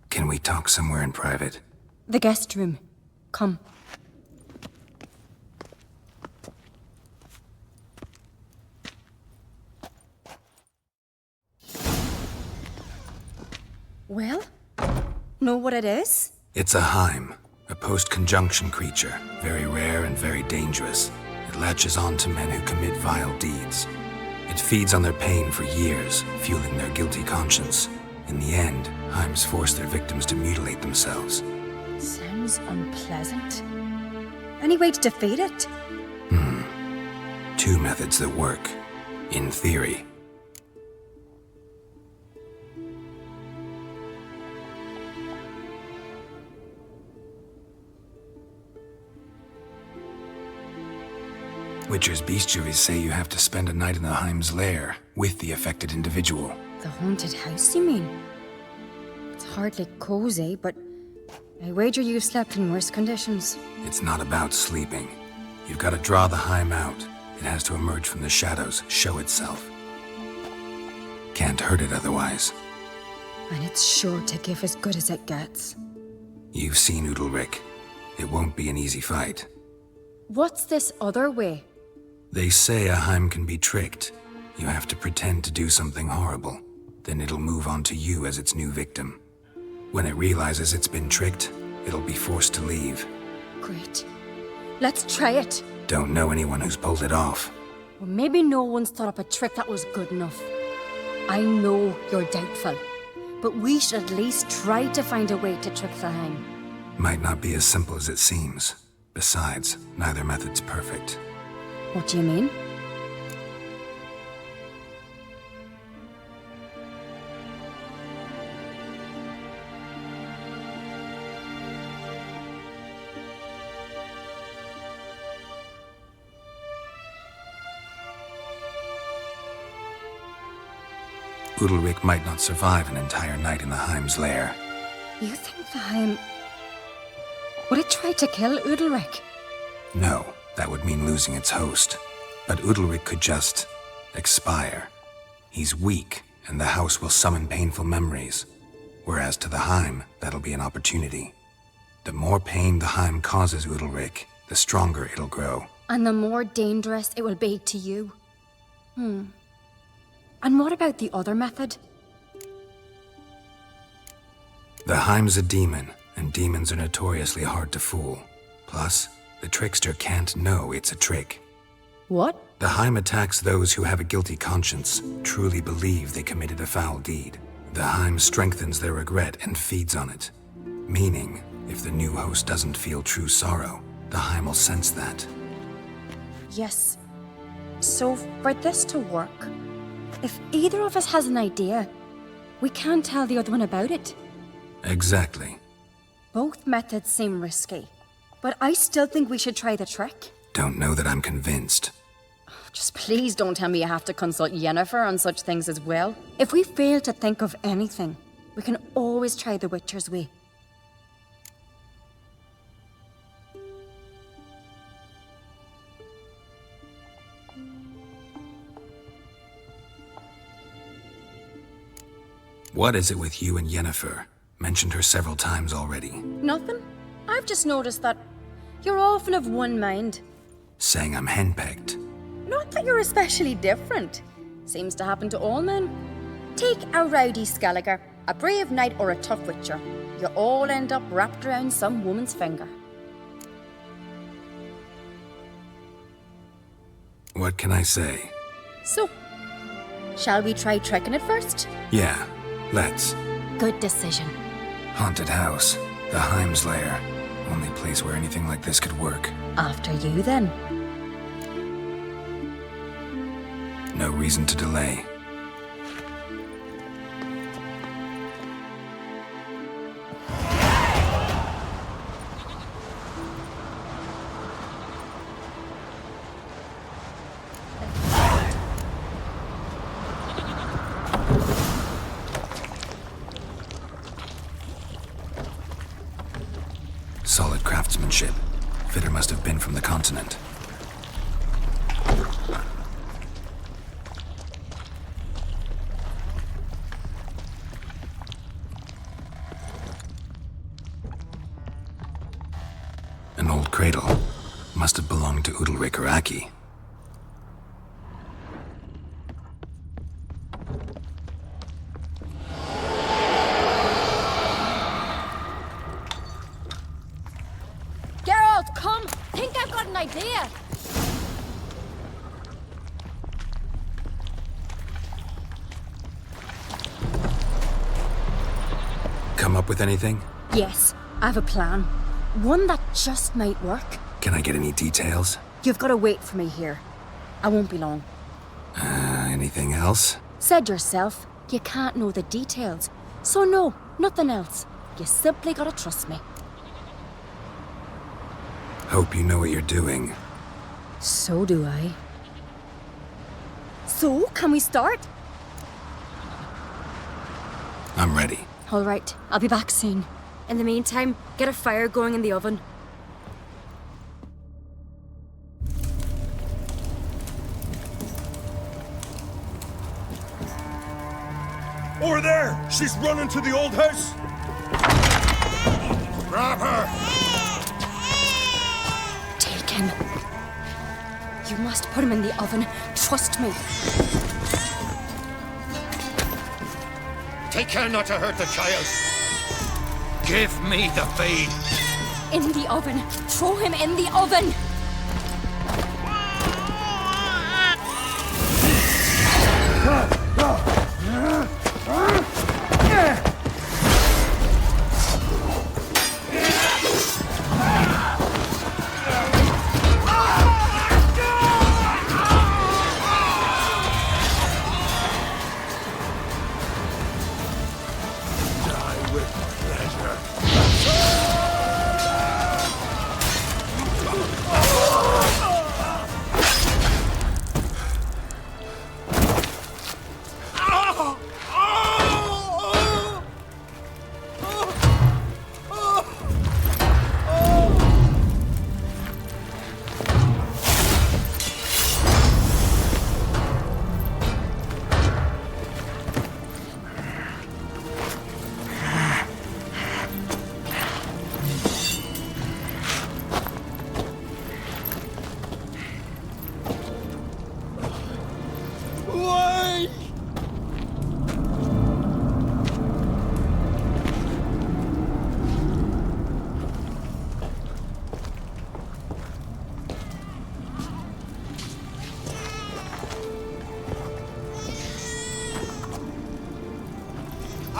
Can we talk somewhere in private? The guest room. Come. Well? Know what it is? It's a Heim, a post-conjunction creature, very rare and very dangerous. It latches on to men who commit vile deeds. It feeds on their pain for years, fueling their guilty conscience. In the end, Heims force their victims to mutilate themselves. Sounds unpleasant. Any way to defeat it? Two methods that work, in theory. Witcher's bestiaries say you have to spend a night in the Heim's lair with the affected individual. The haunted house, you mean? It's hardly cozy, but I wager you've slept in worse conditions. It's not about sleeping. You've got to draw the Heim out. It has to emerge from the shadows, show itself. Can't hurt it otherwise. And it's sure to give as good as it gets. You've seen Udalric. It won't be an easy fight. What's this other way? They say a Heim can be tricked. You have to pretend to do something horrible. Then it'll move on to you as its new victim. When it realizes it's been tricked, it'll be forced to leave. Great. Let's try it. Don't know anyone who's pulled it off. Well, maybe no one's thought up a trick that was good enough. I know you're doubtful, but we should at least try to find a way to trick the Heim. Might not be as simple as it seems. Besides, neither method's perfect. What do you mean? Udalric might not survive an entire night in the Heim's lair. You think the Heim... Would it try to kill Udalric? No, that would mean losing its host. But Udalric could just... expire. He's weak, and the house will summon painful memories. Whereas to the Heim, that'll be an opportunity. The more pain the Heim causes Udalric, the stronger it'll grow. And the more dangerous it will be to you. And what about the other method? The Heim's a demon, and demons are notoriously hard to fool. Plus, the trickster can't know it's a trick. What? The Heim attacks those who have a guilty conscience, truly believe they committed a foul deed. The Heim strengthens their regret and feeds on it. Meaning, if the new host doesn't feel true sorrow, the Heim will sense that. Yes. So, for this to work, if either of us has an idea, we can't tell the other one about it. Exactly. Both methods seem risky, but I still think we should try the trick. Don't know that I'm convinced. Just please don't tell me you have to consult Yennefer on such things as well. If we fail to think of anything, we can always try the Witcher's way. What is it with you and Yennefer? Mentioned her several times already. Nothing. I've just noticed that you're often of one mind. Saying I'm henpecked. Not that you're especially different. Seems to happen to all men. Take a rowdy Skelliger, a brave knight or a tough witcher. You all end up wrapped around some woman's finger. What can I say? So, shall we try tricking it first? Yeah, let's. Good decision. Haunted house. The Heim's lair. Only place where anything like this could work. After you, then. No reason to delay. Solid craftsmanship. Fitter must have been from the continent. An old cradle. Must have belonged to Udalric or Aki. Geralt, come! Think I've got an idea! Come up with anything? Yes, I have a plan. One that just might work. Can I get any details? You've got to wait for me here. I won't be long. Anything else? Said yourself, you can't know the details. So no, nothing else. You simply gotta trust me. Hope you know what you're doing. So do I. So, can we start? I'm ready. All right, I'll be back soon. In the meantime, get a fire going in the oven. Over there! She's running to the old house! Grab her! Take him. You must put him in the oven. Trust me. Take care not to hurt the child. Give me the feed. In the oven. Throw him in the oven.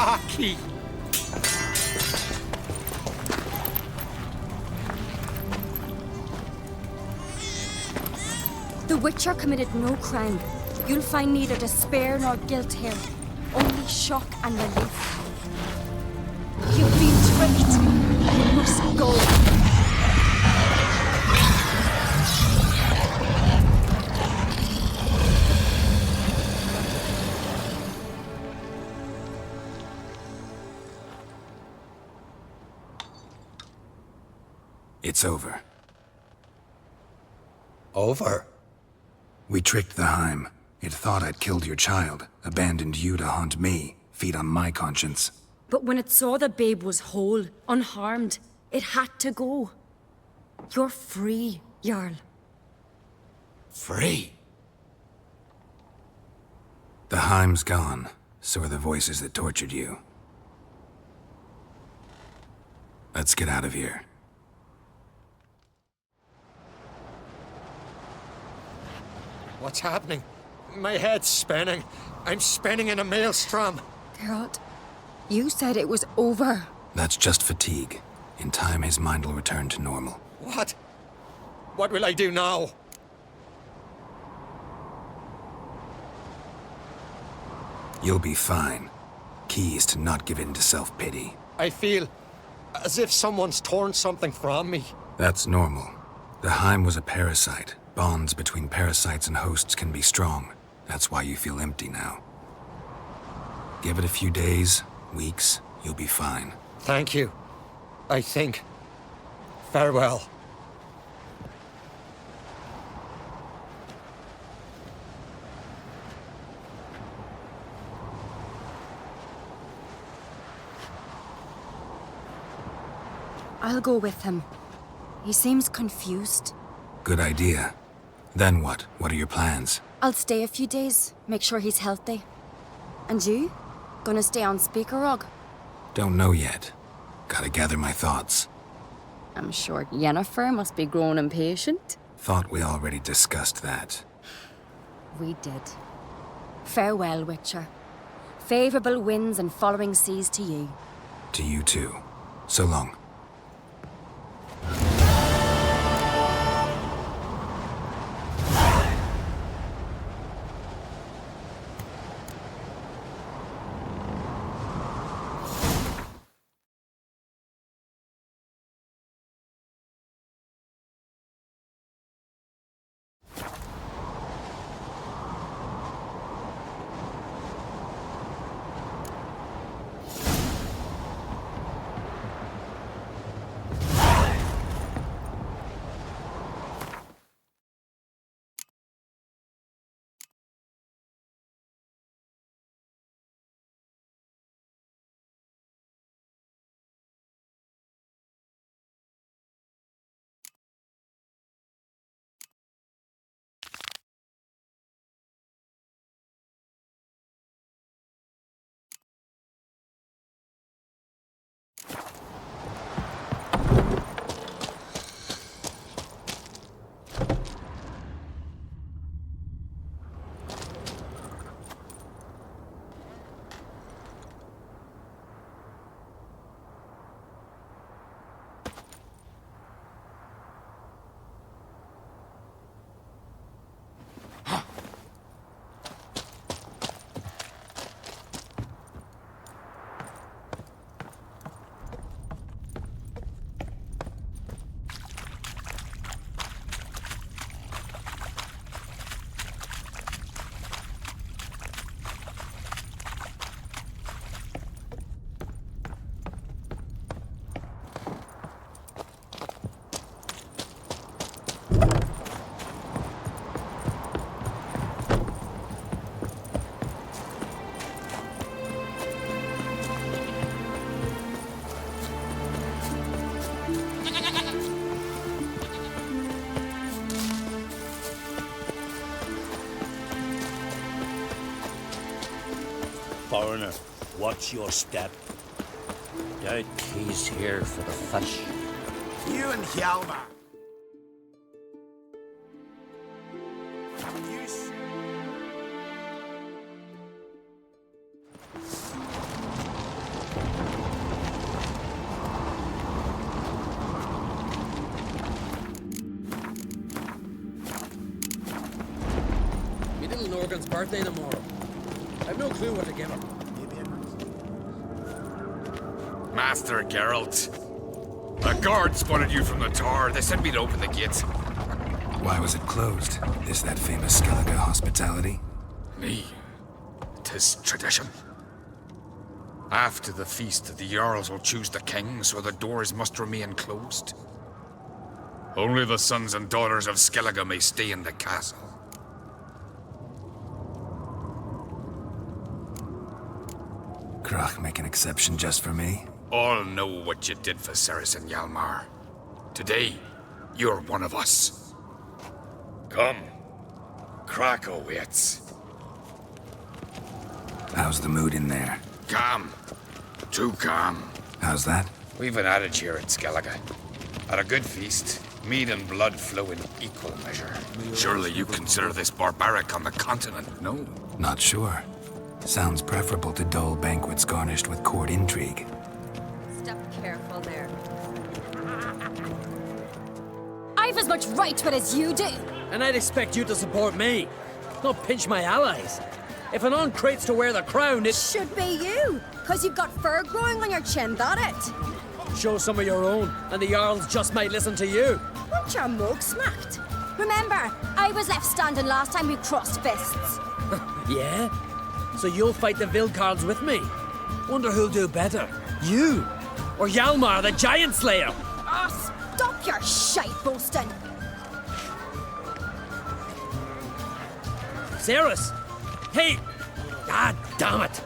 Aki! The Witcher committed no crime. You'll find neither despair nor guilt here. Only shock and relief. You've been tricked. You must go. It's over. Over? We tricked the Heim. It thought I'd killed your child, abandoned you to haunt me, feed on my conscience. But when it saw the babe was whole, unharmed, it had to go. You're free, Jarl. Free? The Heim's gone, so are the voices that tortured you. Let's get out of here. What's happening? My head's spinning. I'm spinning in a maelstrom. Geralt, you said it was over. That's just fatigue. In time, his mind will return to normal. What? What will I do now? You'll be fine. Key is to not give in to self-pity. I feel as if someone's torn something from me. That's normal. The Heim was a parasite. Bonds between parasites and hosts can be strong. That's why you feel empty now. Give it a few days, weeks, you'll be fine. Thank you. I think. Farewell. I'll go with him. He seems confused. Good idea. Then what? What are your plans? I'll stay a few days, make sure he's healthy. And you? Gonna stay on Speaker Rog? Don't know yet. Gotta gather my thoughts. I'm sure Yennefer must be growing impatient. Thought we already discussed that. We did. Farewell, Witcher. Favorable winds and following seas to you. To you too. So long. Foreigner, watch your step. Doubt he's here for the fish. You and Hjalmar. Me little Norgan's birthday tomorrow. I've no clue what to give him. Master Geralt. The guard spotted you from the tower. They said we'd open the gates. Why was it closed? Is that famous Skellige hospitality? Me. 'Tis tradition. After the feast, the Jarls will choose the king, so the doors must remain closed. Only the sons and daughters of Skellige may stay in the castle. Krach make an exception just for me? All know what you did for Saracen Hjalmar. Today, you're one of us. Come. Krakow waits. How's the mood in there? Calm. Too calm. How's that? We've an adage here at Skellige. At a good feast, mead and blood flow in equal measure. Surely you consider this barbaric on the continent, no? Not sure. Sounds preferable to dull banquets garnished with court intrigue. Step careful there. I've as much right to it as you do. And I'd expect you to support me, not pinch my allies. If an uncrate's to wear the crown, it should be you, because you've got fur growing on your chin, that it? Show some of your own, and the Jarls just might listen to you. Want your mug smacked? Remember, I was left standing last time we crossed fists. Yeah? So you'll fight the Vilcarls with me? Wonder who'll do better, you or Hjalmar the Giant Slayer? Oh, stop your shite boasting! Ceres! Hey! God damn it!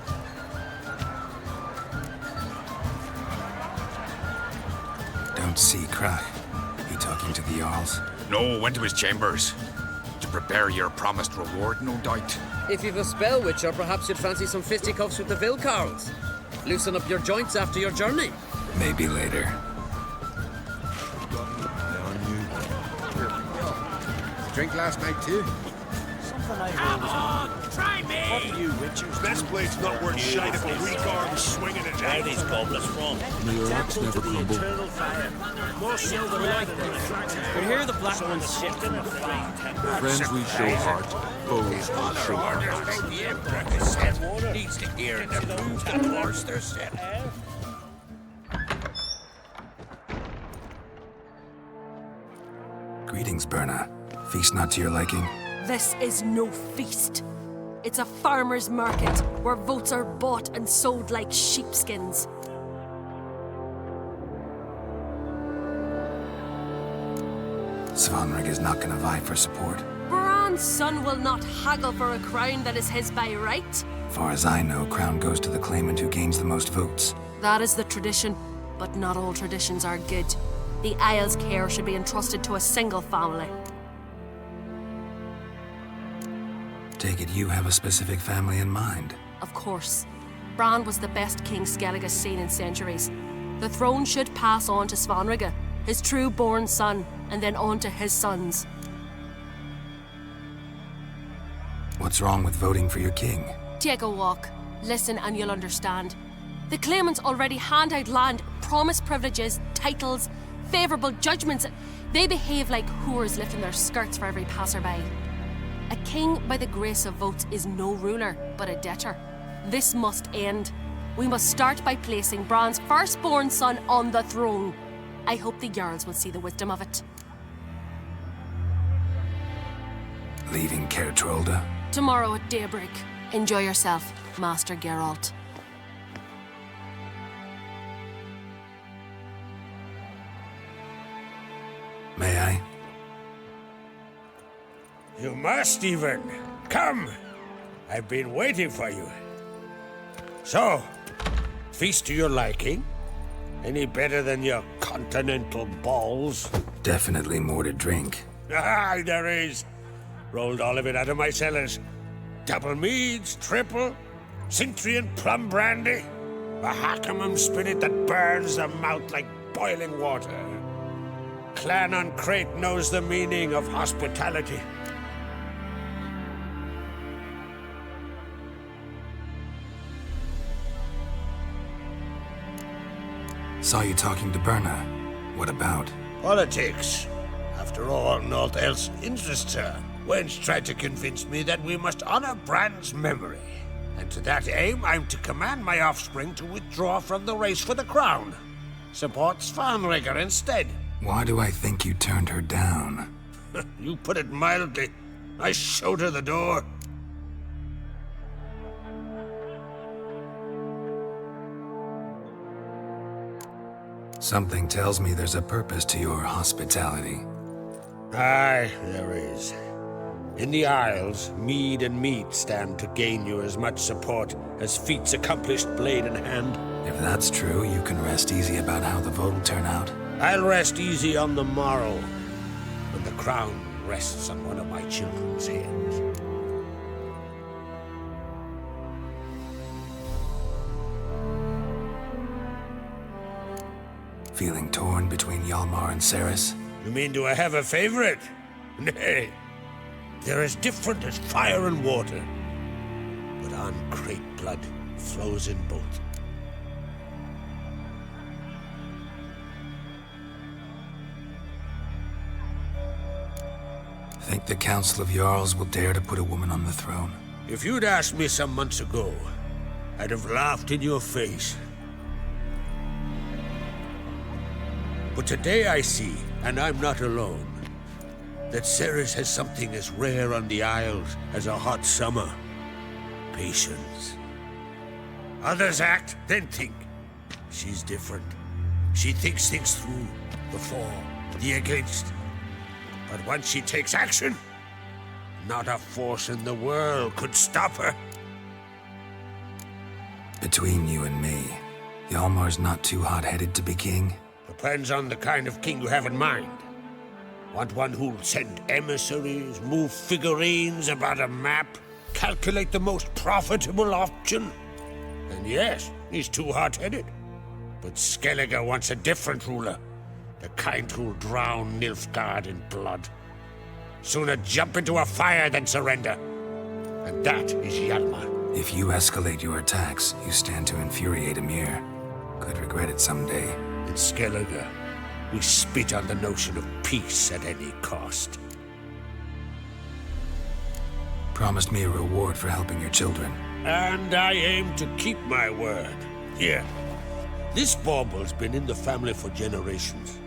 Don't see Cry. You talking to the Jarls? No, went to his chambers. To prepare your promised reward, no doubt. If you've a spell witcher, perhaps you'd fancy some fisticuffs with the Vilcarls. Loosen up your joints after your journey. Maybe later. Drink last night too? Something I heard was try me! Fuck you, Witchers. Best blade's not worth shite if a weak arm swinging it Where out. these goblins from? May your rocks never crumble. Eternal fire. More silver like We hear the black ones shifting and flying. Friends we show heart, foes we show hearts. The Emperor needs to hear the moves and wars they're set. Greetings, Berna. Feast not to your liking? This is no feast. It's a farmer's market where votes are bought and sold like sheepskins. Svanrig is not gonna vie for support. Bran's son will not haggle for a crown that is his by right. Far as I know, crown goes to the claimant who gains the most votes. That is the tradition, but not all traditions are good. The Isle's care should be entrusted to a single family. Take it you have a specific family in mind. Of course. Bran was the best king Skellig has seen in centuries. The throne should pass on to Svanrige, his true-born son, and then on to his sons. What's wrong with voting for your king? Take a walk. Listen and you'll understand. The claimants already hand out land, promise privileges, titles, favourable judgments. They behave like whores lifting their skirts for every passerby. A king by the grace of votes is no ruler, but a debtor. This must end. We must start by placing Bran's firstborn son on the throne. I hope the Jarls will see the wisdom of it. Leaving Caer Trolda? Tomorrow at daybreak. Enjoy yourself, Master Geralt. May I? You must, even. Come. I've been waiting for you. So, feast to your liking? Any better than your continental balls? Definitely more to drink. Ah, there is. Rolled all of it out of my cellars. Double meads, triple, Cintrian plum brandy, a Hackamum spirit that burns the mouth like boiling water. Clan on Crate knows the meaning of hospitality. Saw you talking to Berna. What about? Politics. After all, naught else interests her. Wench tried to convince me that we must honor Bran's memory. And to that aim, I'm to command my offspring to withdraw from the race for the crown. Support Svanrige instead. Why do I think you turned her down? You put it mildly. I showed her the door. Something tells me there's a purpose to your hospitality. Aye, there is. In the Isles, mead and meat stand to gain you as much support as feats accomplished blade in hand. If that's true, you can rest easy about how the vote will turn out. I'll rest easy on the morrow, when the crown rests on one of my children's heads. Feeling torn between Hjalmar and Ceres? You mean, do I have a favorite? Nay. They're as different as fire and water. But on Crate blood flows in both. Think the Council of Jarls will dare to put a woman on the throne? If you'd asked me some months ago, I'd have laughed in your face. But today I see, and I'm not alone, that Ceres has something as rare on the Isles as a hot summer. Patience. Others act, then think. She's different. She thinks things through, the for, the against. But once she takes action, not a force in the world could stop her. Between you and me, Hjalmar's not too hot-headed to be king? Depends on the kind of king you have in mind. Want one who'll send emissaries, move figurines about a map, calculate the most profitable option? And yes, he's too hot-headed. But Skellige wants a different ruler. The kind who'll drown Nilfgaard in blood. Sooner jump into a fire than surrender. And that is Hjalmar. If you escalate your attacks, you stand to infuriate Emir. Could regret it someday. In Skellige, we spit on the notion of peace at any cost. Promised me a reward for helping your children. And I aim to keep my word. Here, this bauble's been in the family for generations.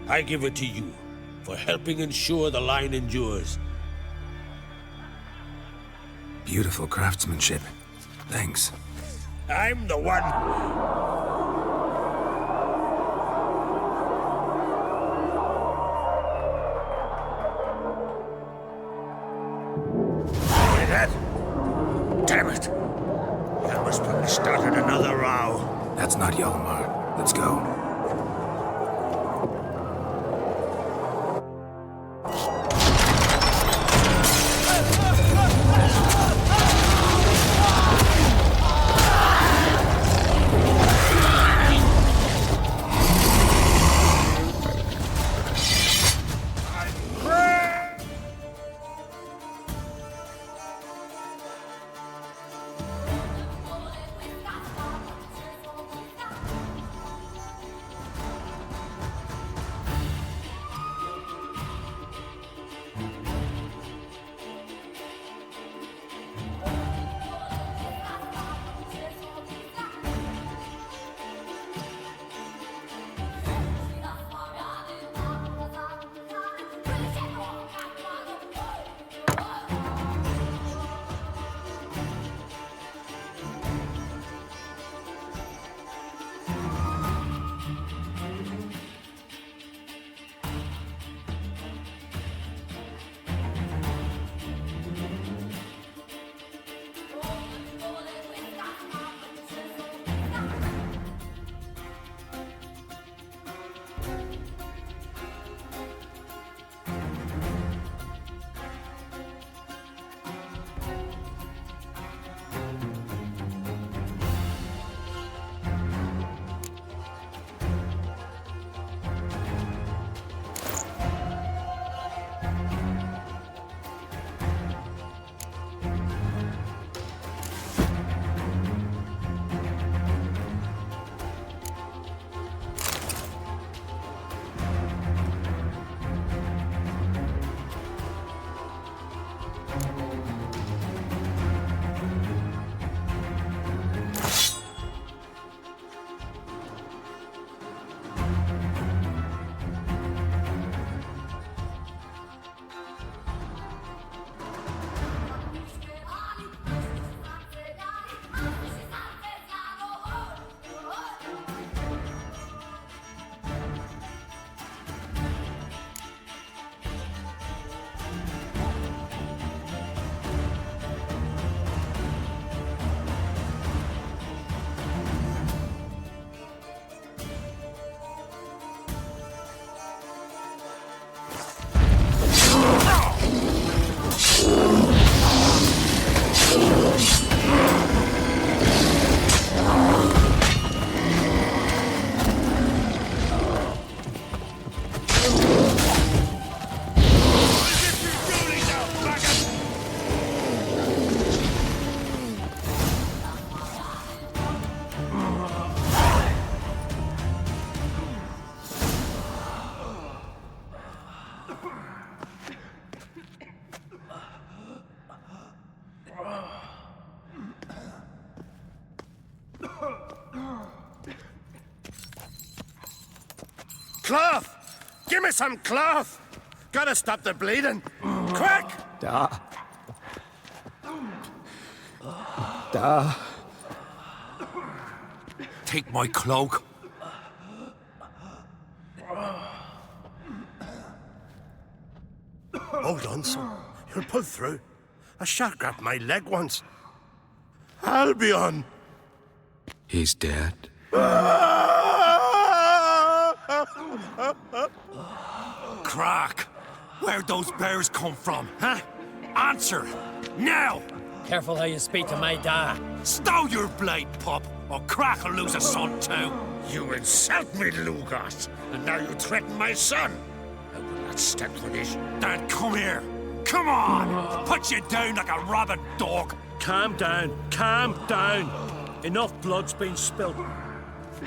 I give it to you for helping ensure the line endures. Beautiful craftsmanship. Thanks. I'm the one. Hear that? Damn it! Hjalmar's probably started another row. That's not Hjalmar. Let's go. Cloth! Give me some cloth! Gotta stop the bleeding. Quick! Da. Da. Take my cloak. Hold on, son. You'll pull through. A shark grabbed my leg once. Albion! He's dead. Crack! Where'd those bears come from, huh? Answer! Now! Careful how you speak to my dad. Stow your blade, pup, or Crack will lose a son too. You insult me, Lugas, and now you threaten my son. I will not stand for this. Dad, come here. Come on! Put you down like a rabid dog. Calm down. Calm down. Enough blood's been spilt.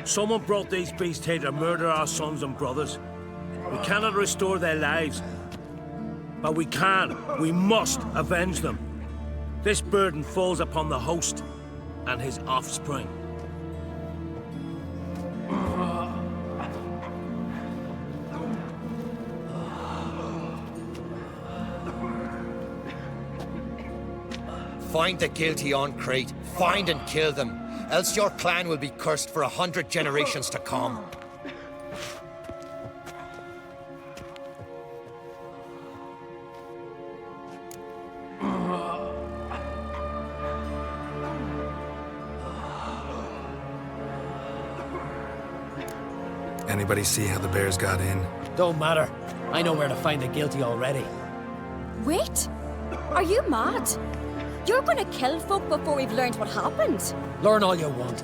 Someone brought these beasts here to murder our sons and brothers. We cannot restore their lives. But we can. We must avenge them. This burden falls upon the host and his offspring. Find the guilty on Crete. Find and kill them. Else your clan will be cursed for 100 generations to come. Anybody see how the bears got in? Don't matter. I know where to find the guilty already. Wait! Are you mad? You're gonna kill folk before we've learned what happened? Learn all you want.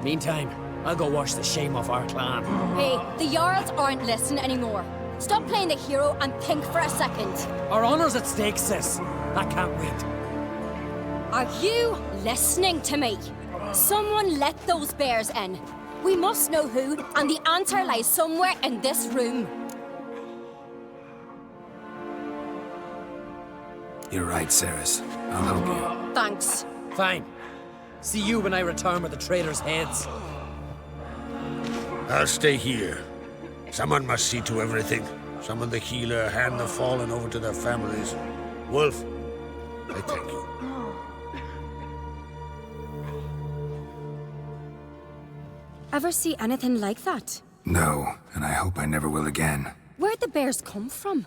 Meantime, I'll go wash the shame off our clan. Hey, the Jarls aren't listening anymore. Stop playing the hero and think for a second. Our honor's at stake, sis. I can't wait. Are you listening to me? Someone let those bears in. We must know who, and the answer lies somewhere in this room. You're right, Ceres. I'll help you. Thanks. Fine. See you when I return with the traitors' heads. I'll stay here. Someone must see to everything. Summon the healer, hand the fallen over to their families. Wolf, I thank you. Ever see anything like that? No, and I hope I never will again. Where'd the bears come from?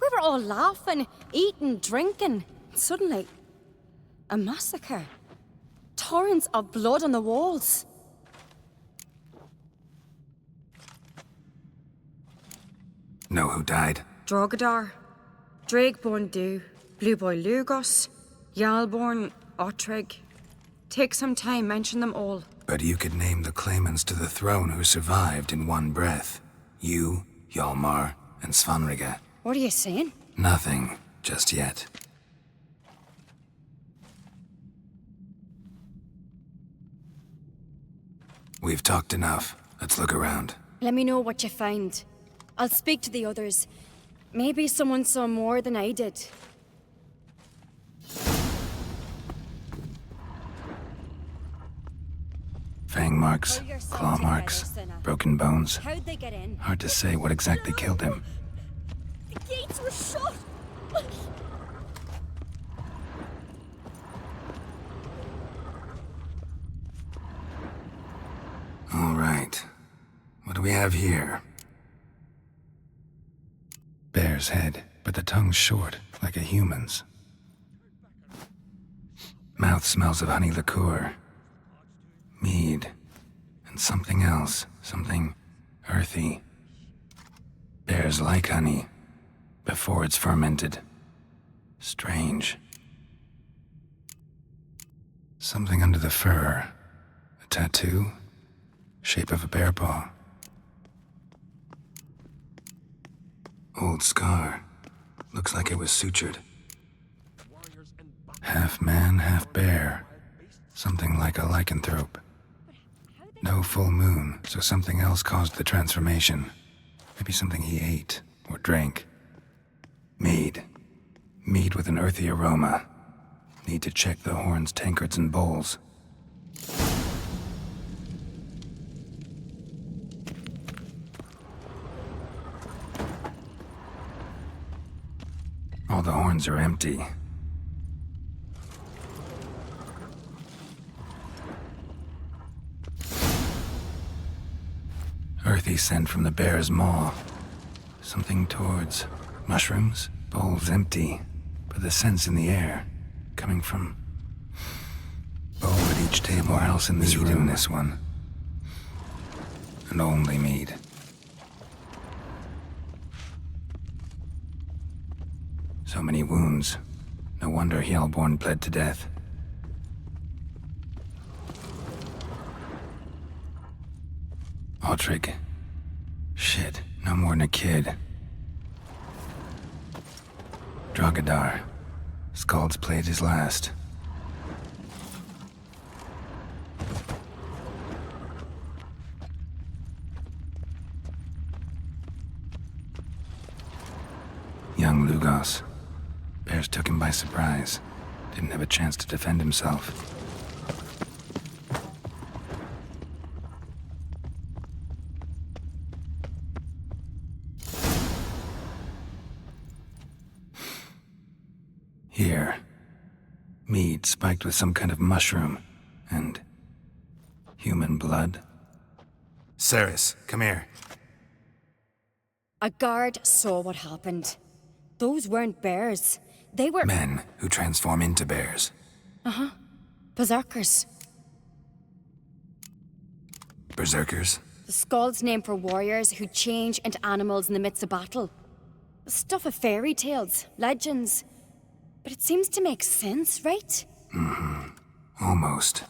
We were all laughing, eating, drinking. Suddenly, a massacre. Torrents of blood on the walls. Know who died? Drogadar, Drakeborn Du, Blue Boy Lugos, Yalborn, Ottrig. Take some time, mention them all. But you could name the claimants to the throne who survived in one breath. You, Hjalmar, and Svanrige. What are you saying? Nothing, just yet. We've talked enough. Let's look around. Let me know what you find. I'll speak to the others. Maybe someone saw more than I did. Fang marks, claw marks, broken bones. How'd they get in? Hard to say what exactly killed him. The gates were shut. All right. What do we have here? Bear's head, but the tongue's short, like a human's. Mouth smells of honey liqueur. Mead. And something else. Something earthy. Bears like honey. Before it's fermented. Strange. Something under the fur. A tattoo? Shape of a bear paw. Old scar. Looks like it was sutured. Half man, half bear. Something like a lycanthrope. No full moon, so something else caused the transformation. Maybe something he ate or drank. Mead. Mead with an earthy aroma. Need to check the horns, tankards, and bowls. All the horns are empty. Earthy scent from the bear's maw. Something towards mushrooms. Bowls empty, but the scent's in the air. Coming from... bowl at each table. Where else in this room? In this one. And only mead. So many wounds. No wonder Hellborn bled to death. Autrig. Shit, no more than a kid. Drogadar. Skald's played his last. Young Lugos. Bears took him by surprise. Didn't have a chance to defend himself. Here. Mead spiked with some kind of mushroom. And... human blood. Ceres, come here. A guard saw what happened. Those weren't bears. They were... Men who transform into bears. Uh-huh. Berserkers. Berserkers? The Skald's name for warriors who change into animals in the midst of battle. Stuff of fairy tales, legends. But it seems to make sense, right? Mm-hmm. Almost.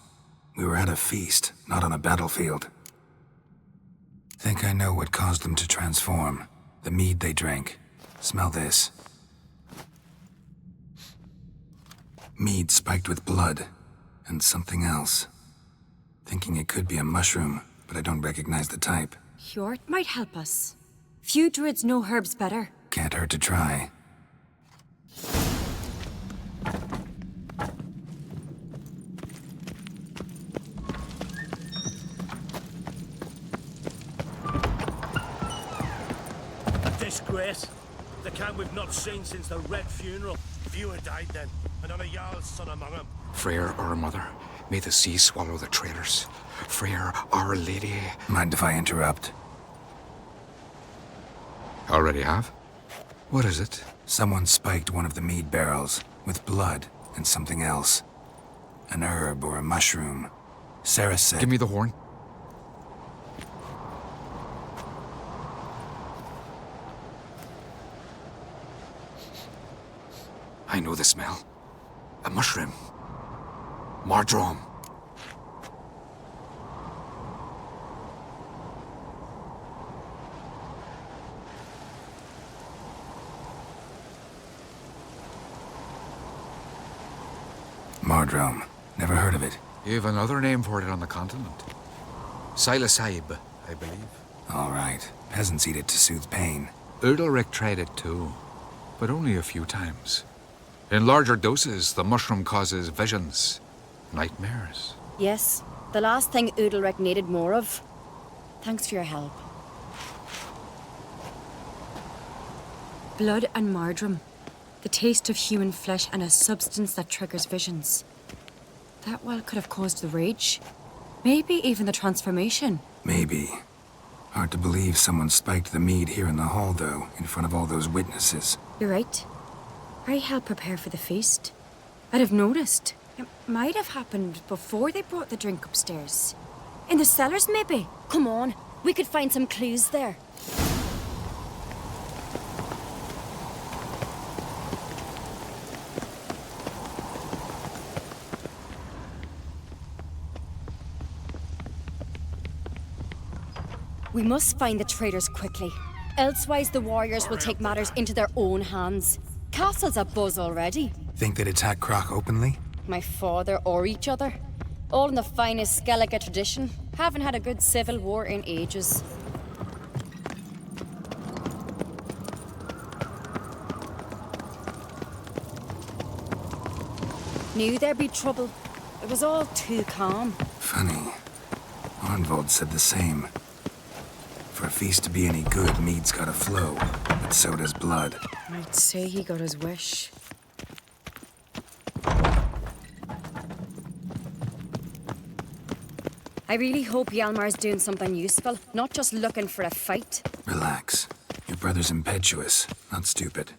We were at a feast, not on a battlefield. Think I know what caused them to transform. The mead they drank. Smell this. Mead spiked with blood. And something else. Thinking it could be a mushroom, but I don't recognize the type. Hjort might help us. Few druids know herbs better. Can't hurt to try. Disgrace. The camp we've not seen since the Red funeral. Few had died then, and on a Jarl's son among them. Freyr, our mother, may the sea swallow the traitors. Freyr, our lady. Mind if I interrupt? Already have? What is it? Someone spiked one of the mead barrels with blood and something else. An herb or a mushroom. Sarah said... Give me the horn. I know the smell. A mushroom. Mardrome. Mardrome. Never heard of it. You've another name for it on the continent. Psilocybe, I believe. All right. Peasants eat it to soothe pain. Udalric tried it too, but only a few times. In larger doses, the mushroom causes visions, nightmares. Yes, the last thing Udalric needed more of. Thanks for your help. Blood and Mardrome. The taste of human flesh and a substance that triggers visions. That well could have caused the rage. Maybe even the transformation. Maybe. Hard to believe someone spiked the mead here in the hall, though, in front of all those witnesses. You're right. I helped prepare for the feast. I'd have noticed. It might have happened before they brought the drink upstairs. In the cellars, maybe. Come on, we could find some clues there. We must find the traitors quickly. Elsewise, the warriors will take matters into their own hands. Castle's abuzz already. Think they'd attack Croc openly? My father or each other. All in the finest Skellige tradition. Haven't had a good civil war in ages. Knew there'd be trouble. It was all too calm. Funny. Arnvold said the same. For a feast to be any good, mead's gotta flow, but so does blood. My Let's say he got his wish. I really hope Hjalmar's doing something useful, not just looking for a fight. Relax. Your brother's impetuous, not stupid.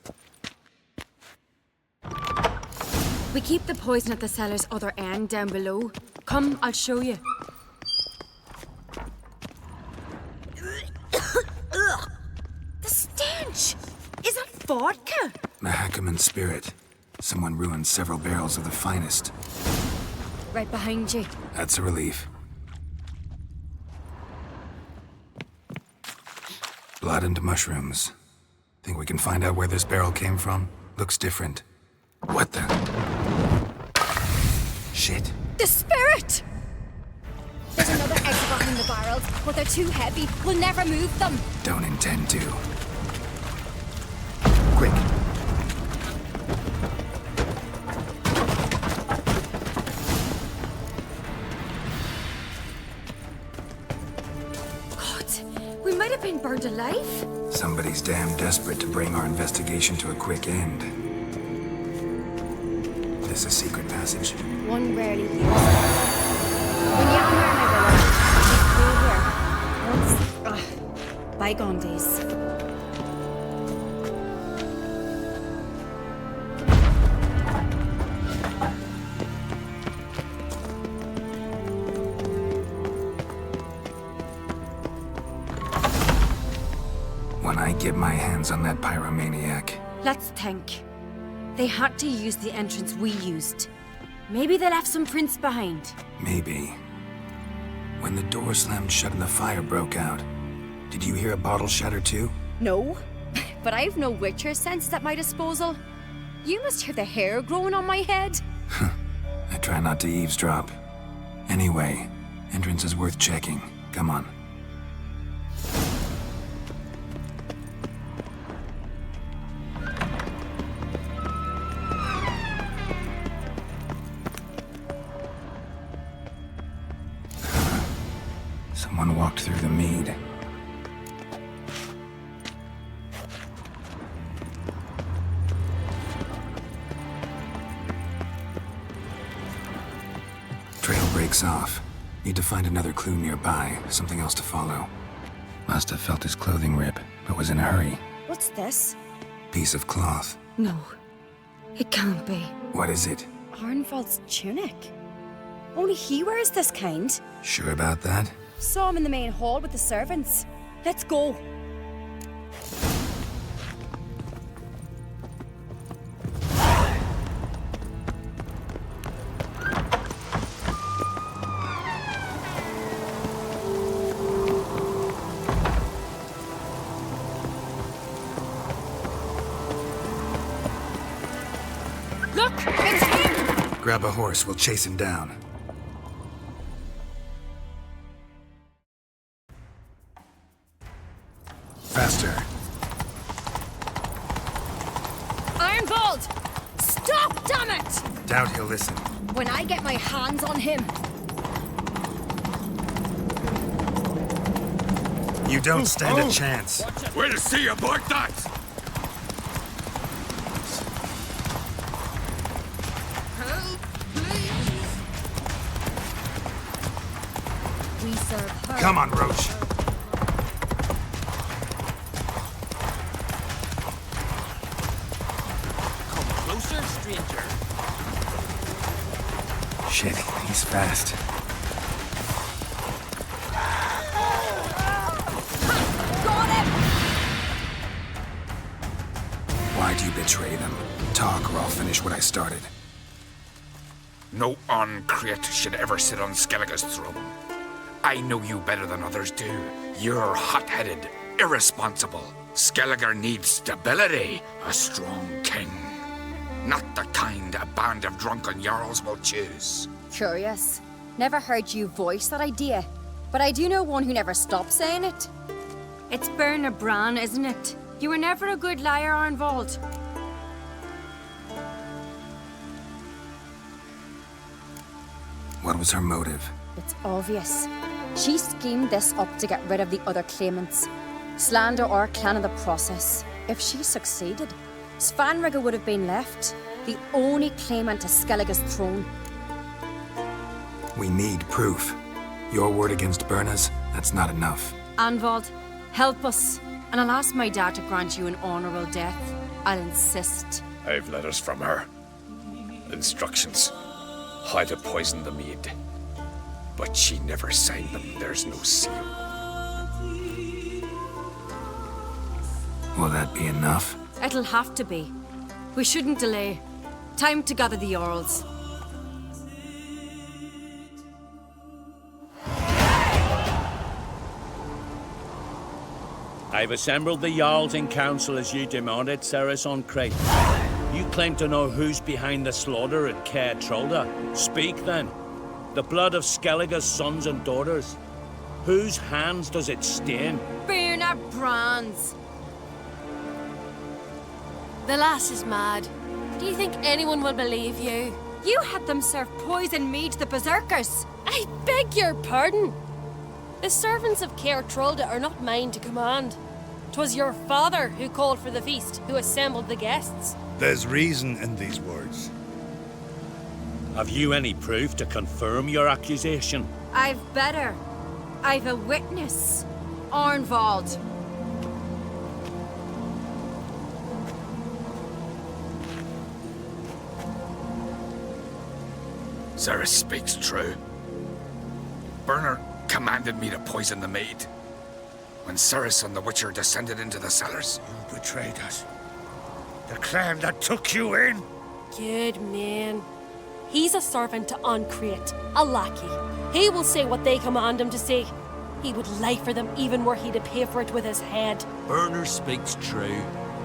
We keep the poison at the cellar's other end down below. Come, I'll show you. The stench! Is that vodka? Mahakaman spirit. Someone ruined several barrels of the finest. Right behind you. That's a relief. Blood and mushrooms. Think we can find out where this barrel came from? Looks different. What the? Shit. The spirit! There's another exit behind the barrels, but they're too heavy. We'll never move them. Don't intend to. Quick. God, we might have been burned alive. Somebody's damn desperate to bring our investigation to a quick end. This a secret passage? One rarely used. When Hjalmar and I were here, once, bygone days. When I get my hands on that pyromaniac, Let's think. They had to use the entrance we used. Maybe they left some prints behind. maybe. When the door slammed shut and the fire broke out, did you hear a bottle shatter too? No, but I've no witcher sense at my disposal. You must hear the hair growing on my head. I try not to eavesdrop. Anyway, entrance is worth checking. Come on. Someone walked through the mead. Trail breaks off. Need to find another clue nearby, something else to follow. Must have felt his clothing rip, but was in a hurry. What's this? Piece of cloth. No, it can't be. What is it? Arnvald's tunic. Only he wears this kind. Sure about that? Saw him in the main hall with the servants. Let's go. Look, it's him! Grab a horse, we'll chase him down. Faster. Ironbolt! Stop, damn it! Doubt he'll listen. When I get my hands on him. You don't stand a chance. We'll see about that! We serve her. Come on, Roach. Closer, stranger. Shit, he's fast. Got him! Why'd you betray them? Talk or I'll finish what I started. No Uncreate should ever sit on Skellige's throne. I know you better than others do. You're hot-headed, irresponsible. Skellige needs stability, a strong king. Not the kind a band of drunken jarls will choose. Curious. Never heard you voice that idea. But I do know one who never stopped saying it. It's Berna Bran, isn't it? You were never a good liar, Arnvald. What was her motive? It's obvious. She schemed this up to get rid of the other claimants. Slander our clan in the process. If she succeeded, Svanrigger would have been left, the only claimant to Skellige's throne. We need proof. Your word against Berna's, that's not enough. Anvald, help us, and I'll ask my dad to grant you an honourable death. I'll insist. I've letters from her. Instructions. How to poison the maid. But she never signed them. There's no seal. Will that be enough? It'll have to be. We shouldn't delay. Time to gather the Jarls. I've assembled the Jarls in council as you demanded, Ceres on Crete. You claim to know who's behind the slaughter at Caer Trolda. Speak then. The blood of Skellige's sons and daughters. Whose hands does it stain? Berna Brands. The lass is mad. Do you think anyone will believe you? You had them serve poison mead to the berserkers. I beg your pardon. The servants of Caer Trolda are not mine to command. 'Twas your father who called for the feast, who assembled the guests. There's reason in these words. Have you any proof to confirm your accusation? I've better. I've a witness. Arnvald. Ceres speaks true. Berna commanded me to poison the maid. When Ceres and the Witcher descended into the cellars. You betrayed us. The clan that took you in. Good man. He's a servant to Uncreate, a lackey. He will say what they command him to say. He would lie for them even were he to pay for it with his head. Berner speaks true.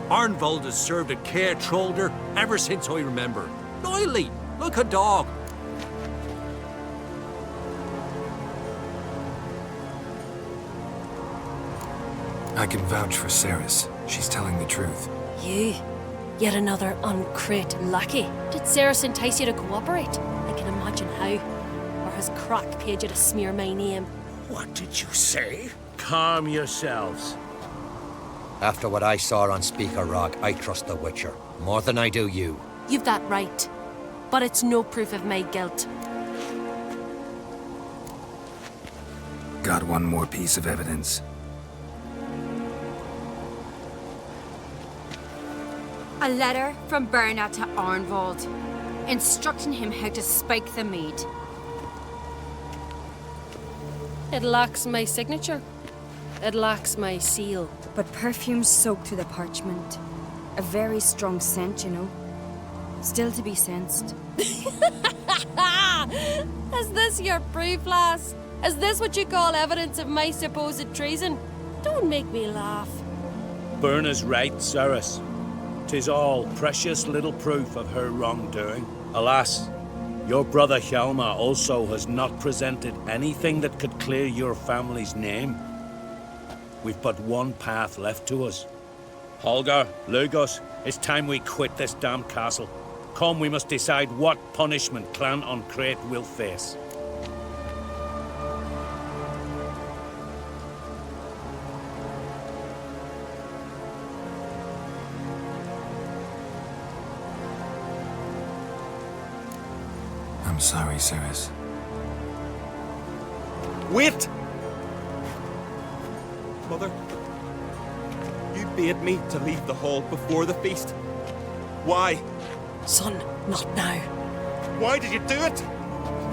Arnvald has served at Caer Trolder ever since I remember. Loyally, like a dog. I can vouch for Ceres. She's telling the truth. You? Yet another Uncreate lackey. Did Ceres entice you to cooperate? I can imagine how. Or has Crack paid you to smear my name? What did you say? Calm yourselves. After what I saw on Speaker Rock, I trust the Witcher. More than I do you. You've that right. But it's no proof of my guilt. Got one more piece of evidence. A letter from Berna to Arnvald, instructing him how to spike the mead. It lacks my signature. It lacks my seal. But perfume soaked through the parchment. A very strong scent, you know. Still to be sensed. Is this your proof, lass? Is this what you call evidence of my supposed treason? Don't make me laugh. Berna's right, Ceres. 'Tis all precious little proof of her wrongdoing. Alas, your brother Hjalmar also has not presented anything that could clear your family's name. We've but one path left to us. Holger, Lugos, it's time we quit this damned castle. Come, we must decide what punishment Clan Uncreate will face. I'm sorry, Ceres. Wait! Mother, you bade me to leave the hall before the feast. Why? Son, not now. Why did you do it?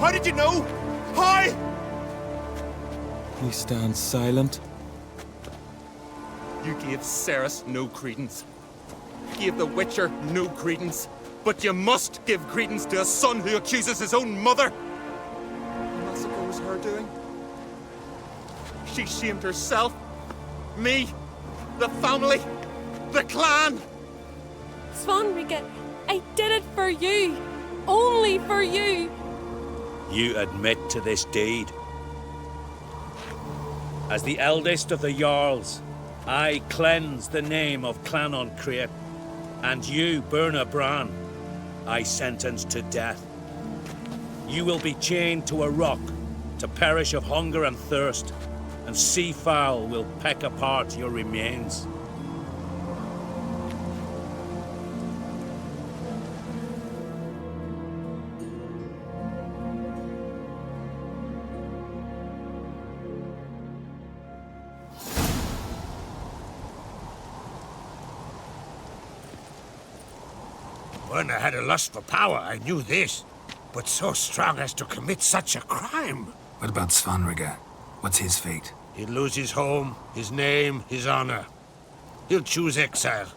How did you know? How? We stand silent. You gave Ceres no credence. Gave the Witcher no credence. But you must give credence to a son who accuses his own mother. The massacre was her doing. She shamed herself, me, the family, the clan. Svanrigger, I did it for you. Only for you. You admit to this deed. As the eldest of the Jarls, I cleanse the name of Clan Uncreate, and you, Berna Bran, I sentence to death. You will be chained to a rock to perish of hunger and thirst, and seafowl will peck apart your remains. Werner had a lust for power, I knew this. But so strong as to commit such a crime. What about Svanrige? What's his fate? He'll lose his home, his name, his honor. He'll choose exile.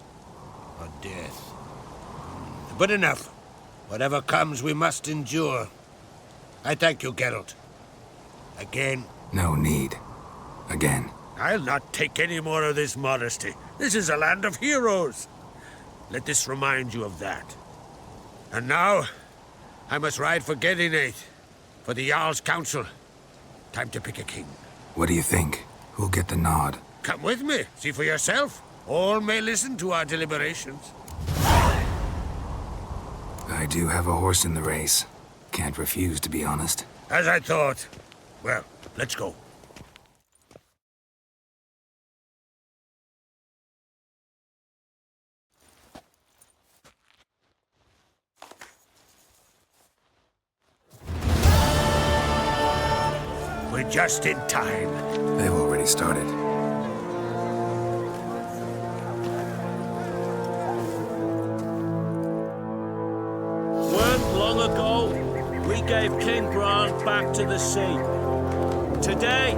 Or death. But enough. Whatever comes, we must endure. I thank you, Geralt. Again. No need. Again. I'll not take any more of this modesty. This is a land of heroes. Let this remind you of that. And now, I must ride for Gedinate, for the Jarl's council. Time to pick a king. What do you think? Who'll get the nod? Come with me, see for yourself. All may listen to our deliberations. I do have a horse in the race. Can't refuse, to be honest. As I thought. Well, let's go. We're just in time. They've already started. Weren't long ago, we gave King Bran back to the sea. Today,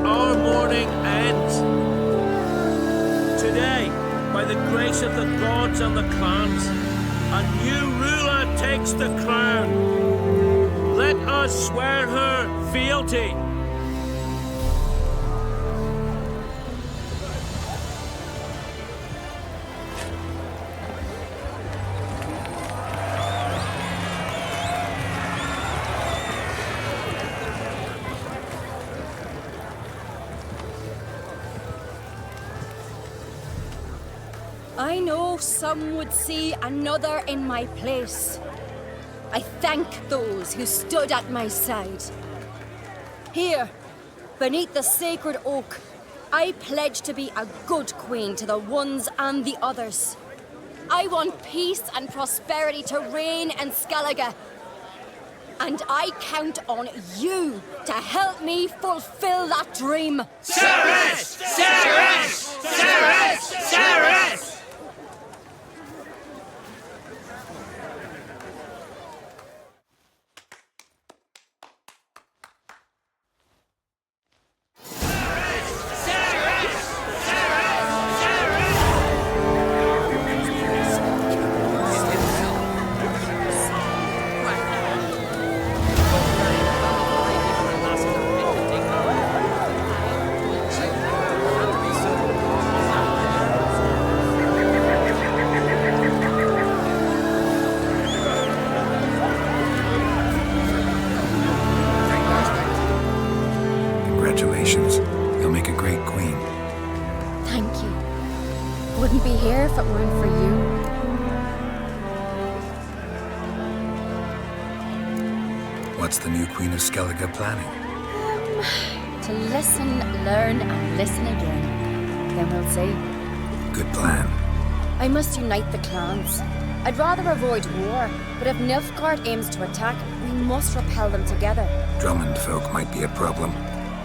our mourning ends. Today, by the grace of the gods and the clans, a new ruler takes the crown. Let us swear her fealty. I know some would see another in my place. I thank those who stood at my side. Here, beneath the sacred oak, I pledge to be a good queen to the ones and the others. I want peace and prosperity to reign in Skellige. And I count on you to help me fulfill that dream. Ceres! Ceres! Ceres! Ceres! Congratulations. You'll make a great queen. Thank you. Wouldn't be here if it weren't for you. What's the new Queen of Skellige planning? To listen, learn, and listen again. Then we'll see. Good plan. I must unite the clans. I'd rather avoid war, but if Nilfgaard aims to attack, we must repel them together. Drummond folk might be a problem.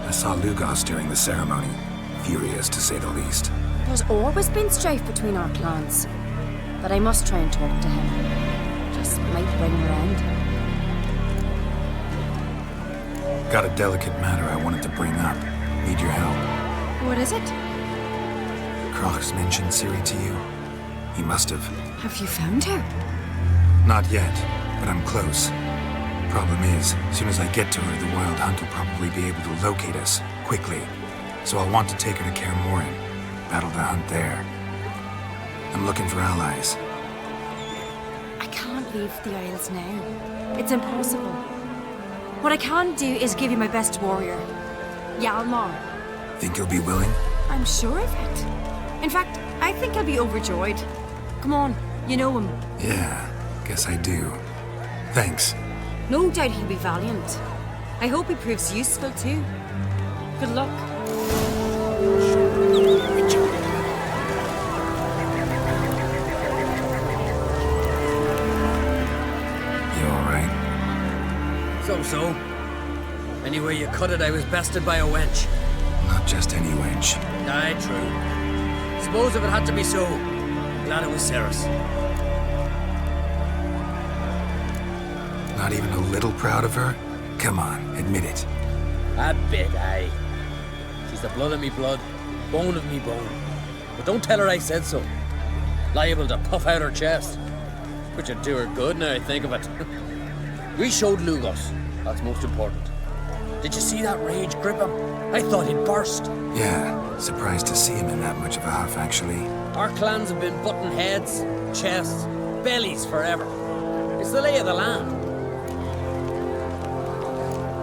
I saw Lugos during the ceremony. Furious, to say the least. There's always been strife between our clans. But I must try and talk to him. Just might bring her end. Got a delicate matter I wanted to bring up. Need your help. What is it? Kroch's mentioned Ciri to you. He must have. Have you found her? Not yet, but I'm close. Problem is, as soon as I get to her, the Wild Hunt will probably be able to locate us, quickly. So I'll want to take her to Kaer Morhen. Battle the hunt there. I'm looking for allies. I can't leave the Isles now. It's impossible. What I can do is give you my best warrior, Hjalmar. Think you'll be willing? I'm sure of it. In fact, I think I'll be overjoyed. Come on, you know him. Yeah, guess I do. Thanks. No doubt he'll be valiant. I hope he proves useful too. Good luck. You alright? So. Anyway you cut it, I was bested by a wench. Not just any wench. Aye, true. Suppose if it had to be so, glad it was Ceres. Not even a little proud of her? Come on, admit it. A bit, aye. She's the blood of me blood, bone of me bone. But don't tell her I said so. Liable to puff out her chest. Which would do her good now I think of it. We showed Lugos. That's most important. Did you see that rage grip him? I thought he'd burst. Yeah, surprised to see him in that much of a huff, actually. Our clans have been butting heads, chests, bellies forever. It's the lay of the land.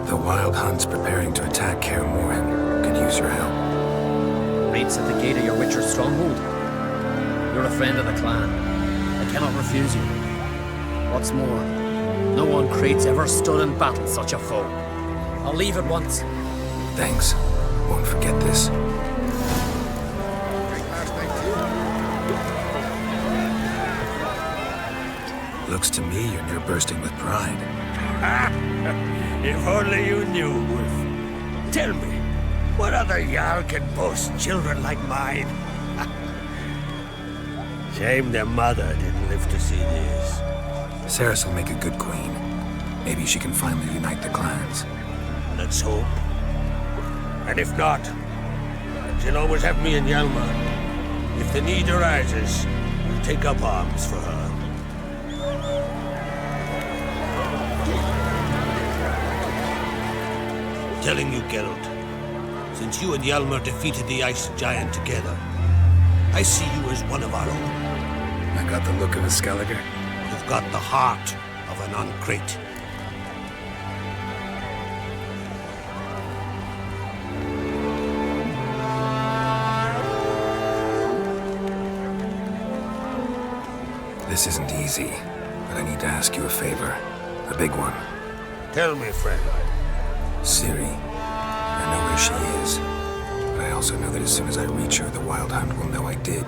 The Wild Hunt's preparing to attack Kaer Morhen. Could use your help. Raids at the gate of your Witcher's stronghold. You're a friend of the clan. I cannot refuse you. What's more, no one Crate's ever stood in battle such a foe. I'll leave at once. Thanks. Won't forget this. Looks to me you're near bursting with pride. If only you knew, Wolf. Tell me, what other Jarl can boast children like mine? Shame their mother didn't live to see this. Ceres will make a good queen. Maybe she can finally unite the clans. Let's hope. And if not, she'll always have me and Hjalmar. If the need arises, we'll take up arms for her. Telling you, Geralt, since you and Hjalmar defeated the Ice Giant together, I see you as one of our own. I got the look of a Skelliger. You've got the heart of an Uncrate. This isn't easy, but I need to ask you a favor. A big one. Tell me, friend. Ciri. I know where she is, but I also know that as soon as I reach her, the Wild Hunt will know I did.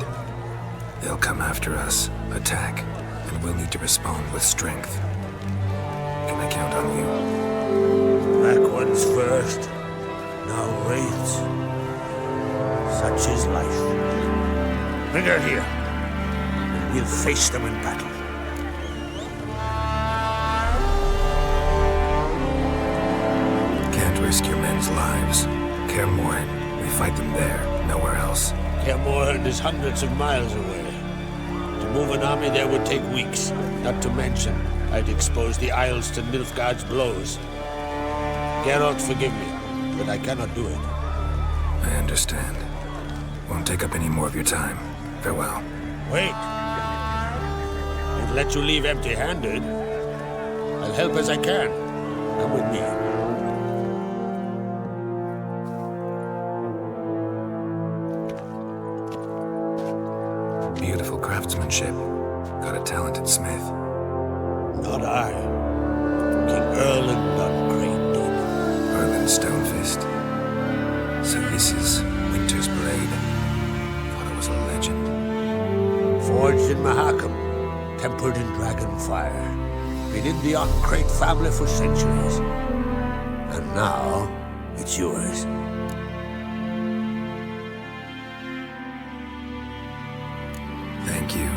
They'll come after us, attack, and we'll need to respond with strength. Can I count on you? Black ones first, now wraiths. Such is life. Bring her here, and we'll face them in battle. Can't risk your men's lives. Kaer Morhen, we fight them there, nowhere else. Kaer Morhen is hundreds of miles away. To move an army there would take weeks. Not to mention, I'd expose the Isles to Nilfgaard's blows. Geralt, forgive me, but I cannot do it. I understand. Won't take up any more of your time. Farewell. Wait. Won't let you leave empty-handed. I'll help as I can. Come with me. Beautiful craftsmanship. Got a talented smith. Not I. King Erland Uncrate did. Erland Stonefist. So this is Winter's Blade. Thought it was a legend. Forged in Mahakam, tempered in dragon fire. Been in the Uncrate family for centuries. And now, it's yours. Thank you.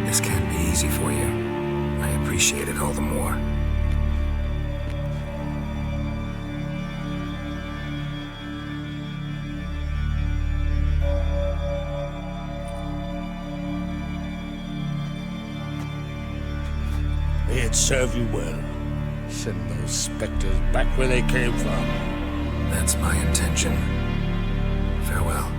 This can't be easy for you. I appreciate it all the more. May it serve you well. Send those specters back where they came from. That's my intention. Farewell.